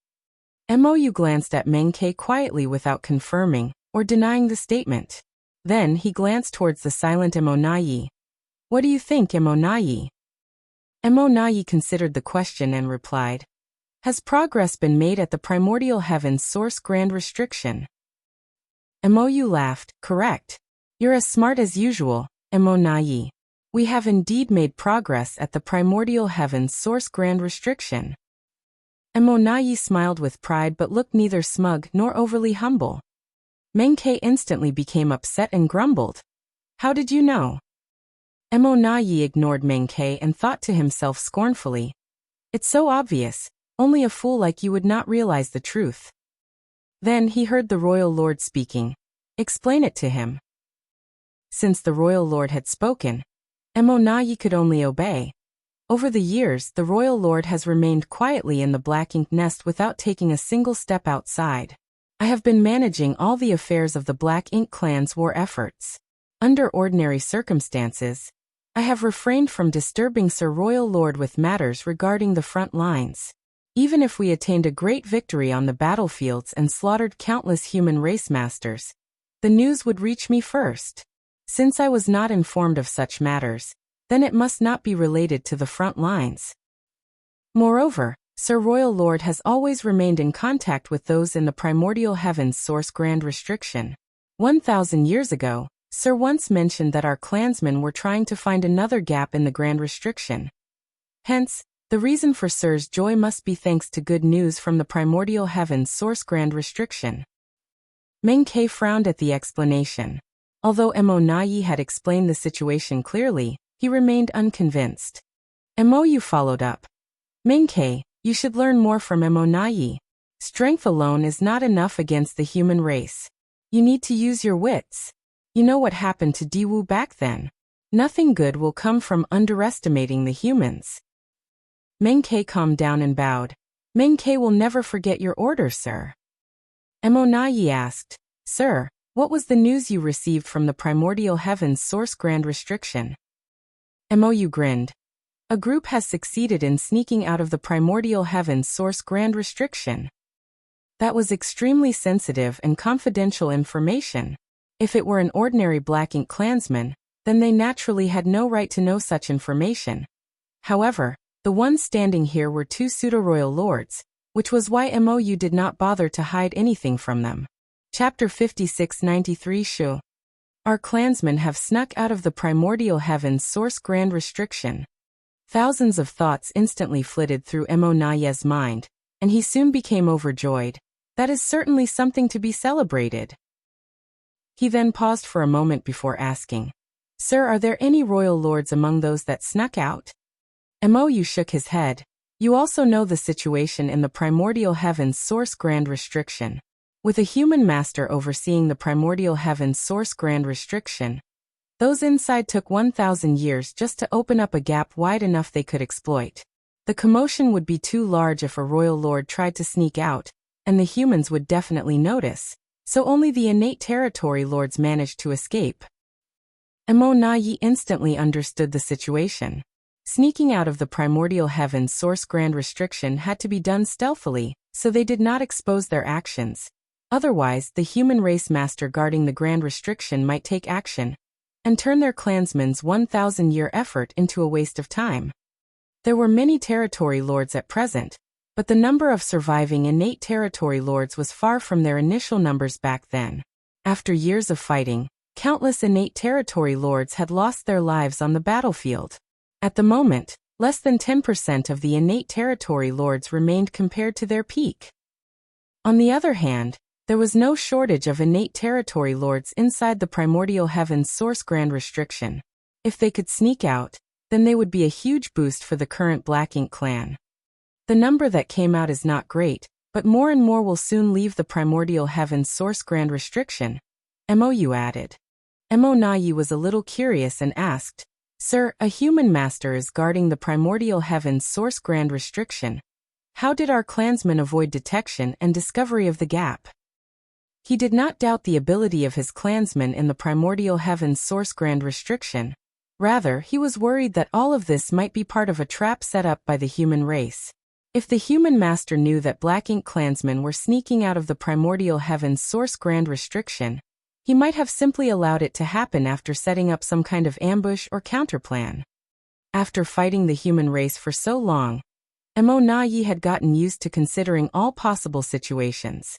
Mou glanced at Meng Ke quietly without confirming or denying the statement. Then he glanced towards the silent Emonayi. What do you think, Emonayi? Emonayi considered the question and replied, has progress been made at the primordial heaven's source grand restriction? Mou laughed, correct. You're as smart as usual, Emonayi. We have indeed made progress at the primordial heaven's source grand restriction. Emonayi smiled with pride but looked neither smug nor overly humble. Meng Ke instantly became upset and grumbled. How did you know? Emonayi ignored Meng Ke and thought to himself scornfully. It's so obvious, only a fool like you would not realize the truth. Then he heard the royal lord speaking. Explain it to him. Since the royal lord had spoken, Emonayi could only obey. Over the years, the royal lord has remained quietly in the black ink nest without taking a single step outside. I have been managing all the affairs of the Black Ink clan's war efforts. Under ordinary circumstances, I have refrained from disturbing Sir Royal Lord with matters regarding the front lines. Even if we attained a great victory on the battlefields and slaughtered countless human race masters, the news would reach me first. Since I was not informed of such matters, then it must not be related to the front lines. Moreover, Sir Royal Lord has always remained in contact with those in the primordial heavens source grand restriction. 1,000 years ago, Sir once mentioned that our clansmen were trying to find another gap in the grand restriction. Hence, the reason for Sir's joy must be thanks to good news from the primordial heavens source grand restriction. Meng Ke frowned at the explanation. Although Emonayi had explained the situation clearly, he remained unconvinced. Mou followed up. Meng Ke, you should learn more from Emonayi. Strength alone is not enough against the human race. You need to use your wits. You know what happened to Diwu back then. Nothing good will come from underestimating the humans. Meng Ke calmed down and bowed. Meng Ke will never forget your order, sir. Emonayi asked, Sir, what was the news you received from the primordial heavens source grand restriction? Mou grinned. A group has succeeded in sneaking out of the primordial heavens source grand restriction. That was extremely sensitive and confidential information. If it were an ordinary Black Ink clansman, then they naturally had no right to know such information. However, the ones standing here were two pseudo-royal lords, which was why Mou did not bother to hide anything from them. Chapter 5693 Shu. Our clansmen have snuck out of the primordial heavens source grand restriction. Thousands of thoughts instantly flitted through Emonayi's mind, and he soon became overjoyed. That is certainly something to be celebrated. He then paused for a moment before asking, Sir, are there any royal lords among those that snuck out? Mou shook his head. You also know the situation in the primordial heavens source grand restriction. With a human master overseeing the primordial heavens source grand restriction, those inside took 1,000 years just to open up a gap wide enough they could exploit. The commotion would be too large if a royal lord tried to sneak out, and the humans would definitely notice, so only the innate territory lords managed to escape. Emonayi instantly understood the situation. Sneaking out of the primordial heavens source grand restriction had to be done stealthily, so they did not expose their actions. Otherwise, the human race master guarding the grand restriction might take action and turn their clansmen's 1,000-year effort into a waste of time. There were many territory lords at present, but the number of surviving innate territory lords was far from their initial numbers back then. After years of fighting, countless innate territory lords had lost their lives on the battlefield. At the moment, less than 10% of the innate territory lords remained compared to their peak. On the other hand, there was no shortage of innate territory lords inside the primordial heavens source grand restriction. If they could sneak out, then they would be a huge boost for the current Black Ink clan. The number that came out is not great, but more and more will soon leave the primordial heavens source grand restriction, Mou added. Emonayi was a little curious and asked, Sir, a human master is guarding the primordial heavens source grand restriction. How did our clansmen avoid detection and discovery of the gap? He did not doubt the ability of his clansmen in the primordial heavens source grand restriction. Rather, he was worried that all of this might be part of a trap set up by the human race. If the human master knew that Black Ink clansmen were sneaking out of the primordial heaven's source grand restriction, he might have simply allowed it to happen after setting up some kind of ambush or counterplan. After fighting the human race for so long, Mo Na Yi had gotten used to considering all possible situations.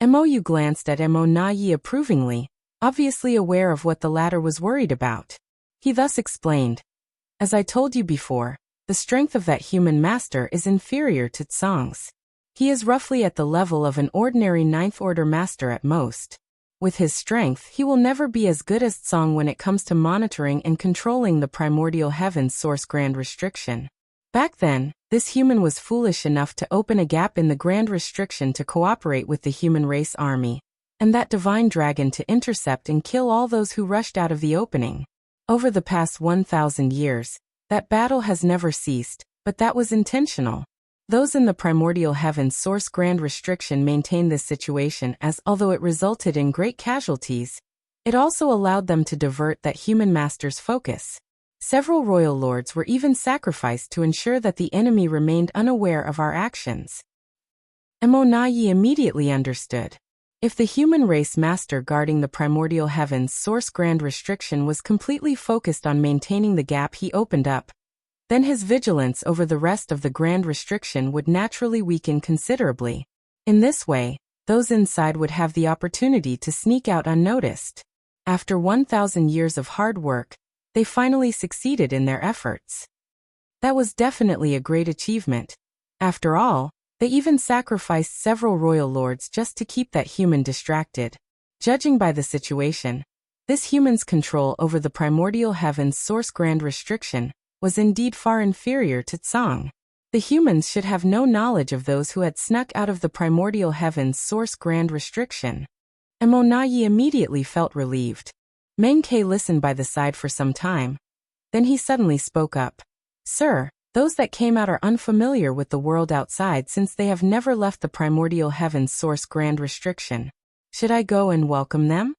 Mo glanced at Mo Na Yi approvingly, obviously aware of what the latter was worried about. He thus explained, "As I told you before, the strength of that human master is inferior to Tsang's. He is roughly at the level of an ordinary ninth-order master at most. With his strength, he will never be as good as Tsang when it comes to monitoring and controlling the primordial heaven's source grand restriction. Back then, this human was foolish enough to open a gap in the grand restriction to cooperate with the human race army, and that divine dragon to intercept and kill all those who rushed out of the opening. Over the past 1,000 years, that battle has never ceased, but that was intentional. Those in the primordial heaven's source grand restriction maintained this situation as, although it resulted in great casualties, it also allowed them to divert that human master's focus. Several royal lords were even sacrificed to ensure that the enemy remained unaware of our actions." Mo Na Yi immediately understood. If the human race master guarding the primordial heaven's source grand restriction was completely focused on maintaining the gap he opened up, then his vigilance over the rest of the grand restriction would naturally weaken considerably. In this way, those inside would have the opportunity to sneak out unnoticed. After 1,000 years of hard work, they finally succeeded in their efforts. That was definitely a great achievement. After all, they even sacrificed several royal lords just to keep that human distracted. Judging by the situation, this human's control over the primordial heaven's source grand restriction was indeed far inferior to Tsang. The humans should have no knowledge of those who had snuck out of the primordial heaven's source grand restriction. Mo Na Yi immediately felt relieved. Meng Ke listened by the side for some time. Then he suddenly spoke up. "Sir, those that came out are unfamiliar with the world outside since they have never left the primordial heaven's source grand restriction. Should I go and welcome them?"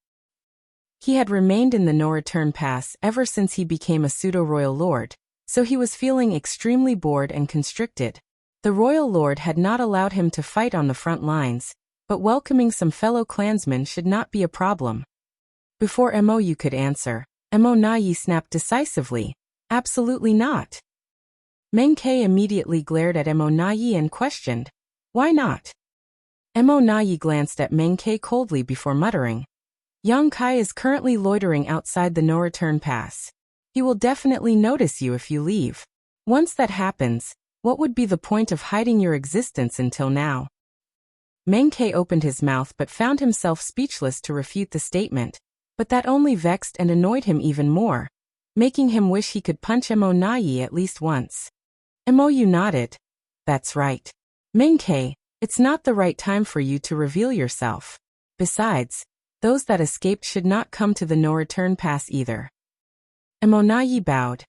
He had remained in the no-return pass ever since he became a pseudo-royal lord, so he was feeling extremely bored and constricted. The royal lord had not allowed him to fight on the front lines, but welcoming some fellow clansmen should not be a problem. Before Mo could answer, Mo Na Yi snapped decisively, "Absolutely not." Meng Ke immediately glared at Mo Na Yi and questioned, "Why not?" Mo Na Yi glanced at Meng Ke coldly before muttering, "Yang Kai is currently loitering outside the no-return pass. He will definitely notice you if you leave. Once that happens, what would be the point of hiding your existence until now?" Meng Ke opened his mouth but found himself speechless to refute the statement, but that only vexed and annoyed him even more, making him wish he could punch Mo Na Yi at least once. Mo nodded. "That's right. Meng Ke, it's not the right time for you to reveal yourself. Besides, those that escaped should not come to the no-return pass either." Mo Na Yi bowed.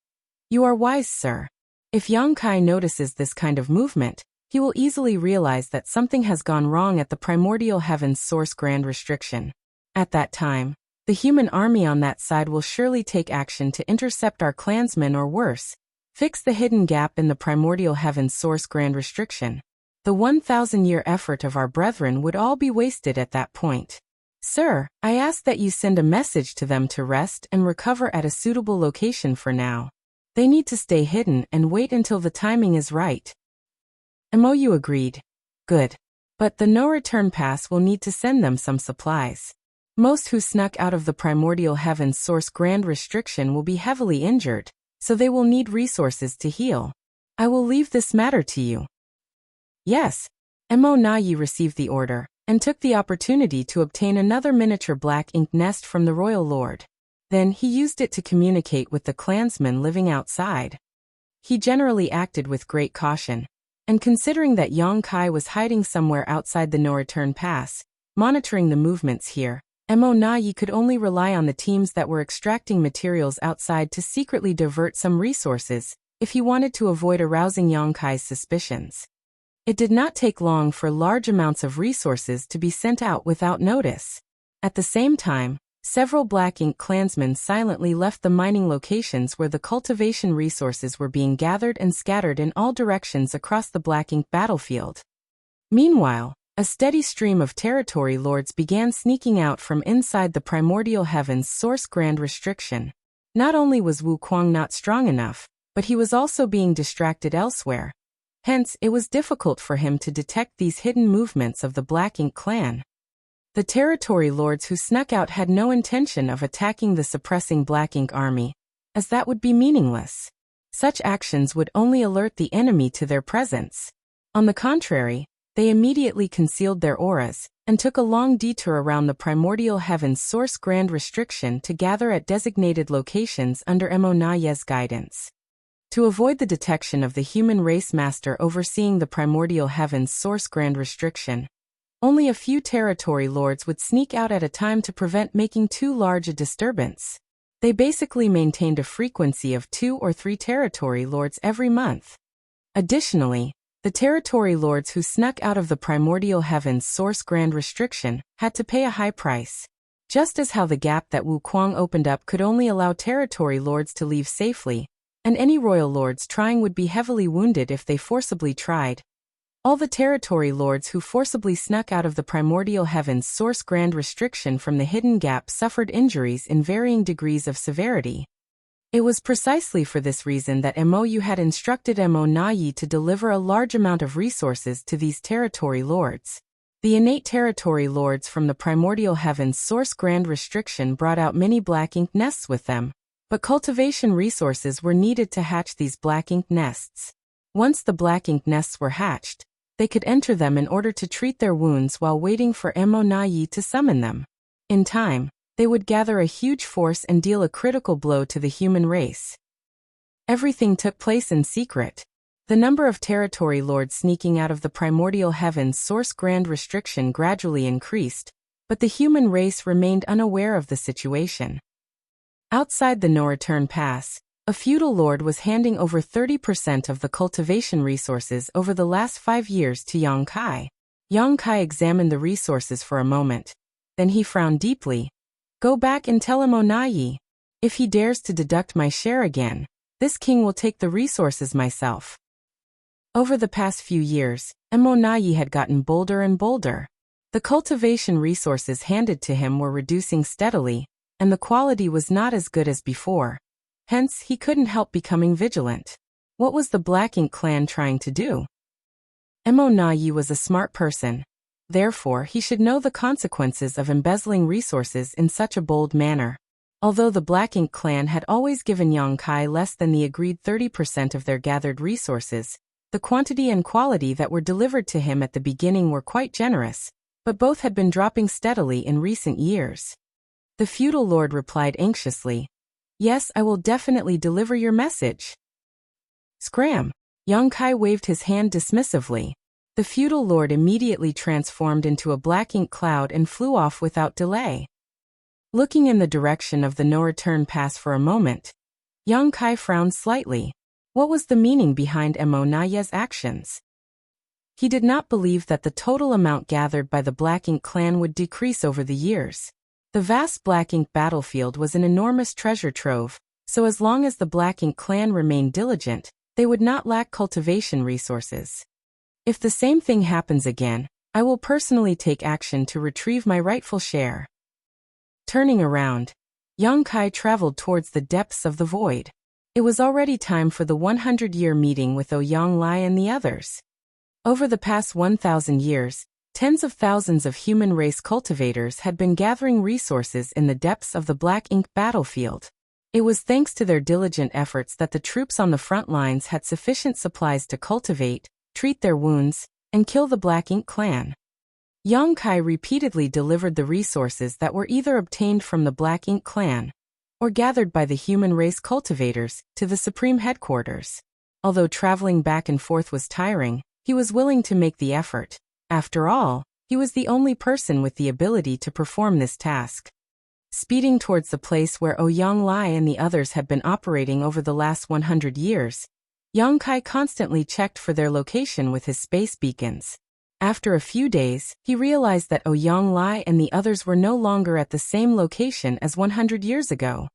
"You are wise, sir. If Yang Kai notices this kind of movement, he will easily realize that something has gone wrong at the primordial heaven's source grand restriction. At that time, the human army on that side will surely take action to intercept our clansmen or worse, fix the hidden gap in the primordial heaven's source grand restriction. The 1,000-year effort of our brethren would all be wasted at that point. Sir, I ask that you send a message to them to rest and recover at a suitable location for now. They need to stay hidden and wait until the timing is right." Mo agreed. "Good. But the no-return pass will need to send them some supplies. Most who snuck out of the primordial heaven's source grand restriction will be heavily injured, so they will need resources to heal. I will leave this matter to you." "Yes." Mo Na Yi received the order, and took the opportunity to obtain another miniature black ink nest from the royal lord. Then he used it to communicate with the clansmen living outside. He generally acted with great caution, and considering that Yang Kai was hiding somewhere outside the no-return pass, monitoring the movements here, Mo Na Yi could only rely on the teams that were extracting materials outside to secretly divert some resources, if he wanted to avoid arousing Yang Kai's suspicions. It did not take long for large amounts of resources to be sent out without notice. At the same time, Several Black Ink clansmen silently left the mining locations where the cultivation resources were being gathered and scattered in all directions across the Black Ink battlefield. Meanwhile, a steady stream of territory lords began sneaking out from inside the primordial heavens source grand restriction. Not only was Wuxia not strong enough, but he was also being distracted elsewhere. Hence, it was difficult for him to detect these hidden movements of the Black Ink clan. The territory lords who snuck out had no intention of attacking the suppressing Black Ink army, as that would be meaningless. Such actions would only alert the enemy to their presence. On the contrary, they immediately concealed their auras, and took a long detour around the primordial heavens source grand restriction to gather at designated locations under Monaye's guidance. To avoid the detection of the human race master overseeing the primordial heavens source grand restriction, only a few territory lords would sneak out at a time to prevent making too large a disturbance. They basically maintained a frequency of 2 or 3 territory lords every month. Additionally, the territory lords who snuck out of the primordial heavens source grand restriction had to pay a high price. Just as how the gap that Wuxia opened up could only allow territory lords to leave safely, and any royal lords trying would be heavily wounded if they forcibly tried. All the territory lords who forcibly snuck out of the primordial heavens source grand restriction from the hidden gap suffered injuries in varying degrees of severity. It was precisely for this reason that Mou had instructed Monaye to deliver a large amount of resources to these territory lords. The innate territory lords from the primordial heavens source grand restriction brought out many Black Ink nests with them, but cultivation resources were needed to hatch these Black Ink nests. Once the Black Ink nests were hatched, they could enter them in order to treat their wounds while waiting for Monaye to summon them. In time, they would gather a huge force and deal a critical blow to the human race. Everything took place in secret. The number of territory lords sneaking out of the primordial heavens source grand restriction gradually increased, but the human race remained unaware of the situation. Outside the no-return pass, a feudal lord was handing over 30% of the cultivation resources over the last 5 years to Yang Kai. Yang Kai examined the resources for a moment. Then he frowned deeply. "Go back and tell Monaye. If he dares to deduct my share again, this king will take the resources myself." Over the past few years, Monaye had gotten bolder and bolder. The cultivation resources handed to him were reducing steadily, and the quality was not as good as before. Hence, he couldn't help becoming vigilant. What was the Black Ink clan trying to do? Monaye was a smart person. Therefore, he should know the consequences of embezzling resources in such a bold manner. Although the Black Ink clan had always given Yang Kai less than the agreed 30% of their gathered resources, the quantity and quality that were delivered to him at the beginning were quite generous, but both had been dropping steadily in recent years. The feudal lord replied anxiously, "Yes, I will definitely deliver your message." Scram! Yang Kai waved his hand dismissively. The feudal lord immediately transformed into a Black Ink cloud and flew off without delay. Looking in the direction of the no-return pass for a moment, Yang Kai frowned slightly. What was the meaning behind Monaye's actions? He did not believe that the total amount gathered by the Black Ink clan would decrease over the years. The vast Black Ink battlefield was an enormous treasure trove, so as long as the Black Ink clan remained diligent, they would not lack cultivation resources. If the same thing happens again, I will personally take action to retrieve my rightful share. Turning around, Yang Kai traveled towards the depths of the void. It was already time for the 100-year meeting with Ouyang Lai and the others. Over the past 1,000 years, tens of thousands of human race cultivators had been gathering resources in the depths of the Black Ink battlefield. It was thanks to their diligent efforts that the troops on the front lines had sufficient supplies to cultivate, treat their wounds, and kill the Black Ink clan. Yang Kai repeatedly delivered the resources that were either obtained from the Black Ink clan or gathered by the human race cultivators to the supreme headquarters. Although traveling back and forth was tiring, he was willing to make the effort. After all, he was the only person with the ability to perform this task. Speeding towards the place where Ouyang Lai and the others had been operating over the last 100 years, Yang Kai constantly checked for their location with his space beacons. After a few days, he realized that Ouyang Lai and the others were no longer at the same location as 100 years ago.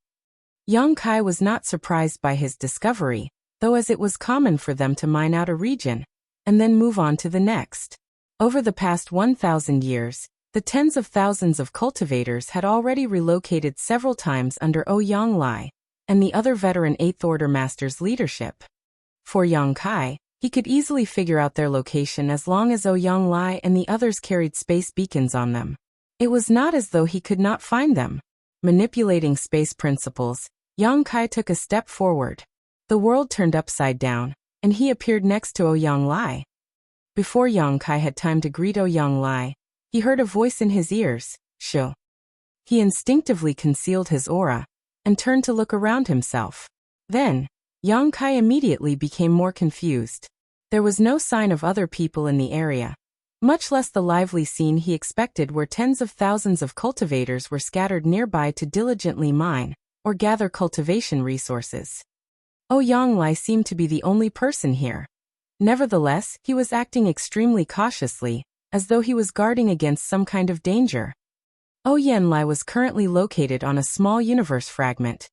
Yang Kai was not surprised by his discovery, though, as it was common for them to mine out a region and then move on to the next. Over the past 1,000 years, the tens of thousands of cultivators had already relocated several times under Ouyang Lai and the other veteran 8th Order Master's leadership. For Yang Kai, he could easily figure out their location as long as Ouyang Lai and the others carried space beacons on them. It was not as though he could not find them. Manipulating space principles, Yang Kai took a step forward. The world turned upside down, and he appeared next to Ouyang Lai. Before Yang Kai had time to greet Ouyang Lai, he heard a voice in his ears, "Sho." He instinctively concealed his aura and turned to look around himself. Then, Yang Kai immediately became more confused. There was no sign of other people in the area, much less the lively scene he expected where tens of thousands of cultivators were scattered nearby to diligently mine or gather cultivation resources. Ouyang Lai seemed to be the only person here. Nevertheless, he was acting extremely cautiously, as though he was guarding against some kind of danger. Ouyang Lai was currently located on a small universe fragment,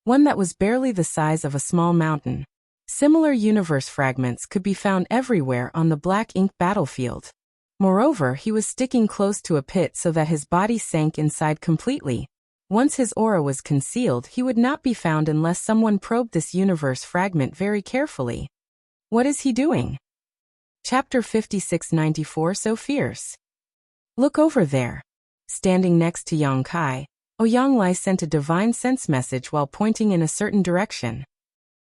one that was barely the size of a small mountain. Similar universe fragments could be found everywhere on the black ink battlefield. Moreover, he was sticking close to a pit so that his body sank inside completely. Once his aura was concealed, he would not be found unless someone probed this universe fragment very carefully. What is he doing? Chapter 5694. So fierce. Look over there. Standing next to Yang Kai, Ouyang Lai sent a divine sense message while pointing in a certain direction.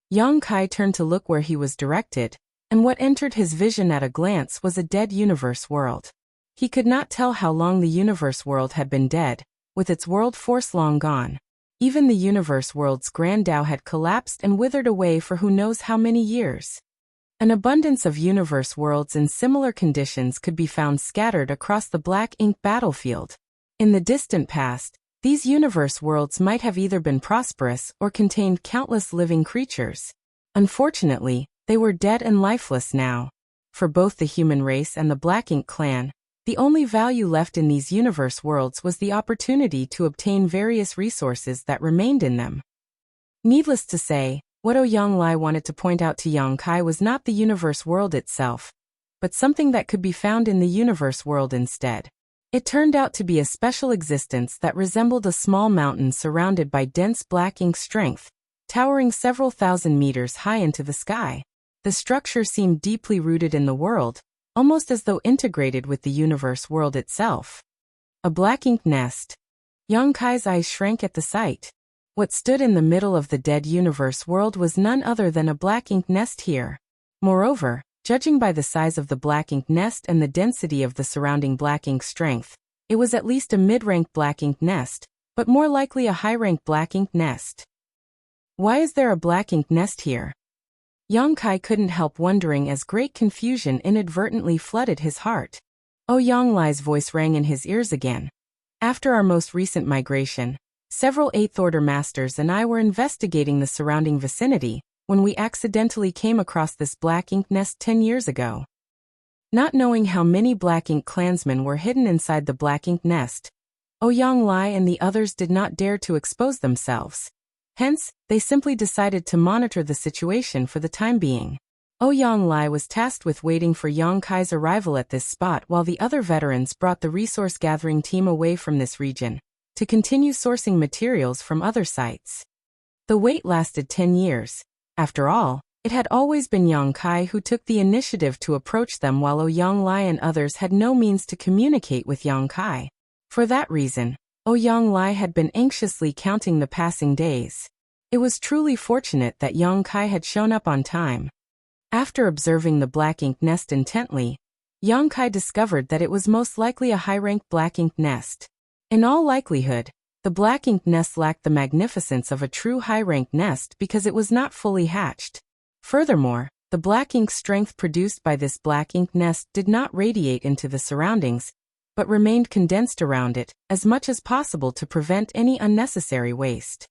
Yang Kai turned to look where he was directed, and what entered his vision at a glance was a dead universe world. He could not tell how long the universe world had been dead, with its world force long gone. Even the universe world's grand Tao had collapsed and withered away for who knows how many years. An abundance of universe worlds in similar conditions could be found scattered across the black ink battlefield. In the distant past, these universe worlds might have either been prosperous or contained countless living creatures. Unfortunately, they were dead and lifeless now. For both the human race and the Black Ink clan, the only value left in these universe worlds was the opportunity to obtain various resources that remained in them. Needless to say, what Ouyang Lai wanted to point out to Yang Kai was not the universe world itself, but something that could be found in the universe world instead. It turned out to be a special existence that resembled a small mountain surrounded by dense black ink strength, towering several thousand meters high into the sky. The structure seemed deeply rooted in the world, almost as though integrated with the universe world itself. A black ink nest. Yang Kai's eyes shrank at the sight. What stood in the middle of the dead universe world was none other than a black ink nest here. Moreover, judging by the size of the black ink nest and the density of the surrounding black ink strength, it was at least a mid-rank black ink nest, but more likely a high-rank black ink nest. Why is there a black ink nest here? Yang Kai couldn't help wondering as great confusion inadvertently flooded his heart. Ouyang Lai's voice rang in his ears again. After our most recent migration, several 8th Order Masters and I were investigating the surrounding vicinity when we accidentally came across this black ink nest 10 years ago. Not knowing how many black ink clansmen were hidden inside the black ink nest, Ouyang Lai and the others did not dare to expose themselves. Hence, they simply decided to monitor the situation for the time being. Ouyang Lai was tasked with waiting for Yang Kai's arrival at this spot while the other veterans brought the resource-gathering team away from this region to continue sourcing materials from other sites. The wait lasted 10 years. After all, it had always been Yang Kai who took the initiative to approach them while Ouyang Lai and others had no means to communicate with Yang Kai. For that reason, Ouyang Lai had been anxiously counting the passing days. It was truly fortunate that Yang Kai had shown up on time. After observing the black ink nest intently, Yang Kai discovered that it was most likely a high-rank black ink nest. In all likelihood, the black ink nest lacked the magnificence of a true high-rank nest because it was not fully hatched. Furthermore, the black ink strength produced by this black ink nest did not radiate into the surroundings, but remained condensed around it as much as possible to prevent any unnecessary waste.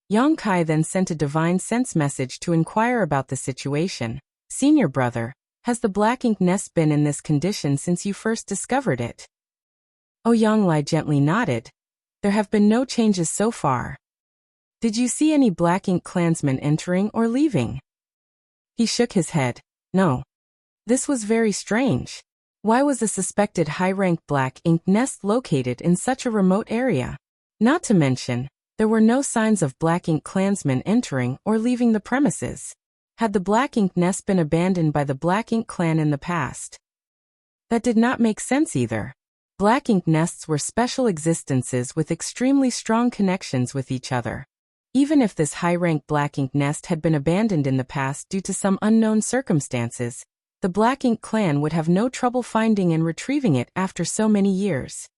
Yang Kai then sent a divine sense message to inquire about the situation. Senior brother, Has the black ink nest been in this condition since you first discovered it? Ouyang gently nodded. There have been no changes so far. Did you see any black ink clansmen entering or leaving? He shook his head. No. This was very strange. Why was a suspected high-rank black ink nest located in such a remote area? Not to mention, there were no signs of black ink clansmen entering or leaving the premises. Had the black ink nest been abandoned by the black ink clan in the past? That did not make sense either. Black ink nests were special existences with extremely strong connections with each other. Even if this high-rank black ink nest had been abandoned in the past due to some unknown circumstances, the black ink clan would have no trouble finding and retrieving it after so many years.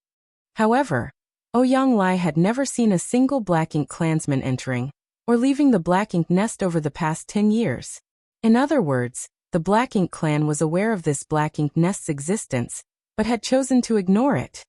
However, Ouyang had never seen a single black ink clansman entering or leaving the black ink nest over the past 10 years. In other words, the black ink clan was aware of this black ink nest's existence, but had chosen to ignore it.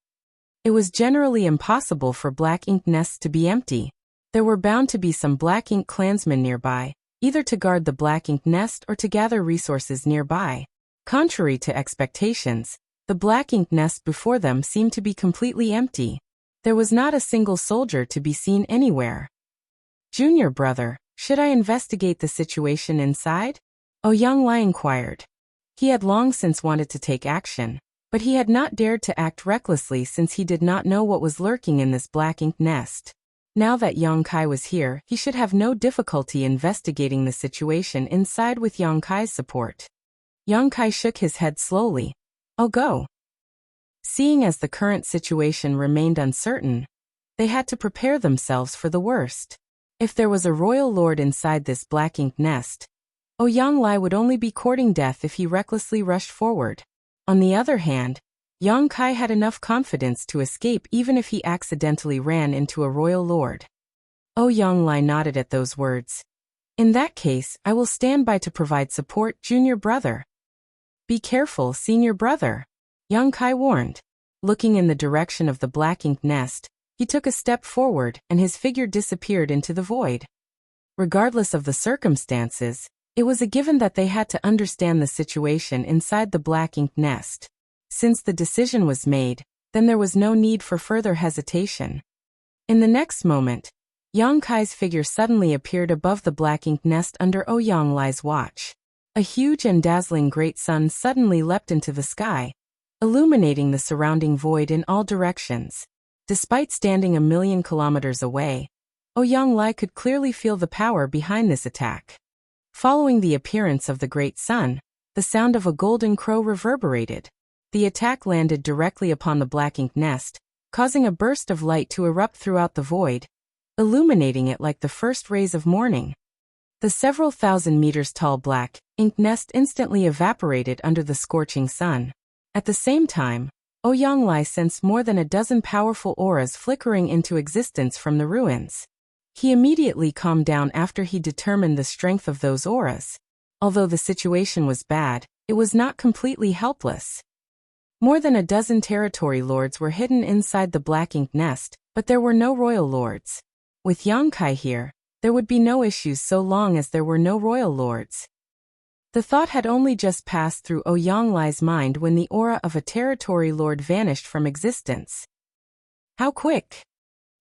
It was generally impossible for black ink nests to be empty. There were bound to be some black ink clansmen nearby, either to guard the black ink nest or to gather resources nearby. Contrary to expectations, the black ink nest before them seemed to be completely empty. There was not a single soldier to be seen anywhere. Junior brother, should I investigate the situation inside? Ouyang inquired. He had long since wanted to take action, but he had not dared to act recklessly since he did not know what was lurking in this black ink nest. Now that Yang Kai was here, he should have no difficulty investigating the situation inside with Yang Kai's support. Yang Kai shook his head slowly. I'll go. Seeing as the current situation remained uncertain, they had to prepare themselves for the worst. If there was a royal lord inside this black ink nest, Ouyang would only be courting death if he recklessly rushed forward. On the other hand, Yang Kai had enough confidence to escape even if he accidentally ran into a royal lord. Ouyang nodded at those words. In that case, I will stand by to provide support, junior brother. Be careful, senior brother, Yang Kai warned. Looking in the direction of the black ink nest, he took a step forward and his figure disappeared into the void. Regardless of the circumstances, it was a given that they had to understand the situation inside the black ink nest. Since the decision was made, then there was no need for further hesitation. In the next moment, Yang Kai's figure suddenly appeared above the black ink nest under Ouyang watch. A huge and dazzling great sun suddenly leapt into the sky, illuminating the surrounding void in all directions. Despite standing 1,000,000 kilometers away, Ouyang could clearly feel the power behind this attack. Following the appearance of the great sun, the sound of a golden crow reverberated. The attack landed directly upon the black ink nest, causing a burst of light to erupt throughout the void, illuminating it like the first rays of morning. The several thousand meters tall black ink nest instantly evaporated under the scorching sun. At the same time, Ouyang sensed more than a dozen powerful auras flickering into existence from the ruins. He immediately calmed down after he determined the strength of those auras. Although the situation was bad, it was not completely helpless. More than a dozen territory lords were hidden inside the black ink nest, but there were no royal lords. With Yang Kai here, there would be no issues so long as there were no royal lords. The thought had only just passed through Ouyang mind when the aura of a territory lord vanished from existence. How quick!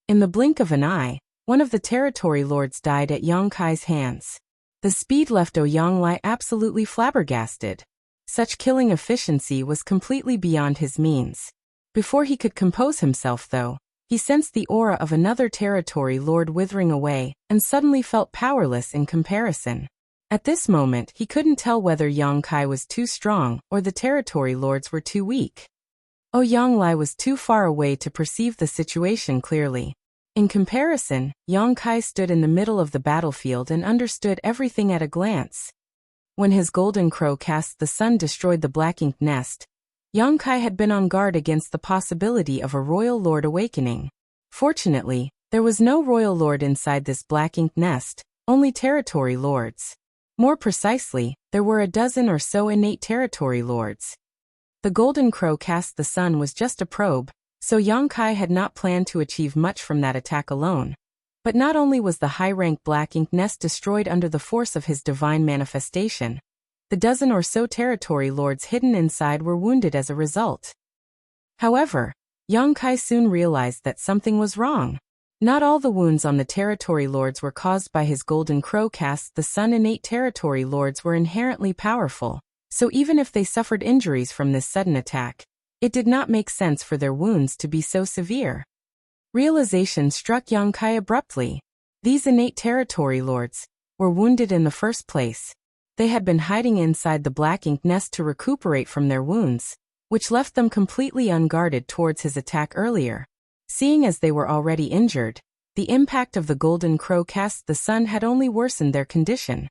In the blink of an eye, one of the territory lords died at Yang Kai's hands. The speed left Ouyang absolutely flabbergasted. Such killing efficiency was completely beyond his means. Before he could compose himself though, he sensed the aura of another territory lord withering away, and suddenly felt powerless in comparison. At this moment he couldn't tell whether Yang Kai was too strong or the territory lords were too weak. Ouyang was too far away to perceive the situation clearly. In comparison, Yang Kai stood in the middle of the battlefield and understood everything at a glance. When his golden crow cast the sun destroyed the black ink nest, Yang Kai had been on guard against the possibility of a royal lord awakening. Fortunately, there was no royal lord inside this black ink nest, only territory lords. More precisely, there were a dozen or so innate territory lords. The golden crow cast the sun was just a probe, so Yang Kai had not planned to achieve much from that attack alone. But not only was the high-rank black ink nest destroyed under the force of his divine manifestation, The dozen or so territory lords hidden inside were wounded as a result. However, Yang Kai soon realized that something was wrong. Not all the wounds on the territory lords were caused by his golden crow cast. The sun innate territory lords were inherently powerful, so even if they suffered injuries from this sudden attack, it did not make sense for their wounds to be so severe. Realization struck Yang Kai abruptly. These innate territory lords were wounded in the first place. They had been hiding inside the black ink nest to recuperate from their wounds, which left them completely unguarded towards his attack earlier. Seeing as they were already injured, the impact of the golden crow cast the sun had only worsened their condition.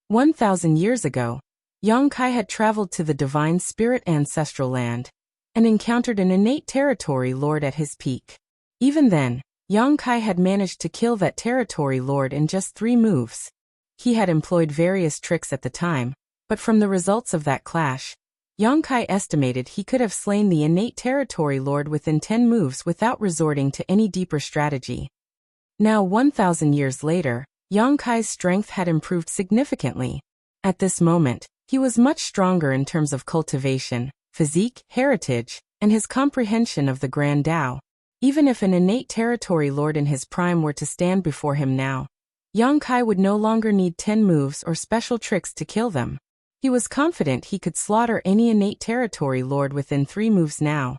1,000 years ago, Yang Kai had traveled to the divine spirit ancestral land and encountered an innate territory lord at his peak. Even then, Yang Kai had managed to kill that territory lord in just 3 moves. He had employed various tricks at the time, but from the results of that clash, Yang Kai estimated he could have slain the innate territory lord within 10 moves without resorting to any deeper strategy. Now 1,000 years later, Yang Kai's strength had improved significantly. At this moment, he was much stronger in terms of cultivation, physique, heritage, and his comprehension of the Grand Tao. Even if an innate territory lord in his prime were to stand before him now, Yang Kai would no longer need 10 moves or special tricks to kill them. He was confident he could slaughter any innate territory lord within 3 moves now.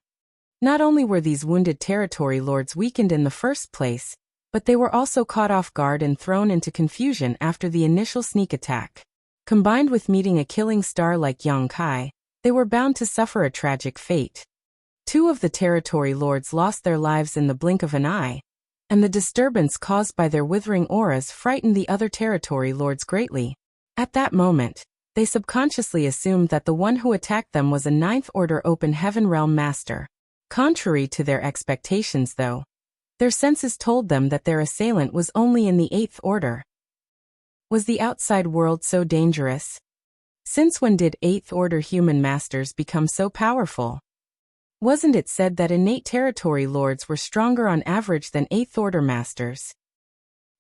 Not only were these wounded territory lords weakened in the first place, but they were also caught off guard and thrown into confusion after the initial sneak attack. Combined with meeting a killing star like Yang Kai, they were bound to suffer a tragic fate. 2 of the territory lords lost their lives in the blink of an eye, and the disturbance caused by their withering auras frightened the other territory lords greatly. At that moment, they subconsciously assumed that the one who attacked them was a 9th Order Open Heaven Realm Master. Contrary to their expectations though, their senses told them that their assailant was only in the 8th Order. Was the outside world so dangerous? Since when did 8th Order human masters become so powerful? Wasn't it said that innate territory lords were stronger on average than 8th Order masters?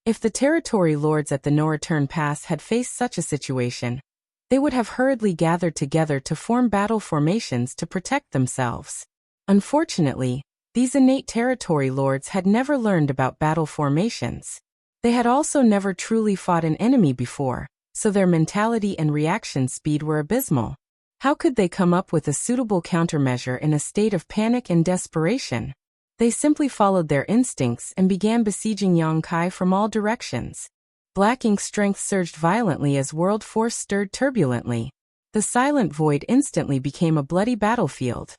If the territory lords at the No Return Pass had faced such a situation, they would have hurriedly gathered together to form battle formations to protect themselves. Unfortunately, these innate territory lords had never learned about battle formations. They had also never truly fought an enemy before, so their mentality and reaction speed were abysmal. How could they come up with a suitable countermeasure in a state of panic and desperation? They simply followed their instincts and began besieging Yang Kai from all directions. Black Ink's strength surged violently as world force stirred turbulently. The silent void instantly became a bloody battlefield.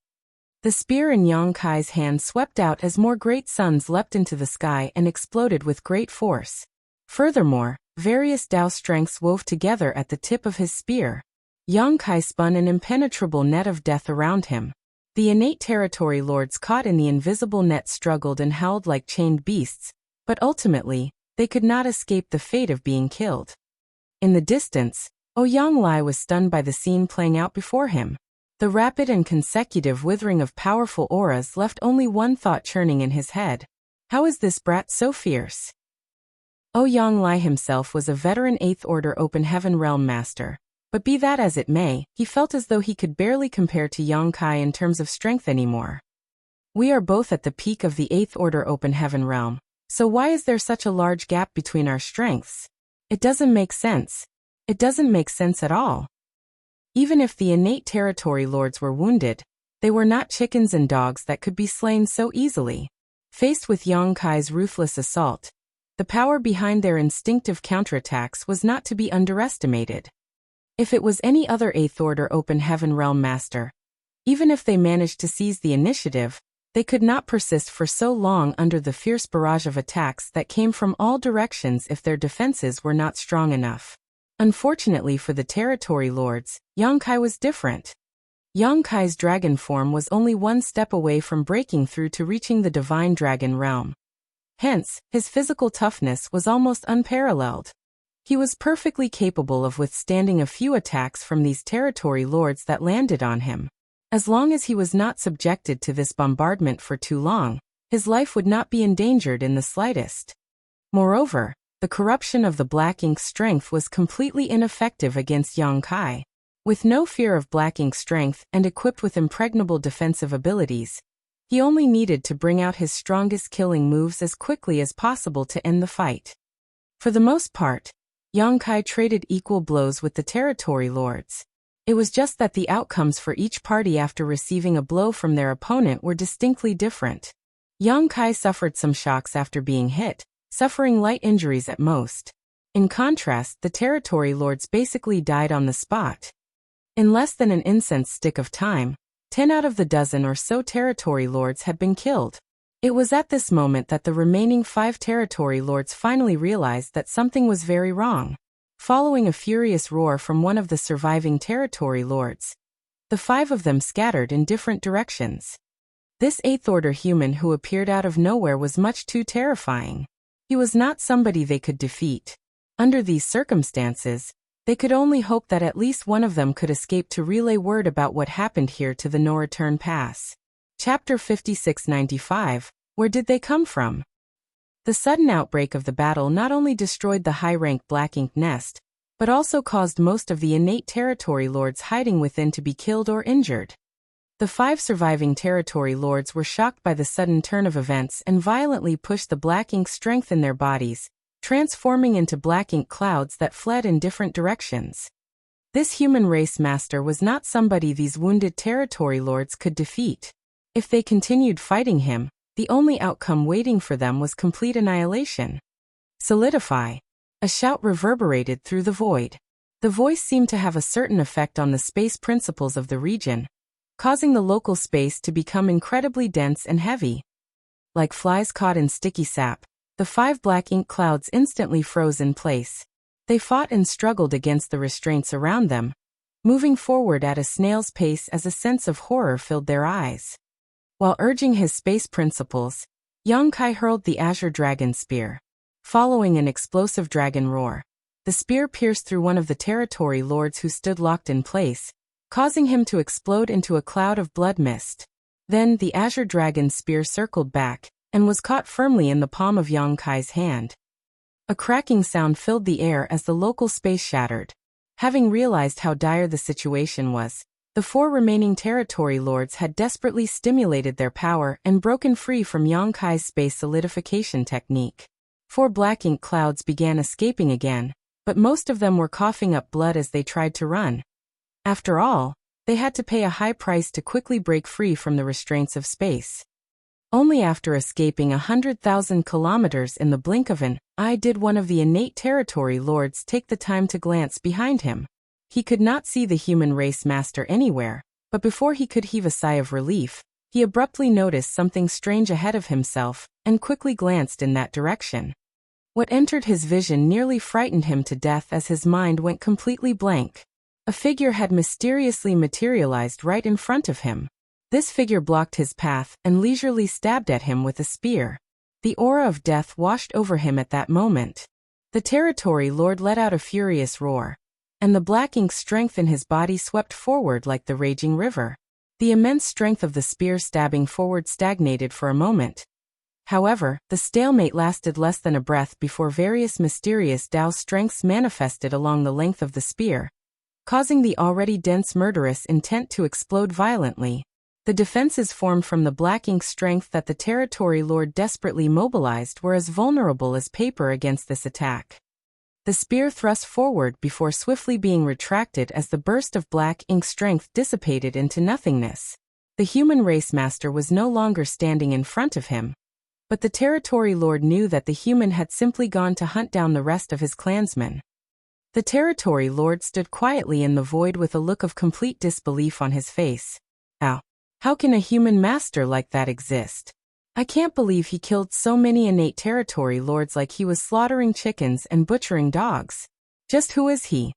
The spear in Yang Kai's hand swept out as more great suns leapt into the sky and exploded with great force. Furthermore, various Tao strengths wove together at the tip of his spear. Yang Kai spun an impenetrable net of death around him. The innate territory lords caught in the invisible net struggled and howled like chained beasts, but ultimately, they could not escape the fate of being killed. In the distance, Ouyang Lai was stunned by the scene playing out before him. The rapid and consecutive withering of powerful auras left only one thought churning in his head. How is this brat so fierce? Ouyang Lai himself was a veteran 8th Order Open Heaven Realm Master, but be that as it may, he felt as though he could barely compare to Yang Kai in terms of strength anymore. We are both at the peak of the 8th Order Open Heaven Realm. So why is there such a large gap between our strengths? It doesn't make sense. It doesn't make sense at all. Even if the innate territory lords were wounded, they were not chickens and dogs that could be slain so easily. Faced with Yang Kai's ruthless assault, the power behind their instinctive counterattacks was not to be underestimated. If it was any other 8th Order Open Heaven Realm Master, even if they managed to seize the initiative, they could not persist for so long under the fierce barrage of attacks that came from all directions if their defenses were not strong enough. Unfortunately for the territory lords, Yang Kai was different. Yang Kai's dragon form was only one step away from breaking through to reaching the divine dragon realm. Hence, his physical toughness was almost unparalleled. He was perfectly capable of withstanding a few attacks from these territory lords that landed on him. As long as he was not subjected to this bombardment for too long, his life would not be endangered in the slightest. Moreover, the corruption of the Black Ink's strength was completely ineffective against Yang Kai. With no fear of Black Ink's strength and equipped with impregnable defensive abilities, he only needed to bring out his strongest killing moves as quickly as possible to end the fight. For the most part, Yang Kai traded equal blows with the territory lords. It was just that the outcomes for each party after receiving a blow from their opponent were distinctly different. Yang Kai suffered some shocks after being hit, suffering light injuries at most. In contrast, the territory lords basically died on the spot. In less than an incense stick of time, 10 out of the dozen or so territory lords had been killed. It was at this moment that the remaining 5 territory lords finally realized that something was very wrong. Following a furious roar from one of the surviving territory lords, the 5 of them scattered in different directions. This 8th-order human who appeared out of nowhere was much too terrifying. He was not somebody they could defeat. Under these circumstances, they could only hope that at least one of them could escape to relay word about what happened here to the no-return pass. Chapter 5695, Where Did They Come From? The sudden outbreak of the battle not only destroyed the high-rank Black Ink nest, but also caused most of the innate territory lords hiding within to be killed or injured. The 5 surviving territory lords were shocked by the sudden turn of events and violently pushed the Black Ink strength in their bodies, transforming into Black Ink clouds that fled in different directions. This human race master was not somebody these wounded territory lords could defeat. If they continued fighting him, the only outcome waiting for them was complete annihilation. Solidify. A shout reverberated through the void. The voice seemed to have a certain effect on the space principles of the region, causing the local space to become incredibly dense and heavy. Like flies caught in sticky sap, the 5 Black Ink clouds instantly froze in place. They fought and struggled against the restraints around them, moving forward at a snail's pace as a sense of horror filled their eyes. While urging his space principles, Yang Kai hurled the Azure Dragon Spear. Following an explosive dragon roar, the spear pierced through one of the territory lords who stood locked in place, causing him to explode into a cloud of blood mist. Then the Azure Dragon Spear circled back, and was caught firmly in the palm of Yang Kai's hand. A cracking sound filled the air as the local space shattered. Having realized how dire the situation was, the 4 remaining territory lords had desperately stimulated their power and broken free from Yang Kai's space solidification technique. 4 Black Ink clouds began escaping again, but most of them were coughing up blood as they tried to run. After all, they had to pay a high price to quickly break free from the restraints of space. Only after escaping 100,000 kilometers in the blink of an eye did one of the innate territory lords take the time to glance behind him. He could not see the human race master anywhere, but before he could heave a sigh of relief, he abruptly noticed something strange ahead of himself and quickly glanced in that direction. What entered his vision nearly frightened him to death as his mind went completely blank. A figure had mysteriously materialized right in front of him. This figure blocked his path and leisurely stabbed at him with a spear. The aura of death washed over him at that moment. The territory lord let out a furious roar, and the Black Ink strength in his body swept forward like the raging river. The immense strength of the spear stabbing forward stagnated for a moment. However, the stalemate lasted less than a breath before various mysterious Dao strengths manifested along the length of the spear, causing the already dense murderous intent to explode violently. The defenses formed from the Black Ink strength that the territory lord desperately mobilized were as vulnerable as paper against this attack. The spear thrust forward before swiftly being retracted as the burst of Black Ink strength dissipated into nothingness. The human race master was no longer standing in front of him, but the territory lord knew that the human had simply gone to hunt down the rest of his clansmen. The territory lord stood quietly in the void with a look of complete disbelief on his face. Ow! How can a human master like that exist? I can't believe he killed so many innate territory lords like he was slaughtering chickens and butchering dogs. Just who is he?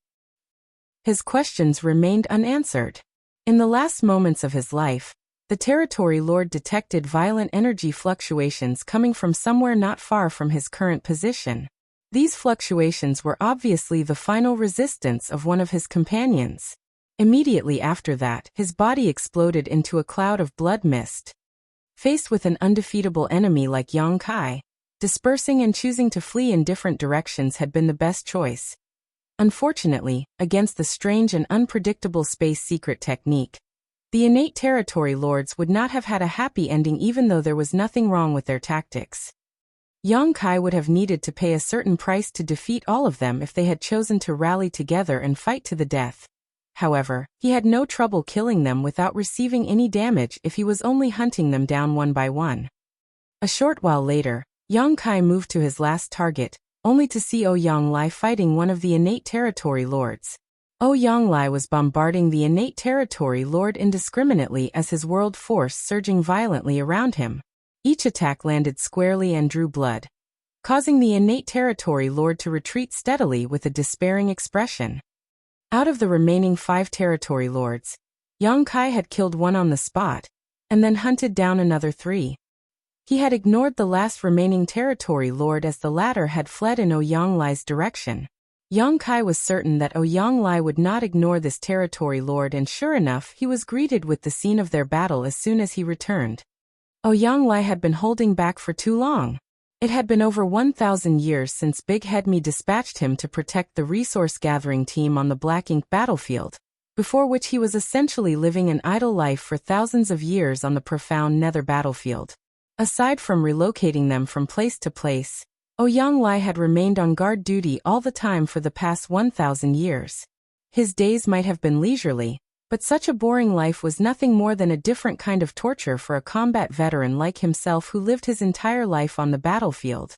His questions remained unanswered. In the last moments of his life, the territory lord detected violent energy fluctuations coming from somewhere not far from his current position. These fluctuations were obviously the final resistance of one of his companions. Immediately after that, his body exploded into a cloud of blood mist. Faced with an undefeatable enemy like Yang Kai, dispersing and choosing to flee in different directions had been the best choice. Unfortunately, against the strange and unpredictable space secret technique, the innate territory lords would not have had a happy ending even though there was nothing wrong with their tactics. Yang Kai would have needed to pay a certain price to defeat all of them if they had chosen to rally together and fight to the death. However, he had no trouble killing them without receiving any damage if he was only hunting them down one by one. A short while later, Yang Kai moved to his last target, only to see Ouyang Lai fighting one of the innate territory lords. Ouyang Lai was bombarding the innate territory lord indiscriminately as his world force surging violently around him. Each attack landed squarely and drew blood, causing the innate territory lord to retreat steadily with a despairing expression. Out of the remaining 5 territory lords, Yang Kai had killed one on the spot, and then hunted down another 3. He had ignored the last remaining territory lord as the latter had fled in Ouyang Lai's direction. Yang Kai was certain that Ouyang Lai would not ignore this territory lord, and sure enough he was greeted with the scene of their battle as soon as he returned. Ouyang Lai had been holding back for too long. It had been over 1,000 years since Big Head Me dispatched him to protect the resource-gathering team on the Black Ink battlefield, before which he was essentially living an idle life for thousands of years on the profound Nether battlefield. Aside from relocating them from place to place, Ouyang Lai had remained on guard duty all the time for the past 1,000 years. His days might have been leisurely, but such a boring life was nothing more than a different kind of torture for a combat veteran like himself who lived his entire life on the battlefield.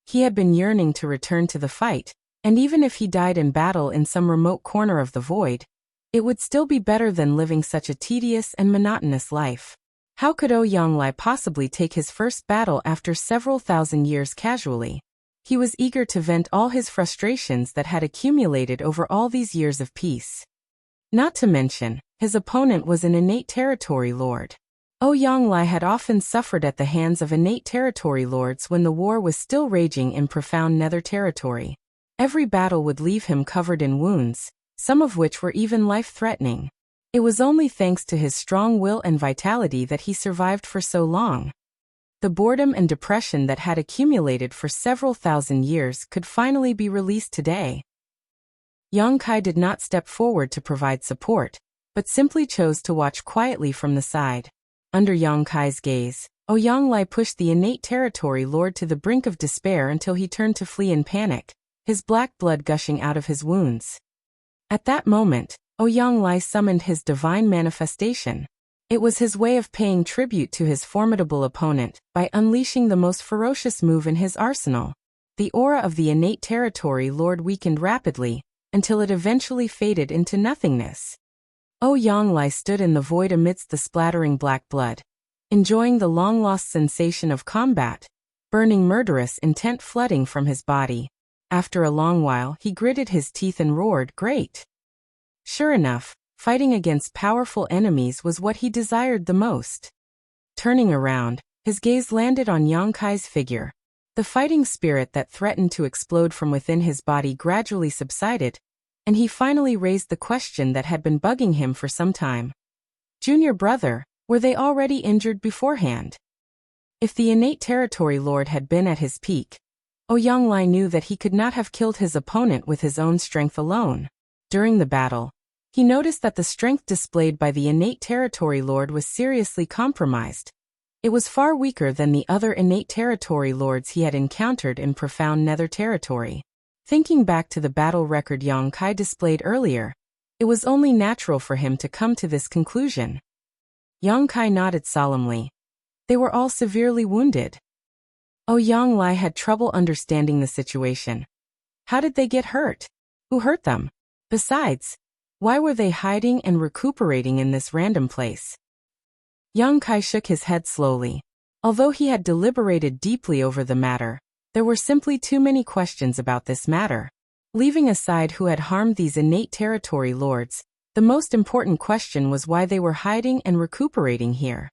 He had been yearning to return to the fight, and even if he died in battle in some remote corner of the void, it would still be better than living such a tedious and monotonous life. How could Ouyang Lai possibly take his first battle after several thousand years casually? He was eager to vent all his frustrations that had accumulated over all these years of peace. Not to mention, his opponent was an innate territory lord. Ouyang Lai had often suffered at the hands of innate territory lords when the war was still raging in profound Nether territory. Every battle would leave him covered in wounds, some of which were even life-threatening. It was only thanks to his strong will and vitality that he survived for so long. The boredom and depression that had accumulated for several thousand years could finally be released today. Yang Kai did not step forward to provide support, but simply chose to watch quietly from the side. Under Yang Kai's gaze, Ouyang Lai pushed the innate territory lord to the brink of despair until he turned to flee in panic, his black blood gushing out of his wounds. At that moment, Ouyang Lai summoned his divine manifestation. It was his way of paying tribute to his formidable opponent by unleashing the most ferocious move in his arsenal. The aura of the innate territory lord weakened rapidly, until it eventually faded into nothingness. Ouyang Lai stood in the void amidst the splattering black blood, enjoying the long-lost sensation of combat, burning murderous intent flooding from his body. After a long while he gritted his teeth and roared, "Great!" Sure enough, fighting against powerful enemies was what he desired the most. Turning around, his gaze landed on Yang Kai's figure. The fighting spirit that threatened to explode from within his body gradually subsided, and he finally raised the question that had been bugging him for some time. Junior brother, were they already injured beforehand? If the innate territory lord had been at his peak, Ouyang Lai knew that he could not have killed his opponent with his own strength alone. During the battle, he noticed that the strength displayed by the innate territory lord was seriously compromised. It was far weaker than the other innate territory lords he had encountered in profound Nether territory. Thinking back to the battle record Yang Kai displayed earlier, it was only natural for him to come to this conclusion. Yang Kai nodded solemnly. They were all severely wounded. Ouyang Lai had trouble understanding the situation. How did they get hurt? Who hurt them? Besides, why were they hiding and recuperating in this random place? Yang Kai shook his head slowly. Although he had deliberated deeply over the matter, there were simply too many questions about this matter. Leaving aside who had harmed these innate territory lords, the most important question was why they were hiding and recuperating here.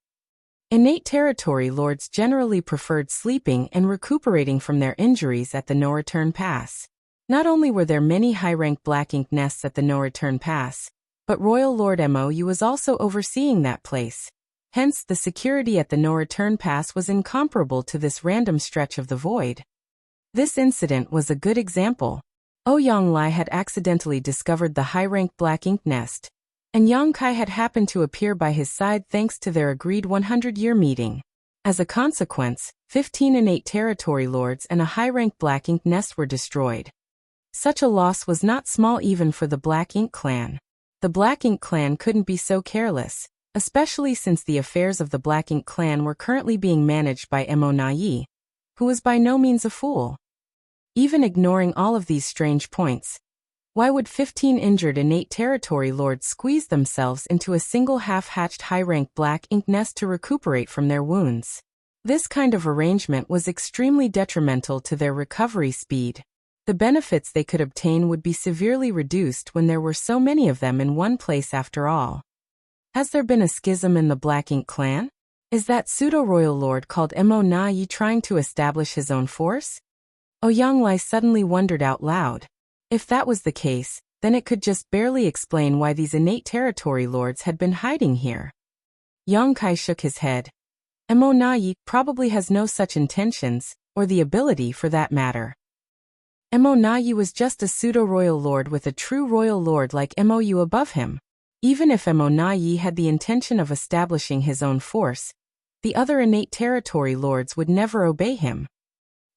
Innate territory lords generally preferred sleeping and recuperating from their injuries at the No-Return Pass. Not only were there many high-rank Black Ink nests at the No-Return Pass, but Royal Lord Mou was also overseeing that place. Hence, the security at the No-Return Pass was incomparable to this random stretch of the void. This incident was a good example. Ouyang Lai had accidentally discovered the high-ranked black ink nest, and Yang Kai had happened to appear by his side thanks to their agreed 100-year meeting. As a consequence, 15 innate territory lords and a high-ranked black ink nest were destroyed. Such a loss was not small even for the Black Ink clan. The Black Ink clan couldn't be so careless, especially since the affairs of the Black Ink clan were currently being managed by Mo Na Yi, who was by no means a fool. Even ignoring all of these strange points, why would 15 injured innate territory lords squeeze themselves into a single half-hatched high-ranked black ink nest to recuperate from their wounds? This kind of arrangement was extremely detrimental to their recovery speed. The benefits they could obtain would be severely reduced when there were so many of them in one place after all. Has there been a schism in the Black Ink clan? Is that pseudo-royal lord called Mo Na Yi trying to establish his own force? Ouyang Lai suddenly wondered out loud. If that was the case, then it could just barely explain why these innate territory lords had been hiding here. Yang Kai shook his head. Mo Na Yi probably has no such intentions, or the ability for that matter. Mo Na Yi was just a pseudo-royal lord with a true royal lord like Mou above him. Even if Mo Na Yi had the intention of establishing his own force, the other innate territory lords would never obey him.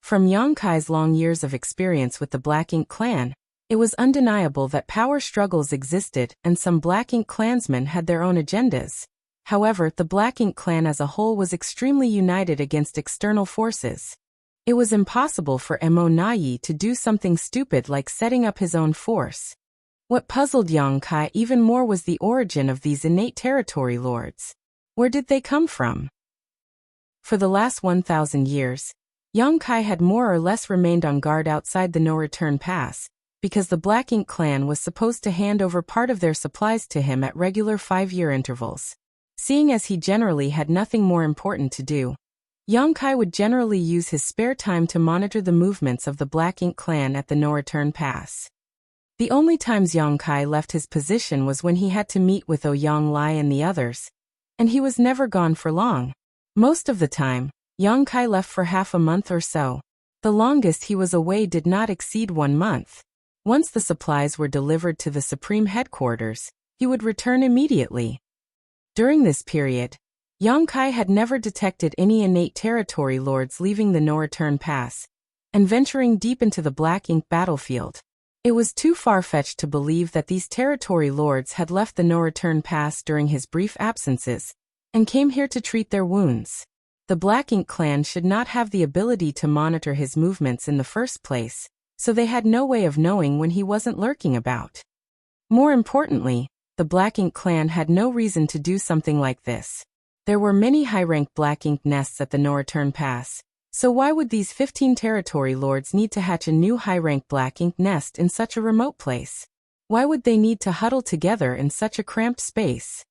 From Yang Kai's long years of experience with the Black Ink clan, it was undeniable that power struggles existed and some Black Ink clansmen had their own agendas. However, the Black Ink clan as a whole was extremely united against external forces. It was impossible for Mo Na Yi to do something stupid like setting up his own force. What puzzled Yang Kai even more was the origin of these innate territory lords. Where did they come from? For the last 1,000 years, Yang Kai had more or less remained on guard outside the no-return pass, because the Black Ink clan was supposed to hand over part of their supplies to him at regular 5-year intervals. Seeing as he generally had nothing more important to do, Yang Kai would generally use his spare time to monitor the movements of the Black Ink clan at the no-return pass. The only times Yang Kai left his position was when he had to meet with Ouyang Lai and the others, and he was never gone for long. Most of the time, Yang Kai left for half a month or so. The longest he was away did not exceed 1 month. Once the supplies were delivered to the Supreme Headquarters, he would return immediately. During this period, Yang Kai had never detected any innate territory lords leaving the no-return pass and venturing deep into the Black Ink battlefield. It was too far-fetched to believe that these territory lords had left the no-return pass during his brief absences and came here to treat their wounds. The Black Ink clan should not have the ability to monitor his movements in the first place, so they had no way of knowing when he wasn't lurking about. More importantly, the Black Ink clan had no reason to do something like this. There were many high-ranked Black Ink nests at the no-return pass, so why would these 15 territory lords need to hatch a new high-ranked Black Ink nest in such a remote place? Why would they need to huddle together in such a cramped space?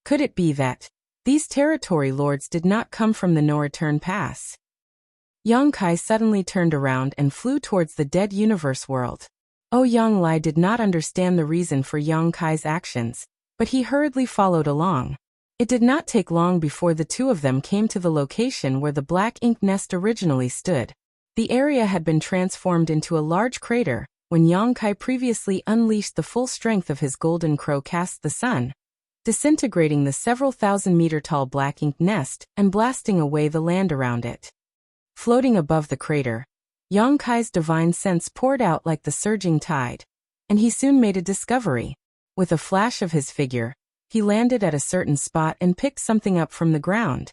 Could it be that these territory lords did not come from the no-return pass? Yang Kai suddenly turned around and flew towards the dead universe world. Ouyang Lai did not understand the reason for Yang Kai's actions, but he hurriedly followed along. It did not take long before the two of them came to the location where the Black Ink nest originally stood. The area had been transformed into a large crater when Yang Kai previously unleashed the full strength of his golden crow cast the sun, disintegrating the several thousand-meter-tall Black Ink nest and blasting away the land around it. Floating above the crater, Yang Kai's divine sense poured out like the surging tide, and he soon made a discovery. With a flash of his figure, he landed at a certain spot and picked something up from the ground.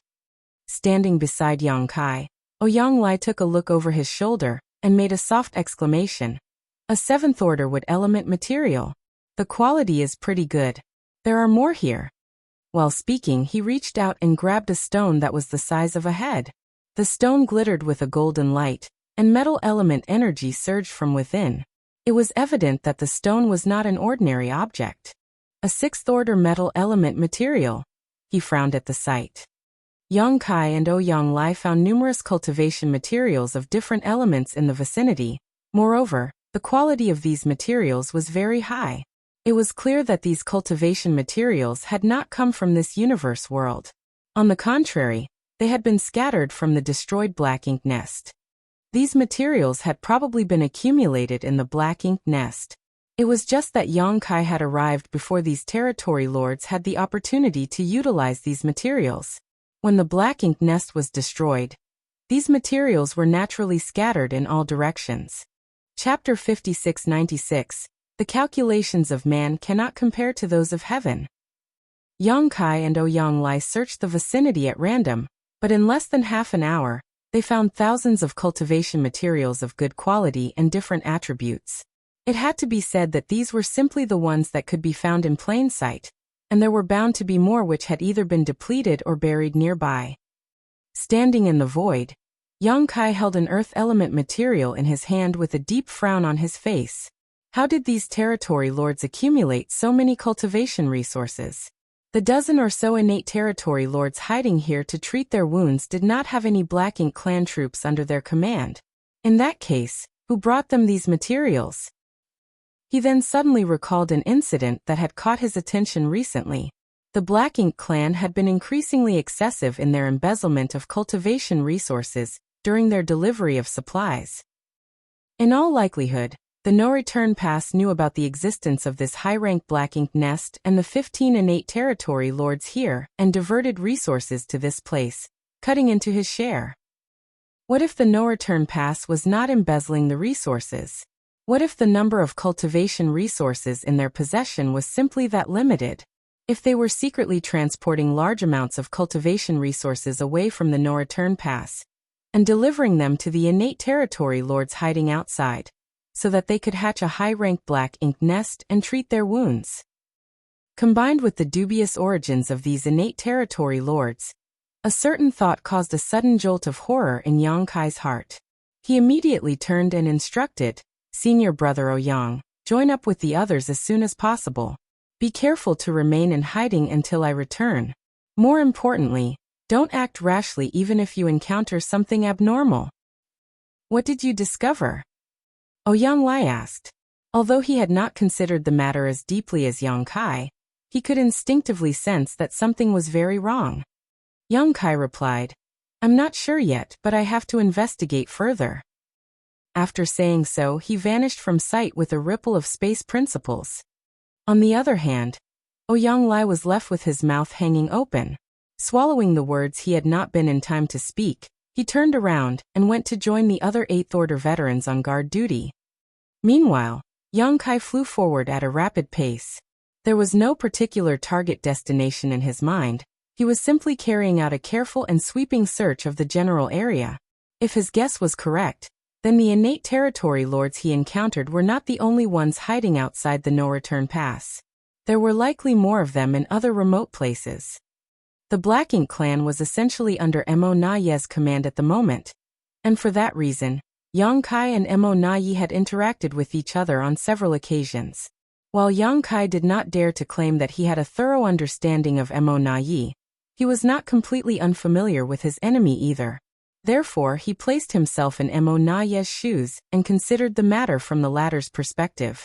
Standing beside Yang Kai, Ouyang Lai took a look over his shoulder and made a soft exclamation. A 7th-order wood element material. The quality is pretty good. There are more here. While speaking, he reached out and grabbed a stone that was the size of a head. The stone glittered with a golden light, and metal element energy surged from within. It was evident that the stone was not an ordinary object. A 6th-order metal element material. He frowned at the sight. Yang Kai and Ouyang Lai found numerous cultivation materials of different elements in the vicinity. Moreover, the quality of these materials was very high. It was clear that these cultivation materials had not come from this universe world. On the contrary, they had been scattered from the destroyed Black Ink nest. These materials had probably been accumulated in the black ink nest. It was just that Yang Kai had arrived before these territory lords had the opportunity to utilize these materials. When the black ink nest was destroyed, these materials were naturally scattered in all directions. Chapter 5696. The calculations of man cannot compare to those of heaven. Yang Kai and Ouyang Lai searched the vicinity at random, but in less than half an hour, they found thousands of cultivation materials of good quality and different attributes. It had to be said that these were simply the ones that could be found in plain sight, and there were bound to be more which had either been depleted or buried nearby. Standing in the void, Yang Kai held an earth element material in his hand with a deep frown on his face. How did these territory lords accumulate so many cultivation resources? The dozen or so innate territory lords hiding here to treat their wounds did not have any Black Ink clan troops under their command. In that case, who brought them these materials? He then suddenly recalled an incident that had caught his attention recently. The Black Ink clan had been increasingly excessive in their embezzlement of cultivation resources during their delivery of supplies. In all likelihood, the No-Return Pass knew about the existence of this high-rank Black Ink nest and the 15 innate territory lords here and diverted resources to this place, cutting into his share. What if the No-Return Pass was not embezzling the resources? What if the number of cultivation resources in their possession was simply that limited? If they were secretly transporting large amounts of cultivation resources away from the No-Return Pass and delivering them to the innate territory lords hiding outside, so that they could hatch a high-rank Black Ink nest and treat their wounds. Combined with the dubious origins of these innate territory lords, a certain thought caused a sudden jolt of horror in Yang Kai's heart. He immediately turned and instructed, "Senior brother Ouyang, join up with the others as soon as possible. Be careful to remain in hiding until I return. More importantly, don't act rashly even if you encounter something abnormal." "What did you discover?" Ouyang Lai asked. Although he had not considered the matter as deeply as Yang Kai, he could instinctively sense that something was very wrong. Yang Kai replied, "I'm not sure yet, but I have to investigate further." After saying so, he vanished from sight with a ripple of space principles. On the other hand, Ouyang Lai was left with his mouth hanging open. Swallowing the words he had not been in time to speak, he turned around and went to join the other 8th Order veterans on guard duty. Meanwhile, Yang Kai flew forward at a rapid pace. There was no particular target destination in his mind. He was simply carrying out a careful and sweeping search of the general area. If his guess was correct, then the innate territory lords he encountered were not the only ones hiding outside the No-Return Pass. There were likely more of them in other remote places. The Black Ink clan was essentially under Mo Na Ye's command at the moment, and for that reason, Yang Kai and Mo Na Ye had interacted with each other on several occasions. While Yang Kai did not dare to claim that he had a thorough understanding of Mo Na Ye, he was not completely unfamiliar with his enemy either. Therefore, he placed himself in Mo Na Ye's shoes and considered the matter from the latter's perspective.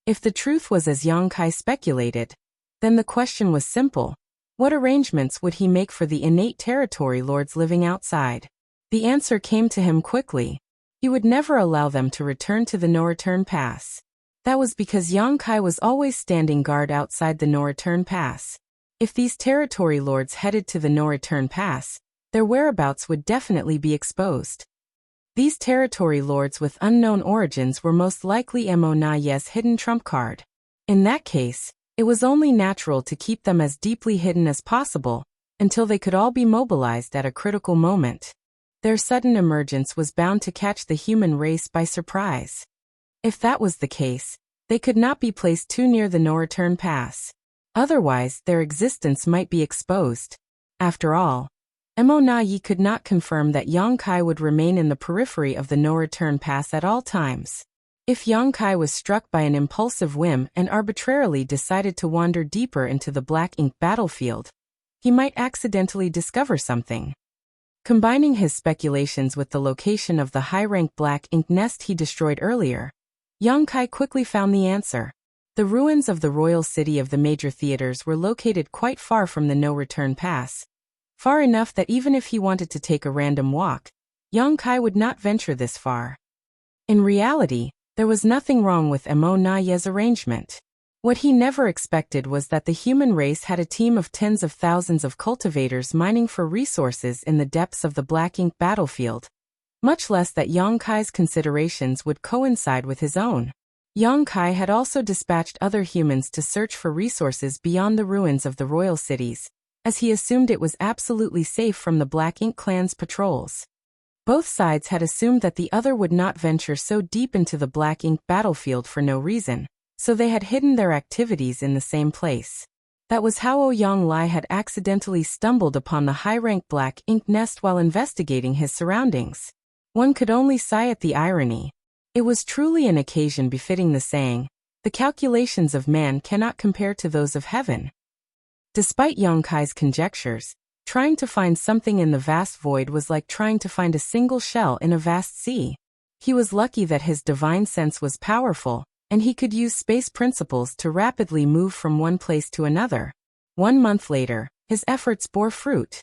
If the truth was as Yang Kai speculated, then the question was simple. What arrangements would he make for the innate territory lords living outside? The answer came to him quickly. He would never allow them to return to the No-Return Pass. That was because Yang Kai was always standing guard outside the No-Return Pass. If these territory lords headed to the No-Return Pass, their whereabouts would definitely be exposed. These territory lords with unknown origins were most likely Mo Na Ye's hidden trump card. In that case, it was only natural to keep them as deeply hidden as possible, until they could all be mobilized at a critical moment. Their sudden emergence was bound to catch the human race by surprise. If that was the case, they could not be placed too near the No-Return Pass. Otherwise, their existence might be exposed. After all, Mo Na Ye could not confirm that Yang Kai would remain in the periphery of the No-Return Pass at all times. If Yang Kai was struck by an impulsive whim and arbitrarily decided to wander deeper into the Black Ink battlefield, he might accidentally discover something. Combining his speculations with the location of the high-rank Black Ink nest he destroyed earlier, Yang Kai quickly found the answer. The ruins of the royal city of the major theaters were located quite far from the No-Return Pass, far enough that even if he wanted to take a random walk, Yang Kai would not venture this far. In reality, there was nothing wrong with Mo Na Ye's arrangement. What he never expected was that the human race had a team of tens of thousands of cultivators mining for resources in the depths of the black ink battlefield, much less that Yang Kai's considerations would coincide with his own. Yang Kai had also dispatched other humans to search for resources beyond the ruins of the royal cities, as he assumed it was absolutely safe from the Black Ink clan's patrols. Both sides had assumed that the other would not venture so deep into the Black Ink battlefield for no reason, so they had hidden their activities in the same place. That was how Ouyang Lai had accidentally stumbled upon the high-rank Black Ink nest while investigating his surroundings. One could only sigh at the irony. It was truly an occasion befitting the saying, "The calculations of man cannot compare to those of heaven." Despite Yang Kai's conjectures, trying to find something in the vast void was like trying to find a single shell in a vast sea. He was lucky that his divine sense was powerful, and he could use space principles to rapidly move from one place to another. 1 month later, his efforts bore fruit.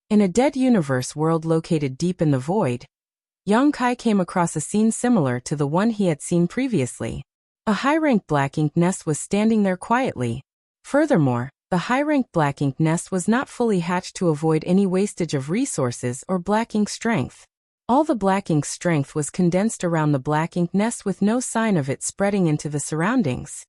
In a dead universe world located deep in the void, Yang Kai came across a scene similar to the one he had seen previously. A high-rank Black Ink nest was standing there quietly. Furthermore, the high-rank Black Ink nest was not fully hatched to avoid any wastage of resources or Black Ink strength. All the Black Ink strength was condensed around the Black Ink nest with no sign of it spreading into the surroundings.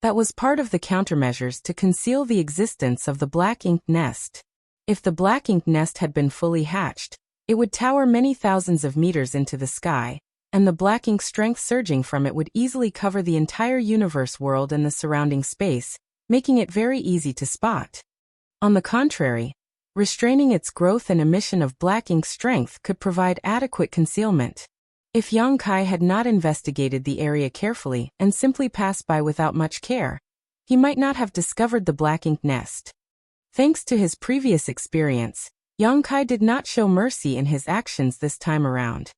That was part of the countermeasures to conceal the existence of the Black Ink nest. If the Black Ink nest had been fully hatched, it would tower many thousands of meters into the sky, and the Black Ink strength surging from it would easily cover the entire universe world and the surrounding space, making it very easy to spot. On the contrary, restraining its growth and emission of Black Ink strength could provide adequate concealment. If Yang Kai had not investigated the area carefully and simply passed by without much care, he might not have discovered the Black Ink nest. Thanks to his previous experience, Yang Kai did not show mercy in his actions this time around.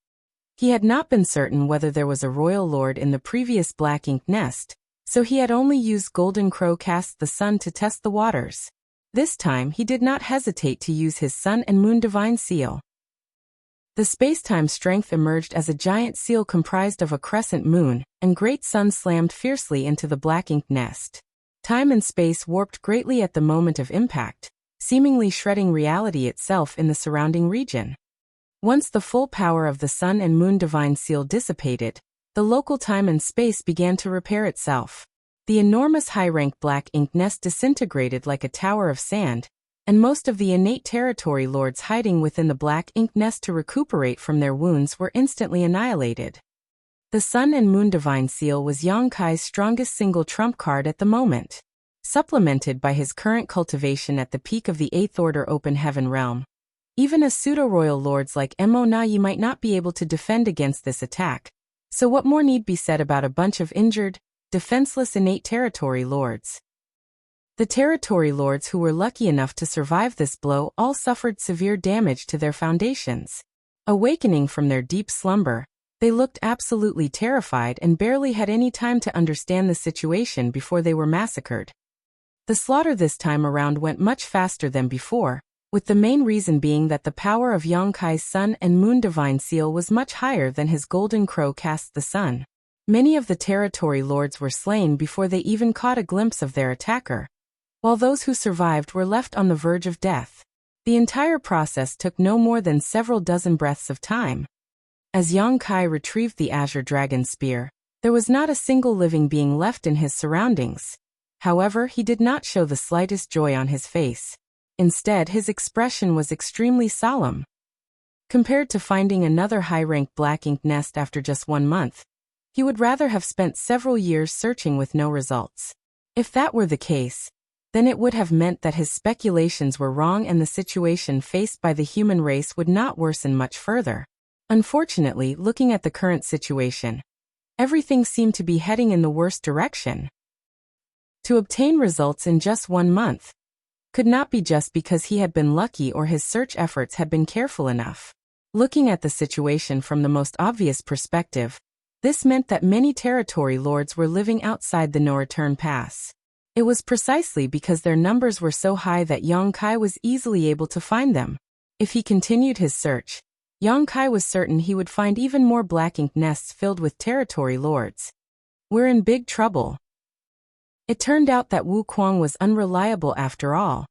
He had not been certain whether there was a royal lord in the previous Black Ink nest, so he had only used Golden Crow Cast the Sun to test the waters. This time he did not hesitate to use his Sun and Moon Divine Seal. The space-time strength emerged as a giant seal comprised of a crescent moon, and great sun slammed fiercely into the Black Ink nest. Time and space warped greatly at the moment of impact, seemingly shredding reality itself in the surrounding region. Once the full power of the Sun and Moon Divine Seal dissipated, the local time and space began to repair itself. The enormous high-rank Black Ink nest disintegrated like a tower of sand, and most of the innate territory lords hiding within the Black Ink nest to recuperate from their wounds were instantly annihilated. The Sun and Moon Divine Seal was Yang Kai's strongest single trump card at the moment. Supplemented by his current cultivation at the peak of the 8th Order Open Heaven realm. Even a pseudo-royal lords like Mo Na Ye might not be able to defend against this attack, so what more need be said about a bunch of injured, defenseless innate territory lords? The territory lords who were lucky enough to survive this blow all suffered severe damage to their foundations. Awakening from their deep slumber, they looked absolutely terrified and barely had any time to understand the situation before they were massacred. The slaughter this time around went much faster than before, with the main reason being that the power of Yang Kai's Sun and Moon Divine Seal was much higher than his Golden Crow Cast the Sun. Many of the territory lords were slain before they even caught a glimpse of their attacker, while those who survived were left on the verge of death. The entire process took no more than several dozen breaths of time. As Yang Kai retrieved the Azure Dragon Spear, there was not a single living being left in his surroundings. However, he did not show the slightest joy on his face. Instead, his expression was extremely solemn. Compared to finding another high-rank Black Ink nest after just 1 month, he would rather have spent several years searching with no results. If that were the case, then it would have meant that his speculations were wrong and the situation faced by the human race would not worsen much further. Unfortunately, looking at the current situation, everything seemed to be heading in the worst direction. To obtain results in just 1 month could not be just because he had been lucky or his search efforts had been careful enough. Looking at the situation from the most obvious perspective, this meant that many territory lords were living outside the no-return pass. It was precisely because their numbers were so high that Yang Kai was easily able to find them. If he continued his search, Yang Kai was certain he would find even more black ink nests filled with territory lords. We're in big trouble. It turned out that Wu Kuang was unreliable after all.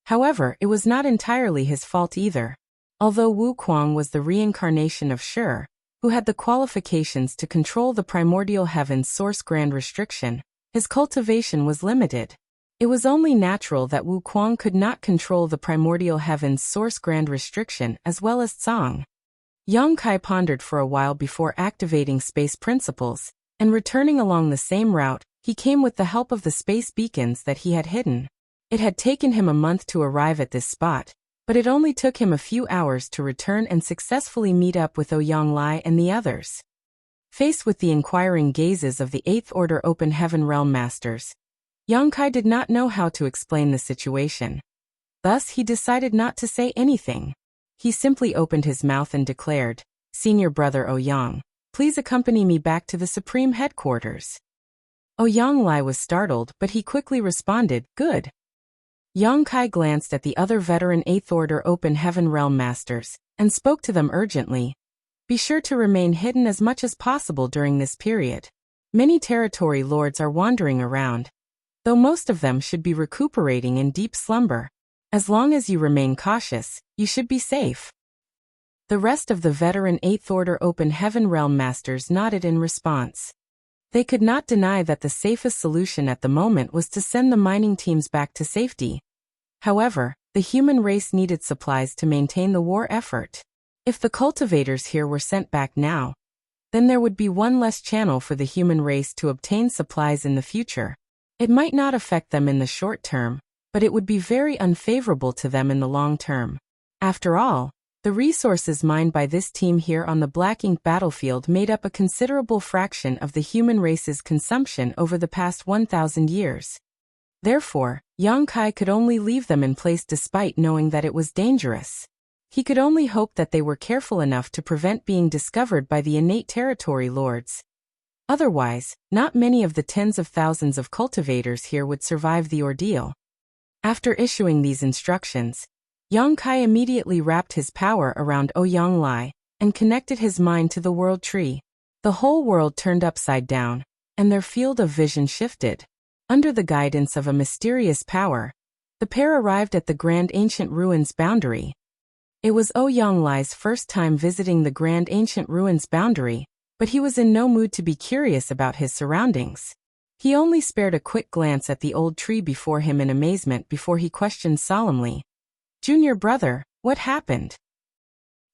However, it was not entirely his fault either. Although Wu Kuang was the reincarnation of Shi, who had the qualifications to control the primordial heaven's source grand restriction, his cultivation was limited. It was only natural that Wu Kuang could not control the primordial heaven's source grand restriction as well as Tsang. Yang Kai pondered for a while before activating space principles, and returning along the same route, he came with the help of the space beacons that he had hidden. It had taken him a month to arrive at this spot, but it only took him a few hours to return and successfully meet up with Ouyang Lai and the others. Faced with the inquiring gazes of the Eighth Order Open Heaven Realm Masters, Yang Kai did not know how to explain the situation. Thus he decided not to say anything. He simply opened his mouth and declared, "Senior brother Ouyang, please accompany me back to the Supreme Headquarters." Ouyang Lai was startled, but he quickly responded, "Good." Yang Kai glanced at the other veteran Eighth Order Open Heaven Realm Masters, and spoke to them urgently. Be sure to remain hidden as much as possible during this period. Many territory lords are wandering around, though most of them should be recuperating in deep slumber. As long as you remain cautious, you should be safe. The rest of the veteran Eighth Order Open Heaven Realm Masters nodded in response. They could not deny that the safest solution at the moment was to send the mining teams back to safety. However, the human race needed supplies to maintain the war effort. If the cultivators here were sent back now, then there would be one less channel for the human race to obtain supplies in the future. It might not affect them in the short term, but it would be very unfavorable to them in the long term. After all, the resources mined by this team here on the Black Ink battlefield made up a considerable fraction of the human race's consumption over the past 1,000 years. Therefore, Yang Kai could only leave them in place despite knowing that it was dangerous. He could only hope that they were careful enough to prevent being discovered by the innate territory lords. Otherwise, not many of the tens of thousands of cultivators here would survive the ordeal. After issuing these instructions, Yang Kai immediately wrapped his power around Ouyang Lai and connected his mind to the world tree. The whole world turned upside down, and their field of vision shifted. Under the guidance of a mysterious power, the pair arrived at the Grand Ancient Ruins boundary. It was Ouyang Lai's first time visiting the Grand Ancient Ruins boundary, but he was in no mood to be curious about his surroundings. He only spared a quick glance at the old tree before him in amazement before he questioned solemnly, "Junior brother, what happened?"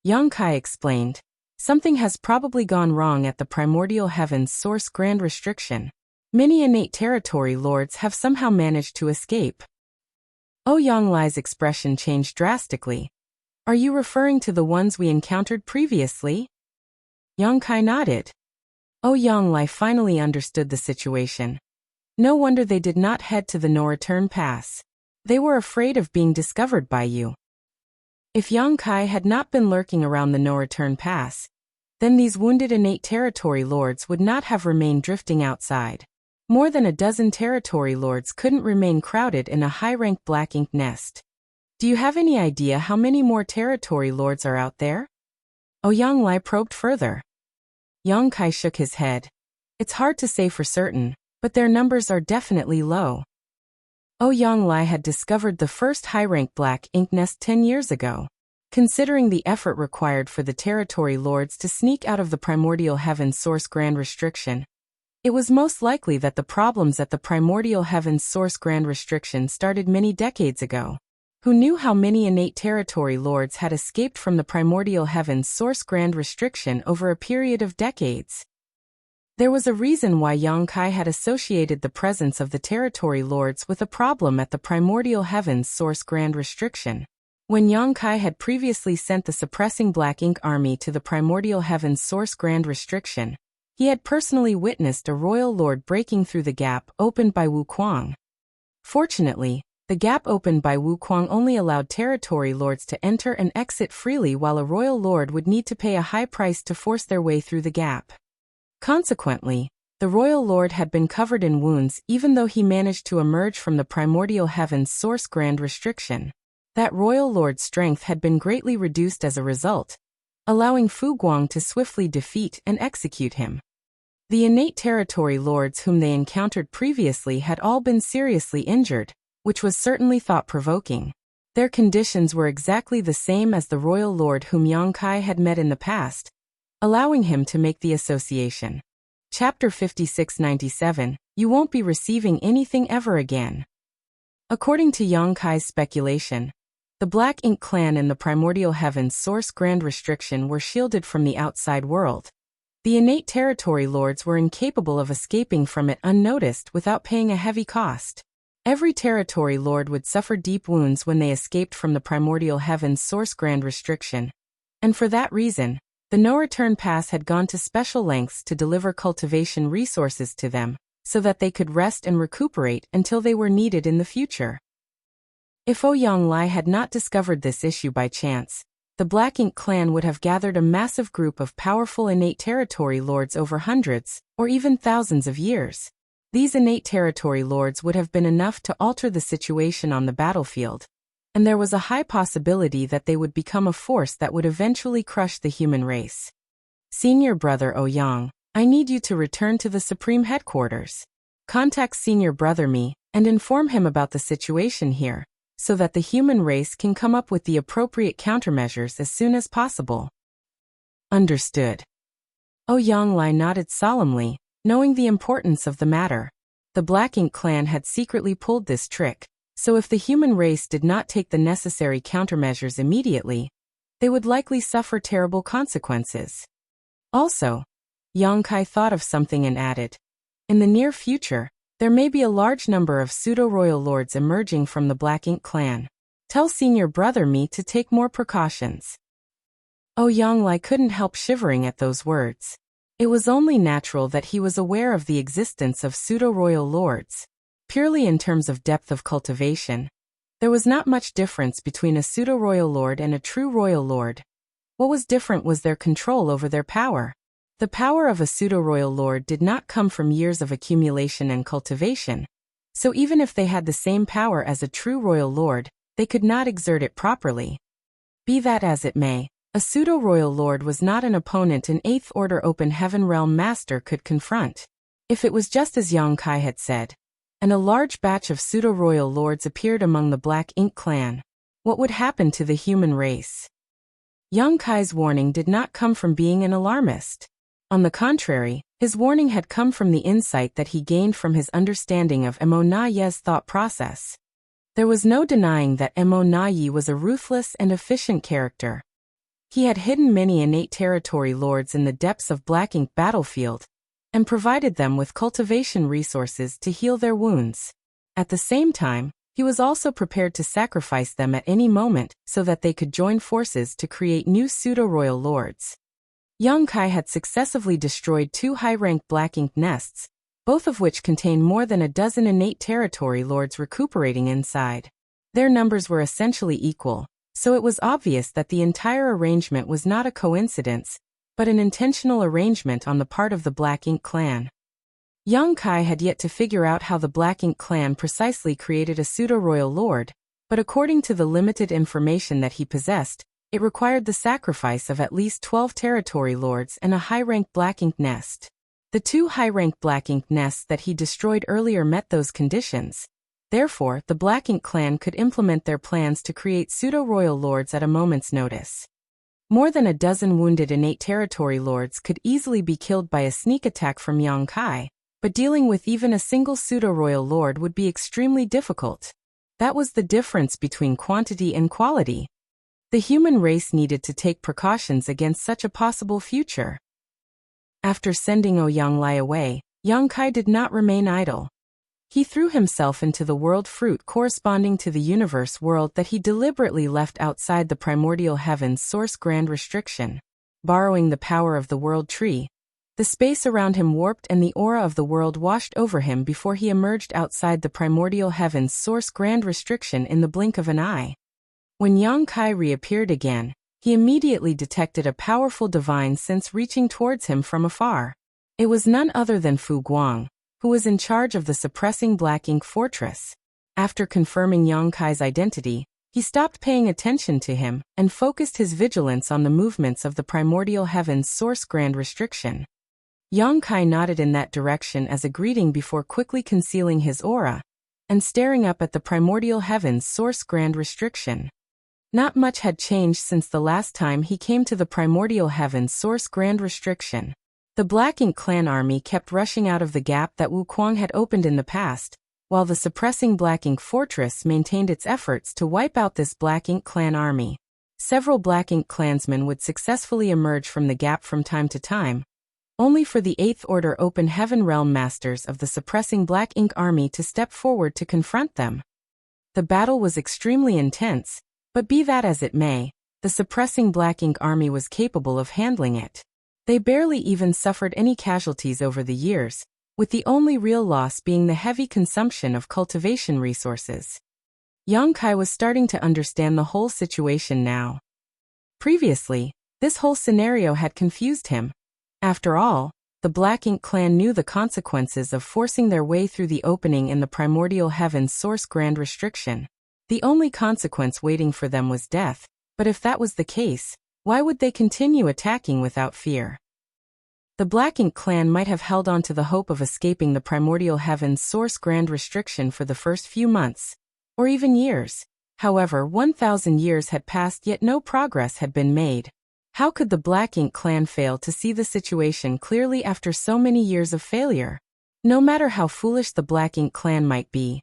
Yang Kai explained, "Something has probably gone wrong at the primordial heaven's source grand restriction. Many innate territory lords have somehow managed to escape." Ouyang Lai's expression changed drastically. "Are you referring to the ones we encountered previously?" Yang Kai nodded. Ouyang Lai finally understood the situation. No wonder they did not head to the no-return pass. They were afraid of being discovered by you. If Yang Kai had not been lurking around the no-return pass, then these wounded innate territory lords would not have remained drifting outside. More than a dozen territory lords couldn't remain crowded in a high-rank black ink nest. Do you have any idea how many more territory lords are out there? Ouyang Lai probed further. Yang Kai shook his head. It's hard to say for certain, but their numbers are definitely low. Ouyang Lai had discovered the first high-rank black ink nest 10 years ago. Considering the effort required for the territory lords to sneak out of the primordial heaven's source grand restriction, it was most likely that the problems at the primordial heaven's source grand restriction started many decades ago. Who knew how many innate territory lords had escaped from the primordial heaven's source grand restriction over a period of decades? There was a reason why Yang Kai had associated the presence of the territory lords with a problem at the primordial heaven's source grand restriction. When Yang Kai had previously sent the suppressing Black Ink army to the primordial heaven's source grand restriction, he had personally witnessed a royal lord breaking through the gap opened by Wu Kuang. Fortunately, the gap opened by Wu Kuang only allowed territory lords to enter and exit freely, while a royal lord would need to pay a high price to force their way through the gap. Consequently, the royal lord had been covered in wounds even though he managed to emerge from the primordial heaven's source grand restriction. That royal lord's strength had been greatly reduced as a result, allowing Fu Guang to swiftly defeat and execute him. The innate territory lords whom they encountered previously had all been seriously injured, which was certainly thought-provoking. Their conditions were exactly the same as the royal lord whom Yang Kai had met in the past, allowing him to make the association. Chapter 5697, You won't be receiving anything ever again. According to Yang Kai's speculation, the Black Ink clan and the Primordial Heavens Source Grand Restriction were shielded from the outside world. The innate territory lords were incapable of escaping from it unnoticed without paying a heavy cost. Every territory lord would suffer deep wounds when they escaped from the Primordial Heavens Source Grand Restriction, and for that reason, the no-return pass had gone to special lengths to deliver cultivation resources to them, so that they could rest and recuperate until they were needed in the future. If Ouyang Lai had not discovered this issue by chance, the Black Ink clan would have gathered a massive group of powerful innate territory lords over hundreds, or even thousands of years. These innate territory lords would have been enough to alter the situation on the battlefield, and there was a high possibility that they would become a force that would eventually crush the human race. Senior Brother Ouyang, I need you to return to the Supreme Headquarters. Contact Senior Brother Mi, and inform him about the situation here, so that the human race can come up with the appropriate countermeasures as soon as possible. Understood. Ouyang Lai nodded solemnly, knowing the importance of the matter. The Black Ink clan had secretly pulled this trick, so if the human race did not take the necessary countermeasures immediately, they would likely suffer terrible consequences. Also, Yang Kai thought of something and added, in the near future, there may be a large number of pseudo-royal lords emerging from the Black Ink clan. Tell Senior Brother Mi to take more precautions. Ouyang Lai couldn't help shivering at those words. It was only natural that he was aware of the existence of pseudo-royal lords. Purely in terms of depth of cultivation, there was not much difference between a pseudo-royal lord and a true royal lord. What was different was their control over their power. The power of a pseudo-royal lord did not come from years of accumulation and cultivation, so even if they had the same power as a true royal lord, they could not exert it properly. Be that as it may, a pseudo-royal lord was not an opponent an Eighth Order Open Heaven Realm Master could confront. If it was just as Yang Kai had said, and a large batch of pseudo-royal lords appeared among the Black Ink clan, what would happen to the human race? Yang Kai's warning did not come from being an alarmist. On the contrary, his warning had come from the insight that he gained from his understanding of Mo Na Ye's thought process. There was no denying that Mo Na Ye was a ruthless and efficient character. He had hidden many innate territory lords in the depths of Black Ink battlefield, and provided them with cultivation resources to heal their wounds. At the same time, he was also prepared to sacrifice them at any moment so that they could join forces to create new pseudo-royal lords. Yang Kai had successively destroyed 2 high-ranked Black Ink nests, both of which contained more than a dozen innate territory lords recuperating inside. Their numbers were essentially equal, so it was obvious that the entire arrangement was not a coincidence, but an intentional arrangement on the part of the Black Ink clan. Yang Kai had yet to figure out how the Black Ink clan precisely created a pseudo-royal lord, but according to the limited information that he possessed, it required the sacrifice of at least 12 territory lords and a high-ranked Black Ink nest. The 2 high-ranked Black Ink nests that he destroyed earlier met those conditions. Therefore, the Black Ink clan could implement their plans to create pseudo-royal lords at a moment's notice. More than a dozen wounded innate territory lords could easily be killed by a sneak attack from Yang Kai, but dealing with even a single pseudo-royal lord would be extremely difficult. That was the difference between quantity and quality. The human race needed to take precautions against such a possible future. After sending Ouyang Lai away, Yang Kai did not remain idle. He threw himself into the world fruit corresponding to the universe world that he deliberately left outside the primordial heavens source grand restriction. Borrowing the power of the world tree, the space around him warped and the aura of the world washed over him before he emerged outside the primordial heavens source grand restriction in the blink of an eye. When Yang Kai reappeared again, he immediately detected a powerful divine sense reaching towards him from afar. It was none other than Fu Guang, who was in charge of the suppressing Black Ink fortress. After confirming Yang Kai's identity, He stopped paying attention to him and focused his vigilance on the movements of the primordial heaven's source grand restriction. Yang Kai nodded in that direction as a greeting before quickly concealing his aura and staring up at the primordial heaven's source grand restriction. Not much had changed since the last time he came to the primordial heaven's source grand restriction. The Black Ink clan army kept rushing out of the gap that Wuquang had opened in the past, while the suppressing Black Ink fortress maintained its efforts to wipe out this Black Ink clan army. Several Black Ink clansmen would successfully emerge from the gap from time to time, only for the Eighth Order Open Heaven Realm Masters of the suppressing Black Ink army to step forward to confront them. The battle was extremely intense, but be that as it may, the suppressing Black Ink army was capable of handling it. They barely even suffered any casualties over the years, with the only real loss being the heavy consumption of cultivation resources. Yang Kai was starting to understand the whole situation now. Previously, this whole scenario had confused him. After all, the Black Ink clan knew the consequences of forcing their way through the opening in the primordial heaven's source grand restriction. The only consequence waiting for them was death, but if that was the case, why would they continue attacking without fear? The Black Ink clan might have held on to the hope of escaping the primordial heaven's source grand restriction for the first few months, or even years. However, 1,000 years had passed yet no progress had been made. How could the Black Ink clan fail to see the situation clearly after so many years of failure? No matter how foolish the Black Ink clan might be,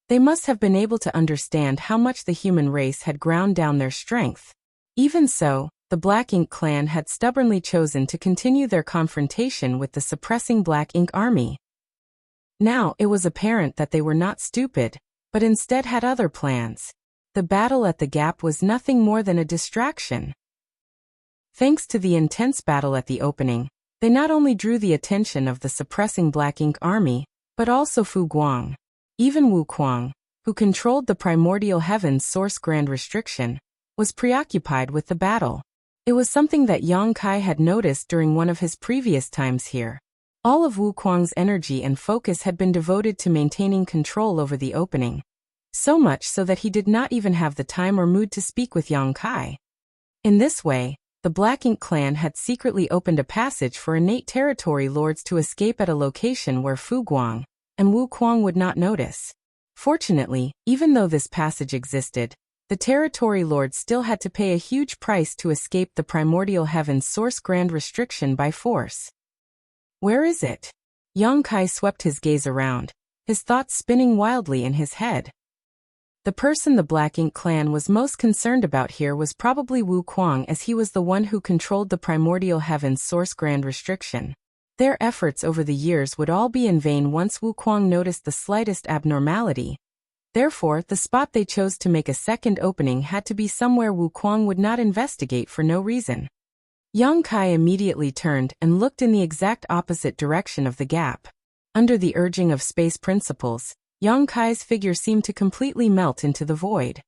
they must have been able to understand how much the human race had ground down their strength. Even so, the Black Ink clan had stubbornly chosen to continue their confrontation with the suppressing Black Ink army. Now it was apparent that they were not stupid, but instead had other plans. The battle at the gap was nothing more than a distraction. Thanks to the intense battle at the opening, they not only drew the attention of the suppressing Black Ink army, but also Fu Guang. Even Wuquang, who controlled the primordial heaven's source grand restriction, was preoccupied with the battle. It was something that Yang Kai had noticed during one of his previous times here. All of Wuquang's energy and focus had been devoted to maintaining control over the opening, so much so that he did not even have the time or mood to speak with Yang Kai. In this way, the Black Ink clan had secretly opened a passage for innate territory lords to escape at a location where Fu Guang and Wuquang would not notice. Fortunately, even though this passage existed, the territory lords still had to pay a huge price to escape the primordial heaven's source grand restriction by force. Where is it? Yang Kai swept his gaze around, his thoughts spinning wildly in his head. The person the Black Ink clan was most concerned about here was probably Wuquang, as he was the one who controlled the primordial heaven's source grand restriction. Their efforts over the years would all be in vain once Wuquang noticed the slightest abnormality. Therefore, the spot they chose to make a second opening had to be somewhere Wuquang would not investigate for no reason. Yang Kai immediately turned and looked in the exact opposite direction of the gap. Under the urging of space principles, Yang Kai's figure seemed to completely melt into the void.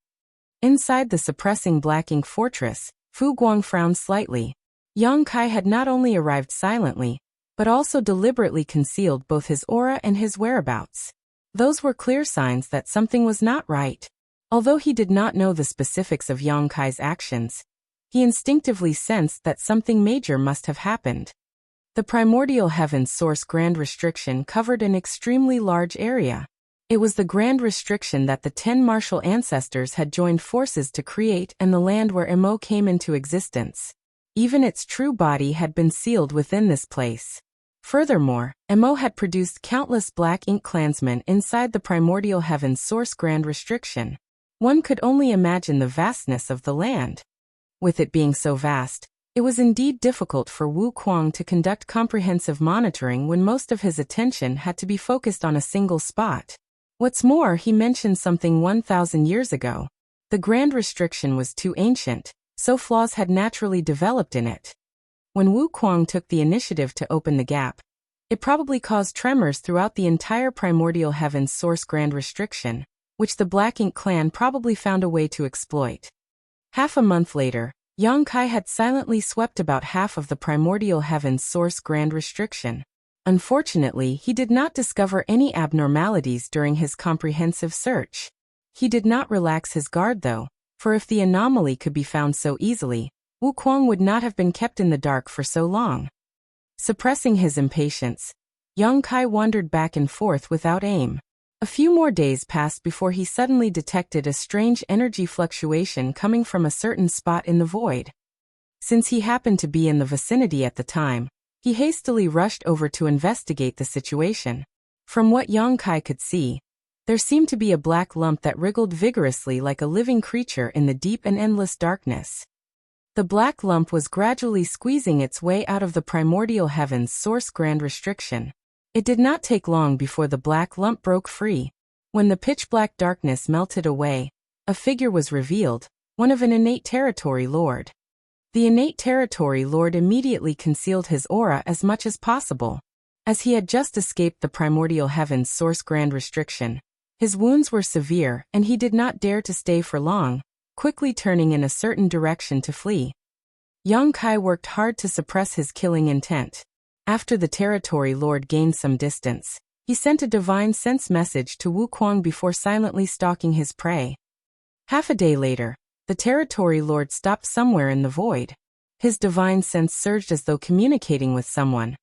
Inside the suppressing Black Ink fortress, Fu Guang frowned slightly. Yang Kai had not only arrived silently, but also deliberately concealed both his aura and his whereabouts. Those were clear signs that something was not right. Although he did not know the specifics of Yang Kai's actions, he instinctively sensed that something major must have happened. The primordial heaven's source grand restriction covered an extremely large area. It was the grand restriction that the 10 martial ancestors had joined forces to create, and the land where Mo came into existence. Even its true body had been sealed within this place. Furthermore, Mo had produced countless Black Ink clansmen inside the primordial heaven's source grand restriction. One could only imagine the vastness of the land. With it being so vast, it was indeed difficult for Wuquang to conduct comprehensive monitoring when most of his attention had to be focused on a single spot. What's more, he mentioned something 1,000 years ago. The grand restriction was too ancient, so flaws had naturally developed in it. When Wuquang took the initiative to open the gap, it probably caused tremors throughout the entire primordial heaven's source grand restriction, which the Black Ink clan probably found a way to exploit. Half a month later, Yang Kai had silently swept about half of the primordial heaven's source grand restriction. Unfortunately, he did not discover any abnormalities during his comprehensive search. He did not relax his guard though, for if the anomaly could be found so easily, Wuquang would not have been kept in the dark for so long. Suppressing his impatience, Yang Kai wandered back and forth without aim. A few more days passed before he suddenly detected a strange energy fluctuation coming from a certain spot in the void. Since he happened to be in the vicinity at the time, he hastily rushed over to investigate the situation. From what Yang Kai could see, there seemed to be a black lump that wriggled vigorously like a living creature in the deep and endless darkness. The black lump was gradually squeezing its way out of the primordial heaven's source grand restriction. It did not take long before the black lump broke free. When the pitch-black darkness melted away, a figure was revealed, one of an innate territory lord. The innate territory lord immediately concealed his aura as much as possible. As he had just escaped the primordial heaven's source grand restriction, his wounds were severe and he did not dare to stay for long, quickly turning in a certain direction to flee. Yang Kai worked hard to suppress his killing intent. After the territory lord gained some distance, he sent a divine sense message to Wuquang before silently stalking his prey. Half a day later, the territory lord stopped somewhere in the void. His divine sense surged as though communicating with someone.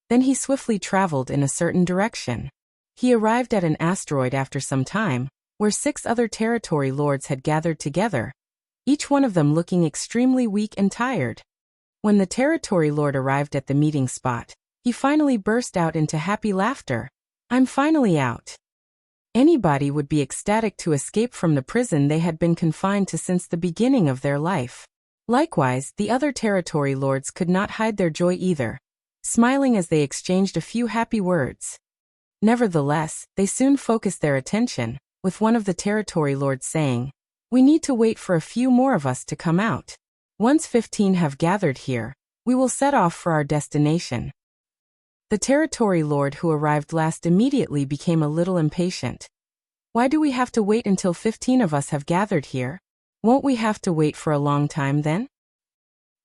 Then he swiftly traveled in a certain direction. He arrived at an asteroid after some time, where 6 other territory lords had gathered together, each one of them looking extremely weak and tired. When the territory lord arrived at the meeting spot, he finally burst out into happy laughter. "I'm finally out." Anybody would be ecstatic to escape from the prison they had been confined to since the beginning of their life. Likewise, the other territory lords could not hide their joy either, smiling as they exchanged a few happy words. Nevertheless, they soon focused their attention, with one of the territory lords saying, "We need to wait for a few more of us to come out. Once 15 have gathered here, we will set off for our destination." The territory lord who arrived last immediately became a little impatient. "Why do we have to wait until 15 of us have gathered here? Won't we have to wait for a long time then?"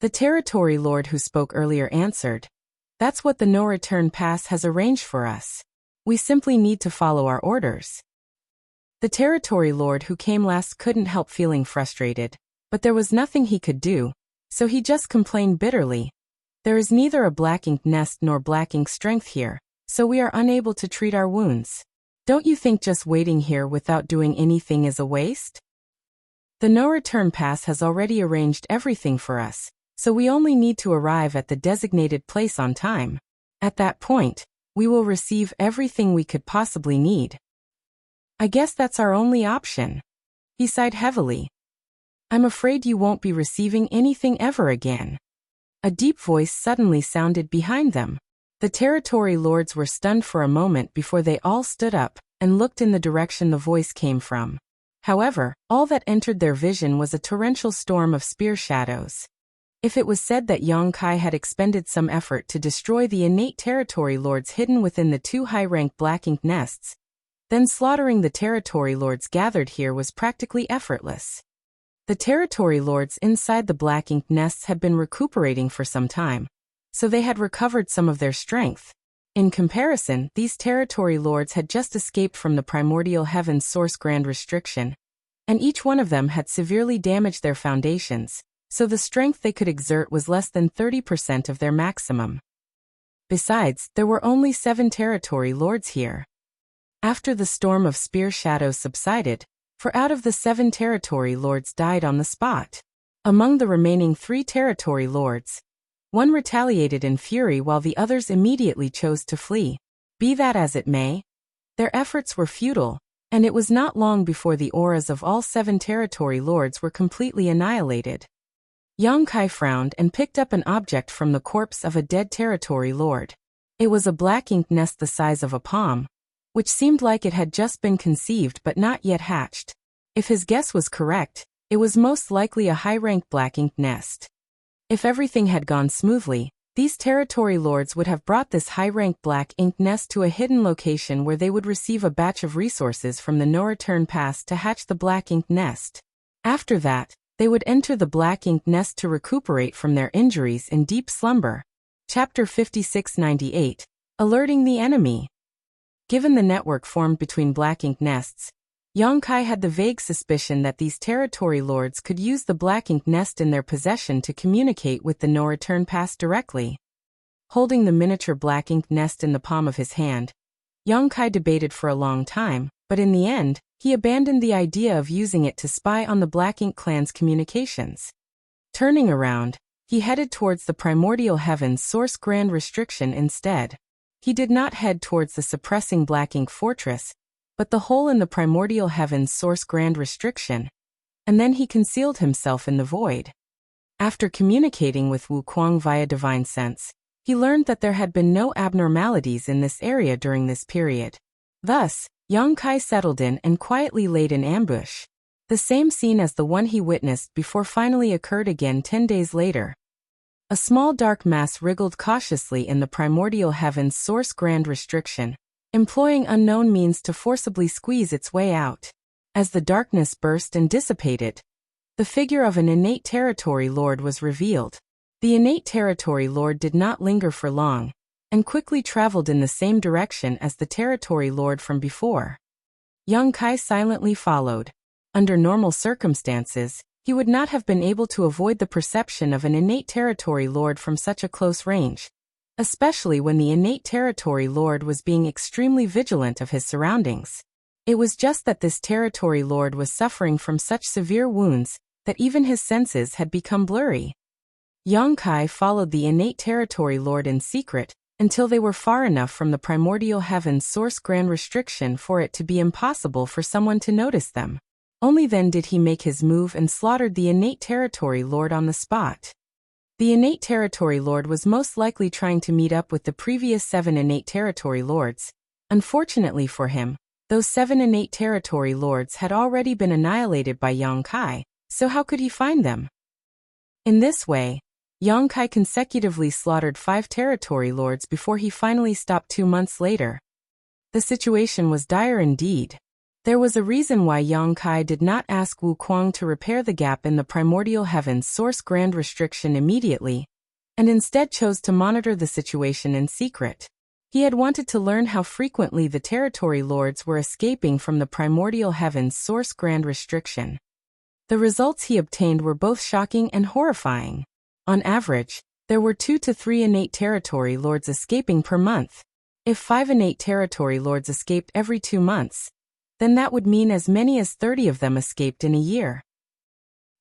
The territory lord who spoke earlier answered, "That's what the no-return pass has arranged for us. We simply need to follow our orders." The territory lord who came last couldn't help feeling frustrated, but there was nothing he could do, so he just complained bitterly. "There is neither a black ink nest nor black ink strength here, so we are unable to treat our wounds. Don't you think just waiting here without doing anything is a waste? The no-return pass has already arranged everything for us, so we only need to arrive at the designated place on time. At that point, we will receive everything we could possibly need. I guess that's our only option." He sighed heavily. "I'm afraid you won't be receiving anything ever again." A deep voice suddenly sounded behind them. The territory lords were stunned for a moment before they all stood up and looked in the direction the voice came from. However, all that entered their vision was a torrential storm of spear shadows. If it was said that Yang Kai had expended some effort to destroy the innate territory lords hidden within the 2 high-rank black ink nests, then slaughtering the territory lords gathered here was practically effortless. The territory lords inside the black ink nests had been recuperating for some time, so they had recovered some of their strength. In comparison, these territory lords had just escaped from the primordial heaven's source grand restriction, and each one of them had severely damaged their foundations, so the strength they could exert was less than 30% of their maximum. Besides, there were only 7 territory lords here. After the storm of spear shadows subsided, 4 out of the 7 territory lords died on the spot. Among the remaining 3 territory lords, 1 retaliated in fury while the others immediately chose to flee. Be that as it may, their efforts were futile, and it was not long before the auras of all 7 territory lords were completely annihilated. Yang Kai frowned and picked up an object from the corpse of a dead territory lord. It was a black ink nest the size of a palm, which seemed like it had just been conceived but not yet hatched. If his guess was correct, it was most likely a high-rank black ink nest. If everything had gone smoothly, these territory lords would have brought this high-rank black ink nest to a hidden location where they would receive a batch of resources from the no-return pass to hatch the black ink nest. After that, they would enter the black ink nest to recuperate from their injuries in deep slumber. Chapter 5698. Alerting the enemy. Given the network formed between black ink nests, Yongkai had the vague suspicion that these territory lords could use the black ink nest in their possession to communicate with the no-return pass directly. Holding the miniature black ink nest in the palm of his hand, Yongkai debated for a long time, but in the end, he abandoned the idea of using it to spy on the Black Ink clan's communications. Turning around, he headed towards the Primordial Heavens Source Grand Restriction instead. He did not head towards the suppressing Black Ink fortress, but the hole in the Primordial Heavens Source Grand Restriction, and then he concealed himself in the void. After communicating with Wu Kuang via divine sense, he learned that there had been no abnormalities in this area during this period. Thus, Yongkai settled in and quietly laid in ambush. The same scene as the one he witnessed before finally occurred again 10 days later. A small dark mass wriggled cautiously in the Primordial Heavens Source Grand Restriction, employing unknown means to forcibly squeeze its way out. As the darkness burst and dissipated, the figure of an innate territory lord was revealed. The innate territory lord did not linger for long, and quickly traveled in the same direction as the territory lord from before. Yongkai silently followed. Under normal circumstances, he would not have been able to avoid the perception of an innate territory lord from such a close range, especially when the innate territory lord was being extremely vigilant of his surroundings. It was just that this territory lord was suffering from such severe wounds that even his senses had become blurry. Yongkai followed the innate territory lord in secret until they were far enough from the Primordial Heavens Source Grand Restriction for it to be impossible for someone to notice them. Only then did he make his move and slaughtered the innate territory lord on the spot. The innate territory lord was most likely trying to meet up with the previous 7 innate territory lords. Unfortunately for him, those 7 innate territory lords had already been annihilated by Yongkai, so how could he find them? In this way, Yongkai consecutively slaughtered 5 territory lords before he finally stopped 2 months later. The situation was dire indeed. There was a reason why Yongkai did not ask Wu Kuang to repair the gap in the Primordial Heavens Source Grand Restriction immediately, and instead chose to monitor the situation in secret. He had wanted to learn how frequently the territory lords were escaping from the Primordial Heavens Source Grand Restriction. The results he obtained were both shocking and horrifying. On average, there were 2 to 3 innate territory lords escaping per month. If 5 innate territory lords escaped every 2 months, then that would mean as many as 30 of them escaped in a year.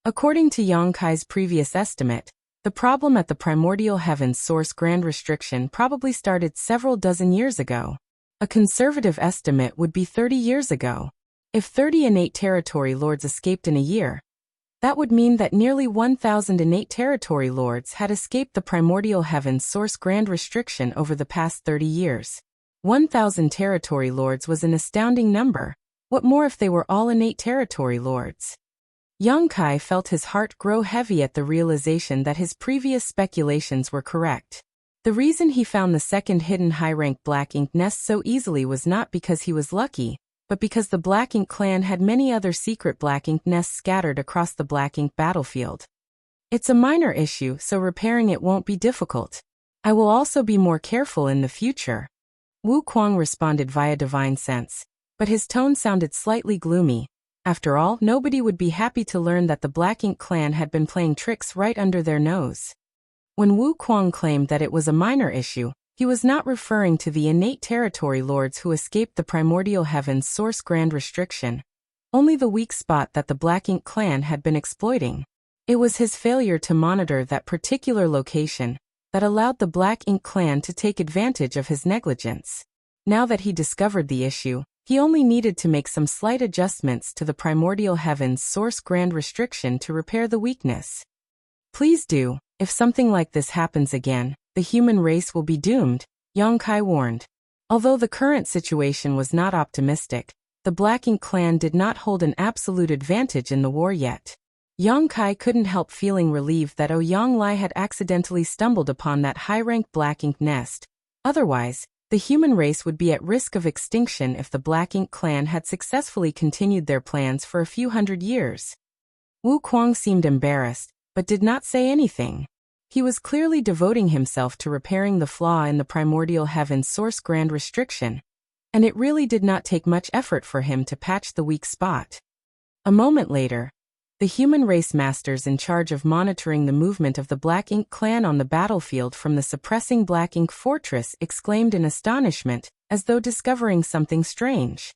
According to Yongkai's previous estimate, the problem at the Primordial Heavens Source Grand Restriction probably started several dozen years ago. A conservative estimate would be 30 years ago. If 30 innate territory lords escaped in a year, that would mean that nearly 1,000 innate territory lords had escaped the Primordial Heavens Source Grand Restriction over the past 30 years. 1,000 territory lords was an astounding number. What more if they were all innate territory lords? Yongkai felt his heart grow heavy at the realization that his previous speculations were correct. The reason he found the second hidden high-rank Black Ink nest so easily was not because he was lucky, but because the Black Ink clan had many other secret Black Ink nests scattered across the Black Ink battlefield. It's a minor issue, so repairing it won't be difficult. I will also be more careful in the future. Wu Kuang responded via divine sense, but his tone sounded slightly gloomy. After all, nobody would be happy to learn that the Black Ink clan had been playing tricks right under their nose. When Wu Kuang claimed that it was a minor issue, he was not referring to the innate territory lords who escaped the Primordial Heavens Source Grand Restriction, only the weak spot that the Black Ink clan had been exploiting. It was his failure to monitor that particular location that allowed the Black Ink clan to take advantage of his negligence. Now that he discovered the issue, he only needed to make some slight adjustments to the Primordial Heavens Source Grand Restriction to repair the weakness. Please do. If something like this happens again, the human race will be doomed, Yongkai warned. Although the current situation was not optimistic, the Black Ink clan did not hold an absolute advantage in the war yet. Yongkai couldn't help feeling relieved that Ouyang Lai had accidentally stumbled upon that high-rank Black Ink nest. Otherwise, the human race would be at risk of extinction if the Black Ink clan had successfully continued their plans for a few hundred years. Wu Kuang seemed embarrassed, but did not say anything. He was clearly devoting himself to repairing the flaw in the Primordial Heavens Source Grand Restriction, and it really did not take much effort for him to patch the weak spot. A moment later, the human race masters in charge of monitoring the movement of the Black Ink clan on the battlefield from the suppressing Black Ink fortress exclaimed in astonishment, as though discovering something strange.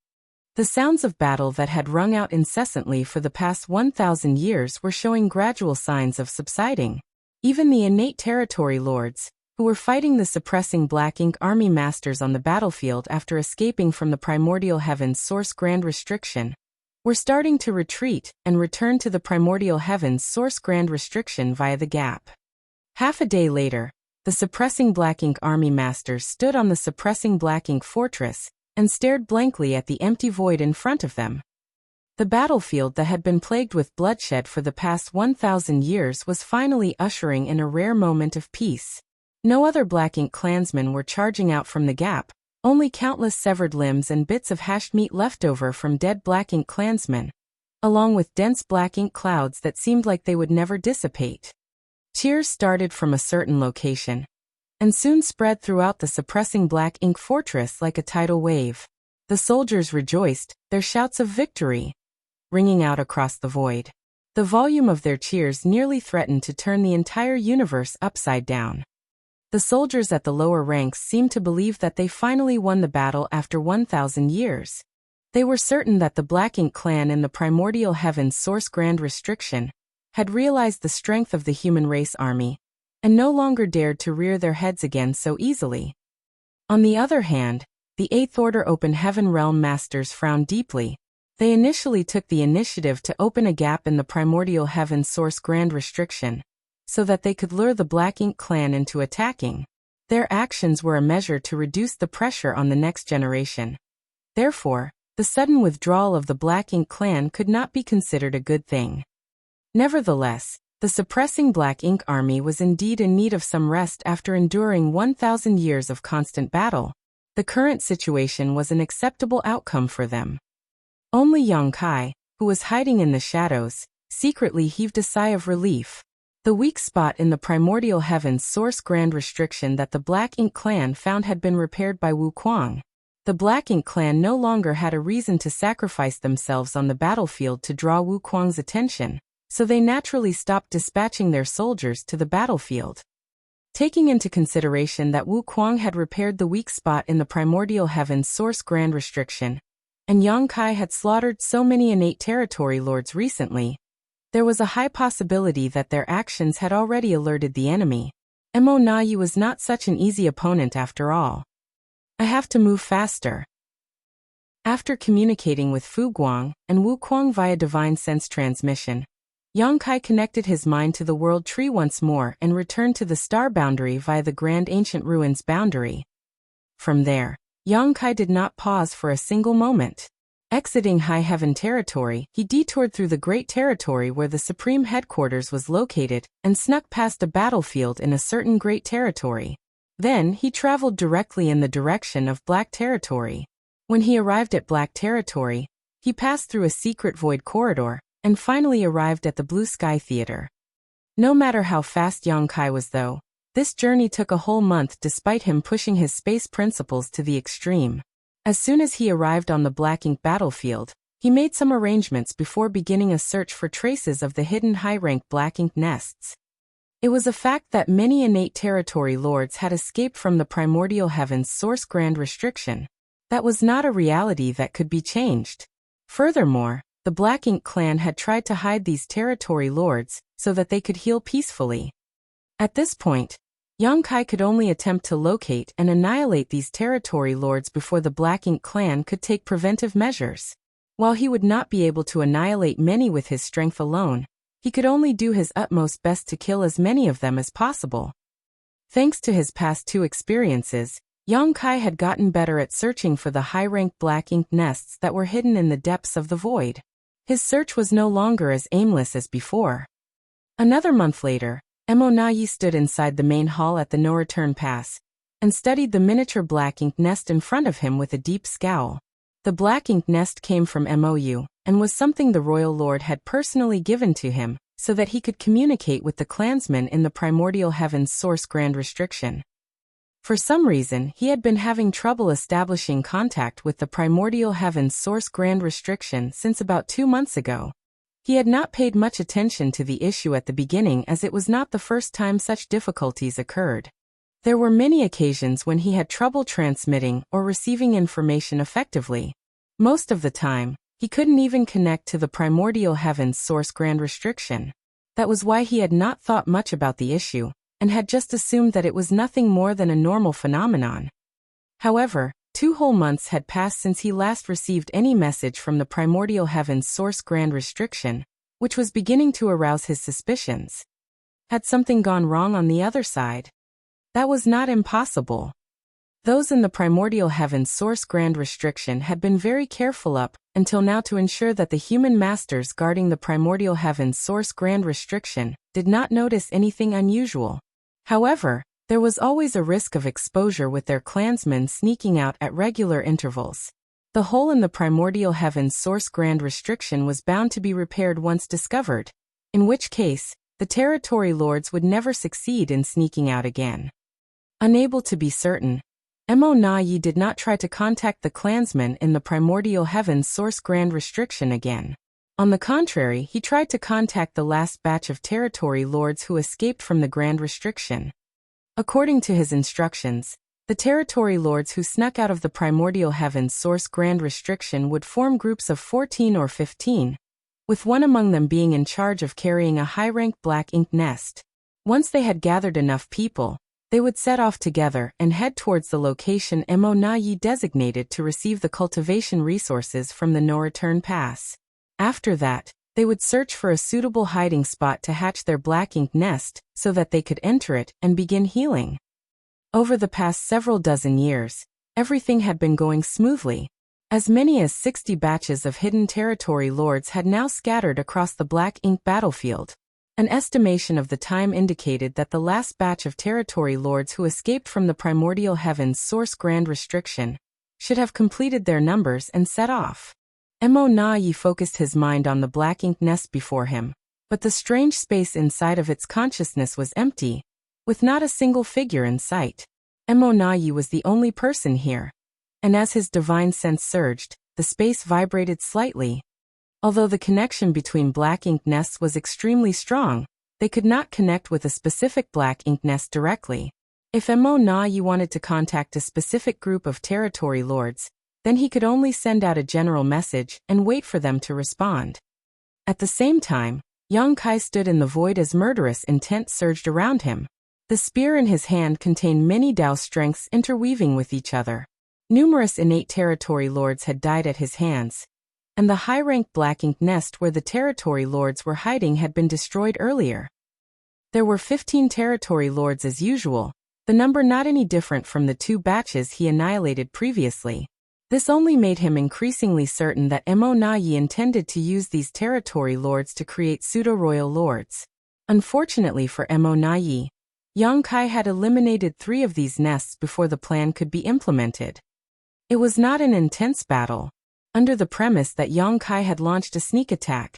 The sounds of battle that had rung out incessantly for the past 1,000 years were showing gradual signs of subsiding. Even the innate territory lords, who were fighting the suppressing Black Ink army masters on the battlefield after escaping from the primordial heavens source grand restriction, were starting to retreat and return to the primordial heavens source grand restriction via the gap. Half a day later, the suppressing Black Ink army masters stood on the suppressing Black Ink fortress and stared blankly at the empty void in front of them. The battlefield that had been plagued with bloodshed for the past 1,000 years was finally ushering in a rare moment of peace. No other Black Ink clansmen were charging out from the gap, only countless severed limbs and bits of hashed meat left over from dead Black Ink clansmen, along with dense Black Ink clouds that seemed like they would never dissipate. Cheers started from a certain location, and soon spread throughout the suppressing Black Ink fortress like a tidal wave. The soldiers rejoiced, their shouts of victory ringing out across the void. The volume of their cheers nearly threatened to turn the entire universe upside down. The soldiers at the lower ranks seemed to believe that they finally won the battle after 1,000 years. They were certain that the Black Ink clan in the primordial heavens source grand restriction had realized the strength of the human race army, and no longer dared to rear their heads again so easily. On the other hand, the Eighth Order Open Heaven Realm Masters frowned deeply. They initially took the initiative to open a gap in the primordial heavens source grand restriction, so that they could lure the Black Ink clan into attacking. Their actions were a measure to reduce the pressure on the next generation. Therefore, the sudden withdrawal of the Black Ink clan could not be considered a good thing. Nevertheless, the suppressing Black Ink army was indeed in need of some rest after enduring 1,000 years of constant battle. The current situation was an acceptable outcome for them. Only Yang Kai, who was hiding in the shadows, secretly heaved a sigh of relief. The weak spot in the primordial heavens source grand restriction that the Black Ink clan found had been repaired by Wuxia. The Black Ink clan no longer had a reason to sacrifice themselves on the battlefield to draw Wuxia's attention, so they naturally stopped dispatching their soldiers to the battlefield. Taking into consideration that Wuxia had repaired the weak spot in the primordial heavens source grand restriction, and Yang Kai had slaughtered so many innate territory lords recently, there was a high possibility that their actions had already alerted the enemy. Mo Nayi was not such an easy opponent after all. I have to move faster. After communicating with Fu Guang and Wuxia via divine sense transmission, Yang Kai connected his mind to the world tree once more and returned to the star boundary via the grand ancient ruins boundary. From there, Yang Kai did not pause for a single moment. Exiting High Heaven territory, he detoured through the Great Territory where the Supreme Headquarters was located and snuck past a battlefield in a certain Great Territory. Then he traveled directly in the direction of Black Territory. When he arrived at Black Territory, he passed through a secret void corridor and finally arrived at the Blue Sky Theater. No matter how fast Yang Kai was though, this journey took a whole month despite him pushing his space principles to the extreme. As soon as he arrived on the Black Ink battlefield, he made some arrangements before beginning a search for traces of the hidden high-rank Black Ink nests. It was a fact that many innate territory lords had escaped from the primordial heavens source grand restriction. That was not a reality that could be changed. Furthermore, the Black Ink clan had tried to hide these territory lords so that they could heal peacefully. At this point, Yang Kai could only attempt to locate and annihilate these territory lords before the Black Ink clan could take preventive measures. While he would not be able to annihilate many with his strength alone, he could only do his utmost best to kill as many of them as possible. Thanks to his past two experiences, Yang Kai had gotten better at searching for the high-ranked Black Ink nests that were hidden in the depths of the void. His search was no longer as aimless as before. Another month later, Mo Nayi stood inside the main hall at the no-return pass and studied the miniature Black Ink nest in front of him with a deep scowl. The Black Ink nest came from Mou and was something the royal lord had personally given to him so that he could communicate with the clansmen in the primordial heavens source grand restriction. For some reason, he had been having trouble establishing contact with the primordial heaven's source grand restriction since about 2 months ago. He had not paid much attention to the issue at the beginning, as it was not the first time such difficulties occurred. There were many occasions when he had trouble transmitting or receiving information effectively. Most of the time, he couldn't even connect to the primordial heaven's source grand restriction. That was why he had not thought much about the issue, and had just assumed that it was nothing more than a normal phenomenon. However, 2 whole months had passed since he last received any message from the primordial heaven's source grand restriction, which was beginning to arouse his suspicions. Had something gone wrong on the other side? That was not impossible. Those in the primordial heaven's source grand restriction had been very careful up until now to ensure that the human masters guarding the primordial heaven's source grand restriction did not notice anything unusual. However, there was always a risk of exposure with their clansmen sneaking out at regular intervals. The hole in the primordial heaven's source grand restriction was bound to be repaired once discovered, in which case, the territory lords would never succeed in sneaking out again. Unable to be certain, Mo Na Yi did not try to contact the clansmen in the primordial heaven's source grand restriction again. On the contrary, he tried to contact the last batch of territory lords who escaped from the grand restriction. According to his instructions, the territory lords who snuck out of the primordial heaven's source grand restriction would form groups of 14 or 15, with one among them being in charge of carrying a high-rank black ink nest. Once they had gathered enough people, they would set off together and head towards the location Mo Na Yi designated to receive the cultivation resources from the no-return pass. After that, they would search for a suitable hiding spot to hatch their black ink nest so that they could enter it and begin healing. Over the past several dozen years, everything had been going smoothly. As many as 60 batches of hidden territory lords had now scattered across the black ink battlefield. An estimation of the time indicated that the last batch of territory lords who escaped from the primordial heaven's source grand restriction should have completed their numbers and set off. Mo Na Yi focused his mind on the black ink nest before him, but the strange space inside of its consciousness was empty, with not a single figure in sight. Mo Na Yi was the only person here, and as his divine sense surged, the space vibrated slightly. Although the connection between black ink nests was extremely strong, they could not connect with a specific black ink nest directly. If Mo Na Yi wanted to contact a specific group of territory lords, then he could only send out a general message and wait for them to respond. At the same time, Yang Kai stood in the void as murderous intent surged around him. The spear in his hand contained many Dao strengths interweaving with each other. Numerous innate territory lords had died at his hands, and the high-rank black ink nest where the territory lords were hiding had been destroyed earlier. There were 15 territory lords as usual, the number not any different from the 2 batches he annihilated previously. This only made him increasingly certain that Mo Na Yi intended to use these territory lords to create pseudo-royal lords. Unfortunately for Mo Na Yi, Yang Kai had eliminated 3 of these nests before the plan could be implemented. It was not an intense battle. Under the premise that Yang Kai had launched a sneak attack,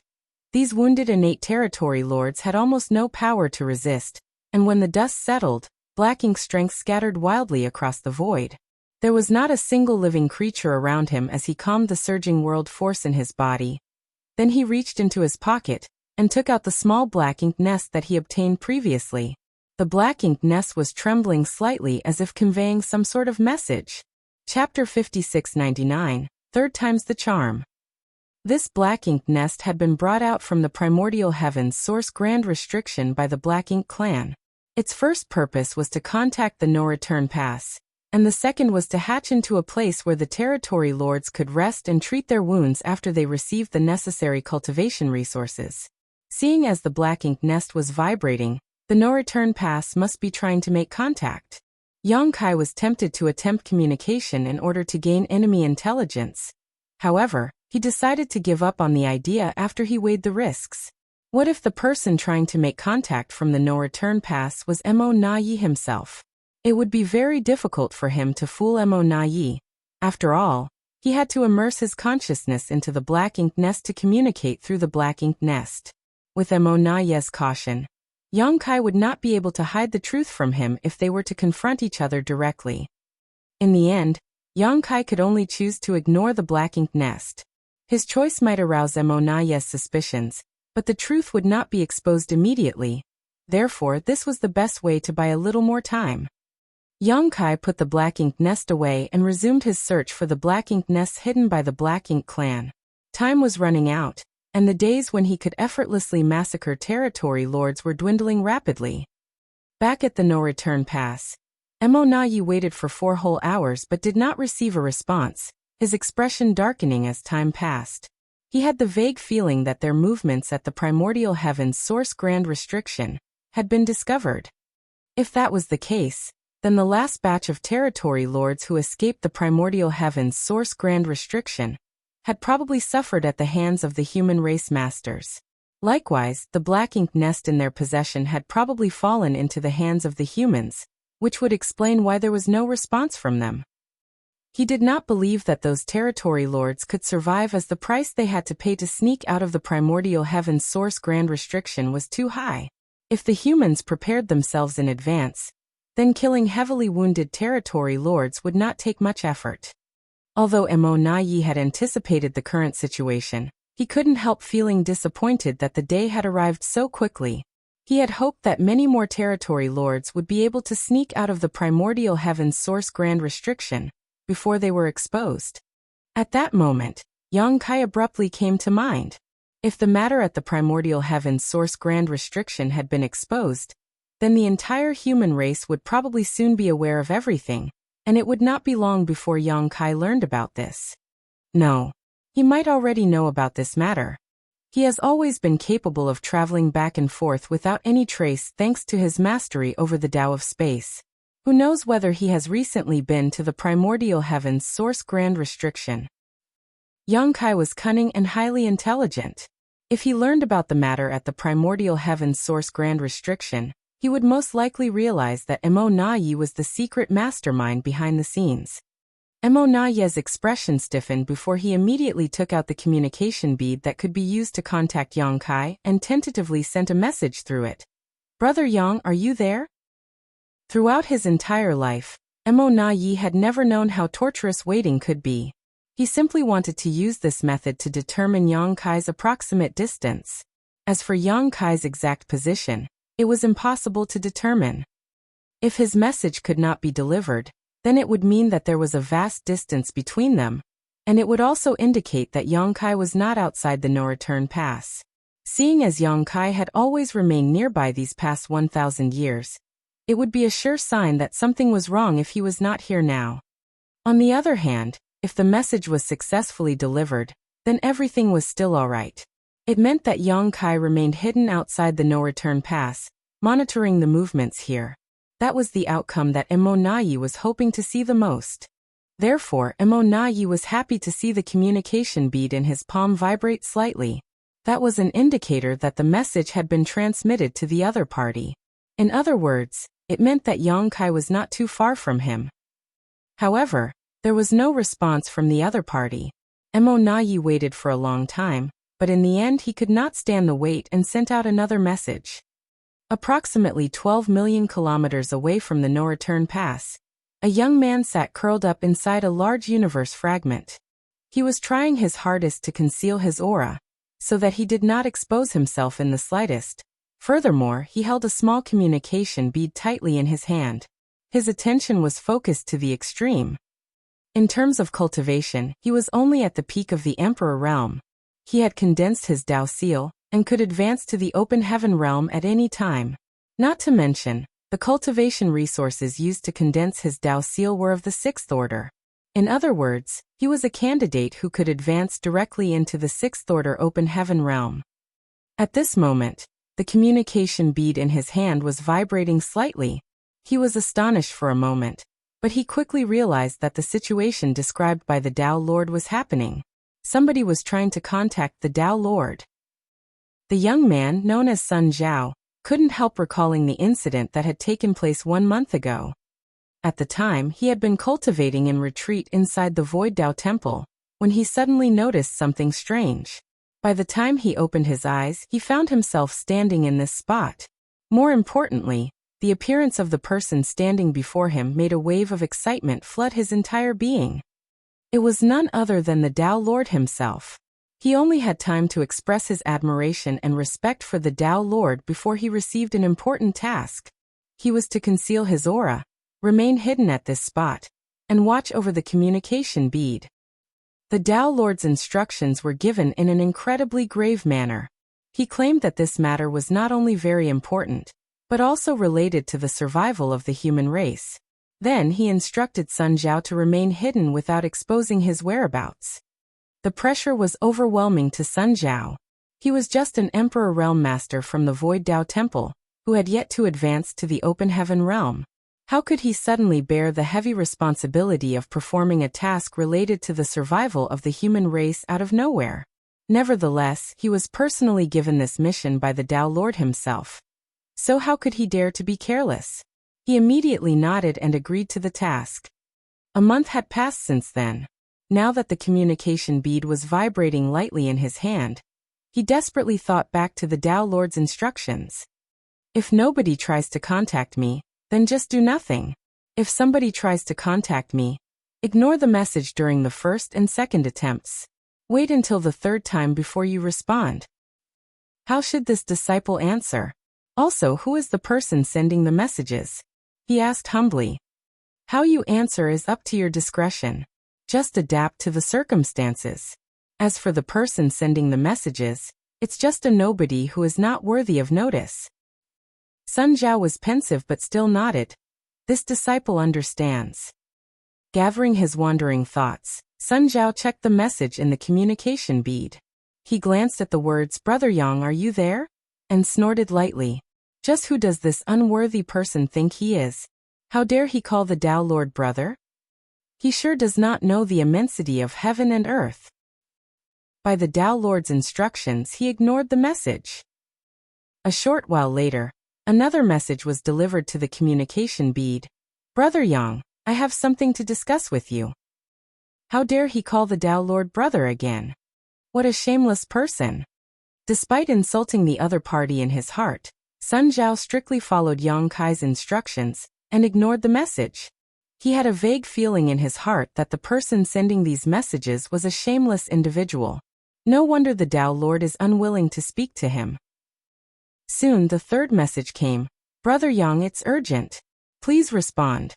these wounded innate territory lords had almost no power to resist, and when the dust settled, black ink strength scattered wildly across the void. There was not a single living creature around him as he calmed the surging world force in his body. Then he reached into his pocket and took out the small black ink nest that he obtained previously. The black ink nest was trembling slightly as if conveying some sort of message. Chapter 5699, Third Time's the Charm. This black ink nest had been brought out from the primordial heaven's source grand restriction by the Black Ink clan. Its first purpose was to contact the no-return pass, and the second was to hatch into a place where the territory lords could rest and treat their wounds after they received the necessary cultivation resources. Seeing as the black ink nest was vibrating, the no-return pass must be trying to make contact. Yang Kai was tempted to attempt communication in order to gain enemy intelligence. However, he decided to give up on the idea after he weighed the risks. What if the person trying to make contact from the no-return pass was Mo Na Yi himself? It would be very difficult for him to fool Mo Na Yi. After all, he had to immerse his consciousness into the black ink nest to communicate through the black ink nest. With Mo Na Yi's caution, Yang Kai would not be able to hide the truth from him if they were to confront each other directly. In the end, Yang Kai could only choose to ignore the black ink nest. His choice might arouse Mo Na's suspicions, but the truth would not be exposed immediately. Therefore, this was the best way to buy a little more time. Yang Kai put the black ink nest away and resumed his search for the black ink nests hidden by the Black Ink clan. Time was running out, and the days when he could effortlessly massacre territory lords were dwindling rapidly. Back at the no-return pass, Mo Na waited for 4 whole hours but did not receive a response, his expression darkening as time passed. He had the vague feeling that their movements at the primordial heaven's source grand restriction had been discovered. If that was the case, then the last batch of territory lords who escaped the primordial heaven's source grand restriction had probably suffered at the hands of the human race masters. Likewise, the black ink nest in their possession had probably fallen into the hands of the humans, which would explain why there was no response from them. He did not believe that those territory lords could survive, as the price they had to pay to sneak out of the primordial heaven's source grand restriction was too high. If the humans prepared themselves in advance, then killing heavily wounded territory lords would not take much effort. Although Mo Na had anticipated the current situation, he couldn't help feeling disappointed that the day had arrived so quickly. He had hoped that many more territory lords would be able to sneak out of the primordial heaven's source grand restriction before they were exposed. At that moment, Yang Kai abruptly came to mind. If the matter at the primordial heaven's source grand restriction had been exposed, then the entire human race would probably soon be aware of everything, and it would not be long before Yang Kai learned about this. No, he might already know about this matter. He has always been capable of traveling back and forth without any trace thanks to his mastery over the Tao of space. Who knows whether he has recently been to the primordial heaven's source grand restriction? Yang Kai was cunning and highly intelligent. If he learned about the matter at the primordial heaven's source grand restriction, he would most likely realize that Mo Na was the secret mastermind behind the scenes. Mo Na's expression stiffened before he immediately took out the communication bead that could be used to contact Yang Kai and tentatively sent a message through it. "Brother Yang, are you there?" Throughout his entire life, Mo Na had never known how torturous waiting could be. He simply wanted to use this method to determine Yang Kai's approximate distance. As for Yang Kai's exact position, it was impossible to determine. If his message could not be delivered, then it would mean that there was a vast distance between them, and it would also indicate that Yang Kai was not outside the no-return pass. Seeing as Yang Kai had always remained nearby these past 1,000 years, it would be a sure sign that something was wrong if he was not here now. On the other hand, if the message was successfully delivered, then everything was still alright. It meant that Yang Kai remained hidden outside the no-return pass, monitoring the movements here. That was the outcome that Mo Na was hoping to see the most. Therefore, Mo Na was happy to see the communication bead in his palm vibrate slightly. That was an indicator that the message had been transmitted to the other party. In other words, it meant that Yang Kai was not too far from him. However, there was no response from the other party. Mo Na waited for a long time, but in the end he could not stand the wait and sent out another message. Approximately 12 million kilometers away from the no-return pass, a young man sat curled up inside a large universe fragment. He was trying his hardest to conceal his aura, so that he did not expose himself in the slightest. Furthermore, he held a small communication bead tightly in his hand. His attention was focused to the extreme. In terms of cultivation, he was only at the peak of the Emperor realm. He had condensed his Tao seal, and could advance to the open heaven realm at any time. Not to mention, the cultivation resources used to condense his Tao seal were of the 6th order. In other words, he was a candidate who could advance directly into the 6th order open heaven realm. At this moment, the communication bead in his hand was vibrating slightly. He was astonished for a moment, but he quickly realized that the situation described by the Tao Lord was happening. Somebody was trying to contact the Tao Lord. The young man, known as Sun Zhao, couldn't help recalling the incident that had taken place 1 month ago. At the time, he had been cultivating in retreat inside the Void Tao Temple, when he suddenly noticed something strange. By the time he opened his eyes, he found himself standing in this spot. More importantly, the appearance of the person standing before him made a wave of excitement flood his entire being. It was none other than the Tao Lord himself. He only had time to express his admiration and respect for the Tao Lord before he received an important task. He was to conceal his aura, remain hidden at this spot, and watch over the communication bead. The Tao Lord's instructions were given in an incredibly grave manner. He claimed that this matter was not only very important, but also related to the survival of the human race. Then he instructed Sun Jiao to remain hidden without exposing his whereabouts. The pressure was overwhelming to Sun Jiao. He was just an Emperor Realm Master from the Void Tao Temple, who had yet to advance to the Open Heaven Realm. How could he suddenly bear the heavy responsibility of performing a task related to the survival of the human race out of nowhere? Nevertheless, he was personally given this mission by the Tao Lord himself. So how could he dare to be careless? He immediately nodded and agreed to the task. A month had passed since then. Now that the communication bead was vibrating lightly in his hand, he desperately thought back to the Tao Lord's instructions. If nobody tries to contact me, then just do nothing. If somebody tries to contact me, ignore the message during the first and second attempts. Wait until the third time before you respond. How should this disciple answer? Also, who is the person sending the messages? He asked humbly. How you answer is up to your discretion. Just adapt to the circumstances. As for the person sending the messages, it's just a nobody who is not worthy of notice. Sun Jiao was pensive but still nodded. This disciple understands. Gathering his wandering thoughts, Sun Jiao checked the message in the communication bead. He glanced at the words, "Brother Yang, are you there?" and snorted lightly. Just who does this unworthy person think he is? How dare he call the Tao Lord brother? He sure does not know the immensity of heaven and earth. By the Tao Lord's instructions, he ignored the message. A short while later, another message was delivered to the communication bead. "Brother Yang, I have something to discuss with you." How dare he call the Tao Lord brother again? What a shameless person. Despite insulting the other party in his heart, Sun Jiao strictly followed Yang Kai's instructions and ignored the message. He had a vague feeling in his heart that the person sending these messages was a shameless individual. No wonder the Tao Lord is unwilling to speak to him. Soon the third message came. "Brother Yang, it's urgent. Please respond."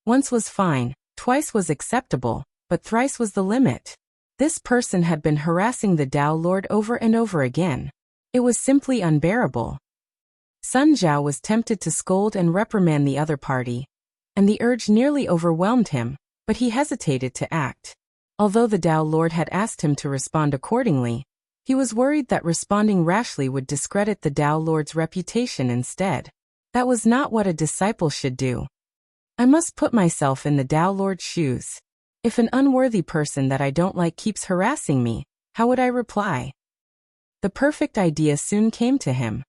Once was fine, twice was acceptable, but thrice was the limit. This person had been harassing the Tao Lord over and over again. It was simply unbearable. Sun Jiao was tempted to scold and reprimand the other party, and the urge nearly overwhelmed him, but he hesitated to act. Although the Tao Lord had asked him to respond accordingly, he was worried that responding rashly would discredit the Tao Lord's reputation instead. That was not what a disciple should do. I must put myself in the Tao Lord's shoes. If an unworthy person that I don't like keeps harassing me, how would I reply? The perfect idea soon came to him.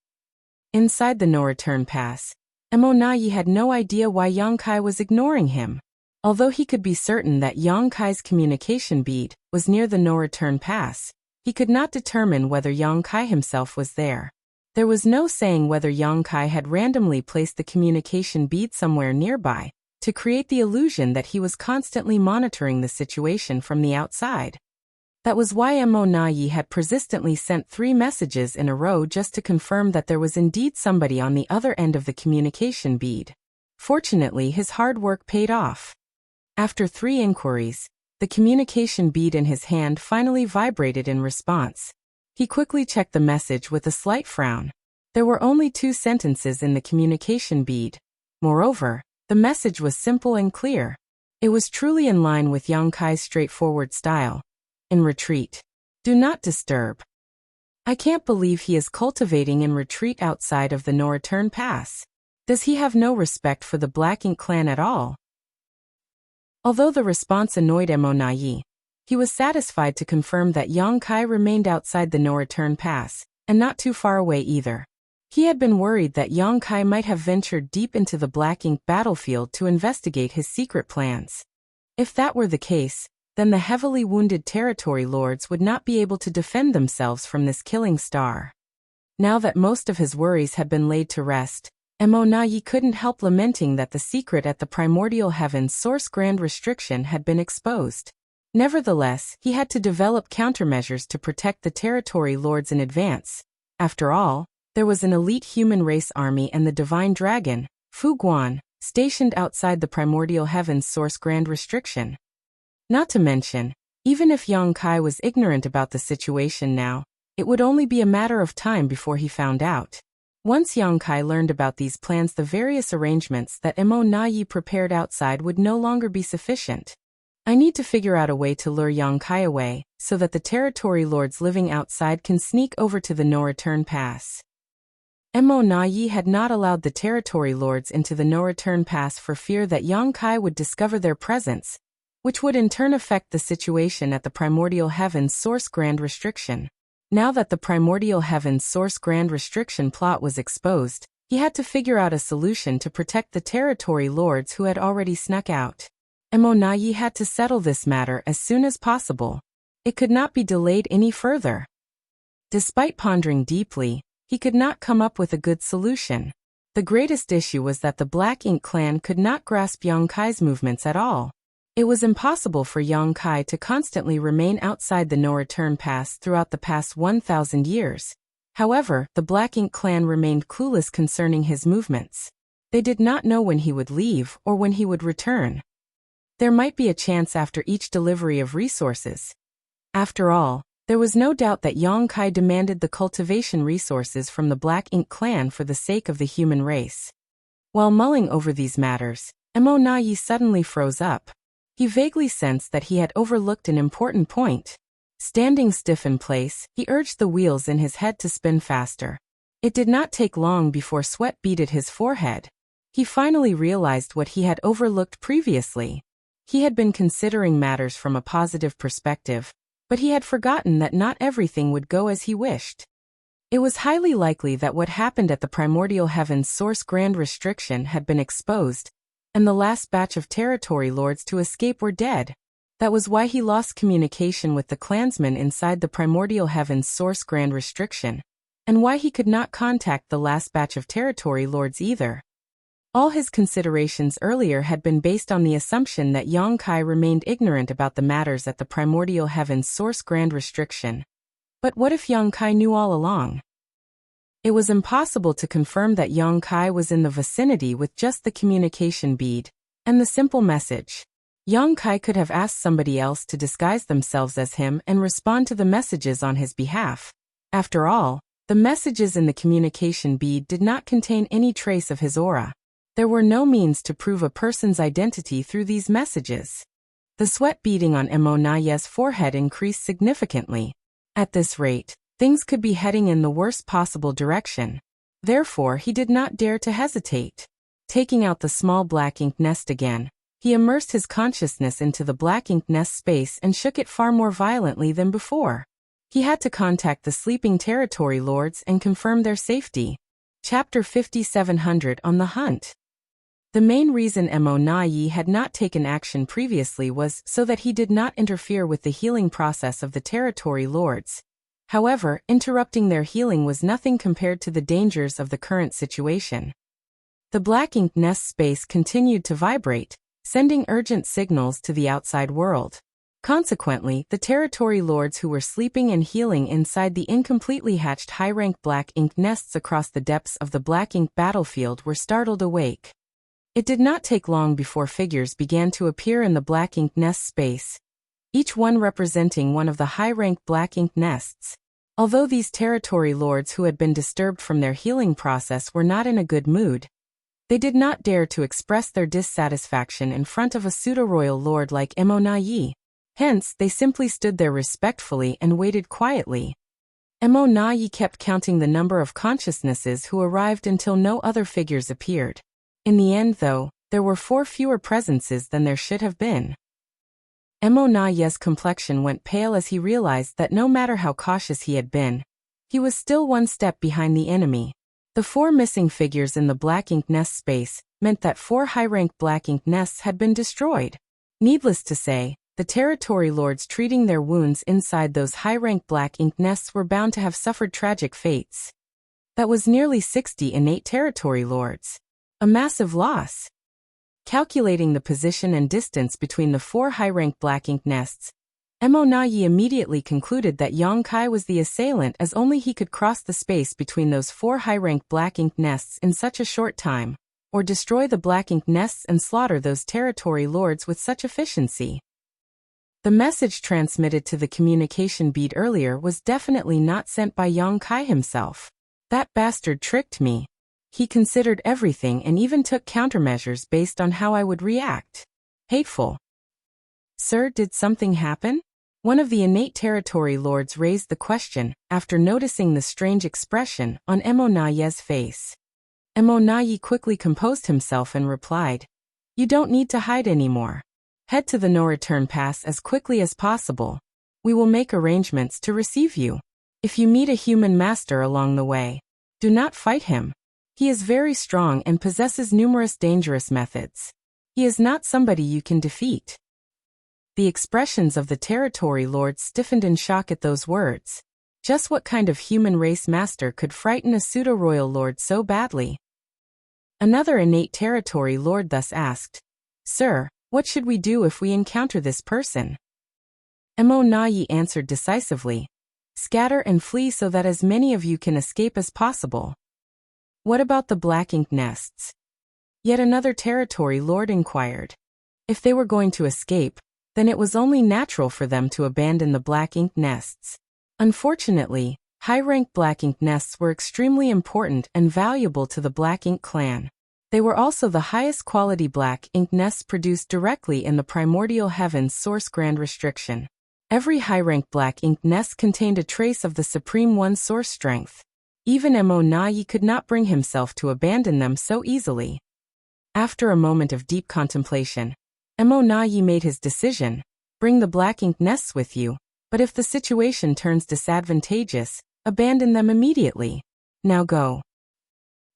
Inside the no-return pass, Mo Nayi had no idea why Yang Kai was ignoring him. Although he could be certain that Yang Kai's communication bead was near the no-return pass, he could not determine whether Yang Kai himself was there. There was no saying whether Yang Kai had randomly placed the communication bead somewhere nearby to create the illusion that he was constantly monitoring the situation from the outside. That was why Mo Nayi had persistently sent 3 messages in a row just to confirm that there was indeed somebody on the other end of the communication bead. Fortunately, his hard work paid off. After 3 inquiries, the communication bead in his hand finally vibrated in response. He quickly checked the message with a slight frown. There were only 2 sentences in the communication bead. Moreover, the message was simple and clear. It was truly in line with Yang Kai's straightforward style. In retreat. Do not disturb. I can't believe he is cultivating in retreat outside of the no-return pass. Does he have no respect for the Black Ink clan at all? Although the response annoyed Mo Nayi, he was satisfied to confirm that Yang Kai remained outside the no-return pass, and not too far away either. He had been worried that Yang Kai might have ventured deep into the Black Ink battlefield to investigate his secret plans. If that were the case, then the heavily wounded territory lords would not be able to defend themselves from this killing star. Now that most of his worries had been laid to rest, Emonayi couldn't help lamenting that the secret at the primordial heaven's source grand restriction had been exposed. Nevertheless, he had to develop countermeasures to protect the territory lords in advance. After all, there was an elite human race army and the divine dragon, Fu Guan, stationed outside the primordial heaven's source grand restriction. Not to mention, even if Yang Kai was ignorant about the situation now, it would only be a matter of time before he found out. Once Yang Kai learned about these plans, the various arrangements that Emonayi prepared outside would no longer be sufficient. I need to figure out a way to lure Yang Kai away, so that the territory lords living outside can sneak over to the no-return pass. Emonayi had not allowed the territory lords into the no-return pass for fear that Yang Kai would discover their presence, which would in turn affect the situation at the primordial heaven's source grand restriction. Now that the primordial heaven's source grand restriction plot was exposed, he had to figure out a solution to protect the territory lords who had already snuck out. Emonayi had to settle this matter as soon as possible. It could not be delayed any further. Despite pondering deeply, he could not come up with a good solution. The greatest issue was that the Black Ink clan could not grasp Yang Kai's movements at all. It was impossible for Yang Kai to constantly remain outside the no-return pass throughout the past 1,000 years. However, the Black Ink clan remained clueless concerning his movements. They did not know when he would leave or when he would return. There might be a chance after each delivery of resources. After all, there was no doubt that Yang Kai demanded the cultivation resources from the Black Ink clan for the sake of the human race. While mulling over these matters, Emonayi suddenly froze up. He vaguely sensed that he had overlooked an important point. Standing stiff in place, he urged the wheels in his head to spin faster. It did not take long before sweat beaded his forehead. He finally realized what he had overlooked previously. He had been considering matters from a positive perspective, but he had forgotten that not everything would go as he wished. It was highly likely that what happened at the primordial heaven's source grand restriction had been exposed, and the last batch of territory lords to escape were dead. That was why he lost communication with the clansmen inside the primordial heaven's source grand restriction, and why he could not contact the last batch of territory lords either. All his considerations earlier had been based on the assumption that Yang Kai remained ignorant about the matters at the primordial heaven's source grand restriction. But what if Yang Kai knew all along? It was impossible to confirm that Yang Kai was in the vicinity with just the communication bead and the simple message. Yang Kai could have asked somebody else to disguise themselves as him and respond to the messages on his behalf. After all, the messages in the communication bead did not contain any trace of his aura. There were no means to prove a person's identity through these messages. The sweat beading on Emonayi's forehead increased significantly. At this rate, things could be heading in the worst possible direction. Therefore, he did not dare to hesitate. Taking out the small black ink nest again, he immersed his consciousness into the black ink nest space and shook it far more violently than before. He had to contact the sleeping territory lords and confirm their safety. Chapter 5700 On the Hunt. The main reason Emonayi had not taken action previously was so that he did not interfere with the healing process of the territory lords. However, interrupting their healing was nothing compared to the dangers of the current situation. The black ink nest space continued to vibrate, sending urgent signals to the outside world. Consequently, the territory lords who were sleeping and healing inside the incompletely hatched high-rank black ink nests across the depths of the black ink battlefield were startled awake. It did not take long before figures began to appear in the black ink nest space, each one representing one of the high-rank black ink nests. Although these territory lords who had been disturbed from their healing process were not in a good mood, they did not dare to express their dissatisfaction in front of a pseudo-royal lord like Emonayi. Hence, they simply stood there respectfully and waited quietly. Emonayi kept counting the number of consciousnesses who arrived until no other figures appeared. In the end, though, there were 4 fewer presences than there should have been. Emonayi's complexion went pale as he realized that no matter how cautious he had been, he was still one step behind the enemy. The 4 missing figures in the black ink nest space meant that 4 high-rank black ink nests had been destroyed. Needless to say, the territory lords treating their wounds inside those high-rank black ink nests were bound to have suffered tragic fates. That was nearly 60 innate territory lords. A massive loss. Calculating the position and distance between the 4 high-rank black ink nests, Mo Nayi immediately concluded that Yang Kai was the assailant, as only he could cross the space between those 4 high-rank black ink nests in such a short time, or destroy the black ink nests and slaughter those territory lords with such efficiency. The message transmitted to the communication bead earlier was definitely not sent by Yang Kai himself. That bastard tricked me. He considered everything and even took countermeasures based on how I would react. Hateful. Sir, did something happen? One of the innate territory lords raised the question, after noticing the strange expression on Mo Nayi's face. Mo Nayi quickly composed himself and replied, "You don't need to hide anymore. Head to the no-return pass as quickly as possible. We will make arrangements to receive you. If you meet a human master along the way, do not fight him. He is very strong and possesses numerous dangerous methods. He is not somebody you can defeat." The expressions of the territory lords stiffened in shock at those words. Just what kind of human race master could frighten a pseudo-royal lord so badly? Another innate territory lord thus asked, "Sir, what should we do if we encounter this person?" Mo Nayi answered decisively, "Scatter and flee so that as many of you can escape as possible." What about the black ink nests? Yet another territory lord inquired. If they were going to escape, then it was only natural for them to abandon the black ink nests. Unfortunately, high-rank black ink nests were extremely important and valuable to the black ink clan. They were also the highest quality black ink nests produced directly in the primordial heavens source grand restriction. Every high-rank black ink nest contained a trace of the Supreme One's source strength. Even Mo Nayi could not bring himself to abandon them so easily. After a moment of deep contemplation, Mo Nayi made his decision: bring the black ink nests with you, but if the situation turns disadvantageous, abandon them immediately. Now go.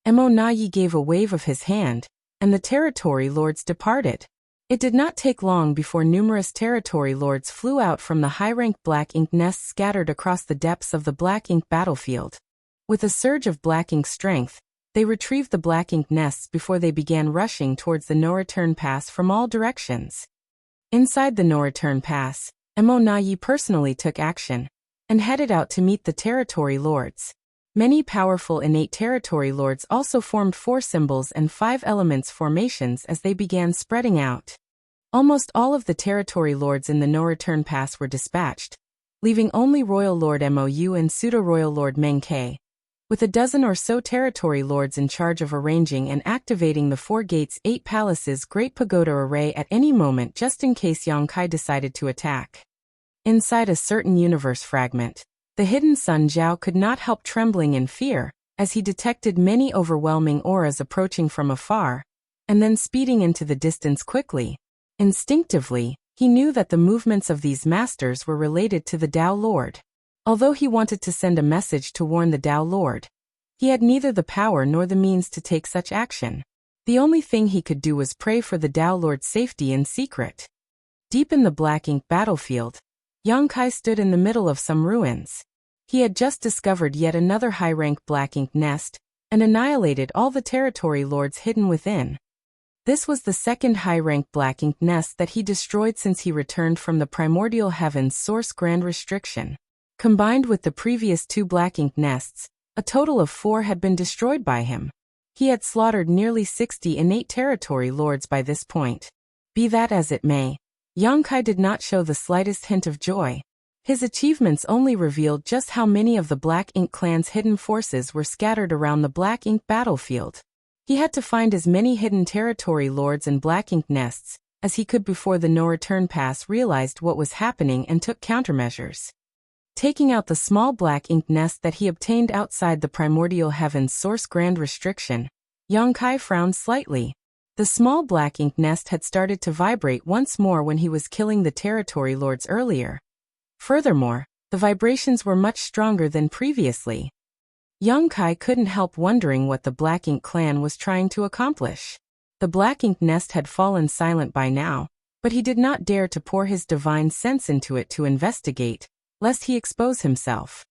Mo Nayi gave a wave of his hand, and the territory lords departed. It did not take long before numerous territory lords flew out from the high-rank black ink nests scattered across the depths of the black ink battlefield. With a surge of black ink strength, they retrieved the black ink nests before they began rushing towards the no-return pass from all directions. Inside the no-return pass, Mo Nayi personally took action and headed out to meet the territory lords. Many powerful innate territory lords also formed 4 symbols and 5 elements formations as they began spreading out. Almost all of the territory lords in the no-return pass were dispatched, leaving only Royal Lord Mou and Pseudo-Royal Lord Meng Ke, with a dozen or so territory lords in charge of arranging and activating the 4 gates 8 palaces Great Pagoda array at any moment just in case Yang Kai decided to attack. Inside a certain universe fragment, the hidden Sun Zhao could not help trembling in fear, as he detected many overwhelming auras approaching from afar, and then speeding into the distance quickly. Instinctively, he knew that the movements of these masters were related to the Tao Lord. Although he wanted to send a message to warn the Tao Lord, he had neither the power nor the means to take such action. The only thing he could do was pray for the Tao Lord's safety in secret. Deep in the black ink battlefield, Yang Kai stood in the middle of some ruins. He had just discovered yet another high-rank black ink nest, and annihilated all the territory lords hidden within. This was the second high-rank black ink nest that he destroyed since he returned from the primordial heavens source grand restriction. Combined with the previous 2 black ink nests, a total of 4 had been destroyed by him. He had slaughtered nearly 60 innate territory lords by this point. Be that as it may, Yang Kai did not show the slightest hint of joy. His achievements only revealed just how many of the Black Ink clan's hidden forces were scattered around the Black Ink battlefield. He had to find as many hidden territory lords and Black Ink nests as he could before the no-return pass realized what was happening and took countermeasures. Taking out the small Black Ink nest that he obtained outside the primordial heavens source grand restriction, Yang Kai frowned slightly. The small Black Ink nest had started to vibrate once more when he was killing the territory lords earlier. Furthermore, the vibrations were much stronger than previously. Yang Kai couldn't help wondering what the Black Ink clan was trying to accomplish. The Black Ink nest had fallen silent by now, but he did not dare to pour his divine sense into it to investigate, lest he expose himself.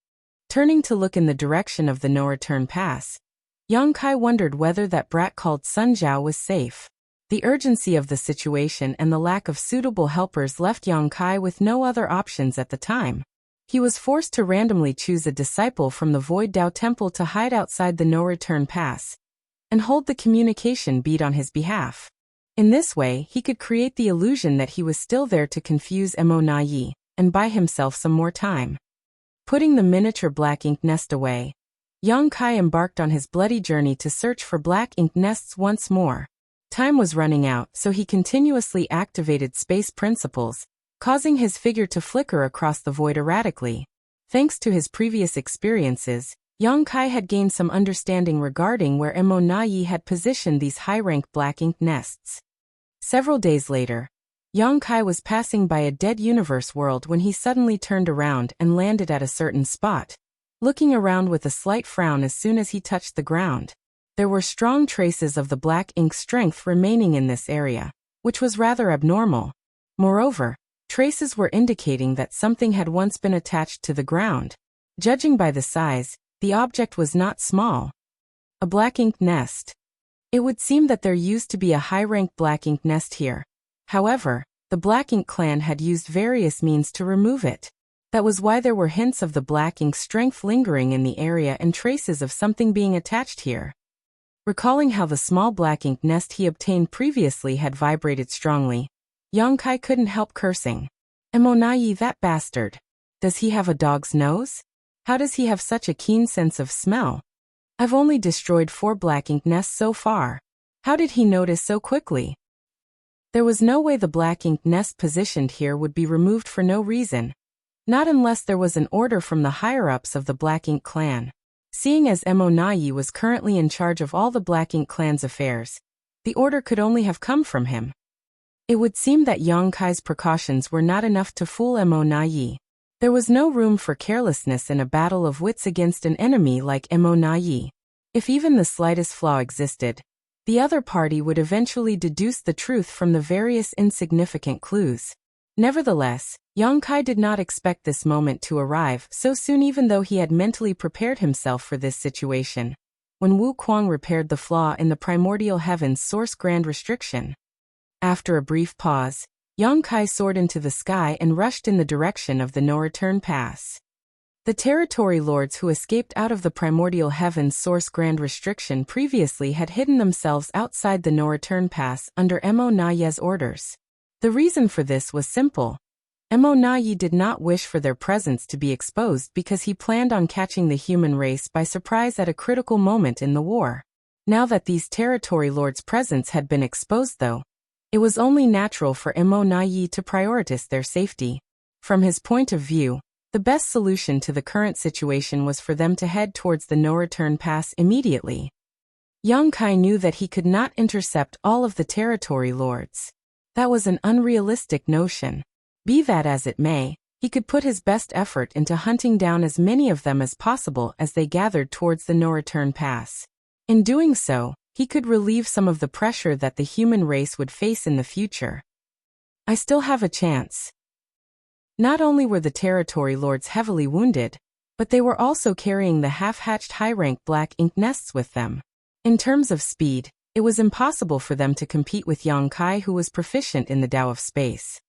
Turning to look in the direction of the no-return pass, Yang Kai wondered whether that brat called Sun Zhao was safe. The urgency of the situation and the lack of suitable helpers left Yang Kai with no other options at the time. He was forced to randomly choose a disciple from the Void Dao Temple to hide outside the no-return pass and hold the communication bead on his behalf. In this way, he could create the illusion that he was still there to confuse Mo Na Yi and buy himself some more time. Putting the miniature black ink nest away, Yang Kai embarked on his bloody journey to search for black ink nests once more. Time was running out, so he continuously activated space principles, causing his figure to flicker across the void erratically. Thanks to his previous experiences, Yang Kai had gained some understanding regarding where Mo Na Yi had positioned these high-rank black ink nests. Several days later, Yang Kai was passing by a dead universe world when he suddenly turned around and landed at a certain spot, looking around with a slight frown as soon as he touched the ground. There were strong traces of the black ink strength remaining in this area, which was rather abnormal. Moreover, traces were indicating that something had once been attached to the ground. Judging by the size, the object was not small. A black ink nest. It would seem that there used to be a high-rank black ink nest here. However, the Black Ink clan had used various means to remove it. That was why there were hints of the black ink strength lingering in the area and traces of something being attached here. Recalling how the small black ink nest he obtained previously had vibrated strongly, Yang Kai couldn't help cursing. Mo Na Yi, that bastard. Does he have a dog's nose? How does he have such a keen sense of smell? I've only destroyed 4 black ink nests so far. How did he notice so quickly? There was no way the black ink nest positioned here would be removed for no reason. Not unless there was an order from the higher-ups of the Black Ink clan. Seeing as Mo Na Yi was currently in charge of all the Black Ink clan's affairs, the order could only have come from him. It would seem that Yang Kai's precautions were not enough to fool Mo Na Yi. There was no room for carelessness in a battle of wits against an enemy like Mo Na Yi. If even the slightest flaw existed, the other party would eventually deduce the truth from the various insignificant clues. Nevertheless, Yang Kai did not expect this moment to arrive so soon, even though he had mentally prepared himself for this situation. When Wu Kuang repaired the flaw in the primordial heaven's source grand restriction. After a brief pause, Yang Kai soared into the sky and rushed in the direction of the no-return pass. The territory lords who escaped out of the primordial heaven's source grand restriction previously had hidden themselves outside the no-return pass under Mo Na Yi's orders. The reason for this was simple. Mo Na Yi did not wish for their presence to be exposed because he planned on catching the human race by surprise at a critical moment in the war. Now that these territory lords' presence had been exposed though, it was only natural for Mo Na Yi to prioritize their safety. From his point of view, the best solution to the current situation was for them to head towards the no-return pass immediately. Yang Kai knew that he could not intercept all of the territory lords. That was an unrealistic notion. Be that as it may, he could put his best effort into hunting down as many of them as possible as they gathered towards the no-return pass. In doing so, he could relieve some of the pressure that the human race would face in the future. I still have a chance. Not only were the territory lords heavily wounded, but they were also carrying the half-hatched high-rank black ink nests with them. In terms of speed, it was impossible for them to compete with Yang Kai, who was proficient in the Tao of space.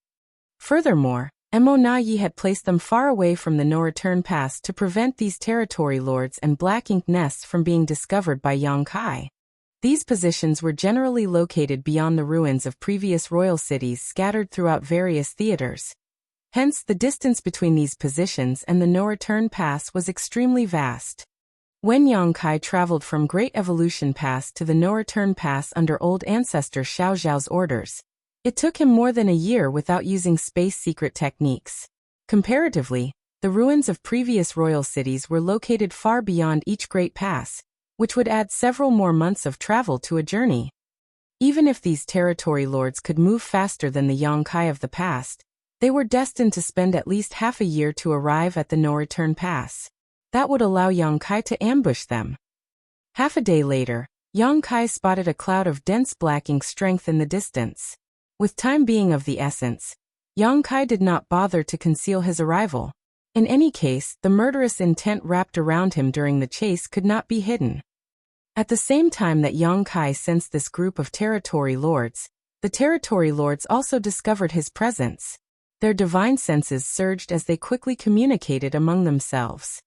Furthermore, Mo Na Yi had placed them far away from the no-return pass to prevent these territory lords and black ink nests from being discovered by Yang Kai. These positions were generally located beyond the ruins of previous royal cities scattered throughout various theaters. Hence, the distance between these positions and the no-return pass was extremely vast. When Yang Kai traveled from Great Evolution Pass to the no-return pass under Old Ancestor Xiao Zhao's orders, it took him more than a year without using space secret techniques. Comparatively, the ruins of previous royal cities were located far beyond each great pass, which would add several more months of travel to a journey. Even if these territory lords could move faster than the Yang Kai of the past, they were destined to spend at least half a year to arrive at the no-return pass. That would allow Yang Kai to ambush them. Half a day later, Yang Kai spotted a cloud of dense black ink strength in the distance. With time being of the essence, Yang Kai did not bother to conceal his arrival. In any case, the murderous intent wrapped around him during the chase could not be hidden. At the same time that Yang Kai sensed this group of territory lords, the territory lords also discovered his presence. Their divine senses surged as they quickly communicated among themselves.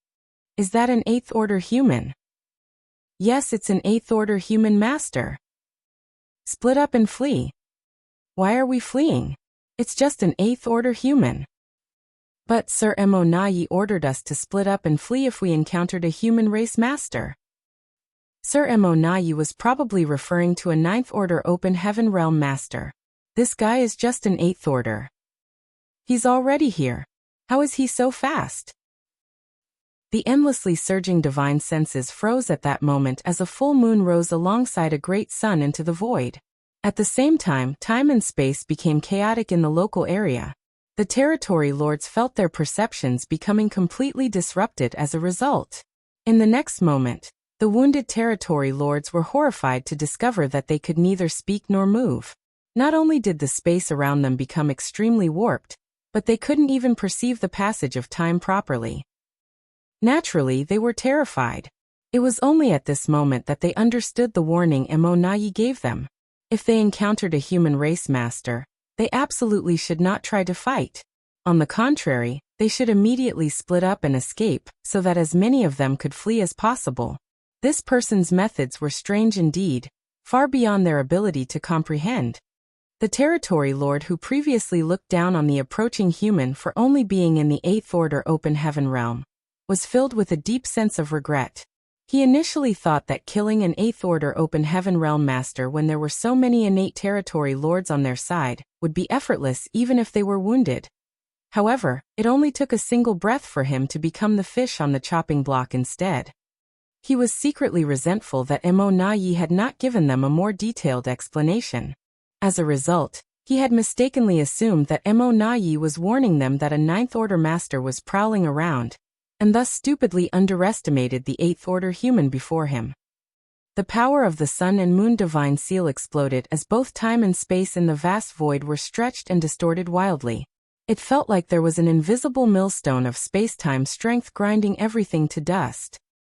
Is that an 8th order human? Yes, it's an 8th order human master. Split up and flee. Why are we fleeing? It's just an 8th order human. But Sir Mo ordered us to split up and flee if we encountered a human race master. Sir Mo was probably referring to a 9th order open heaven realm master. This guy is just an 8th order. He's already here. How is he so fast? The endlessly surging divine senses froze at that moment as a full moon rose alongside a great sun into the void. At the same time and space became chaotic in the local area. The territory lords felt their perceptions becoming completely disrupted as a result. In the next moment, the wounded territory lords were horrified to discover that they could neither speak nor move. Not only did the space around them become extremely warped, but they couldn't even perceive the passage of time properly. Naturally, they were terrified. It was only at this moment that they understood the warning Mo gave them. If they encountered a human race master, they absolutely should not try to fight. On the contrary, they should immediately split up and escape, so that as many of them could flee as possible. This person's methods were strange indeed, far beyond their ability to comprehend. The territory lord who previously looked down on the approaching human for only being in the 8th order open heaven realm, was filled with a deep sense of regret. He initially thought that killing an 8th order open heaven realm master when there were so many innate territory lords on their side would be effortless even if they were wounded. However, it only took a single breath for him to become the fish on the chopping block instead. He was secretly resentful that Mo had not given them a more detailed explanation. As a result, he had mistakenly assumed that Mo was warning them that a 9th order master was prowling around, and thus stupidly underestimated the 8th order human before him. The power of the sun and moon divine seal exploded as both time and space in the vast void were stretched and distorted wildly. It felt like there was an invisible millstone of space-time strength grinding everything to dust.